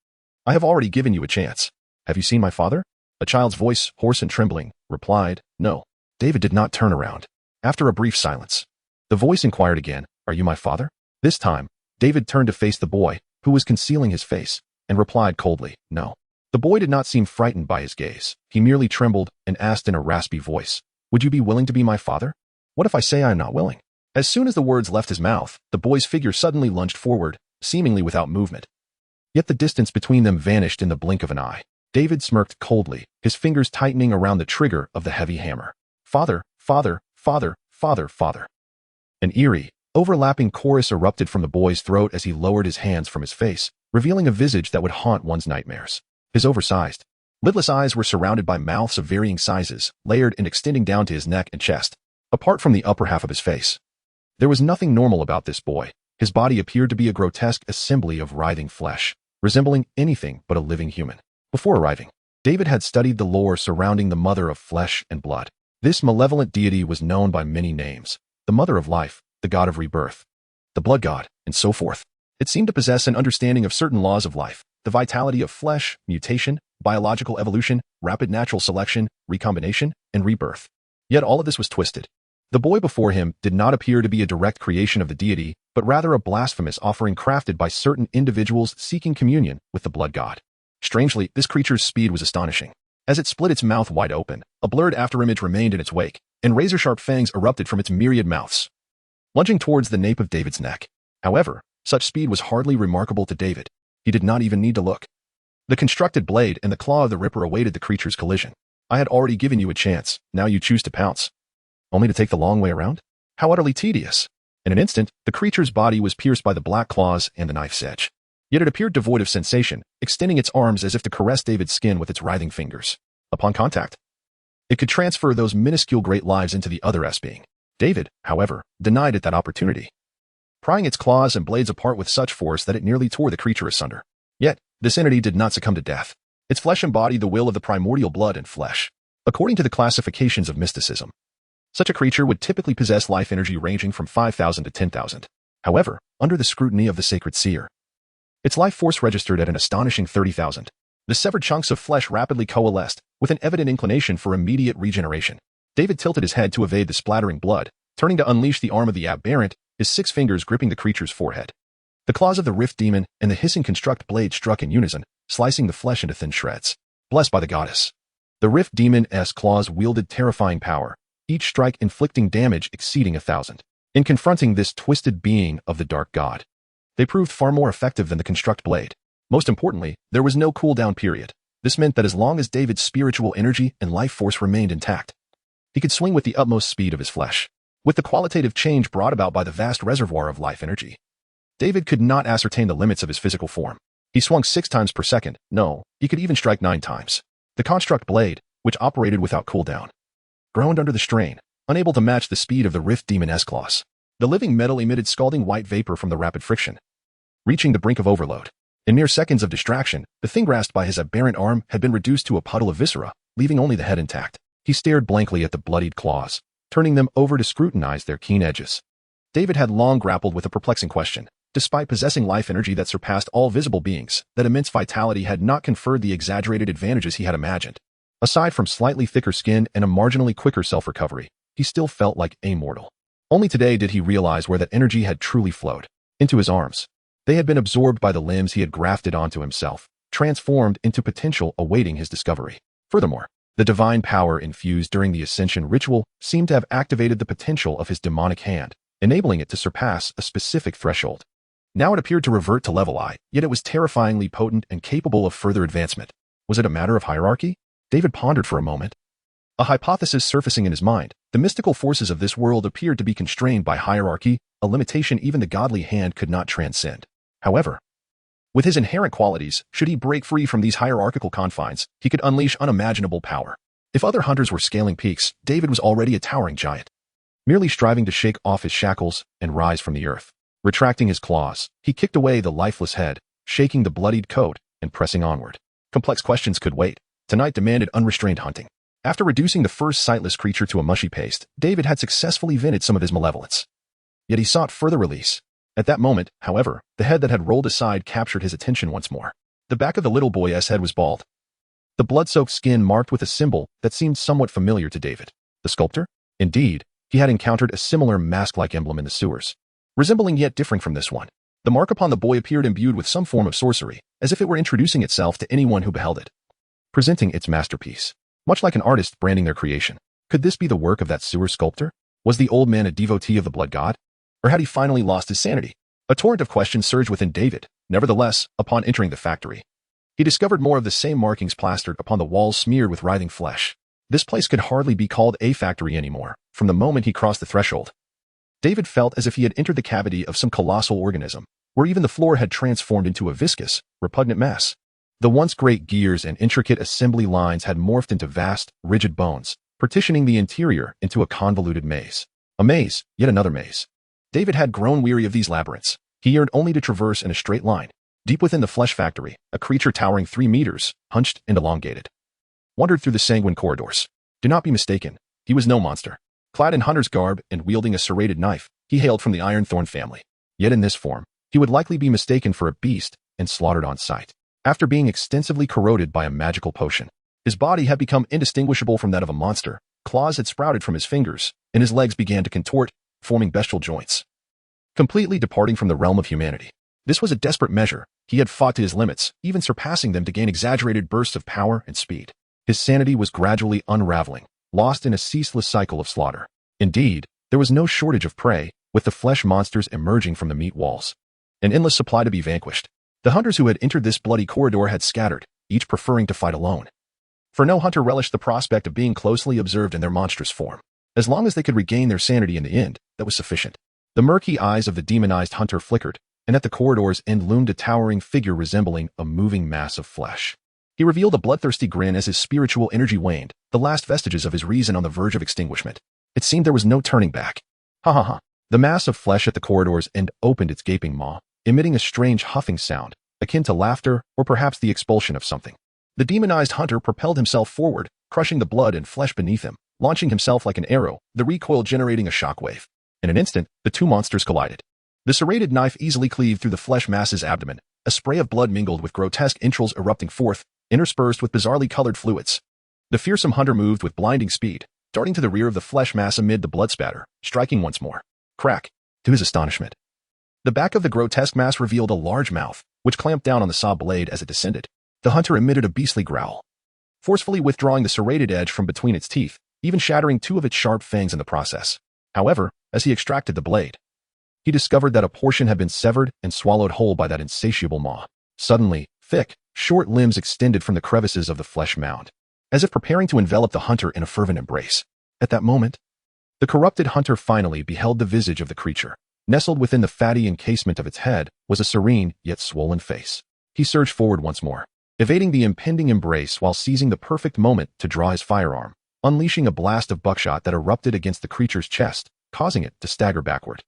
"I have already given you a chance. Have you seen my father?" A child's voice, hoarse and trembling, replied, "No." David did not turn around. After a brief silence, the voice inquired again, "Are you my father?" This time, David turned to face the boy, who was concealing his face, and replied coldly, "No." The boy did not seem frightened by his gaze. He merely trembled and asked in a raspy voice, "Would you be willing to be my father?" "What if I say I am not willing?" As soon as the words left his mouth, the boy's figure suddenly lunged forward, seemingly without movement. Yet the distance between them vanished in the blink of an eye. David smirked coldly, his fingers tightening around the trigger of the heavy hammer. "Father, father, father, father, father." An eerie, overlapping chorus erupted from the boy's throat as he lowered his hands from his face, revealing a visage that would haunt one's nightmares. His oversized, lidless eyes were surrounded by mouths of varying sizes, layered and extending down to his neck and chest, apart from the upper half of his face. There was nothing normal about this boy. His body appeared to be a grotesque assembly of writhing flesh, resembling anything but a living human. Before arriving, David had studied the lore surrounding the mother of flesh and blood. This malevolent deity was known by many names: the mother of life, the god of rebirth, the blood god, and so forth. It seemed to possess an understanding of certain laws of life, the vitality of flesh, mutation, biological evolution, rapid natural selection, recombination, and rebirth. Yet all of this was twisted. The boy before him did not appear to be a direct creation of the deity, but rather a blasphemous offering crafted by certain individuals seeking communion with the blood god. Strangely, this creature's speed was astonishing. As it split its mouth wide open, a blurred afterimage remained in its wake, and razor-sharp fangs erupted from its myriad mouths, lunging towards the nape of David's neck. However, such speed was hardly remarkable to David. He did not even need to look. The constructed blade and the claw of the Ripper awaited the creature's collision. "I had already given you a chance, now you choose to pounce. Only to take the long way around? How utterly tedious." In an instant, the creature's body was pierced by the black claws and the knife's edge. Yet it appeared devoid of sensation, extending its arms as if to caress David's skin with its writhing fingers. Upon contact, it could transfer those minuscule great lives into the other being. David, however, denied it that opportunity, prying its claws and blades apart with such force that it nearly tore the creature asunder. Yet, this entity did not succumb to death. Its flesh embodied the will of the primordial blood and flesh. According to the classifications of mysticism, such a creature would typically possess life energy ranging from 5,000 to 10,000. However, under the scrutiny of the sacred seer, its life force registered at an astonishing 30,000. The severed chunks of flesh rapidly coalesced, with an evident inclination for immediate regeneration. David tilted his head to evade the splattering blood, turning to unleash the arm of the aberrant, his 6 fingers gripping the creature's forehead. The claws of the rift demon and the hissing construct blade struck in unison, slicing the flesh into thin shreds. Blessed by the goddess, the rift demon's claws wielded terrifying power, each strike inflicting damage exceeding 1,000. In confronting this twisted being of the dark god, they proved far more effective than the construct blade. Most importantly, there was no cooldown period. This meant that as long as David's spiritual energy and life force remained intact, he could swing with the utmost speed of his flesh. With the qualitative change brought about by the vast reservoir of life energy, David could not ascertain the limits of his physical form. He swung 6 times per second. No, he could even strike 9 times. The construct blade, which operated without cooldown, groaned under the strain, unable to match the speed of the rift demon's claws. The living metal emitted scalding white vapor from the rapid friction, reaching the brink of overload. In mere seconds of distraction, the thing grasped by his aberrant arm had been reduced to a puddle of viscera, leaving only the head intact. He stared blankly at the bloodied claws, turning them over to scrutinize their keen edges. David had long grappled with a perplexing question. Despite possessing life energy that surpassed all visible beings, that immense vitality had not conferred the exaggerated advantages he had imagined. Aside from slightly thicker skin and a marginally quicker self-recovery, he still felt like a mortal. Only today did he realize where that energy had truly flowed. Into his arms. They had been absorbed by the limbs he had grafted onto himself, transformed into potential awaiting his discovery. Furthermore, the divine power infused during the ascension ritual seemed to have activated the potential of his demonic hand, enabling it to surpass a specific threshold. Now it appeared to revert to level I, yet it was terrifyingly potent and capable of further advancement. Was it a matter of hierarchy? David pondered for a moment. A hypothesis surfacing in his mind. The mystical forces of this world appeared to be constrained by hierarchy, a limitation even the godly hand could not transcend. However, with his inherent qualities, should he break free from these hierarchical confines, he could unleash unimaginable power. If other hunters were scaling peaks, David was already a towering giant, merely striving to shake off his shackles and rise from the earth. Retracting his claws, he kicked away the lifeless head, shaking the bloodied coat, and pressing onward. Complex questions could wait. Tonight demanded unrestrained hunting. After reducing the first sightless creature to a mushy paste, David had successfully vented some of his malevolence. Yet he sought further release. At that moment, however, the head that had rolled aside captured his attention once more. The back of the little boy's head was bald, the blood-soaked skin marked with a symbol that seemed somewhat familiar to David. The sculptor? Indeed, he had encountered a similar mask-like emblem in the sewers, resembling yet differing from this one. The mark upon the boy appeared imbued with some form of sorcery, as if it were introducing itself to anyone who beheld it, presenting its masterpiece, much like an artist branding their creation. Could this be the work of that sewer sculptor? Was the old man a devotee of the blood god? Or had he finally lost his sanity? A torrent of questions surged within David. Nevertheless, upon entering the factory, he discovered more of the same markings plastered upon the walls smeared with writhing flesh. This place could hardly be called a factory anymore. From the moment he crossed the threshold, David felt as if he had entered the cavity of some colossal organism, where even the floor had transformed into a viscous, repugnant mass. The once great gears and intricate assembly lines had morphed into vast, rigid bones, partitioning the interior into a convoluted maze. A maze, yet another maze. David had grown weary of these labyrinths. He yearned only to traverse in a straight line. Deep within the flesh factory, a creature towering 3 meters, hunched and elongated, wandered through the sanguine corridors. Do not be mistaken, he was no monster. Clad in hunter's garb and wielding a serrated knife, he hailed from the Ironthorn family. Yet in this form, he would likely be mistaken for a beast and slaughtered on sight. After being extensively corroded by a magical potion, his body had become indistinguishable from that of a monster. Claws had sprouted from his fingers, and his legs began to contort, forming bestial joints, completely departing from the realm of humanity. This was a desperate measure. He had fought to his limits, even surpassing them to gain exaggerated bursts of power and speed. His sanity was gradually unraveling, lost in a ceaseless cycle of slaughter. Indeed, there was no shortage of prey, with the flesh monsters emerging from the meat walls. An endless supply to be vanquished. The hunters who had entered this bloody corridor had scattered, each preferring to fight alone. For no hunter relished the prospect of being closely observed in their monstrous form. As long as they could regain their sanity in the end, that was sufficient. The murky eyes of the demonized hunter flickered, and at the corridor's end loomed a towering figure resembling a moving mass of flesh. He revealed a bloodthirsty grin as his spiritual energy waned, the last vestiges of his reason on the verge of extinguishment. It seemed there was no turning back. Ha ha ha. The mass of flesh at the corridor's end opened its gaping maw, emitting a strange huffing sound, akin to laughter or perhaps the expulsion of something. The demonized hunter propelled himself forward, crushing the blood and flesh beneath him, launching himself like an arrow, the recoil generating a shockwave. In an instant, the two monsters collided. The serrated knife easily cleaved through the flesh mass's abdomen. A spray of blood mingled with grotesque entrails erupting forth, interspersed with bizarrely colored fluids. The fearsome hunter moved with blinding speed, darting to the rear of the flesh mass amid the blood spatter, striking once more. Crack! To his astonishment, the back of the grotesque mass revealed a large mouth, which clamped down on the saw blade as it descended. The hunter emitted a beastly growl, forcefully withdrawing the serrated edge from between its teeth, even shattering 2 of its sharp fangs in the process. However, as he extracted the blade, he discovered that a portion had been severed and swallowed whole by that insatiable maw. Suddenly, thick, short limbs extended from the crevices of the flesh mound, as if preparing to envelop the hunter in a fervent embrace. At that moment, the corrupted hunter finally beheld the visage of the creature. Nestled within the fatty encasement of its head was a serene yet swollen face. He surged forward once more, evading the impending embrace while seizing the perfect moment to draw his firearm, unleashing a blast of buckshot that erupted against the creature's chest, causing it to stagger backward.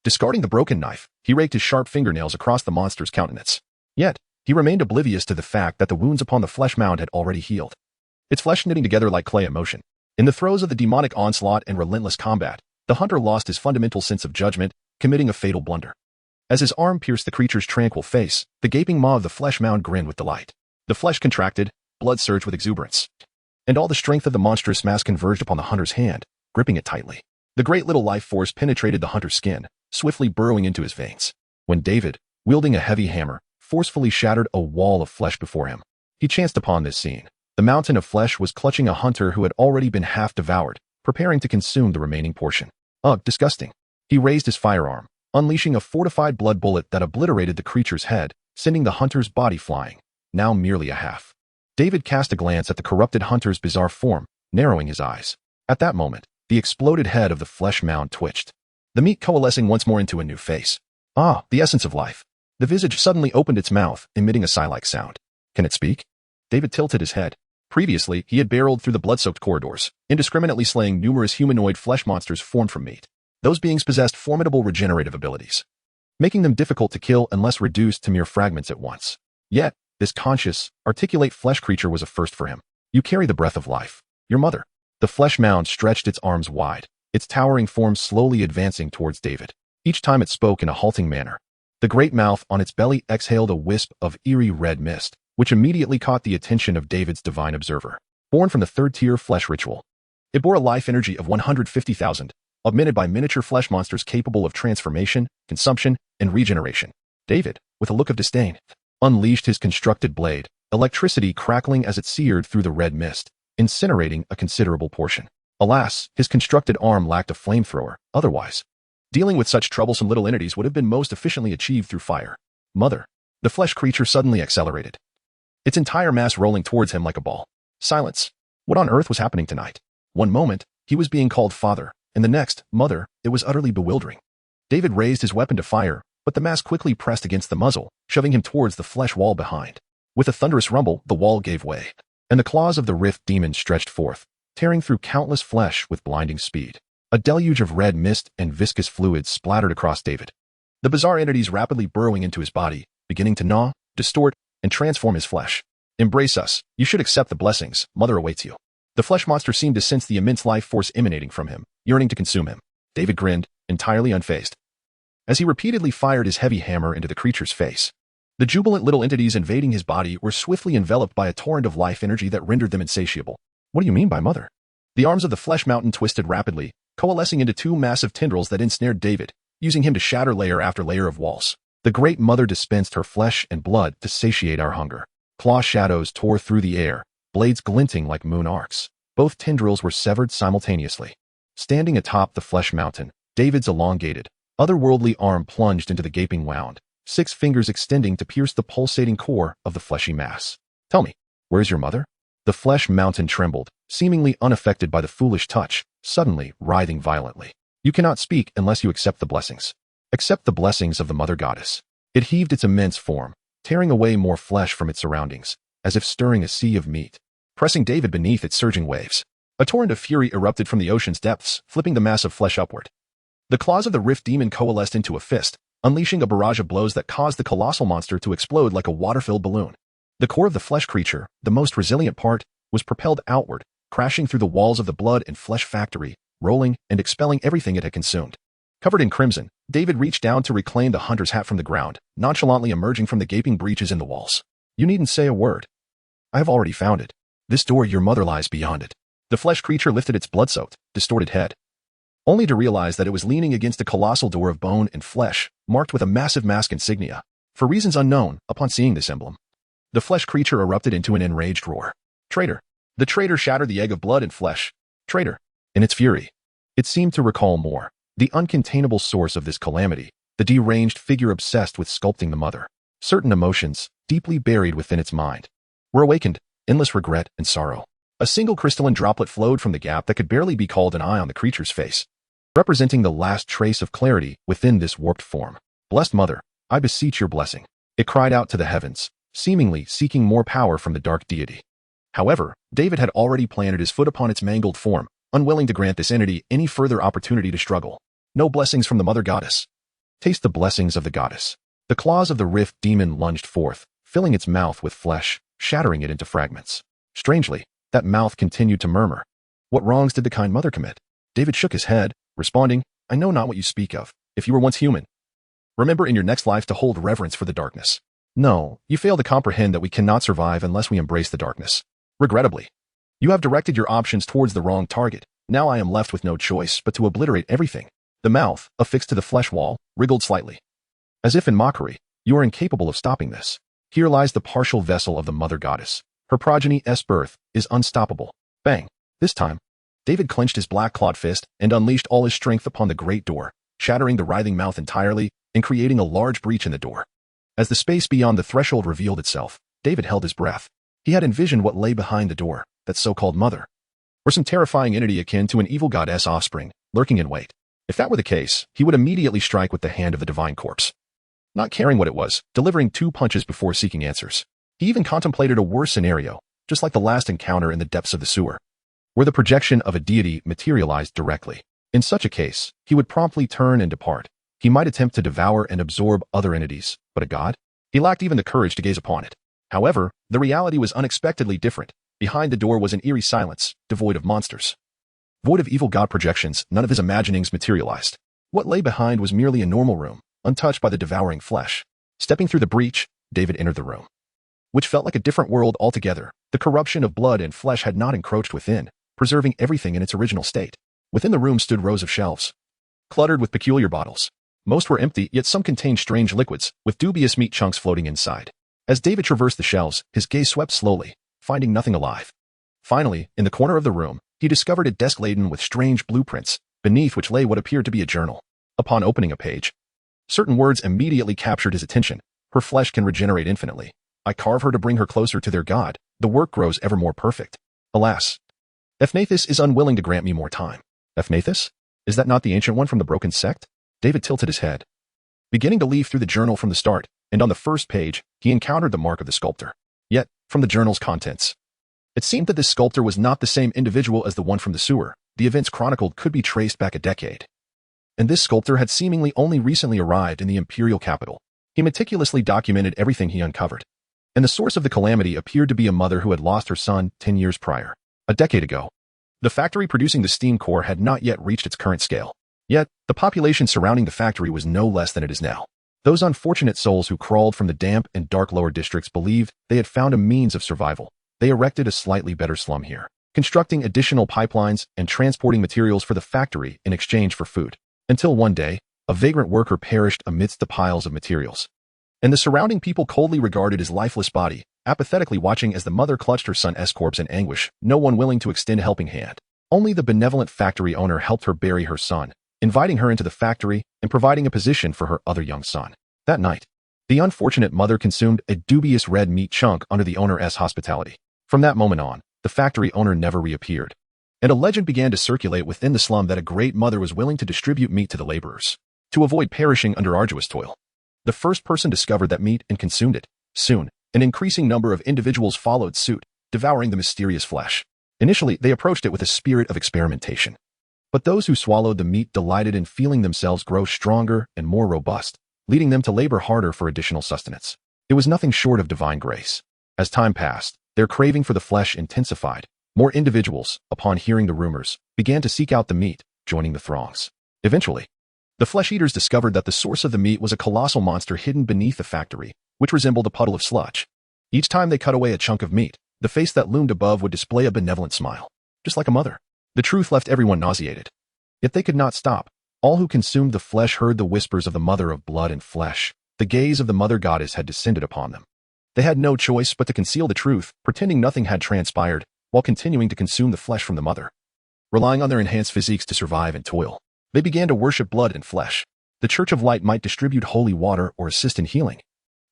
Discarding the broken knife, he raked his sharp fingernails across the monster's countenance. Yet, he remained oblivious to the fact that the wounds upon the flesh mound had already healed, its flesh knitting together like clay in motion. In the throes of the demonic onslaught and relentless combat, the hunter lost his fundamental sense of judgment, committing a fatal blunder. As his arm pierced the creature's tranquil face, the gaping maw of the flesh mound grinned with delight. The flesh contracted, blood surged with exuberance, and all the strength of the monstrous mass converged upon the hunter's hand, gripping it tightly. The great little life force penetrated the hunter's skin, swiftly burrowing into his veins. When David, wielding a heavy hammer, forcefully shattered a wall of flesh before him, he chanced upon this scene. The mountain of flesh was clutching a hunter who had already been half devoured, preparing to consume the remaining portion. Ugh, disgusting. He raised his firearm, unleashing a fortified blood bullet that obliterated the creature's head, sending the hunter's body flying, now merely a half. David cast a glance at the corrupted hunter's bizarre form, narrowing his eyes. At that moment, the exploded head of the flesh mound twitched, the meat coalescing once more into a new face. Ah, the essence of life. The visage suddenly opened its mouth, emitting a sigh-like sound. Can it speak? David tilted his head. Previously, he had barreled through the blood-soaked corridors, indiscriminately slaying numerous humanoid flesh monsters formed from meat. Those beings possessed formidable regenerative abilities, making them difficult to kill unless reduced to mere fragments at once. Yet, this conscious, articulate flesh creature was a first for him. You carry the breath of life. Your mother. The flesh mound stretched its arms wide, its towering form slowly advancing towards David. Each time it spoke in a halting manner. The great mouth on its belly exhaled a wisp of eerie red mist, which immediately caught the attention of David's divine observer. Born from the third-tier flesh ritual, it bore a life energy of 150,000, augmented by miniature flesh monsters capable of transformation, consumption, and regeneration. David, with a look of disdain, unleashed his constructed blade, electricity crackling as it seared through the red mist, incinerating a considerable portion. Alas, his constructed arm lacked a flamethrower. Otherwise, dealing with such troublesome little entities would have been most efficiently achieved through fire. Mother. The flesh creature suddenly accelerated, its entire mass rolling towards him like a ball. Silence. What on earth was happening tonight? One moment, he was being called father, and the next, mother. It was utterly bewildering. David raised his weapon to fire, but the mass quickly pressed against the muzzle, shoving him towards the flesh wall behind. With a thunderous rumble, the wall gave way, and the claws of the rift demon stretched forth, tearing through countless flesh with blinding speed. A deluge of red mist and viscous fluids splattered across David, the bizarre entities rapidly burrowing into his body, beginning to gnaw, distort, and transform his flesh. Embrace us. You should accept the blessings. Mother awaits you. The flesh monster seemed to sense the immense life force emanating from him, yearning to consume him. David grinned, entirely unfazed, as he repeatedly fired his heavy hammer into the creature's face. The jubilant little entities invading his body were swiftly enveloped by a torrent of life energy that rendered them insatiable. What do you mean by mother? The arms of the flesh mountain twisted rapidly, coalescing into two massive tendrils that ensnared David, using him to shatter layer after layer of walls. The great mother dispensed her flesh and blood to satiate our hunger. Claw shadows tore through the air, blades glinting like moon arcs. Both tendrils were severed simultaneously. Standing atop the flesh mountain, David's elongated, otherworldly arm plunged into the gaping wound, 6 fingers extending to pierce the pulsating core of the fleshy mass. Tell me, where's your mother? The flesh mountain trembled, seemingly unaffected by the foolish touch, suddenly writhing violently. You cannot speak unless you accept the blessings. Accept the blessings of the mother goddess. It heaved its immense form, tearing away more flesh from its surroundings, as if stirring a sea of meat, pressing David beneath its surging waves. A torrent of fury erupted from the ocean's depths, flipping the mass of flesh upward. The claws of the rift demon coalesced into a fist, unleashing a barrage of blows that caused the colossal monster to explode like a water-filled balloon. The core of the flesh creature, the most resilient part, was propelled outward, crashing through the walls of the blood and flesh factory, rolling and expelling everything it had consumed. Covered in crimson, David reached down to reclaim the hunter's hat from the ground, nonchalantly emerging from the gaping breaches in the walls. You needn't say a word. I have already found it. This door, your mother lies beyond it. The flesh creature lifted its blood-soaked, distorted head, only to realize that it was leaning against a colossal door of bone and flesh, marked with a massive mask insignia. For reasons unknown, upon seeing this emblem, the flesh creature erupted into an enraged roar. Traitor! The traitor shattered the egg of blood and flesh. Traitor! In its fury, it seemed to recall more. The uncontainable source of this calamity, the deranged figure obsessed with sculpting the mother. Certain emotions, deeply buried within its mind, were awakened, endless regret and sorrow. A single crystalline droplet flowed from the gap that could barely be called an eye on the creature's face, representing the last trace of clarity within this warped form. Blessed mother, I beseech your blessing. It cried out to the heavens, seemingly seeking more power from the dark deity. However, David had already planted his foot upon its mangled form, unwilling to grant this entity any further opportunity to struggle. No blessings from the mother goddess. Taste the blessings of the goddess. The claws of the rift demon lunged forth, filling its mouth with flesh, shattering it into fragments. Strangely, that mouth continued to murmur. What wrongs did the kind mother commit? David shook his head, responding, I know not what you speak of. If you were once human, remember in your next life to hold reverence for the darkness. No, you fail to comprehend that we cannot survive unless we embrace the darkness. Regrettably, you have directed your options towards the wrong target. Now I am left with no choice but to obliterate everything. The mouth, affixed to the flesh wall, wriggled slightly. As if in mockery, you are incapable of stopping this. Here lies the partial vessel of the mother goddess. Her progeny's birth is unstoppable. Bang! This time, David clenched his black-clawed fist and unleashed all his strength upon the great door, shattering the writhing mouth entirely and creating a large breach in the door. As the space beyond the threshold revealed itself, David held his breath. He had envisioned what lay behind the door, that so-called mother, or some terrifying entity akin to an evil goddess offspring, lurking in wait. If that were the case, he would immediately strike with the hand of the divine corpse, not caring what it was, delivering 2 punches before seeking answers. He even contemplated a worse scenario, just like the last encounter in the depths of the sewer, where the projection of a deity materialized directly. In such a case, he would promptly turn and depart. He might attempt to devour and absorb other entities, but a god? He lacked even the courage to gaze upon it. However, the reality was unexpectedly different. Behind the door was an eerie silence, devoid of monsters. Void of evil god projections, none of his imaginings materialized. What lay behind was merely a normal room, untouched by the devouring flesh. Stepping through the breach, David entered the room, which felt like a different world altogether. The corruption of blood and flesh had not encroached within, preserving everything in its original state. Within the room stood rows of shelves, cluttered with peculiar bottles. Most were empty, yet some contained strange liquids, with dubious meat chunks floating inside. As David traversed the shelves, his gaze swept slowly, finding nothing alive. Finally, in the corner of the room, he discovered a desk laden with strange blueprints, beneath which lay what appeared to be a journal. Upon opening a page, certain words immediately captured his attention. Her flesh can regenerate infinitely. I carve her to bring her closer to their god. The work grows ever more perfect. Alas, Ethnathis is unwilling to grant me more time. Ethnathis? Is that not the ancient one from the broken sect? David tilted his head, beginning to leaf through the journal from the start, and on the first page, he encountered the mark of the sculptor. Yet, from the journal's contents, it seemed that this sculptor was not the same individual as the one from the sewer. The events chronicled could be traced back a decade. And this sculptor had seemingly only recently arrived in the imperial capital. He meticulously documented everything he uncovered. And the source of the calamity appeared to be a mother who had lost her son 10 years prior. A decade ago, the factory producing the steam core had not yet reached its current scale. Yet, the population surrounding the factory was no less than it is now. Those unfortunate souls who crawled from the damp and dark lower districts believed they had found a means of survival. They erected a slightly better slum here, constructing additional pipelines and transporting materials for the factory in exchange for food. Until one day, a vagrant worker perished amidst the piles of materials. And the surrounding people coldly regarded his lifeless body, apathetically watching as the mother clutched her son's corpse in anguish, no one willing to extend a helping hand. Only the benevolent factory owner helped her bury her son, inviting her into the factory and providing a position for her other young son. That night, the unfortunate mother consumed a dubious red meat chunk under the owner's hospitality. From that moment on, the factory owner never reappeared, and a legend began to circulate within the slum that a great mother was willing to distribute meat to the laborers, to avoid perishing under arduous toil. The first person discovered that meat and consumed it. Soon, an increasing number of individuals followed suit, devouring the mysterious flesh. Initially, they approached it with a spirit of experimentation. But those who swallowed the meat delighted in feeling themselves grow stronger and more robust, leading them to labor harder for additional sustenance. It was nothing short of divine grace. As time passed, their craving for the flesh intensified. More individuals, upon hearing the rumors, began to seek out the meat, joining the throngs. Eventually, the flesh-eaters discovered that the source of the meat was a colossal monster hidden beneath the factory, which resembled a puddle of sludge. Each time they cut away a chunk of meat, the face that loomed above would display a benevolent smile, just like a mother. The truth left everyone nauseated. Yet they could not stop. All who consumed the flesh heard the whispers of the mother of blood and flesh. The gaze of the mother goddess had descended upon them. They had no choice but to conceal the truth, pretending nothing had transpired, while continuing to consume the flesh from the mother. Relying on their enhanced physiques to survive and toil, they began to worship blood and flesh. The Church of Light might distribute holy water or assist in healing,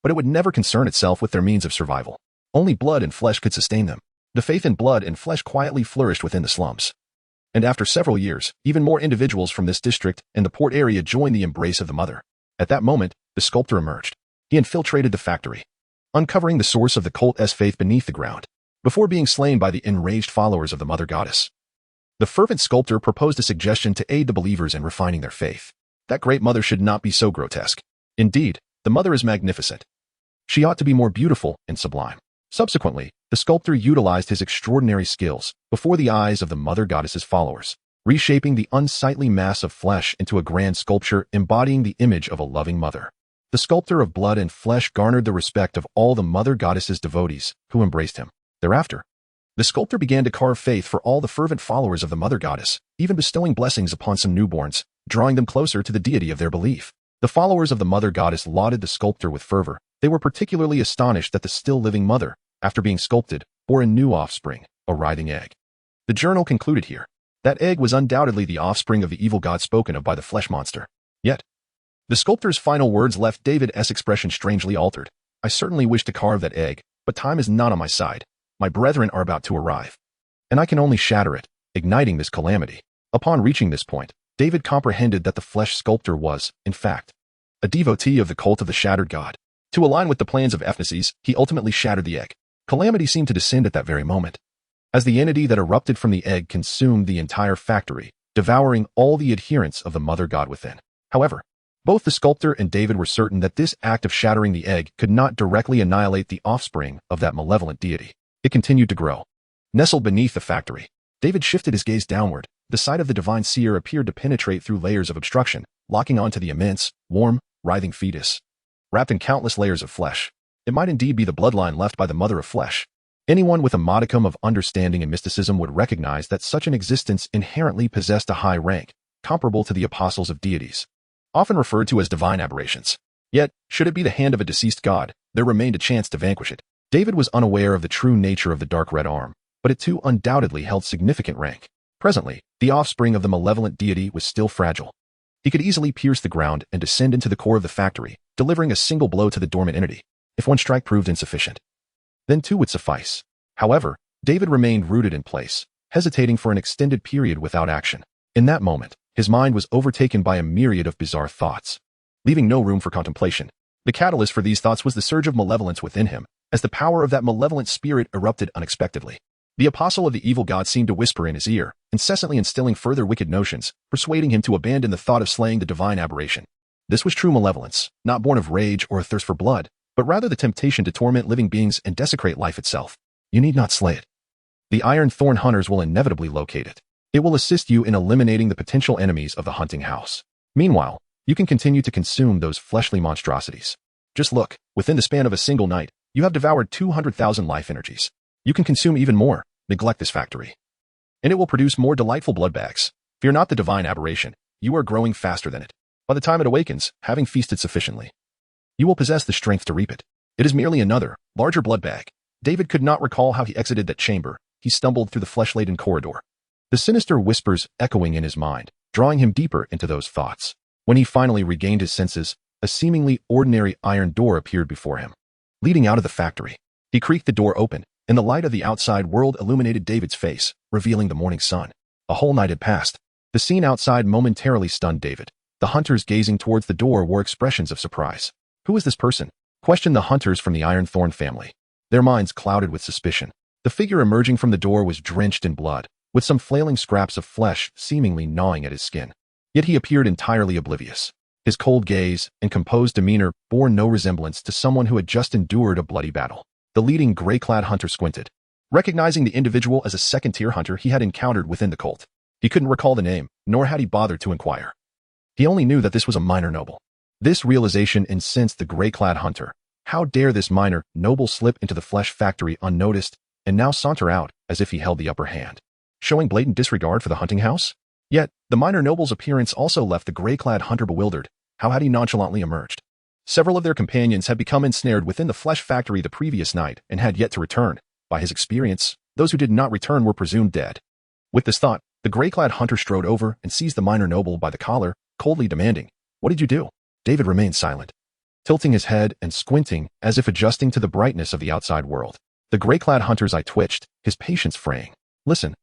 but it would never concern itself with their means of survival. Only blood and flesh could sustain them. The faith in blood and flesh quietly flourished within the slums. And after several years, even more individuals from this district and the port area joined the embrace of the mother. At that moment, the sculptor emerged. He infiltrated the factory. uncovering the source of the cult's faith beneath the ground, before being slain by the enraged followers of the mother goddess. The fervent sculptor proposed a suggestion to aid the believers in refining their faith. That great mother should not be so grotesque. Indeed, the mother is magnificent. She ought to be more beautiful and sublime. Subsequently, the sculptor utilized his extraordinary skills before the eyes of the mother goddess's followers, reshaping the unsightly mass of flesh into a grand sculpture embodying the image of a loving mother. The sculptor of blood and flesh garnered the respect of all the mother goddess's devotees who embraced him. Thereafter, the sculptor began to carve faith for all the fervent followers of the mother goddess, even bestowing blessings upon some newborns, drawing them closer to the deity of their belief. The followers of the mother goddess lauded the sculptor with fervor. They were particularly astonished that the still living mother, after being sculpted, bore a new offspring, a writhing egg. The journal concluded here. That egg was undoubtedly the offspring of the evil god spoken of by the flesh monster. Yet, the sculptor's final words left David's expression strangely altered. I certainly wish to carve that egg, but time is not on my side. My brethren are about to arrive, and I can only shatter it, igniting this calamity. Upon reaching this point, David comprehended that the flesh sculptor was, in fact, a devotee of the cult of the shattered god. To align with the plans of appendages, he ultimately shattered the egg. Calamity seemed to descend at that very moment, as the entity that erupted from the egg consumed the entire factory, devouring all the adherents of the mother god within. However, both the sculptor and David were certain that this act of shattering the egg could not directly annihilate the offspring of that malevolent deity. It continued to grow. Nestled beneath the factory, David shifted his gaze downward. The sight of the divine seer appeared to penetrate through layers of obstruction, locking onto the immense, warm, writhing fetus, wrapped in countless layers of flesh. It might indeed be the bloodline left by the mother of flesh. Anyone with a modicum of understanding and mysticism would recognize that such an existence inherently possessed a high rank, comparable to the apostles of deities, often referred to as divine aberrations. Yet, should it be the hand of a deceased god, there remained a chance to vanquish it. David was unaware of the true nature of the dark red arm, but it too undoubtedly held significant rank. Presently, the offspring of the malevolent deity was still fragile. He could easily pierce the ground and descend into the core of the factory, delivering a single blow to the dormant entity. If one strike proved insufficient, then two would suffice. However, David remained rooted in place, hesitating for an extended period without action. In that moment, his mind was overtaken by a myriad of bizarre thoughts, leaving no room for contemplation. The catalyst for these thoughts was the surge of malevolence within him, as the power of that malevolent spirit erupted unexpectedly. The apostle of the evil god seemed to whisper in his ear, incessantly instilling further wicked notions, persuading him to abandon the thought of slaying the divine aberration. This was true malevolence, not born of rage or a thirst for blood, but rather the temptation to torment living beings and desecrate life itself. You need not slay it. The iron thorn hunters will inevitably locate it. It will assist you in eliminating the potential enemies of the hunting house. Meanwhile, you can continue to consume those fleshly monstrosities. Just look, within the span of a single night, you have devoured 200,000 life energies. You can consume even more. Neglect this factory, and it will produce more delightful blood bags. Fear not the divine aberration. You are growing faster than it. By the time it awakens, having feasted sufficiently, you will possess the strength to reap it. It is merely another, larger blood bag. David could not recall how he exited that chamber. He stumbled through the flesh-laden corridor, the sinister whispers echoing in his mind, drawing him deeper into those thoughts. When he finally regained his senses, a seemingly ordinary iron door appeared before him, leading out of the factory. He creaked the door open, and the light of the outside world illuminated David's face, revealing the morning sun. A whole night had passed. The scene outside momentarily stunned David. The hunters gazing towards the door wore expressions of surprise. Who is this person? Questioned the hunters from the Iron Thorn family, their minds clouded with suspicion. The figure emerging from the door was drenched in blood, with some flailing scraps of flesh seemingly gnawing at his skin. Yet he appeared entirely oblivious. His cold gaze and composed demeanor bore no resemblance to someone who had just endured a bloody battle. The leading gray-clad hunter squinted, recognizing the individual as a second-tier hunter he had encountered within the cult. He couldn't recall the name, nor had he bothered to inquire. He only knew that this was a minor noble. This realization incensed the gray-clad hunter. How dare this minor noble slip into the flesh factory unnoticed, and now saunter out as if he held the upper hand, showing blatant disregard for the hunting house? Yet, the minor noble's appearance also left the gray-clad hunter bewildered. How had he nonchalantly emerged? Several of their companions had become ensnared within the flesh factory the previous night and had yet to return. By his experience, those who did not return were presumed dead. With this thought, the gray-clad hunter strode over and seized the minor noble by the collar, coldly demanding, "What did you do?" David remained silent, tilting his head and squinting as if adjusting to the brightness of the outside world. The gray-clad hunter's eye twitched, his patience fraying. "Listen,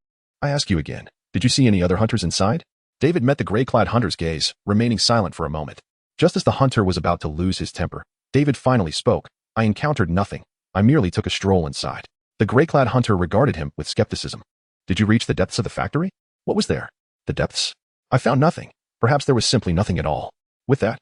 I ask you again, did you see any other hunters inside?" David met the gray-clad hunter's gaze, remaining silent for a moment. Just as the hunter was about to lose his temper, David finally spoke. I encountered nothing. I merely took a stroll inside. The gray-clad hunter regarded him with skepticism. Did you reach the depths of the factory? What was there? The depths? I found nothing. Perhaps there was simply nothing at all. With that,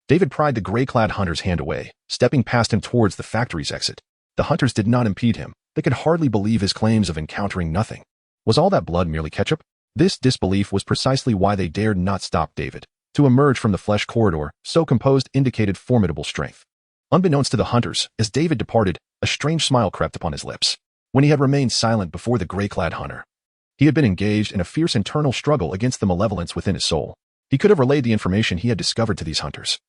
David pried the gray-clad hunter's hand away, stepping past him towards the factory's exit. The hunters did not impede him. They could hardly believe his claims of encountering nothing. Was all that blood merely ketchup? This disbelief was precisely why they dared not stop David. To emerge from the flesh corridor, so composed, indicated formidable strength. Unbeknownst to the hunters, as David departed, a strange smile crept upon his lips. When he had remained silent before the gray-clad hunter, he had been engaged in a fierce internal struggle against the malevolence within his soul. He could have relayed the information he had discovered to these hunters,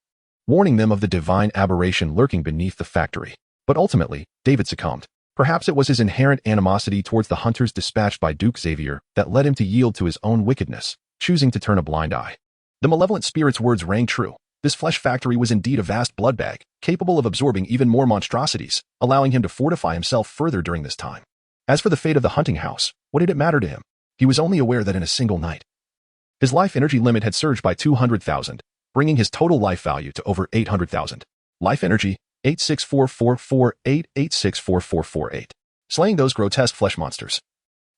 warning them of the divine aberration lurking beneath the factory. But ultimately, David succumbed. Perhaps it was his inherent animosity towards the hunters dispatched by Duke Xavier that led him to yield to his own wickedness, choosing to turn a blind eye. The malevolent spirit's words rang true. This flesh factory was indeed a vast blood bag, capable of absorbing even more monstrosities, allowing him to fortify himself further during this time. As for the fate of the hunting house, what did it matter to him? He was only aware that in a single night, his life energy limit had surged by 200,000, bringing his total life value to over 800,000. Life energy, 864448864448. Slaying those grotesque flesh monsters,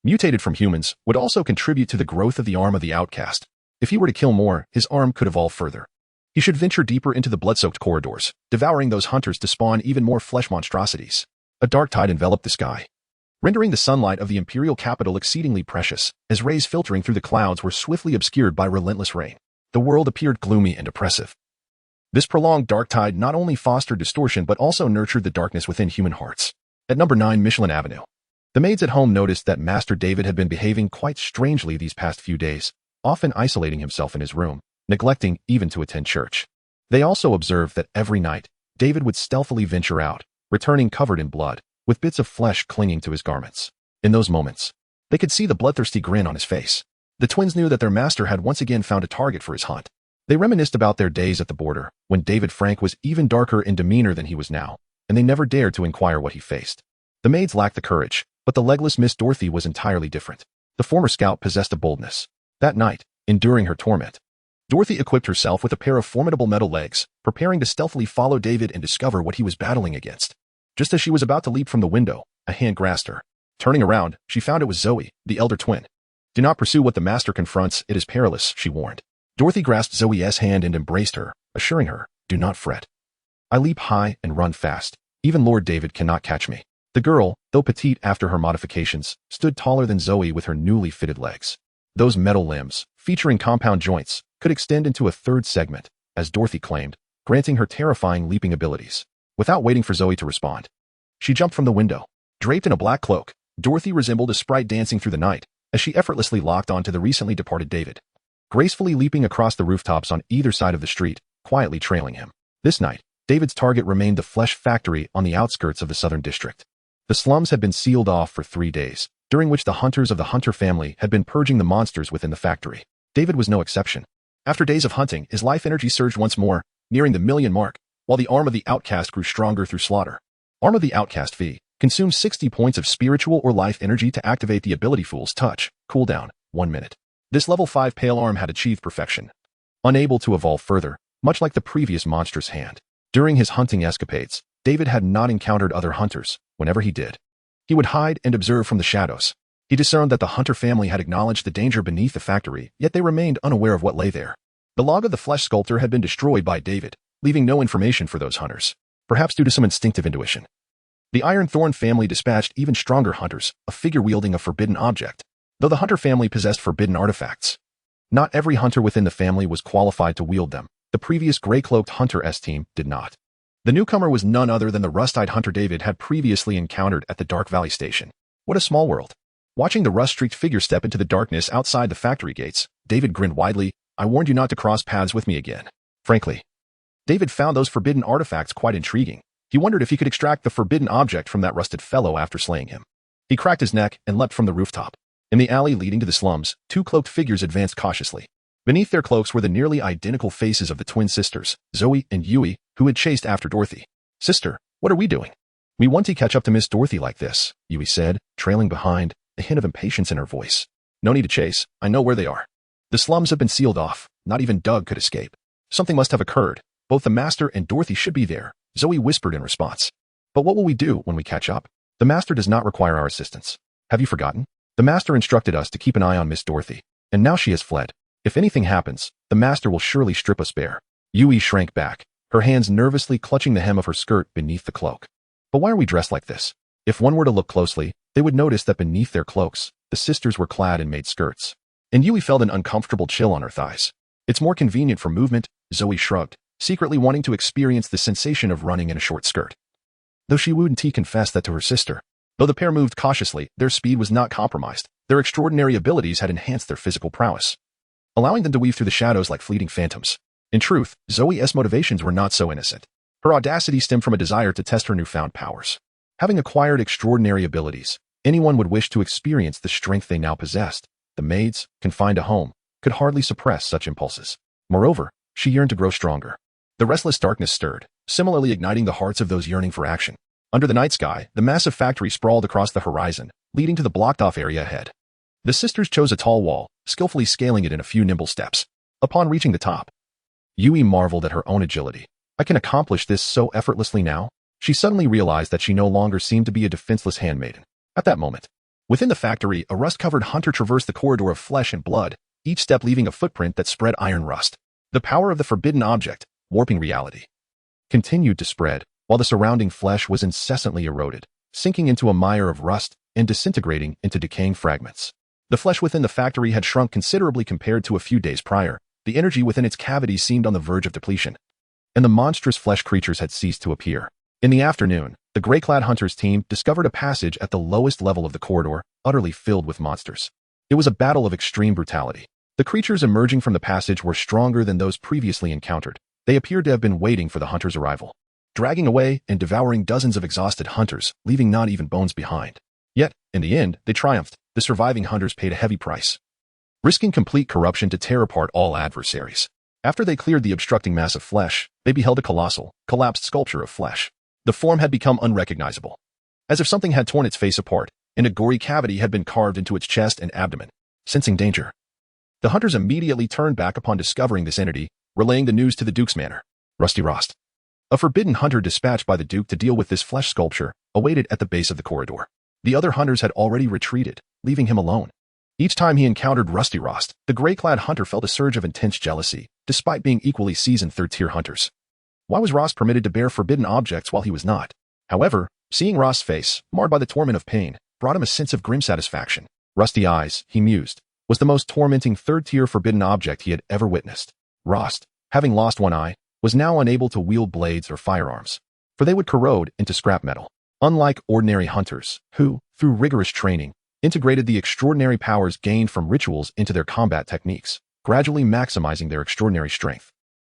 mutated from humans, would also contribute to the growth of the arm of the outcast. If he were to kill more, his arm could evolve further. He should venture deeper into the blood-soaked corridors, devouring those hunters to spawn even more flesh monstrosities. A dark tide enveloped the sky, rendering the sunlight of the imperial capital exceedingly precious, as rays filtering through the clouds were swiftly obscured by relentless rain. The world appeared gloomy and oppressive. This prolonged dark tide not only fostered distortion but also nurtured the darkness within human hearts. At number 9 Michelin Avenue, the maids at home noticed that Master David had been behaving quite strangely these past few days, often isolating himself in his room, neglecting even to attend church. They also observed that every night, David would stealthily venture out, returning covered in blood, with bits of flesh clinging to his garments. In those moments, they could see the bloodthirsty grin on his face. The twins knew that their master had once again found a target for his hunt. They reminisced about their days at the border, when David Frank was even darker in demeanor than he was now, and they never dared to inquire what he faced. The maids lacked the courage, but the legless Miss Dorothy was entirely different. The former scout possessed a boldness. That night, enduring her torment, Dorothy equipped herself with a pair of formidable metal legs, preparing to stealthily follow David and discover what he was battling against. Just as she was about to leap from the window, a hand grasped her. Turning around, she found it was Zoe, the elder twin. Do not pursue what the master confronts, it is perilous, she warned. Dorothy grasped Zoe's hand and embraced her, assuring her, do not fret. I leap high and run fast. Even Lord David cannot catch me. The girl, though petite after her modifications, stood taller than Zoe with her newly fitted legs. Those metal limbs, featuring compound joints, could extend into a third segment, as Dorothy claimed, granting her terrifying leaping abilities. Without waiting for Zoe to respond, she jumped from the window. Draped in a black cloak, Dorothy resembled a sprite dancing through the night, as she effortlessly locked onto the recently departed David, gracefully leaping across the rooftops on either side of the street, quietly trailing him. This night, David's target remained the flesh factory on the outskirts of the southern district. The slums had been sealed off for 3 days, during which the hunters of the Hunter family had been purging the monsters within the factory. David was no exception. After days of hunting, his life energy surged once more, nearing the 1,000,000 mark, while the arm of the outcast grew stronger through slaughter. Arm of the outcast V consumes 60 points of spiritual or life energy to activate the ability Fool's Touch, cooldown, 1 minute. This level 5 pale arm had achieved perfection, unable to evolve further, much like the previous monstrous hand. During his hunting escapades, David had not encountered other hunters. Whenever he did, he would hide and observe from the shadows. He discerned that the Hunter family had acknowledged the danger beneath the factory, yet they remained unaware of what lay there. The log of the flesh sculptor had been destroyed by David, leaving no information for those hunters, perhaps due to some instinctive intuition. The Iron Thorn family dispatched even stronger hunters, a figure wielding a forbidden object. Though the Hunter family possessed forbidden artifacts, not every hunter within the family was qualified to wield them. The previous gray-cloaked Hunter S-team did not. The newcomer was none other than the rust-eyed hunter David had previously encountered at the Dark Valley station. What a small world. Watching the rust-streaked figure step into the darkness outside the factory gates, David grinned widely. I warned you not to cross paths with me again. Frankly, David found those forbidden artifacts quite intriguing. He wondered if he could extract the forbidden object from that rusted fellow after slaying him. He cracked his neck and leapt from the rooftop. In the alley leading to the slums, 2 cloaked figures advanced cautiously. Beneath their cloaks were the nearly identical faces of the twin sisters, Zoe and Yui, who had chased after Dorothy. Sister, what are we doing? We want to catch up to Miss Dorothy like this, Yui said, trailing behind, a hint of impatience in her voice. No need to chase, I know where they are. The slums have been sealed off, not even Doug could escape. Something must have occurred. Both the master and Dorothy should be there, Zoe whispered in response. But what will we do when we catch up? The Master does not require our assistance. Have you forgotten? The Master instructed us to keep an eye on Miss Dorothy, and now she has fled. If anything happens, the Master will surely strip us bare. Yui shrank back, her hands nervously clutching the hem of her skirt beneath the cloak. But why are we dressed like this? If one were to look closely, they would notice that beneath their cloaks, the sisters were clad in maid skirts. And Yui felt an uncomfortable chill on her thighs. It's more convenient for movement, Zoe shrugged, secretly wanting to experience the sensation of running in a short skirt. Though she wouldn't confess that to her sister. Though the pair moved cautiously, their speed was not compromised. Their extraordinary abilities had enhanced their physical prowess, allowing them to weave through the shadows like fleeting phantoms. In truth, Zoe's motivations were not so innocent. Her audacity stemmed from a desire to test her newfound powers. Having acquired extraordinary abilities, anyone would wish to experience the strength they now possessed. The maids, confined to home, could hardly suppress such impulses. Moreover, she yearned to grow stronger. The restless darkness stirred, similarly igniting the hearts of those yearning for action. Under the night sky, the massive factory sprawled across the horizon, leading to the blocked-off area ahead. The sisters chose a tall wall, skillfully scaling it in a few nimble steps. Upon reaching the top, Yui marveled at her own agility. I can accomplish this so effortlessly now? She suddenly realized that she no longer seemed to be a defenseless handmaiden. At that moment, within the factory, a rust-covered hunter traversed the corridor of flesh and blood, each step leaving a footprint that spread iron rust. The power of the forbidden object, warping reality, continued to spread, while the surrounding flesh was incessantly eroded, sinking into a mire of rust and disintegrating into decaying fragments. The flesh within the factory had shrunk considerably compared to a few days prior. The energy within its cavities seemed on the verge of depletion, and the monstrous flesh creatures had ceased to appear. In the afternoon, the gray-clad hunters team discovered a passage at the lowest level of the corridor, utterly filled with monsters. It was a battle of extreme brutality. The creatures emerging from the passage were stronger than those previously encountered. They appeared to have been waiting for the hunters' arrival, dragging away and devouring dozens of exhausted hunters, leaving not even bones behind. Yet, in the end, they triumphed. The surviving hunters paid a heavy price, risking complete corruption to tear apart all adversaries. After they cleared the obstructing mass of flesh, they beheld a colossal, collapsed sculpture of flesh. The form had become unrecognizable, as if something had torn its face apart, and a gory cavity had been carved into its chest and abdomen. Sensing danger, the hunters immediately turned back upon discovering this entity, relaying the news to the Duke's manor. Rusty Rost, a forbidden hunter dispatched by the Duke to deal with this flesh sculpture, awaited at the base of the corridor. The other hunters had already retreated, leaving him alone. Each time he encountered Rusty Rost, the gray-clad hunter felt a surge of intense jealousy, despite being equally seasoned third-tier hunters. Why was Rost permitted to bear forbidden objects while he was not? However, seeing Rost's face, marred by the torment of pain, brought him a sense of grim satisfaction. Rusty Eyes, he mused, was the most tormenting third-tier forbidden object he had ever witnessed. Rost, having lost one eye, was now unable to wield blades or firearms, for they would corrode into scrap metal. Unlike ordinary hunters, who, through rigorous training, integrated the extraordinary powers gained from rituals into their combat techniques, gradually maximizing their extraordinary strength.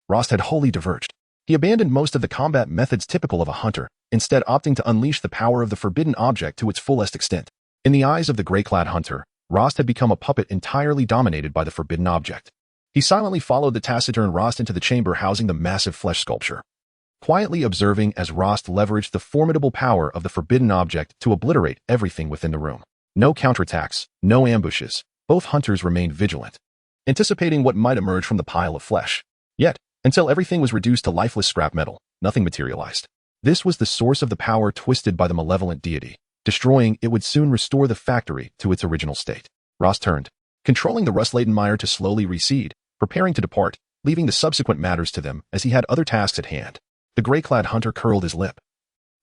Rost had wholly diverged. He abandoned most of the combat methods typical of a hunter, instead opting to unleash the power of the forbidden object to its fullest extent. In the eyes of the gray-clad hunter, Rost had become a puppet entirely dominated by the forbidden object. He silently followed the taciturn Rost into the chamber housing the massive flesh sculpture, quietly observing as Rost leveraged the formidable power of the forbidden object to obliterate everything within the room. No counterattacks, no ambushes. Both hunters remained vigilant, anticipating what might emerge from the pile of flesh. Yet, until everything was reduced to lifeless scrap metal, nothing materialized. This was the source of the power twisted by the malevolent deity. Destroying it would soon restore the factory to its original state. Rost turned, controlling the rust-laden mire to slowly recede, preparing to depart, leaving the subsequent matters to them as he had other tasks at hand. The gray-clad hunter curled his lip,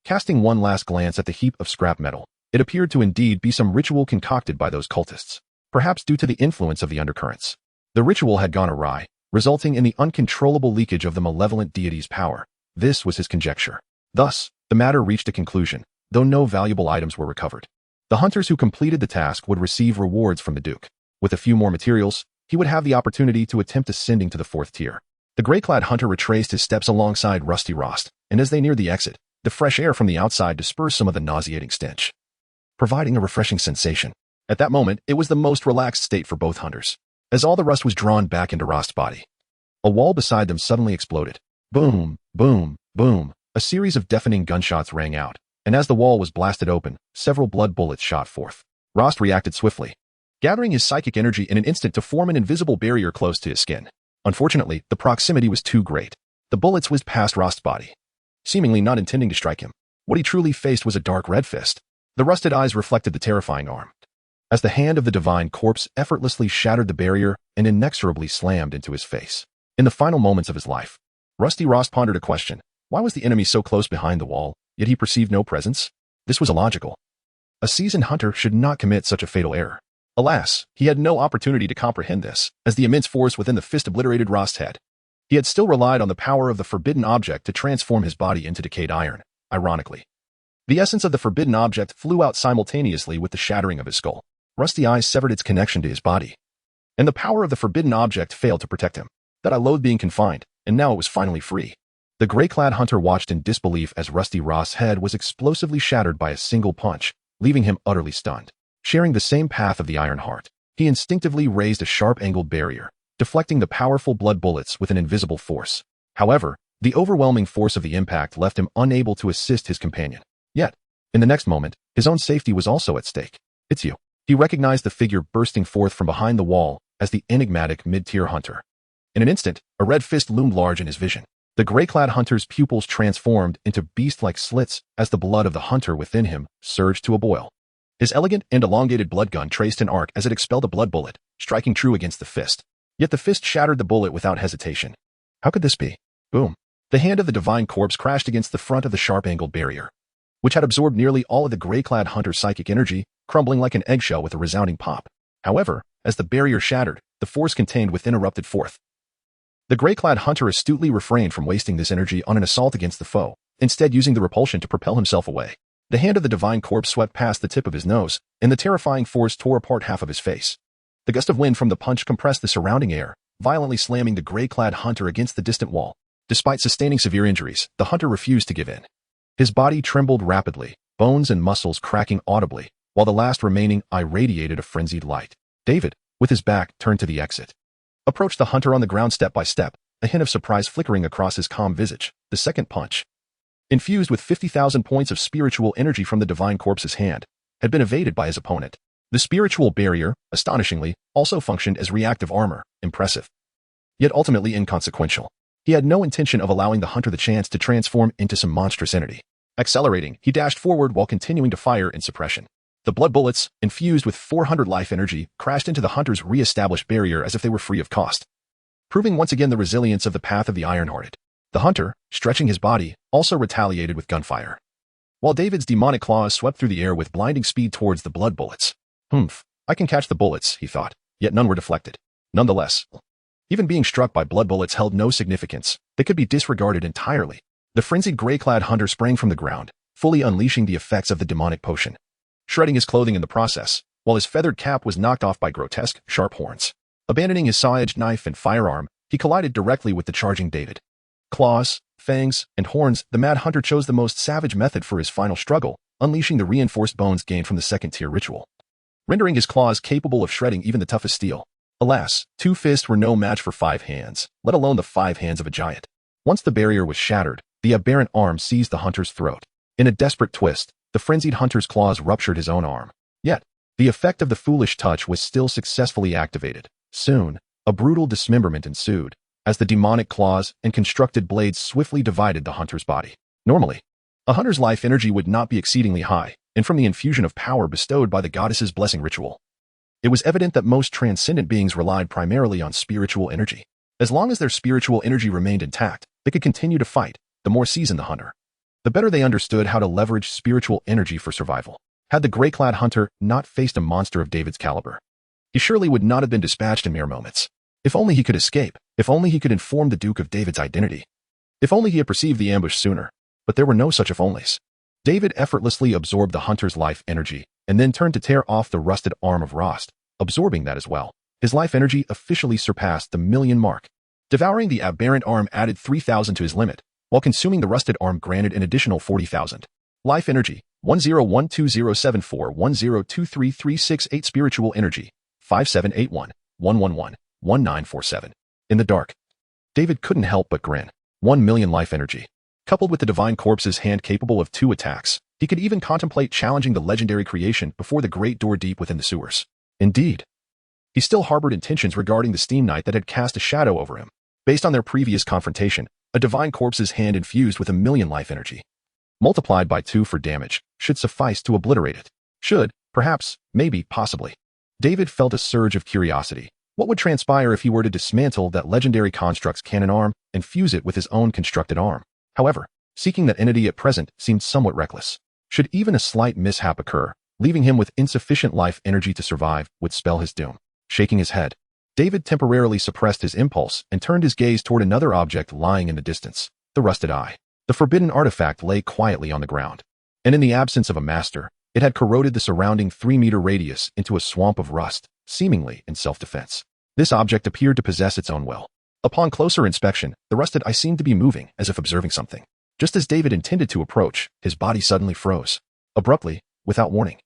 casting one last glance at the heap of scrap metal. It appeared to indeed be some ritual concocted by those cultists, perhaps due to the influence of the undercurrents. The ritual had gone awry, resulting in the uncontrollable leakage of the malevolent deity's power. This was his conjecture. Thus, the matter reached a conclusion, though no valuable items were recovered. The hunters who completed the task would receive rewards from the Duke. With a few more materials, he would have the opportunity to attempt ascending to the 4th tier. The gray-clad hunter retraced his steps alongside Rusty Rost, and as they neared the exit, the fresh air from the outside dispersed some of the nauseating stench, providing a refreshing sensation. At that moment, it was the most relaxed state for both hunters, as all the rust was drawn back into Rost's body. A wall beside them suddenly exploded. Boom, boom, boom. A series of deafening gunshots rang out, and as the wall was blasted open, several blood bullets shot forth. Rost reacted swiftly, gathering his psychic energy in an instant to form an invisible barrier close to his skin. Unfortunately, the proximity was too great. The bullets whizzed past Rost's body, seemingly not intending to strike him. What he truly faced was a dark red fist. The rusted eyes reflected the terrifying arm. As the hand of the divine corpse effortlessly shattered the barrier and inexorably slammed into his face. In the final moments of his life, Rusty Ross pondered a question. Why was the enemy so close behind the wall, yet he perceived no presence? This was illogical. A seasoned hunter should not commit such a fatal error. Alas, he had no opportunity to comprehend this, as the immense force within the fist obliterated Rost's head. He had still relied on the power of the forbidden object to transform his body into decayed iron, ironically. The essence of the forbidden object flew out simultaneously with the shattering of his skull. Rusty eyes severed its connection to his body. And the power of the forbidden object failed to protect him. That I loathed being confined, and now it was finally free. The gray-clad hunter watched in disbelief as Rusty Ross's head was explosively shattered by a single punch, leaving him utterly stunned. Sharing the same path of the Iron Heart, he instinctively raised a sharp-angled barrier, deflecting the powerful blood bullets with an invisible force. However, the overwhelming force of the impact left him unable to assist his companion. Yet, in the next moment, his own safety was also at stake. It's you. He recognized the figure bursting forth from behind the wall as the enigmatic mid-tier hunter. In an instant, a red fist loomed large in his vision. The gray-clad hunter's pupils transformed into beast-like slits as the blood of the hunter within him surged to a boil. His elegant and elongated blood gun traced an arc as it expelled a blood bullet, striking true against the fist. Yet the fist shattered the bullet without hesitation. How could this be? Boom. The hand of the divine corpse crashed against the front of the sharp-angled barrier, which had absorbed nearly all of the gray-clad hunter's psychic energy, crumbling like an eggshell with a resounding pop. However, as the barrier shattered, the force contained within erupted forth. The gray-clad hunter astutely refrained from wasting this energy on an assault against the foe, instead using the repulsion to propel himself away. The hand of the divine corpse swept past the tip of his nose, and the terrifying force tore apart half of his face. The gust of wind from the punch compressed the surrounding air, violently slamming the gray-clad hunter against the distant wall. Despite sustaining severe injuries, the hunter refused to give in. His body trembled rapidly, bones and muscles cracking audibly, while the last remaining eye radiated a frenzied light. David, with his back turned to the exit, approached the hunter on the ground step by step, a hint of surprise flickering across his calm visage. The second punch, infused with 50,000 points of spiritual energy from the divine corpse's hand, had been evaded by his opponent. The spiritual barrier, astonishingly, also functioned as reactive armor, impressive, yet ultimately inconsequential. He had no intention of allowing the hunter the chance to transform into some monstrous entity. Accelerating, he dashed forward while continuing to fire in suppression. The blood bullets, infused with 400 life energy, crashed into the hunter's re-established barrier as if they were free of cost, proving once again the resilience of the path of the iron-hearted. The hunter, stretching his body, also retaliated with gunfire, while David's demonic claws swept through the air with blinding speed towards the blood bullets. I can catch the bullets, he thought, yet none were deflected. Nonetheless, even being struck by blood bullets held no significance. They could be disregarded entirely. The frenzied gray-clad hunter sprang from the ground, fully unleashing the effects of the demonic potion, shredding his clothing in the process, while his feathered cap was knocked off by grotesque, sharp horns. Abandoning his saw-edged knife and firearm, he collided directly with the charging David. Claws, fangs, and horns, the mad hunter chose the most savage method for his final struggle, unleashing the reinforced bones gained from the second-tier ritual, rendering his claws capable of shredding even the toughest steel. Alas, 2 fists were no match for 5 hands, let alone the 5 hands of a giant. Once the barrier was shattered, the aberrant arm seized the hunter's throat. In a desperate twist, the frenzied hunter's claws ruptured his own arm. Yet, the effect of the foolish touch was still successfully activated. Soon, a brutal dismemberment ensued, as the demonic claws and constructed blades swiftly divided the hunter's body. Normally, a hunter's life energy would not be exceedingly high, and from the infusion of power bestowed by the goddess's blessing ritual, it was evident that most transcendent beings relied primarily on spiritual energy. As long as their spiritual energy remained intact, they could continue to fight. The more seasoned the hunter, the better they understood how to leverage spiritual energy for survival. Had the gray-clad hunter not faced a monster of David's caliber, he surely would not have been dispatched in mere moments. If only he could escape. If only he could inform the Duke of David's identity. If only he had perceived the ambush sooner. But there were no such if-onlys. David effortlessly absorbed the hunter's life energy, and then turned to tear off the rusted arm of Rost, absorbing that as well. His life energy officially surpassed the 1,000,000 mark. Devouring the aberrant arm added 3,000 to his limit, while consuming the rusted arm granted an additional 40,000. Life energy, 10120741023368. Spiritual energy, 578111111947. In the dark, David couldn't help but grin. 1,000,000 life energy, coupled with the divine corpse's hand capable of 2 attacks, he could even contemplate challenging the legendary creation before the great door deep within the sewers. Indeed, he still harbored intentions regarding the steam knight that had cast a shadow over him. Based on their previous confrontation, a divine corpse's hand infused with 1,000,000 life energy, multiplied by 2 for damage, should suffice to obliterate it. Should, perhaps, maybe, possibly. David felt a surge of curiosity. What would transpire if he were to dismantle that legendary construct's cannon arm and fuse it with his own constructed arm? However, seeking that entity at present seemed somewhat reckless. Should even a slight mishap occur, leaving him with insufficient life energy to survive would spell his doom. Shaking his head, David temporarily suppressed his impulse and turned his gaze toward another object lying in the distance, the rusted eye. The forbidden artifact lay quietly on the ground, and in the absence of a master, it had corroded the surrounding 3-meter radius into a swamp of rust, seemingly in self-defense. This object appeared to possess its own will. Upon closer inspection, the rusted eye seemed to be moving, as if observing something. Just as David intended to approach, his body suddenly froze. Abruptly, without warning.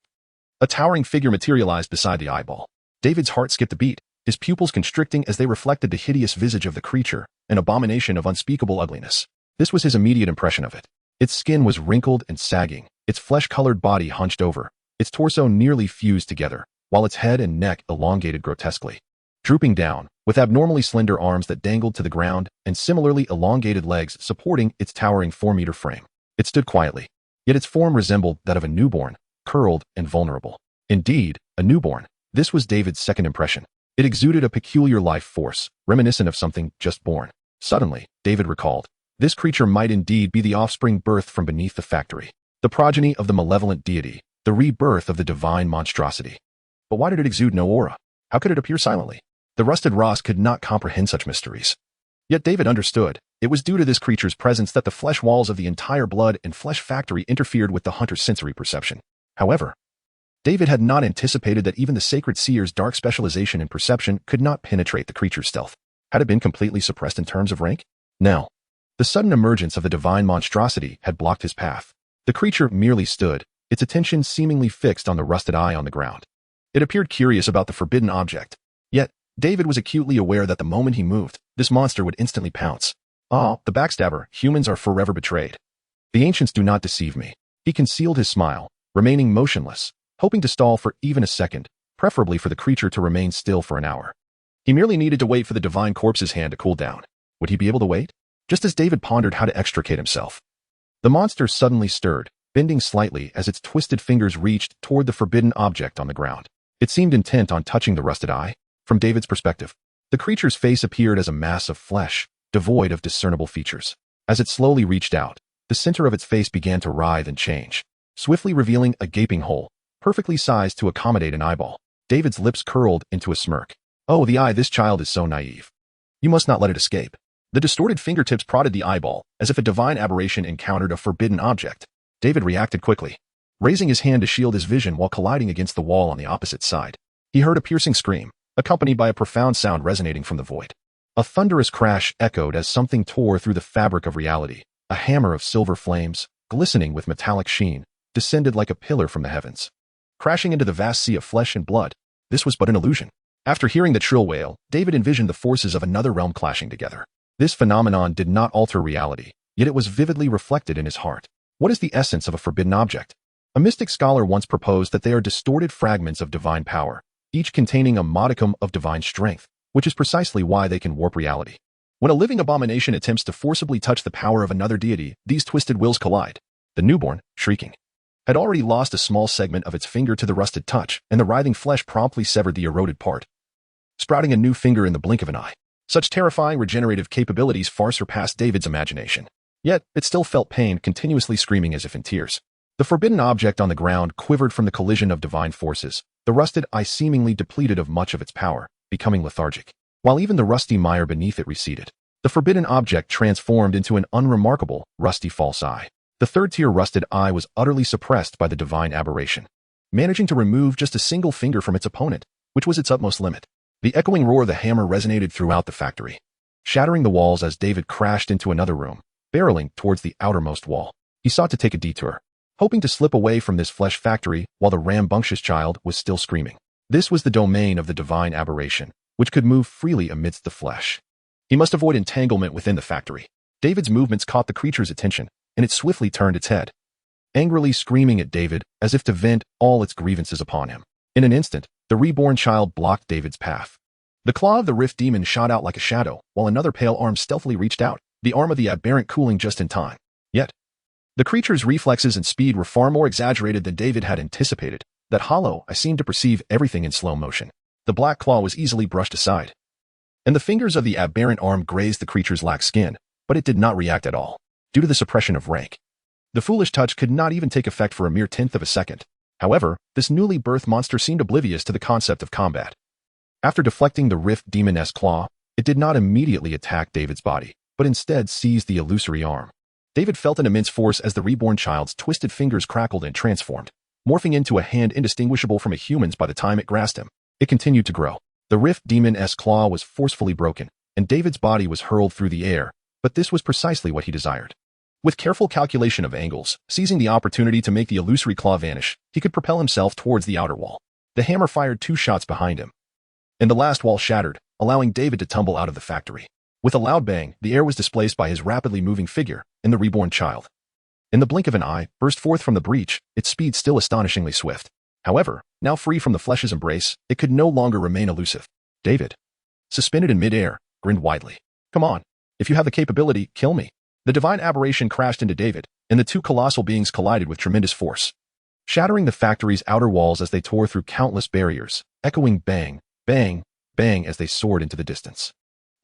A towering figure materialized beside the eyeball. David's heart skipped a beat, his pupils constricting as they reflected the hideous visage of the creature, an abomination of unspeakable ugliness. This was his immediate impression of it. Its skin was wrinkled and sagging, its flesh-colored body hunched over, its torso nearly fused together, while its head and neck elongated grotesquely. Drooping down, with abnormally slender arms that dangled to the ground and similarly elongated legs supporting its towering 4-meter frame. It stood quietly, yet its form resembled that of a newborn, curled and vulnerable. Indeed, a newborn. This was David's second impression. It exuded a peculiar life force, reminiscent of something just born. Suddenly, David recalled, this creature might indeed be the offspring birthed from beneath the factory, the progeny of the malevolent deity, the rebirth of the divine monstrosity. But why did it exude no aura? How could it appear silently? The rusted Ross could not comprehend such mysteries. Yet David understood. It was due to this creature's presence that the flesh walls of the entire blood and flesh factory interfered with the hunter's sensory perception. However, David had not anticipated that even the sacred seer's dark specialization in perception could not penetrate the creature's stealth. Had it been completely suppressed in terms of rank? No. The sudden emergence of the divine monstrosity had blocked his path. The creature merely stood, its attention seemingly fixed on the rusted eye on the ground. It appeared curious about the forbidden object. Yet, David was acutely aware that the moment he moved, this monster would instantly pounce. Ah, the backstabber, humans are forever betrayed. The ancients do not deceive me. He concealed his smile, remaining motionless, hoping to stall for even a second, preferably for the creature to remain still for an hour. He merely needed to wait for the divine corpse's hand to cool down. Would he be able to wait? Just as David pondered how to extricate himself, the monster suddenly stirred, bending slightly as its twisted fingers reached toward the forbidden object on the ground. It seemed intent on touching the rusted eye. From David's perspective, the creature's face appeared as a mass of flesh, devoid of discernible features. As it slowly reached out, the center of its face began to writhe and change, swiftly revealing a gaping hole, perfectly sized to accommodate an eyeball. David's lips curled into a smirk. Oh, the eye, this child is so naive. You must not let it escape. The distorted fingertips prodded the eyeball, as if a divine aberration encountered a forbidden object. David reacted quickly, raising his hand to shield his vision while colliding against the wall on the opposite side. He heard a piercing scream, accompanied by a profound sound resonating from the void. A thunderous crash echoed as something tore through the fabric of reality. A hammer of silver flames, glistening with metallic sheen, descended like a pillar from the heavens, crashing into the vast sea of flesh and blood. This was but an illusion. After hearing the shrill wail, David envisioned the forces of another realm clashing together. This phenomenon did not alter reality, yet it was vividly reflected in his heart. What is the essence of a forbidden object? A mystic scholar once proposed that they are distorted fragments of divine power, each containing a modicum of divine strength, which is precisely why they can warp reality. When a living abomination attempts to forcibly touch the power of another deity, these twisted wills collide. The newborn, shrieking, had already lost a small segment of its finger to the rusted touch, and the writhing flesh promptly severed the eroded part, sprouting a new finger in the blink of an eye. Such terrifying regenerative capabilities far surpassed David's imagination. Yet, it still felt pain, continuously screaming as if in tears. The forbidden object on the ground quivered from the collision of divine forces, the rusted eye seemingly depleted of much of its power, becoming lethargic. While even the rusty mire beneath it receded, the forbidden object transformed into an unremarkable, rusty false eye. The third-tier rusted eye was utterly suppressed by the divine aberration, managing to remove just a single finger from its opponent, which was its utmost limit. The echoing roar of the hammer resonated throughout the factory, shattering the walls as David crashed into another room, barreling towards the outermost wall. He sought to take a detour, hoping to slip away from this flesh factory while the rambunctious child was still screaming. This was the domain of the divine aberration, which could move freely amidst the flesh. He must avoid entanglement within the factory. David's movements caught the creature's attention, and it swiftly turned its head, angrily screaming at David as if to vent all its grievances upon him. In an instant, the reborn child blocked David's path. The claw of the rift demon shot out like a shadow, while another pale arm stealthily reached out, the arm of the aberrant cooling just in time. Yet, The creature's reflexes and speed were far more exaggerated than David had anticipated. That hollow, I seemed to perceive everything in slow motion. The black claw was easily brushed aside, and the fingers of the aberrant arm grazed the creature's lax skin, but it did not react at all, due to the suppression of rank. The foolish touch could not even take effect for a mere tenth of a second. However, this newly birthed monster seemed oblivious to the concept of combat. After deflecting the rift demon-esque claw, it did not immediately attack David's body, but instead seized the illusory arm. David felt an immense force as the reborn child's twisted fingers crackled and transformed, morphing into a hand indistinguishable from a human's by the time it grasped him. It continued to grow. The rift demon-esque claw was forcefully broken, and David's body was hurled through the air, but this was precisely what he desired. With careful calculation of angles, seizing the opportunity to make the illusory claw vanish, he could propel himself towards the outer wall. The hammer fired 2 shots behind him, and the last wall shattered, allowing David to tumble out of the factory. With a loud bang, the air was displaced by his rapidly moving figure and the reborn child. In the blink of an eye, burst forth from the breach, its speed still astonishingly swift. However, now free from the flesh's embrace, it could no longer remain elusive. David, suspended in mid-air, grinned widely. Come on. If you have the capability, kill me. The divine aberration crashed into David, and the 2 colossal beings collided with tremendous force, shattering the factory's outer walls as they tore through countless barriers, echoing bang, bang, bang as they soared into the distance.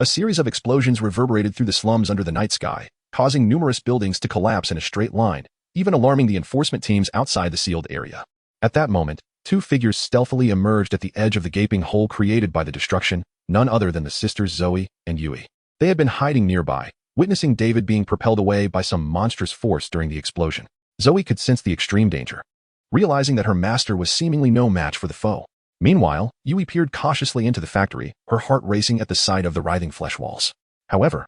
A series of explosions reverberated through the slums under the night sky, causing numerous buildings to collapse in a straight line, even alarming the enforcement teams outside the sealed area. At that moment, 2 figures stealthily emerged at the edge of the gaping hole created by the destruction, none other than the sisters Zoe and Yui. They had been hiding nearby, witnessing David being propelled away by some monstrous force during the explosion. Zoe could sense the extreme danger, realizing that her master was seemingly no match for the foe. Meanwhile, Yui peered cautiously into the factory, her heart racing at the sight of the writhing flesh walls. However,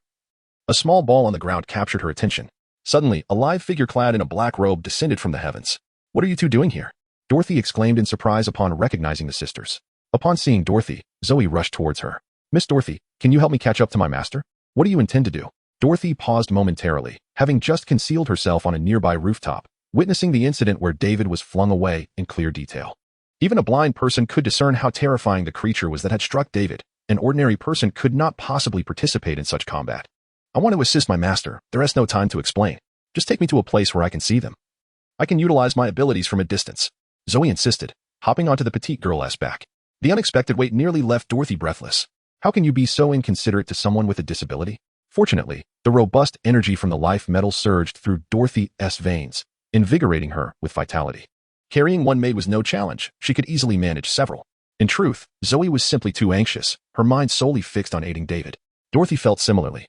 a small ball on the ground captured her attention. Suddenly, a live figure clad in a black robe descended from the heavens. What are you 2 doing here? Dorothy exclaimed in surprise upon recognizing the sisters. Upon seeing Dorothy, Zoe rushed towards her. Miss Dorothy, can you help me catch up to my master? What do you intend to do? Dorothy paused momentarily, having just concealed herself on a nearby rooftop, witnessing the incident where David was flung away in clear detail. Even a blind person could discern how terrifying the creature was that had struck David. An ordinary person could not possibly participate in such combat. I want to assist my master. There is no time to explain. Just take me to a place where I can see them. I can utilize my abilities from a distance. Zoe insisted, hopping onto the petite girl's back. The unexpected weight nearly left Dorothy breathless. How can you be so inconsiderate to someone with a disability? Fortunately, the robust energy from the life metal surged through Dorothy's veins, invigorating her with vitality. Carrying one maid was no challenge. She could easily manage several. In truth, Zoe was simply too anxious, her mind solely fixed on aiding David. Dorothy felt similarly.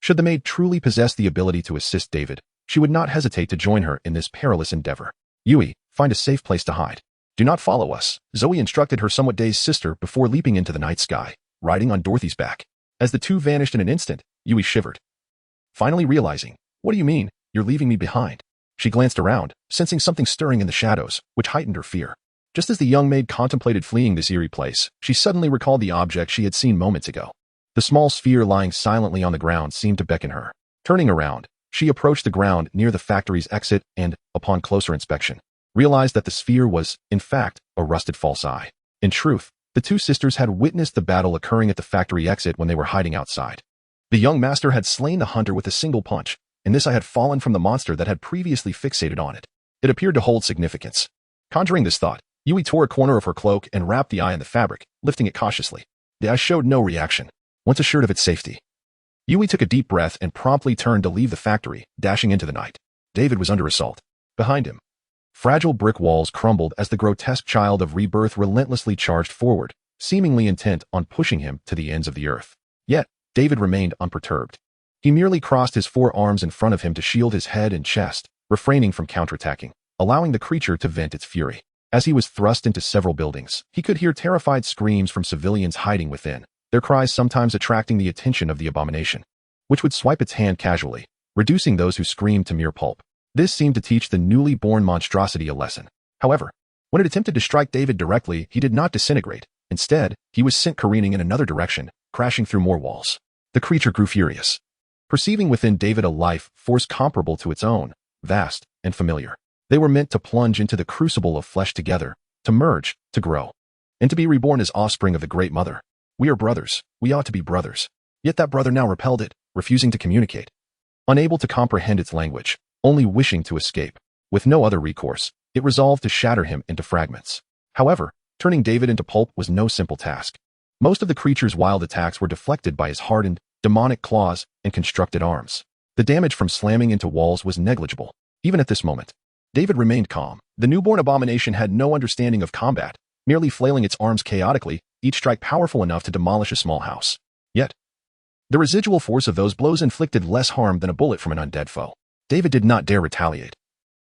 Should the maid truly possess the ability to assist David, she would not hesitate to join her in this perilous endeavor. Yui, find a safe place to hide. Do not follow us, Zoe instructed her somewhat dazed sister before leaping into the night sky, riding on Dorothy's back. As the 2 vanished in an instant, Yui shivered, finally realizing, what do you mean, you're leaving me behind? She glanced around, sensing something stirring in the shadows, which heightened her fear. Just as the young maid contemplated fleeing this eerie place, she suddenly recalled the object she had seen moments ago. The small sphere lying silently on the ground seemed to beckon her. Turning around, she approached the ground near the factory's exit and, upon closer inspection, realized that the sphere was, in fact, a rusted false eye. In truth, the 2 sisters had witnessed the battle occurring at the factory exit when they were hiding outside. The young master had slain the hunter with a single punch, and this eye had fallen from the monster that had previously fixated on it. It appeared to hold significance. Conjuring this thought, Yui tore a corner of her cloak and wrapped the eye in the fabric, lifting it cautiously. The eye showed no reaction. Once assured of its safety, Yui took a deep breath and promptly turned to leave the factory, dashing into the night. David was under assault. Behind him, fragile brick walls crumbled as the grotesque child of rebirth relentlessly charged forward, seemingly intent on pushing him to the ends of the earth. Yet, David remained unperturbed. He merely crossed his 4 arms in front of him to shield his head and chest, refraining from counterattacking, allowing the creature to vent its fury. As he was thrust into several buildings, he could hear terrified screams from civilians hiding within, their cries sometimes attracting the attention of the abomination, which would swipe its hand casually, reducing those who screamed to mere pulp. This seemed to teach the newly born monstrosity a lesson. However, when it attempted to strike David directly, he did not disintegrate. Instead, he was sent careening in another direction, crashing through more walls. The creature grew furious, perceiving within David a life force comparable to its own, vast and familiar. They were meant to plunge into the crucible of flesh together, to merge, to grow, and to be reborn as offspring of the Great Mother. We are brothers. We ought to be brothers. Yet that brother now repelled it, refusing to communicate. Unable to comprehend its language, only wishing to escape. With no other recourse, it resolved to shatter him into fragments. However, turning David into pulp was no simple task. Most of the creature's wild attacks were deflected by his hardened, demonic claws and constructed arms. The damage from slamming into walls was negligible. Even at this moment, David remained calm. The newborn abomination had no understanding of combat, merely flailing its arms chaotically, each strike powerful enough to demolish a small house. Yet, the residual force of those blows inflicted less harm than a bullet from an undead foe. David did not dare retaliate.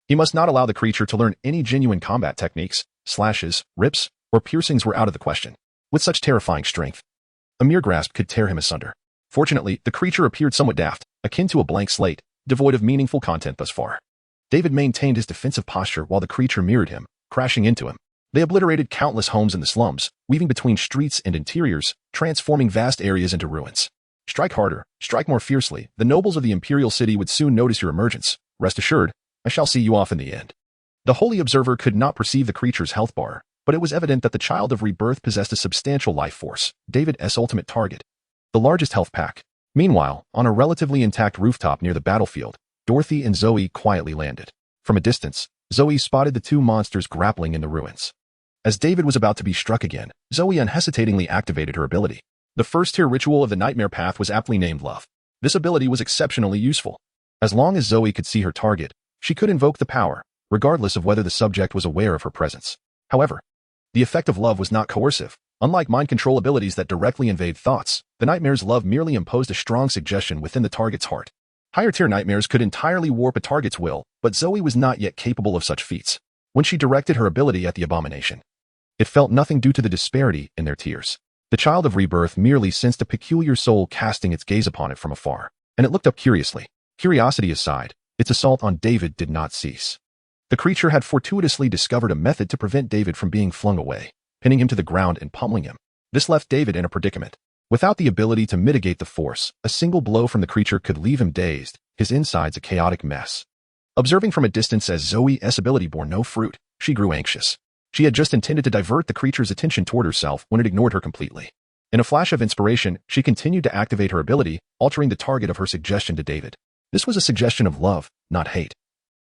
He must not allow the creature to learn any genuine combat techniques. Slashes, rips, or piercings were out of the question. With such terrifying strength, a mere grasp could tear him asunder. Fortunately, the creature appeared somewhat daft, akin to a blank slate, devoid of meaningful content thus far. David maintained his defensive posture while the creature mirrored him, crashing into him. They obliterated countless homes in the slums, weaving between streets and interiors, transforming vast areas into ruins. Strike harder, strike more fiercely. The nobles of the imperial city would soon notice your emergence. Rest assured, I shall see you off in the end. The holy observer could not perceive the creature's health bar, but it was evident that the child of rebirth possessed a substantial life force, David's ultimate target. The largest health pack. Meanwhile, on a relatively intact rooftop near the battlefield, Dorothy and Zoe quietly landed. From a distance, Zoe spotted the two monsters grappling in the ruins. As David was about to be struck again, Zoe unhesitatingly activated her ability. The first-tier ritual of the Nightmare Path was aptly named Love. This ability was exceptionally useful. As long as Zoe could see her target, she could invoke the power, regardless of whether the subject was aware of her presence. However, the effect of love was not coercive. Unlike mind control abilities that directly invade thoughts, the nightmare's love merely imposed a strong suggestion within the target's heart. Higher-tier nightmares could entirely warp a target's will, but Zoe was not yet capable of such feats. When she directed her ability at the abomination, it felt nothing due to the disparity in their tears. The child of rebirth merely sensed a peculiar soul casting its gaze upon it from afar, and it looked up curiously. Curiosity aside, its assault on David did not cease. The creature had fortuitously discovered a method to prevent David from being flung away, pinning him to the ground and pummeling him. This left David in a predicament. Without the ability to mitigate the force, a single blow from the creature could leave him dazed, his insides a chaotic mess. Observing from a distance as Zoe's ability bore no fruit, she grew anxious. She had just intended to divert the creature's attention toward herself when it ignored her completely. In a flash of inspiration, she continued to activate her ability, altering the target of her suggestion to David. This was a suggestion of love, not hate.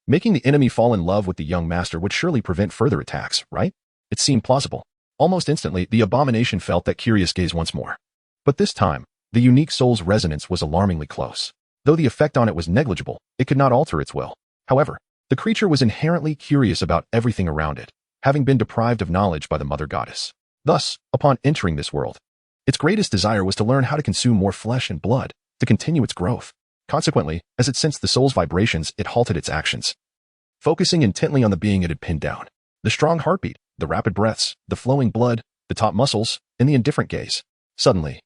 Making the enemy fall in love with the young master would surely prevent further attacks, right? It seemed plausible. Almost instantly, the abomination felt that curious gaze once more. But this time, the unique soul's resonance was alarmingly close. Though the effect on it was negligible, it could not alter its will. However, the creature was inherently curious about everything around it, having been deprived of knowledge by the mother goddess. Thus, upon entering this world, its greatest desire was to learn how to consume more flesh and blood, to continue its growth. Consequently, as it sensed the soul's vibrations, it halted its actions, focusing intently on the being it had pinned down. The strong heartbeat, the rapid breaths, the flowing blood, the taut muscles, and the indifferent gaze. Suddenly,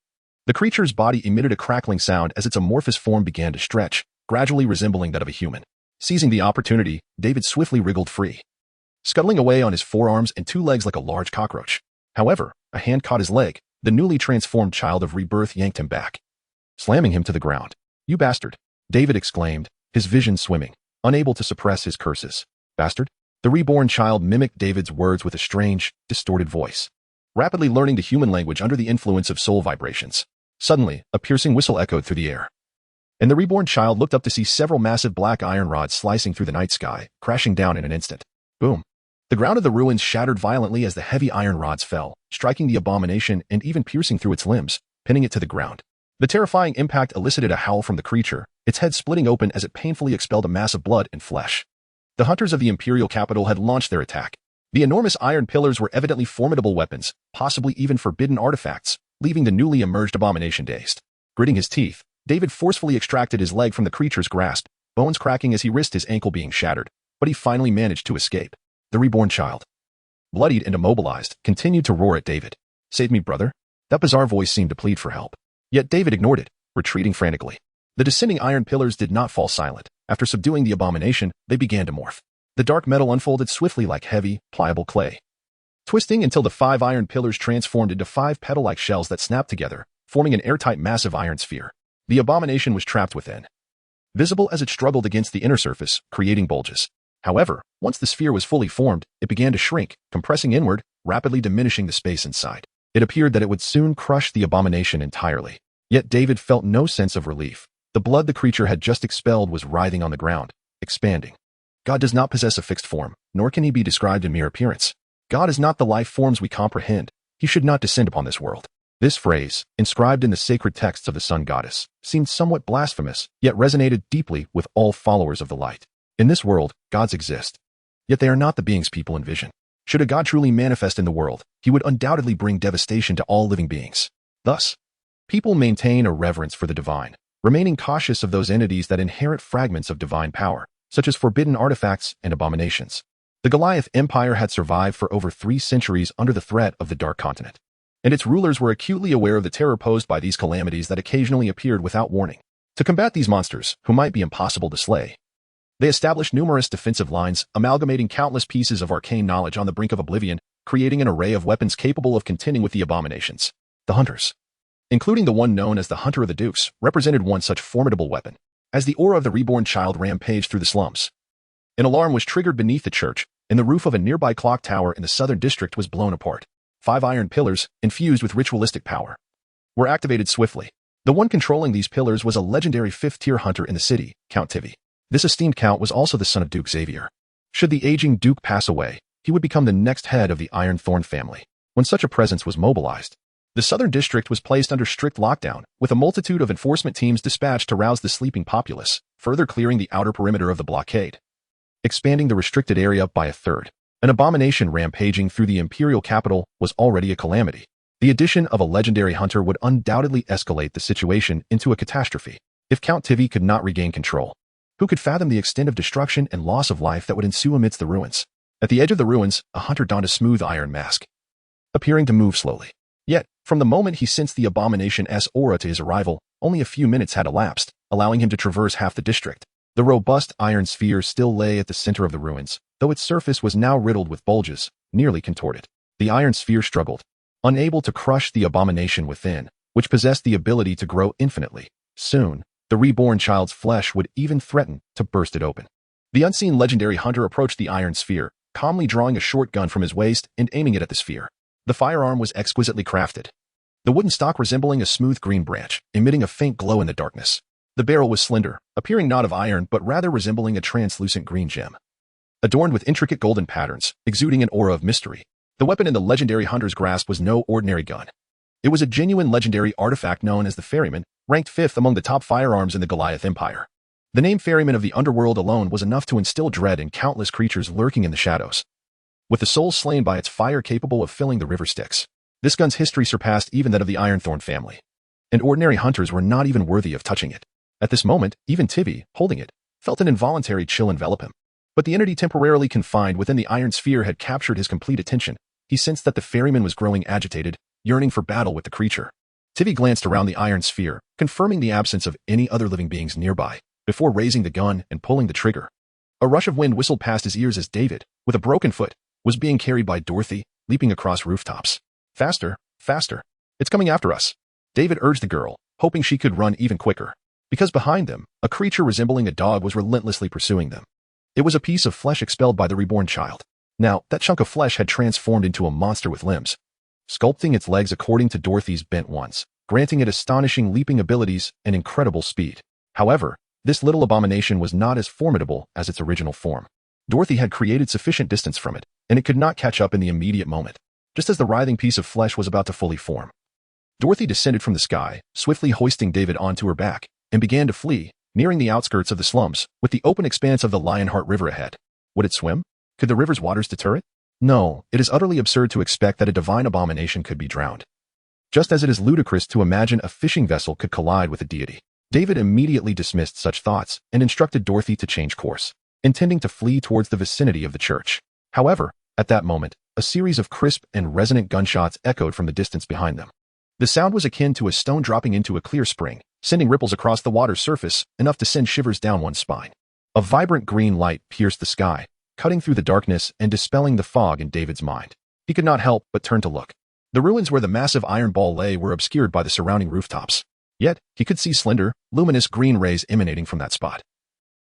the creature's body emitted a crackling sound as its amorphous form began to stretch, gradually resembling that of a human. Seizing the opportunity, David swiftly wriggled free, scuttling away on his forearms and two legs like a large cockroach. However, a hand caught his leg. The newly transformed child of rebirth yanked him back, slamming him to the ground. "You bastard!" David exclaimed, his vision swimming, unable to suppress his curses. "Bastard?" The reborn child mimicked David's words with a strange, distorted voice, rapidly learning the human language under the influence of soul vibrations. Suddenly, a piercing whistle echoed through the air, and the reborn child looked up to see several massive black iron rods slicing through the night sky, crashing down in an instant. Boom! The ground of the ruins shattered violently as the heavy iron rods fell, striking the abomination and even piercing through its limbs, pinning it to the ground. The terrifying impact elicited a howl from the creature, its head splitting open as it painfully expelled a mass of blood and flesh. The hunters of the imperial capital had launched their attack. The enormous iron pillars were evidently formidable weapons, possibly even forbidden artifacts, leaving the newly emerged abomination dazed. Gritting his teeth, David forcefully extracted his leg from the creature's grasp, bones cracking as he risked his ankle being shattered, but he finally managed to escape. The reborn child, bloodied and immobilized, continued to roar at David. "Save me, brother." That bizarre voice seemed to plead for help. Yet David ignored it, retreating frantically. The descending iron pillars did not fall silent. After subduing the abomination, they began to morph. The dark metal unfolded swiftly like heavy, pliable clay, twisting until the 5 iron pillars transformed into 5 petal-like shells that snapped together, forming an airtight massive iron sphere. The abomination was trapped within, visible as it struggled against the inner surface, creating bulges. However, once the sphere was fully formed, it began to shrink, compressing inward, rapidly diminishing the space inside. It appeared that it would soon crush the abomination entirely. Yet David felt no sense of relief. The blood the creature had just expelled was writhing on the ground, expanding. God does not possess a fixed form, nor can he be described in mere appearance. God is not the life forms we comprehend. He should not descend upon this world. This phrase, inscribed in the sacred texts of the sun goddess, seemed somewhat blasphemous, yet resonated deeply with all followers of the light. In this world, gods exist. Yet they are not the beings people envision. Should a god truly manifest in the world, he would undoubtedly bring devastation to all living beings. Thus, people maintain a reverence for the divine, remaining cautious of those entities that inherit fragments of divine power, such as forbidden artifacts and abominations. The Goliath Empire had survived for over 3 centuries under the threat of the Dark Continent, and its rulers were acutely aware of the terror posed by these calamities that occasionally appeared without warning. To combat these monsters, who might be impossible to slay, they established numerous defensive lines, amalgamating countless pieces of arcane knowledge on the brink of oblivion, creating an array of weapons capable of contending with the abominations. The Hunters, including the one known as the Hunter of the Dukes, represented one such formidable weapon. As the aura of the reborn child rampaged through the slums, an alarm was triggered beneath the church, and the roof of a nearby clock tower in the southern district was blown apart. 5 iron pillars, infused with ritualistic power, were activated swiftly. The one controlling these pillars was a legendary 5th-tier hunter in the city, Count Tivy. This esteemed count was also the son of Duke Xavier. Should the aging duke pass away, he would become the next head of the Iron Thorn family. When such a presence was mobilized, the southern district was placed under strict lockdown, with a multitude of enforcement teams dispatched to rouse the sleeping populace, further clearing the outer perimeter of the blockade, expanding the restricted area by a third. An abomination rampaging through the imperial capital was already a calamity. The addition of a legendary hunter would undoubtedly escalate the situation into a catastrophe. If Count Tivy could not regain control, who could fathom the extent of destruction and loss of life that would ensue amidst the ruins? At the edge of the ruins, a hunter donned a smooth iron mask, appearing to move slowly. Yet, from the moment he sensed the abomination's aura to his arrival, only a few minutes had elapsed, allowing him to traverse half the district. The robust iron sphere still lay at the center of the ruins, though its surface was now riddled with bulges, nearly contorted. The iron sphere struggled, unable to crush the abomination within, which possessed the ability to grow infinitely. Soon, the reborn child's flesh would even threaten to burst it open. The unseen legendary hunter approached the iron sphere, calmly drawing a short gun from his waist and aiming it at the sphere. The firearm was exquisitely crafted, the wooden stock resembling a smooth green branch, emitting a faint glow in the darkness. The barrel was slender, appearing not of iron but rather resembling a translucent green gem, adorned with intricate golden patterns, exuding an aura of mystery. The weapon in the legendary hunter's grasp was no ordinary gun. It was a genuine legendary artifact known as the Ferryman, ranked 5th among the top firearms in the Goliath Empire. The name Ferryman of the underworld alone was enough to instill dread in countless creatures lurking in the shadows, with the souls slain by its fire capable of filling the river Styx. This gun's history surpassed even that of the Ironthorn family, and ordinary hunters were not even worthy of touching it. At this moment, even Tivy, holding it, felt an involuntary chill envelop him. But the entity temporarily confined within the iron sphere had captured his complete attention. He sensed that the ferryman was growing agitated, yearning for battle with the creature. Tivy glanced around the iron sphere, confirming the absence of any other living beings nearby, before raising the gun and pulling the trigger. A rush of wind whistled past his ears as David, with a broken foot, was being carried by Dorothy, leaping across rooftops. Faster, faster. It's coming after us. David urged the girl, hoping she could run even quicker. Because behind them, a creature resembling a dog was relentlessly pursuing them. It was a piece of flesh expelled by the reborn child. Now, that chunk of flesh had transformed into a monster with limbs, sculpting its legs according to Dorothy's bent ones, granting it astonishing leaping abilities and incredible speed. However, this little abomination was not as formidable as its original form. Dorothy had created sufficient distance from it, and it could not catch up in the immediate moment. Just as the writhing piece of flesh was about to fully form, Dorothy descended from the sky, swiftly hoisting David onto her back, and began to flee, nearing the outskirts of the slums, with the open expanse of the Lionheart River ahead. Would it swim? Could the river's waters deter it? No, it is utterly absurd to expect that a divine abomination could be drowned. Just as it is ludicrous to imagine a fishing vessel could collide with a deity. David immediately dismissed such thoughts and instructed Dorothy to change course, intending to flee towards the vicinity of the church. However, at that moment, a series of crisp and resonant gunshots echoed from the distance behind them. The sound was akin to a stone dropping into a clear spring, sending ripples across the water's surface, enough to send shivers down one's spine. A vibrant green light pierced the sky, cutting through the darkness and dispelling the fog in David's mind. He could not help but turn to look. The ruins where the massive iron ball lay were obscured by the surrounding rooftops. Yet, he could see slender, luminous green rays emanating from that spot,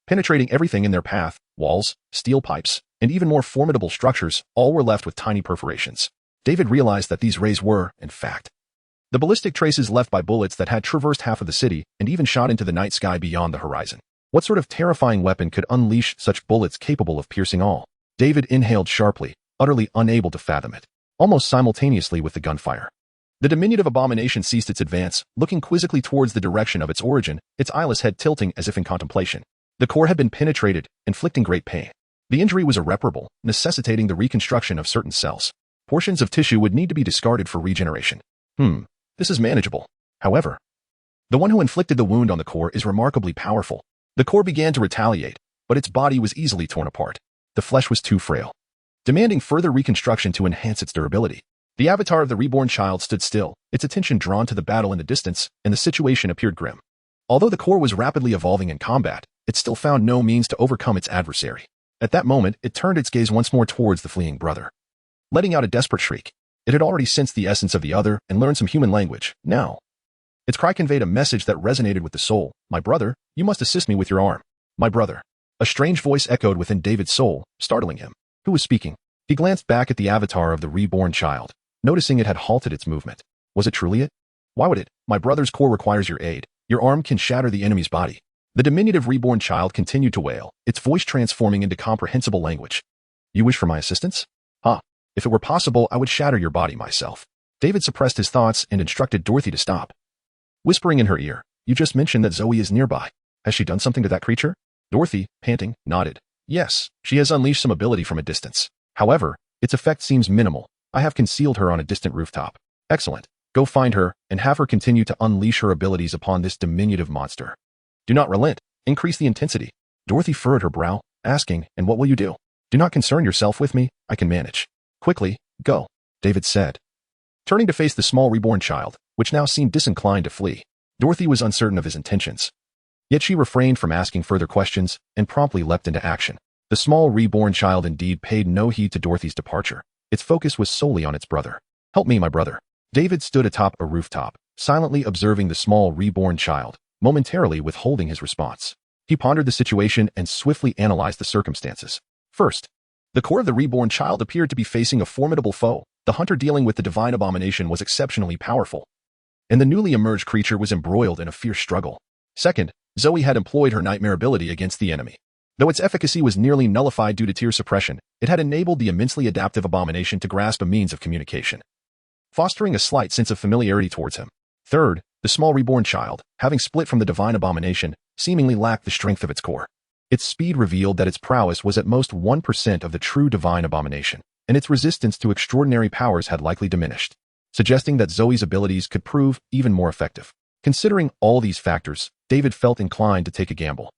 penetrating everything in their path. Walls, steel pipes, and even more formidable structures, all were left with tiny perforations. David realized that these rays were, in fact, the ballistic traces left by bullets that had traversed half of the city and even shot into the night sky beyond the horizon. What sort of terrifying weapon could unleash such bullets capable of piercing all? David inhaled sharply, utterly unable to fathom it. Almost simultaneously with the gunfire, the diminutive abomination ceased its advance, looking quizzically towards the direction of its origin, its eyeless head tilting as if in contemplation. The core had been penetrated, inflicting great pain. The injury was irreparable, necessitating the reconstruction of certain cells. Portions of tissue would need to be discarded for regeneration. This is manageable. However, the one who inflicted the wound on the core is remarkably powerful. The core began to retaliate, but its body was easily torn apart. The flesh was too frail, demanding further reconstruction to enhance its durability. The avatar of the reborn child stood still, its attention drawn to the battle in the distance, and the situation appeared grim. Although the core was rapidly evolving in combat, it still found no means to overcome its adversary. At that moment, it turned its gaze once more towards the fleeing brother, letting out a desperate shriek. It had already sensed the essence of the other and learned some human language. Now, its cry conveyed a message that resonated with the soul. My brother, you must assist me with your arm. My brother. A strange voice echoed within David's soul, startling him. Who was speaking? He glanced back at the avatar of the reborn child, noticing it had halted its movement. Was it truly it? Why would it? My brother's core requires your aid. Your arm can shatter the enemy's body. The diminutive reborn child continued to wail, its voice transforming into comprehensible language. You wish for my assistance? If it were possible, I would shatter your body myself. David suppressed his thoughts and instructed Dorothy to stop. Whispering in her ear, you just mentioned that Zoe is nearby. Has she done something to that creature? Dorothy, panting, nodded. Yes, she has unleashed some ability from a distance. However, its effect seems minimal. I have concealed her on a distant rooftop. Excellent. Go find her and have her continue to unleash her abilities upon this diminutive monster. Do not relent. Increase the intensity. Dorothy furrowed her brow, asking, and what will you do? Do not concern yourself with me. I can manage. Quickly, go, David said, turning to face the small reborn child, which now seemed disinclined to flee. Dorothy was uncertain of his intentions. Yet she refrained from asking further questions and promptly leapt into action. The small reborn child indeed paid no heed to Dorothy's departure. Its focus was solely on its brother. Help me, my brother. David stood atop a rooftop, silently observing the small reborn child, momentarily withholding his response. He pondered the situation and swiftly analyzed the circumstances. First, the core of the reborn child appeared to be facing a formidable foe. The hunter dealing with the divine abomination was exceptionally powerful, and the newly emerged creature was embroiled in a fierce struggle. Second, Zoe had employed her nightmare ability against the enemy. Though its efficacy was nearly nullified due to tear suppression, it had enabled the immensely adaptive abomination to grasp a means of communication, fostering a slight sense of familiarity towards him. Third, the small reborn child, having split from the divine abomination, seemingly lacked the strength of its core. Its speed revealed that its prowess was at most 1% of the true divine abomination, and its resistance to extraordinary powers had likely diminished, suggesting that Zoe's abilities could prove even more effective. Considering all these factors, David felt inclined to take a gamble.